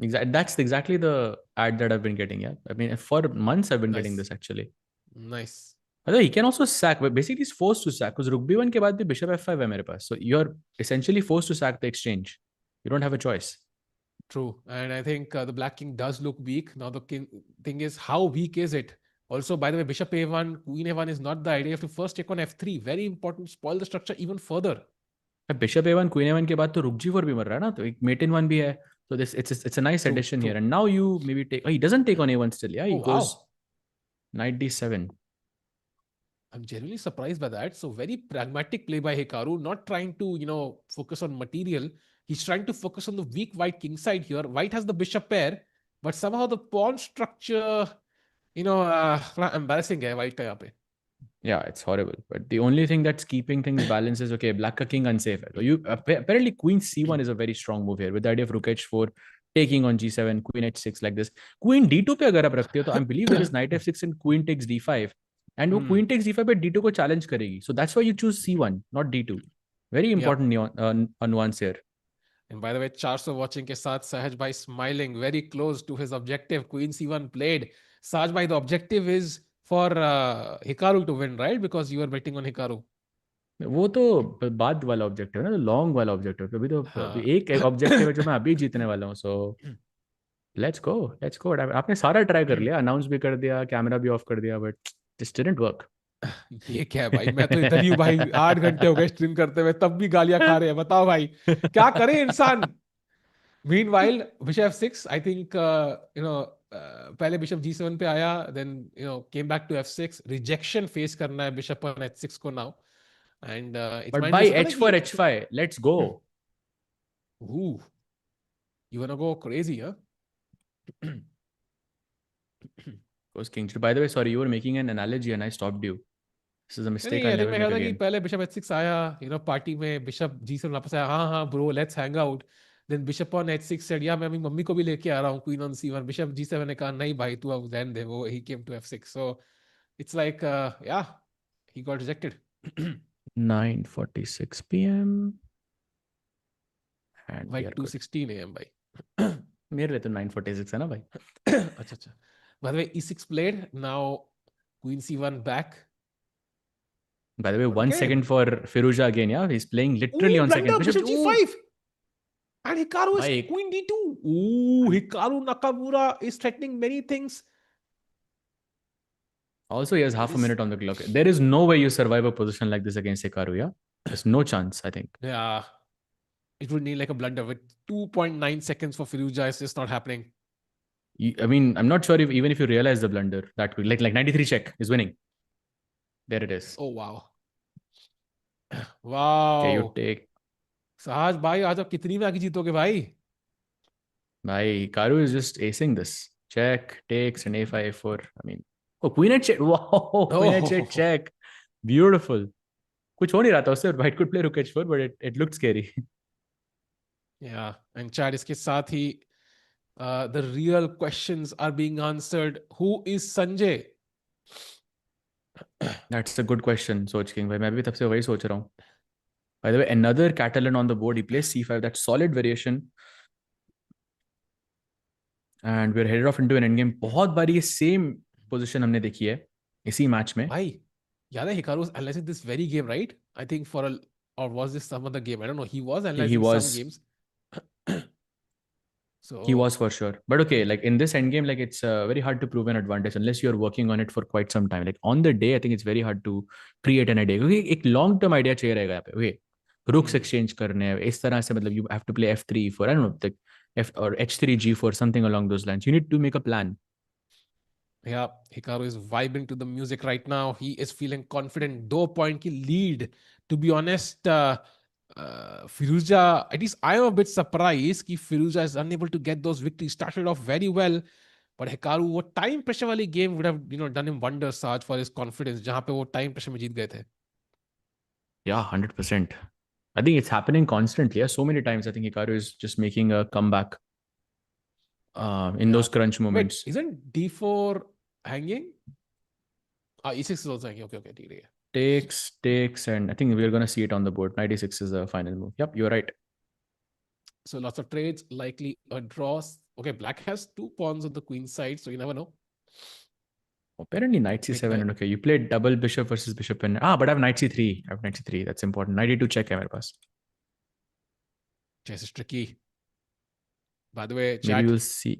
Exactly. That's exactly the ad that I've been getting. Yeah. I mean, for months I've been getting this actually. Nice. Although he can also sack, but basically he's forced to sack because rook b1 के बाद भी bishop f5 है मेरे पास. So you're essentially forced to sack the exchange. You don't have a choice. True. And I think the black king does look weak. Now the thing is, how weak is it? Also, by the way, bishop a1, queen a1 is not the idea. You have to first take on f3. Very important. Spoil the structure even further. Bishop a1, queen a1 के बाद तो rook g4 भी मर रहा है ना, तो एक mate in one भी है. So it's a nice addition here. And now you maybe take. Oh, he doesn't take on a1 still. Yeah, he goes knight d7. I'm genuinely surprised by that. So very pragmatic play by Hikaru, not trying to, focus on material. He's trying to focus on the weak white king side here. White has the bishop pair, but somehow the pawn structure, embarrassing hai white ka yahan pe. Yeah, it's horrible. But the only thing that's keeping things balanced is, okay, black ka king unsafe hai. So apparently queen c1 is a very strong move here with the idea of rook h4, taking on g7, queen h6 like this. Queen d2 pe agar aap rakhte ho, to I believe there is knight f6 and queen takes d5. And wo queen takes d5 pe d2 ko challenge karegi. So that's why you choose c1, not d2. Very important nuance here. And by the way, 400 watching ke saath Sahaj bhai smiling, very close to his objective. Queen c1 played. Sahaj bhai, the objective is for Hikaru to win, right? Because you are betting on Hikaru. वो तो बाद वाला objective है ना, long वाला objective. अभी तो हाँ एक ऑब्जेक्टिव है जो मैं अभी जीतने वाला हूँ। So let's go, let's go. आपने सारा ट्राई कर लिया, अनाउंस भी कर दिया, कैमरा भी ऑफ कर दिया, बट दिस डिडंट वर्क। ये क्या है भाई, मैं तो इधर ही हूँ भाई, 8 घंटे हो गए स्ट्रीम करते हुए, तब भी गालियां खा रहे हैं। बताओ भाई क्या करे इंसान। Meanwhile, bishop f6, I think, पहले bishop g7 पे आया, then, came back to f6, rejection face करना है bishop on h6 को now. And it's but mind by you, पता है h4 कि h5 let's go. ooh, you wanna go crazy, huh? Goes king. By the way, sorry, you were making an analogy and I stopped you. This is a नहीं mistake नहीं, I'll I think never मैं कह make रहा था कि again. पहले bishop h6 आया, party में bishop g7 वापस आया, हाँ हाँ bro let's hang out. Then bishop on h6 said, yeah मैं अपनी मम्मी को भी लेके आ रहा हूँ, queen on c1. bishop g7 ने कहा नहीं भाई तू अब रहने दे, वो he came to f6. So it's like, yeah, he got rejected. 9:46 p.m. and we Like are good. 2:16 a.m. भाई. मेरे लिए तो 9:46 है ना भाई. अच्छा अच्छा. By the way, e6 played. Now queen c1 back. By the way, one Okay. second for Firouzja again. Yeah, he's playing literally Ooh, on blunder, second. bishop g5. And Hikaru is Bhai, queen d2. Ooh, Hikaru Nakamura is threatening many things. also, he has half a minute on the clock. There is no way you survive a position like this against Hikaru. Yeah, there's no chance. I think. Yeah. It would need like a blunder with 2.9 seconds for Firouzja. It's just not happening. I mean, I'm not sure if even if you realize the blunder that quick, like 93 check is winning. There it is. Oh wow. Wow. Okay, you take. Sahaj भाई आज आप कितनी में आगे जीतोगे भाई? Bhai, Hikaru is just acing this. Check, takes, and a5, a4. I mean, oh, queen h8. Wow, queen h8 check. Beautiful. कुछ हो नहीं रहा था उससे, white could play rook h4, but it looked scary. Yeah, and Chad, इसके साथ ही the real questions are being answered. Who is Sanjay? That's a good question, Soch King. भाई मैं भी तब से वही सोच रहा हूँ. By the way, another Catalan on the board. He plays c5. That's solid variation. And we're headed off into an endgame. बहुत बार ये same position हमने देखी है इसी मैच में. भाई याद है Hikaru was analyzing this very game, right? I think or was this some other game? I don't know. He was analyzing some games. So He was for sure. But okay, like in this endgame, like it's very hard to prove an advantage unless you're working on it for quite some time. Like on the day, I think it's very hard to create an idea. क्योंकि एक long term idea चाहिए रहेगा यहाँ पे. Okay, rooks exchange करने हैं इस तरह से, मतलब you have to play f3 for, I don't know, like f or h3 g4, something along those lines. You need to make a plan. Yeah, Hikaru is vibing to the music right now. He is feeling confident. 2 point की lead. To be honest, Firouzja, at least I am a bit surprised कि Firouzja is unable to get those victories. Started off very well, but Hikaru, वो time pressure वाली game would have done him wonders, Saj, for his confidence. जहाँ पे वो time pressure में जीत गए थे. Yeah, 100%. I think it's happening constantly. Yeah, so many times I think Hikaru is just making a comeback in those crunch moments. Wait, isn't d4 hanging? E6 is also hanging. Okay, ठीक है. Takes, and I think we're going to see it on the board. 96 is the final move. Yep, you're right. So lots of trades, likely a draw. Okay, black has 2 pawns on the queen side, so you never know. Apparently knight c7, and okay, you played double bishop versus bishop, and but I have knight c3. I have knight c3. That's important. Knight e2 check है मेरे पास. Chess is tricky. By the way, chat, maybe we'll see.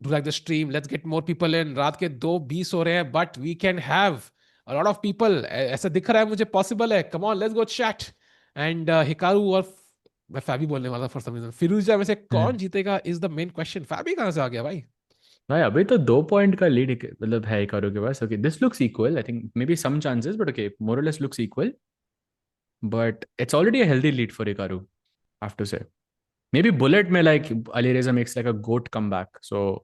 Do like the stream. Let's get more people in. रात के 2:20 हो रहे हैं, but we can have a lot of people. ऐसा दिख रहा है मुझे possible है. Come on, let's go chat. And Hikaru और मैं Fabi बोलने वाला for some reason. Firouzja में से कौन जीतेगा is the main question. Fabi कहाँ से आ गया भाई? भाई अभी तो 2 पॉइंट का लीड मतलब है Hikaru के पास. Okay, this looks equal. I think maybe some chances, but okay, more or less looks equal. But it's already a healthy lead for Hikaru, I have to say. Maybe bullet में like Alireza makes like a goat comeback. So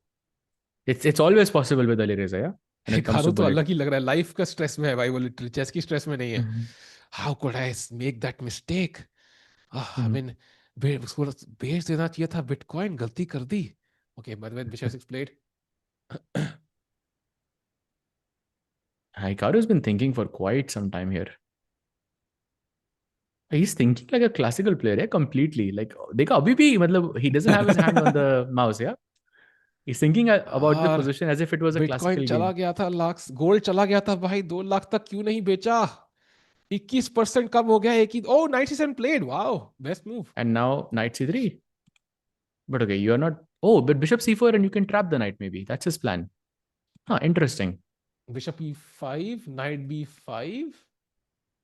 it's always possible with Alireza, yeah. Hikaru तो अलग ही लग रहा है. Life का stress में है भाई, वो लिटरली चेस की स्ट्रेस में नहीं है. How could I make that mistake? I mean, उसको बेच देना चाहिए था बिटकॉइन, गलती कर दी. Okay, by the way, bishop 6 played. Hikaru has been thinking for quite some time here. He's thinking like a classical player, yeah, completely. Like, देखा अभी भी मतलब he doesn't have his hand on the mouse, yeah. He's thinking about the position as if it was a classical game. चला गया था lakh, gold चला गया था भाई. 2 लाख तक क्यों नहीं बेचा? 21% कम हो गया एक ही. Oh, knight c7 played. Wow, best move. And now knight c3. But okay, you are not. Oh, but bishop c4 and you can trap the knight maybe. That's his plan. Interesting. Bishop e5, knight b5.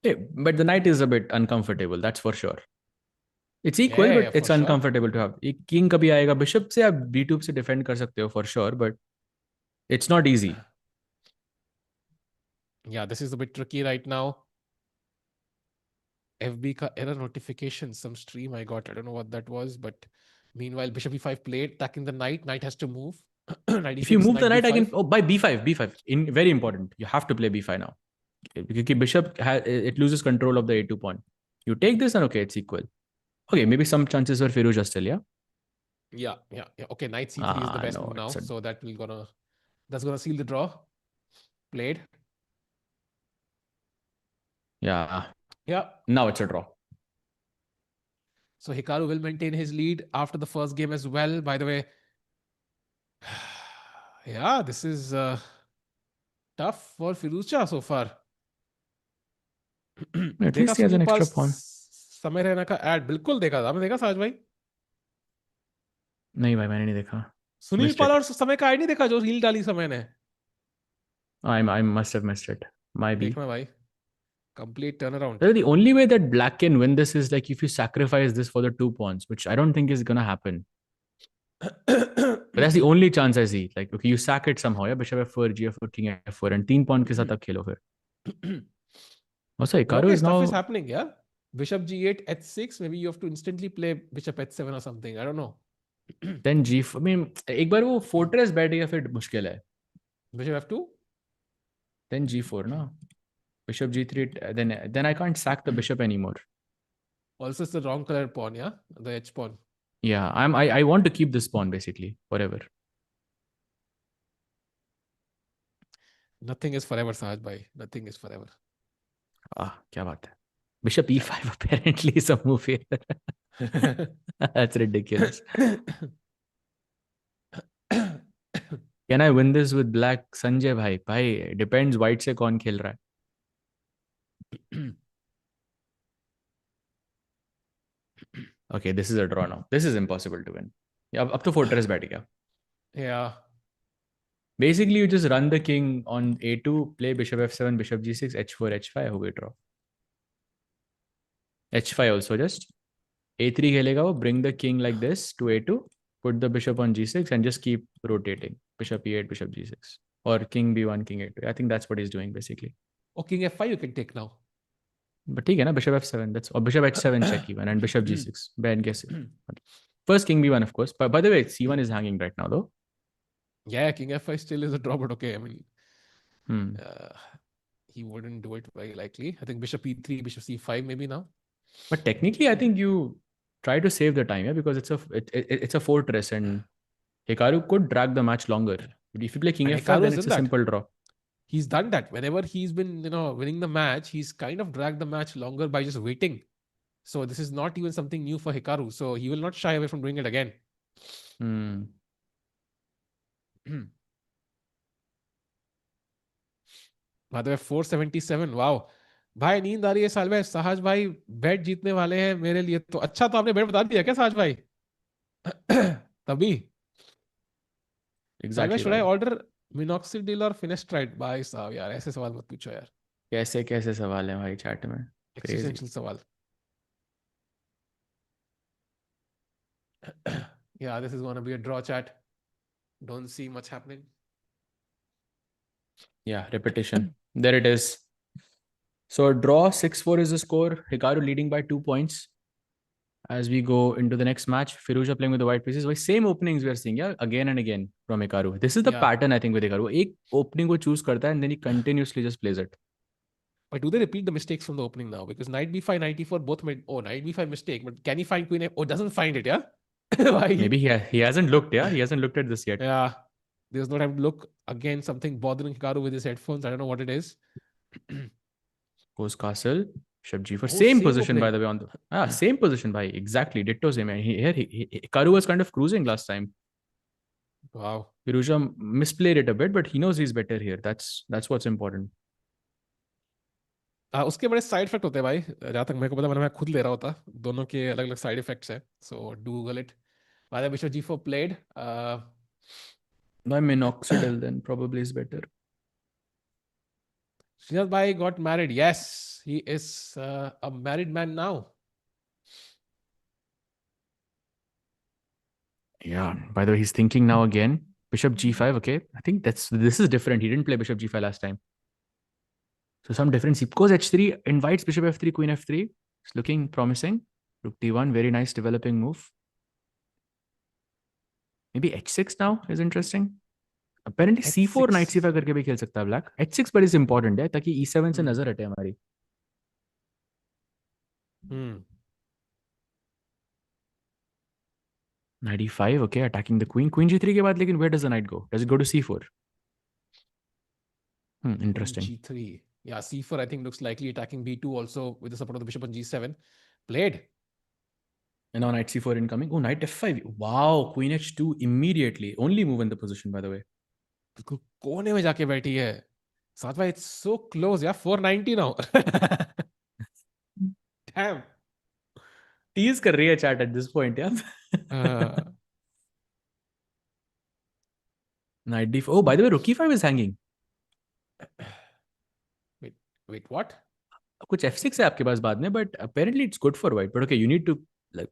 Hey, but the knight is a bit uncomfortable, that's for sure. It's equal, Yeah, but it's for sure. uncomfortable to have. एक king कभी आएगा, bishop से आप b2 से defend कर सकते हो for sure, but it's not easy. Yeah, this is a bit tricky right now. FB ka error notification, some stream I got. I don't know what that was, but meanwhile, bishop e5 played, attacking the knight. Knight has to move. Knight If you e6, move the knight, I b5. can. Oh, by b5. Very important. You have to play b5 now. Because bishop it loses control of the a2 pawn. You take this and okay, it's equal. Okay, maybe some chances for Firouzja still, yeah. Yeah. Okay, knight c3 is the best move now, so that's gonna seal the draw. Played. Yeah. Yeah. Now it's a draw. So Hikaru will maintain his lead after the first game as well. By the way, yeah, this is tough for Firouzja so far. At least he has an extra pawn. समय रहना का ad बिल्कुल देखा था. आपने देखा साज भाई? नहीं भाई, मैंने नहीं देखा. सुनील पाल और समय का ad नहीं देखा जो रील डाली समय ने. I must have missed it. Might be. देखना भाई. Complete turnaround. The only way that black can win this is like if you sacrifice this for the 2 pawns, which I don't think is gonna happen. But that's the only chance I see. Like, okay, you sack it somehow, yeah, bishop f4, gf4, king f4, and 3 pawn के साथ आप खेलो फिर. Also, Hikaru is now. Stuff is happening, yeah. Bishop g8, h6. Maybe you have to instantly play bishop h7 or something. I don't know. Then g4. I mean, एक बार वो fortress बैठ गया फिर मुश्किल है. Bishop f2. Then g4, no. Bishop g3. Then I can't sack the bishop anymore. Also, it's the wrong color pawn, yeah, the h pawn. Yeah, I want to keep this pawn basically forever. Nothing is forever, Sahaj bhai. Nothing is forever. क्या बात है. Bishop e5 apparently is a move here. That's ridiculous. Can I win this with black? Sanjay bhai. Bhai, depends white से कौन खेल रहा है. Okay, this is a draw now. This is impossible to win. Yeah, up to fortress बैठ गया. Yeah. Basically, you just run the king on a2, play bishop f7, bishop g6, h4, h5, हो गई draw. h5 also just. a3 खेलेगा वो, bring the king like this to a2, put the bishop on g6 and just keep rotating. Bishop e8, bishop g6. Or king b1, king a2. I think that's what he's doing basically. Oh, king f5 you can take now. But ठीक है ना, bishop f7, that's, or bishop h7 check even, and bishop g6. Bad guess. First king b1 of course. But by the way, c1 is hanging right now though. Yeah, king f5 still is a draw, but okay. I mean, he wouldn't do it very likely. I think bishop e3, bishop c5 maybe now. But technically, I think you try to save the time, yeah, because it's a fortress and Hikaru could drag the match longer. But if you play king f5, then it's a simple draw. He's done that. Whenever he's been, winning the match, he's kind of dragged the match longer by just waiting. So this is not even something new for Hikaru. So he will not shy away from doing it again. By the way, 477. Wow. भाई नींद आ रही है साल में. साहज भाई बेट जीतने वाले हैं मेरे लिए. तो अच्छा, तो आपने बेट बता दिया क्या साहज भाई? तभी. Exactly. Should I order minoxidil or finasteride? भाई साहब यार ऐसे सवाल मत पूछो यार. कैसे सवाल है भाई चैट में. Existential सवाल. Yeah, this is going to be a draw, chat. Don't see much happening. Yeah, repetition. There it is. So draw, 6-4 is the score. Hikaru leading by 2 points. As we go into the next match, Firouzja playing with the white pieces. Same openings we are seeing, yeah, again and again from Hikaru. This is the pattern, I think, with Hikaru. Ek opening ko choose karta hai and then he continuously just plays it. But do they repeat the mistakes from the opening now? Because knight b5, knight e4 both made. Oh, knight b5 mistake. But can he find queen f? Oh, doesn't find it, yeah? Maybe he hasn't looked, yeah? He hasn't looked at this yet. Yeah. There's no time to look. Again, something bothering Hikaru with his headphones. I don't know what it is. Goes castle, bishop g4. Same position, by the way. On the same position, by exactly. Ditto same. Hikaru was kind of cruising last time. Wow. Firouzja misplayed it a bit, but he knows he's better here. That's what's important. उसके बड़े side effect होते हैं भाई, जहाँ तक मेरे को पता, मैं खुद ले रहा होता, दोनों के अलग अलग साइड इफेक्ट्स है, so do Google it. Why Bishop G4 played? By minoxidil then probably is better. Srinath Bhai got married. Yes, he is a married man now. Yeah. By the way, he's thinking now again. Bishop G5. Okay. I think this is different. He didn't play Bishop G5 last time. So some difference. He goes H3, invites Bishop F3, Queen F3. It's looking promising. Rook D1, very nice developing move. Maybe H6 now is interesting. Apparently C4 Knight C5 करके भी खेल सकता है black. H6 but is important है ताकि E7 से नजर हटे हमारी. Knight E5, okay, attacking the queen. Queen G3 के बाद लेकिन where does the knight go? Does it go to C4? Interesting. G3. Yeah, C4 I think looks likely, attacking B2 also with the support of the bishop on G7. Played. And now Knight C4 incoming. Oh, Knight F5. Wow, Queen H2 immediately. Only move in the position, by the way. कोने में जाके बैठी है. साथ भाई, it's so close. Yeah, 490 now. Damn. Tease कर रही है chat at this point, yeah. Knight D4. Oh, by the way, Rook E5 is hanging. Wait, what? कुछ F6 है आपके पास बाद में, but apparently it's good for white. But okay, you need to like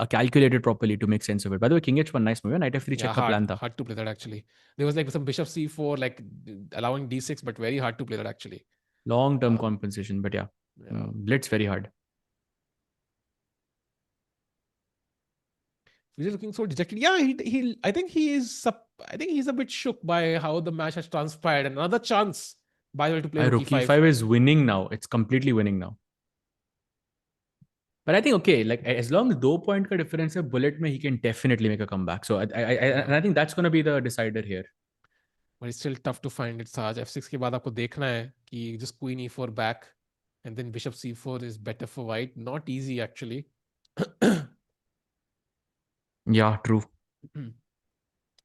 calculate it properly to make sense of it. By the way, King H1, nice move. Knight F3 check का plan था. Hard to play that actually. There was like some Bishop C4, like allowing D6, but very hard to play that actually. Long-term compensation, but yeah. Blitz very hard. He's looking so dejected. Yeah, I think he's a bit shook by how the match has transpired. Another chance, by the way, to play Rook E5 is winning now. It's completely winning now. But I think, okay, like as long as 2 point ka difference hai, bullet mein he can definitely make a comeback. So I think that's going to be the decider here. But it's still tough to find it, Saj. F6 के बाद आपको देखना है कि just Queen E4 back and then Bishop C4 is better for white. Not easy actually. Yeah, true.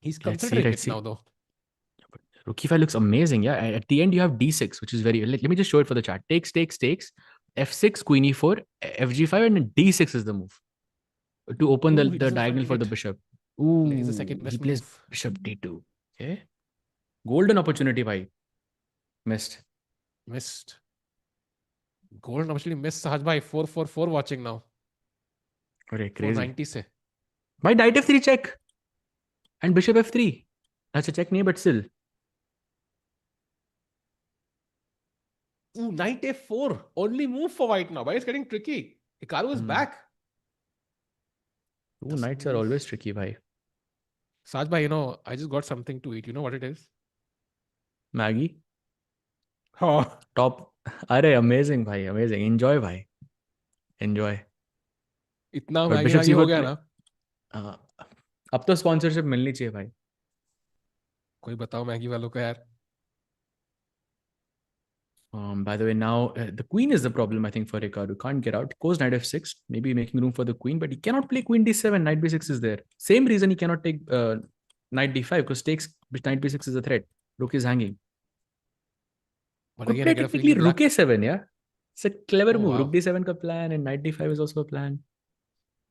He's considering it now though. Rook E5 looks amazing. Yeah, at the end you have D6, which is very. Let me just show it for the chat. Takes. F6, Queen E4, FG5, and then D6 is the move to open the diagonal for the bishop. Ooh, Plays the second best he plays move. Bishop D2. Okay, golden opportunity, bhai. Missed. Golden opportunity missed. Sahaj bhai, 4-4-4 watching now. Crazy. 490 se. By Knight F3 check and Bishop F3. That's a check, nahi, but still. Ooh, Knight F4. Only move for white now. But it's getting tricky. Hikaru is back. Ooh, knights are always tricky, bhai. Saj bhai, I just got something to eat. You know what it is? Maggie. Oh. Top. Arey, amazing, bhai. Amazing. Enjoy, bhai. Enjoy. इतना Maggie हो गया ना. अब तो sponsorship मिलनी चाहिए, भाई. कोई बताओ Maggie वालों को यार. By the way, now the queen is the problem, I think, for Hikaru. Can't get out. Goes Knight F6, maybe making room for the queen, but he cannot play Queen D7. Knight B6 is there. Same reason he cannot take Knight D5, because takes Knight B6 is a threat. Rook is hanging. But could again, play I get a technically feeling Rook A7, yeah? It's a clever move. Wow. Rook D7 ka plan and Knight D5 is also a plan.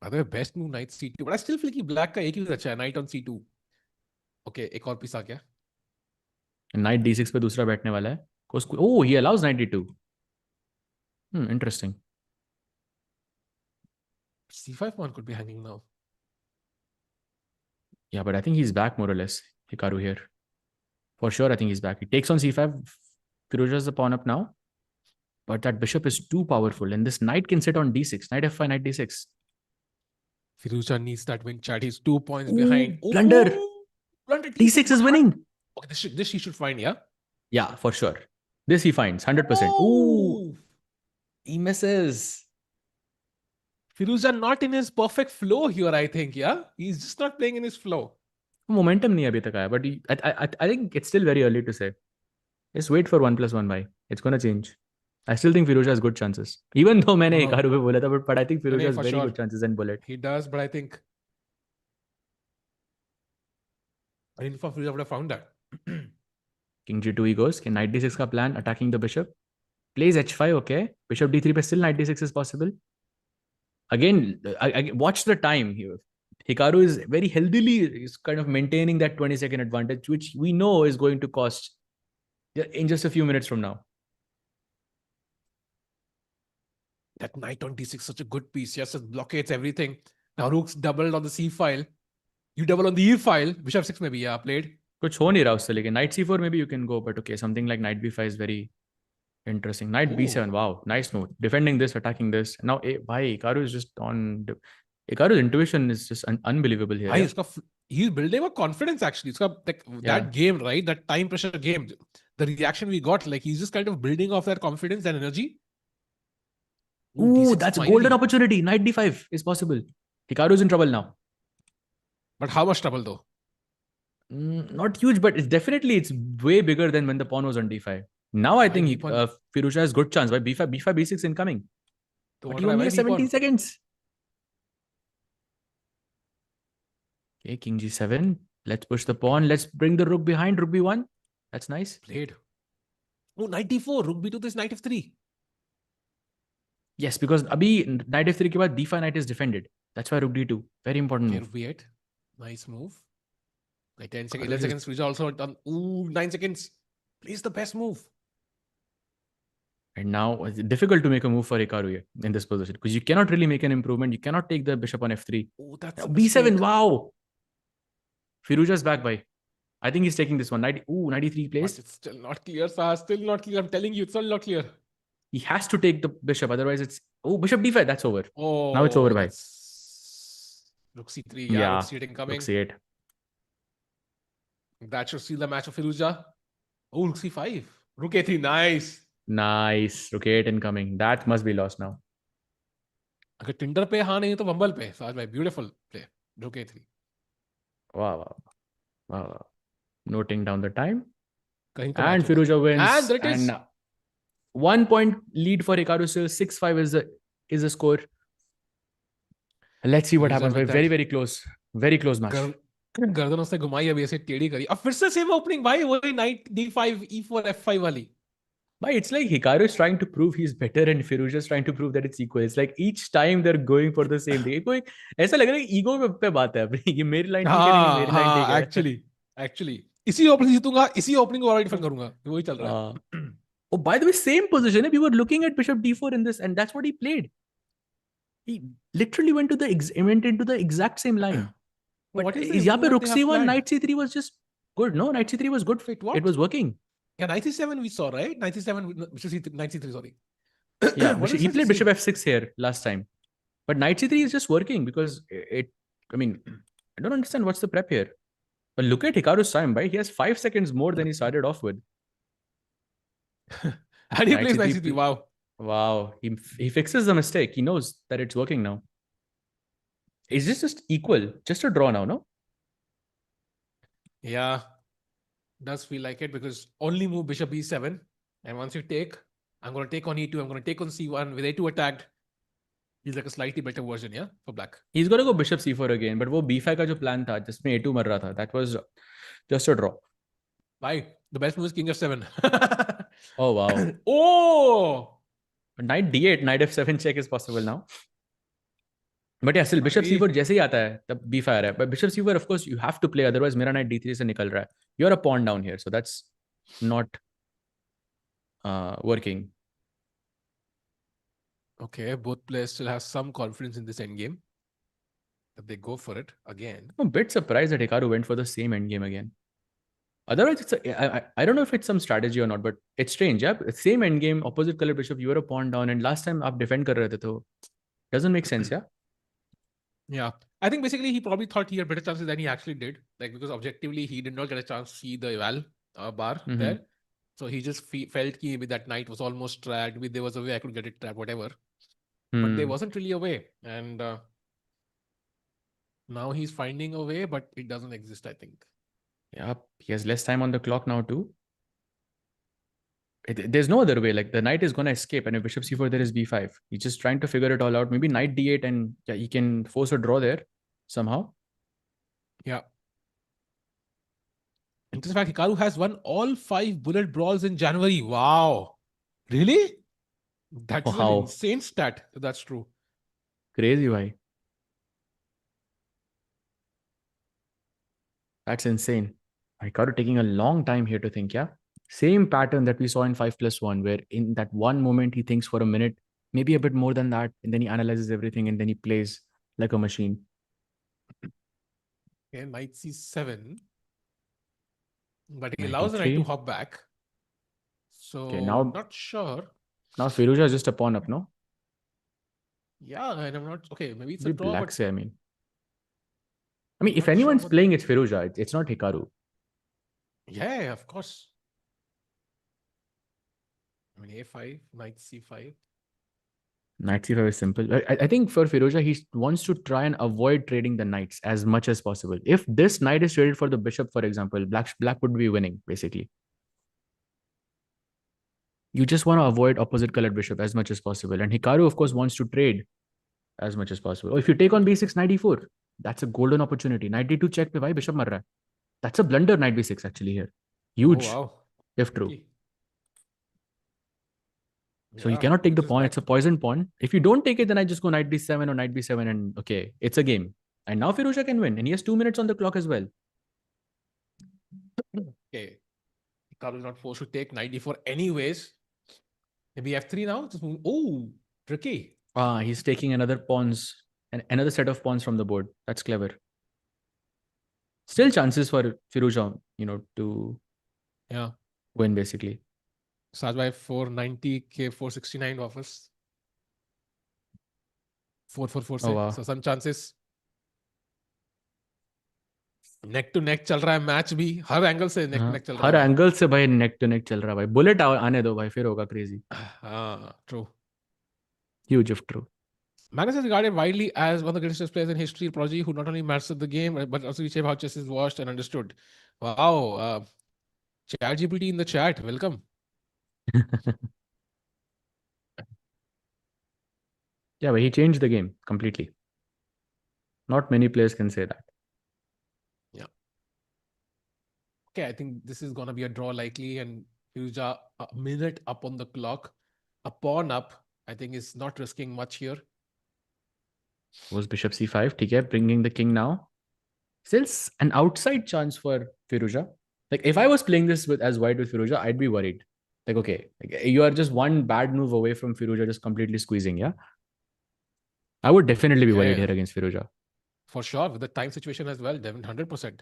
By the way, best move Knight C2. But I still feel कि black का एक ही अच्छा है. Knight on C2. Okay, एक और piece आ गया. Knight D6 पे दूसरा बैठने वाला है. Oh, he allows Knight D2. Interesting. C5 pawn could be hanging now. Yeah, but I think he's back more or less. Hikaru here. For sure, I think he's back. He takes on C5. Firouzja is the pawn up now. But that bishop is too powerful. And this knight can sit on D6. Knight F5, Knight D6. Firouzja needs that win, chat. He's 2 points behind. Blunder. Blunder. D6 is winning. Okay, this he should find, yeah? Yeah, for sure. This he finds, 100%. Ooh. He misses. Firouzja not in his perfect flow here, I think, yeah? He's just not playing in his flow. Momentum nahi abhi tak aaya, but I think it's still very early to say. Just wait for 1+1 bhai. It's going to change. I still think Firouzja has good chances. Even though maine Hikaru pe bola tha, but I think Firouzja has very good chances and bullet. He does, but I think Firouzja would have found that. King G2 he goes. Knight D6 ka plan, attacking the bishop. Plays h5, okay. Bishop d3, but still knight d6 is possible. Again, I watch the time here. Hikaru is very healthily is kind of maintaining that 20-second advantage, which we know is going to cost in just a few minutes from now. That knight on d6 such a good piece. Yes, it blockades everything. Now rook's doubled on the c file. You double on the e file. Bishop 6 maybe, yeah, played. कुछ हो नहीं रहा उससे लेकिन knight c4 maybe you can go, but okay, something like knight b5 is very interesting. Knight b7, wow, nice move. Defending this, attacking this. Now, why Hikaru is just on. Hikaru's intuition is just unbelievable here. He's building a confidence actually. That game, right? That time pressure game. The reaction we got, like he's just kind of building off that confidence and energy. Ooh, that's a golden opportunity. Knight d5 is possible. Hikaru's in trouble now. But how much trouble though? Not huge, but it's way bigger than when the pawn was on d5. Now I think Firouzja has good chance. By b5, b6 incoming. But he only has 17 seconds. Okay, king g7. Let's push the pawn. Let's bring the rook behind. Rook b1. That's nice. Played. Oh, knight d4. Rook b2 this knight f3. Yes, because abhi knight f3 ke baad d5 knight is defended. That's why rook d2. Very important move. Rook b8. Nice move. Like 10 seconds. 11 seconds. Firouzja also done. Ooh, 9 seconds. Plays the best move. And now it's difficult to make a move for Hikaru here in this position because you cannot really make an improvement. You cannot take the bishop on f3. Oh, that's b7. Wow. Firouzja's back by. I think he's taking this one. Knight e3 plays. But it's still not clear, sir. Still not clear. I'm telling you, it's still not clear. He has to take the bishop. Otherwise, it's... Oh, bishop d5. That's over. Oh. Now it's over, bhai. Rook c3. Yeah, rook c8 incoming. Rook c8. That should seal the match of Firouzja. Oh, rook c5. Rook a3. Nice. Nice. Rook a8 incoming. That must be lost now. अगर Tinder पे हाँ नहीं तो Bumble पे. Sajid bhai, beautiful play. Rook a3. Wow. Noting down the time. And Firouzja wins. And there it is. And 1 point lead for Hikaru still. 6-5 is the score. Let's see what happens. Very, very close. Very close match. गर्दन उसने घुमाई अभी ऐसे टेढ़ी करी अब फिर से सेम ओपनिंग भाई वही knight d5 e4 f5 वाली. But it's like Hikaru is trying to prove he's better and Firouzja is trying to prove that it's equal. It's like each time they're going for the same thing. कोई ऐसा लग रहा है ego पे बात है अपनी ये मेरी लाइन ठीक है मेरी लाइन ठीक है. Actually इसी ओपनिंग जीतूंगा इसी ओपनिंग को और डिफेंड करूंगा वही चल रहा है. Oh, by the way, same position. We were looking at bishop d4 in this, and that's what he played. He literally went into the exact same line. But what is यहाँ पे rook c1, knight c3 was just good. No, knight c3 was good. It was working. Yeah, knight c7 we saw, right? Knight c7, knight c3, sorry. Yeah, he played bishop f6 here last time. But knight c3 is just working because I don't understand what's the prep here. But look at Hikaru's time, right? He has 5 seconds more than he started off with. And he plays knight c3, wow. Wow, he fixes the mistake. He knows that it's working now. Is this just equal? Just a draw now, no? Yeah, does feel like it because only move bishop e7. And once you take, I'm going to take on e2. I'm going to take on c1 with a2 attacked. He's like a slightly better version, yeah, for black. He's going to go bishop c4 again. But वो b5 का जो plan था, जिसमें a2 मर रहा था, that was just a draw. Why? The best move is king f7. Oh, wow. Oh! Knight d8, knight f7 check is possible now. But yeah, still bishop c4 जैसे ही आता है तब b5 आ रहा है. But bishop c4 of course you have to play, otherwise मेरा knight d3 से निकल रहा है. You're a pawn down here, so that's not working. Okay, both players still have some confidence in this endgame. But they go for it again. I'm a bit surprised that Hikaru went for the same endgame again. Otherwise, I don't know if it's some strategy or not, but it's strange. Yeah, same endgame, opposite color bishop, you were a pawn down, and last time आप defend कर रहे थे तो doesn't make sense, yeah. Yeah, I think basically he probably thought he had better chances than he actually did. Like because objectively he did not get a chance to see the eval bar there, so he just felt that that knight was almost trapped. Maybe there was a way I could get it trapped, whatever. But there wasn't really a way, and now he's finding a way, but it doesn't exist. I think. Yeah, he has less time on the clock now too. There's no other way. Like the knight is gonna escape, and if bishop c4, there is b5. He's just trying to figure it all out. Maybe knight d8, and yeah, he can force a draw there somehow. Yeah. In fact, Hikaru has won all 5 bullet brawls in January. Wow, really? That's an Wow. insane stat, if that's true. Crazy, bhai. That's insane. Hikaru taking a long time here to think, yeah? Same pattern that we saw in 5+1, where in that one moment he thinks for a minute, maybe a bit more than that, and then he analyzes everything and then he plays like a machine. Okay, knight c7. But he Knight allows the knight to e3. hop back. So, Okay, now not sure. Firouzja is just a pawn up, no? Yeah, and I'm not... Okay, maybe it's a The draw, black but... say, I mean, if not sure anyone's what- playing, it's Firouzja. It's not Hikaru. Yeah, of course. I mean, a5, knight c5. Knight c5 is simple. I think for Firouzja, he wants to try and avoid trading the knights as much as possible. If this knight is traded for the bishop, for example, black would be winning, basically. You just want to avoid opposite colored bishop as much as possible. And Hikaru, of course, wants to trade as much as possible. Or if you take on b6, knight e4, that's a golden opportunity. Knight d2 check, pe bhai, bishop mar raha hai. That's a blunder, knight b6 actually here. Huge, Oh, wow. if true. Okay. So you Yeah, cannot take the which is pawn. that- It's a poison pawn. If you don't take it, then I just go knight d7 or knight b7 and okay, it's a game. And now Firouzja can win. And he has 2 minutes on the clock as well. Okay. Hikaru is not forced to take knight d4 anyways. Maybe f3 now? Just move. Oh, tricky. He's taking another another set of pawns from the board. That's clever. Still chances for Firouzja, to Yeah. win basically. Sajbhai 490, K 469 वापस. 444 से. Oh, wow. So some chances. Neck to neck चल रहा है match भी हर angle से नेक to neck चल रहा हर है एंगल से भाई नेक टू नेक चल रहा है भाई बुलेट आने दो भाई फिर होगा क्रेजी हाँ true. Huge if true. Magnus is regarded widely as one of the greatest chess players in history, prodigy who not only masters the game but also reshaped how chess is watched and understood. Wow, ChatGPT in the chat, welcome. Yeah, but he changed the game completely. Not many players can say that. Yeah. Okay, I think this is gonna be a draw likely, and Firouzja a minute up on the clock, a pawn up. I think is not risking much here. Was bishop c5, ठीक है, bringing the king now. Still an outside chance for Firouzja. Like if I was playing this as white with Firouzja, I'd be worried. Like okay, you are just one bad move away from Firouzja just completely squeezing. Yeah, I would definitely be worried here against Firouzja. For sure, with the time situation as well, 100%.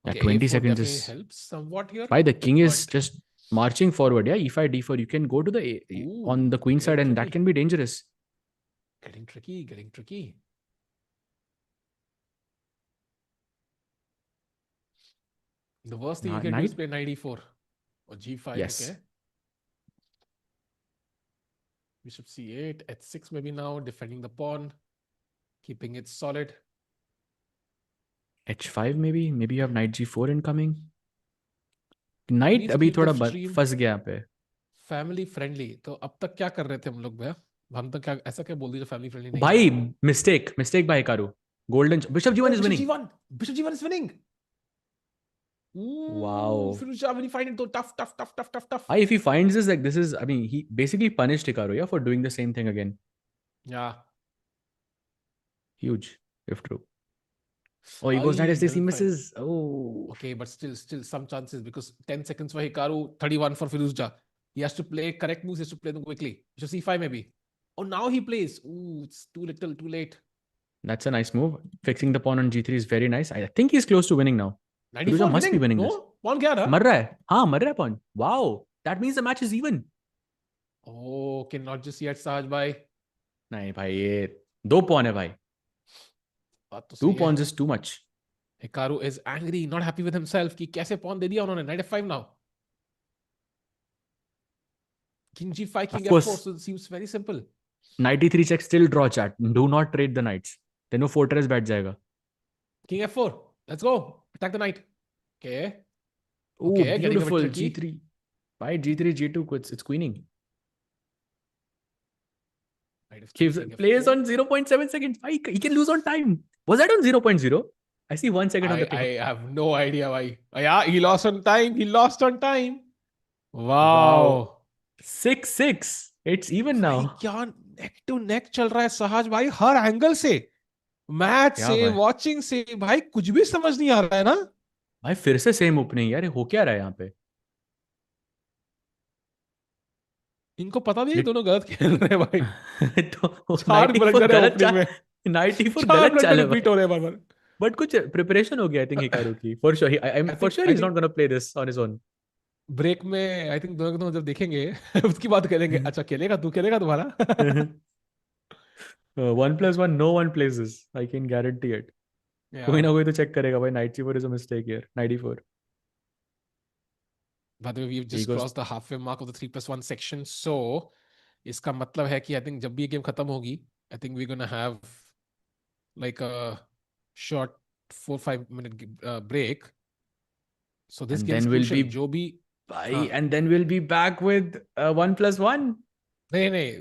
Yeah, 20 seconds is helps somewhat here. Why the king is just marching forward. Yeah, e5, d4. You can go to the on the queen side, and that can be dangerous. Getting tricky, getting tricky. The worst thing you can do is play knight e4 or g5. Yes. Okay. Bishop c8, h6 maybe now, defending the pawn, keeping it solid. h5 maybe. Maybe you have knight g4 incoming. Knight अभी थोड़ा फंस गया यहाँ पे. Family friendly. तो अब तक क्या कर रहे थे हम लोग भैया? हम तो क्या ऐसा क्या बोल दिया family friendly नहीं? भाई mistake by Hikaru. Golden bishop g1 is winning. Bishop g1 is winning. Wow. Firouzja, when you find it though, tough. If he finds this, like this is, I mean, he basically punished Hikaru, yeah, for doing the same thing again. Yeah. Huge, if true. Oh, he goes knight h6, he misses. Oh. Okay, but still some chances because 10 seconds for Hikaru, 31 for Firouzja. He has to play correct moves, he has to play them quickly. Bishop c5 maybe. Oh, now he plays. Ooh, it's too little, too late. That's a nice move. Fixing the pawn on g3 is very nice. I think he's close to winning now. Firouzja must be winning no? this. Pawn gaya na? Mar raha hai. Haan, mar raha hai pawn. Wow. That means the match is even. Oh, cannot just yet, Sahaj bhai. Nahin bhai, ye do pawn hai bhai. 2 pawns is too much. Hikaru is angry, not happy with himself. कि कैसे pawn दे दिया उन्होंने? Knight f5 now. King g5, king f4. So it seems very simple. Knight e3 check, still draw chat. Do not trade the knights. Then वो fortress बैठ जाएगा. King f4. Let's go. Attack the knight. Okay. Oh, okay, beautiful. G3. Why G3, G2? It's queening. Plays on 0.7 seconds. Why? He can lose on time. Was that on 0.0? I see 1 second on the clock. I have no idea why. Yeah, he lost on time. Wow. 6-6. It's even भाई now. क्या नेक to neck चल रहा है सहज भाई, हर angle से, match क्या से, भाई वॉचिंग से, भाई कुछ भी समझ नहीं आ रहा है ना। भाई फिर से सेम ओपनिंग यार, ये हो क्या रहा है यहाँ पे? इनको पता नहीं है Lit- दोनों गलत खेल रहे हैं भाई। तो चार 94 ब्लंडर है गलत ओपनिंग चाल, में, 94 चार गलत चाल ब्लंडर है रिपीट भाई. हो रहे हैं बार बार। बट कुछ प्रिपरेशन हो गया आई थिंक हिकारू की, for sure. I for think sure I he is not think gonna play this on his own. Break में आई थिंक दोनों को दोनों जब देखेंगे उसकी बात करेंगे, अच्छा खेलेगा तू, खेलेगा तुम्हारा। 1+1 no one plays this, I can guarantee it. कोई Yeah. ना कोई तो चेक करेगा भाई. 94 is a mistake here. 94. By the way, we've He just goes. crossed the halfway mark of the 3+1 section. So इसका मतलब है कि आई थिंक जब भी ये गेम खत्म होगी, I think we gonna have like a short 4-5 minute break. So this And game is then we'll crucial. be जो भी हाँ, and then we'll be back with 1+1. नहीं नहीं,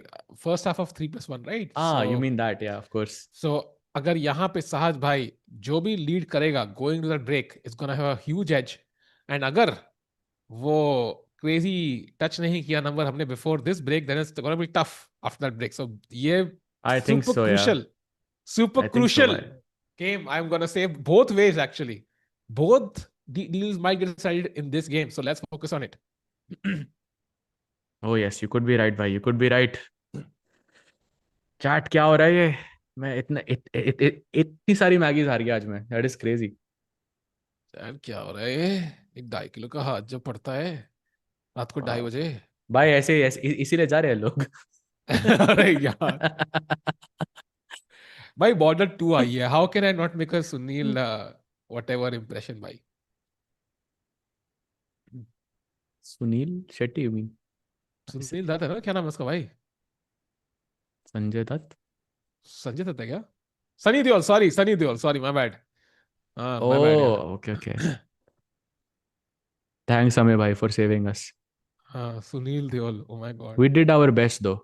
first half of 3+1 right. Ah, you mean that? Yeah, of course. So अगर यहाँ पे सहज भाई जो भी लीड करेगा going to that break is gonna have a huge edge. And अगर वो क्रेजी टच नहीं किया नंबर हमने before this break, then it's gonna be tough after that break. So ये I think super so. Yeah. Crucial, super I think so. crucial game. I'm gonna say both ways actually. Both deals might get decided in this game. So let's focus on it. Oh yes, you could be right, भाई. You could be right. Chat क्या हो रहा है ये? मैं इतनी सारी Maggie's हार गया आज मैं. That is crazy. यार क्या हो रहा है, एक 2.5 किलो का हाथ जब पड़ता है रात को 2:30 बजे. भाई ऐसे इसीलिए जा रहे हैं लोग. अरे यार भाई बॉर्डर 2 आई है, how can I not make a Sunil whatever impression भाई. Sunil Shetty, you mean? सुनील दत्त है ना, क्या नाम है उसका भाई? संजय दत्त. संजय दत्त है क्या? Sunny Deol, sorry Sunny Deol, sorry my bad. हाँ माय बैड यार. Oh, okay. Thanks, Amir bhai, for saving us. हाँ Sunil Deol, oh my god. We did our best though.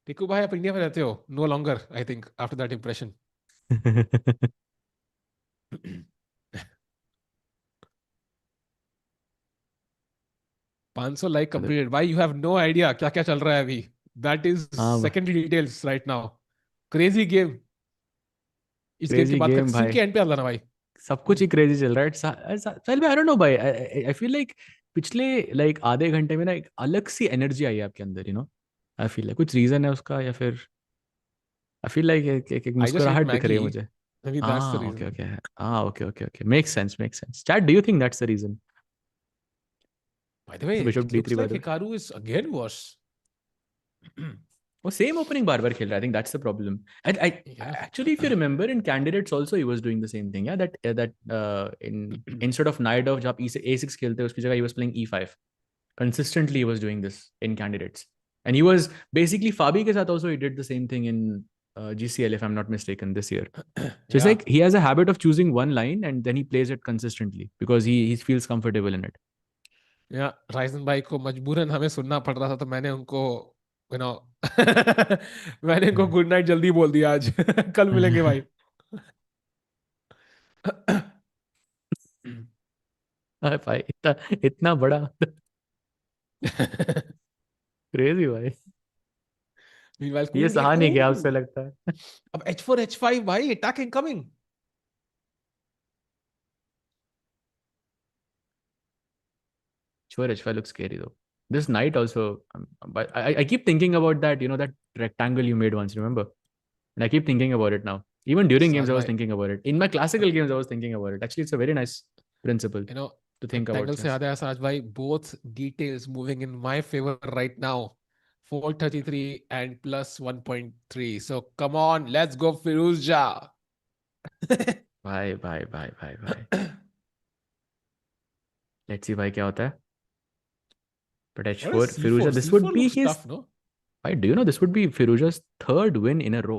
Tiku भाई आप इंडिया में रहते हो, no longer I think after that impression. 500 like completed भाई. You have no idea क्या क्या चल रहा है अभी. दैट इज हाँ भाई. Secondary details right now. Crazy game. इस गेम की Crazy बात game करते भाई. सीन के एंड पे आना भाई. सब कुछ ही क्रेजी चल रहा है. साहिल भाई, आई डोंट नो भाई. आई फील लाइक पिछले लाइक आधे घंटे में ना एक अलग सी एनर्जी आई है आपके अंदर, you know. I feel like कुछ रीजन है उसका, या फिर आई फील लाइक एक I just ate मुस्कुराहट दिख रही है Maggie. मुझे. Maybe that's the okay reason. Okay. Makes sense. Chat, do you think that's the reason? By the way, Bishop it looks D3 by like the way. Hikaru is again worse. वो same opening बार बार खेल रहा है. I think that's the problem. Yeah. Actually, if you remember in candidates also he was doing the same thing. Yeah, that in instead of knight off, जब आप a6 खेलते हैं उसकी जगह he was playing e5. Consistently he was doing this in candidates, and he was basically Fabi के साथ also he did the same thing in GCL if I'm not mistaken this year. So it's Yeah. like he has a habit of choosing one line and then he plays it consistently because he feels comfortable in it. Yeah, Ryzen भाई को मजबूरन हमें सुनना पड़ रहा था, तो मैंने उनको यू नो मैंने उनको गुड नाइट जल्दी बोल दिया आज. कल मिलेंगे भाई. अरे भाई इतना बड़ा क्रेजी भाई. Meanwhile, ये queen सहा नहीं गया Ooh. आपसे लगता है. अब h4 h5 भाई, attack incoming. Sure, H5 looks scary though. This knight also, but I keep thinking about that, you know, that rectangle you made once, remember? And I keep thinking about it now. Even during games, I was thinking about it. In my classical games, I was thinking about it. Actually, it's a very nice principle You know, to think about. rectangle से याद आया साज भाई, both details moving in my favor right now. 433 and plus 1.3. So come on, let's go Firouzja. Bye. Let's see भाई क्या होता है. But H4, Firouzja, this would be his. Tough, no? Why, do you know this would be Firouzja's third win in a row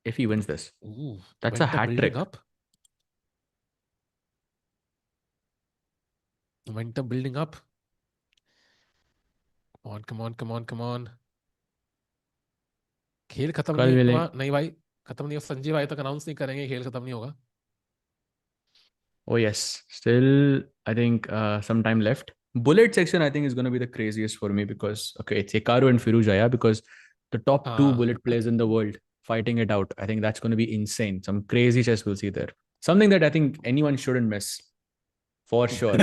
if he wins this? Ooh, That's a hat trick. Momentum building up. Come on. खेल खत्म कल नहीं मिलेंगे. हुआ नहीं भाई, खत्म नहीं हुआ. संजय भाई तक अनाउंस नहीं करेंगे, खेल खत्म नहीं होगा. Oh yes, still I think some time left. Bullet section, I think, is going to be the craziest for me because, okay, it's Hikaru and Firouzja, yeah, because the top two bullet players in the world fighting it out. I think that's going to be insane. Some crazy chess we'll see there. Something that I think anyone shouldn't miss. For sure.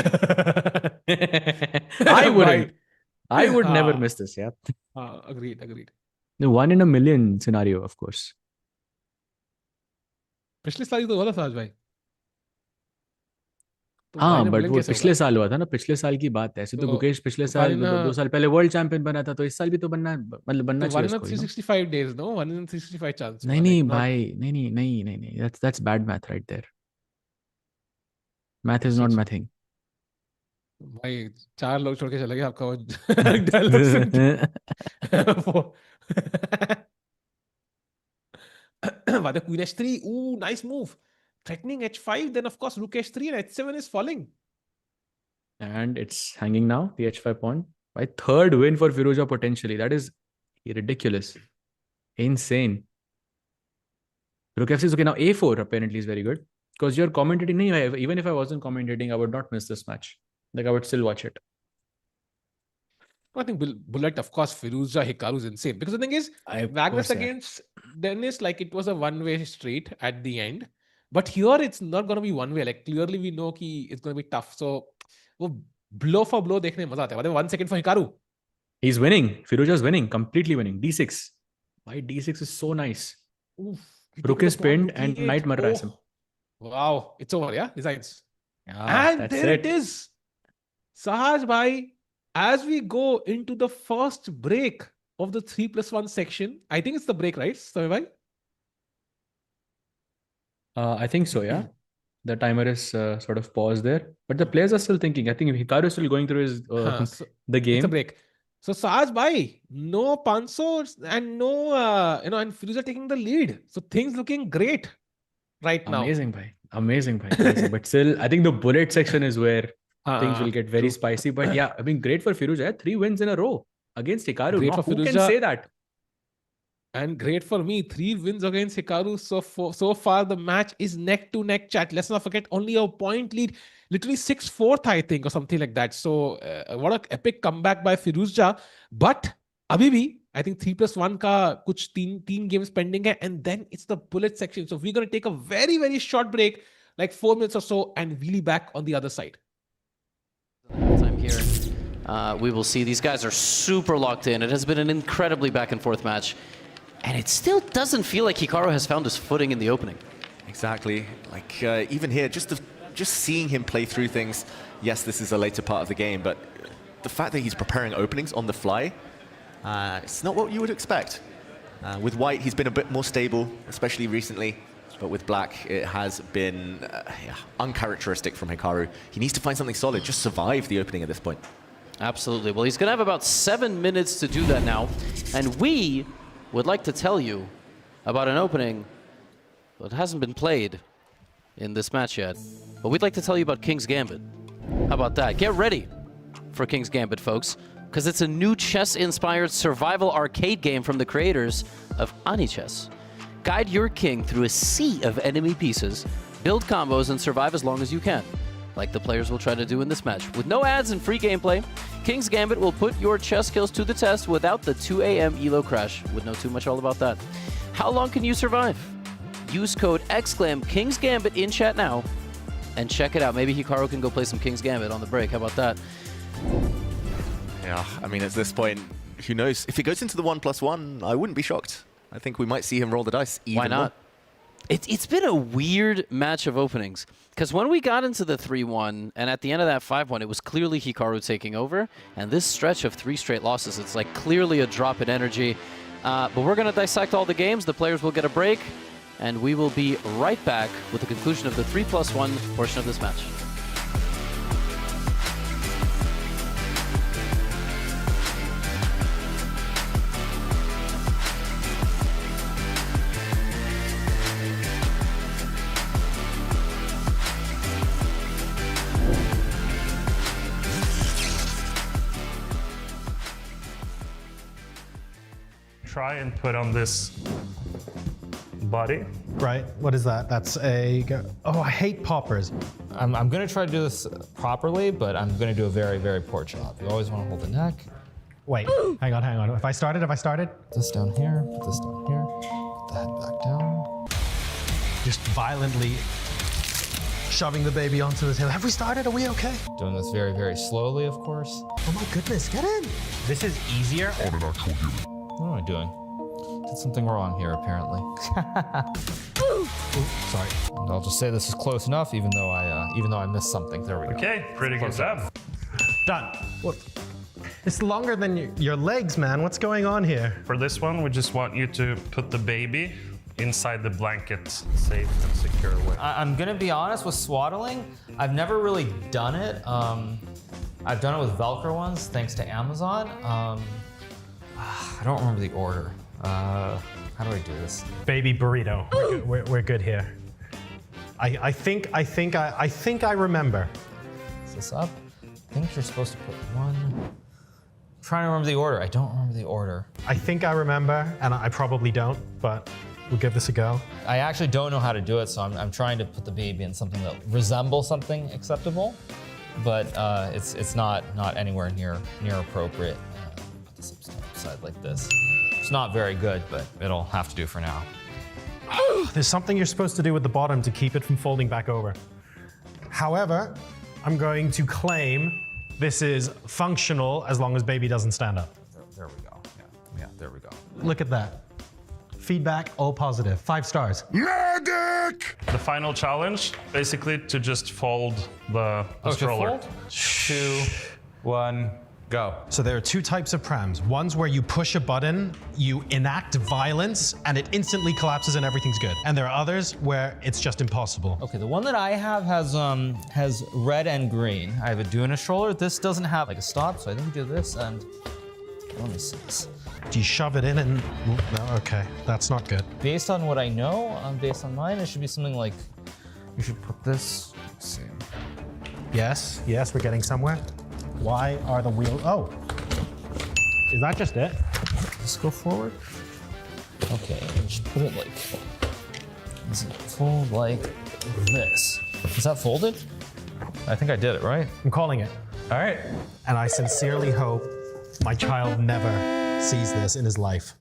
I wouldn't. I would never miss this, yeah. Agreed. The 1 in a million scenario, of course. पिछले साल ही तो हुआ था साज भाई. हाँ, but वो पिछले साल हुआ था ना, पिछले साल की बात है. ऐसे तो गुकेश पिछले साल 2 साल पहले वर्ल्ड चैंपियन बना था, तो इस साल भी तो बनना, मतलब बनना चाहिए उसको. 1 in 365 days, no? 1 in 365 chance. नहीं भाई, नहीं. That's bad math right there. Math is not my thing. भाई 4 लोग छोड़ के चले गए आपका वो डायलॉग सुन के. Queen h3. Ooh, nice move. Threatening h5, then of course rook h3 and h7 is falling. And it's hanging now, the h5 pawn. By 3rd win for Firouzja potentially. That is ridiculous. Insane. Rook f6. Okay, now a4 apparently is very good. Because you're commentating. Even if I wasn't commentating, I would not miss this match. Like, I would still watch it. I think Bullet, of course, Firouzja, Hikaru is insane. Because the thing is, Magnus against Denis, like, it was a one-way street at the end. But here, it's not going to be one-way. Like, clearly we know कि it's going to be tough. So, blow for blow देखने में मजा आता है. 1 second for Hikaru. He's winning. Firouzja is winning. Completely winning. d6. Why d6 is so nice. Oof, Rook is pinned and knight mar raha hai. Wow. It's over, yeah? Designs. And there it is. Sahaj bhai, as we go into the first break of the 3+1 section, I think it's the break, right, Samir bhai? I think so, yeah. The timer is sort of paused there. But the players are still thinking. I think Hikaru is still going through his the game. It's a break. So Sahaj bhai, no Panso and no, and Firouzja taking the lead. So things looking great right now. Amazing bhai. Amazing. But still, I think the bullet section is where things will get very spicy. But yeah, I mean, great for Firouzja. 3 wins in a row against Hikaru. Great for Who Firouzja. can say that? And great for me. 3 wins against Hikaru. So far, the match is neck to neck, chat. Let's not forget, only a point lead. Literally 6-4, I think, or something like that. So, what an epic comeback by Firouzja. But, abhi bhi, I think 3+1 ka kuch 3 games pending hai, and then it's the bullet section. So, we're going to take a very, very short break, like 4 minutes or so, and really back on the other side. Time here. We will see these guys are super locked in. It has been an incredibly back and forth match. And it still doesn't feel like Hikaru has found his footing in the opening. Exactly. Like, even here, just seeing him play through things, yes, this is a later part of the game, but the fact that he's preparing openings on the fly, it's not what you would expect. With white, he's been a bit more stable, especially recently. But with black, it has been uncharacteristic from Hikaru. He needs to find something solid, just survive the opening at this point. Absolutely. Well, he's going to have about 7 minutes to do that now. And we would like to tell you about an opening that hasn't been played in this match yet. But we'd like to tell you about King's Gambit. How about that? Get ready for King's Gambit, folks, because it's a new chess-inspired survival arcade game from the creators of AniChess. Guide your king through a sea of enemy pieces, build combos, and survive as long as you can, like the players will try to do in this match. With no ads and free gameplay, King's Gambit will put your chess skills to the test without the 2 a.m. ELO crash. Would know too much all about that. How long can you survive? Use code King's Gambit in chat now and check it out. Maybe Hikaru can go play some King's Gambit on the break. How about that? Yeah, I mean, at this point, who knows? If it goes into the 1+1, I wouldn't be shocked. I think we might see him roll the dice even Why not? more. It's been a weird match of openings. Because when we got into the 3-1, and at the end of that 5-1, it was clearly Hikaru taking over. And this stretch of 3 straight losses, it's like clearly a drop in energy. But we're going to dissect all the games. The players will get a break. And we will be right back with the conclusion of the 3+1 portion of this match. Try and put on this body. Right, what is that? That's a... Oh, I hate poppers. I'm going to try to do this properly, but I'm going to do a very, very poor job. You always want to hold the neck. Wait, hang on. If I started? Put this down here, put this down here, put the head back down. Just violently shoving the baby onto the table. Have we started? Are we okay? Doing this very, very slowly, of course. Oh my goodness, get in. This is easier. On an actual human. What am I doing? Did something wrong here, apparently. Ooh, sorry. And I'll just say this is close enough, even though I missed something. There we go. Okay, pretty good job. Done. What? It's longer than your legs, man. What's going on here? For this one, we just want you to put the baby inside the blanket, safe and secure way. I'm gonna be honest with swaddling. I've never really done it. I've done it with Velcro ones, thanks to Amazon. I don't remember the order. How do I do this? Baby burrito. We're good here. I think I remember. Is this up? I think you're supposed to put one. I'm trying to remember the order. I don't remember the order. I think I remember, and I probably don't, but we'll give this a go. I actually don't know how to do it, so I'm trying to put the baby in something that resembles something acceptable, but it's not anywhere near appropriate. Put this upside like this. It's not very good, but it'll have to do for now. There's something you're supposed to do with the bottom to keep it from folding back over. However, I'm going to claim this is functional as long as baby doesn't stand up. There we go. Yeah, there we go. Look at that. Feedback, all positive. 5 stars. Medic! The final challenge, basically to just fold the stroller. Fold? 2, 1, go. So there are 2 types of prams. One's where you push a button, you enact violence, and it instantly collapses and everything's good. And there are others where it's just impossible. Okay, the one that I have has red and green. I have a Duna stroller. This doesn't have like a stop, so I think we do this and let me see this. Do you shove it in and... No, okay, that's not good. Based on what I know, based on mine, it should be something like, you should put this, let's see. Yes, we're getting somewhere. Why are the wheels... Oh, is that just it? Let's go forward. Okay, you should put it like, does it fold like this? Is that folded? I think I did it, right? I'm calling it. All right. And I sincerely hope my child never sees this in his life.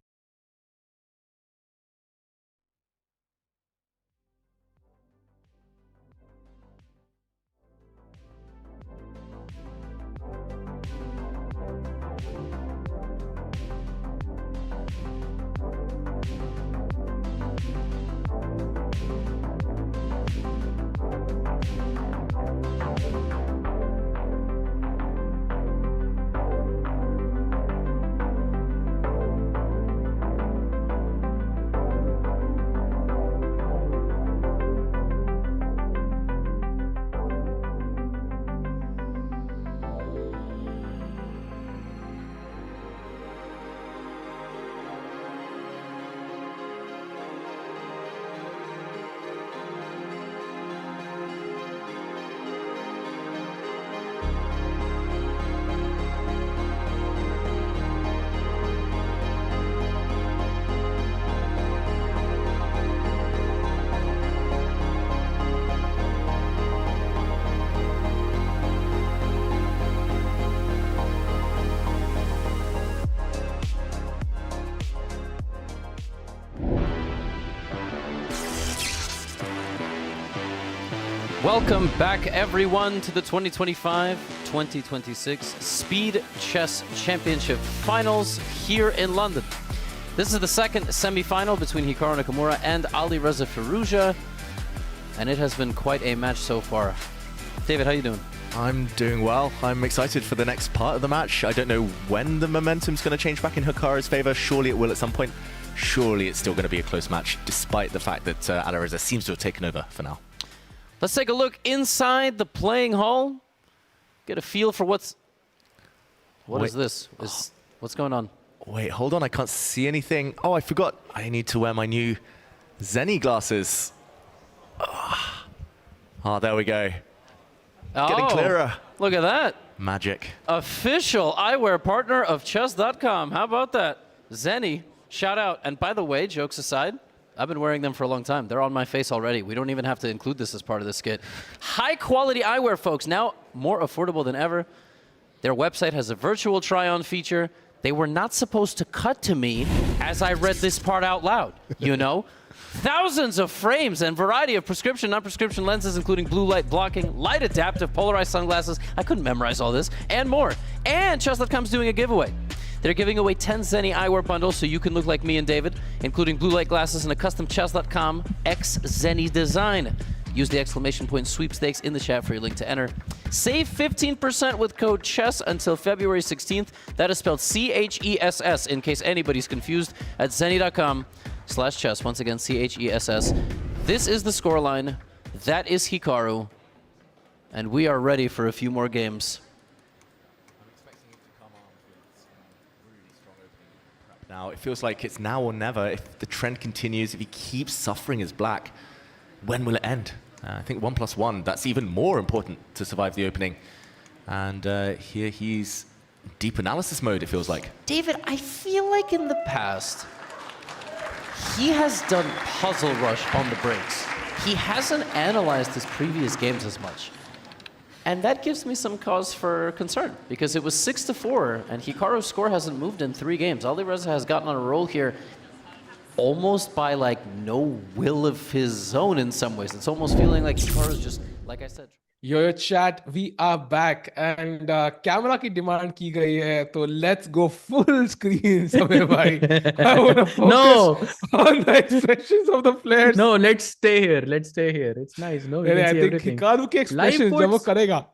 Welcome back, everyone, to the 2025-2026 Speed Chess Championship Finals here in London. This is the second semi-final between Hikaru Nakamura and Alireza Firouzja, and it has been quite a match so far. David, how you doing? I'm doing well. I'm excited for the next part of the match. I don't know when the momentum's going to change back in Hikaru's favor. Surely it will at some point. Surely it's still going to be a close match, despite the fact that Alireza seems to have taken over for now. Let's take a look inside the playing hall. Get a feel for what is this? What's going on? Wait, hold on. I can't see anything. Oh, I forgot. I need to wear my new Zenny glasses. Oh, there we go. Getting clearer. Look at that. Magic. Official eyewear partner of chess.com. How about that? Zenny, shout out. And by the way, jokes aside, I've been wearing them for a long time. They're on my face already. We don't even have to include this as part of the skit. High quality eyewear, folks. Now more affordable than ever. Their website has a virtual try-on feature. They were not supposed to cut to me as I read this part out loud, you know? Thousands of frames and variety of prescription, non-prescription lenses, including blue light blocking, light adaptive, polarized sunglasses. I couldn't memorize all this, and more. And Chess.com's doing a giveaway. They're giving away 10 Zenny eyewear bundles so you can look like me and David, including blue light glasses and a custom Chess.com X Zenny design. Use the exclamation point sweepstakes in the chat for your link to enter. Save 15% with code CHESS until February 16th. That is spelled CHESS in case anybody's confused at zenny.com/chess. Once again, CHESS. This is the scoreline. That is Hikaru. And we are ready for a few more games. Now, it feels like it's now or never. If the trend continues, if he keeps suffering as black, when will it end? I think 1+1, that's even more important to survive the opening. And here he's deep analysis mode, it feels like. David, I feel like in the past, he has done puzzle rush on the breaks. He hasn't analyzed his previous games as much. And that gives me some cause for concern, because it was 6-4, and Hikaru's score hasn't moved in 3 games. Alireza has gotten on a roll here almost by like no will of his own in some ways. It's almost feeling like Hikaru's just, like I said. Yo chat, we are back and camera की demand की गई है, तो let's go full screen समय भाई. I want to focus on the expressions of the players. No, let's stay here. Let's stay here. It's nice. No, we can see everything. Hikaru के expressions जब वो करेगा.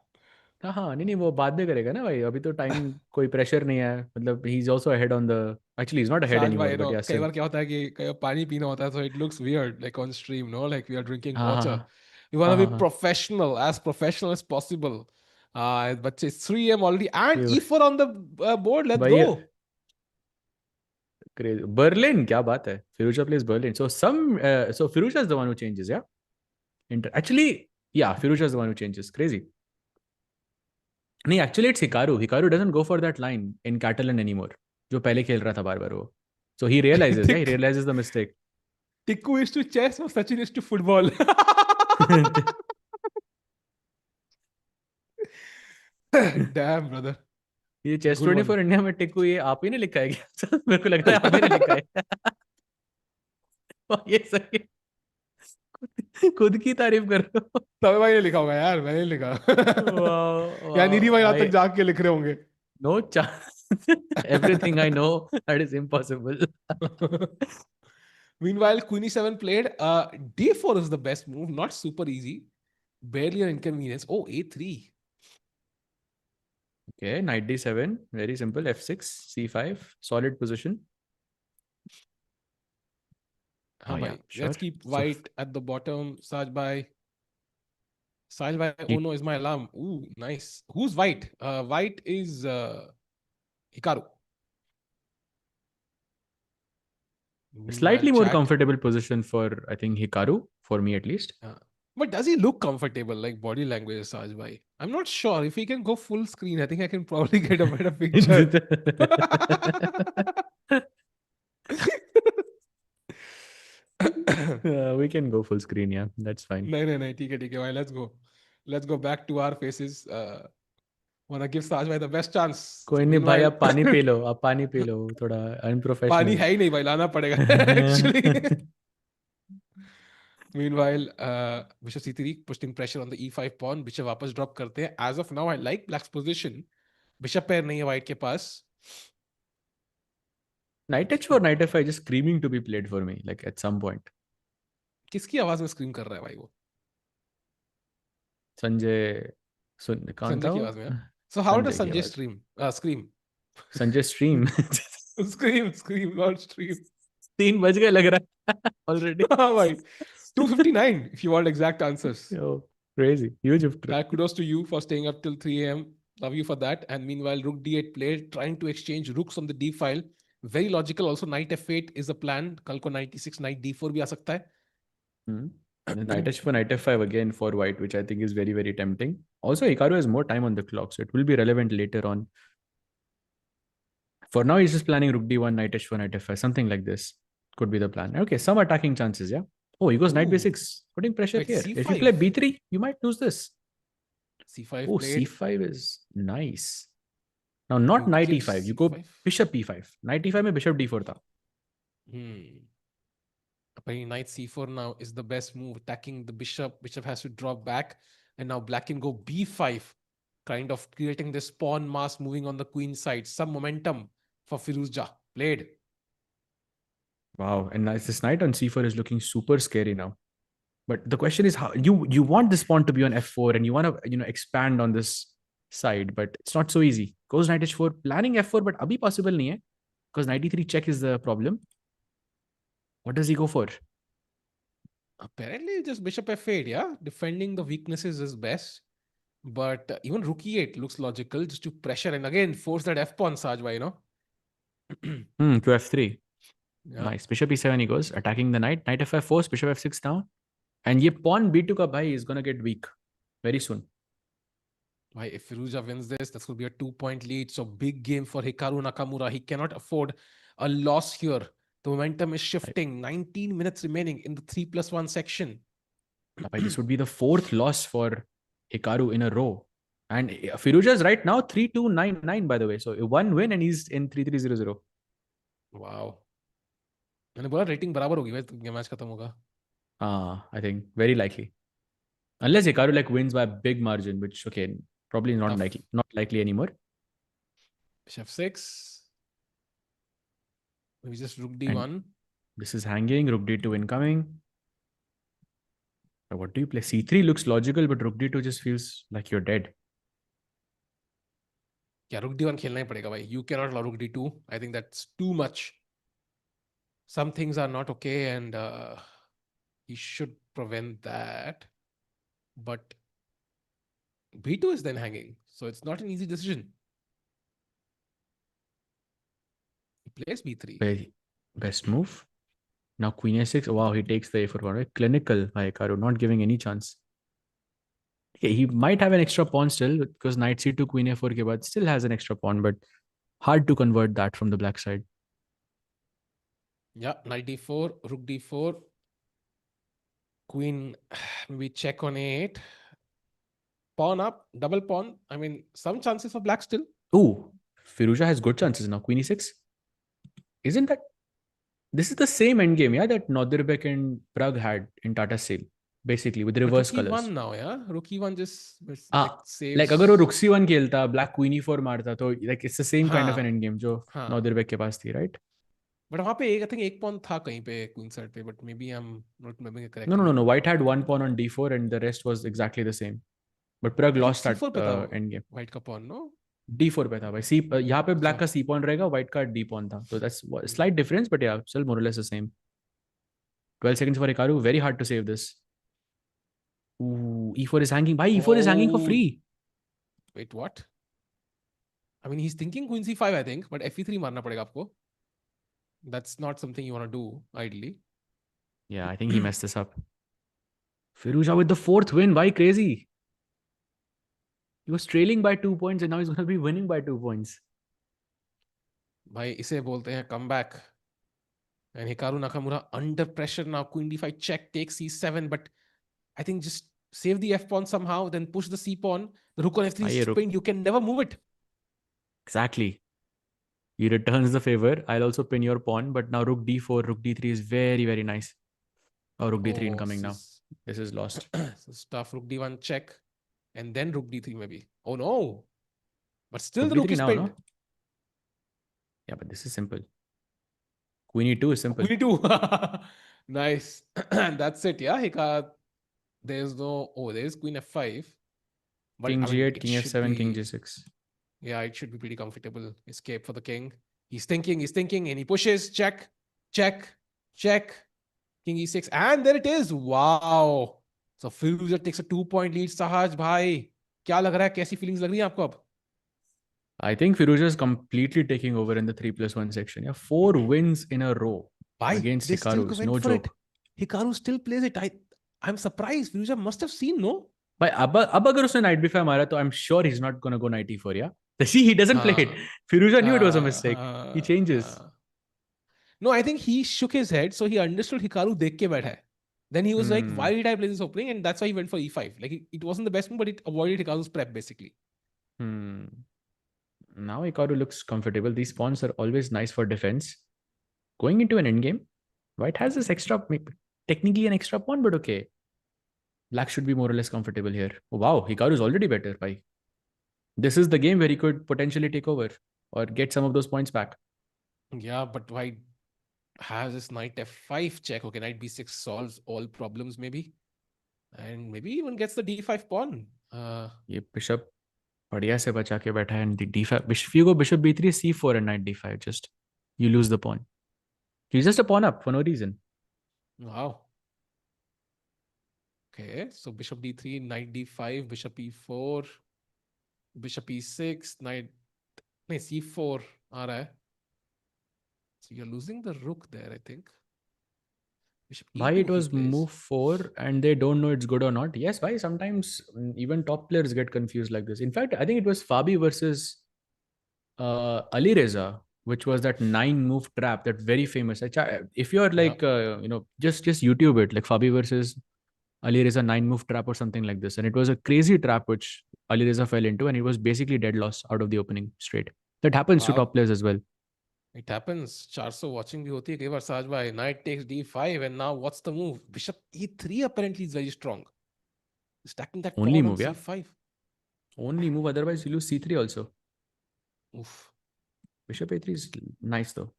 हाँ नहीं वो बाद में करेगा ना भाई. अभी तो टाइम कोई प्रेशर नहीं है. मतलब he's also ahead on the. Actually, he's not ahead anymore. But yeah, कई बार क्या होता है कि कई बार पानी पीना होता है, so it looks weird like on stream, no? Like we are drinking water. We want to be professional as possible. But it's 3 AM already and E4 on the board. Let's go. Crazy. Berlin, क्या बात है? Firouzja plays Berlin. So so Firouzja is the one who changes, yeah? Actually, yeah, Firouzja is the one who changes. Crazy. No, actually it's Hikaru. Hikaru doesn't go for that line in Catalan anymore. जो पहले खेल रहा था बार-बार वो. So he realizes, he realizes the mistake. Tikku is to chess or Sachin is to football. Damn, brother. ये chess 24 India में टिक्कू ये आप ही ने लिखा है क्या? मेरे को लग रहा है आप ही ने लिखा है. ये सही. खुद की तारीफ कर रहे हो. तब भाई ने लिखा होगा यार, मैंने लिखा. या नीरी भाई आज तक जाग के लिख रहे होंगे. No chance. Everything I know, that is impossible. Meanwhile, Queen e7 played. D4 is the best move, not super easy. Barely an inconvenience. Oh, A3. Okay, knight D7. Very simple. F6, C5. Solid position. Yeah, sure. Let's keep white at the bottom. Sajbhai. Sajbhai, oh no, is my alarm. Ooh, nice. Who's white? White is Hikaru. Slightly more comfortable position for, I think, Hikaru, for me at least. But does he look comfortable, like body language, Sajbhai? I'm not sure. If he can go full screen, I think I can probably get a better picture. We can go full screen, yeah. That's fine. No, ठीक है. Let's go. Let's go back to our faces. Wanna give Sajbhai the best chance. कोई नहीं भाई, आप पानी P low. आप पानी P low. थोड़ा unprofessional. पानी है ही नहीं भाई, लाना पड़ेगा. Actually. Meanwhile, Bishop C3 pushing pressure on the E5 pawn. Bishop वापस drop करते हैं. As of now, I like Black's position. Bishop pair नहीं है White के पास. Knight H4, Knight F5 just screaming to be played for me, like at some point. किसकी आवाज में scream कर रहा है भाई वो? Sanjay की आवाज में. So how does Sanjay scream? Sanjay stream. Scream, not stream. 3 बज गए लग रहा है already. हाँ भाई. 2:59 if you want exact answers. Oh, crazy. Huge victory. Kudos to you for staying up till 3 AM. Love you for that. And meanwhile, Rook D8 played, trying to exchange rooks on the D file. Very logical. Also, Knight F8 is a plan. कल को Knight E6, Knight D4 भी आ सकता है. And Knight H4, Knight F5 again for white, which I think is very, very tempting. Also, Hikaru has more time on the clock, so it will be relevant later on. For now, he's just planning Rook D1, Knight H4, Knight F5, something like this. could be the plan. Okay, some attacking chances, yeah. Oh, he goes knight b6, putting pressure Wait, here. C5. If you play b3, you might lose this. C5 Oh, played. c5 is nice. Now, not You knight give e5. You go C5. bishop e5. Knight e5 mein bishop d4 tha. Apparently, knight c4 now is the best move. Attacking the bishop. Bishop has to drop back. And now black can go b5. Kind of creating this pawn mass moving on the queen side. Some momentum for Firouzja. Played. Wow, and this knight on c4 is looking super scary now. But the question is, how you want this pawn to be on f4 and you want to expand on this side, but it's not so easy. Goes knight h4, planning f4, but abhi possible nahi hai because knight e3 check is the problem. What does he go for? Apparently, just bishop f8, yeah? Defending the weaknesses is best. But even rook e8 looks logical just to pressure and again force that f-pawn, Sajbhai, To f3. Yeah. Nice. Bishop e7 he goes, attacking the knight. Knight f5 force, bishop f6 down. And ye pawn b2 ka bhai is going to get weak very soon. Why, if Firouzja wins this, that's going to be a 2-point lead. So big game for Hikaru Nakamura. He cannot afford a loss here. The momentum is shifting. 19 minutes remaining in the 3+1 section. This would be the 4th loss for Hikaru in a row. And Firouzja is right now 3-2-9-9 by the way. So 1 win and he's in 3-3-0-0. Wow. मैंने बोला rating बराबर होगी भाई ये match खत्म होगा. I think very likely. Unless Hikaru wins by a big margin, which okay, probably not likely anymore. Bishop 6. Maybe just rook d1. And this is hanging, rook d2 incoming. What do you play? c3 looks logical, but rook d2 just feels like you're dead. Yeah, rook d1 खेलना ही पड़ेगा भाई. You cannot allow rook d2. I think that's too much. Some things are not okay and he should prevent that. But b2 is then hanging. So it's not an easy decision. He plays b3. Best move. Now queen a6. Wow, he takes the a4 pawn. Right? Clinical by Hikaru, not giving any chance. Okay, he might have an extra pawn still because knight c2, queen a4 ke baad still has an extra pawn, but hard to convert that from the black side. Yeah, knight d4, rook d4. Queen, maybe check on 8. Pawn up, double pawn. I mean, some chances for black still. Ooh, Firouzja has good chances now. Queen e6. Isn't that... This is the same endgame, yeah, that Nodirbek and Prague had in Tata Steel. Basically, with reverse rook colors. e1 now, yeah? Rook e1 just saves... Like, agar wo rook c1 khelta, black queen e4 marta, so like it's the same kind of an endgame jo Nodirbek ke paas thi, right? But वहाँ पे I think एक pawn था कहीं पे queen side पे, but maybe I'm not remembering it correctly. No. White had one pawn on d4 and the rest was exactly the same. But Prague lost that endgame. White का pawn, no? d4 पे था भाई. यहाँ पे black का c pawn रहेगा, white का d pawn था. So that's a slight difference, but yeah, still more or less the same. 12 seconds for Hikaru. Very hard to save this. Ooh, e4 is hanging. Bhai, e4 is hanging for free. Wait, what? I mean, he's thinking queen c5, I think, but fe3 मारना पड़ेगा आपको. That's not something you want to do, ideally. Yeah, I think he messed this up. Firouzja with the 4th win. Why crazy? He was trailing by 2 points and now he's going to be winning by 2 points. भाई इसे बोलते हैं comeback. And Hikaru Nakamura under pressure now. Queen d5 check, take c7, but I think just save the f pawn somehow, then push the c pawn. The rook on f3 is pinned. You can never move it. Exactly. He returns the favor. I'll also pin your pawn, but now rook d4, rook d3 is very, very nice. Oh, rook d3 incoming now. This is lost. So stuff, rook d1 check, and then rook d3 maybe. Oh no! But still rook the rook D3 is now, pinned. no? Yeah, but this is simple. Queen e2 is simple. Queen e2. Nice. That's it, yeah? There's no... Oh, there's queen f5. But, King g8, king f7, king g6. Yeah, it should be pretty comfortable. Escape for the king. He's thinking, and he pushes. Check, check, check. King e6. And there it is. Wow. So Firouzja takes a 2-point lead. Sahaj, bhai. क्या लग रहा है? कैसी feelings लग रही हैं आपको अब? I think Firouzja is completely taking over in the 3+1 section. Yeah, 4 wins in a row against Hikaru. It's no joke. Hikaru still plays it. I'm surprised. Firouzja must have seen, no? But अब अगर उसने knight b5 मारा तो I'm sure he's not going to go knight e4, yeah? See, he doesn't play it. Firouzja knew it was a mistake. He changes. No, I think he shook his head, so he understood Hikaru dekh ke baitha hai. Then he was like, why did I play this opening? And that's why he went for e5. Like, it wasn't the best move, but it avoided Hikaru's prep, basically. Now Hikaru looks comfortable. These pawns are always nice for defense. Going into an endgame, White has this extra, technically an extra pawn, but okay. Black should be more or less comfortable here. Oh, wow, Hikaru is already better. Bhai. This is the game where he could potentially take over or get some of those points back. Yeah, but White has this knight f5 check. Okay, knight b6 solves all problems, maybe. And maybe even gets the d5 pawn. ये bishop बढ़िया से बचा के बैठा है, and the d5. If you go bishop b3, c4 and knight d5, just you lose the pawn. He's just a pawn up for no reason. Wow. Okay, so bishop d3, knight d5, bishop e4, bishop e6, knight c4 aa raha hai. So you're losing the rook there, I think. Bishop Why e2 it was move 4 and they don't know it's good or not? Yes, why sometimes even top players get confused like this. In fact, I think it was Fabi versus Alireza, which was that 9 move trap, that very famous. If you're like, just YouTube it, like Fabi versus Alireza 9 move trap or something like this. And it was a crazy trap which Alireza fell into, and it was basically dead loss out of the opening straight. That happens to top players as well. It happens. 400 watching bhi hoti hai kai baar Saj bhai. Knight takes d5, and now what's the move? Bishop e3 apparently is very strong. Stacking that Only pawn move, on yeah. c5. Only move, otherwise you lose c3 also. Oof. Bishop a3 is nice though.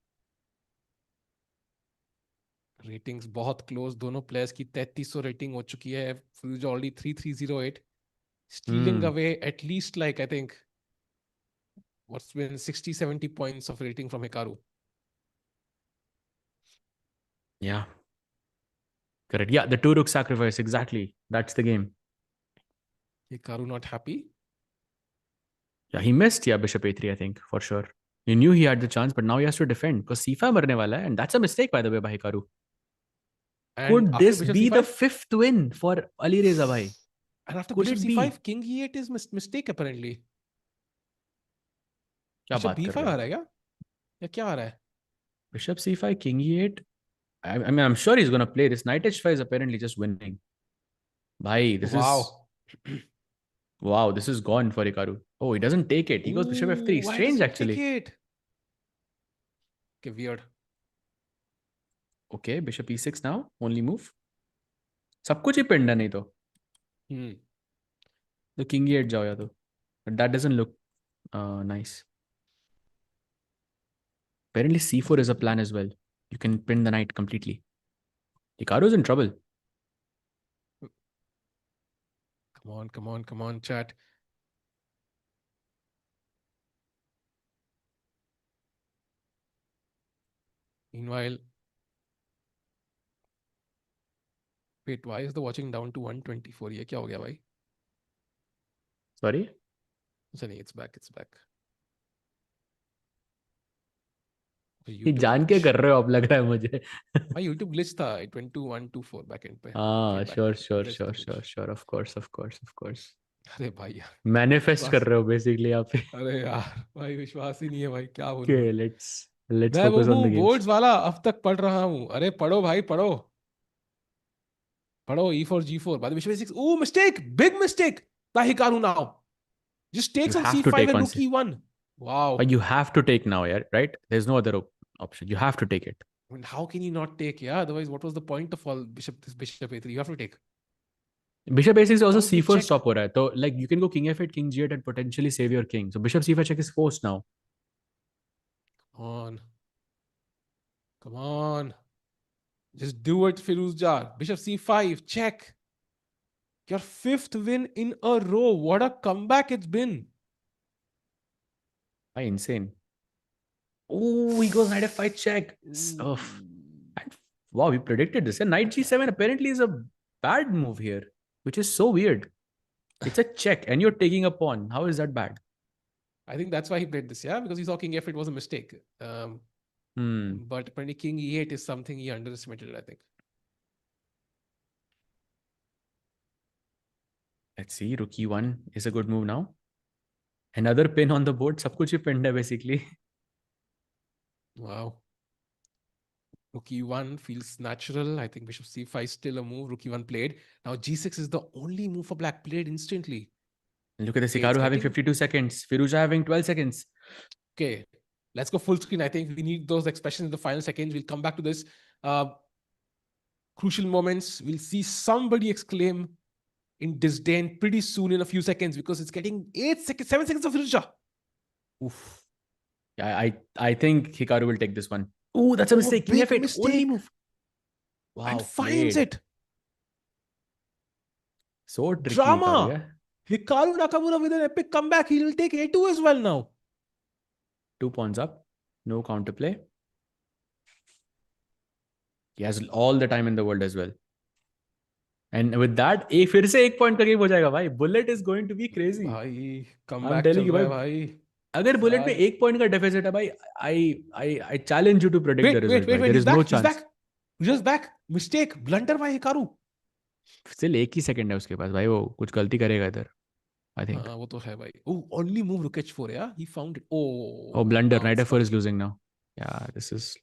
Ratings बहुत close. दोनों players की 3300 rating हो चुकी है. Firouzja already 3308. Stealing away at least like, I think, what's been 60-70 points of rating from Hikaru. Yeah. Correct. Yeah, the 2 rook sacrifice. Exactly. That's the game. Hikaru not happy. Yeah, he missed, bishop a3, I think, for sure. He knew he had the chance, but now he has to defend because c5 marne wala hai, and that's a mistake, by the way, by Hikaru. Could this be the 5th win for Alireza bhai? And after Could bishop it c5, be? king e8 is mistake apparently. क्या Bishop बात कर b5 रहे आ हो? रहा है क्या? या क्या आ रहा है? Bishop c5, king e8. I mean, I'm sure he's going to play this. Knight h5 is apparently just winning. Bhai, this is... Wow, this is gone for Hikaru. Oh, he doesn't take it. He goes bishop f3. Strange, actually. Take it? Okay, weird. Okay, bishop e6 now. Only move. सब कुछ ही पिंड है नहीं तो. The king e8 जाओ या तो. But that doesn't look nice. Apparently c4 is a plan as well. You can pin the knight completely. Hikaru's in trouble. Come on, chat. Meanwhile, wait, why is the watching down to 124? ये क्या हो गया भाई? Sorry? It's back. ये जान के कर रहे हो अब लग रहा है मुझे. My YouTube glitch था. It went to 124 back end पे. Sure. Of course. अरे भाई यार. Manifest कर रहे हो basically आप. अरे यार, भाई विश्वास ही नहीं है भाई, क्या बोलूं. Okay, let's focus on the games. Boards वाला अब तक पढ़ रहा हूँ. अरे पढ़ो भाई, पढ़ो. E4 G4. By the bishop A6. Oh, mistake! Big mistake by Hikaru now. Just takes on C5 and rook E1. Wow. But you have to take now, yeah, right? There's no other option. You have to take it. I mean, how can you not take? Yeah, otherwise, what was the point of all bishop A3? You have to take. Bishop A6 is also C4 stop ho raha hai. So, like, you can go king F8, king G8 and potentially save your king. So, bishop C5 check is forced now. Come on. Just do it, Firouzja. Bishop C5, check. Your 5th win in a row. What a comeback it's been. Insane. Oh, he goes knight F5 check. Oh. Wow, we predicted this. And knight G7 apparently is a bad move here, which is so weird. It's a check and you're taking a pawn. How is that bad? I think that's why he played this, yeah? Because he saw king F8 was a mistake. But apparently king E8 is something he underestimated, I think. Let's see. Rook E1 is a good move now. Another pin on the board. Sab kuch hi pinned hai basically. Wow. Rook e1 feels natural. I think bishop c5 is still a move. Rook e1 played. Now g6 is the only move for black, played instantly. Look at the Okay, it's Hikaru having getting- 52 seconds. Firouzja having 12 seconds. Okay, let's go full screen. I think we need those expressions in the final seconds. We'll come back to this. Crucial moments. We'll see somebody exclaim in disdain pretty soon in a few seconds because it's getting 7 seconds of Firouzja. Oof. Yeah, I think Hikaru will take this one. Ooh, that's a mistake. King big F8. mistake. Only move. Wow. And finds played. it. So tricky. Drama. Hikaru, yeah? Hikaru Nakamura with an epic comeback. He will take a2 as well now. 2 pawns up. No counterplay. He has all the time in the world as well. And with that, फिर से 1 point का game हो जाएगा भाई. Bullet is going to be crazy. भाई I'm comeback telling you चल रहा है भाई. भाई. अगर बुलेट में 1 point का deficit है भाई, I challenge you to predict the result. Wait, There is no chance. He's back. Just back. Mistake. Blunder by Hikaru. Still 1 he second है उसके पास भाई, वो कुछ गलती करेगा इधर. I think. वो तो है भाई. Oh, only move Rook h4. Yeah, he found it. Oh. Oh, blunder. Now Knight it's f4 is losing now. Yeah, this is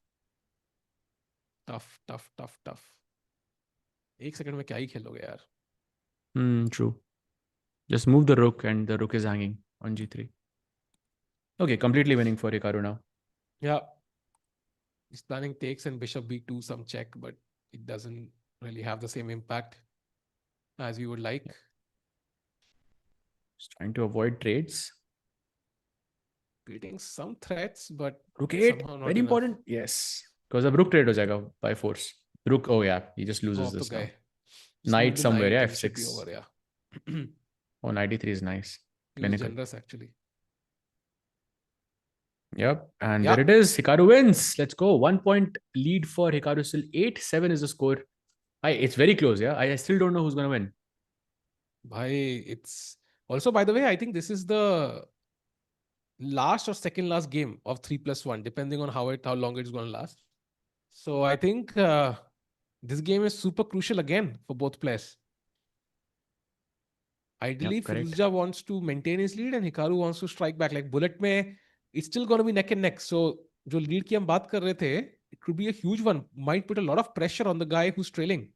tough. 1 second में क्या ही खेलोगे यार. true. Just move the rook and the rook is hanging on g3. Okay, completely winning for Hikaru now. Yeah. He's planning takes and bishop b2 some check, but it doesn't really have the same impact as we would like. Just trying to avoid trades. Creating some threats, but Rook 8, somehow not very enough. important. Yes. Because अब rook trade हो जाएगा by force. Rook, oh yeah, he just loses Off the this now. guy. Just Knight move the somewhere, yeah, and it should be f6. over, yeah. Oh, knight e3 is nice. He was Clinical. generous actually. Yep, and Yeah. there it is. Hikaru wins. Let's go. 1 point lead for Hikaru still. 8-7 is the score. It's very close, yeah. I still don't know who's going to win. Bhai, it's also, by the way, I think this is the last or second last game of 3+1, depending on how long it's going to last. So I think this game is super crucial again for both players. Ideally, correct. Firouzja wants to maintain his lead and Hikaru wants to strike back. Like bullet mein, it's still going to be neck and neck. So, jo lead ki hum baat kar rahe the, it could be a huge one. Might put a lot of pressure on the guy who's trailing.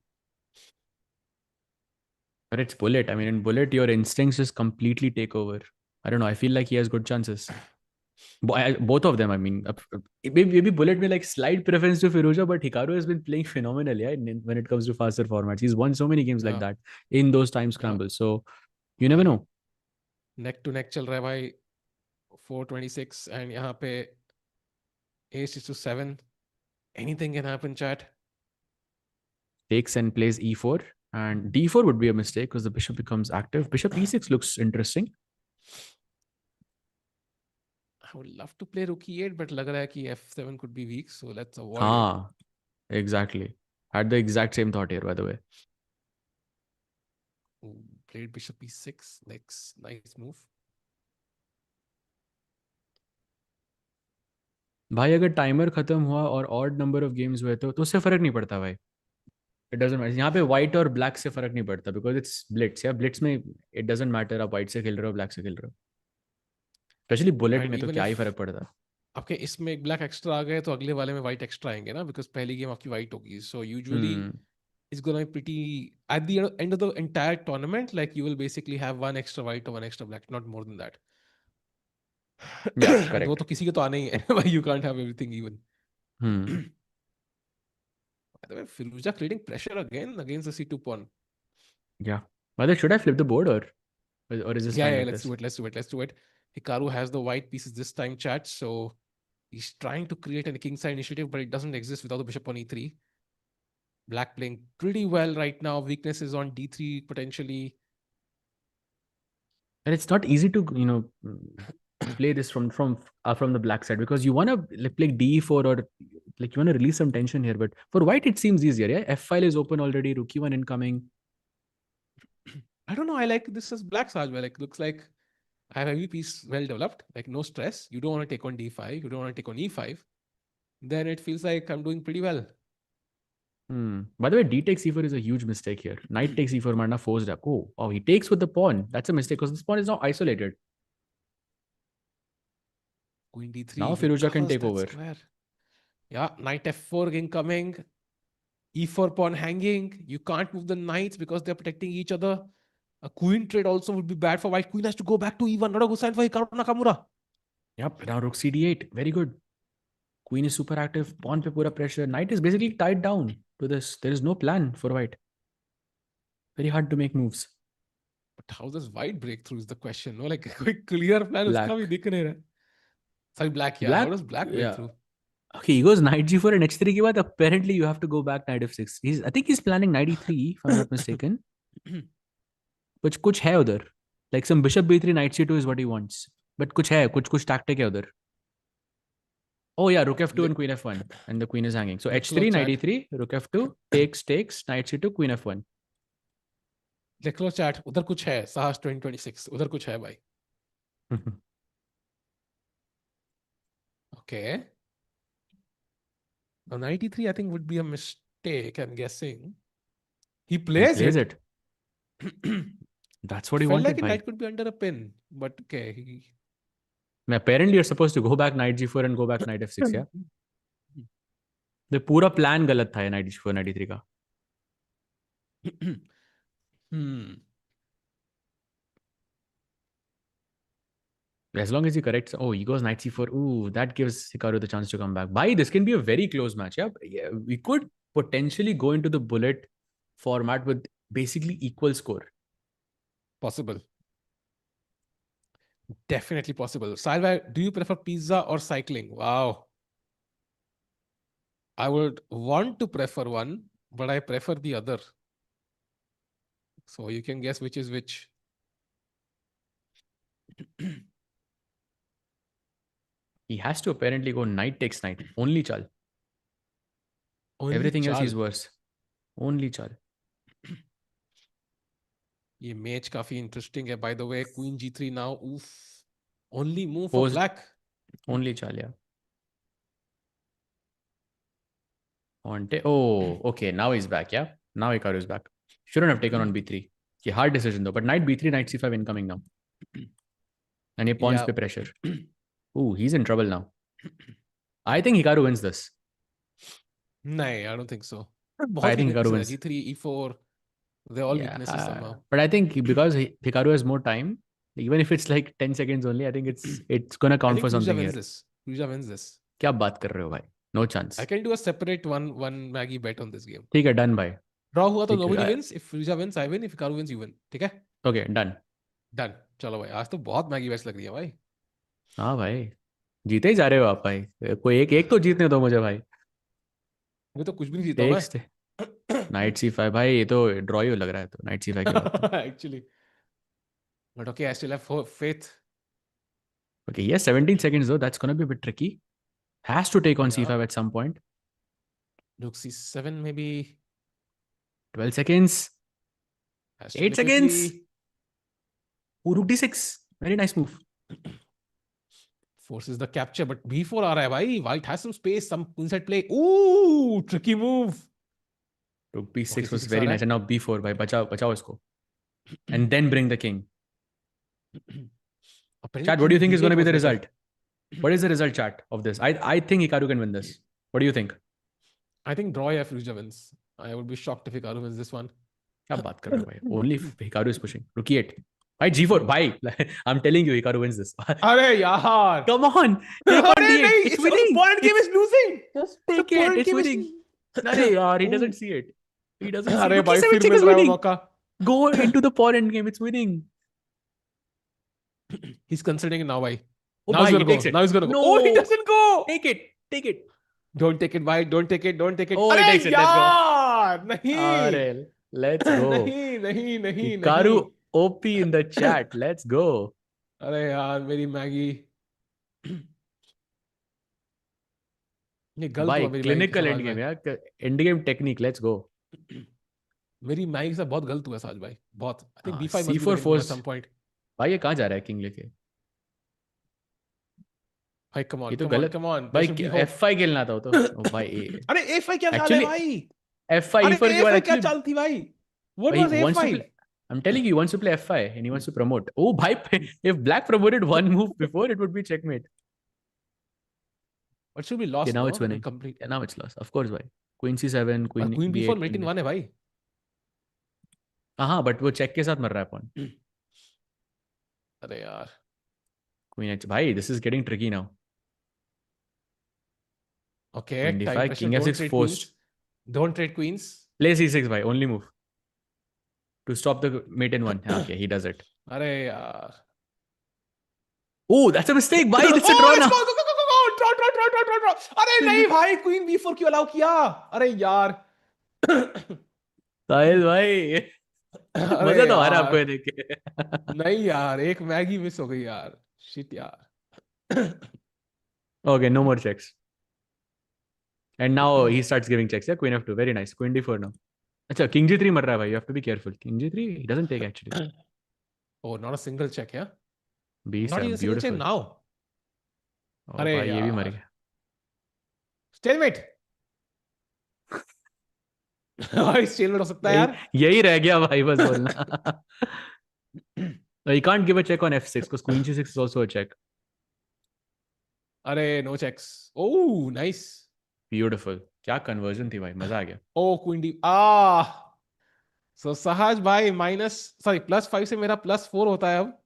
But it's bullet. I mean, in bullet, your instincts just completely take over. I don't know. I feel like he has good chances. Both of them, I mean. Maybe bullet may like slight preference to Firouzja, but Hikaru has been playing phenomenal, yeah, when it comes to faster formats. He's won so many games like that in those time scrambles. So, you never know. Neck to neck chal raha hai bhai. 426 and yahan pe ace-7. Anything can happen, chat. Takes and plays e4. And d4 would be a mistake because the bishop becomes active. Bishop e6 looks interesting. I would love to play rook e8, but lag raha hai ki f7 could be weak, so let's avoid it. Exactly. Had the exact same thought here, by the way. Ooh, played bishop e6. Next, nice move. भाई अगर timer खत्म हुआ और odd number of games हुए तो उससे फर्क नहीं पड़ता भाई. It doesn't matter. यहाँ पे white और black से फर्क नहीं पड़ता because it's blitz. या blitz में it doesn't matter आप white से खेल रहे हो black से खेल रहे हो. Especially bullet में तो क्या ही फर्क पड़ता है. आपके इसमें एक black extra आ गए तो अगले वाले में white extra आएंगे ना, because पहली गेम आपकी white होगी. So usually it's gonna be pretty at the end of the entire tournament, like you will basically have one extra white or one extra black, not more than that. Yeah, correct. वो तो किसी के तो आने ही है. You can't have everything even. By the way, Firouzja creating pressure again against the c2 pawn. Yeah. Whether should I flip the board or is this fine like Let's do it. Hikaru has the white pieces this time, chat. So he's trying to create a kingside initiative, but it doesn't exist without the bishop on e3. Black playing pretty well right now. Weakness is on d3 potentially. And it's not easy to play this from the black side because you want to play d4 or like you want to release some tension here. But for white, it seems easier. Yeah, f file is open already. Rook e1 incoming. I don't know. I like this as black as well. Like looks like I have every piece well developed. Like no stress. You don't want to take on d5. You don't want to take on e5. Then it feels like I'm doing pretty well. By the way, d takes e4 is a huge mistake here. Knight takes e4, marna forced up. Oh, he takes with the pawn. That's a mistake because this pawn is now isolated. Queen d3. Now Firouzja can take over. Square. Yeah, knight f4 incoming. E4 pawn hanging. You can't move the knights because they're protecting each other. A queen trade also would be bad for white. Queen has to go back to e1. Not a good sign for Hikaru Nakamura. Yep, now rook cd8. Very good. Queen is super active. Pawn pe pura pressure. Knight is basically tied down to this. There is no plan for white. Very hard to make moves. But how does white break through is the question. No, like a clear plan. Black. Uska bhi dikh nahi raha. Sorry, black. Yeah. Black? How does black break Yeah. through? Okay, he goes knight g4 and h3 ke baad. Apparently, you have to go back knight f6. I think he's planning knight e3, if I'm not mistaken. Kuch hai udhar. Like some bishop b3, knight c2 is what he wants. But kuch hai, kuch tactic hai udhar. Oh yeah, rook f2 and queen f1. And the queen is hanging. So h3, knight e3, rook f2, takes, knight c2, queen f1. देख लो chat उधर कुछ है साहस 2026 उधर कुछ है भाई. Okay. Now 93 I think would be a mistake, I'm guessing. He plays it. That's what he Felt wanted. like a knight could be under a pin, but okay. Apparently you're supposed to go back knight g4 and go back knight f6, yeah? The पूरा plan गलत था knight g4, knight e3 का. As long as he corrects, oh, he goes knight c4. Ooh, that gives Hikaru the chance to come back. Bhai, this can be a very close match. Yeah, we could potentially go into the bullet format with basically equal score. Possible. Definitely possible. Salva, do you prefer pizza or cycling? Wow. I would want to prefer one, but I prefer the other. So you can guess which is which. He has to apparently go knight takes knight. Only chal. Only Everything else chal. is worse. Only chal. ये match काफी interesting है. By the way, Queen G3 now. Oof. Only move for black. Only chal, yeah. Oh, okay. Now he's back, yeah? Now Hikaru is back. Shouldn't have taken on B3. Okay, hard decision though. But knight B3, knight C5 incoming now. And he pawns pe pressure. Ooh, he's in trouble now. I think Hikaru wins this. No, I don't think so. I think Hikaru wins. G3, E4, they're all weaknesses somehow. But I think because Hikaru has more time, even if it's like 10 seconds only, I think it's gonna count for something here. Firouzja wins this. क्या बात कर रहे हो भाई? No chance. I can do a separate one Maggie bet on this game. ठीक है, done भाई. Draw हुआ तो nobody wins. If Firouzja wins, I win. If Hikaru wins, you win. ठीक है? Okay, done. Done. चलो भाई, आज तो बहुत Maggie bets लग रही है भाई. हाँ भाई, जीते ही जा रहे हो आप भाई. कोई एक तो जीतने दो मुझे भाई. मैं तो कुछ भी नहीं जीता मैं. Knight C5 भाई, ये तो draw ही लग रहा है तो Knight C5 के बाद. Actually. But okay, I still have faith. Okay, yes, 17 seconds though. That's gonna be a bit tricky. Has to take on C5 at some point. Rook C7 maybe. 12 seconds. 8 seconds. Ooh, Rook D6. Very nice move. Forces the capture, but B4 aa raha hai bhai. White has some space, some inside play. Ooh, tricky move. Rook B6 was very nice. And now B4 bhai. Bachao isko. And then bring the king. Chat, what do you think is going to be the result? What is the result, chat, of this? I think Hikaru can win this. What do you think? I think draw if Firouzja wins. I would be shocked if Hikaru wins this one. क्या बात कर रहे हो भाई? Only if Hikaru is pushing. Rook E8. Bhai, G4. Bhai. I'm telling you, Hikaru wins this. Arey yaar. Come on. Take on D8. It's winning. Opponent game is losing. Just take it. It's winning. Arey yaar, he doesn't see it. He doesn't see it. Arey bhai, Rook E7 fir is mil raha winning. hai mauka. Go into the pawn endgame. It's winning. He's considering it now, bhai. Oh, now bhai, he's gonna he takes go. it. Now he's gonna go. No. Oh, he doesn't go. Take it. Take it. Don't take it, bhai. Don't take it. Don't take it. Oh, he takes it. Let's go. Nahi. Arey, let's go. Nahi. Hikaru OP in the chat. Let's go. अरे यार मेरी Maggi ये गलत भाई हुआ मेरी clinical Maggi and के game सवाल यार end game technique let's go में। मेरी मैगी से बहुत गलत हुआ साज भाई बहुत I think B5 C4 must be force at some point भाई ये कहाँ जा रहा है किंग लेके भाई कम ऑन ये तो गलत कम ऑन भाई F5 खेलना था वो तो ओ भाई अरे A5 क्या चाल है भाई F5 अरे E4 के बाद क्या चालती भाई what was A5 I'm telling you, he wants to play F5 and he wants to promote. Oh, bhai, if black promoted one move before, it would be checkmate. What should be lost? Okay, now no? it's winning. Complete. Yeah, now it's lost. Of course, भाई. Queen C7, Queen Queen B8. B4 mate in 1 है भाई. हाँ, but वो check के साथ मर रहा है pawn. अरे यार. Queen H. भाई, this is getting tricky now. Okay. Queen time D5, pressure, King don't F6 trade forced. queens. Don't trade queens. Play C6, भाई. Only move. To stop the mate in 1. Okay, he does it. अरे यार. Oh, that's a mistake, भाई. That's a draw now. Draw. अरे नहीं भाई, Queen B4 क्यों allow किया? अरे यार. साहिल भाई. मजा तो आ रहा है आपको ये देख के. नहीं यार, एक मैगी मिस हो गई यार. Shit यार. Okay, no more checks. And now he starts giving checks. Yeah, Queen F2. Very nice. Queen D4 now. Achha, King G3 मर रहा है भाई. You have to be careful. King G3, he doesn't take actually. Oh, not a single check, yeah? B7, Not even a single check beautiful. now. Oh, अरे भाई ये भी मर यार. गया. Stalemate. भाई stalemate हो सकता है यार. यही रह गया भाई बस बोलना. No, you can't give a check on F6 because Queen C6 is also a check. अरे no checks. Oh, nice. Beautiful. क्या conversion थी भाई, मजा आ गया. Oh, Queen D. Ah. So सहज भाई +5 से मेरा +4 होता है अब.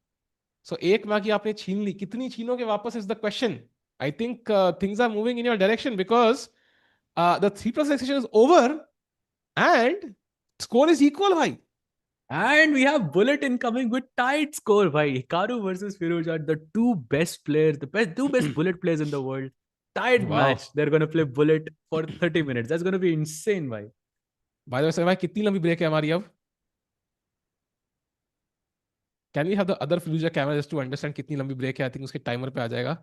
So एक मैगी आपने छीन ली. कितनी छीनोगे वापस is the question. I think things are moving in your direction because the 3+ section is over and score is equal भाई. And we have bullet incoming with tight score भाई. Hikaru versus Firouzja, the two best players, two best bullet players in the world. Tight Wow. match. They're gonna play bullet for 30 minutes. That's gonna be insane भाई. By the way, भाई कितनी लंबी break है हमारी अब? Can we have the other Firouzja camera just to understand कितनी लंबी break है? I think उसके टाइमर पे आ जाएगा.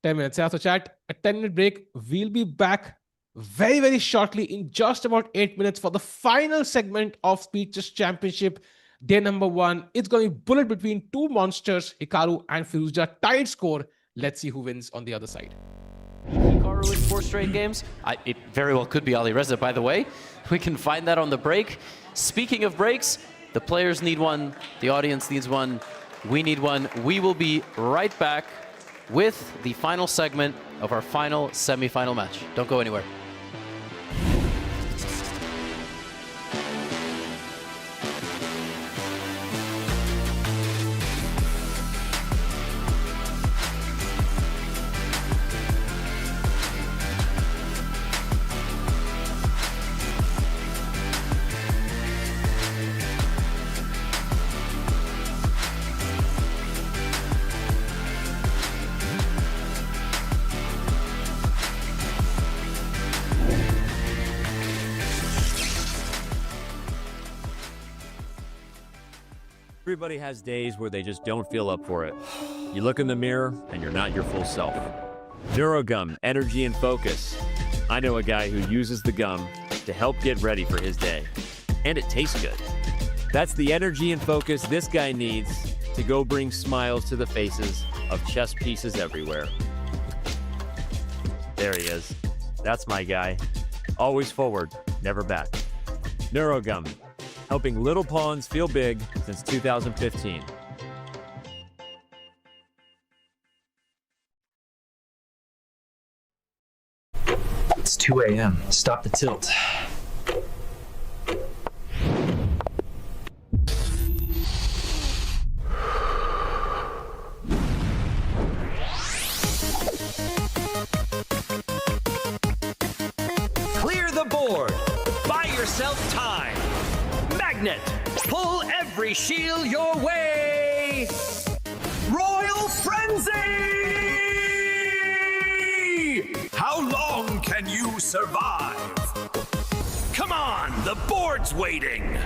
10 minutes. Yeah, so chat, a 10-minute break. We'll be back very, very shortly in just about 8 minutes for the final segment of Speed Chess Championship. Day number 1. It's going to be bullet between two monsters, Hikaru and Firouzja. Tied score. Let's see who wins on the other side. Hikaru in 4 straight games. It very well could be Alireza, by the way. We can find that on the break. Speaking of breaks, the players need one, the audience needs one, we need one. We will be right back with the final segment of our final semi-final match. Don't go anywhere. Everybody has days where they just don't feel up for it. You look in the mirror and you're not your full self. Neurogum, energy and focus. I know a guy who uses the gum to help get ready for his day. And it tastes good. That's the energy and focus this guy needs to go bring smiles to the faces of chess pieces everywhere. There he is. That's my guy. Always forward, never back. Neurogum, helping little pawns feel big since 2015. It's 2 a.m. Stop the tilt. Clear the board. Buy yourself time. Magnet, pull every shield your way. Royal Frenzy! How long can you survive? Come on, the board's waiting.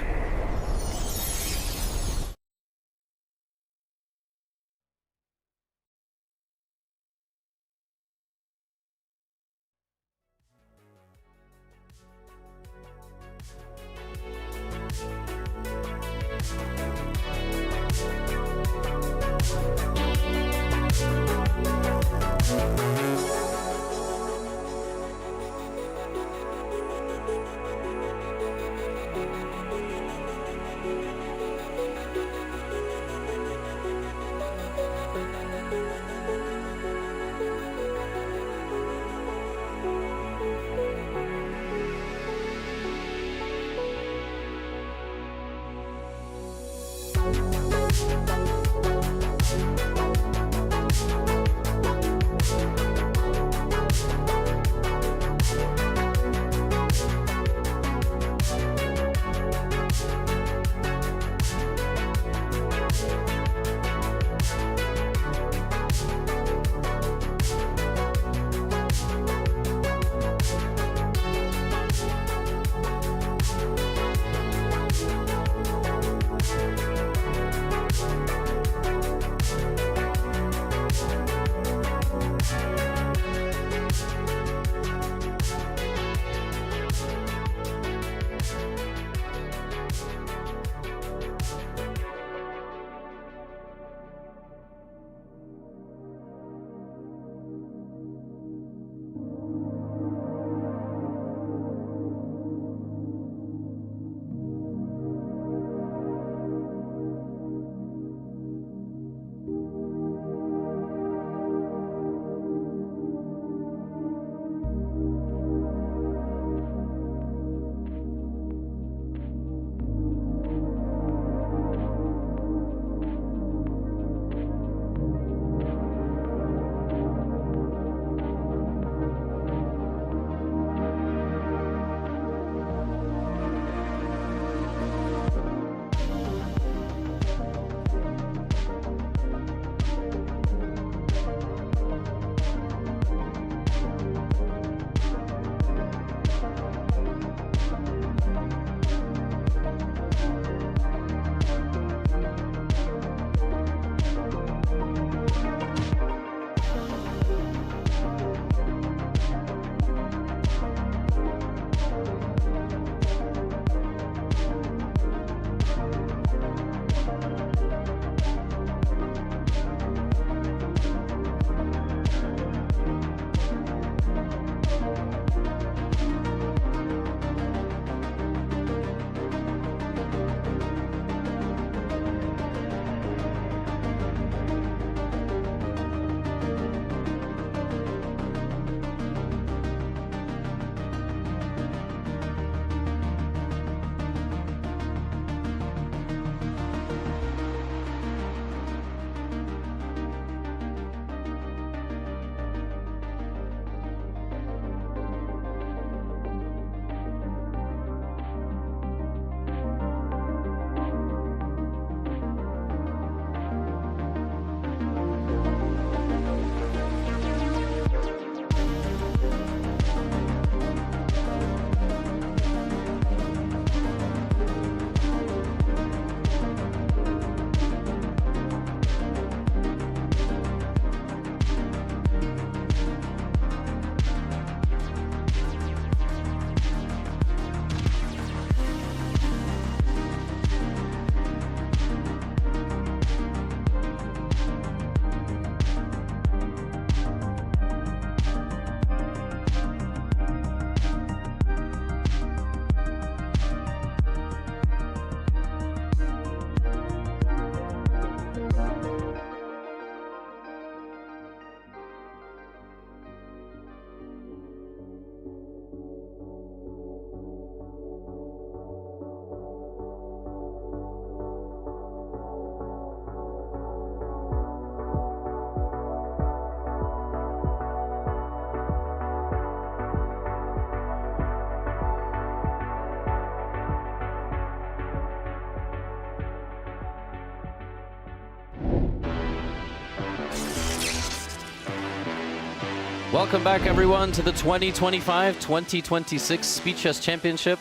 Welcome back, everyone, to the 2025-2026 Speed Chess Championship.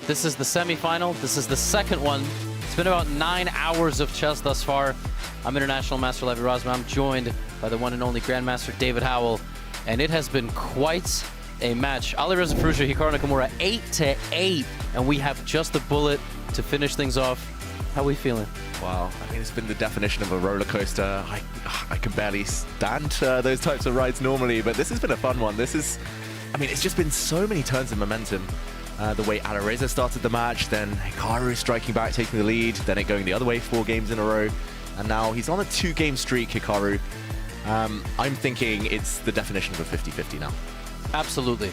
This is the semifinal. This is the second one. It's been about 9 hours of chess thus far. I'm International Master Firouzja. I'm joined by the one and only Grandmaster David Howell, and it has been quite a match. Alireza Firouzja, Hikaru Nakamura, 8-8, and we have just a bullet to finish things off. How are we feeling? Wow, I mean, it's been the definition of a roller coaster. I can barely stand those types of rides normally, but this has been a fun one. This is, I mean, it's just been so many turns of momentum. The way Alireza started the match, then Hikaru striking back, taking the lead, then it going the other way 4 games in a row, and now he's on a 2-game streak, Hikaru. I'm thinking it's the definition of a 50-50 now. Absolutely.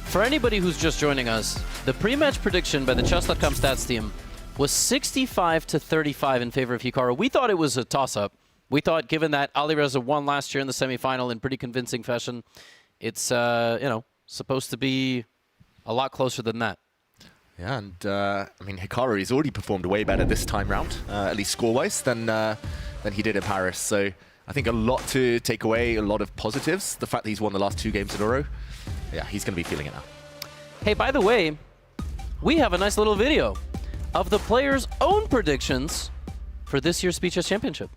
For anybody who's just joining us, the pre-match prediction by the Chess.com stats team was 65-35 in favor of Hikaru. We thought it was a toss-up. We thought, given that Alireza won last year in the semifinal in pretty convincing fashion, it's supposed to be a lot closer than that. Yeah, and I mean, Hikaru has already performed way better this time round, at least score-wise, than he did in Paris. So I think a lot to take away, a lot of positives. The fact that he's won the last 2 games in a row, yeah, he's going to be feeling it now. Hey, by the way, we have a nice little video of the players' own predictions for this year's Speed Chess Championship.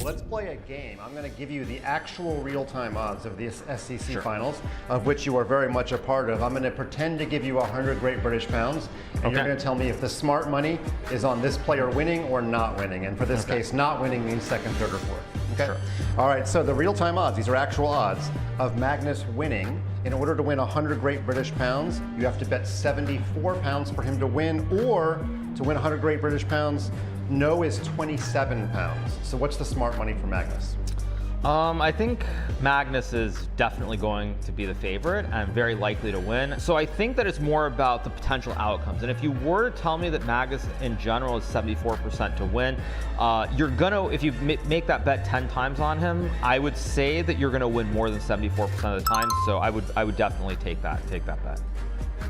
Let's play a game. I'm going to give you the actual real-time odds of the SCC finals, of which you are very much a part of. I'm going to pretend to give you 100 Great British Pounds, and you're going to tell me if the smart money is on this player winning or not winning. And for this case, not winning means second, third, or fourth. Okay? Sure. All right, so the real-time odds, these are actual odds, of Magnus winning. In order to win 100 Great British Pounds, you have to bet 74 pounds for him to win, or to win 100 Great British Pounds, no is 27 pounds. So what's the smart money for Magnus? I think Magnus is definitely going to be the favorite and very likely to win. So I think that it's more about the potential outcomes. And if you were to tell me that Magnus in general is 74% to win, you're gonna, if you make that bet 10 times on him, I would say that you're gonna win more than 74% of the time. So I would definitely take that bet.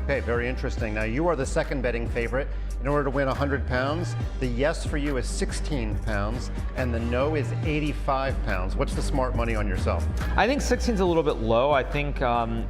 Okay, very interesting. Now you are the second betting favorite. In order to win 100 pounds, the yes for you is 16 pounds and the no is 85 pounds. What's the smart money on yourself? I think 16 is a little bit low. I think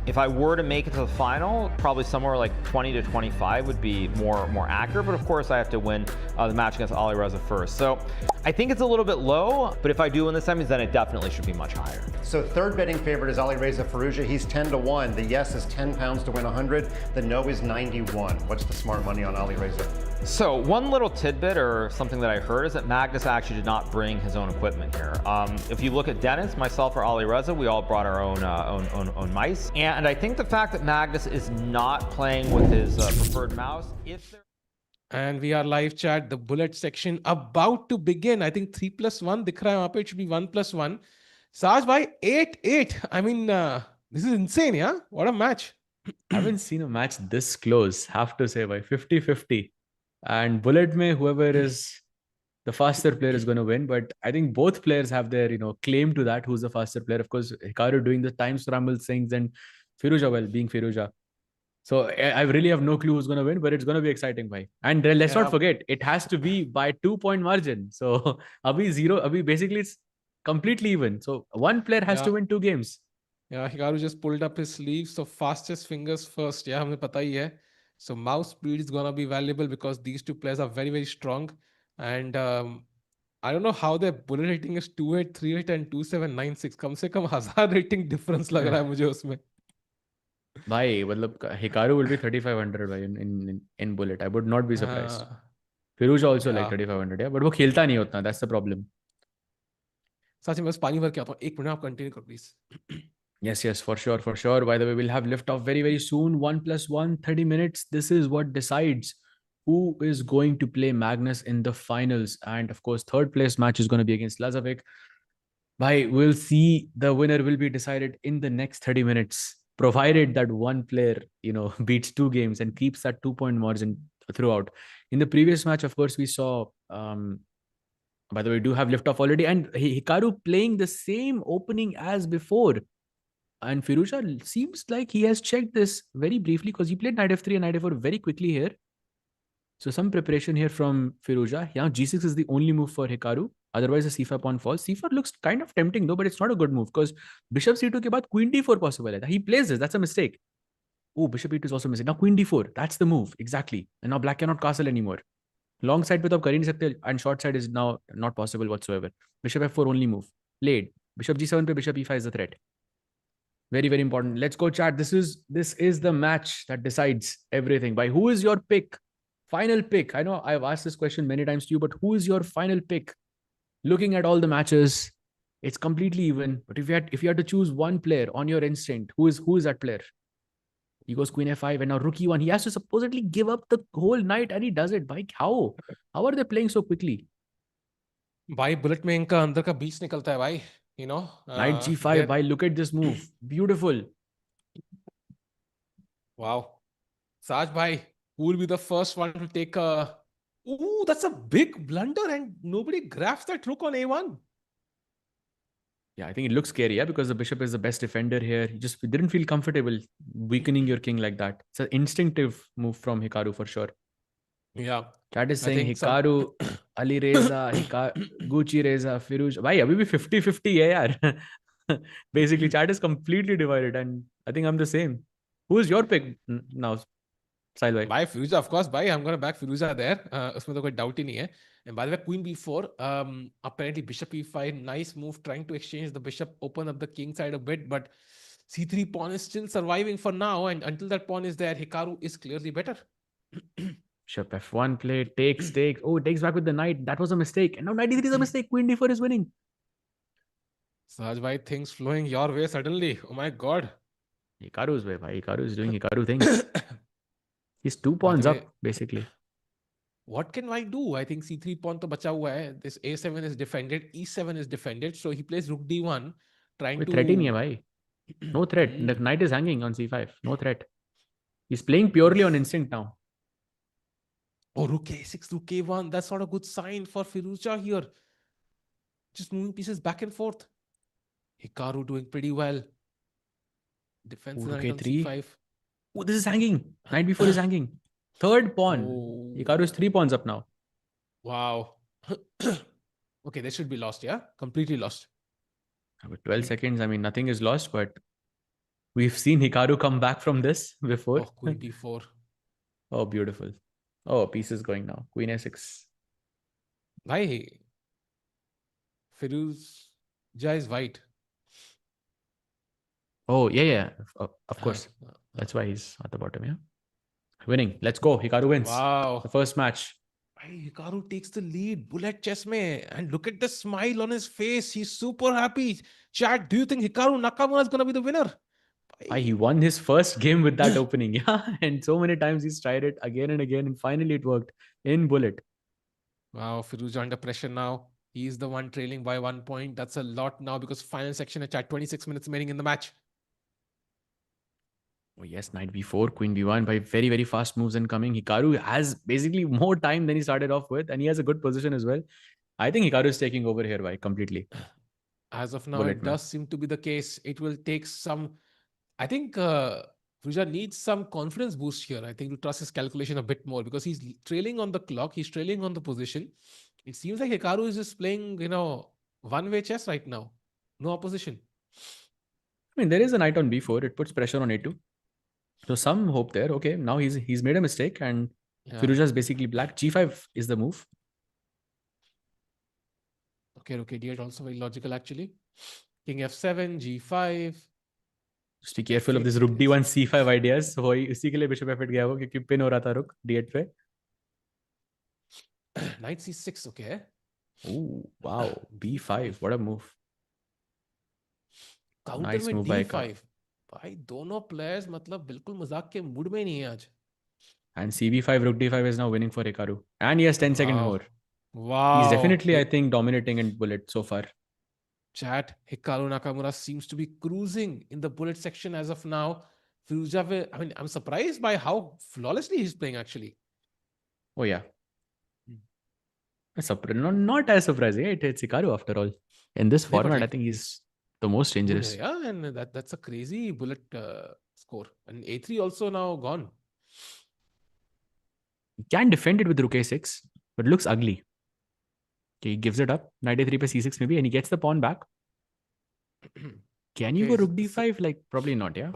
if I were to make it to the final, probably somewhere like 20 to 25 would be more accurate. But of course, I have to win the match against Alireza first. So I think it's a little bit low, but if I do win the semis, then it definitely should be much higher. So third betting favorite is Alireza Firouzja. He's 10 to 1. The yes is 10 pounds to win 100. The no is 91. What's the smart money on Alireza? So one little tidbit or something that I heard is that Magnus actually did not bring his own equipment here. If you look at Denis, myself, or Alireza, we all brought our own mice. And I think the fact that Magnus is not playing with his preferred mouse, And we are live chat, the bullet section about to begin. I think 3+1 dikh raha hai, wahan pe it should be 1+1. Saj bhai, 8-8. I mean, this is insane, yeah? What a match. I haven't seen a match this close, have to say, by 50-50. And bullet mein, whoever is the faster player is going to win. But I think both players have their, claim to that, who's the faster player. Of course, Hikaru doing the time scramble things and Firouzja, being Firouzja. So I really have no clue who's going to win, but it's going to be exciting, bhai. And let's not forget, it has to be by 2-point margin. So basically it's completely even. So one player has to win 2 games. Yeah, Hikaru just pulled up his sleeves. So fastest fingers first. Yeah, humne pata hi hai. So mouse speed is going to be valuable because these 2 players are very, very strong. And I don't know how their bullet rating is 2.8, 3.8 and 2.796. Kam se kam 1000 rating difference lag raha hai mujhe usme. Bhai, Hikaru will be 3,500 in bullet. I would not be surprised. Firouzja also like 3,500, yeah. But वो खेलता नहीं उतना. That's the problem. Sachin, मैं बस पानी भर के आता हूँ. 1 minute आप continue करो please. Yes, for sure. By the way, we'll have liftoff very, very soon. 1+1, 30 minutes. This is what decides who is going to play Magnus in the finals. And of course, third place match is going to be against Lazavik. Bhai, we'll see the winner will be decided in the next 30 minutes. Provided that one player, beats 2 games and keeps that 2-point margin throughout. In the previous match, of course, we saw, by the way, we do have liftoff already. And Hikaru playing the same opening as before. And Firouzja seems like he has checked this very briefly because he played knight f3 and knight f4 very quickly here. So some preparation here from Firouzja. Yeah, g6 is the only move for Hikaru. Otherwise, the c5 pawn falls. c4 looks kind of tempting though, but it's not a good move because bishop c2 ke baad queen d4 possible hai. He plays this. That's a mistake. Oh, bishop e2 is also missing. Now queen d4. That's the move. Exactly. And now black cannot castle anymore. Long side pe to ab kar hi nahi sakte and short side is now not possible whatsoever. Bishop f4 only move. Played. Bishop g7 pe bishop e5 is the threat. Very, very important. Let's go chat. This is the match that decides everything. By who is your pick? Final pick. I know I've asked this question many times to you, but who is your final pick? Looking at all the matches, it's completely even. But if you had to choose one player on your instinct, who is that player? He goes queen f5 and now rook e1. He has to supposedly give up the whole knight and he does it. Bhai, how? How are they playing so quickly? Bhai, bullet mein inka andar ka beach nikalta hai, bhai. Knight g5. Bhai, look at this move. Beautiful. Wow. Saj bhai, Who will be the first one to take a... Ooh, that's a big blunder and nobody grabs that rook on a1. Yeah, I think it looks scary, yeah, because the bishop is the best defender here. He just didn't feel comfortable weakening your king like that. It's an instinctive move from Hikaru for sure. Yeah. Chat is I saying think Hikaru, Alireza, Gucci Reza, Firouzja. Bhai, abhi bhi 50-50 hai yaar. Basically, chat is completely divided and I think I'm the same. Who is your pick now, Sahil bhai? By Firouzja, of course, bhai. I'm going to back Firouzja there. उसमें तो कोई doubt ही नहीं है. And by the way, queen b4, apparently bishop e5, nice move, trying to exchange the bishop, open up the king side a bit, but c3 pawn is still surviving for now, and until that pawn is there, Hikaru is clearly better. Bishop f1 play, takes. Oh, takes back with the knight. That was a mistake. And now knight d3 is a mistake. Queen d4 is winning. Sahaj bhai, things flowing your way suddenly. Oh my god. Hikaru's way, bhai. Hikaru is doing Hikaru things. He's 2 pawns up, basically. What can white do? I think c3 pawn to bacha hua hai. This a7 is defended, e7 is defended, so he plays rook d1, trying to... Threat nahi hai, bhai. No threat. The knight is hanging on c5. No threat. He's playing purely on instinct now. Oh, rook a6, rook a1. That's not a good sign for Firouzja here. Just moving pieces back and forth. Hikaru doing pretty well. Defense knight on c5. Oh, this is hanging. Knight b4 is hanging. Third pawn. Oh. Hikaru is 3 pawns up now. Wow. Okay, this should be lost, yeah? Completely lost. With 12 seconds, I mean, nothing is lost, but we've seen Hikaru come back from this before. Oh, queen d4. Oh, beautiful. Oh, piece is going now. Queen a6. Why? Firouzja is white. Oh, yeah. Of course. That's why he's at the bottom, yeah? Winning. Let's go. Hikaru wins. Wow. The first match. Hikaru takes the lead. Bullet chess mein. And look at the smile on his face. He's super happy. Chat, do you think Hikaru Nakamura is going to be the winner? He won his first game with that opening. Yeah. And so many times he's tried it again and again. And finally it worked in Bullet. Wow. Firouzja under pressure now. He's the one trailing by 1 point. That's a lot now because final section at chat. 26 minutes remaining in the match. Oh yes, knight b4, queen b1 by very, very fast moves incoming. Hikaru has basically more time than he started off with, and he has a good position as well. I think Hikaru is taking over here by completely. As of now, it does seem to be the case. It will take some... I think Firouzja needs some confidence boost here. I think to trust his calculation a bit more because he's trailing on the clock. He's trailing on the position. It seems like Hikaru is just playing, one-way chess right now. No opposition. I mean, there is a knight on b4. It puts pressure on a2. So some hope there. Okay, now he's made a mistake and Firouzja is basically black. g5 is the move. Okay, d8 also very logical actually. King f7, g5. Just be careful of this rook d1 c5 ideas. So इसी के लिए bishop f8 गया वो क्योंकि pin हो रहा था rook d8 पे. Knight c6, okay. Oh, wow. b5, what a move. Counter nice with move d5. भाई दोनों players मतलब बिल्कुल मजाक के मूड में नहीं है आज. And cb5, rook d5 is now winning for Hikaru. And he has 10 seconds more. Wow. He's definitely, I think, dominating in Bullet so far. Chat, Hikaru Nakamura seems to be cruising in the Bullet section as of now. Firouzja, I mean, I'm surprised by how flawlessly he's playing actually. Oh, yeah. Not as surprising. It's Hikaru after all. In this format, I think he's the most dangerous. Yeah, and that's a crazy Bullet score. And a3 also now gone. He can defend it with rook a6, but it looks ugly. Okay, he gives it up. Knight a3 by c6 maybe, and he gets the pawn back. Can you go rook d5? Like, probably not, yeah?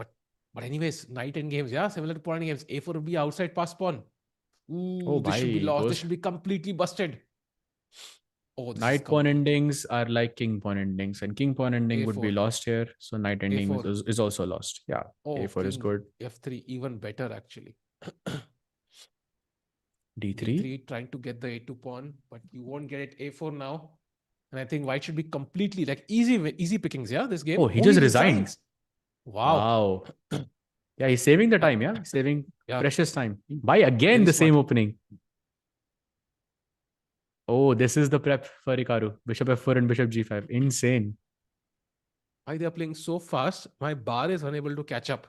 But anyways, knight in games, yeah? Similar to pawn in games. a4 would be outside pass pawn. Ooh, this should be lost. This should be completely busted. Oh, knight pawn endings are like king pawn endings, and king pawn ending would be lost here. So knight ending is also lost. Yeah, a4 is good. f3 even better actually. d3 trying to get the a2 pawn, but you won't get it. a4 now, and I think white should be completely like easy pickings. Yeah, this game. Oh, he just resigned. Wow. Yeah, he's saving the time. Yeah, saving precious time. By again the same opening. Oh, this is the prep for Hikaru. Bishop f4 and bishop g5. Insane. Why they are playing so fast? My bar is unable to catch up.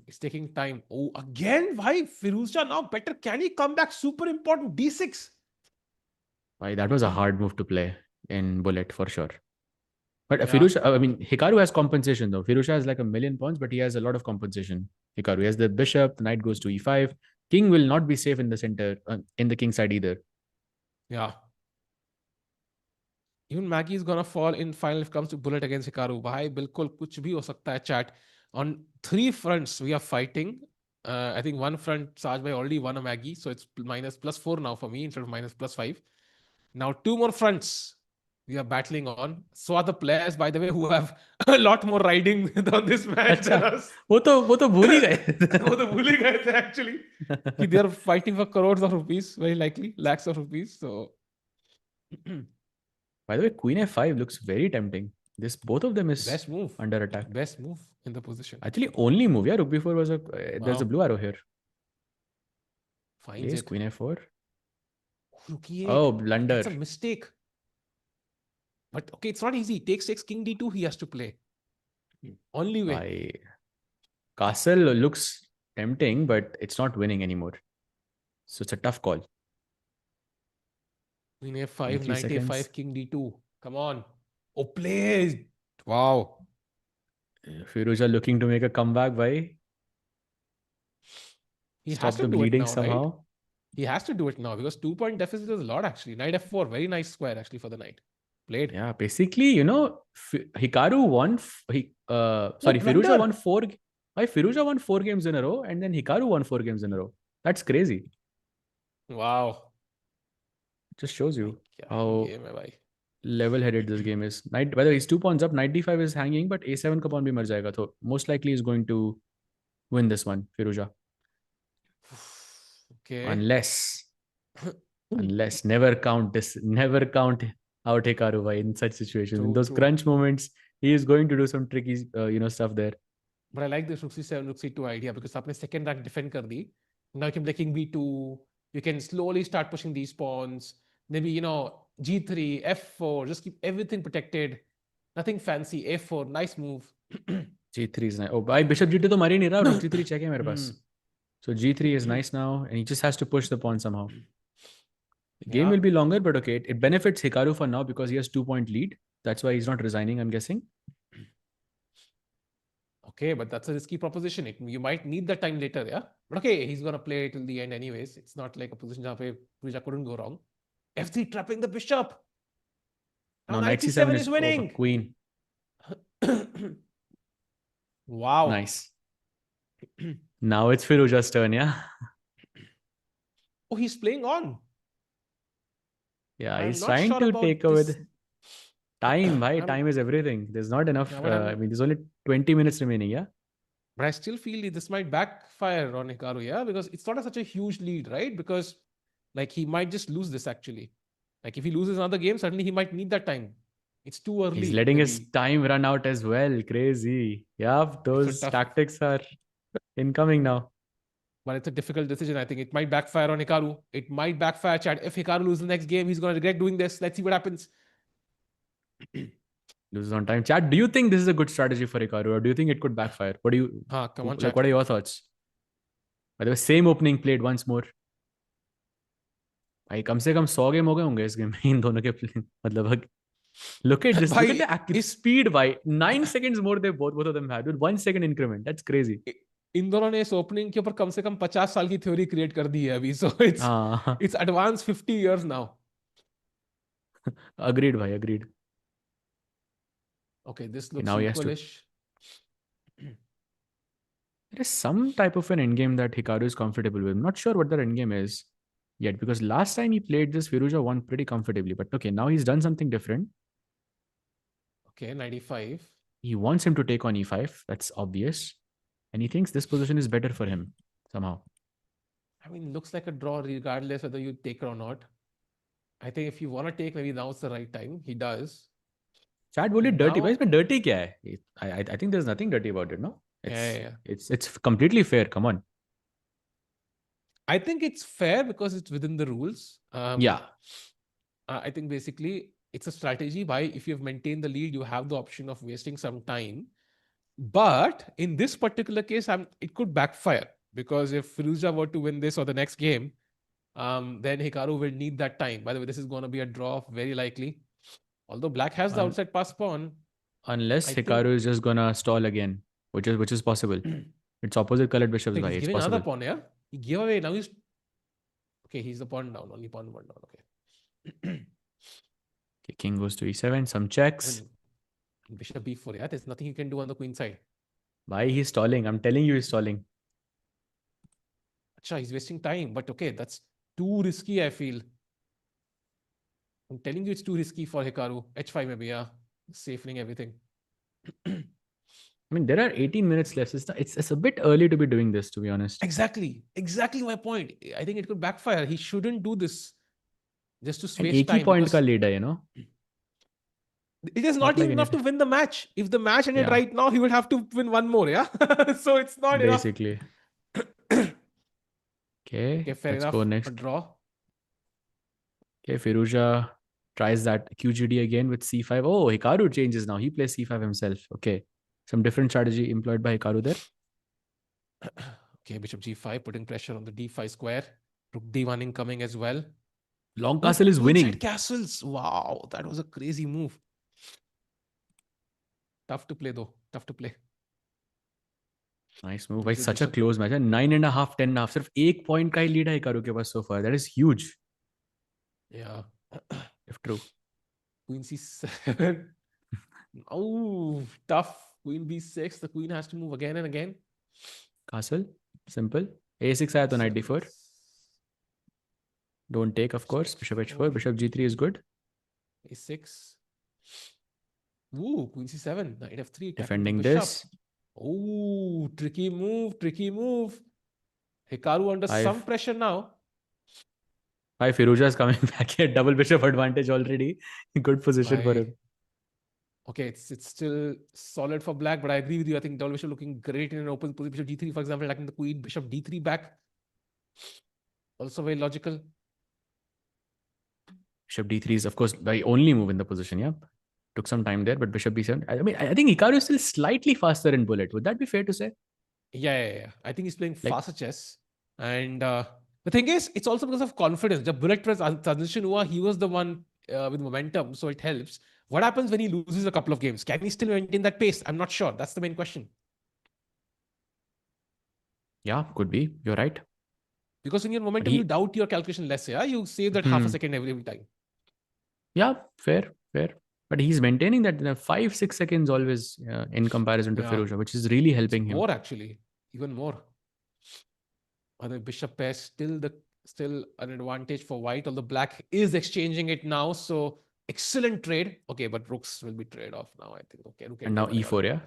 It's taking time. Oh, again, why? Firouzja now better. Can he come back? Super important. D6. Why, that was a hard move to play in Bullet for sure. But Yeah. Firouzja, I mean, Hikaru has compensation though. Firouzja has like a million pawns, but he has a lot of compensation. Hikaru has the bishop, the knight goes to e5. King will not be safe in the center, in the king side either. Yeah. Even Maggie is gonna fall in final if it comes to Bullet against Hikaru. Bhai, bilkul kuch bhi ho sakta hai, chat. On 3 fronts, we are fighting. I think one front, Sajbhai already won a Maggie, so it's +4 now for me instead of -5. Now 2 more fronts we are battling on. So are the players, by the way, who have a lot more riding on this match than us. वो तो भूल ही गए. वो तो भूल ही गए थे actually. They are fighting for crores of rupees, very likely, lakhs of rupees. So. By the way, Queen f5 looks very tempting. This both of them is Best move. under attack. Best move in the position. Actually, only move. Yeah, Rook b4 was a. There's a blue arrow here. Finds Yes, it. Queen f4. Rook e8. Oh, blunder. That's a mistake. But okay, it's not easy. Takes 6, King d2 he has to play. Only way. Castle looks tempting, but it's not winning anymore. So it's a tough call. Queen a5, 3 knight seconds. a5, King d2. Come on. Oh, play. Wow. Firouzja looking to make a comeback by. He Stop has to the do bleeding it now, somehow. right? He has to do it now because 2-point deficit is a lot actually. Knight f4, very nice square actually for the knight. Played. Yeah, basically, Hikaru won. Firouzja won 4. Why Firouzja won 4 games in a row, and then Hikaru won 4 games in a row. That's crazy. Wow. Just shows you Kya how game hai bhai. level-headed this game is. Knight, by the way, he's 2 pawns up. Knight d5 is hanging, but a7 ka pawn bhi mar jayega. So most likely he's going to win this one, Firouzja. Okay. Unless never count out Hikaru bhai in such situations. In those crunch moments, he is going to do some tricky stuff there. But I like this rook c7, rook c2 idea because आपने second rank defend कर दी. Now you can play king b2. You can slowly start pushing these pawns. Maybe, g3, f4. Just keep everything protected. Nothing fancy. a4. Nice move. G3 is nice. Oh, bhai, bishop g2 तो मर ही नहीं रहा. Rook g3 check है मेरे पास. So g3 is nice now, and he just has to push the pawn somehow. The game will be longer, but okay. It benefits Hikaru for now because he has 2-point lead. That's why he's not resigning, I'm guessing. Okay, but that's a risky proposition. You might need that time later, yeah? But okay, he's going to play till the end anyways. It's not like a position where Firouzja couldn't go wrong. f3 trapping the bishop. Now knight c7 is winning. Queen. Wow. Nice. Now it's Firouzja's turn, yeah? Oh, he's playing on. Yeah, he's trying to take away the time. Bhai, time is everything. There's not enough. There's only 20 minutes remaining, yeah? But I still feel this might backfire on Hikaru, yeah? Because it's not such a huge lead, right? Because he might just lose this actually. If he loses another game, suddenly he might need that time. It's too early. He's letting his time run out as well. Crazy. Yeah, those tactics are incoming now. But it's a difficult decision. I think it might backfire on Hikaru. It might backfire, Chad. If Hikaru loses the next game, he's going to regret doing this. Let's see what happens. Loses on time. Chad, do you think this is a good strategy for Hikaru, or do you think it could backfire? What do you? Come on, Chad. What are your thoughts? By the way, same opening played once more. भाई कम से कम 100 game हो गए होंगे इस game में इन दोनों के मतलब look at this, look at the speed by 9 seconds more they both of them had with 1 second increment. That's crazy. इन दोनों ने इस ओपनिंग के ऊपर कम से कम 50 साल की थ्योरी क्रिएट कर दी है अभी. So it's advanced 50 years now. Agreed bhai, agreed. Okay, this looks now equalish. There is some type of an endgame that Hikaru is comfortable with. I'm not sure what that endgame is yet, because last time he played this, Firouzja won pretty comfortably. But okay, now he's done something different. Okay, 95. He wants him to take on e5. That's obvious. And he thinks this position is better for him somehow. I mean, looks like a draw regardless whether you take it or not. I think if you want to take, maybe now's the right time. He does. Chad, will it dirty? Why is it dirty? Kya hai? I think there's nothing dirty about it, no? It's completely fair. Come on. I think it's fair because it's within the rules. Yeah. I think basically it's a strategy by if you've maintained the lead, you have the option of wasting some time. But in this particular case, it could backfire, because if Firouzja were to win this or the next game, then Hikaru will need that time. By the way, this is going to be a draw, very likely. Although Black has the outside pass pawn. Unless I Hikaru is just gonna stall again, which is possible. It's opposite colored bishops He's by. It's giving possible. another pawn, yeah? He gave away. Now he's... Okay, he's the pawn down. Only pawn one down. Okay. Okay, king goes to e7. Some checks. Bishop b4, yeah? There's nothing you can do on the queen side. Why he's stalling? I'm telling you, he's stalling. Acha, he's wasting time. But okay, that's too risky, I feel. I'm telling you, it's too risky for Hikaru. h5 maybe, yeah. Safening everything. I mean, there are 18 minutes left. It's a bit early to be doing this, to be honest. Exactly my point. I think it could backfire. He shouldn't do this just to An waste 80 time. point ka lead hai, you know. It is not even enough to win the match. If the match ended right now, he would have to win one more, yeah? So it's not basically. Okay, fair let's enough. go next. A draw. Okay, Firouzja tries that QGD again with c5. Oh, Hikaru changes now. He plays c5 himself. Okay, some different strategy employed by Hikaru there. Okay, bishop g5, putting pressure on the d5 square. Rook d1 incoming as well. Long castle is winning. Castles. Wow, that was a crazy move. Tough to play though. Tough to play. Nice move. It's such a close match. 9.5, 10.5. Sirf 1 point ka hi lead hai Hikaru ke paas so far. That is huge. Yeah. If true. Queen c7. Oh, tough. Queen b6. The queen has to move again and again. Castle. Simple. a6 aaya to knight d4. Don't take, of course. Bishop h4. Bishop g3 is good. a6. Ooh, queen c7. Knight f3. Defending this. Oh, tricky move. Tricky move. Hikaru under some pressure now. Hi, Firouzja is coming back here. Double bishop advantage already. Good position for him. Okay, it's still solid for black, but I agree with you. I think double bishop looking great in an open position. Bishop d3, for example, like the queen. Bishop d3 back. Also very logical. Bishop d3 is, of course, the only move in the position. Yeah. Took some time there, but bishop b7. I mean, I think Hikaru is still slightly faster in bullet. Would that be fair to say? Yeah. I think he's playing faster chess. And the thing is, it's also because of confidence. The bullet press transition hua, he was the one with momentum, so it helps. What happens when he loses a couple of games? Can he still maintain that pace? I'm not sure. That's the main question. Yeah, could be. You're right. Because in your momentum, you doubt your calculation less. Yeah, you save that half a second every time. Yeah, fair. But he's maintaining that 5-6 seconds always in comparison to Firouzja, which is really helping him. More actually, even more. The bishop pair still an advantage for white, although black is exchanging it now. So excellent trade. Okay, but rooks will be trade off now, I think. Okay, and now e4, yeah.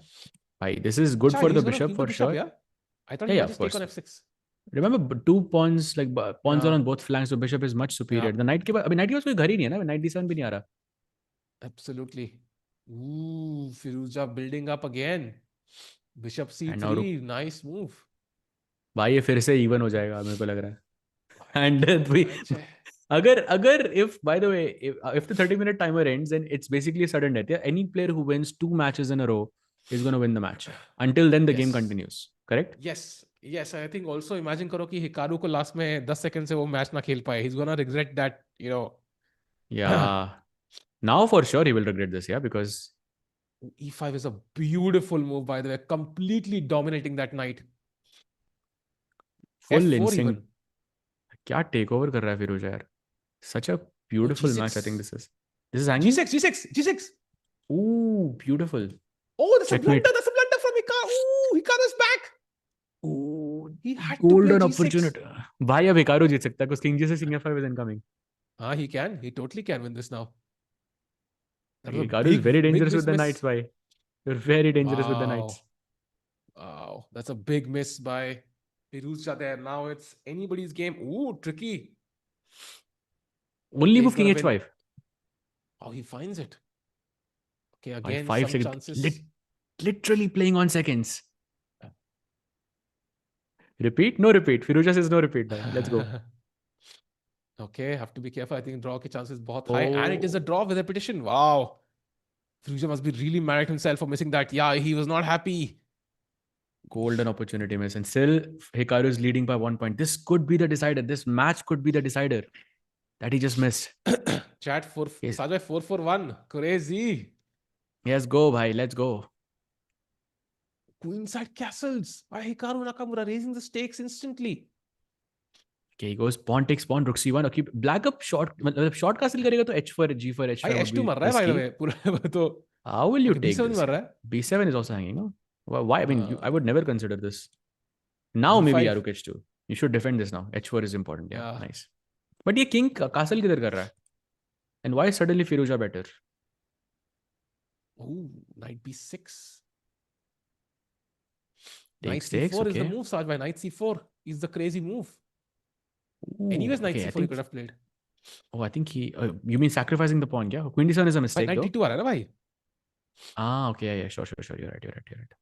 This is good for the bishop for sure. Yeah? I thought he would just take on f6. Remember, 2 pawns, pawns are on both flanks, so bishop is much superior. The knight ke baad, knight ke paas koi ghar hi nahi hai na, knight d7 bhi nahi aa raha. Absolutely. Ooh, Firouzja building up again. Bishop c3, nice move. भाई ये फिर से even हो जाएगा मेरे को लग रहा है. And we, if by the way, if the 30-minute timer ends, then it's basically a sudden death. Yeah? Any player who wins 2 matches in a row is going to win the match. Until then, the game continues. Correct? Yes. I think also imagine करो कि Hikaru को last में 10 seconds से वो match ना खेल पाए. He's gonna regret that, you know. Yeah. Now for sure he will regret this, yeah, because e5 is a beautiful move, by the way. Completely dominating that knight. Full instinct. क्या take over कर रहा है Firouzja यार? Such a beautiful match. I think this is hanging. G6. Ooh, beautiful. Oh, that's a blunder from Hikaru. Ooh, Hikaru's back. Ooh, he had golden to play opportunity. भाई अब Hikaru जीत सकता है because King G6 King F5 is incoming. He can. He totally can win this now. Hikaru is very dangerous with the knights, bhai. You're very dangerous with the knights. Wow, that's a big miss by Firouzja there. Now it's anybody's game. Ooh, tricky. Only move King H5. Oh, he finds it. Okay, again, 5 some seconds. chances. Literally playing on seconds. Repeat? No repeat. Firouzja says no repeat. Let's go. Okay, have to be careful. I think draw ke chances bahut high. And it is a draw with repetition. Wow. Firouzja must be really mad at himself for missing that. Yeah, he was not happy. Golden opportunity miss. And still, Hikaru is leading by 1 point. This could be the decider. This match could be the decider that he just missed. Chat for Sajai 4-4-1. Crazy. Yes, go, bhai. Let's go. Queenside castles by Hikaru Nakamura, raising the stakes instantly. Okay, he goes pawn takes pawn, rook c1. Okay, black up short. Short castle करेगा तो h4, g4, h5. भाई h2 मर रहा है by the way. पूरा तो. How will you take b7 this? मर रहा है. b7 is also hanging. No? Why? I mean, I would never consider this. Now G5. maybe rook h2. You should defend this now. h4 is important. Yeah, nice. But ये king castle किधर कर रहा है? And why suddenly Firouzja better? Ooh, knight b6. Takes, knight c4 is okay. the move, Saj. By knight c4 is the crazy move. Ooh, Anyways, knight okay, c4 he could have played. Oh, I think he. You mean sacrificing the pawn? Yeah, queen d7 is a mistake. Knight d2 आ रहा है ना भाई? Ah, okay, yeah, sure. You're right.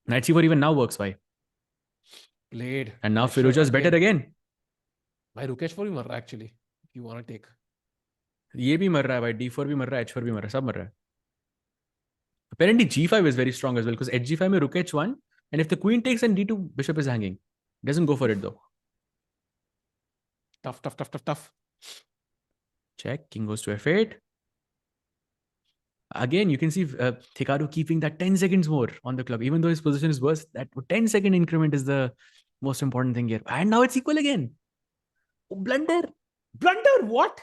Knight c4 even now works, bhai. Played. And now Firouzja is better again. भाई rook h4 भी मर रहा है actually. If you want to take. ये भी मर रहा है भाई, d4 भी मर रहा है, h4 भी मर रहा है, सब मर रहा है. Apparently g5 is very strong as well because hg5 में rook h1 and if the queen takes and d2 bishop is hanging. Doesn't go for it though. Tough. Check, king goes to f8. Again, you can see Hikaru keeping that 10 seconds more on the clock. Even though his position is worse, that 10-second increment is the most important thing here. And now it's equal again. Oh, blunder. What?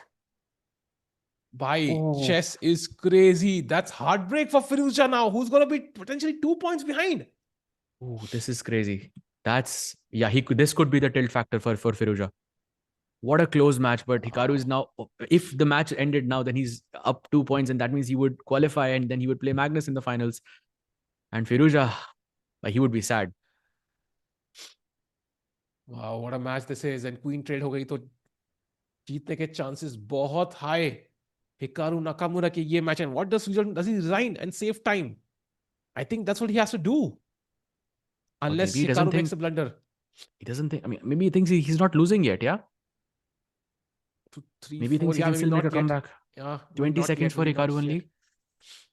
Bhai, chess is crazy. That's heartbreak for Firouzja now, who's going to be potentially 2 points behind. Oh, this is crazy. That's, yeah, this could be the tilt factor for Firouzja. What a close match, but Hikaru is now, if the match ended now, then he's up 2 points and that means he would qualify and then he would play Magnus in the finals. And Firouzja, he would be sad. Wow, what a match this is. And queen trade ho gayi to jeetne ke chances bahut high. Hikaru Nakamura ke ye match. And what does Firouzja, does he resign and save time? I think that's what he has to do. Unless Hikaru makes a blunder. He doesn't think, I mean, maybe he thinks he's not losing yet, yeah? 3, maybe 4, thinks he can still make a comeback. Yeah, 20 seconds for Hikaru only.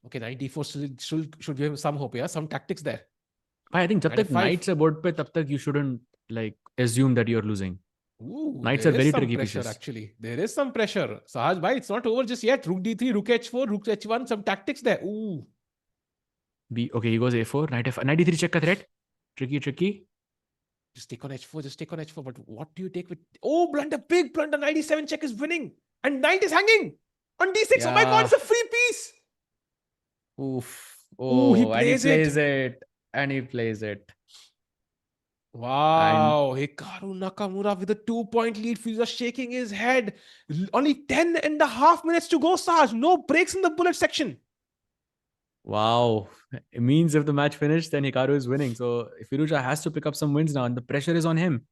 Okay, knight d4 should give him some hope, yeah? Some tactics there. I think jab tak knights are board pe, tab tak you shouldn't assume that you're losing. Ooh, knights are very tricky pieces. Actually, there is some pressure. Sahaj bhai, it's not over just yet. Rook d3, rook h4, rook h1, some tactics there. Ooh. Okay, he goes a4, knight f5, knight d3 check ka threat. Tricky. Just take on h4. But what do you take with... Oh, blunder, big blunder. Knight e7 check is winning. And knight is hanging on d6. Yeah. Oh my God, it's a free piece. Oof. Oh, he plays it. And he plays it. Wow. Hikaru Nakamura with a 2-point lead. Firouzja shaking his head. Only 10.5 minutes to go, Saj. No breaks in the bullet section. Wow. It means if the match finished, then Hikaru is winning. So Firouzja has to pick up some wins now and the pressure is on him.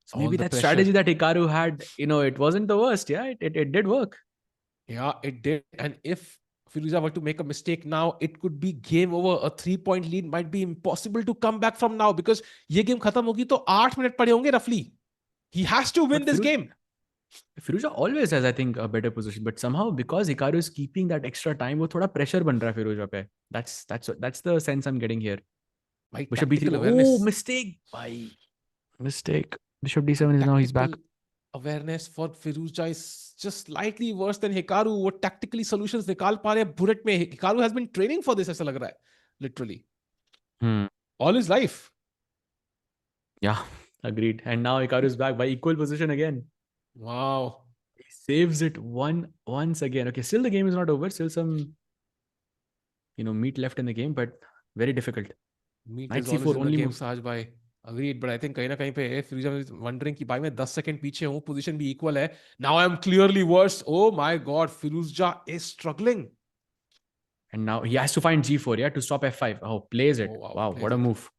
So maybe that strategy that Hikaru had, it wasn't the worst. Yeah, it did work. Yeah, it did. And if Firouzja were to make a mistake now, it could be game over. A 3-point lead might be impossible to come back from now because ye game khatam hogi to 8 minutes pade honge roughly. He has to win this game. Firouzja always has, I think, a better position, but somehow because Hikaru is keeping that extra time, wo thoda pressure ban raha hai Firouzja pe. That's the sense I'm getting here. Bishop b3. Oh, mistake. Bishop d7 is now he's back. Awareness for Firouzja is just slightly worse than Hikaru. What tactically solutions nikal pa rahe hai bullet mein. Hikaru has been training for this, aisa lag raha hai. Literally. All his life. Yeah, agreed. And now Hikaru is back by equal position again. Wow. He saves it once again. Okay, still the game is not over. Still some, meat left in the game, but very difficult. Meat is always in the game, Sahaj bhai. Agreed, but I think kahin na kahin pe Firouzja is wondering ki bhai main 10 second piche hu, position bhi equal hai. Now I'm clearly worse. Oh my God, Firouzja is struggling. And now he has to find g4, yeah, to stop f5. Oh, plays it. Oh, wow, what a move.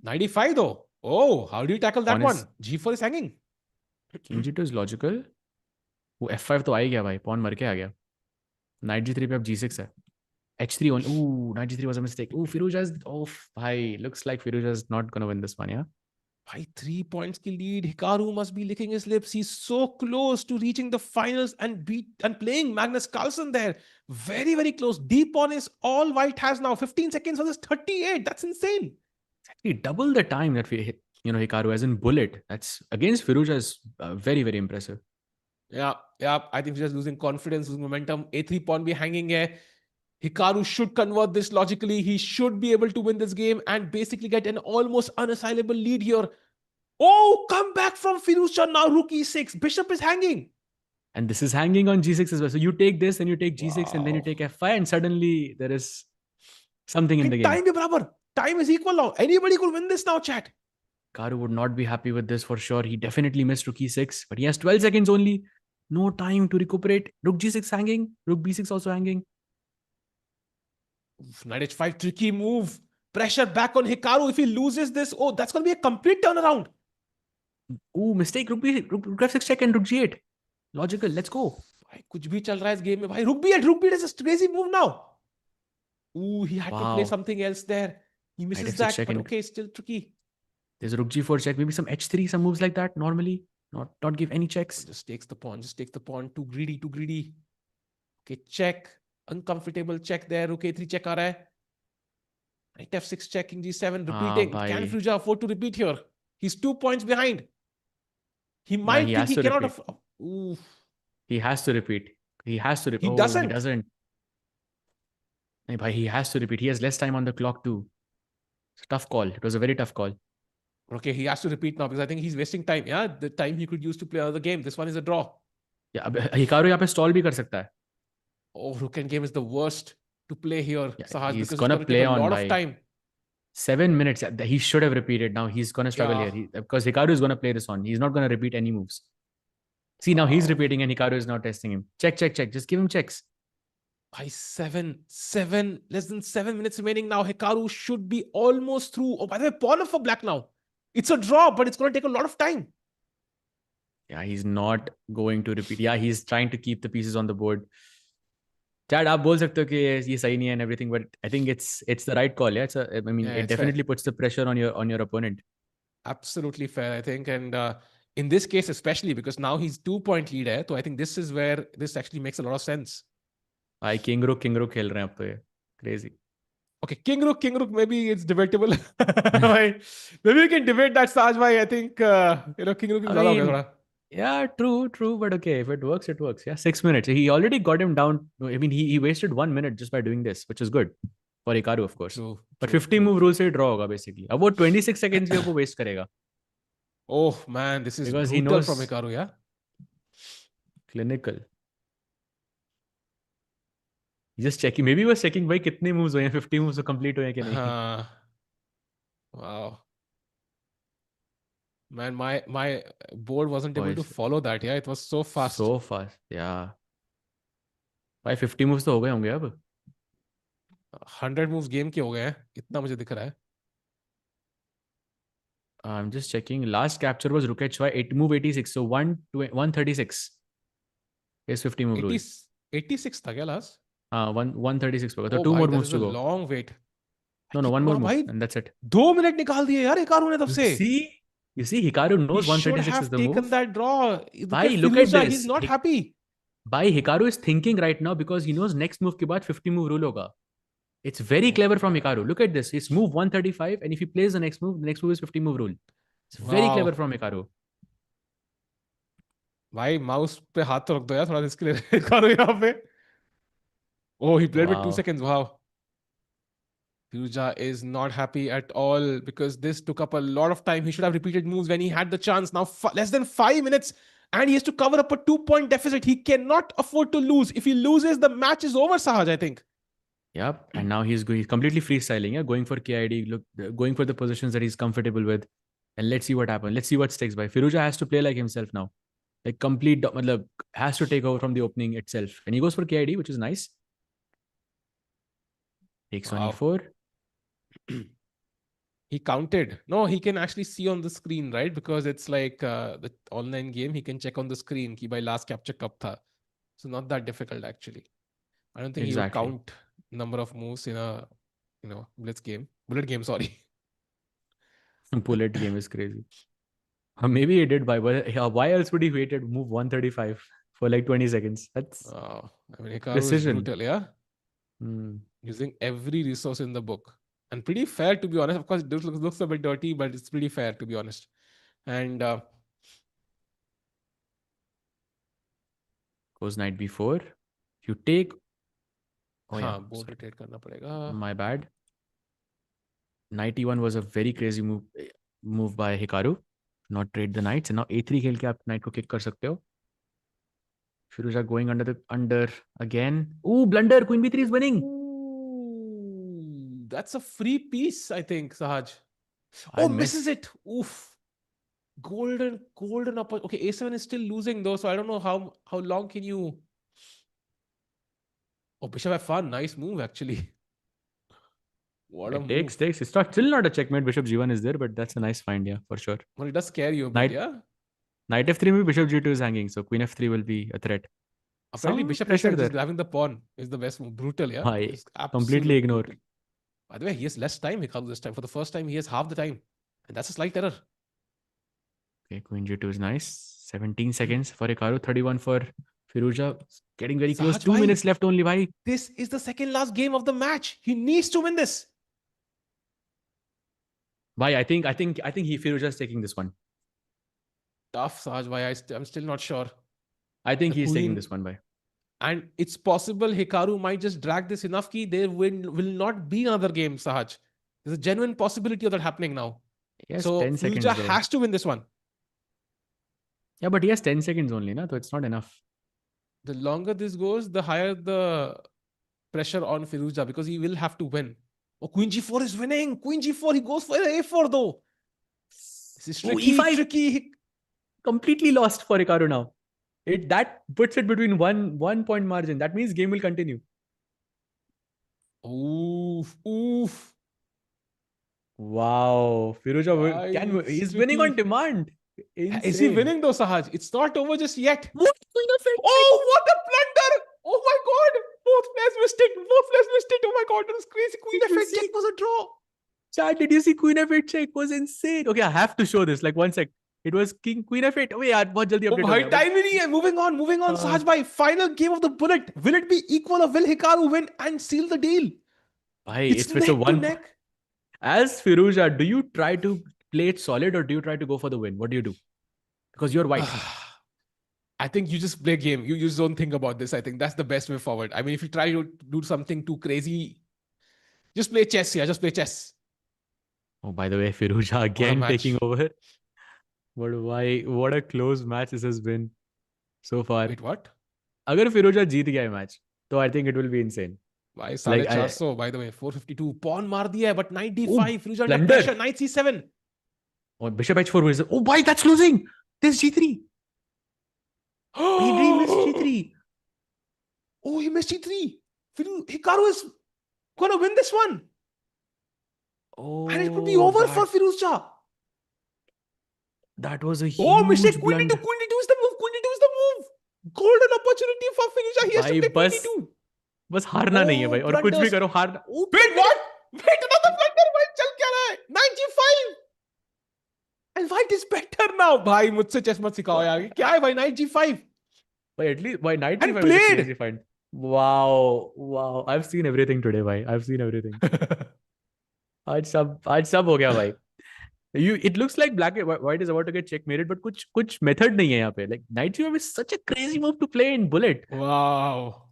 95 though. Oh, how do you tackle that one? G4 is hanging. King G2 is logical. वो f5 तो आ ही गया भाई, pawn मर के आ गया. Knight G3 पे अब G6 है. H3 on. Ooh, Knight G3 was a mistake. Ooh, Firouzja is. Oh, bhai, looks like Firouzja is not gonna win this one, yeah. By 3 points ki lead. Hikaru must be licking his lips. He's so close to reaching the finals and playing Magnus Carlsen there. Very, very close. Deep on is all white has now. 15 seconds on this 38. That's insane. Exactly double the time that we hit, Hikaru has in bullet. That's against Firouzja is very, very impressive. Yeah. I think he's just losing confidence, losing momentum. A3 pawn be hanging here. Hikaru should convert this logically. He should be able to win this game and basically get an almost unassailable lead here. Oh, come back from Firouzja now. Rook e6. Bishop is hanging. And this is hanging on g6 as well. So you take this and you take g6 and then you take f5 and suddenly there is something in the game. Time is barabar. Time is equal now. Anybody could win this now, chat. Hikaru would not be happy with this for sure. He definitely missed rook e6, but he has 12 seconds only. No time to recuperate. Rook g6 hanging. Rook b6 also hanging. Knight h5, tricky move. Pressure back on Hikaru. If he loses this, oh, that's going to be a complete turnaround. Oh, mistake. Rook f6 check and rook g8. Logical. Let's go. Kuch bhi chal raha hai is game mein. Bhai, rook b8. Rook b8 is a crazy move now. Ooh, he had to play something else there. He misses that, but okay, still tricky. There's a rook g4 check. Maybe some h3, some moves like that normally. Not give any checks. Just takes the pawn. Too greedy. Okay, check. Uncomfortable check there. Rook a3 check aa raha hai. Knight f6 check, king g7 repeating. Can Firouzja afford to repeat here? He's 2 points behind. He might think he cannot afford. Oof. He has to repeat. He doesn't. He doesn't. He has to repeat. He has less time on the clock too. It's a tough call. It was a very tough call. Okay, he has to repeat now because I think he's wasting time. Yeah, the time he could use to play another game. This one is a draw. Yeah, Hikaru यहाँ पे stall भी कर सकता है. Oh, rook and game is the worst to play here, yeah, Sahaj, he's because gonna it's play take a on lot of time. 7 minutes. He should have repeated. Now he's gonna struggle here because Hikaru is gonna play this on. He's not gonna repeat any moves. See, now he's repeating and Hikaru is now testing him. Check. Just give him checks. By less than 7 minutes remaining now. Hikaru should be almost through. Oh, by the way, pawn up for black now. It's a draw, but it's going to take a lot of time. Yeah, he's not going to repeat. Yeah, he's trying to keep the pieces on the board. Chad, आप बोल सकते हो कि ये सही नहीं है and everything, but I think it's the right call. Yeah, it definitely puts the pressure on your opponent. Absolutely fair, I think, and in this case especially because now he's 2 point lead. So I think this is where this actually makes a lot of sense. भाई king rook खेल रहे हैं अब तो ये crazy. Okay, king rook, maybe it's debatable. Maybe we can debate that, Saj bhai. I think king rook is yeah, true, but okay, if it works, it works. Yeah, 6 minutes. He already got him down. I mean, he wasted 1 minute just by doing this, which is good for Hikaru, of course. But 50 move rule से draw होगा basically. अब वो 26 seconds भी वो waste करेगा. Oh man, this is because brutal from Hikaru, yeah. Clinical. He's just checking. Maybe he was checking भाई कितने moves हुए हैं, 50 moves तो complete हुए हैं कि नहीं. Wow. Man, my board wasn't able to follow that. Yeah, it was so fast. Yeah. भाई 50 moves तो हो गए होंगे अब. 100 moves game के हो गए हैं. इतना मुझे दिख रहा है. I'm just checking. Last capture was rook h5, move 86. So 136 is 50 move rule. 86 था क्या last? 136 होगा. So 2 more moves to go. Long wait. No, 1 more move and that's it. 2 minute निकाल दिए यार Hikaru ने तब से. You see, Hikaru knows 136 is the move. He should have taken that draw. Look at this. He's not happy. Hikaru is thinking right now because he knows next move के बाद 50 move rule होगा. It's very clever from Hikaru. Look at this. His move 135 and if he plays the next move is 50 move rule. It's very clever from Hikaru. भाई mouse पे हाथ तो रख दो यार थोड़ा इसके लिए Hikaru यहाँ पे. Oh, he played with 2 seconds. Wow. Firouzja is not happy at all because this took up a lot of time. He should have repeated moves when he had the chance. Now less than 5 minutes and he has to cover up a 2-point deficit. He cannot afford to lose. If he loses, the match is over, Sahaj, I think. Yep. And now he's completely freestyling. Yeah, going for KID, going for the positions that he's comfortable with. And let's see what happens. Let's see what sticks by. Firouzja has to play like himself now. Like complete, has to take over from the opening itself. And he goes for KID, which is nice. Takes 24. He counted. No, he can actually see on the screen, right? Because it's like the online game. He can check on the screen ki bhai last capture kab tha. So not that difficult actually. I don't think he would count number of moves in a blitz game. Bullet game, sorry. Bullet game is crazy. Maybe he did why else would he waited move 135 for like 20 seconds? That's I mean, Hikaru is precision. brutal, yeah? Using every resource in the book. And pretty fair, to be honest. Of course, it looks a bit dirty, but it's pretty fair, to be honest. And goes knight b4. You take. Oh yeah, board rotate करना पड़ेगा. my bad. Knight e1 was a very crazy move by Hikaru. Not trade the knights, and now a3 खेल के आप knight को kick कर सकते हो. Firouzja going under again. Ooh, blunder. Queen b3 is winning. Ooh, that's a free piece, I think, Sahaj. Misses it. Oof. Golden opportunity. Okay, a7 is still losing though, so I don't know how long can you. Oh, bishop f1. Nice move, actually. What a move. Takes. It's still not a checkmate. Bishop g1 is there, but that's a nice find, yeah, for sure. Well, it does scare you a bit, yeah? Knight f3, maybe bishop g2 is hanging, so queen f3 will be a threat. Apparently, bishop f3 just grabbing the pawn is the best move. Brutal, yeah? Completely ignore. Brutal. By the way, he has less time, Hikaru, this time. For the first time, he has half the time. And that's a slight error. Okay, queen g2 is nice. 17 seconds for Hikaru, 31 for Firouzja. Getting very close. 2 minutes left only, bhai. This is the second last game of the match. He needs to win this. Bhai, I think Firouzja is taking this one. Tough, Sahaj bhai. I'm still not sure. I think he's taking this one, bhai. And it's possible Hikaru might just drag this enough ki there will not be another game, Sahaj. There's a genuine possibility of that happening now. Yes, so 10 seconds. Firouzja has to win this one. Yeah, but he has 10 seconds only, so it's not enough. The longer this goes, the higher the pressure on Firouzja because he will have to win. Oh, Queen g4 is winning. Queen g4, he goes for a4 though. This is tricky. E5. Tricky. Completely lost for Hikaru now. That puts it between one point margin. That means game will continue. Oof. Wow. Firouzja he's winning on demand. Insane. Is he winning though, Sahaj? It's not over just yet. Queen of it. Oh, what a blunder! Oh my god! Both players missed it. Oh my god, that was crazy. Queen f8 check was a draw. Chat, did you see Queen f8 check? Was insane. Okay, I have to show this. Like 1 sec. It was Queen f8. Oh yeah, bahut jaldi update ho gaya. Time he moving on. Sahaj bhai, final game of the bullet. Will it be equal or will Hikaru win and seal the deal? Bhai, it's with a one. Neck. As Firouzja, do you try to play it solid or do you try to go for the win? What do you do? Because you're white. I think you just play game. You just don't think about this. I think that's the best way forward. I mean, if you try to do something too crazy, just play chess here. Just play chess. Oh, by the way, Firouzja again taking over. But why? What a close match this has been so far. Wait, what? Agar Firouzja jeet gaya match, so I think it will be insane. Why? 450, by the way, 452. Pawn maar diya hai, but knight d5. Firouzja under pressure. Knight c7. Oh, bishop h4 was. Oh, why? That's losing. There's g3. He missed g3. Oh, he missed g3. Hikaru is gonna win this one. Oh, and it could be over for Firouzja. That was a huge mistake. Queen d2 is the move. Golden opportunity for Firouzja. He has to play queen d2. बस हारना नहीं है भाई और कुछ भी करो हारना. Wait, what? Wait, another blunder. भाई चल क्या रहा है? Knight g5. And white is better now. भाई मुझसे चेस मत सिखाओ यार. क्या है भाई Knight g5? Why at least why Knight g5 is a crazy find. Wow. I've seen everything today, भाई. I've seen everything. आज सब हो गया भाई. It looks like white is about to get checkmated, but कुछ method नहीं है यहाँ पे. Like Knight g5 is such a crazy move to play in bullet. Wow.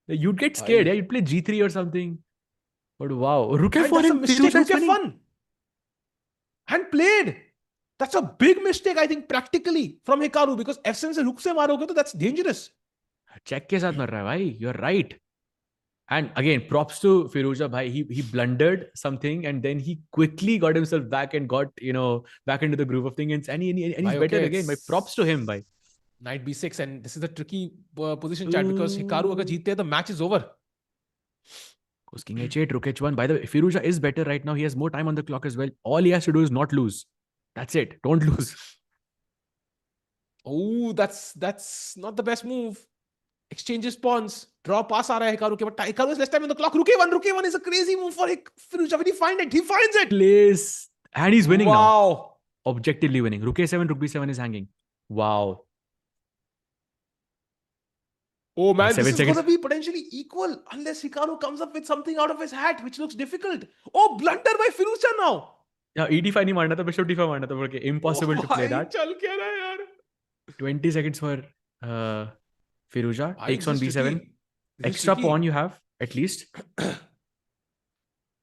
You'd get scared, yeah. You'd play g3 or something. But wow, rook f4 and mistake. Rook f1 and played. That's a big mistake, I think, practically from Hikaru because f7 से rook से मारोगे तो that's dangerous. Check के साथ मर रहा है भाई. You're right. And again, props to Firouzja bhai. He blundered something and then he quickly got himself back and got back into the groove of things and he's better again. My props to him, bhai. Knight b6 and this is a tricky position, chat, because Hikaru agar jeete hai, the match is over. Goes king h8, rook h1. By the way, Firouzja is better right now. He has more time on the clock as well. All he has to do is not lose. That's it. Don't lose. Oh, that's not the best move. Exchanges pawns. Draw pass aa raha hai Hikaru ke, but Hikaru is less time on the clock. Rook a1 is a crazy move for Firouzja. When he finds it, he finds it. And he's winning now. Wow. Objectively winning. Rook a7, rook b7 is hanging. Wow. Oh man, this 7 is going to seconds. be potentially equal unless Hikaru comes up with something out of his hat, which looks difficult. Oh, blunder by Firouzja now. Yeah, e5 नहीं मारना था, bishop d5 मारना था. Okay, impossible to play that. चल क्या रहा है यार? 20 seconds for Firouzja. Takes on b7. Extra tricky. pawn you have, at least.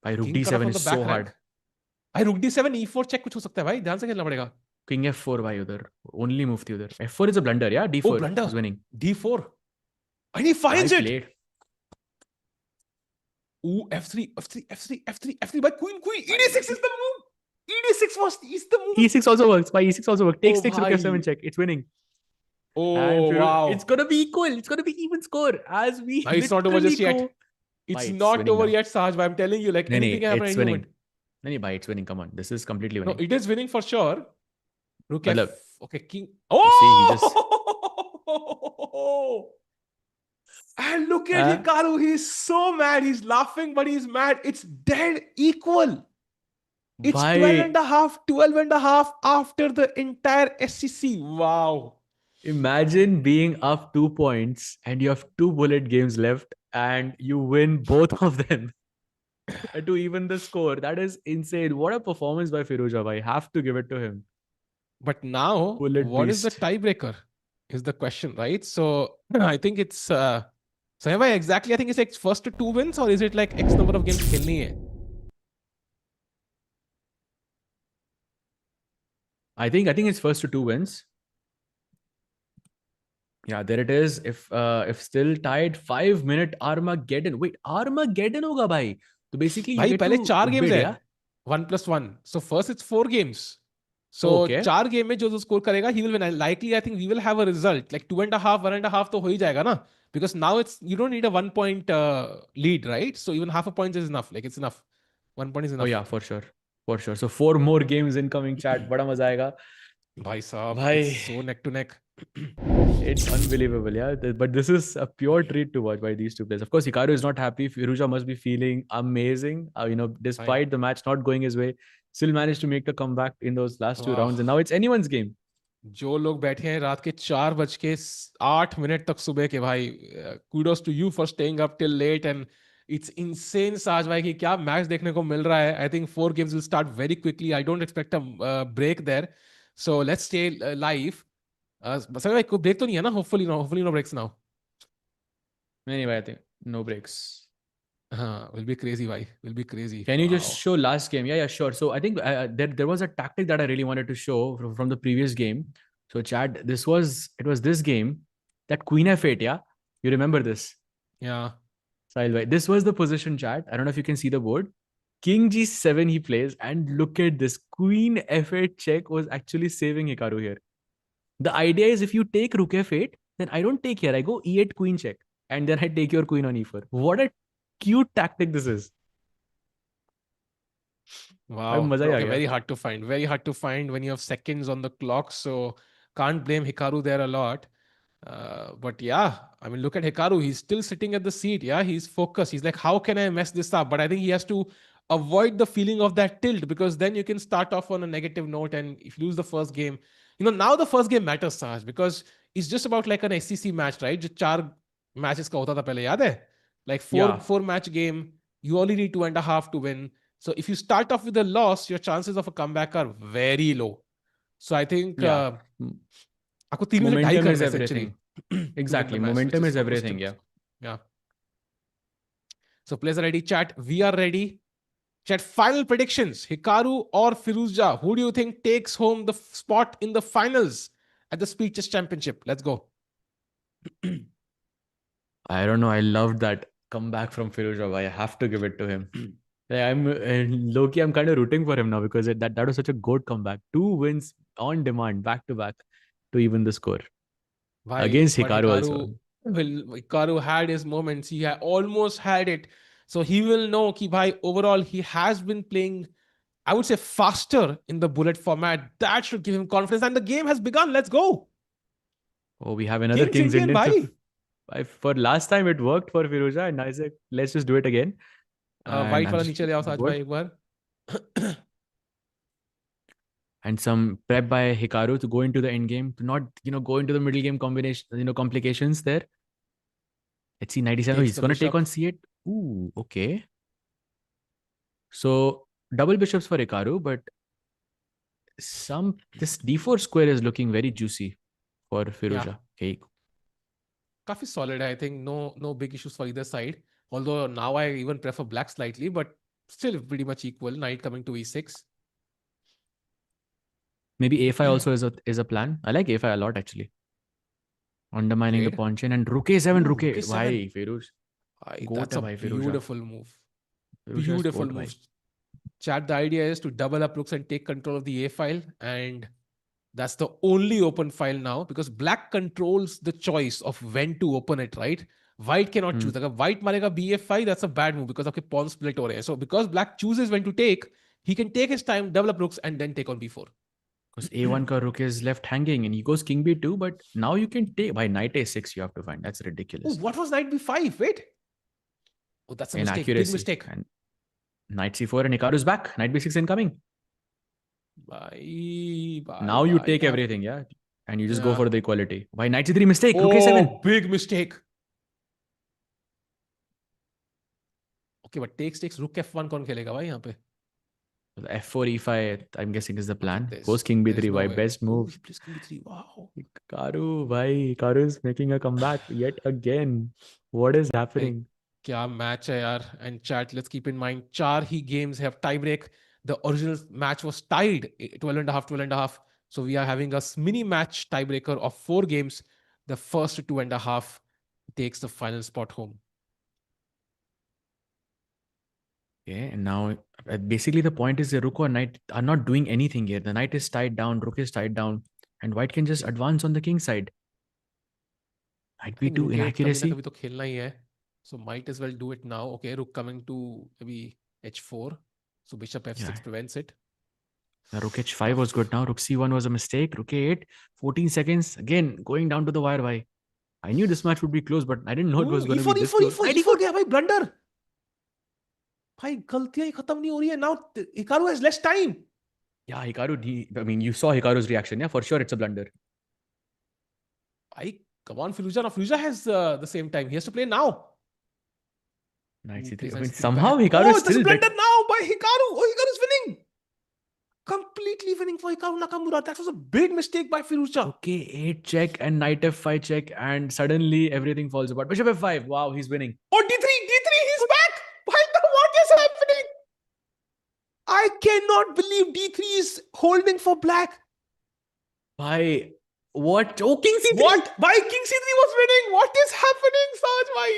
By rook King cut off d7 on the is back so rank. hard. भाई rook d7 e4 check कुछ हो सकता है भाई, ध्यान से खेलना पड़ेगा. King f4 भाई उधर. Only move थी उधर. f4 is a blunder, yeah? d4 Oh, blunder. is winning. d4. And he finds I it. played. Ooh, f3, f3, f3, f3, f3 by queen. ed6 is the move. ed6 is the move. e6 also works. By e6 also works. Takes Oh, 6 rook bhai. f7 check. It's winning. Oh, And wow. It's gonna be equal. It's gonna be even score as we. No, it's not over just yet. go. It's Bhai, not winning over now. yet, Saj. But I'm telling you, like anything can happen at it's any winning. moment. Bhai, it's winning. Come on, this is completely No, winning. it is winning for sure. Rook f. Matlab, Okay, king. see, he just- Oh! And look at Hikaru. He's so mad. He's laughing, but he's mad. It's dead equal. It's Bhai. 12 and a half after the entire SCC. Wow. Imagine being up 2 points and you have 2 bullet games left and you win both of them to even the score. That is insane. What a performance by Firouzja. I have to give it to him. But now, Bullet what is the beast. tiebreaker? Is the question, right? So I think it's so am I exactly? I think it's like first to 2 wins, or is it like X number of games खेलनी है? I think it's first to 2 wins. Yeah, there it is. If still tied, 5-minute Armageddon. Wait, Armageddon होगा भाई. So basically, you भाई get पहले to 4 games bid, है. yeah? 1+1. So first it's 4 games. So Okay. 4 game में जो score करेगा, he will win. And likely, I think we will have a result like 2.5, 1.5 तो हो ही जाएगा ना. Because now you don't need a 1 point lead, right? So even half a point is enough. Like it's enough. 1 point is enough. Oh yeah, for sure. For sure. So 4 more games incoming chat. बड़ा मजा आएगा. भाई साहब, भाई. it's so neck to neck. It's unbelievable, yeah. But this is a pure treat to watch by these two players. Of course, Hikaru is not happy. Firouzja must be feeling amazing. Despite the match not going his way, still managed to make the comeback in those last 2 rounds. And now it's anyone's game. जो लोग बैठे हैं रात के 4:08 तक सुबह के भाई, kudos to you for staying up till late, and it's insane साज भाई कि क्या मैच देखने को मिल रहा है. I think 4 games will start very quickly. I don't expect a break there. So let's stay live. Sir भाई कोई break तो नहीं है ना? Hopefully no breaks now. Anyway, I think no breaks. Will be crazy भाई. Will be crazy. Can you just show last game? Yeah, sure. So I think there was a tactic that I really wanted to show from the previous game. So chat, it was this game, that Queen F8, yeah? You remember this? Yeah. Sahil bhai, this was the position, chat. I don't know if you can see the board. King G7 he plays, and look at this. Queen F8 check was actually saving Hikaru here. The idea is if you take Rook F8, then I don't take here. I go E8 Queen check, and then I take your Queen on E4. What a cute tactic this is. Wow. Okay, very hard to find. Very hard to find when you have seconds on the clock. So can't blame Hikaru there a lot. But yeah, I mean, look at Hikaru. He's still sitting at the seat. Yeah, he's focused. He's like, how can I mess this up? But I think he has to avoid the feeling of that tilt, because then you can start off on a negative note. And if you lose the first game, now the first game matters, Saj, because it's just about like an SCC match, right? जो 4 matches का होता था पहले, याद है? Like 4 match game, you only need 2.5 to win. So if you start off with a loss, your chances of a comeback are very low. So I think आपको 3 में से 2.5 Momentum is करना है everything. essentially. Exactly. To win the match, Momentum which is almost everything, yeah. Yeah. So players are ready, chat. We are ready. Chat, final predictions. Hikaru or Firouzja? Who do you think takes home the spot in the finals at the Speed Chess Championship? Let's go. I don't know. I loved that comeback from Firouzja. I have to give it to him. I'm low-key, I'm kind of rooting for him now, because that was such a good comeback. 2 wins on demand, back to back, to even the score. Against Hikaru also. Hikaru had his moments. He almost had it. So he will know कि भाई overall he has been playing, I would say, faster in the bullet format. That should give him confidence. And the game has begun. Let's go. Oh, we have another King's Indian. For last time it worked for Firouzja, and I said, let's just do it again. White वाला नीचे ले आओ साज भाई एक बार. and some prep by Hikaru to go into the end game, to not, go into the middle game combination, complications there. Let's see, 97. Oh, he's going to take on C8. Ooh, okay. So double bishops for Hikaru, but this d4 square is looking very juicy for Firouzja. Okay. काफी solid, I think. No big issues for either side. Although now I even prefer black slightly, but still pretty much equal. Knight coming to e6. Maybe a5 also is a plan. I like a5 a lot actually. Undermining the pawn chain and rook a7, rook a. Why, Firouz? That's a beautiful move. Beautiful move. Chat, the idea is to double up rooks and take control of the a file, and that's the only open file now because black controls the choice of when to open it, right? White cannot choose. If white marega bf5, that's a bad move because of pawn split over here. So because black chooses when to take, he can take his time, develop rooks, and then take on b4. Because a1 ka rook is left hanging and he goes king b2, but now you can take by knight a6 you have to find. That's ridiculous. Oh, what was knight b5? Wait. Oh, that's a mistake. Big mistake. And knight c4 and Hikaru's back. Knight b6 incoming. Now you take everything, yeah? And you just go for the equality. Why knight c3 mistake? Rook a7. Big mistake. Okay, but takes rook f1 कौन खेलेगा भाई यहाँ पे? F4 e5 I'm guessing is the plan. Goes king b3. Why best move? Please king b3. Wow. Hikaru is making a comeback yet again. What is happening? क्या match है यार? And chat, let's keep in mind, 4 he games have tie break. The original match was tied 12.5. So we are having a mini match tiebreaker of 4 games. The first 2.5 takes the final spot home. Okay, and now basically the point is the rook or knight are not doing anything here. The knight is tied down, rook is tied down, and white can just advance on the king side. Knight b2 inaccuracy. कभी तो खेलना ही है. So might as well do it now. Okay, rook coming to maybe h4. So bishop f6 prevents it. The rook h5 was good now. Rook c1 was a mistake. Rook a8, 14 seconds. Again, going down to the wire. Why? I knew this match would be close, but I didn't know it was going to be this close. e4 गया भाई, blunder. भाई गलतियां ही खत्म नहीं हो रही है. Now Hikaru has less time. Yeah, Hikaru, you saw Hikaru's reaction. Yeah, for sure it's a blunder. Come on, Firouzja. Now Firouzja has the same time. He has to play now. Knight c3. Somehow Hikaru is still blunder now by Hikaru. Oh, Hikaru is winning. Completely winning for Hikaru Nakamura. That was a big mistake by Firouzja. Okay, 8 check and knight f5 check, and suddenly everything falls apart. Bishop f5. Wow, he's winning. Oh, d3, he's back. What is happening? I cannot believe d3 is holding for black. Why? What? Oh, king c3. What? Why king c3 was winning? What is happening, Saj? Why?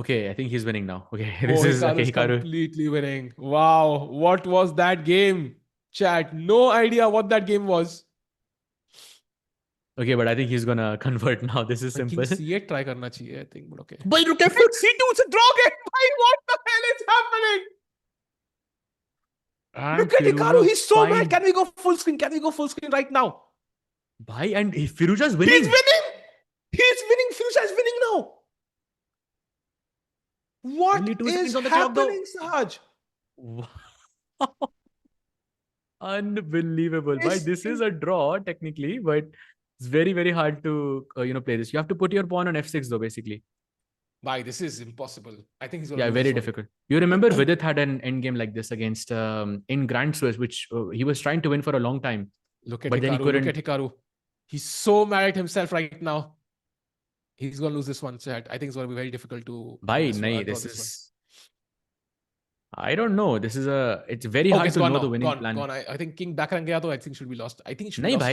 Okay, I think he's winning now. Okay, this is Hikaru completely winning. Wow, what was that game? Chat, no idea what that game was. Okay, but I think he's gonna convert now. This is simple. King c8 try karna chahiye, I think, but okay. But look at c2, it's a draw game. What the hell is happening? Look at Hikaru, he's so mad. Can we go full screen? Right now? Bhai, and Firouzja's winning. He's winning. Firouzja is winning now. What is happening, Sahaj? Wow. Unbelievable. Bhai, this is a draw technically, but it's very, very hard to play this. You have to put your pawn on f6 though, basically. Bhai, this is impossible. I think he's going to very difficult. You remember Vidit had an endgame like this against in Grand Swiss, which he was trying to win for a long time. Look at Hikaru. He's so mad at himself right now. He's going to lose this one, chat. I think it's going to be very difficult to... This is... I don't know. This is it's very hard to know the winning plan. I think king back rang gaya to I think should be lost. I think it should be lost.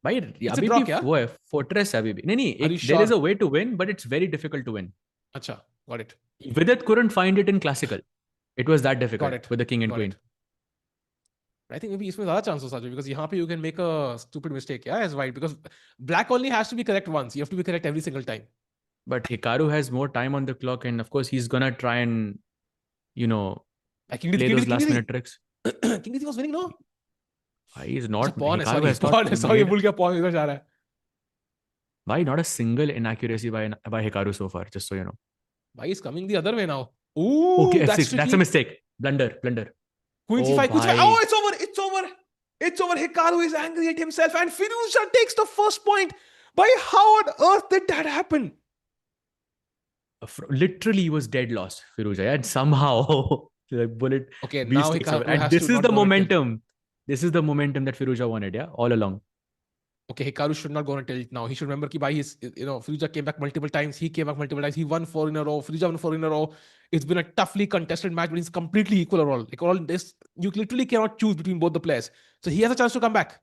Bhai, abhi bhi fortress hai abhi bhi. There is a way to win, but it's very difficult to win. Acha, got it. Vidit couldn't find it in classical. It was that difficult with the king and queen. I think maybe इसमें ज़्यादा chance हो सकता है because यहाँ पे you can make a stupid mistake as white because black only has to be correct once. You have to be correct every single time. But Hikaru has more time on the clock, and of course he's gonna try and play those last minute tricks. King D3 was winning, no? He is not. Pawn है, sorry, भूल गया pawn इधर जा रहा है. Why not a single inaccuracy by Hikaru so far? Just so you know. Why he's coming the other way now? Ooh, okay, that's a mistake. Blunder. Queen c5, Queen c5. Oh, it's over. It's over. Hikaru is angry at himself, and Firouzja takes the first point. By how on earth did that happen? Literally, he was dead lost, Firouzja, and somehow the bullet. Okay, beast now takes Hikaru over. And has this to is not the go on a tilt. momentum. This is the momentum that Firouzja wanted, yeah, all along. Okay, Hikaru should not go on a tilt now. He should remember that Firouzja came back multiple times. He came back multiple times. He won 4 in a row. Firouzja won 4 in a row. It's been a toughly contested match, but it's completely equal overall. Like all this, you literally cannot choose between both the players. So he has a chance to come back.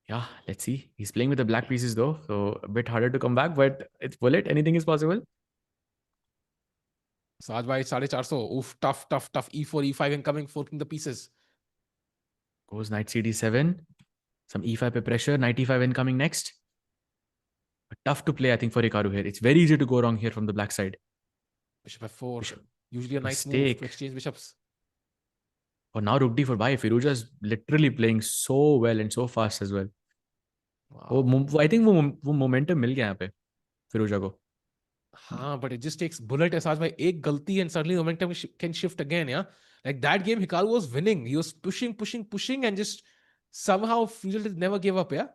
Yeah, let's see. He's playing with the black pieces though, so a bit harder to come back, but it's bullet. Anything is possible. Saj bhai, 450. Oof, tough. E4, E5 incoming, forking the pieces. Goes knight CD7. Some E5 pe pressure. Knight E5 incoming next. But tough to play, I think, for Hikaru here. It's very easy to go wrong here from the black side. Bishop F4. Usually a nice Mistake. move to exchange bishops. Oh, now Rook D for bhai. Firouzja is literally playing so well and so fast as well. Wow. I think वो momentum मिल गया यहाँ पे Firouzja को. But it just takes bullet Asaj by एक गलती and suddenly momentum can shift again, yeah? Like that game, Hikaru was winning. He was pushing and just somehow Firouzja never gave up, yeah?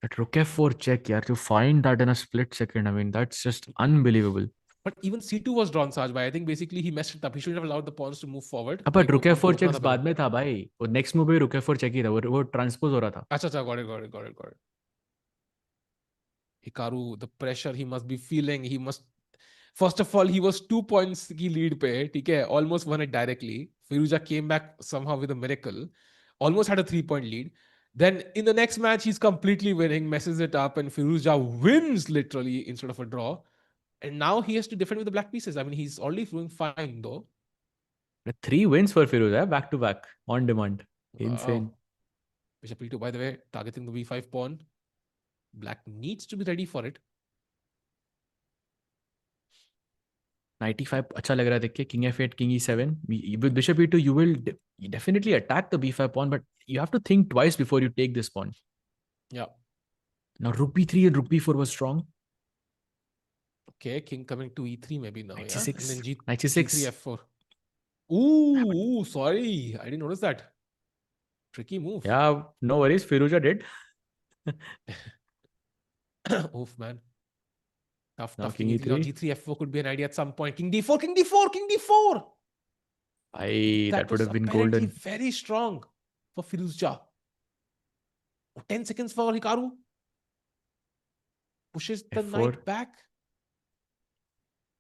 That Rook F4 check, yeah, to find that in a split second, I mean, that's just unbelievable. But even C2 was drawn, Saj bhai. I think basically he messed it up. He shouldn't have allowed the pawns to move forward. But Rook F4 checks बाद में था भाई. वो next move पे Rook F4 check ही था. वो transpose हो रहा था. अच्छा, got it. Hikaru, the pressure he must be feeling. First of all, he was 2 points की lead पे, ठीक है? Almost won it directly. Firouzja came back somehow with a miracle. Almost had a 3-point lead. Then in the next match, he's completely winning, messes it up, and Firouzja wins literally instead of a draw. And now he has to defend with the black pieces. I mean, he's already doing fine though. 3 wins for Firouzja, back to back, on demand. Insane. Wow. Bishop E2, by the way, targeting the B5 pawn. Black needs to be ready for it. Knight E5 अच्छा लग रहा है देख के. King F8, King E7. With Bishop E2, you will definitely attack the B5 pawn, but you have to think twice before you take this pawn. Yeah. Now Rook B3 and Rook B4 was strong. Okay, king coming to E3 maybe now. Knight Yeah? C6. And then Knight C6. G3 F4. Ooh, sorry. I didn't notice that. Tricky move. Yeah, no worries. Firouzja did. Oof, man. Tough. King King E3. E3. G3 F4 could be an idea at some point. King D4, King D4. That would have been golden. Very strong for Firouzja. 10 seconds for Hikaru. Pushes the F4. knight back.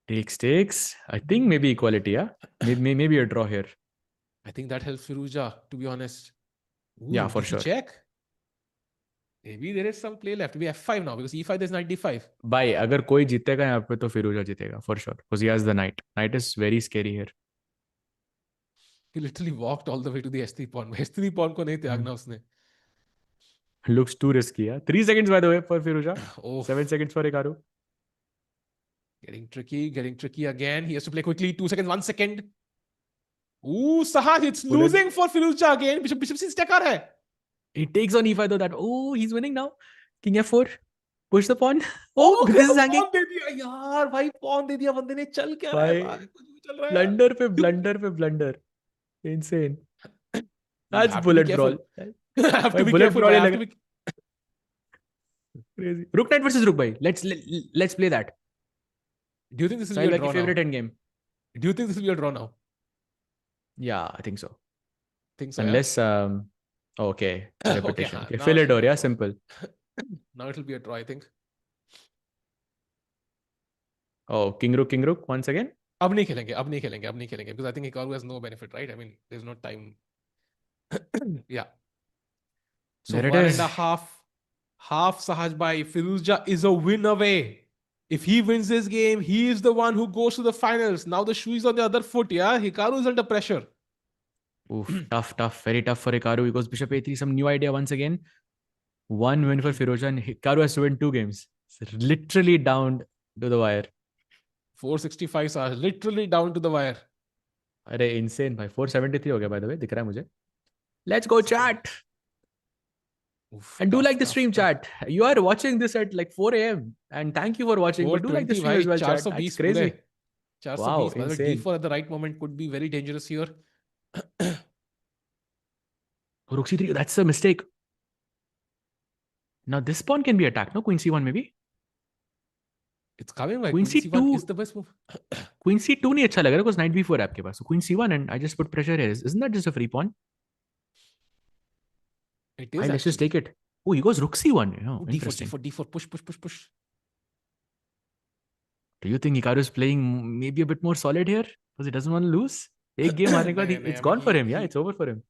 Takes. I think maybe equality, yeah? Maybe a draw here. I think that helps Firouzja, to be honest. Ooh, Yeah, for DC sure. Check. Maybe there is some play left. We have 5 now because E5 there's knight D5. Bhai, अगर कोई जीतेगा यहाँ पे तो Firouzja जीतेगा for sure because he has the knight. Knight is very scary here. He literally walked all the way to the S3 pawn. S3 pawn को नहीं त्यागना उसने. Looks too risky, yeah? 3 seconds by the way for Firouzja. Oh. 7 seconds for Hikaru. Getting tricky again. He has to play quickly. 2 seconds, 1 second. Ooh, Sahaj, it's losing for Firouzja again. Bishop C6 checker hai. He takes on E5 though. He's winning now. King F4. Push the pawn. Oh, this is hanging. Pawn दे दिया यार भाई, pawn दे दिया बंदे ने. चल क्या रहा है भाई? कुछ भी चल रहा है. Blunder. Insane. You That's have to bullet be brawl. careful. have to be bullet careful. brawl I he have लगा. to be... Crazy. Rook knight versus Rook bhai. Let's play that. Do you think this will Style be a like draw your favorite now? endgame. Do you think this will be a draw now? Yeah, I think so. Unless okay. Repetition. हाँ, Okay. now Fill it it'll or be a yeah, draw. simple. Now it will be a draw, I think. Oh, King Rook once again. अब नहीं खेलेंगे because I think Hikaru has no benefit, right? I mean, there's no time. Yeah. So There it 1.5 is. half Sahaj by Firouzja is a win away. If he wins this game, he is the one who goes to the finals. Now the shoe is on the other foot, yeah? Hikaru is under pressure. Oof, tough. Very tough for Hikaru. He goes Bishop A3. Some new idea once again. 1 win for Firouzja and Hikaru has to win 2 games. It's literally down to the wire. 465 Sahaj, literally down to the wire. अरे insane भाई. 473 हो गया by the way. दिख रहा है मुझे. Let's go chat. Oof, And do tough, like the tough, stream, tough. chat. You are watching this at like 4 a.m. And thank you for watching. But do like the 420 stream as well, chat. 420 That's crazy. पूरे. 420. Wow, By the way, insane. D4 at the right moment could be very dangerous here. Oh, rook c3, that's a mistake. Now this pawn can be attacked, no? Queen c1 maybe? It's coming like Queen Queen c2 C1 is the best move. Queen c2 नहीं अच्छा लग रहा because knight b4 है आपके पास. So queen c1 and I just put pressure here. Isn't that just a free pawn? It is. Let's just take it. Oh, he goes rook c1. Oh, D4, interesting. D4, D4, push, push, push, push. Do you think Hikaru is playing maybe a bit more solid here because he doesn't want to lose? एक game हारने के बाद it's gone for him. Yeah, it's over for him.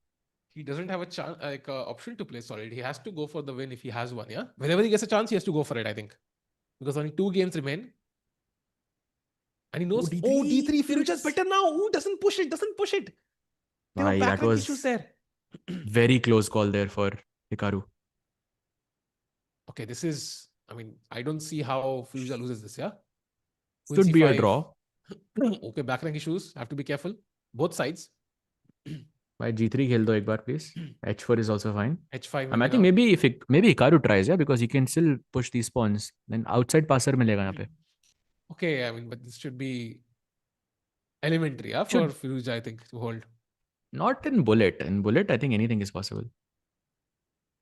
He doesn't have a chance, like option to play solid. He has to go for the win if he has one. Yeah, whenever he gets a chance, he has to go for it. I think because only 2 games remain, and he knows. Oh, D3. Firouzja is better now. Who doesn't push it? Doesn't push it. There were That backline was issues there. very close call there for Hikaru. Okay, this is. I mean, I don't see how Firouzja loses this. Yeah, Should be a draw. Okay, backrang issues. Have to be careful. Both sides. By g3 खेल दो एक बार please. h4 is also fine. H5. I think maybe maybe Hikaru tries, yeah, because he can still push these pawns. Then outside passer मिलेगा यहाँ पे. Okay, I mean, but this should be elementary, yeah, for Firouzja, I think, to hold. Not in bullet. In bullet, I think anything is possible.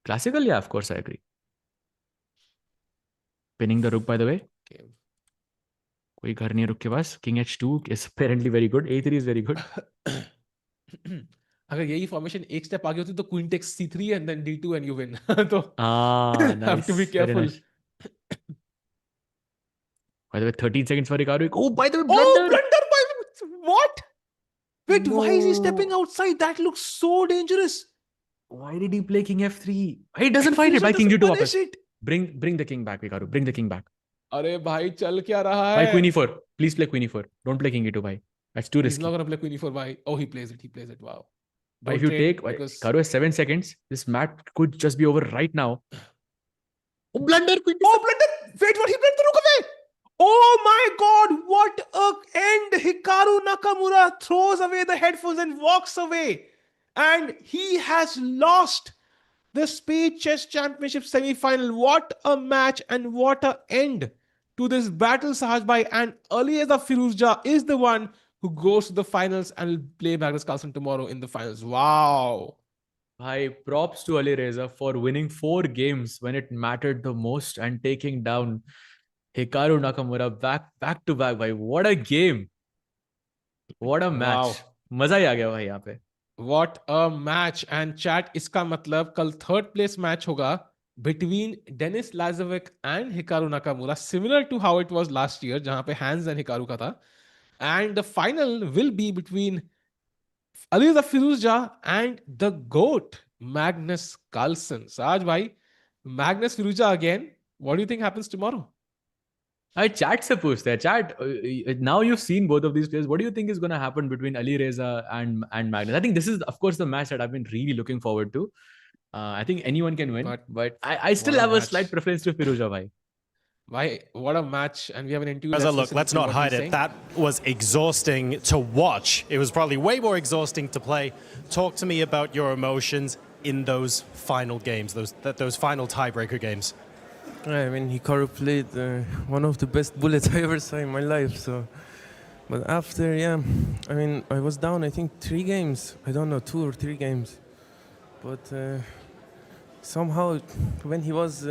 Classical, yeah, of course, I agree. Pinning the rook, by the way. Okay. कोई घर नहीं है रुक के पास. King h2 is apparently very good. a3 is very good. अगर यही formation एक step आगे होती तो queen takes c3 and then d2 and you win. तो nice. have to be careful. Nice. By the way, 13 seconds for Hikaru. Oh, by the way, blunder! Oh, blunder! What? Wait, why is he stepping outside? That looks so dangerous. Why did he play king f3? He doesn't fight it. By king g2 वापस. Bring the king back, Hikaru. Bring the king back. अरे भाई चल क्या रहा है? By queen e4. Please play queen e4. Don't play king e2, bhai. That's too risky. He's not gonna play queen e4, bhai. Oh, he plays it. He plays it. Wow. But if you take Hikaru has 7 seconds, this match could just be over right now. Oh, blunder! Oh, blunder! Wait, what? He played the rook away! Oh my God! What a end! Hikaru Nakamura throws away the headphones and walks away, and he has lost the Spain Chess Championship semi-final. What a match and what a end to this battle, Sahaj bhai. And Alireza Firouzja is the one who goes to the finals and will play Magnus Carlsen tomorrow in the finals. Wow. Bhai, props to Alireza for winning 4 games when it mattered the most and taking down Hikaru Nakamura back to back. Bhai, what a game. What a match. Wow. मजा ही आ गया भाई यहाँ पे. What a match. And chat, इसका मतलब कल 3rd place match होगा between Denis Lazavik and Hikaru Nakamura, similar to how it was last year, जहाँ पे Hans and Hikaru का था. And the final will be between Alireza Firouzja and the GOAT, Magnus Carlsen. Sahaj bhai, Magnus Firouzja again. What do you think happens tomorrow? Chat se पूछते हैं. Chat, now you've seen both of these players. What do you think is going to happen between Alireza and Magnus? I think this is, of course, the match that I've been really looking forward to. I think anyone can win, but I still have a slight preference to Firouzja bhai. Why? What a match. And we have an interview. Look, let's not hide it. That was exhausting to watch. It was probably way more exhausting to play. Talk to me about your emotions in those final games, those final tiebreaker games. I mean, Hikaru played one of the best bullets I ever saw in my life. So, but after, yeah, I mean, I was down, I think 3 games. I don't know, 2 or 3 games. But somehow, when he was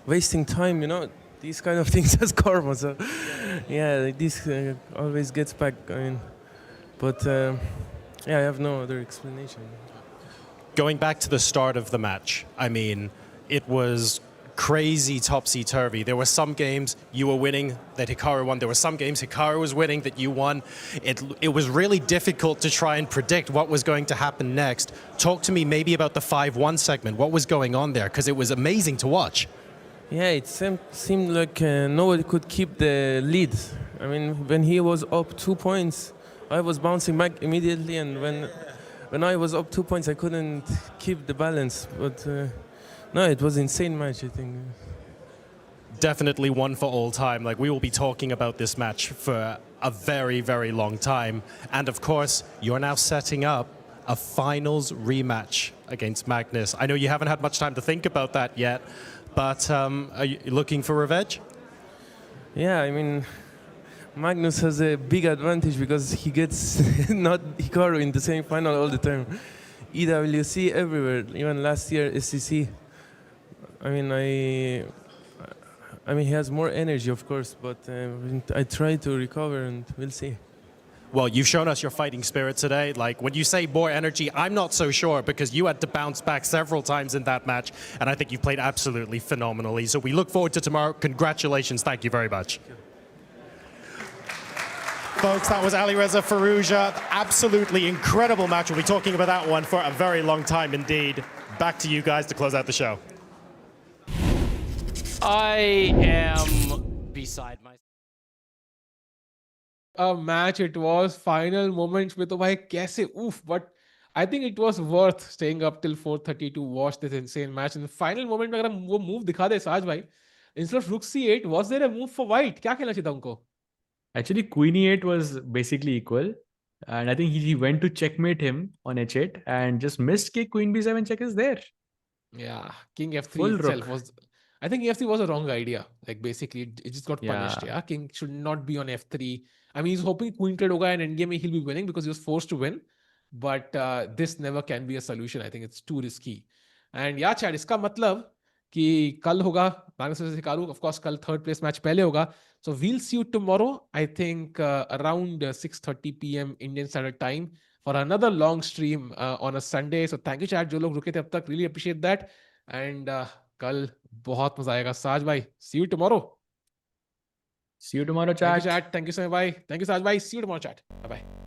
wasting time, you know, these kind of things as karma. So, yeah, this always gets back. I mean, but yeah, I have no other explanation. Going back to the start of the match, I mean, it was crazy topsy-turvy. There were some games you were winning that Hikaru won. There were some games Hikaru was winning that you won. It was really difficult to try and predict what was going to happen next. Talk to me maybe about the 5-1 segment. What was going on there? Because it was amazing to watch. Yeah, it seemed like nobody could keep the lead. I mean, when he was up 2 points, I was bouncing back immediately, and when I was up 2 points, I couldn't keep the balance. But no, it was an insane match, I think. Definitely one for all time. Like, we will be talking about this match for a very, very long time. And of course, you're now setting up a finals rematch against Magnus. I know you haven't had much time to think about that yet, but are you looking for revenge? Yeah, I mean, Magnus has a big advantage because he gets not Hikaru in the semi-final all the time. EWC everywhere. Even last year SCC. I mean, he has more energy, of course, but I try to recover, and we'll see. Well, you've shown us your fighting spirit today. Like, when you say more energy, I'm not so sure because you had to bounce back several times in that match, and I think you've played absolutely phenomenally. So we look forward to tomorrow. Congratulations. Thank you very much. Folks, that was Alireza Firouzja. Absolutely incredible match. We'll be talking about that one for a very long time indeed. Back to you guys to close out the show. I am beside myself. A match it was. Final moments में तो भाई कैसे oof, but I think it was worth staying up till 4:30 to watch this insane match. In the final moment में अगर हम वो move दिखा दे साज भाई, instead of rook c8, was there a move for white? क्या खेलना चाहिए था उनको? Actually, queen e8 was basically equal. And I think he went to checkmate him on h8 and just missed kick. Queen b7 check is there. Yeah, king f3 Full itself rook. was... I think f3 was a wrong idea. Like, basically, it just got punished. Yeah. Yeah, king should not be on f3. I mean, he's hoping queen trade hoga and endgame he'll be winning because he was forced to win. But this never can be a solution. I think it's too risky. And yeah, Chad, iska matlab कि कल होगा Magnus versus Hikaru. Of course, कल third place match पहले होगा. So we'll see you tomorrow. I think around 6:30 p.m. Indian Standard Time for another long stream on a Sunday. So thank you, Chad. जो लोग रुके थे अब तक, really appreciate that. And कल बहुत मजा आएगा. साज भाई, see you tomorrow. See you tomorrow, chat. Thank you, Chad. Thank you, Samay bhai. Thank you, Saj bhai. See you tomorrow, chat. Bye bye.